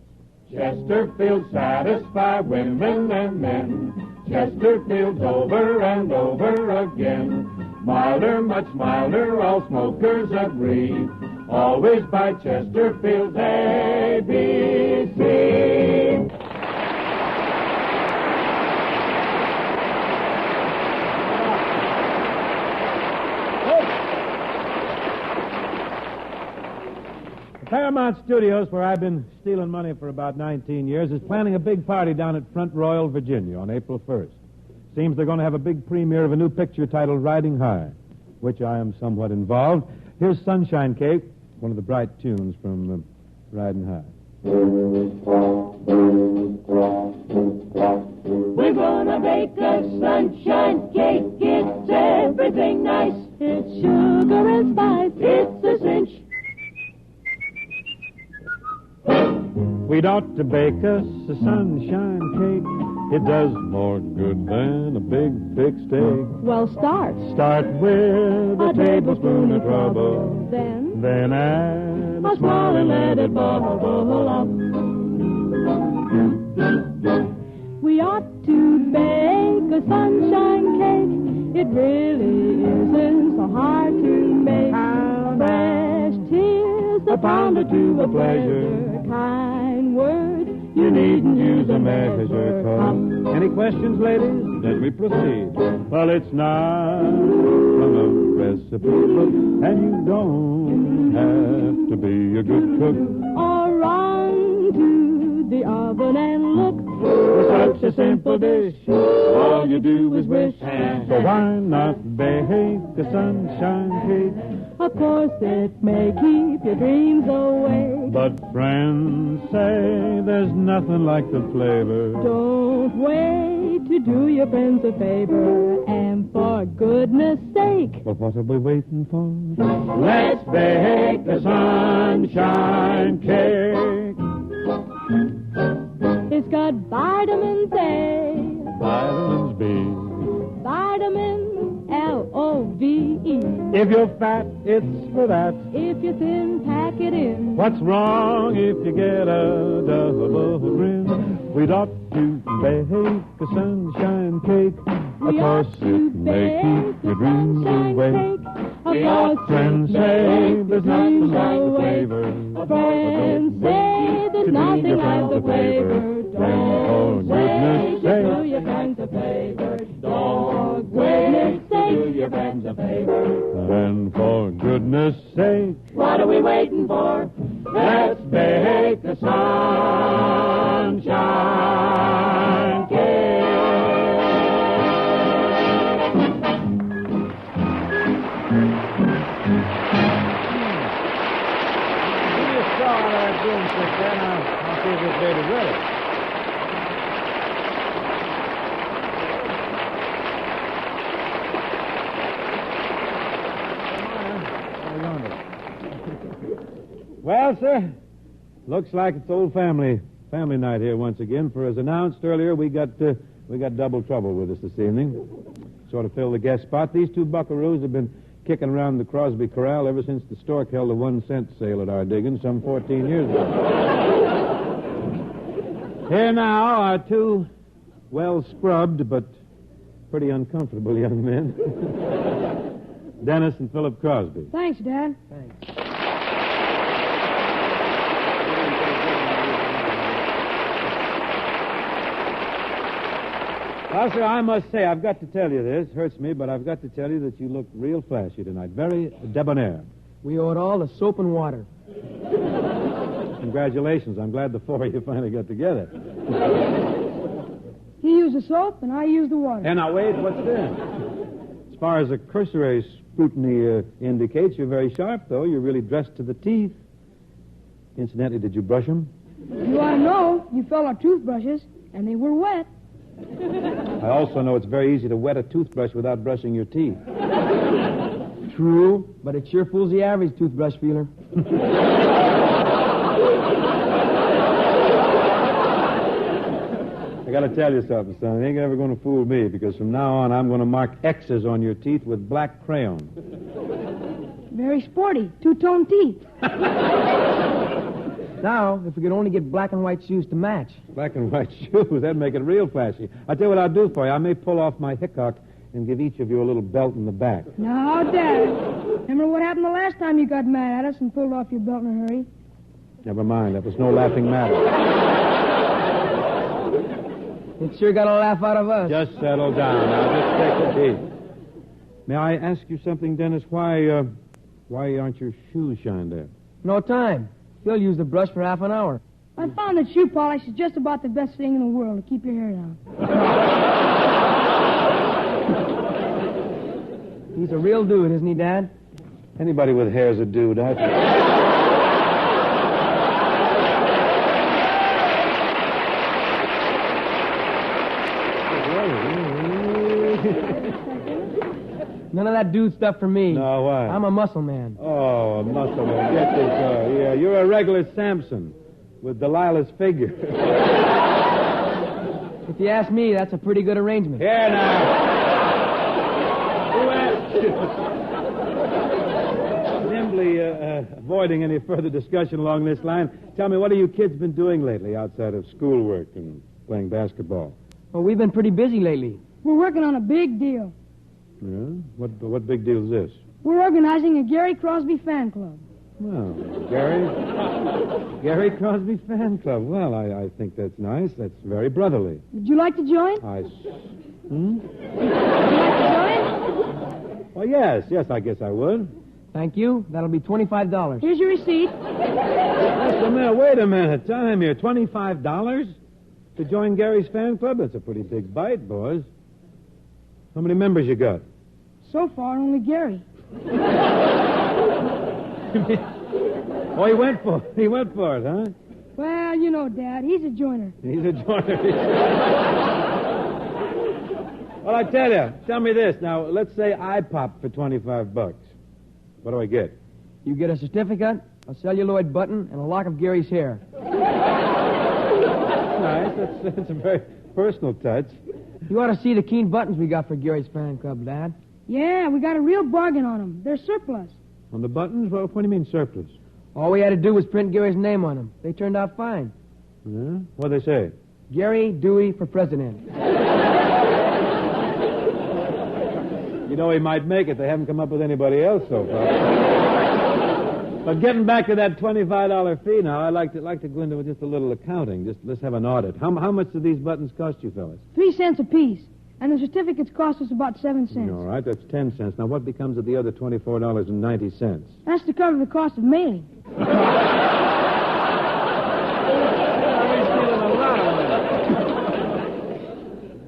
Chesterfield satisfy women and men. Chesterfield's over and over again. Milder, much milder, all smokers agree. Always buy Chesterfield's ABC. Paramount Studios, where I've been stealing money for about 19 years, is planning a big party down at Front Royal, Virginia on April 1st. Seems they're going to have a big premiere of a new picture titled Riding High, which I am somewhat involved. Here's Sunshine Cake, one of the bright tunes from Riding High. We're gonna bake a sunshine cake. It's everything nice. It's sugar and spice. It's a cinch. We'd ought to bake us a sunshine cake. It does more good than a big fixed egg. Well, start. Start with a tablespoon of trouble. Then add a small and let it bubble up. We ought to bake a sunshine cake. It really isn't so hard to make. Fresh tears, a pound or two of pleasure, kind you needn't use a measure cup. Any questions, ladies? Then we proceed. Well, it's not from a recipe book, and you don't have to be a good cook. Or run to the oven and look. For such a simple dish, all you do is wish. So why not bake a sunshine cake? Of course, it may keep your dreams away. But friends say there's nothing like the flavor. Don't wait to do your friends a favor. And for goodness sake, But what are we waiting for? Let's bake the sunshine cake. it's got vitamins A, Vitamins B. vitamins L-O-V-E. If you're fat, it's for that. If you're thin, pack it in. What's wrong if you get a double grin? We'd ought to bake a sunshine cake. Of course, it may keep your dreams away. Of course, Friends say there's nothing like the flavor. friends say there's nothing like the flavor. Don't say just do your friends a favor. Don't goodness sake, do your friends a favor. And for goodness sake, What are we waiting for? Let's bake the sunshine cake. Give me a straw out of that broomstick there. Now, I'll see if this baby's ready. Well, sir, looks like it's old family night here once again. For as announced earlier, we got double trouble with us this evening. Sort of fill the guest spot. These two buckaroos have been kicking around the Crosby corral ever since the stork held a 1-cent sale at our digging some 14 years ago. Here now are two well-scrubbed but pretty uncomfortable young men. Dennis and Philip Crosby. Thanks, Dad. Well, sir, I must say, I've got to tell you this. Hurts me, but I've got to tell you that you look real flashy tonight. Very debonair. We owe it all to soap and water. Congratulations. I'm glad the four of you finally got together. He used the soap, and I used the water. And now, wait, what's this? As far as a cursory scrutiny indicates, you're very sharp, though. You're really dressed to the teeth. Incidentally, did you brush them? You ought to know, you fell our toothbrushes, and they were wet. I also know it's very easy to wet a toothbrush without brushing your teeth. True, but it sure fools the average toothbrush feeler. I got to tell you something, son. It ain't ever going to fool me, because from now on, I'm going to mark X's on your teeth with black crayon. Very sporty, two-tone teeth. Now, if we could only get black and white shoes to match. Black and white shoes, that'd make it real flashy. I'll tell you what I'll do for you. I may pull off my hickok and give each of you a little belt in the back. Now, Dad, remember what happened the last time you got mad at us and pulled off your belt in a hurry? Never mind. That was no laughing matter. It sure got a laugh out of us. Just settle down. Now, just take a seat. May I ask you something, Dennis? Why aren't your shoes shined at? No time. He'll use the brush for half an hour. I found that shoe polish is just about the best thing in the world to keep your hair down. He's a real dude, isn't he, Dad? Anybody with hair's a dude, I think. None of that dude stuff for me. No, why? I'm a muscle man. Oh, a muscle man. Get this. Yeah, you're a regular Samson with Delilah's figure. If you ask me, that's a pretty good arrangement. Here now. Who asked you? Nimbly avoiding any further discussion along this line, tell me, what have you kids been doing lately outside of schoolwork and playing basketball? Well, we've been pretty busy lately. We're working on a big deal. Yeah? What big deal is this? We're organizing a Gary Crosby fan club. Well, Gary Crosby Fan Club. Well, I think that's nice. That's very brotherly. Would you like to join? Would you like to join? Well, yes, I guess I would. Thank you. That'll be $25. Here's your receipt. Wait a minute. Time here. $25 to join Gary's fan club? That's a pretty big bite, boys. How many members you got? So far, only Gary. Oh, he went for it, huh? Well, you know, Dad, he's a joiner. He's a joiner. Well, I tell me this. Now, let's say I pop for $25. What do I get? You get a certificate, a celluloid button, and a lock of Gary's hair. Nice. That's a very personal touch. You ought to see the keen buttons we got for Gary's fan club, Dad. Yeah, we got a real bargain on them. They're surplus. On the buttons? What do you mean surplus? All we had to do was print Gary's name on them. They turned out fine. Yeah? What'd they say? Gary Dewey for president. You know, he might make it. They haven't come up with anybody else so far. But getting back to that $25 fee now, I'd like to go into just a little accounting. Let's have an audit. How much do these buttons cost you, fellas? 3 cents apiece. And the certificates cost us about 7 cents. All right, that's 10 cents. Now, what becomes of the other $24.90? That's to cover the cost of mailing.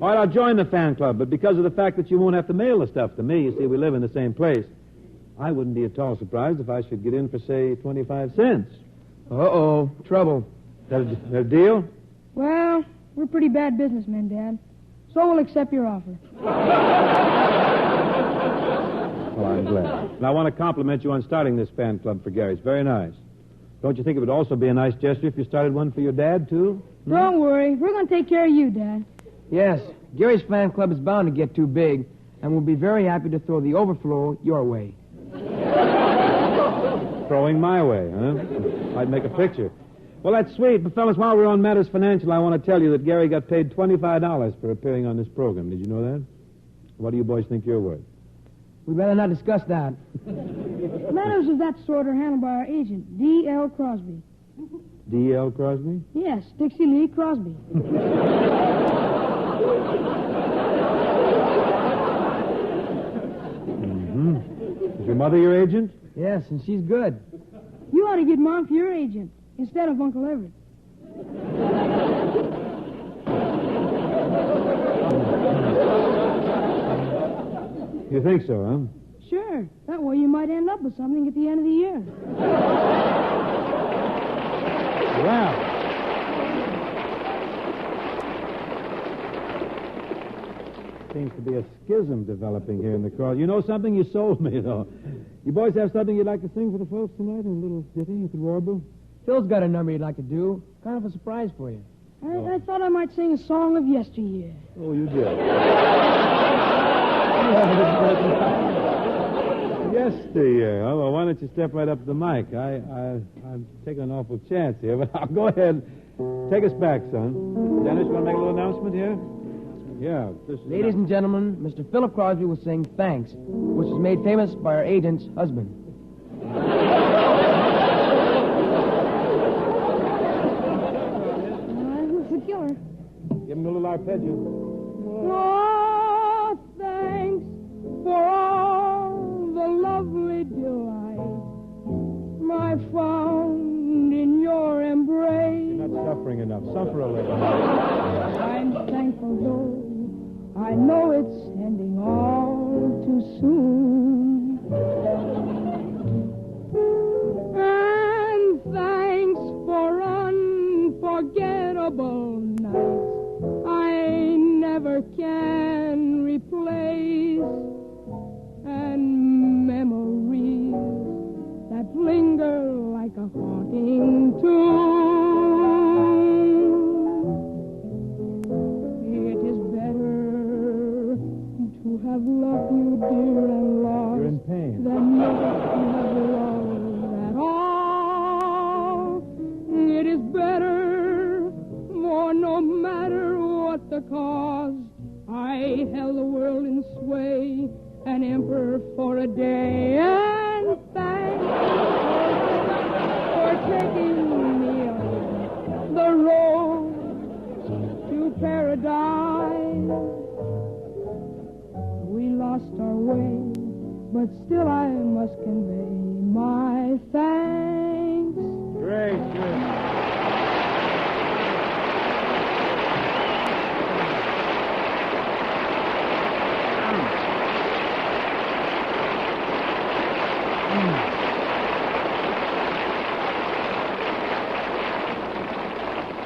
All right, I'll join the fan club, but because of the fact that you won't have to mail the stuff to me, you see, we live in the same place, I wouldn't be at all surprised if I should get in for, say, 25 cents. Uh-oh, trouble. That a deal? Well, we're pretty bad businessmen, Dad. So we'll accept your offer. Well, I'm glad. And I want to compliment you on starting this fan club for Gary. It's very nice. Don't you think it would also be a nice gesture if you started one for your dad, too? Don't worry. We're going to take care of you, Dad. Yes, Gary's fan club is bound to get too big, and we'll be very happy to throw the overflow your way. Throwing my way, huh? I'd make a picture. Well, that's sweet, but fellas, while we're on matters financial, I want to tell you that Gary got paid $25 for appearing on this program. Did you know that? What do you boys think you're worth? We'd better not discuss that. Matters of that sort are handled by our agent, D.L. Crosby. D.L. Crosby? Yes, Dixie Lee Crosby. Mm-hmm. Is your mother your agent? Yes, and she's good. You ought to get Mom for your agent instead of Uncle Everett. You think so, huh? Sure. That way you might end up with something at the end of the year. Well. Seems to be a schism developing here in the crowd. You know something? You sold me, though. You boys have something you'd like to sing for the folks tonight? A little ditty you could warble? Phil's got a number he'd like to do. Kind of a surprise for you. I thought I might sing a song of yesteryear. Oh, you did. Yesteryear. Oh, well, why don't you step right up to the mic? I'm taking an awful chance here, but I'll go ahead. Take us back, son. Dennis, you want to make a little announcement here? Yeah. Ladies and gentlemen, Mr. Philip Crosby will sing Thanks, which is made famous by our agent's husband. Who's the killer? Give him a little arpeggio. Oh, thanks for all the lovely delight I found in your embrace. You're not suffering enough. Suffer a little. I'm thankful, though I know it's ending all too soon. And thanks for unforgettable nights I never can replace, and memories that linger like a haunting tune. It is better to have loved you, dear, and lost. You're in pain. Than never to have loved at all. It is better, for no matter what the cost, I held the world in sway, an emperor for a day, and thanks taking me on the road to paradise. We lost our way, but still I must convey my thanks. Great, good.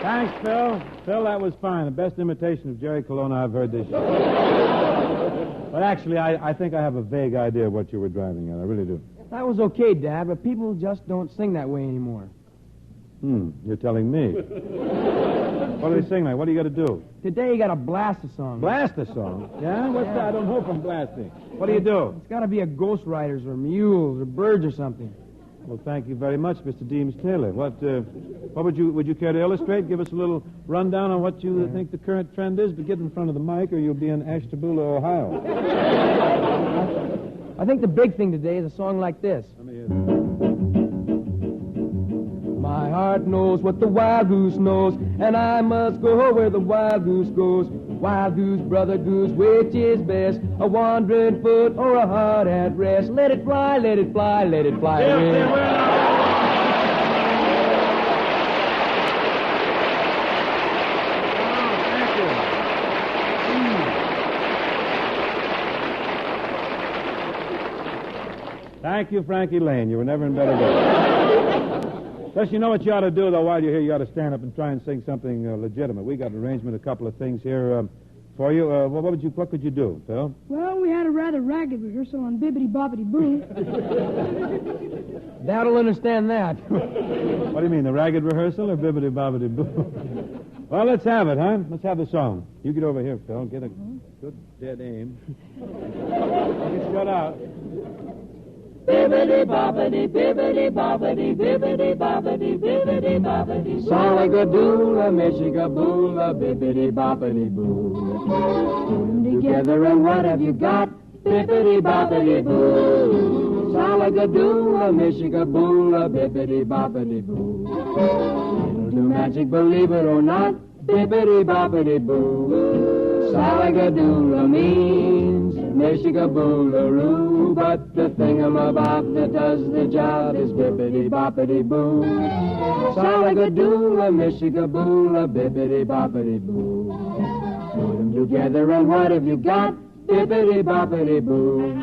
Thanks, Phil. Phil, that was fine. The best imitation of Jerry Colonna I've heard this year. But actually, I think I have a vague idea of what you were driving at. I really do. That was okay, Dad, but people just don't sing that way anymore. You're telling me. What do they sing like? What do you got to do? Today you got to blast a song. Blast a song? Yeah? What's that? I don't know from blasting. What do you do? It's got to be a Ghost Riders or Mules or Birds or something. Well, thank you very much, Mr. Deems Taylor. What would you care to illustrate? Give us a little rundown on what you think the current trend is, but get in front of the mic or you'll be in Ashtabula, Ohio. I think the big thing today is a song like this. Let me hear My heart knows what the wild goose knows, and I must go where the wild goose goes. Wild goose, brother goose, which is best? A wandering foot or a heart at rest? Let it fly, let it fly, let it fly away. Thank you, Frankie Lane. You were never in better days. Plus, you know what you ought to do, though, while you're here? You ought to stand up and try and sing something legitimate. We got an arrangement, a couple of things here for you. What could you do, Phil? Well, we had a rather ragged rehearsal on Bibbidi Bobbidi Boo. Dad'll understand that. What do you mean, the ragged rehearsal or Bibbidi Bobbidi Boo? Well, let's have it, huh? Let's have the song. You get over here, Phil. Get a good dead aim. Get shut out. Bibbidi bobbidi, bibbidi bobbidi, bibbidi bobbidi, bibbidi bobbidi. Salagadoola, Michigaboola, bibbidi bobbidi boo. Put 'em together and what have you got? Bibbidi bobbidi boo. Salagadoola, Michigaboola, bibbidi bobbidi boo. It'll do magic, believe it or not. Bibbidi bobbidi boo. Salagadoola means Michigaboolaroo, but the thingamabob that does the job is bibbidi boppidi boo. Salagadoola, Michigaboola, bibbidi boppidi boo. Put 'em together and what have you got? Bibbidi boppidi boo.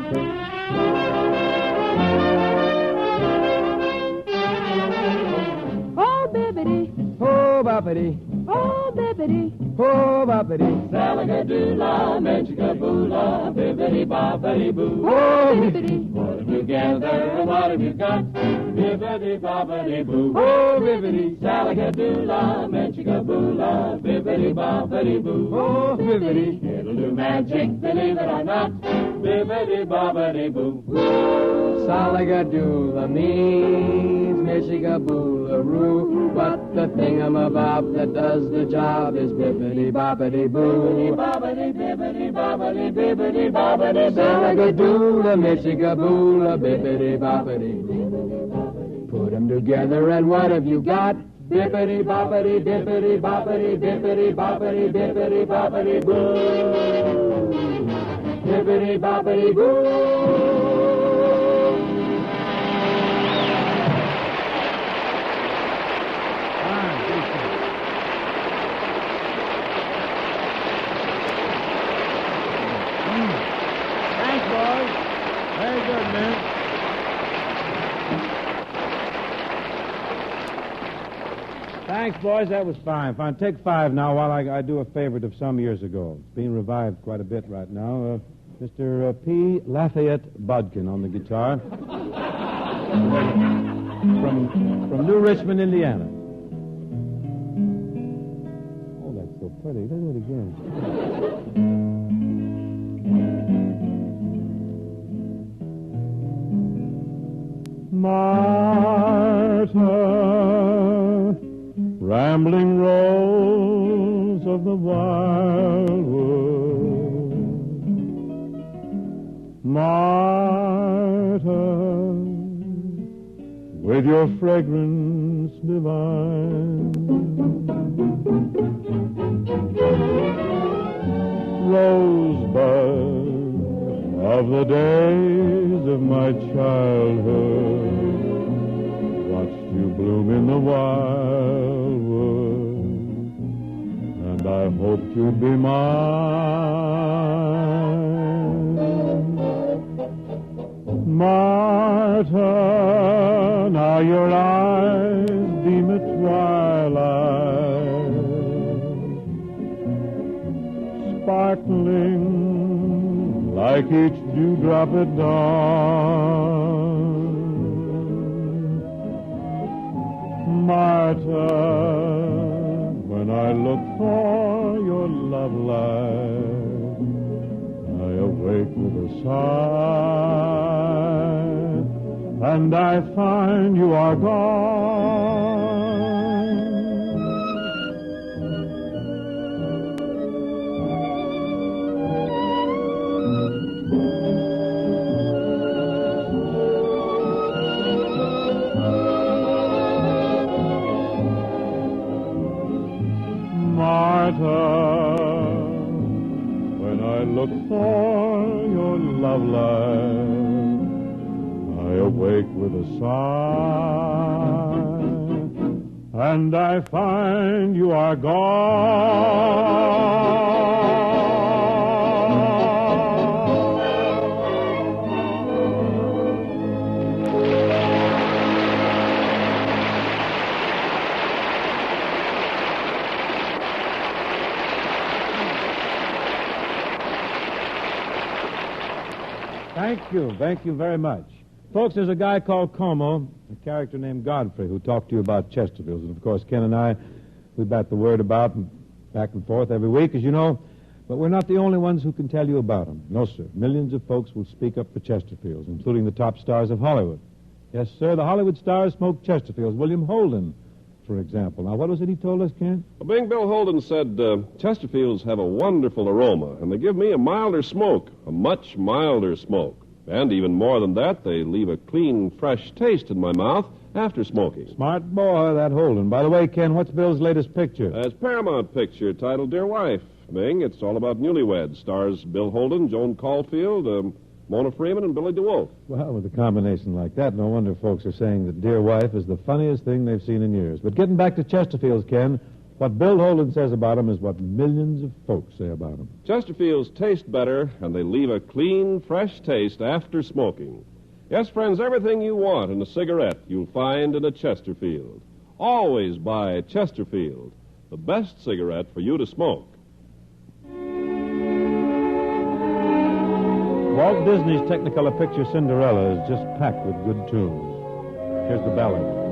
Oh, bibbidi. Oh, boppidi. Oh, bibbidi. Oh, boppidi. Salagadoola, Michigaboola, bibbidi bobbidi boo. Oh, bibbidi. Put 'em together and what have you got? Bibbidi bobbidi boo. Oh, bibbidi. Salagadoola, Michigaboola, bibbidi bobbidi boo. Oh, bibbidi. It'll do magic, believe it or not. Bibbidi bobbidi boo. Salagadoola means Michigaboolaroo, but the thingamabob that does the job is bibbidi boppidi boo. Bobbidi, bibbidi, bobbidi, bibbidi, bobbidi, Salagadoola, Michigaboola, bibbidi boppidi boo. Put 'em together and what have you got? Bibbidi boppidi, bibbidi boppidi, bibbidi boppidi, bibbidi boppidi boo. Bibbidi boppidi boo. Thanks, boys. Very good, man. Thanks, boys. That was fine. Fine. Take 5 now while I do a favorite of some years ago. It's being revived quite a bit right now. Mr. P. Lafayette Bodkin on the guitar. From New Richmond, Indiana. Oh, that's so pretty. Let's do it again. Martha, rambling rose of the wildwood. Martha, with your fragrant fragrance divine. Rosebud of the days of my childhood, watched you bloom in the wildwood, and I hoped you'd be mine. Martha, now your eyes beam at twilight, sparkling like each dewdrop at dawn. Martha, when I look for your love light, I awake with a sigh, and I find you are gone. Martha, when I look for your love light, I awake with a sigh, and I find you are gone. Thank you very much. Folks, there's a guy called Como, a character named Godfrey, who talked to you about Chesterfield. And, of course, Ken and I, we bat the word about and back and forth every week, as you know. But we're not the only ones who can tell you about them. No, sir. Millions of folks will speak up for Chesterfields, including the top stars of Hollywood. Yes, sir, the Hollywood stars smoke Chesterfields. William Holden, for example. Now, what was it he told us, Ken? Well, Bing, Bill Holden said Chesterfields have a wonderful aroma, and they give me a milder smoke, a much milder smoke. And even more than that, they leave a clean, fresh taste in my mouth after smoking. Smart boy, that Holden. By the way, Ken, what's Bill's latest picture? It's Paramount picture titled Dear Wife. Bing, it's all about newlyweds. Stars Bill Holden, Joan Caulfield, Mona Freeman, and Billy DeWolf. Well, with a combination like that, no wonder folks are saying that Dear Wife is the funniest thing they've seen in years. But getting back to Chesterfields, Ken, what Bill Holden says about him is what millions of folks say about him. Chesterfields taste better, and they leave a clean, fresh taste after smoking. Yes, friends, everything you want in a cigarette you'll find in a Chesterfield. Always buy Chesterfield, the best cigarette for you to smoke. Walt Disney's Technicolor picture Cinderella is just packed with good tunes. Here's the ballad.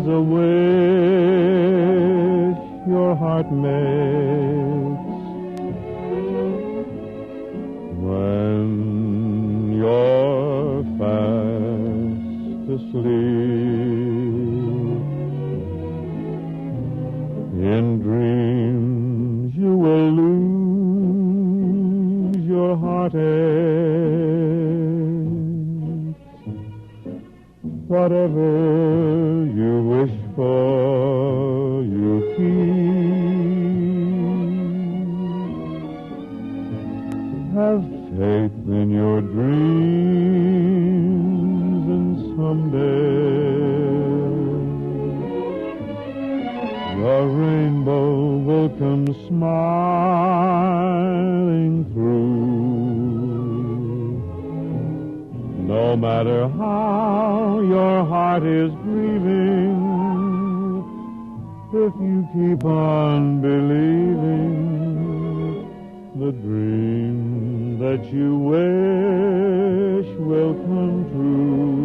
A wish your heart makes when you're fast asleep. In dreams you will lose your heartache. Whatever you wish for, you keep. Have faith in your dreams, and someday your rainbow will come smiling through. No matter how your heart is grieving, if you keep on believing, the dream that you wish will come true.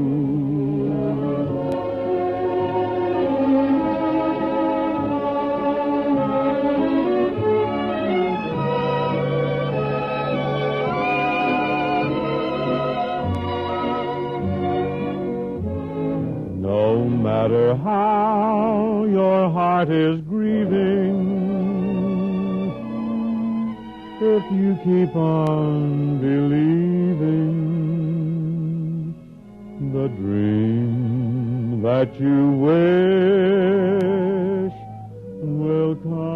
No matter how your heart is grieving, if you keep on believing the dream that you wish will come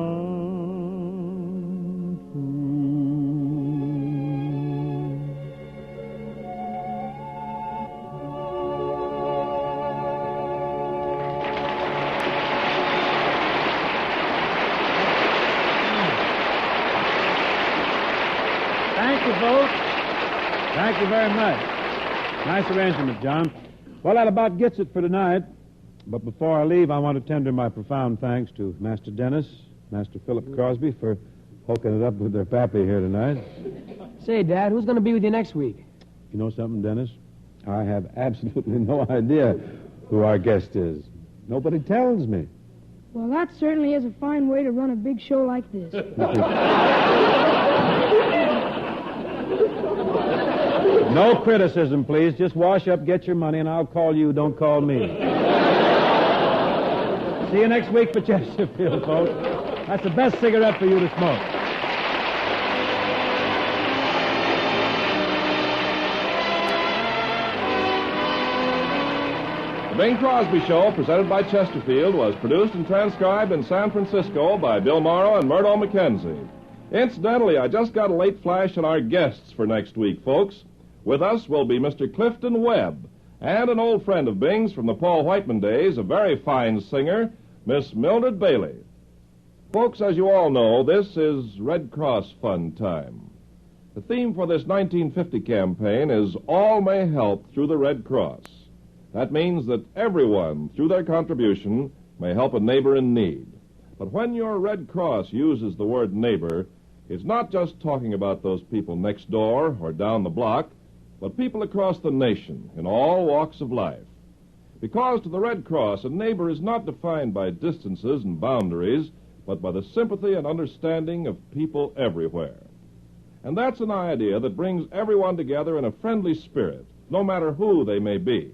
true. Thank you, folks. Thank you very much. Nice arrangement, John. Well, that about gets it for tonight. But before I leave, I want to tender my profound thanks to Master Dennis, Master Philip Crosby for hooking it up with their pappy here tonight. Say, Dad, who's going to be with you next week? You know something, Dennis? I have absolutely no idea who our guest is. Nobody tells me. Well, that certainly is a fine way to run a big show like this. No criticism, please. Just wash up, get your money, and I'll call you. Don't call me. See you next week for Chesterfield, folks. That's the best cigarette for you to smoke. The Bing Crosby Show, presented by Chesterfield, was produced and transcribed in San Francisco by Bill Morrow and Murdo McKenzie. Incidentally, I just got a late flash on our guests for next week, folks. With us will be Mr. Clifton Webb, and an old friend of Bing's from the Paul Whiteman days, a very fine singer, Miss Mildred Bailey. Folks, as you all know, this is Red Cross Fund Time. The theme for this 1950 campaign is All May Help Through the Red Cross. That means that everyone, through their contribution, may help a neighbor in need. But when your Red Cross uses the word neighbor, it's not just talking about those people next door or down the block, but people across the nation in all walks of life. Because to the Red Cross, a neighbor is not defined by distances and boundaries, but by the sympathy and understanding of people everywhere. And that's an idea that brings everyone together in a friendly spirit, no matter who they may be.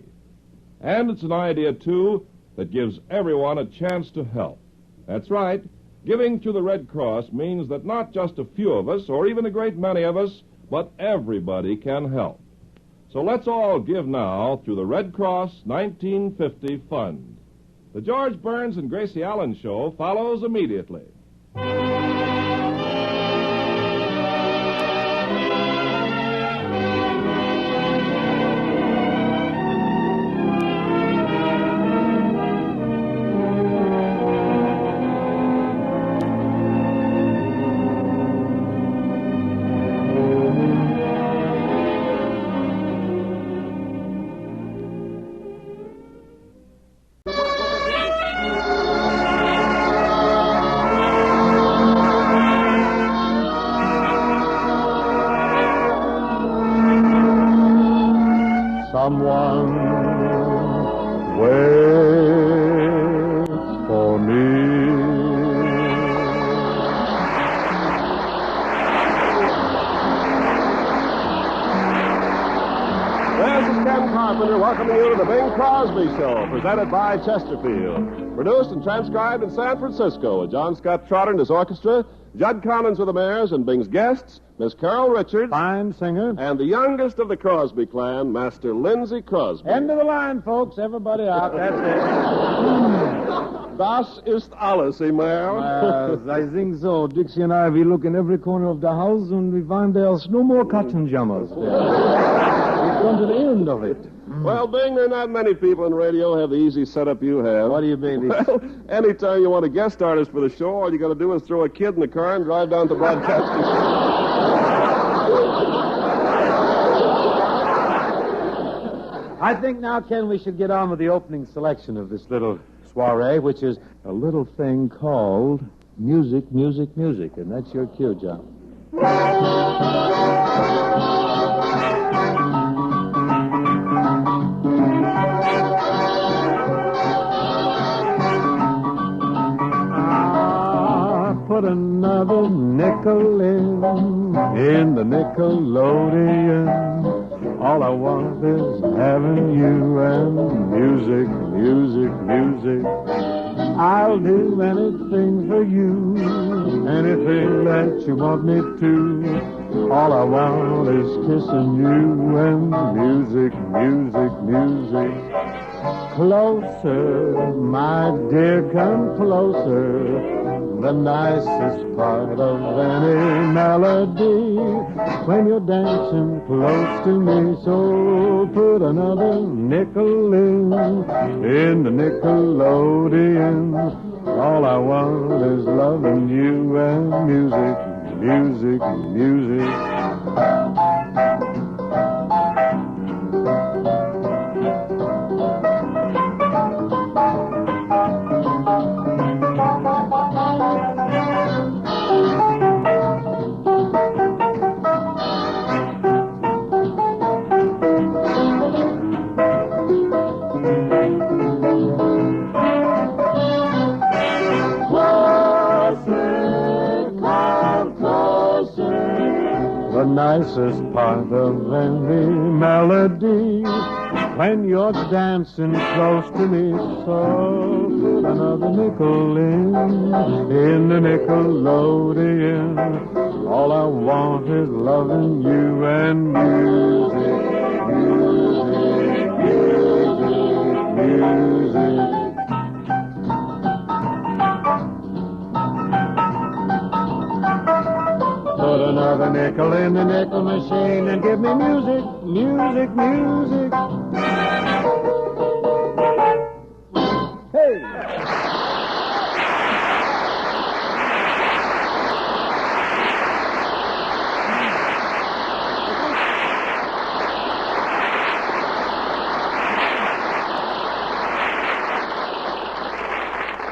And it's an idea, too, that gives everyone a chance to help. That's right. Giving through the Red Cross means that not just a few of us, or even a great many of us, but everybody can help. So let's all give now through the Red Cross 1950 Fund. The George Burns and Gracie Allen Show follows immediately. Someone waits for me. This is Ken Carpenter welcoming you to the Bing Crosby Show, presented by Chesterfield. Produced and transcribed in San Francisco with John Scott Trotter and his orchestra, Judd Collins with the Mayors, and Bing's guests, Miss Carole Richards. Fine singer. And the youngest of the Crosby clan, Master Lindsay Crosby. End of the line, folks. Everybody out. That's it. Das ist alles, Mayor. I think so. Dixie and I, we look in every corner of the house and we find there's no more cotton jammers there. We've come to the end of it. Well, Bing, there are not many people in radio have the easy setup you have. What do you mean? Well, anytime you want a guest artist for the show, all you got to do is throw a kid in the car and drive down to broadcasting. I think now, Ken, we should get on with the opening selection of this little soiree, which is a little thing called Music, Music, Music. And that's your cue, John. Put another nickel in the Nickelodeon. All I want is having you and music, music, music. I'll do anything for you. anything that you want me to. All I want is kissing you and music, music, music. Closer, my dear, come closer. The nicest part of any melody when you're dancing close to me. So put another nickel in the Nickelodeon. All I want is loving you and music, music, music. The nicest part of any melody when you're dancing close to me. So put another nickel in the Nickelodeon. All I want is loving you and music, music, music, music. Put another nickel in the nickel machine and give me music, music, music. Hey!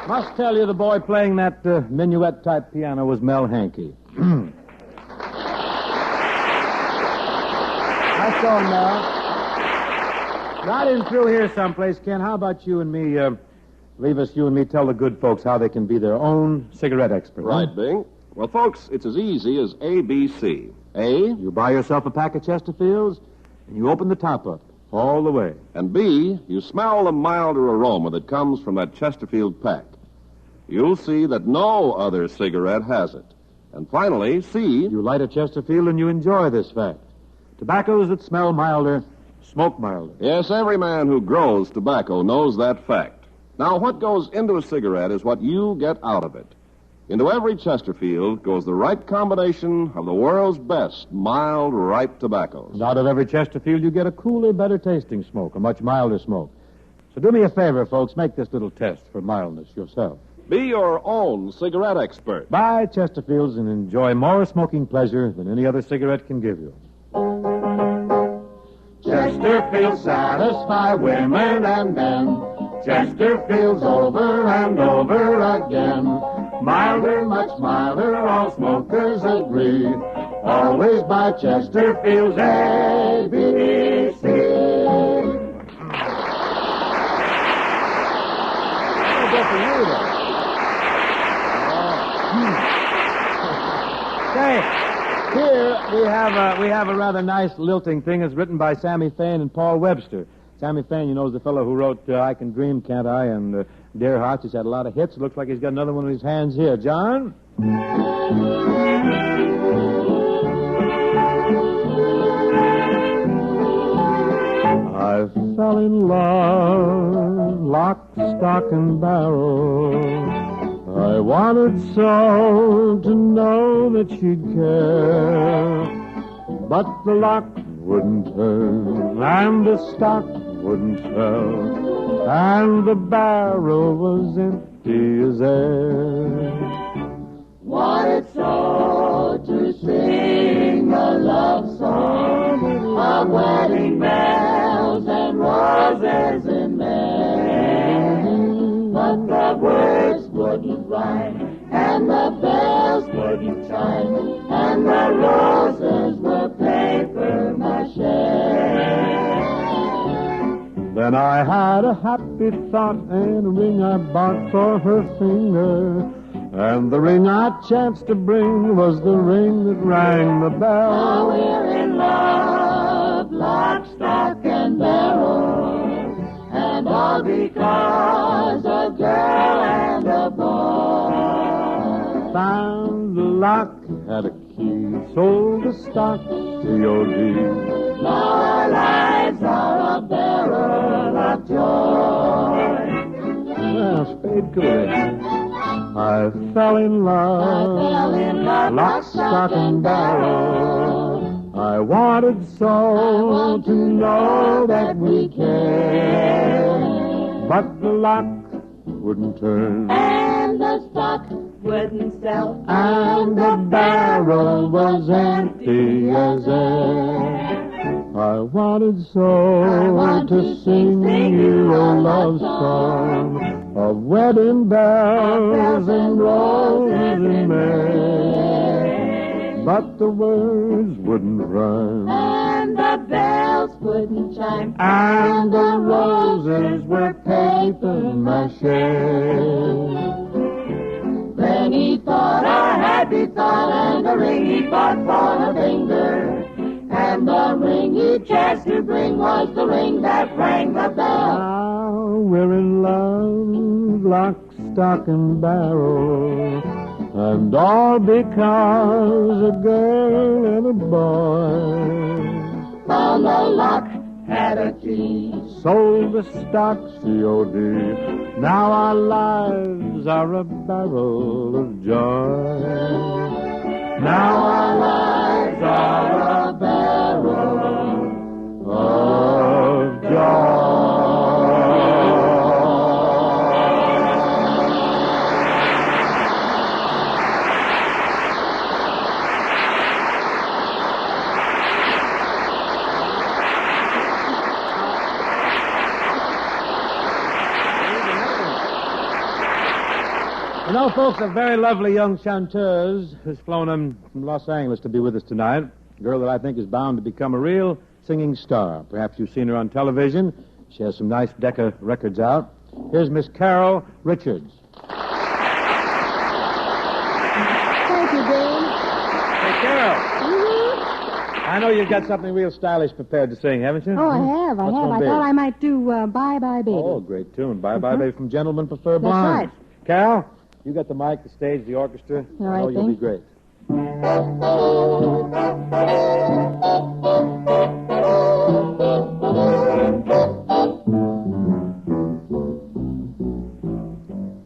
Must tell you, the boy playing that minuet-type piano was Mel Hankey. Nice going, Mel. Not in through here someplace, Ken. How about you and me, you and me tell the good folks how they can be their own cigarette expert. Right, Bing. Well, folks, it's as easy as ABC. A, you buy yourself a pack of Chesterfields, and you open the top up all the way. And B, you smell the milder aroma that comes from that Chesterfield pack. You'll see that no other cigarette has it. And finally, C, you light a Chesterfield and you enjoy this fact. Tobaccos that smell milder, smoke milder. Yes, every man who grows tobacco knows that fact. Now, what goes into a cigarette is what you get out of it. Into every Chesterfield goes the right combination of the world's best mild, ripe tobaccos. And out of every Chesterfield, you get a cooler, better-tasting smoke, a much milder smoke. So do me a favor, folks. Make this little test for mildness yourself. Be your own cigarette expert. Buy Chesterfields and enjoy more smoking pleasure than any other cigarette can give you. Chesterfields satisfy women and men. Chesterfields over and over again. Milder, much milder, all smokers agree. Always buy Chesterfields, ABC. Say, here we have a rather nice lilting thing. It's written by Sammy Fain and Paul Webster. Sammy Fain, you know, is the fellow who wrote I Can Dream, Can't I? And Dear Hearts. He's had a lot of hits. It looks like he's got another one in his hands here. John? I fell in love, lock, stock, and barrel. I wanted so to know that she'd care. But the lock wouldn't turn, and the stock wouldn't sell, and the barrel was empty as air. Wanted so to sing a love song of wedding bells and roses in May. But the words wouldn't rhyme, and the bells wouldn't chime, and the roses were paper mache. Then I had a happy thought, and a ring I bought for her finger. And the ring I chanced to bring was the ring that rang the bell. Now we're in love, lock, stock, and barrel. And all because a girl and a boy found lock had a key, sold the stock, COD. Now our lives are a barrel of joy. Well, Spade Cooley. I fell in love, lock, stock, and barrel. I wanted so to know that we cared, but the lock wouldn't turn, And the stock wouldn't sell, and the barrel was empty as air. I wanted so to sing you a love song of wedding bells and roses in May, but the words wouldn't rhyme, and the bells wouldn't chime, and the roses were paper mache. Then he thought a happy thought, and the ring he bought for her finger. And the ring he chanced to bring was the ring that rang the bell. Now we're in love, lock, stock, and barrel, and all because a girl and a boy Found the lock had a key, sold the stock, COD. Now our lives are a barrel of joy. Now our lives are a barrel of joy. You know, folks, a very lovely young chanteuse has flown in from Los Angeles to be with us tonight. A girl that I think is bound to become a real singing star. Perhaps you've seen her on television. She has some nice Decca records out. Here's Miss Carole Richards. Thank you, Dan. Hey, Carole. I know you've got something real stylish prepared to sing, haven't you? Oh, I have. What's gonna I be? thought I might do Bye Bye Baby. Oh, great tune. Bye-bye, baby, from Gentlemen Prefer Blondes. That's right. Carole, you got the mic, the stage, the orchestra. All I right, know you'll be thanks. great.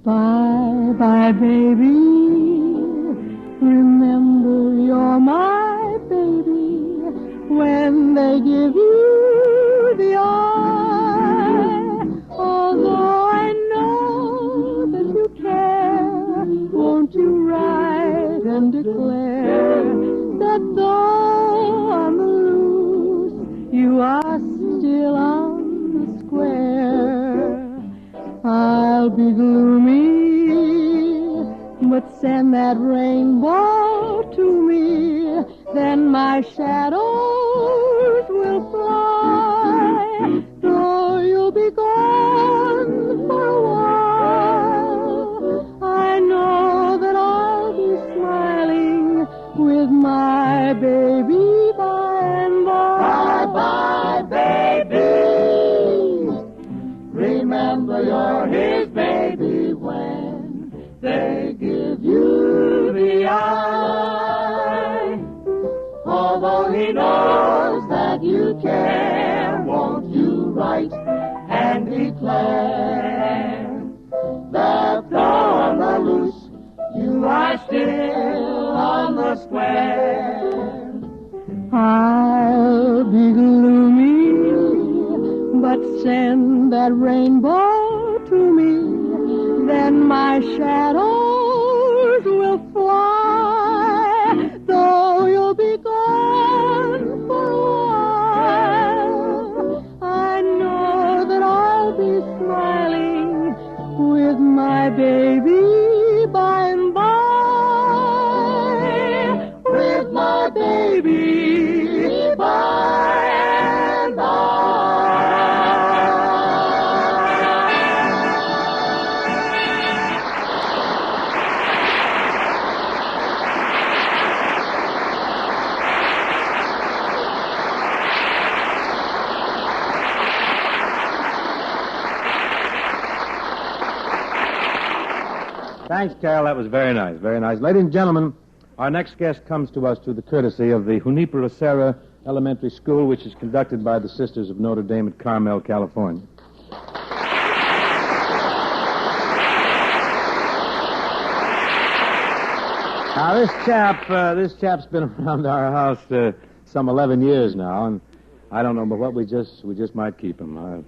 Bye bye, baby. Remember you're my baby when they give you the eye. Although I know that you care, won't you write and declare that though on the loose you are still on the square? I'll be gloomy, but send that rainbow to me, then my shadows will fly, though you'll be gone for a while. I know that I'll be smiling with my baby by and by. Bye-bye, baby. Remember you're his baby when they give you the eye. Although he knows that you care, won't you write and declare that though on the loose you are still on the square? I'll be gloomy, but send that rainbow to me, then my shadows will fly, though you'll be gone for a while. I know that I'll be smiling with my baby by and by, with my baby by and by. Thanks, Carole. That was very nice, very nice. Ladies and gentlemen, Our next guest comes to us through the courtesy of the Junipero Serra Elementary School, which is conducted by the Sisters of Notre Dame at Carmel, California. Now, this chap's been around our house some 11 years now, and I don't know but what we just might keep him.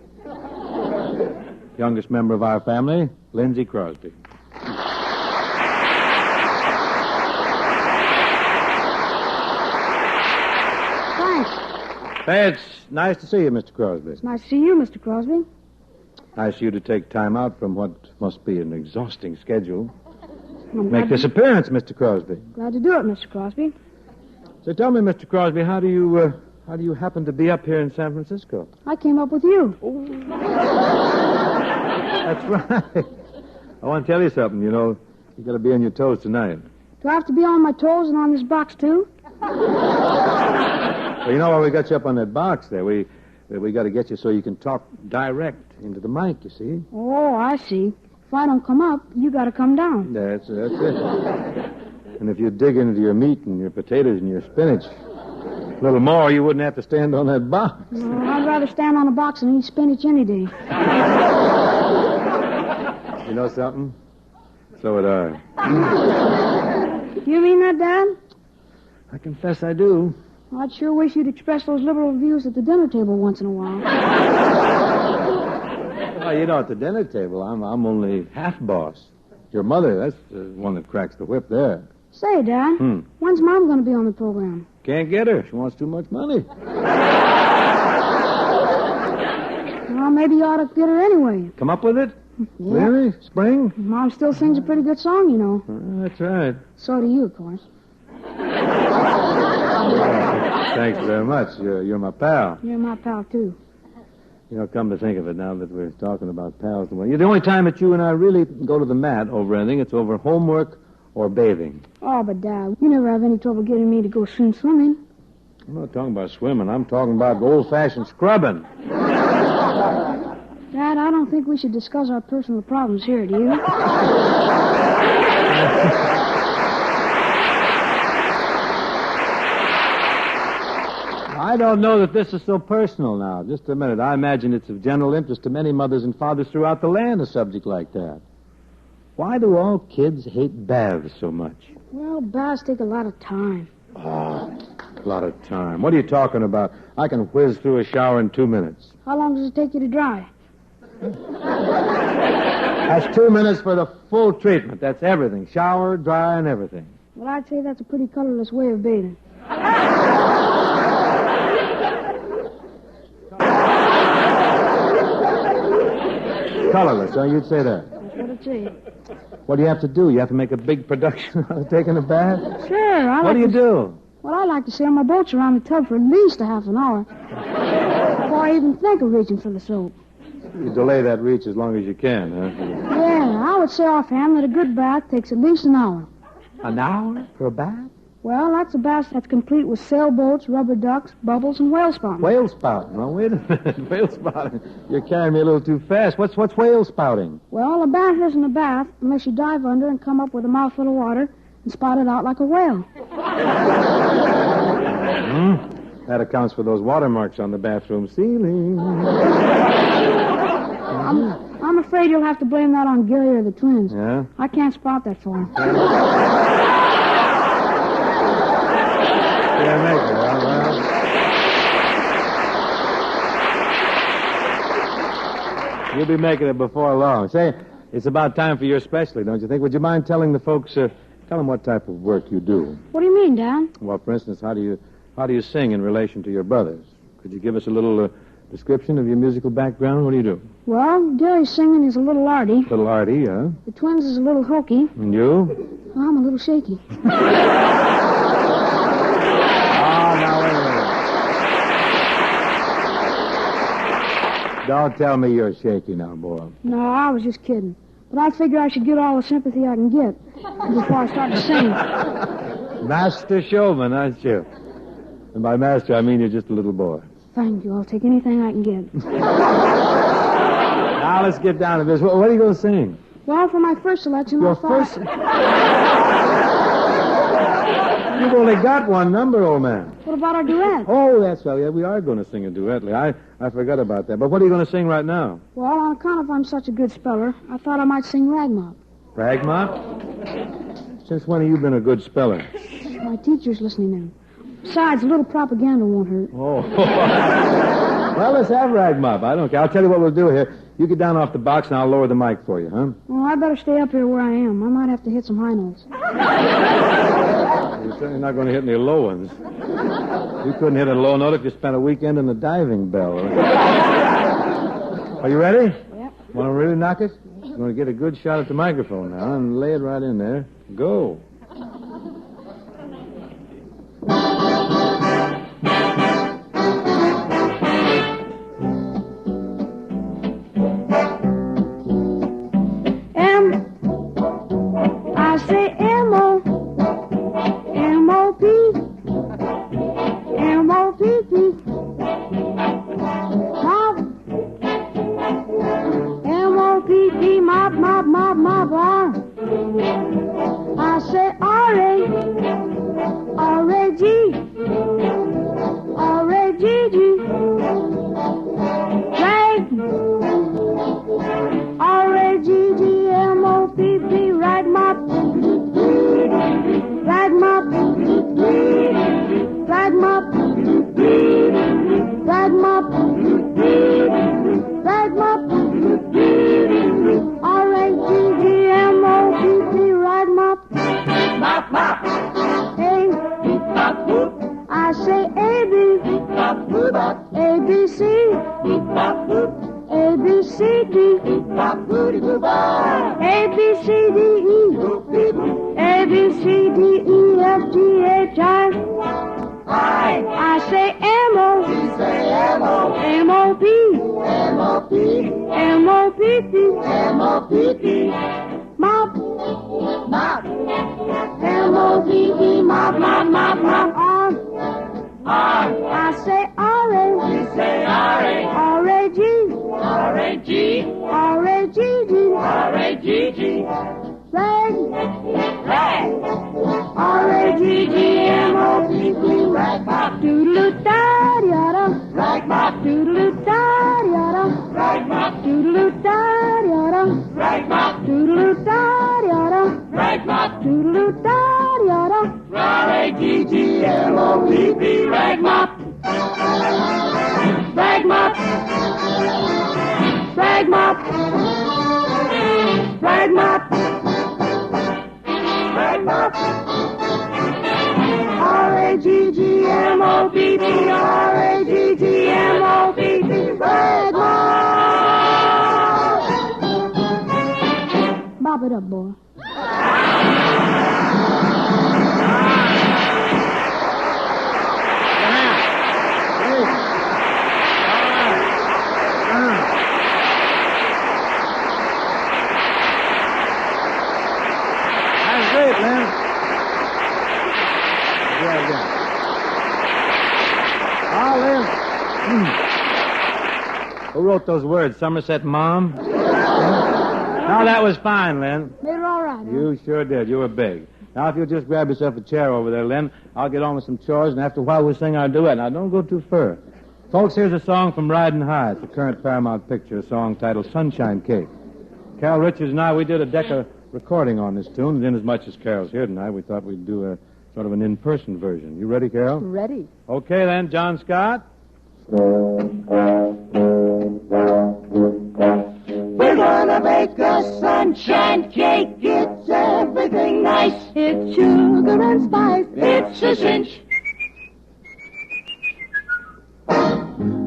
Youngest member of our family, Lindsay Crosby. Thanks. Hey, it's nice to see you, Mr. Crosby. It's nice to see you, Mr. Crosby. Nice of you to take time out from what must be an exhausting schedule. I'm Make this appearance, Mr. Crosby. Glad to do it, Mr. Crosby. So tell me, Mr. Crosby, how do you happen to be up here in San Francisco? I came up with you. That's right. I want to tell you something. You know, you got to be on your toes tonight. Do I have to be on my toes and on this box, too? Well, you know why we got you up on that box there? We got to get you so you can talk direct into the mic, you see. Oh, I see. If I don't come up, you got to come down. That's it. And if you dig into your meat and your potatoes and your spinach a little more, you wouldn't have to stand on that box. Well, I'd rather stand on a box and eat spinach any day. You know something? So would I. Do you mean that, Dad? I confess I do. Well, I'd sure wish you'd express those liberal views at the dinner table once in a while. Well, you know, at the dinner table, I'm only half boss. Your mother, that's the one that cracks the whip there. Say, Dad, when's Mom going to be on the program? Can't get her. She wants too much money. Well, maybe you ought to get her anyway. Come up with it? Yeah. Really? Spring? Mom still sings a pretty good song, you know. That's right. So do you, of course. Thanks very much. You're my pal. You're my pal, too. You know, come to think of it, now that we're talking about pals, the only time that you and I really go to the mat over anything, it's over homework or bathing. Oh, but Dad, you never have any trouble getting me to go swimming. I'm not talking about swimming. I'm talking about old-fashioned scrubbing. Dad, I don't think we should discuss our personal problems here, do you? I don't know that this is so personal now. Just a minute. I imagine it's of general interest to many mothers and fathers throughout the land, a subject like that. Why do all kids hate baths so much? Well, baths take a lot of time. Oh, a lot of time. What are you talking about? I can whiz through a shower in 2 minutes. How long does it take you to dry? That's 2 minutes for the full treatment. That's everything. Shower, dry, and everything. Well, I'd say that's a pretty colorless way of bathing. Colorless, huh? You'd say that. That's what I'd say. What do you have to do? You have to make a big production out of taking a bath? Sure. What do you do? Well, I like to sail my boats around the tub for at least a half an hour before I even think of reaching for the soap. You delay that reach as long as you can, huh? Yeah, I would say offhand that a good bath takes at least an hour. An hour for a bath? Well, that's a bath that's complete with sailboats, rubber ducks, bubbles, and whale spouting. Whale spouting? Well, wait a minute. Whale spouting. You're carrying me a little too fast. What's whale spouting? Well, a bath isn't a bath unless you dive under and come up with a mouthful of water and spout it out like a whale. That accounts for those watermarks on the bathroom ceiling. I'm afraid you'll have to blame that on Gary or the twins. Yeah? I can't spout that far. Yeah, make it. Well, you'll be making it before long. Say, it's about time for your specialty, don't you think? Would you mind telling the folks, tell them what type of work you do? What do you mean, Dan? Well, for instance, how do you sing in relation to your brothers? Could you give us a little description of your musical background? What do you do? Well, Gary's singing is a little arty. Little arty, huh? The twins is a little hokey. And you? Well, I'm a little shaky. Now, wait a minute. Don't tell me you're shaky now, boy. No, I was just kidding. But I figure I should get all the sympathy I can get before I start to sing. Master showman, aren't you? And by master, I mean you're just a little boy. Thank you. I'll take anything I can get. Now, let's get down to this. What are you going to sing? Well, for my first selection, Your I thought... first... You've only got one number, old man. What about our duet? Oh, that's right. Yeah, we are going to sing a duet. I forgot about that. But what are you going to sing right now? Well, on account of I'm such a good speller, I thought I might sing Ragmop. Ragmop? Since when have you been a good speller? My teacher's listening in. Besides, a little propaganda won't hurt. Oh. Well, let's have Ragmop. I don't care. I'll tell you what we'll do here. You get down off the box and I'll lower the mic for you, huh? Well, I better stay up here where I am. I might have to hit some high notes. You're certainly not going to hit any low ones. You couldn't hit a low note if you spent a weekend in the diving bell. Are you ready? Yep. Want to really knock it? I'm going to get a good shot at the microphone now and lay it right in there. Go. Bop it up, boy. That's great, Lynn. Who wrote those words? Somerset Mom? No, that was fine, Lynn. Made it all right, huh? You sure did. You were big. Now, if you'll just grab yourself a chair over there, Lynn, I'll get on with some chores, and after a while we'll sing our duet. Now, don't go too far. Folks, here's a song from Riding High. It's a current Paramount picture, a song titled Sunshine Cake. Carol Richards and I, we did a Decca recording on this tune, and inasmuch as Carol's here tonight, we thought we'd do a sort of an in-person version. You ready, Carol? Ready. Okay, then, John Scott. We're gonna bake a sunshine cake. It's everything nice. It's sugar and spice. It's a cinch.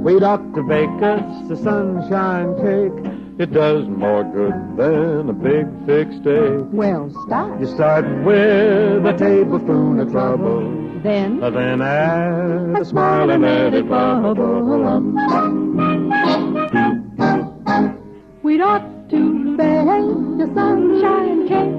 We'd ought to bake us a sunshine cake. It does more good than a big thick steak. Well, start. You start with a tablespoon of trouble. Then add a smile and let it bubble. We'd ought to bake a sunshine cake.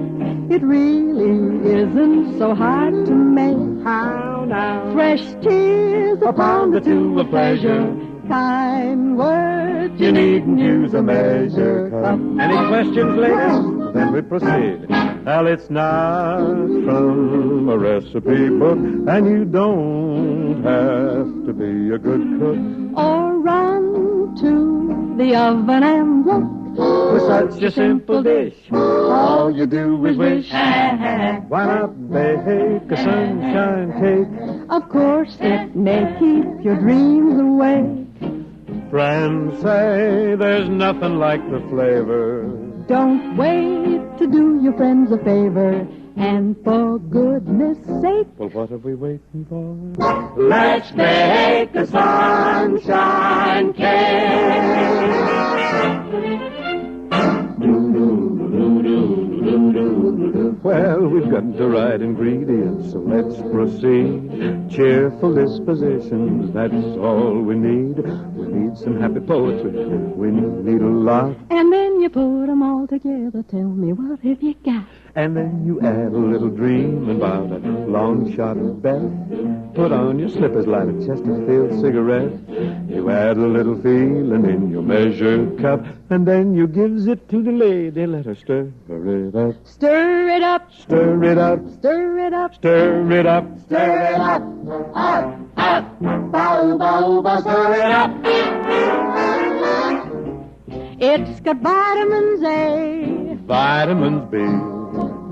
It really isn't so hard to make. How now? Fresh tears upon the tube of pleasure. Kind words You needn't use a measure cup. Any questions, ladies? Then we proceed. Well, it's not from a recipe book, and you don't have to be a good cook. Or run to the oven and look. With such a simple dish, all you do is wish. Why not bake a sunshine cake? Of course, it may keep your dreams away. Friends say there's nothing like the flavor. Don't wait to do your friends a favor. And for goodness sake, Well, what are we waiting for? Let's make a sunshine cake. Well, we've got the right ingredients, so let's proceed. Cheerful dispositions, that's all we need. We need some happy poetry. We need a lot. and then you put 'em all together. Tell me, what have you got? And then you add a little dream about a long shot of bet. Put on your slippers, light a Chesterfield cigarette. You add a little feeling in your measured cup, and then you gives it to the lady. Let her stir it up. Stir it up, Stir it up. stir it up, Stir it up. Stir it up, up, up, bow, bow, bow, stir it up. It's got vitamins A, Vitamins B.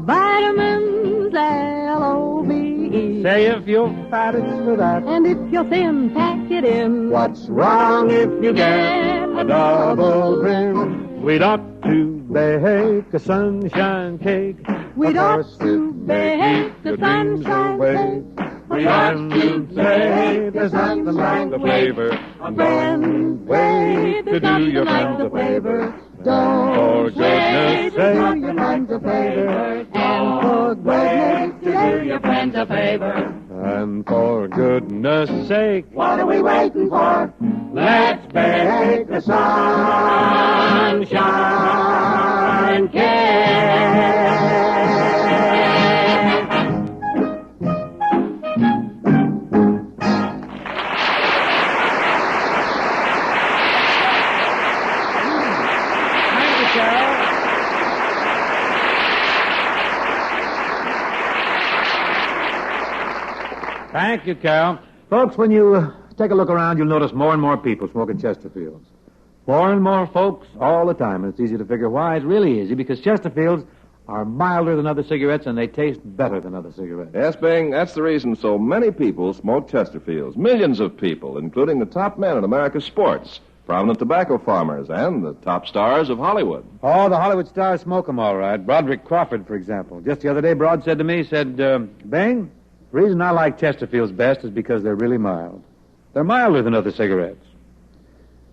vitamins L-O-V-E. Say if you're fat, it's for that. And if you're thin, pack it in. What's wrong if you get a double grin? We'd ought to bake a sunshine cake. We'd Of ought course, to it bake may the keep your dreams sunshine away. cake. We ought to say there's nothing like the flavor. Don't wait to do your friends a favor. For goodness sake, do your friends a favor. And for goodness To do your friends a favor. and for goodness sake, What are we waiting for? Let's bake a sunshine cake. Thank you, Carole. Folks, when you take a look around, you'll notice more and more people smoking Chesterfields. More and more folks all the time, and it's easy to figure why. It's really easy, because Chesterfields are milder than other cigarettes, and they taste better than other cigarettes. Yes, Bing, that's the reason so many people smoke Chesterfields. Millions of people, including the top men in America's sports, prominent tobacco farmers, and the top stars of Hollywood. Oh, the Hollywood stars smoke 'em all right. Broderick Crawford, for example. Just the other day, Brod said to me, Bing, the reason I like Chesterfields best is because they're really mild. They're milder than other cigarettes.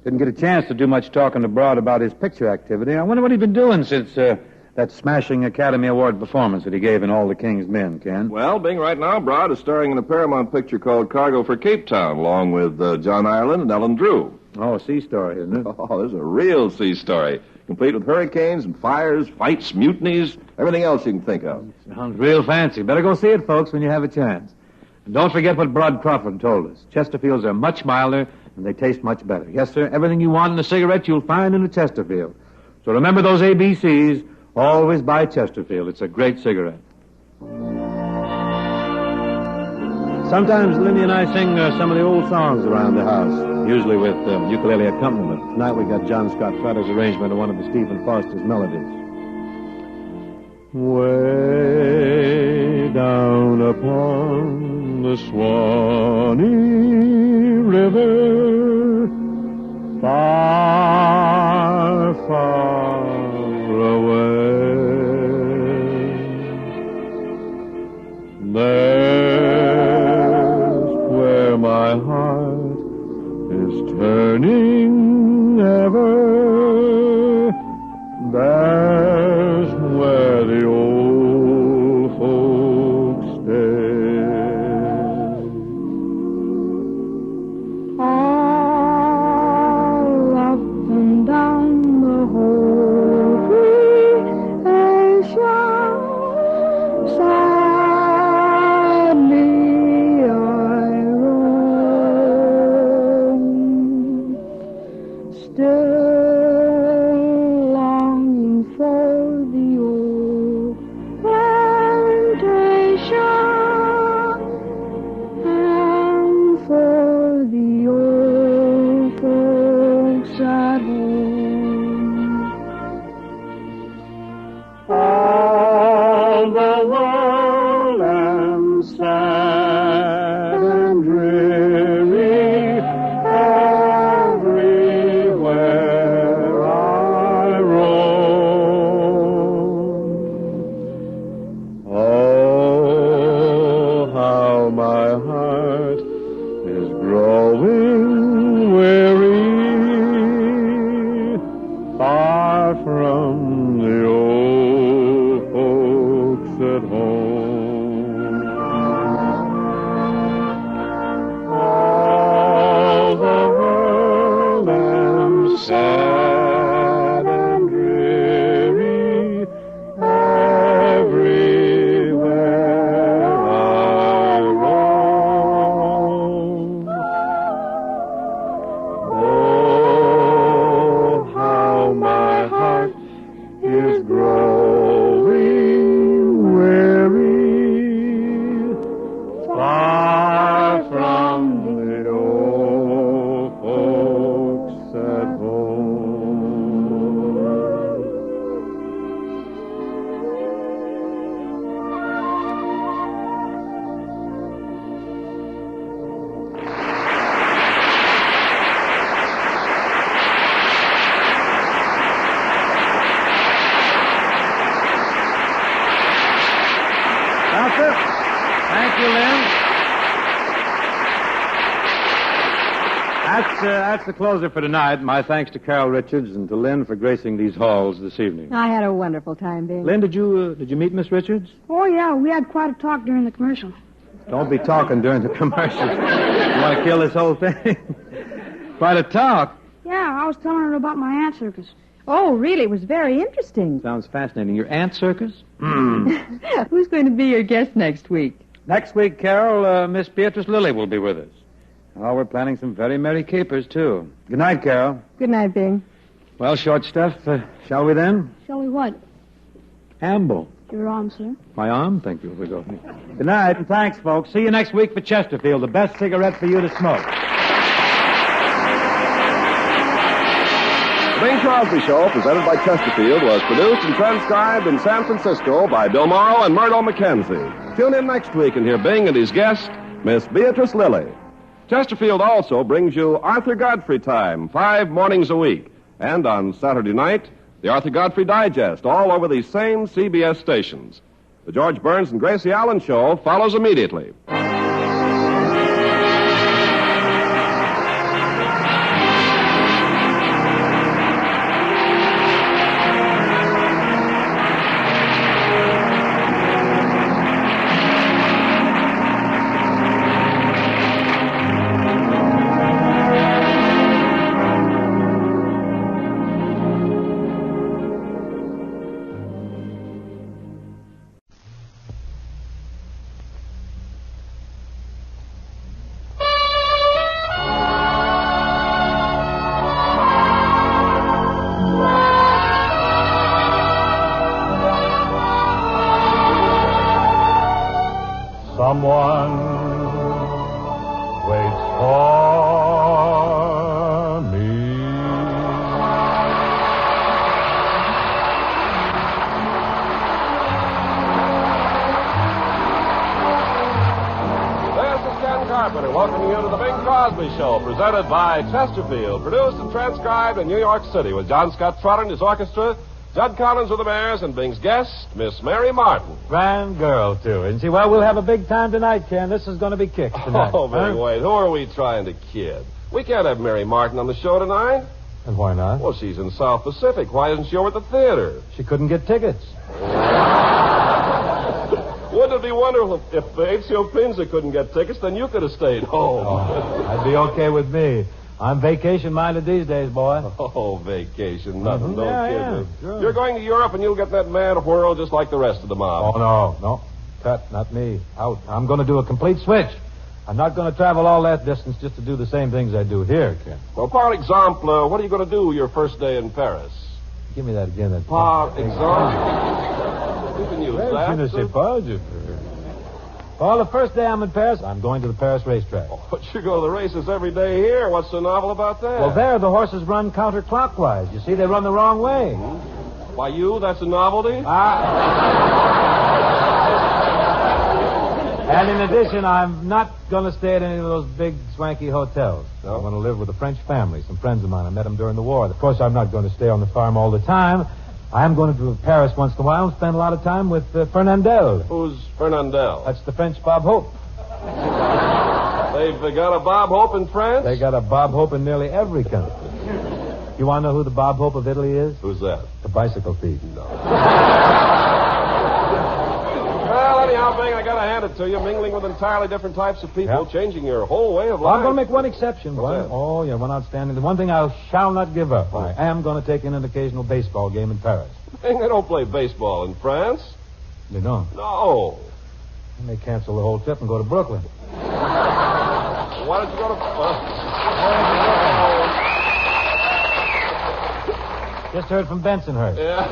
Didn't get a chance to do much talking to Brod about his picture activity. I wonder what he's been doing since that smashing Academy Award performance that he gave in All the King's Men, Ken. Well, Bing, right now, Brod is starring in a Paramount picture called Cargo for Cape Town, along with John Ireland and Ellen Drew. Oh, a sea story, isn't it? Oh, there's a real sea story, complete with hurricanes and fires, fights, mutinies, everything else you can think of. Sounds real fancy. Better go see it, folks, when you have a chance. And don't forget what Brod Crawford told us. Chesterfields are much milder, and they taste much better. Yes, sir, everything you want in a cigarette you'll find in a Chesterfield. So remember those ABCs. Always buy Chesterfield. It's a great cigarette. Sometimes Lindy and I sing some of the old songs around the house, usually with ukulele accompaniment. Tonight we got John Scott Trotter's arrangement of one of the Stephen Foster's melodies. Way down upon the Swanee River, far, far away, there's where my heart is turning ever. There's where the old folks stay. all up and down the whole creation. Sadly I roam, still longing for the old All the world am sad and dreary. Everywhere I roam. Oh, how my heart is growing weary, far from the old folks at home. All the world am sad and dreary, everywhere I roam. Oh, how my heart is growing weary, far from the old folks at home. That's it. Thank you, Lynn. That's the closer for tonight. My thanks to Carole Richards and to Lynn for gracing these halls this evening. I had a wonderful time, Bing. Lynn, did you meet Miss Richards? Oh, yeah, we had quite a talk during the commercial. Don't be talking during the commercials. You want to kill this whole thing? Quite a talk. Yeah, I was telling her about my ant circus. Oh, really? It was very interesting. Sounds fascinating. Your ant circus? Who's going to be your guest next week? Next week, Carole, Miss Beatrice Lilly will be with us. Oh, we're planning some very merry capers, too. Good night, Carole. Good night, Bing. Well, short stuff, shall we then? Shall we what? Amble. Your arm, sir. My arm? Thank you. We go. Good night, and thanks, folks. See you next week for Chesterfield, the best cigarette for you to smoke. The Bing Crosby Show, presented by Chesterfield, was produced and transcribed in San Francisco by Bill Morrow and Murdo McKenzie. Tune in next week and hear Bing and his guest, Miss Beatrice Lilly. Chesterfield also brings you Arthur Godfrey Time, 5 mornings a week. And on Saturday night, the Arthur Godfrey Digest, all over these same CBS stations. The George Burns and Gracie Allen Show follows immediately. Someone waits for me. This is Ken Carpenter welcoming you to the Bing Crosby Show, presented by Chesterfield, produced and transcribed in New York City with John Scott Trotter and his orchestra, Judd Collins with the Bears, and Bing's guest, Miss Mary Martin. Grand girl, too, isn't she? Well, we'll have a big time tonight, Ken. This is going to be kicked tonight. Oh, Mary, wait. Who are we trying to kid? We can't have Mary Martin on the show tonight. And why not? Well, she's in South Pacific. Why isn't she over at the theater? She couldn't get tickets. Wouldn't it be wonderful if Ezio Pinza couldn't get tickets, then you could have stayed home. Oh, that'd be okay with me. I'm vacation-minded these days, boy. Oh, vacation. Nothing. Mm-hmm. Don't kid Yeah, me. sure. You're going to Europe and you'll get that mad whirl just like the rest of the mob. Oh, no. Cut, not me. Out. I'm going to do a complete switch. I'm not going to travel all that distance just to do the same things I do here, Ken. Well, par exemple, what are you going to do your first day in Paris? Give me that again. Par exemple. You can use Je ne sais that. pas. Well, the first day I'm in Paris, I'm going to the Paris racetrack. Oh, but you go to the races every day here. What's so novel about that? Well, there, the horses run counterclockwise. You see, they run the wrong way. Mm-hmm. Why, that's a novelty? And in addition, I'm not going to stay at any of those big, swanky hotels. No? I'm going to live with a French family, some friends of mine. I met them during the war. Of course, I'm not going to stay on the farm all the time. I am going to Paris once in a while and spend a lot of time with Fernandel. Who's Fernandel? That's the French Bob Hope. They've got a Bob Hope in France? They got a Bob Hope in nearly every country. You want to know who the Bob Hope of Italy is? Who's that? The bicycle thief. No. Well, anyhow, Bing, I gotta hand it to you. Mingling with entirely different types of people, changing your whole way of life. Well, I'm going to make one exception. What's that? Oh, yeah, one outstanding. The one thing I shall not give up. I am going to take in an occasional baseball game in Paris. Bing, they don't play baseball in France. They don't? No. They may cancel the whole trip and go to Brooklyn. Why don't you go to... Just heard from Bensonhurst. Yeah.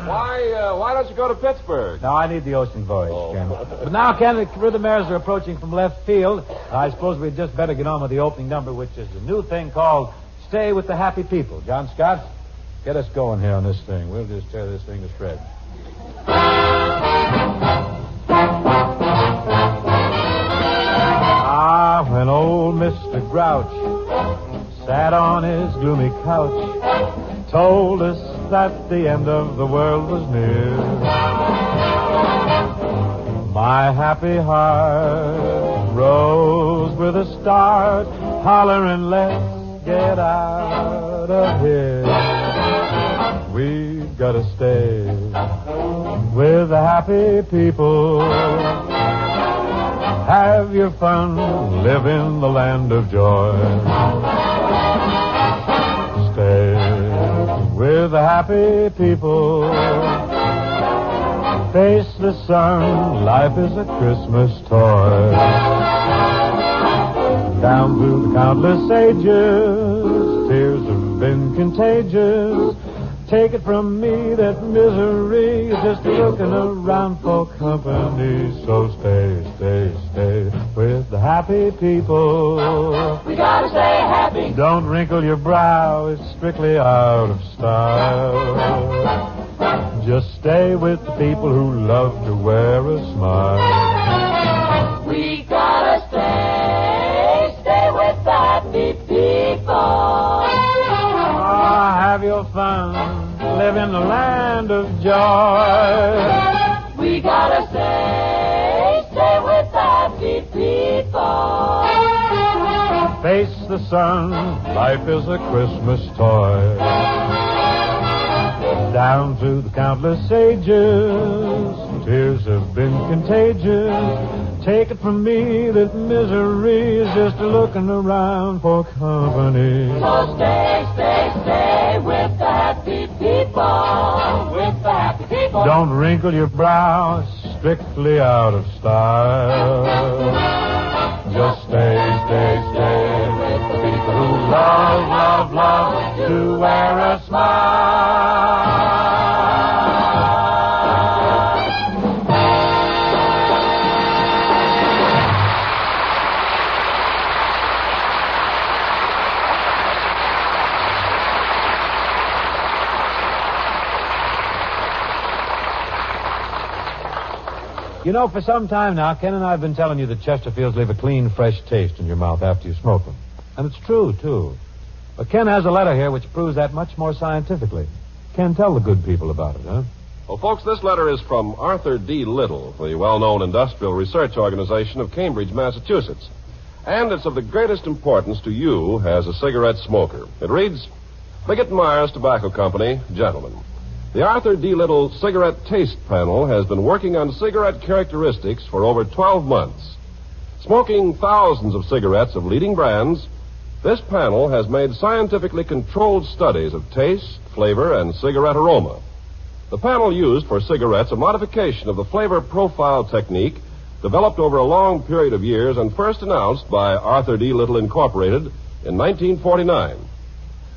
Why don't you go to Pittsburgh? No, I need the ocean voyage, Ken. But now, Ken, the Rhythmaires are approaching from left field. I suppose we'd just better get on with the opening number, which is a new thing called Stay with the Happy People. John Scott, get us going here on this thing. We'll just tear this thing to shreds. Ah, when old Mr. Grouch sat on his gloomy couch, told us that the end of the world was near. My happy heart rose with a start, hollering, let's get out of here. We've got to stay with the happy people. Have your fun, live in the land of joy. Stay with the happy people. Face the sun, life is a Christmas toy. Down through the countless ages, tears have been contagious. Take it from me that misery is just looking around for company. So stay, stay, stay with the happy people. We gotta stay happy. Don't wrinkle your brow, it's strictly out of style. Just stay with the people who love to wear a smile. We gotta stay with the happy people. Have your fun, live in the land of joy. We gotta stay with the happy people. Face the sun, life is a Christmas toy. Down through the countless ages, tears have been contagious. Take it from me that misery is just looking around for company. So stay with the happy people. With the happy people. Don't wrinkle your brow, it's strictly out of style. Just stay with the people who love to wear a smile. You know, for some time now, Ken and I have been telling you that Chesterfields leave a clean, fresh taste in your mouth after you smoke them. And it's true, too. But Ken has a letter here which proves that much more scientifically. Ken, tell the good people about it, huh? Well, folks, this letter is from Arthur D. Little, the well-known industrial research organization of Cambridge, Massachusetts. And it's of the greatest importance to you as a cigarette smoker. It reads, Bigot Myers Tobacco Company, gentlemen. The Arthur D. Little Cigarette Taste Panel has been working on cigarette characteristics for over 12 months. Smoking thousands of cigarettes of leading brands, this panel has made scientifically controlled studies of taste, flavor, and cigarette aroma. The panel used for cigarettes a modification of the flavor profile technique developed over a long period of years and first announced by Arthur D. Little Incorporated in 1949.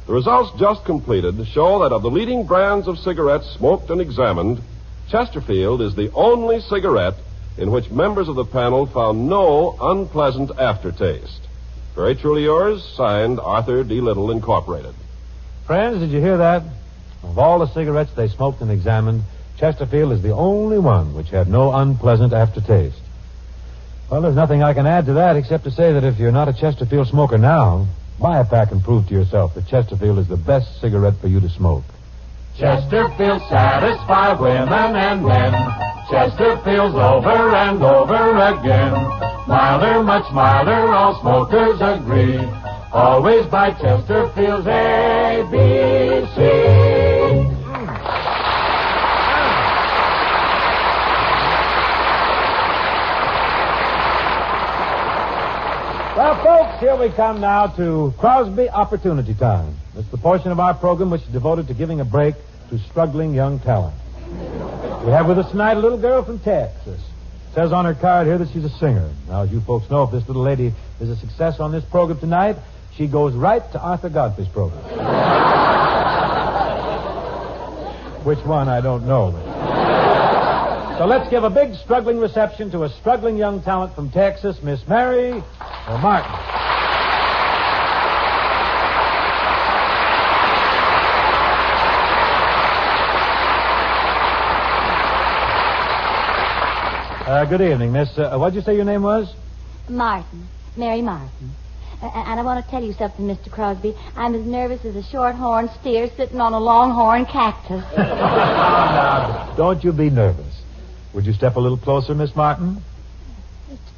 The results just completed show that of the leading brands of cigarettes smoked and examined, Chesterfield is the only cigarette in which members of the panel found no unpleasant aftertaste. Very truly yours, signed Arthur D. Little, Incorporated. Friends, did you hear that? Of all the cigarettes they smoked and examined, Chesterfield is the only one which had no unpleasant aftertaste. Well, there's nothing I can add to that except to say that if you're not a Chesterfield smoker now, buy a pack and prove to yourself that Chesterfield is the best cigarette for you to smoke. Chesterfield satisfy women and men. Chesterfield's over and over again. Milder, much milder, all smokers agree. Always buy Chesterfield's ABC. Well, folks, here we come now to Crosby Opportunity Time. It's the portion of our program which is devoted to giving a break to struggling young talent. We have with us tonight a little girl from Texas. It says on her card here that she's a singer. Now, as you folks know, if this little lady is a success on this program tonight, she goes right to Arthur Godfrey's program. Which one, I don't know. So let's give a big struggling reception to a struggling young talent from Texas, Miss Mary Martin. Good evening, Miss. What'd you say your name was? Martin. Mary Martin. And I want to tell you something, Mr. Crosby. I'm as nervous as a short-horned steer sitting on a long-horned cactus. Now, don't you be nervous. Would you step a little closer, Miss Martin?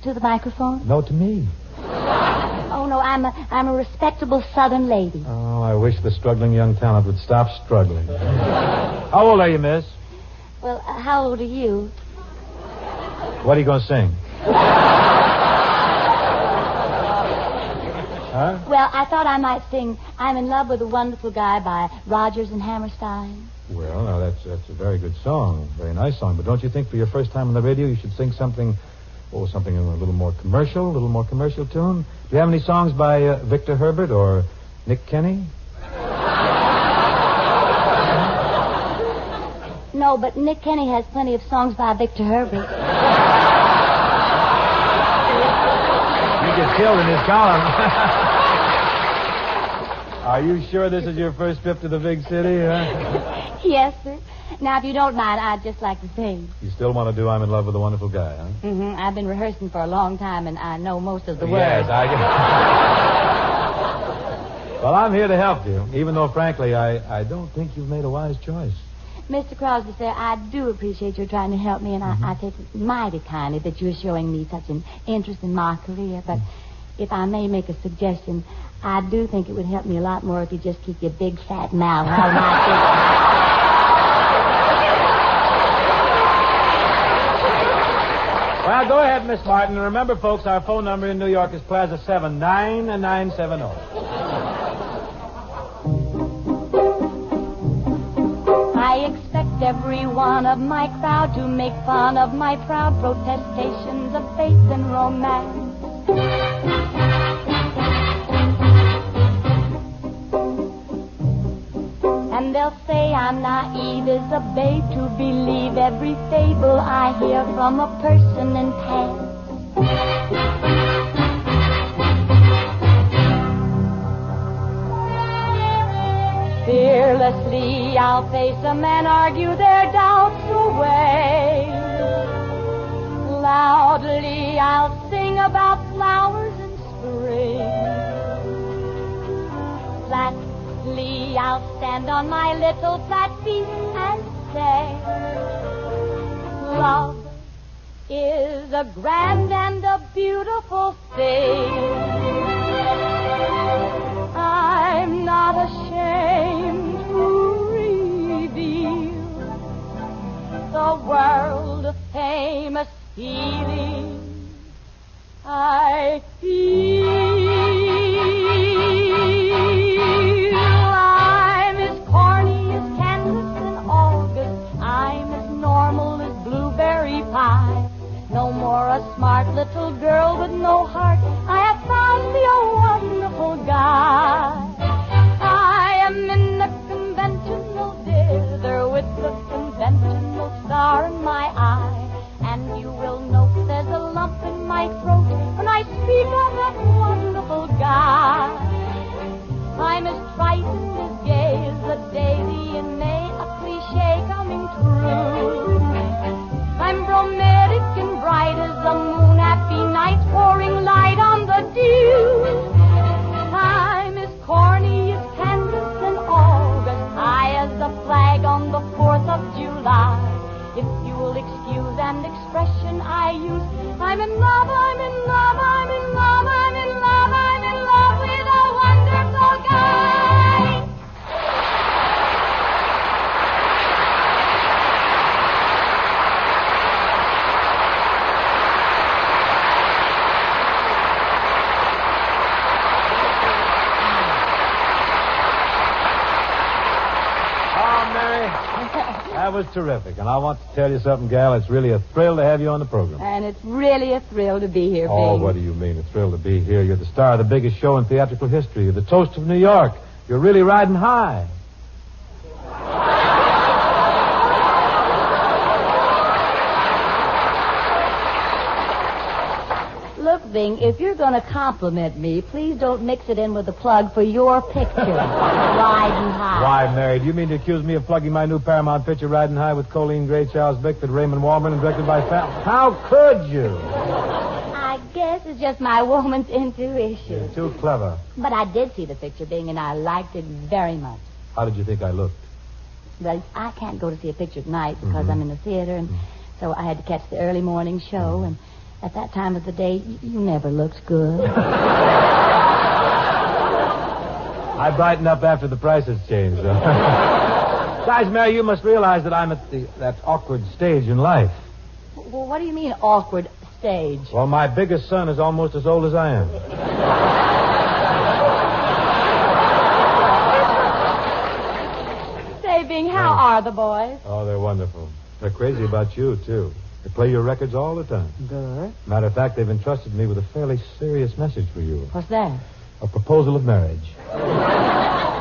To the microphone? No, to me. Oh, no, I'm a respectable Southern lady. Oh, I wish the struggling young talent would stop struggling. How old are you, miss? Well, how old are you? What are you going to sing? Huh? Well, I thought I might sing I'm in Love with a Wonderful Guy by Rodgers and Hammerstein. Well, now, that's a very good song. Very nice song. But don't you think for your first time on the radio you should sing something in a little more commercial tune? Do you have any songs by Victor Herbert or Nick Kenny? No, but Nick Kenny has plenty of songs by Victor Herbert. You get killed in his column. Are you sure this is your first trip to the big city, huh? Yes, sir. Now, if you don't mind, I'd just like to sing. You still want to do I'm in Love with a Wonderful Guy, huh? Mm-hmm. I've been rehearsing for a long time, and I know most of the words. Yes, I get Well, I'm here to help you, even though, frankly, I don't think you've made a wise choice. Mr. Crosby, sir, I do appreciate your trying to help me, and I take it mighty kindly that you're showing me such an interest in my career. But if I may make a suggestion, I do think it would help me a lot more if you just keep your big fat mouth out of my face. Well, go ahead, Miss Martin. And remember, folks, our phone number in New York is Plaza 79970. I expect every one of my crowd to make fun of my proud protestations of faith and romance. And they'll say I'm naive as a babe to believe every fable I hear from a person in pants. Fearlessly I'll face them and argue their doubts away. Loudly I'll sing about flowers in spring. Flatly I'll stand on my little flat feet and say, love is a grand and a beautiful thing. I'm not ashamed to reveal the world famous feeling I feel. I'm as corny as Kansas in August. I'm as normal as blueberry pie. No more a smart little girl with no heart. I have found me a wonderful guy. That was terrific. And I want to tell you something, gal. It's really a thrill to have you on the program. And it's really a thrill to be here, Oh, Bing. what do you mean, a thrill to be here? You're the star of the biggest show in theatrical history. You're the toast of New York. You're really riding high. Look, Bing, if you're going to compliment me, please don't mix it in with a plug for your picture, Riding High. Why, Mary, do you mean to accuse me of plugging my new Paramount picture, Riding High, with Colleen Gray, Charles Bickford, Raymond Wallman, and directed by How could you? I guess it's just my woman's intuition. You're too clever. But I did see the picture, Bing, and I liked it very much. How did you think I looked? Well, I can't go to see a picture tonight because I'm in the theater, and so I had to catch the early morning show, and at that time of the day, you never looked good. I brighten up after the prices change. Besides, Mary, you must realize that I'm at that awkward stage in life. Well, what do you mean, awkward stage? Well, my biggest son is almost as old as I am. Say, Bing, how are the boys? Oh, they're wonderful. They're crazy about you, too. They play your records all the time. Good. Matter of fact, they've entrusted me with a fairly serious message for you. What's that? A proposal of marriage.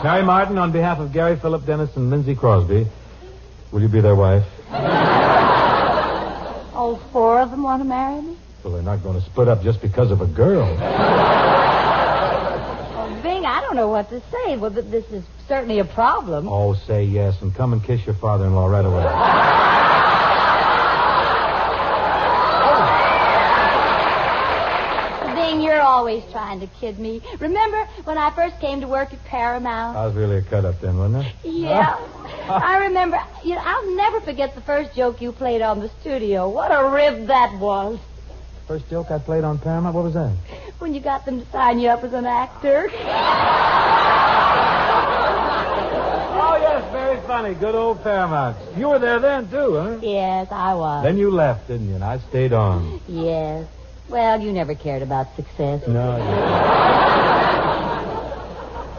Mary Martin, on behalf of Gary, Philip, Dennis, and Lindsay Crosby, will you be their wife? All four of them want to marry me? Well, they're not going to split up just because of a girl. Well, Bing, I don't know what to say. Well, this is certainly a problem. Oh, say yes, and come and kiss your father-in-law right away. You're always trying to kid me. Remember when I first came to work at Paramount? I was really a cut-up then, wasn't I? Yeah. I remember. I'll never forget the first joke you played on the studio. What a rib that was. First joke I played on Paramount? What was that? When you got them to sign you up as an actor. Oh, yes, very funny. Good old Paramount. You were there then, too, huh? Yes, I was. Then you left, didn't you? And I stayed on. Yes. Well, you never cared about success. No.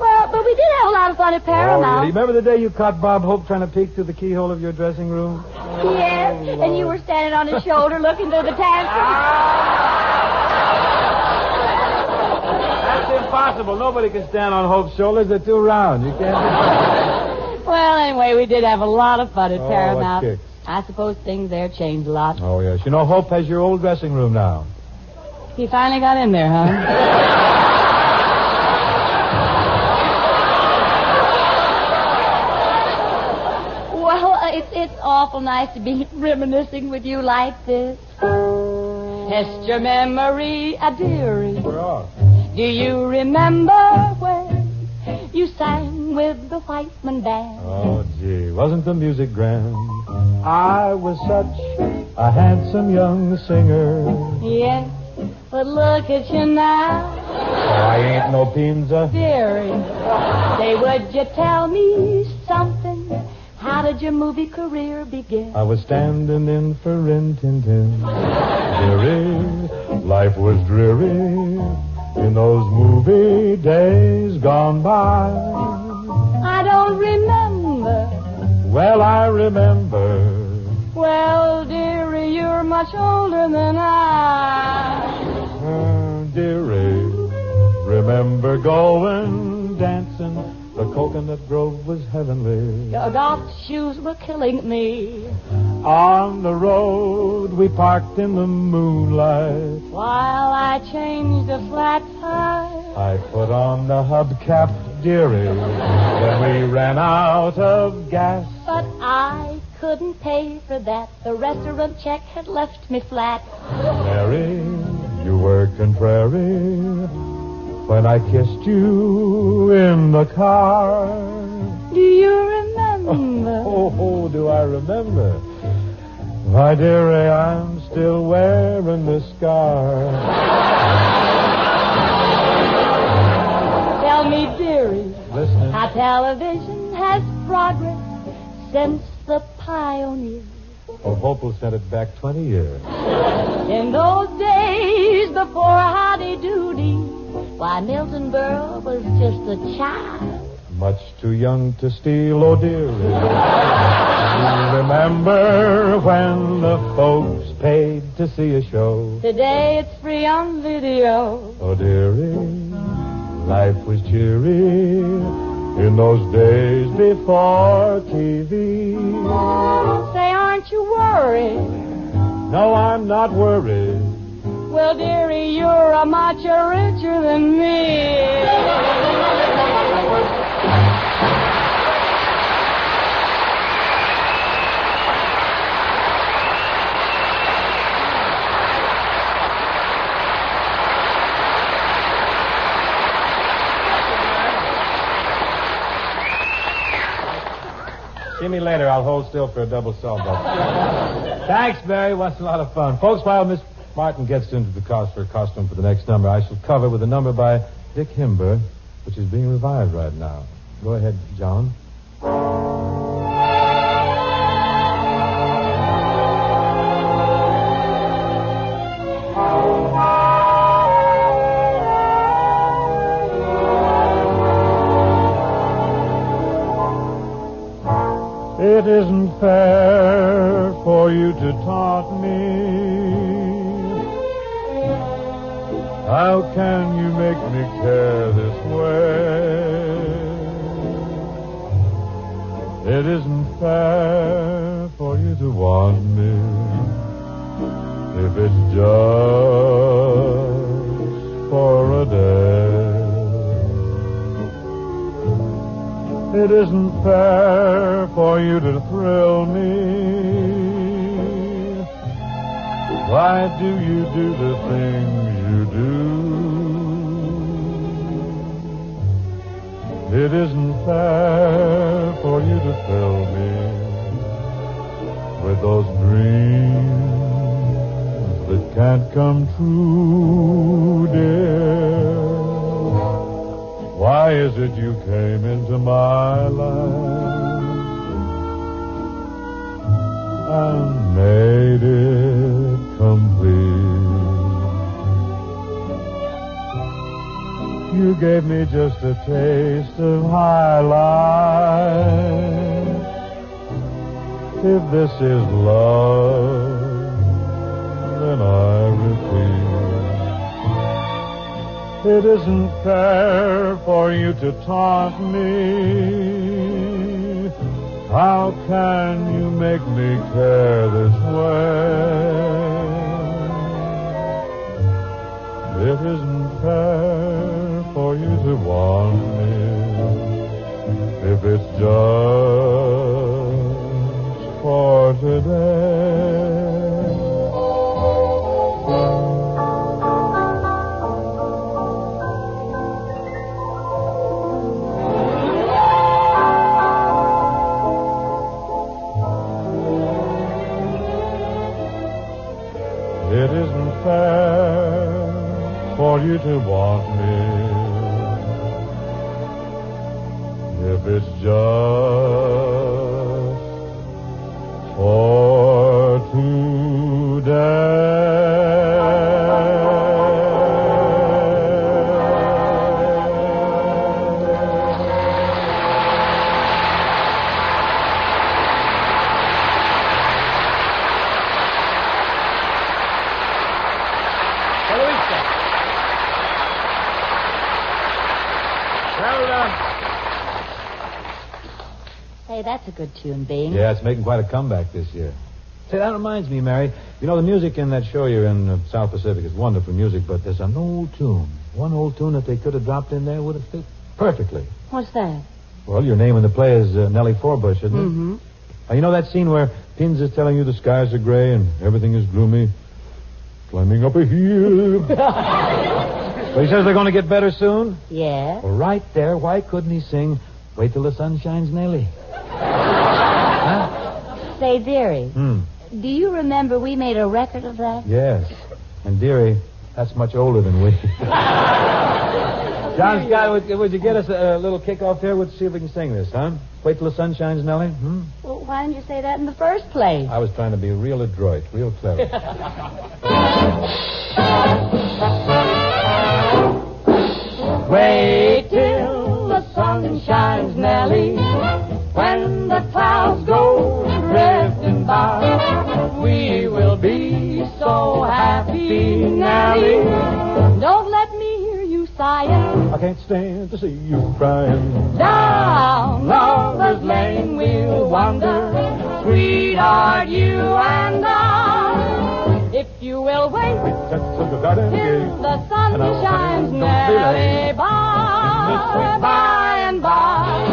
Well, but we did have a lot of fun at Paramount. Oh, really? Remember the day you caught Bob Hope trying to peek through the keyhole of your dressing room? Yes, Oh, and you were standing on his shoulder looking through the tantrum. That's impossible. Nobody can stand on Hope's shoulders. They're too round. You can't. Well, anyway, we did have a lot of fun at Oh, Paramount. what kicks. I suppose things there changed a lot. Oh, yes. You know, Hope has your old dressing room now. He finally got in there, huh? Well, it's awful nice to be reminiscing with you like this. Test your memory, a dearie. We're off. Do you remember when you sang with the Whiteman Band? Oh, gee. Wasn't the music grand? I was such a handsome young singer. Yes, but look at you now. Oh, I ain't no pinza. Dearie, say, would you tell me something? How did your movie career begin? I was standing in for Rin Tin Tin. Dearie, life was dreary in those movie days gone by. I don't remember. Well, I remember. Well, dearie, you're much older than I. Dearie, remember going dancing. The coconut grove was heavenly. Your golf shoes were killing me. On the road, we parked in the moonlight. While I changed a flat tire. I put on the hubcap, dearie, when we ran out of gas. But I couldn't pay for that. The restaurant check had left me flat. Mary, you were contrary when I kissed you in the car. Do you remember? Oh, do I remember? My dearie, I'm still wearing the scar. Tell me, dearie, Listening. how television has progressed since the pioneer. Oh, Hope sent it back 20 years. In those days before Howdy Doody, why, Milton Berle was just a child. Much too young to steal, oh dearie. Remember when the folks paid to see a show? Today it's free on video. Oh, dearie, life was cheery in those days before TV. Say, aren't you worried? No, I'm not worried. Well, dearie, you're a much richer than me. See me later. I'll hold still for a double sawbuck. Thanks, Barry. Was a lot of fun. Folks, while Miss Martin gets into the cost for a costume for the next number, I shall cover with a number by Dick Himber, which is being revived right now. Go ahead, John. It isn't fair for you to taunt me. How can you make me care this way? It isn't fair for you to want me if it's just for a day. It isn't fair for you to thrill me. Why do you do the things you do? It isn't fair for you to fill me with those dreams that can't come true, dear. Why is it you came into my life and made it complete? You gave me just a taste of high life. If this is love, then I repeat, it isn't fair for you to taunt me. How can you make me care this way? It isn't fair for you to want me if it's just for today. It isn't fair for you to want me if it's just for today. Hey, that's a good tune, Bing. Yeah, it's making quite a comeback this year. Say, that reminds me, Mary. You know, the music in that show you're in, South Pacific, is wonderful music, but there's an old tune. One old tune that they could have dropped in there would have fit perfectly. What's that? Well, your name in the play is Nellie Forbush, isn't it? Mm-hmm. You know that scene where Pins is telling you the skies are gray and everything is gloomy? Climbing up a hill. But he says they're going to get better soon? Yeah. Well, right there, why couldn't he sing Wait Till the Sun Shines, Nellie? Huh? Say, dearie, do you remember we made a record of that? Yes. And, dearie, that's much older than we. John Scott, would you get us a little kick-off here? Let's see if we can sing this, huh? Wait Till the Sun Shines, Nellie? Well, why didn't you say that in the first place? I was trying to be real adroit, real clever. Wait till the sun shines, Nellie, when the clouds go happy, Nellie. Don't let me hear you sighing. I can't stand to see you crying. Down Lover's Lane we'll wander, sweetheart, you and I. If you will wait till the sun shines, Nellie, by and by.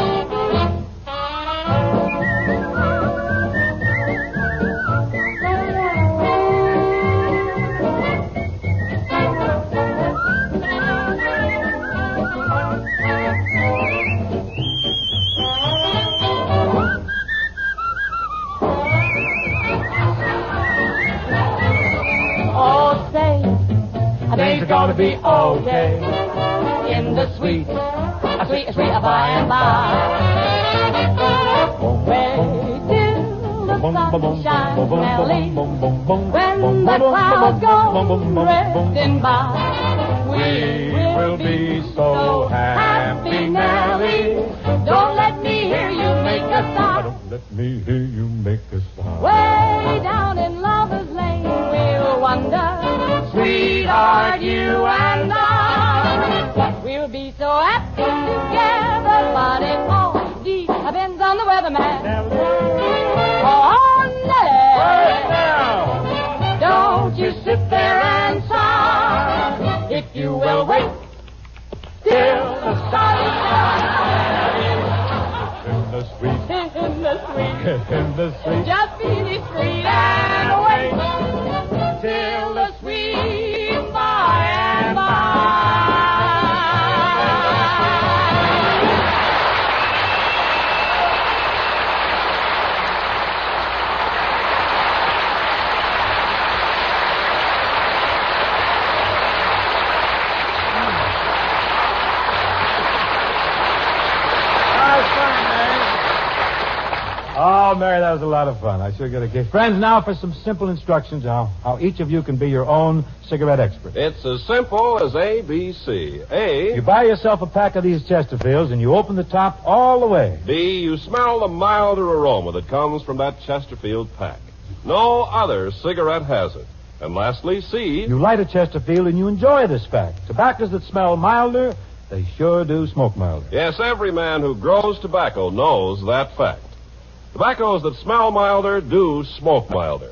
Things are gonna be okay in the sweet by and by. Wait till the sun shines, Nellie, when the clouds go drifting by. We will be so happy, Nellie. Don't let me hear you make a sigh. Don't let me hear you make a sigh. Way down in Lover's Lane we'll wander, sweetheart, you and I. We'll be so happy together, but it all depends on the weatherman. Oh, Nellie, don't you sit there and sigh. If you will wait till the sun shines. In the sweet, In the sweet, in the sweet. just be discreet and wait till the sweet by and by. Oh, Mary, that was a lot of fun. I sure got a kick. Friends, now for some simple instructions how each of you can be your own cigarette expert. It's as simple as ABC. A. You buy yourself a pack of these Chesterfields and you open the top all the way. B. You smell the milder aroma that comes from that Chesterfield pack. No other cigarette has it. And lastly, C. You light a Chesterfield and you enjoy this fact. Tobaccos that smell milder, they sure do smoke milder. Yes, every man who grows tobacco knows that fact. Tobaccos that smell milder do smoke milder.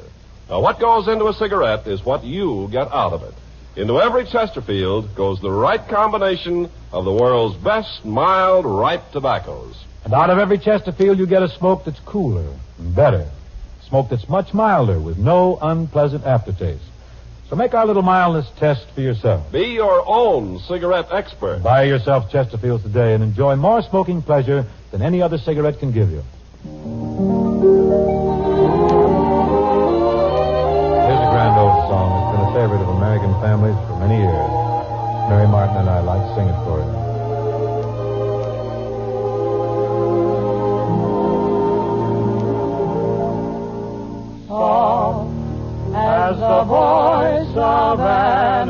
Now, what goes into a cigarette is what you get out of it. Into every Chesterfield goes the right combination of the world's best mild, ripe tobaccos. And out of every Chesterfield, you get a smoke that's cooler and better. Smoke that's much milder with no unpleasant aftertaste. So make our little mildness test for yourself. Be your own cigarette expert. Buy yourself Chesterfields today and enjoy more smoking pleasure than any other cigarette can give you. Here's a grand old song. It's been a favorite of American families for many years. Mary Martin and I like to sing it for you. Soft as the voice of an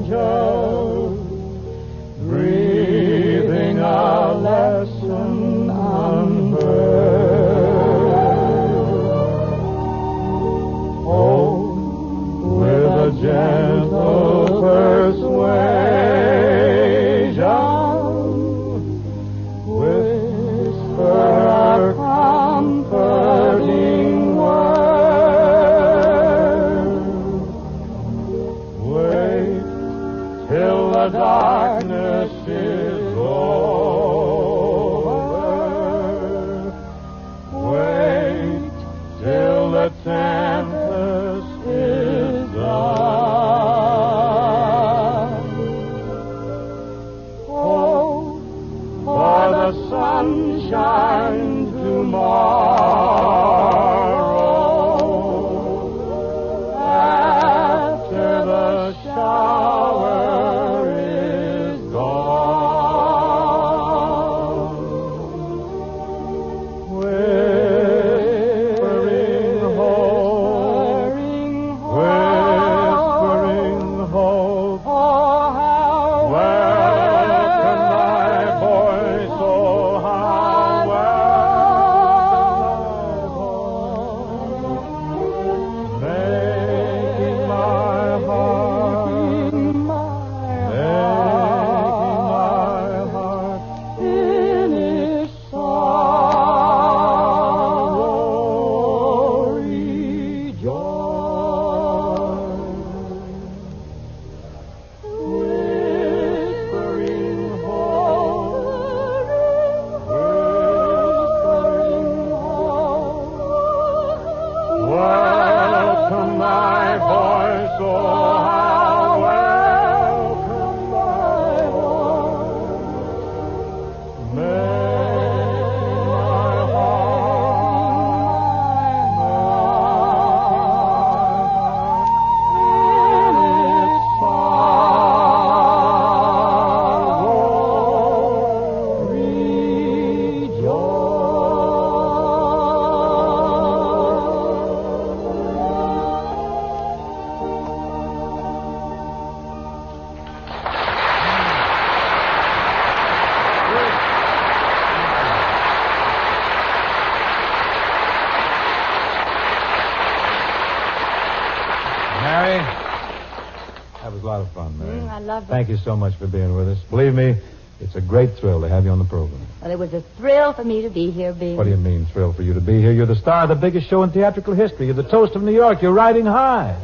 angel, breathing a lesson unheard. Oh, with a gentle persuasion, of fun, Mary. I love it. Thank you so much for being with us. Believe me, it's a great thrill to have you on the program. Well, it was a thrill for me to be here, Bing. What do you mean, thrill for you to be here? You're the star of the biggest show in theatrical history. You're the toast of New York. You're riding high.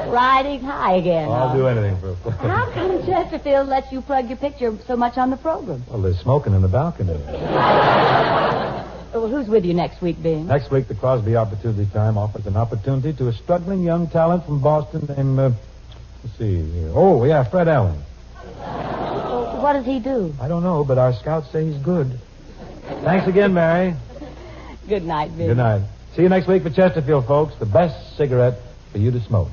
Riding high again. I'll do anything for a play. How come Chesterfield lets you plug your picture so much on the program? Well, there's smoking in the balcony. Well, who's with you next week, Bing? Next week, the Crosby Opportunity Time offers an opportunity to a struggling young talent from Boston named, let's see. Oh, yeah, Fred Allen. Well, what does he do? I don't know, but our scouts say he's good. Thanks again, Mary. Good night, Bing. Good night. See you next week for Chesterfield, folks. The best cigarette for you to smoke.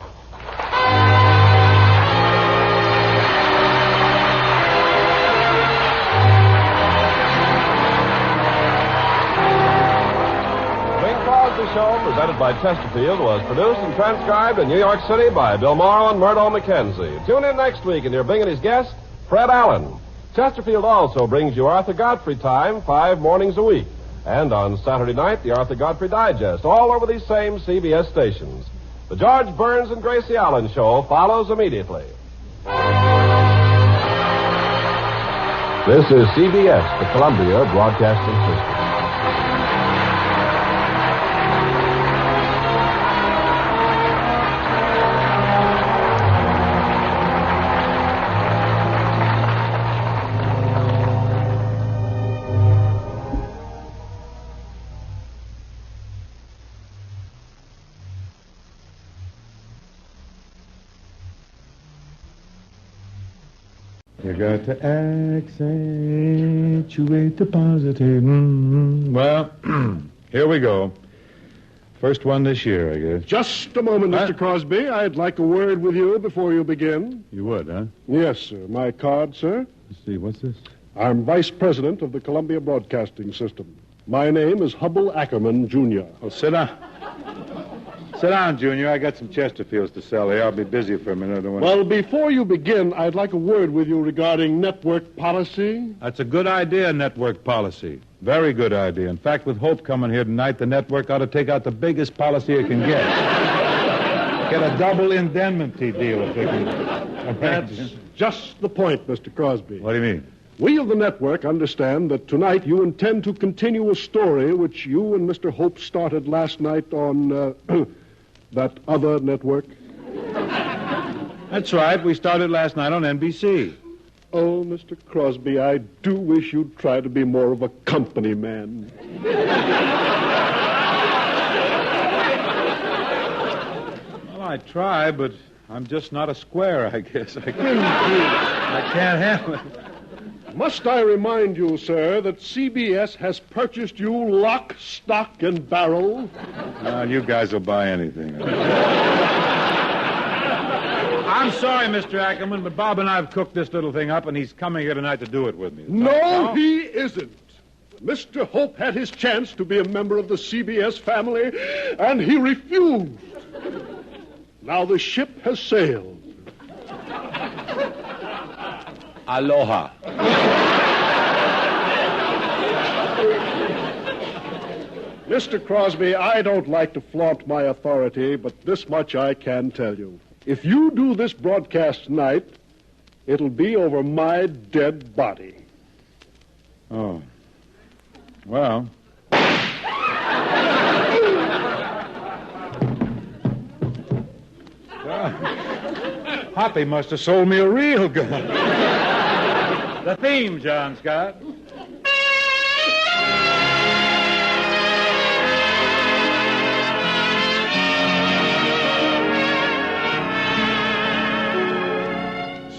Show presented by Chesterfield was produced and transcribed in New York City by Bill Morrow and Murdo McKenzie. Tune in next week and hear Bing and his guest, Fred Allen. Chesterfield also brings you Arthur Godfrey Time 5 mornings a week. And on Saturday night, the Arthur Godfrey Digest, all over these same CBS stations. The George Burns and Gracie Allen Show follows immediately. This is CBS, the Columbia Broadcasting System. You got to accentuate the positive. Well, here we go. First one this year, I guess. Just a moment, Mr. Crosby. I'd like a word with you before you begin. You would, huh? Yes, sir. My card, sir. Let's see, what's this? I'm vice president of the Columbia Broadcasting System. My name is Hubble Ackerman, Jr. Oh, sit down. Sit down, Junior. I got some Chesterfields to sell here. I'll be busy for a minute. I don't want Well, before you begin, I'd like a word with you regarding network policy. That's a good idea, network policy. Very good idea. In fact, with Hope coming here tonight, the network ought to take out the biggest policy it can get. Get a double indemnity deal if they can. That's just the point, Mr. Crosby. What do you mean? We of the network understand that tonight you intend to continue a story which you and Mr. Hope started last night on that other network. That's right. We started last night on NBC. Oh, Mr. Crosby, I do wish you'd try to be more of a company man. Well, I try, but I'm just not a square, I guess. I can't handle it. Must I remind you, sir, that CBS has purchased you lock, stock, and barrel? You guys will buy anything. I'm sorry, Mr. Ackerman, but Bob and I have cooked this little thing up, and he's coming here tonight to do it with me. No, he isn't. Mr. Hope had his chance to be a member of the CBS family, and he refused. Now the ship has sailed. Aloha. Mr. Crosby, I don't like to flaunt my authority, but this much I can tell you. If you do this broadcast tonight, it'll be over my dead body. Oh. Well. Hoppy must have sold me a real gun. The theme, John Scott.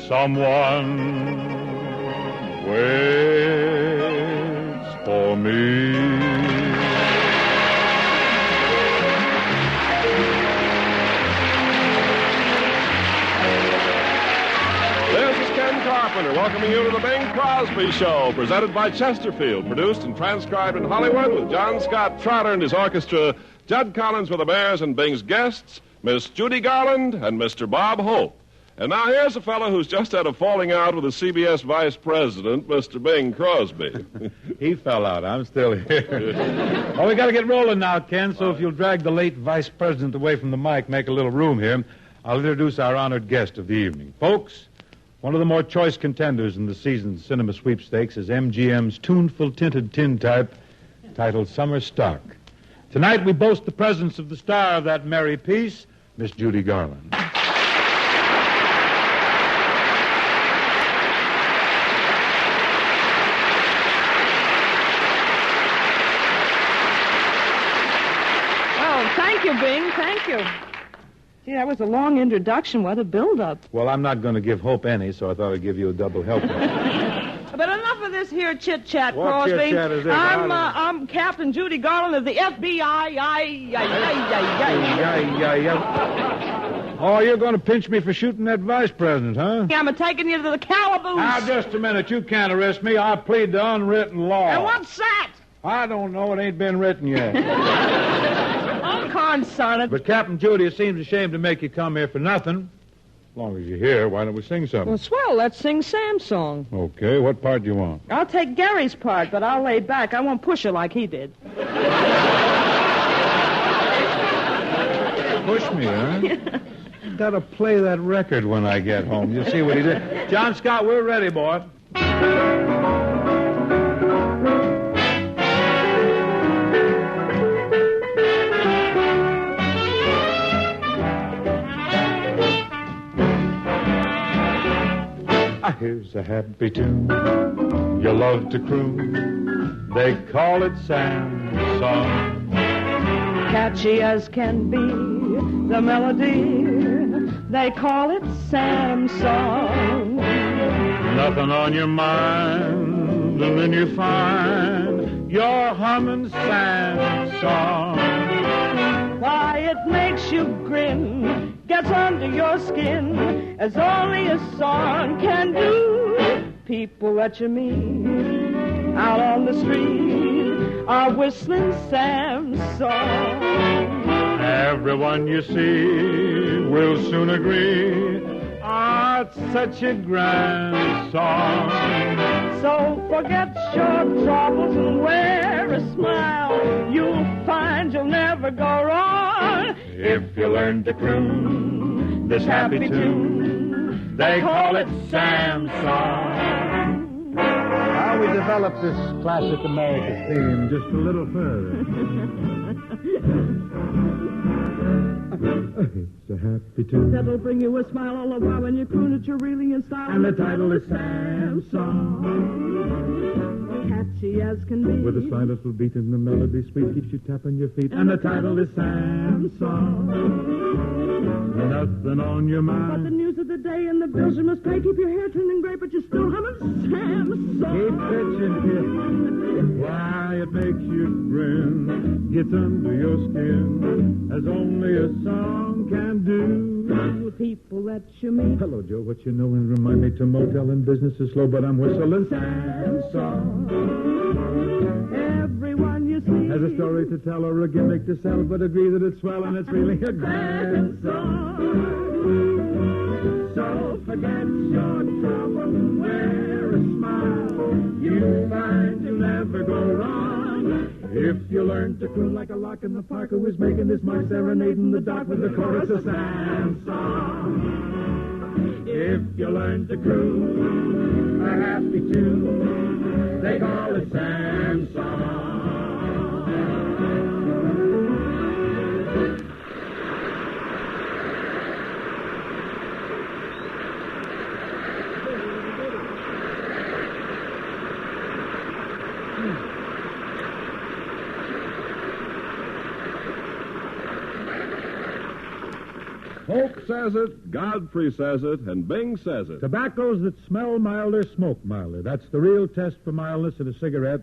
Someone waits for me. Welcoming you to the Bing Crosby Show, presented by Chesterfield, produced and transcribed in Hollywood with John Scott Trotter and his orchestra, Judd Collins with the Bears and Bing's guests, Miss Judy Garland and Mr. Bob Hope. And now here's a fellow who's just had a falling out with the CBS vice president, Mr. Bing Crosby. He fell out. I'm still here. Well, we got to get rolling now, Ken, so if you'll drag the late vice president away from the mic, make a little room here, I'll introduce our honored guest of the evening. Folks, one of the more choice contenders in the season's cinema sweepstakes is MGM's tuneful tinted tintype titled Summer Stock. Tonight we boast the presence of the star of that merry piece, Miss Judy Garland. Thank you, Bing. Thank you. Gee, that was a long introduction. What a build-up. Well, I'm not going to give Hope any, so I thought I'd give you a double helping. But enough of this here chit-chat, What Crosby. chit-chat is this? I'm Captain Judy Garland of the FBI. Oh, you're going to pinch me for shooting that vice president, huh? I'm taking you to the calaboose. Now, just a minute. You can't arrest me. I plead the unwritten law. And what's that? I don't know. It ain't been written yet. I'm consarned. But, Captain Judy, it seems a shame to make you come here for nothing. As long as you're here, why don't we sing something? Well, swell. Let's sing Sam's song. Okay, what part do you want? I'll take Gary's part, but I'll lay back. I won't push her like he did. Push me, huh? Gotta play that record when I get home. You see what he did? John Scott, we're ready, boy. Here's a happy tune you love to croon. They call it Sam's song. Catchy as can be, the melody, they call it Sam's song. Nothing on your mind, and then you find you're humming Sam's song. Why, it makes you grin, gets under your skin, as only a song can do. People that you meet out on the street are whistling Sam's song. Everyone you see will soon agree, it's such a grand song. So forget your troubles and wear a smile. You'll find you'll never go wrong if you learn to croon this happy tune. They call it Sam's song. How we develop this classic American theme just a little further. It's a happy tune. That'll bring you a smile all the while when you croon it, you're really in style. And the title is Sam's Song. Catchy as can be. With a slight little beat in the melody, sweet keeps you tapping your feet. And the title is Sam's Song. Nothing on your mind. But the news of the day and the bills you must pay keep your hair turning gray, but you're still humming Sam's song. Keep pitching it. Why, it makes you grin, gets under your skin, as only a song can do. People that you meet. Hello, Joe. What you know and remind me to motel and business is slow, but I'm whistling Sam's song. Everyone you see has a story to tell or a gimmick to sell, but agree that it's swell and it's really a grand song. So forget your trouble and wear a smile. You'll find you'll never go wrong if you learn to croon like a lark in the park who is making this mark serenade in the dark with the chorus of Sam's song. If you learn to croon a happy tune, they call it Sam's song. Hope says it, Godfrey says it, and Bing says it. Tobaccos that smell milder, smoke milder. That's the real test for mildness in a cigarette,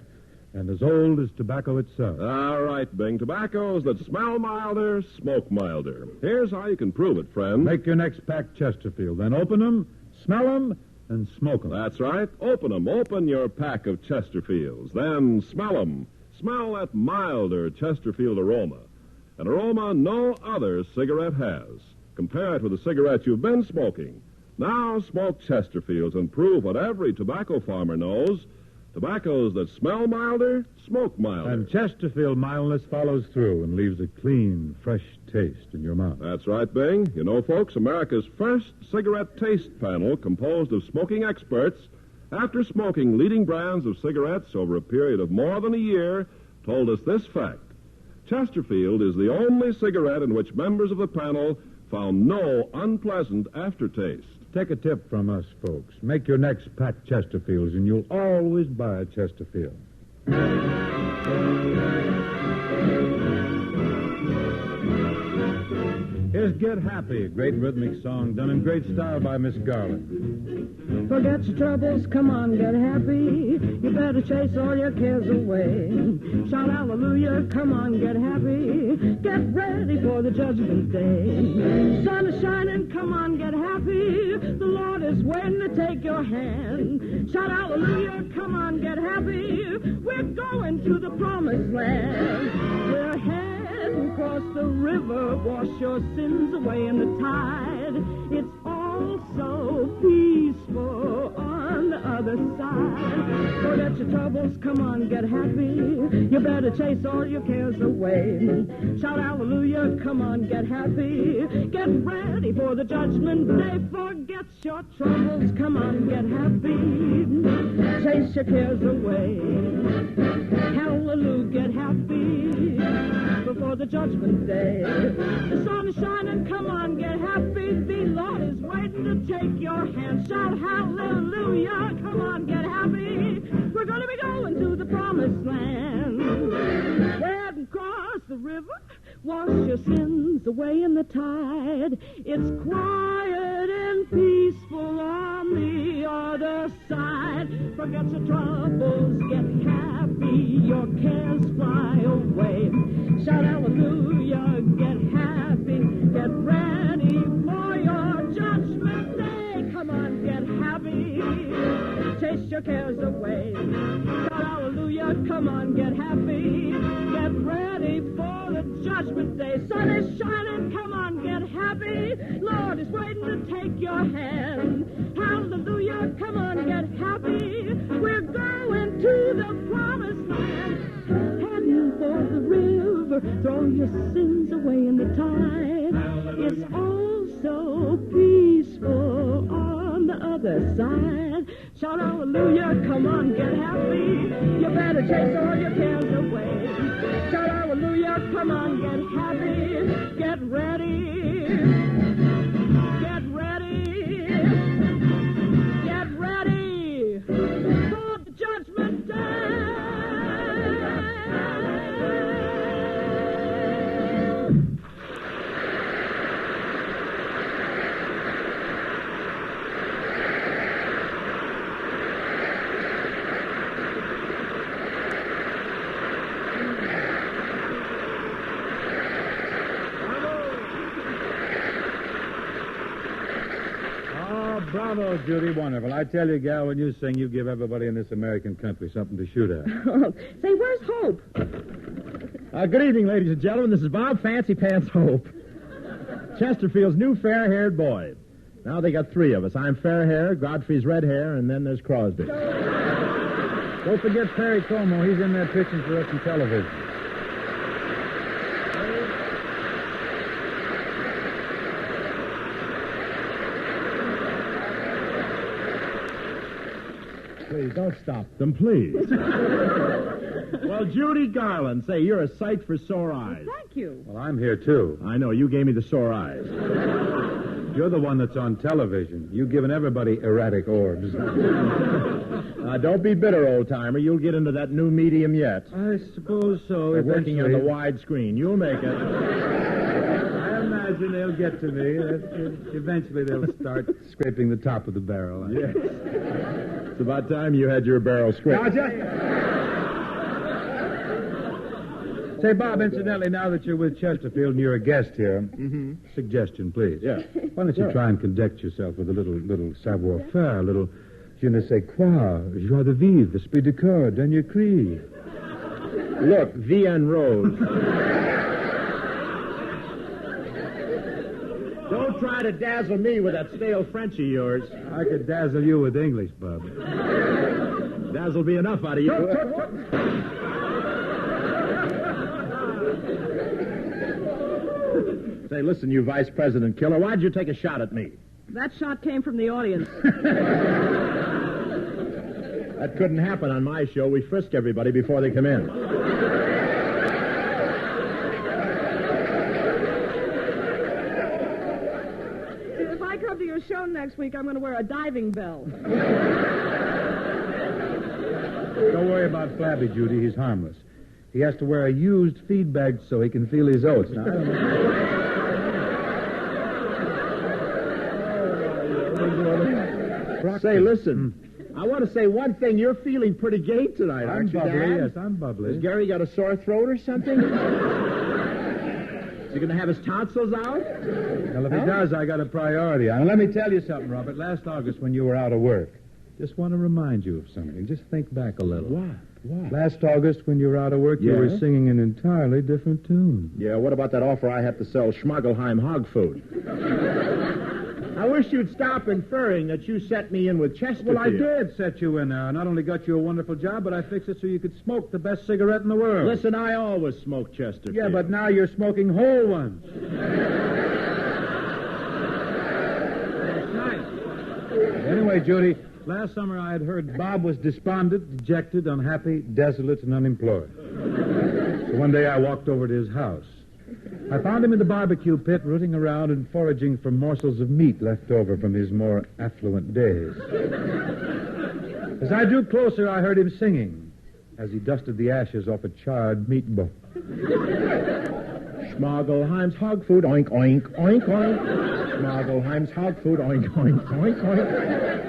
and as old as tobacco itself. All right, Bing. Tobaccos that smell milder, smoke milder. Here's how you can prove it, friend. Make your next pack Chesterfield, then open them, smell them, and smoke them. That's right. Open them. Open your pack of Chesterfields. Then smell them. Smell that milder Chesterfield aroma. An aroma no other cigarette has. Compare it with the cigarette you've been smoking. Now smoke Chesterfields and prove what every tobacco farmer knows. Tobaccos that smell milder, smoke milder. And Chesterfield mildness follows through and leaves a clean, fresh taste in your mouth. That's right, Bing. You know, folks, America's first cigarette taste panel, composed of smoking experts, after smoking leading brands of cigarettes over a period of more than a year, told us this fact. Chesterfield is the only cigarette in which members of the panel found no unpleasant aftertaste. Take a tip from us, folks. Make your next pack Chesterfields, and you'll always buy a Chesterfield. Here's Get Happy, a great rhythmic song done in great style by Miss Garland. Forget your troubles, come on, get happy. You better chase all your cares away. Shout hallelujah, come on, get happy. Get ready for the judgment day. Sun is shining, come on, get happy. The Lord is waiting to take your hand. Shout hallelujah, come on, get happy. We're going to the promised land. We're heading across the river, wash your sins away in the tide. It's all so peaceful on the other side. Forget your troubles, come on, get happy. You better chase all your cares away. Shout hallelujah, come on, get happy. Get ready for the judgment day. Forget your troubles, come on, get happy. Chase your cares away. Hallelujah, get happy before the judgment day. The sun is shining, come on, get happy. The Lord is waiting to take your hand. Shout hallelujah, come on, get happy. We're going to be going to the promised land. We're heading across the river, wash your sins away in the tide. It's quiet and peaceful on the other side. Forget your troubles, get happy, your cares fly away. Shout hallelujah, get happy, get ready for your judgment day. Come on, get happy, chase your cares away. Shout hallelujah, come on, get happy, get ready for the judgment day. Sun is shining, come on, get happy. Lord is waiting to take your hand. Hallelujah, come on, get happy. We're going to the promised land. Heading for the river, throw your sins away in the tide. It's all so peaceful on the other side. Shout hallelujah, come on, get happy. You better chase all your cares away. Shout hallelujah, come on, get happy. Get ready. Get ready. Get ready for the judgment day. Bravo, Judy. Wonderful. I tell you, gal, when you sing, you give everybody in this American country something to shoot at. Say, where's Hope? Good evening, ladies and gentlemen. This is Bob Fancy Pants Hope, Chesterfield's new fair-haired boy. Now they got three of us. I'm fair-haired, Godfrey's red hair, and then there's Crosby. Don't forget Perry Como. He's in there pitching for us in television. Please, don't stop them, please. Well, Judy Garland, say, you're a sight for sore eyes. Thank you. Well, I'm here, too. I know, you gave me the sore eyes. You're the one that's on television. You've given everybody erratic orbs. Don't be bitter, old-timer. You'll get into that new medium yet. I suppose so. They're working on the wide screen. You'll make it. I imagine they'll get to me. Eventually they'll start scraping the top of the barrel. Yes. It's about time you had your barrel scraped. Say, Bob, incidentally, now that you're with Chesterfield and you're a guest here, suggestion, please. Yeah. Why don't you try and conduct yourself with a little savoir-faire, a little je ne sais quoi, joie de vivre, esprit de corps, dernier cri. Look, Vienne Rose. Don't try to dazzle me with that stale French of yours. I could dazzle you with English, Bub. Dazzle'll be enough out of you. Say, listen, you vice president killer, why'd you take a shot at me? That shot came from the audience. That couldn't happen on my show. We frisk everybody before they come in. If I come to your show next week, I'm going to wear a diving bell. Don't worry about Flabby, Judy. He's harmless. He has to wear a used feed bag so he can feel his oats. Now, I don't know. Say, listen. I want to say one thing. You're feeling pretty gay tonight, aren't you, bubbly, Dad? yes, I'm bubbly. Has Gary got a sore throat or something? Is he going to have his tonsils out? Well, if he does, I got a priority. Now, let me tell you something, Robert. Last August, when you were out of work, just want to remind you of something. Just think back a little. What? Last August, when you were out of work, you were singing an entirely different tune. Yeah, what about that offer I had to sell Schmogelheim hog food? I wish you'd stop inferring that you set me in with Chesterfield. Well, I did set you in there. I not only got you a wonderful job, but I fixed it so you could smoke the best cigarette in the world. Listen, I always smoke Chesterfield. Yeah, but now you're smoking whole ones. That's nice. Anyway, Judy, last summer I had heard Bob was despondent, dejected, unhappy, desolate, and unemployed. So one day I walked over to his house. I found him in the barbecue pit, rooting around and foraging for morsels of meat left over from his more affluent days. As I drew closer, I heard him singing as he dusted the ashes off a charred meat bone. Schmogelheim's hog food, oink, oink, oink, oink. Schmogelheim's hog food, oink, oink, oink, oink.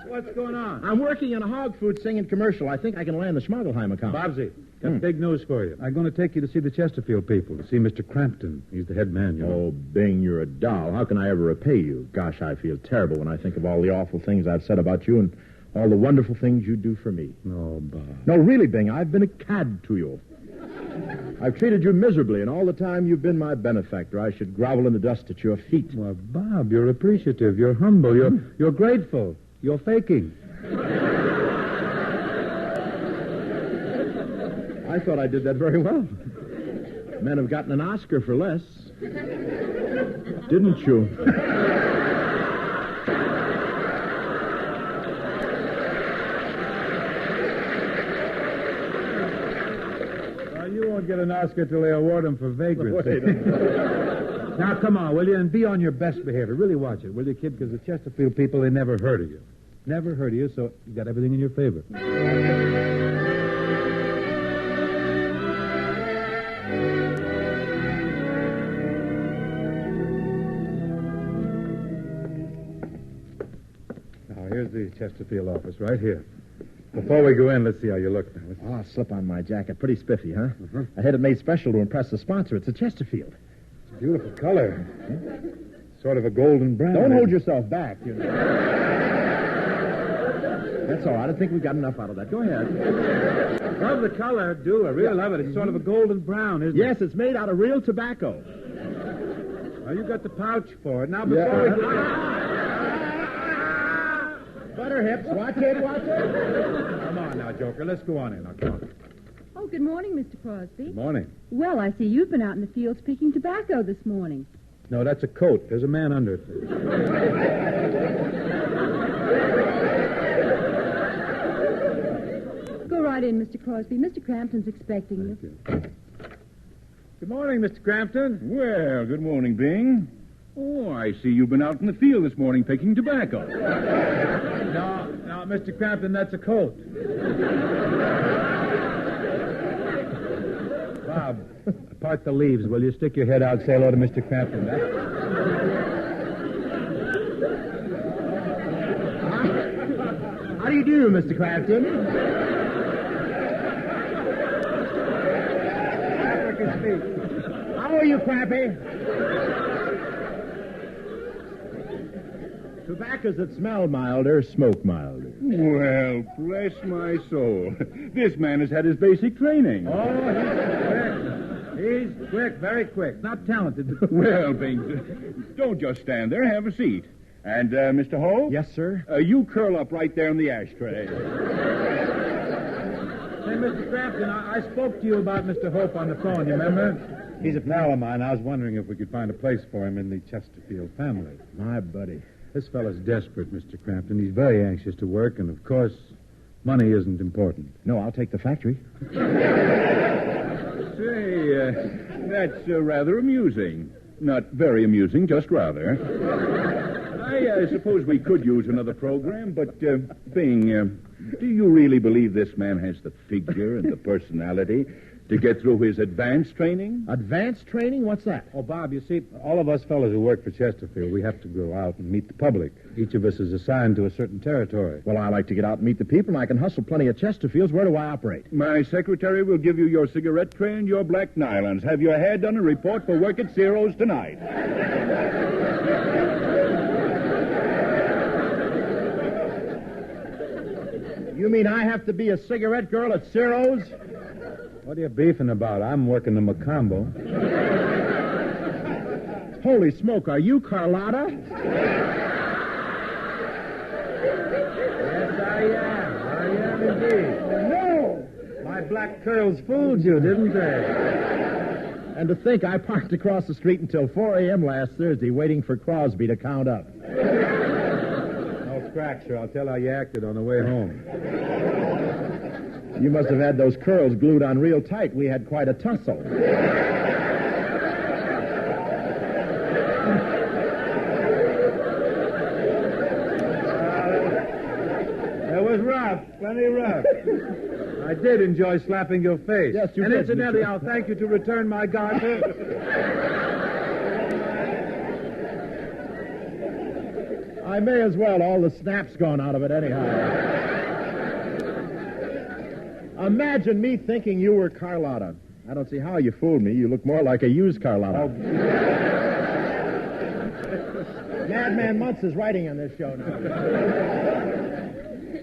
What's going on? I'm working on a hog food singing commercial. I think I can land the Schmogelheim account. Bobsy, got big news for you. I'm going to take you to see the Chesterfield people, to see Mr. Crampton. He's the head man, you know. Oh, Bing, you're a doll. How can I ever repay you? Gosh, I feel terrible when I think of all the awful things I've said about you and all the wonderful things you do for me. No, Bob. No, really, Bing, I've been a cad to you. I've treated you miserably, and all the time you've been my benefactor. I should grovel in the dust at your feet. Well, Bob, you're appreciative. You're humble. You're grateful. You're faking. I thought I did that very well. Men have gotten an Oscar for less. Didn't you? You won't get an Oscar till they award him for vagrancy. Wait a minute. Now, come on, will you? And be on your best behavior. Really watch it, will you, kid? Because the Chesterfield people, they never heard of you. Never heard of you, so you got everything in your favor. Now, here's the Chesterfield office right here. Before we go in, let's see how you look now. Oh, slip on my jacket. Pretty spiffy, huh? I had it made special to impress the sponsor. It's a Chesterfield. It's a beautiful color. Sort of a golden brown. Don't hold yourself back, you know. That's all right. I think we've got enough out of that. Go ahead. Love the color, do. I really love it. It's sort of a golden brown, isn't it? Yes, it's made out of real tobacco. Well, you got the pouch for it. Now, before we go... Butter hips. Watch it, watch it. Come on now, Joker. Let's go on in. Now, come on. Oh, good morning, Mr. Crosby. Good morning. Well, I see you've been out in the fields picking tobacco this morning. No, that's a coat. There's a man under it. Go right in, Mr. Crosby. Mr. Crampton's expecting you. Good morning, Mr. Crampton. Well, good morning, Bing. Oh, I see you've been out in the field this morning picking tobacco. No, Mr. Crampton, that's a coat. Bob, part the leaves, will you? Stick your head out, say hello to Mr. Crampton. How do you do, Mr. Crampton? African speak. How are you, Crappy? Tobaccos that smell milder smoke milder. Well, bless my soul. This man has had his basic training. Oh, he's correct. He's quick, very quick. Not talented. Well, Bing, don't just stand there. Have a seat. And, Mr. Ho? Yes, sir? You curl up right there in the ashtray. Say, Mr. Crampton, I spoke to you about Mr. Hope on the phone, you remember? He's a pal of mine. I was wondering if we could find a place for him in the Chesterfield family. My buddy. This fellow's desperate, Mr. Crampton. He's very anxious to work, and, of course, money isn't important. No, I'll take the factory. Say, that's rather amusing. Not very amusing, just rather. I suppose we could use another program, but, Bing, do you really believe this man has the figure and the personality to get through his advanced training? Advanced training? What's that? Oh, Bob, you see, all of us fellows who work for Chesterfield, we have to go out and meet the public. Each of us is assigned to a certain territory. Well, I like to get out and meet the people, and I can hustle plenty of Chesterfields. Where do I operate? My secretary will give you your cigarette tray and your black nylons. Have your hair done and report for work at Ciro's tonight. You mean I have to be a cigarette girl at Ciro's? What are you beefing about? I'm working the Macombo. Holy smoke, are you Carlotta? Yes, I am indeed. No! My black curls fooled you, didn't they? And to think I parked across the street until 4 a.m. last Thursday waiting for Crosby to count up. No crack, sir. I'll tell how you acted on the way home. You must have had those curls glued on real tight. We had quite a tussle. It was rough, plenty rough. I did enjoy slapping your face. Yes, you and did. incidentally, I'll thank you to return my garter. I may as well. All the snap's gone out of it anyhow. Imagine me thinking you were Carlotta. I don't see how you fooled me. You look more like a used Carlotta. Oh. Madman Muntz is writing on this show now.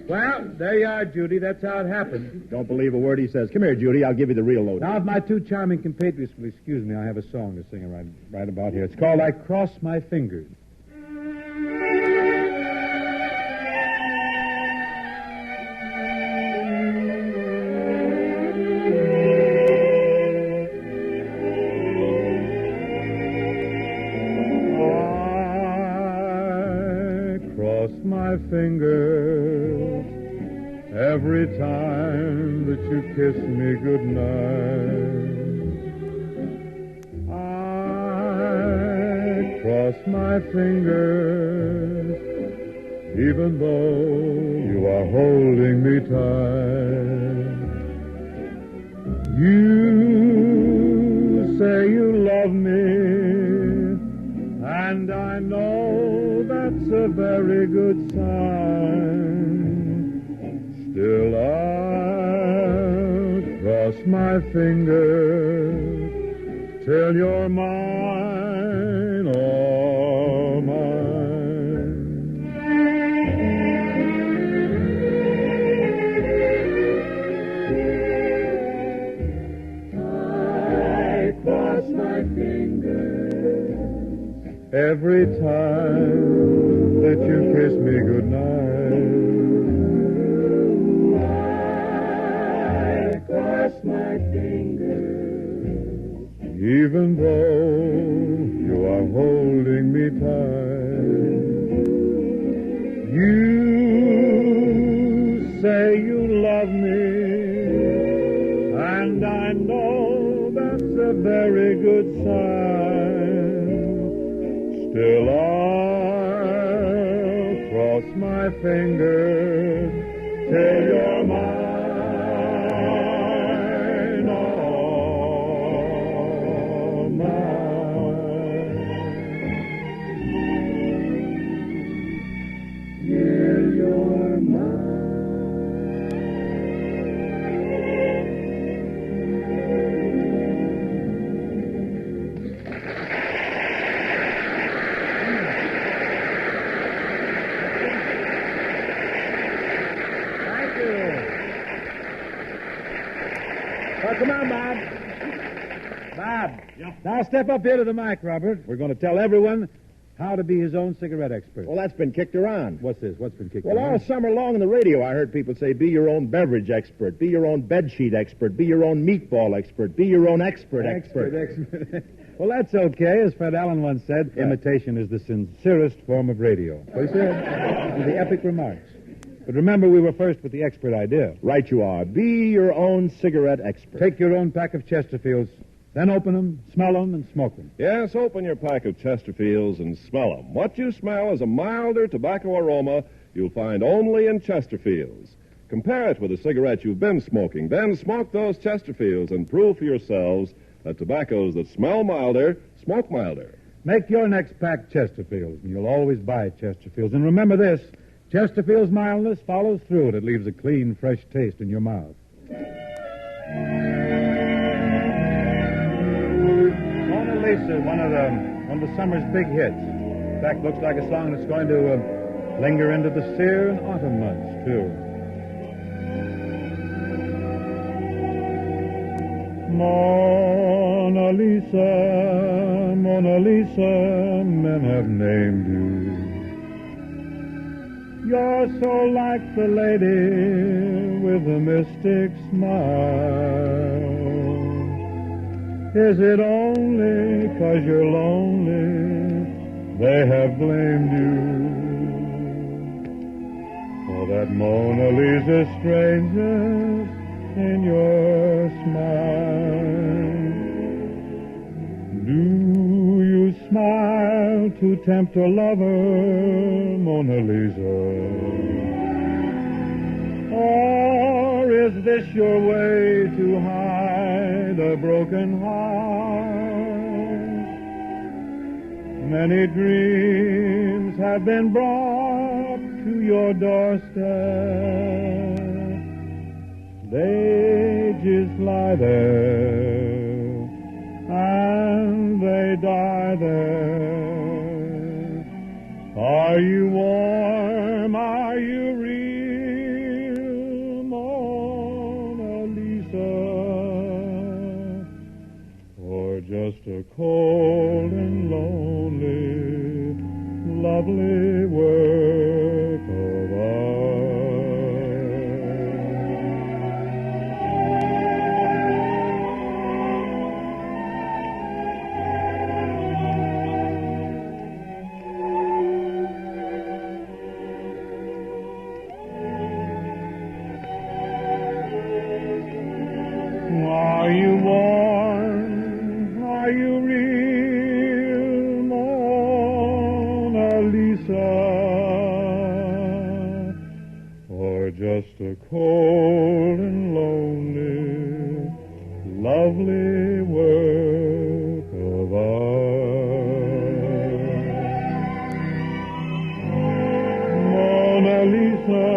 Well, there you are, Judy. That's how it happened. Don't believe a word he says. Come here, Judy. I'll give you the real load. Now, if my two charming compatriots will excuse me, I have a song to sing right about here. It's called I Cross My Fingers. My fingers every time that you kiss me goodnight. I cross my fingers even though you are holding me tight. You say you love me, and I know that's a very good sign. Still, I'll cross my fingers till you're mine, all mine. I cross my fingers every time that you kiss me goodnight. I cross my fingers even though you are holding me tight. You say you love me, and I know that's a very good sign. Still, I'll cross my fingers till you're mine, all mine. Till you're mine. Well, come on, Bob. Bob. Now step up here to the mic, Robert. We're going to tell everyone how to be his own cigarette expert. Well, that's been kicked around. What's this? What's been kicked Well, around? all summer long on the radio, I heard people say, be your own beverage expert, be your own bedsheet expert, be your own meatball expert, be your own expert. Well, that's okay. As Fred Allen once said, imitation is the sincerest form of radio. What he said? With the epic remarks. But remember, we were first with the expert idea. Right you are. Be your own cigarette expert. Take your own pack of Chesterfields, then open them, smell them, and smoke them. Yes, open your pack of Chesterfields and smell them. What you smell is a milder tobacco aroma you'll find only in Chesterfields. Compare it with the cigarette you've been smoking. Then smoke those Chesterfields and prove for yourselves that tobaccos that smell milder smoke milder. Make your next pack Chesterfields, and you'll always buy Chesterfields. And remember this, Chesterfield's mildness follows through it. It leaves a clean, fresh taste in your mouth. Mona Lisa, one of the summer's big hits. In fact, looks like a song that's going to linger into the sere and autumn months, too. Mona Lisa, Mona Lisa, men have named you. You're so like the lady with the mystic smile. Is it only 'cause you're lonely they have blamed you for that Mona Lisa strangeness in your smile? Do you smile to tempt a lover, Mona Lisa? Or is this your way to hide a broken heart? Many dreams have been brought to your doorstep. They just lie there and they die there. Are you warm? Are you real, Mona Lisa? Or just a cold and lonely, lovely work of art? Are you warm? Are you real, Mona Lisa? Or just a cold and lonely, lovely work of art? Mona Lisa,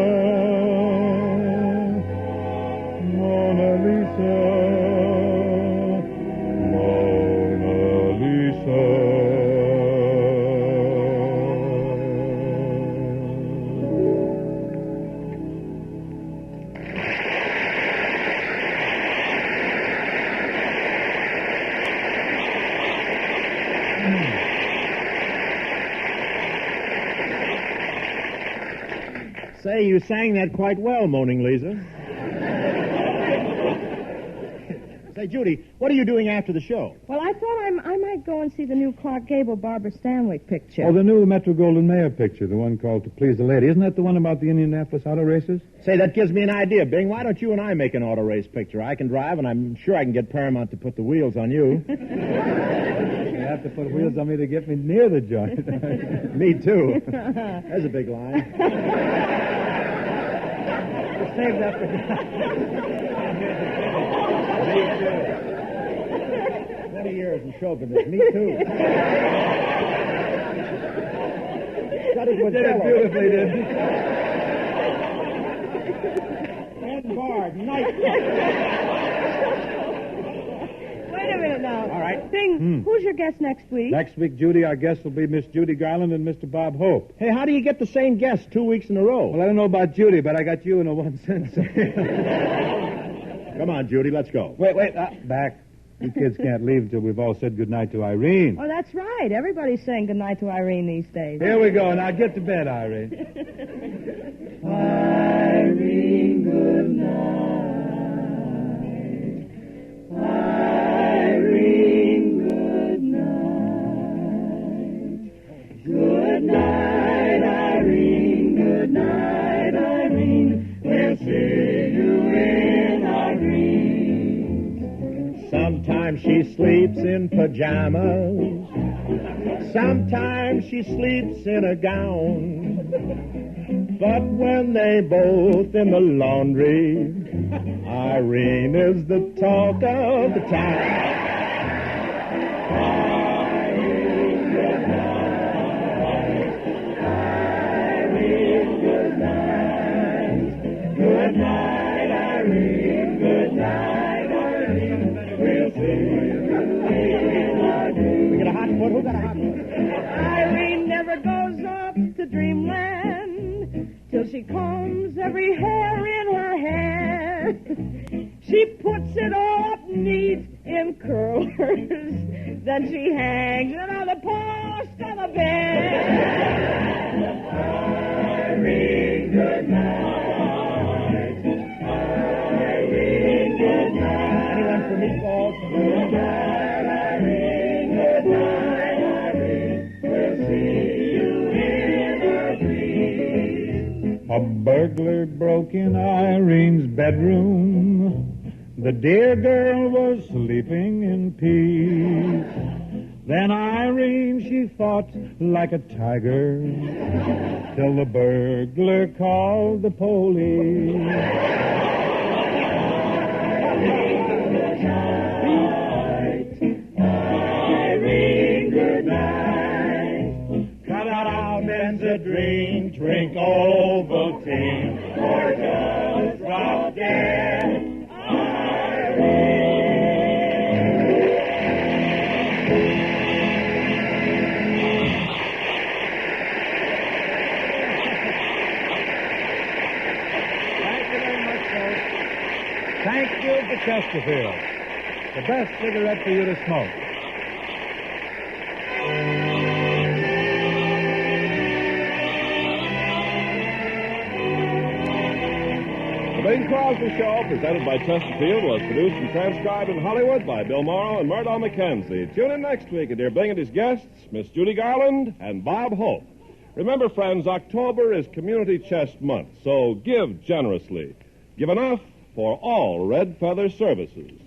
Mona Lisa, Mona Lisa. Say, you sang that quite well, Moaning Lisa. Say, Judy, what are you doing after the show? Well, I thought I might go and see the new Clark Gable Barbara Stanwyck picture. Oh, the new Metro Goldwyn Mayer picture, the one called To Please the Lady. Isn't that the one about the Indianapolis auto races? Say, that gives me an idea, Bing. Why don't you and I make an auto race picture? I can drive, and I'm sure I can get Paramount to put the wheels on you. You have to put wheels on me to get me near the joint. Me, too. There's a big line. Save that for... Me, too. 20 years in show business. Me, too. Studied with Did it beautifully, did you? And Bard, night. Wait a minute now. All right. Bing, who's your guest next week? Next week, Judy, our guest will be Miss Judy Garland and Mr. Bob Hope. Hey, how do you get the same guest 2 weeks in a row? Well, I don't know about Judy, but I got you in a 1 cent. Come on, Judy, let's go. Wait, back. You kids can't leave until we've all said goodnight to Irene. Oh, that's right. Everybody's saying goodnight to Irene these days. Here we go. Now get to bed, Irene. Irene, good night. Irene, good night. Good night, Irene. Good night, Irene. We'll see you in our dreams. Sometimes she sleeps in pajamas. Sometimes she sleeps in a gown. But when they both in the laundry, Irene is the talk of the town. Irene, good night. Irene, good night. Good night, Irene. Good night, Irene. We'll see you in our dreams. We got a hot foot. Who got a hot foot? Irene never goes up to dreamland till she combs every hair in her head. She puts it all up neat in curlers. Then she hangs it on the post of the bed. Irene, good night. Irene, good night. Anyone for meatballs? Good night, Irene. Good night, Irene. We'll see you in our dreams. A burglar broke in Irene's bedroom. The dear girl was sleeping in peace. Then Irene, she fought like a tiger till the burglar called the police. Irene, good night. Cut out drink Ovaltine, or just drop dead. Thank you to Chesterfield. The best cigarette for you to smoke. The Bing Crosby Show, presented by Chesterfield, was produced and transcribed in Hollywood by Bill Morrow and Murdo McKenzie. Tune in next week at dear Bing and his guests, Miss Judy Garland and Bob Hope. Remember, friends, October is Community Chest Month, so give generously. Give enough for all Red Feather services.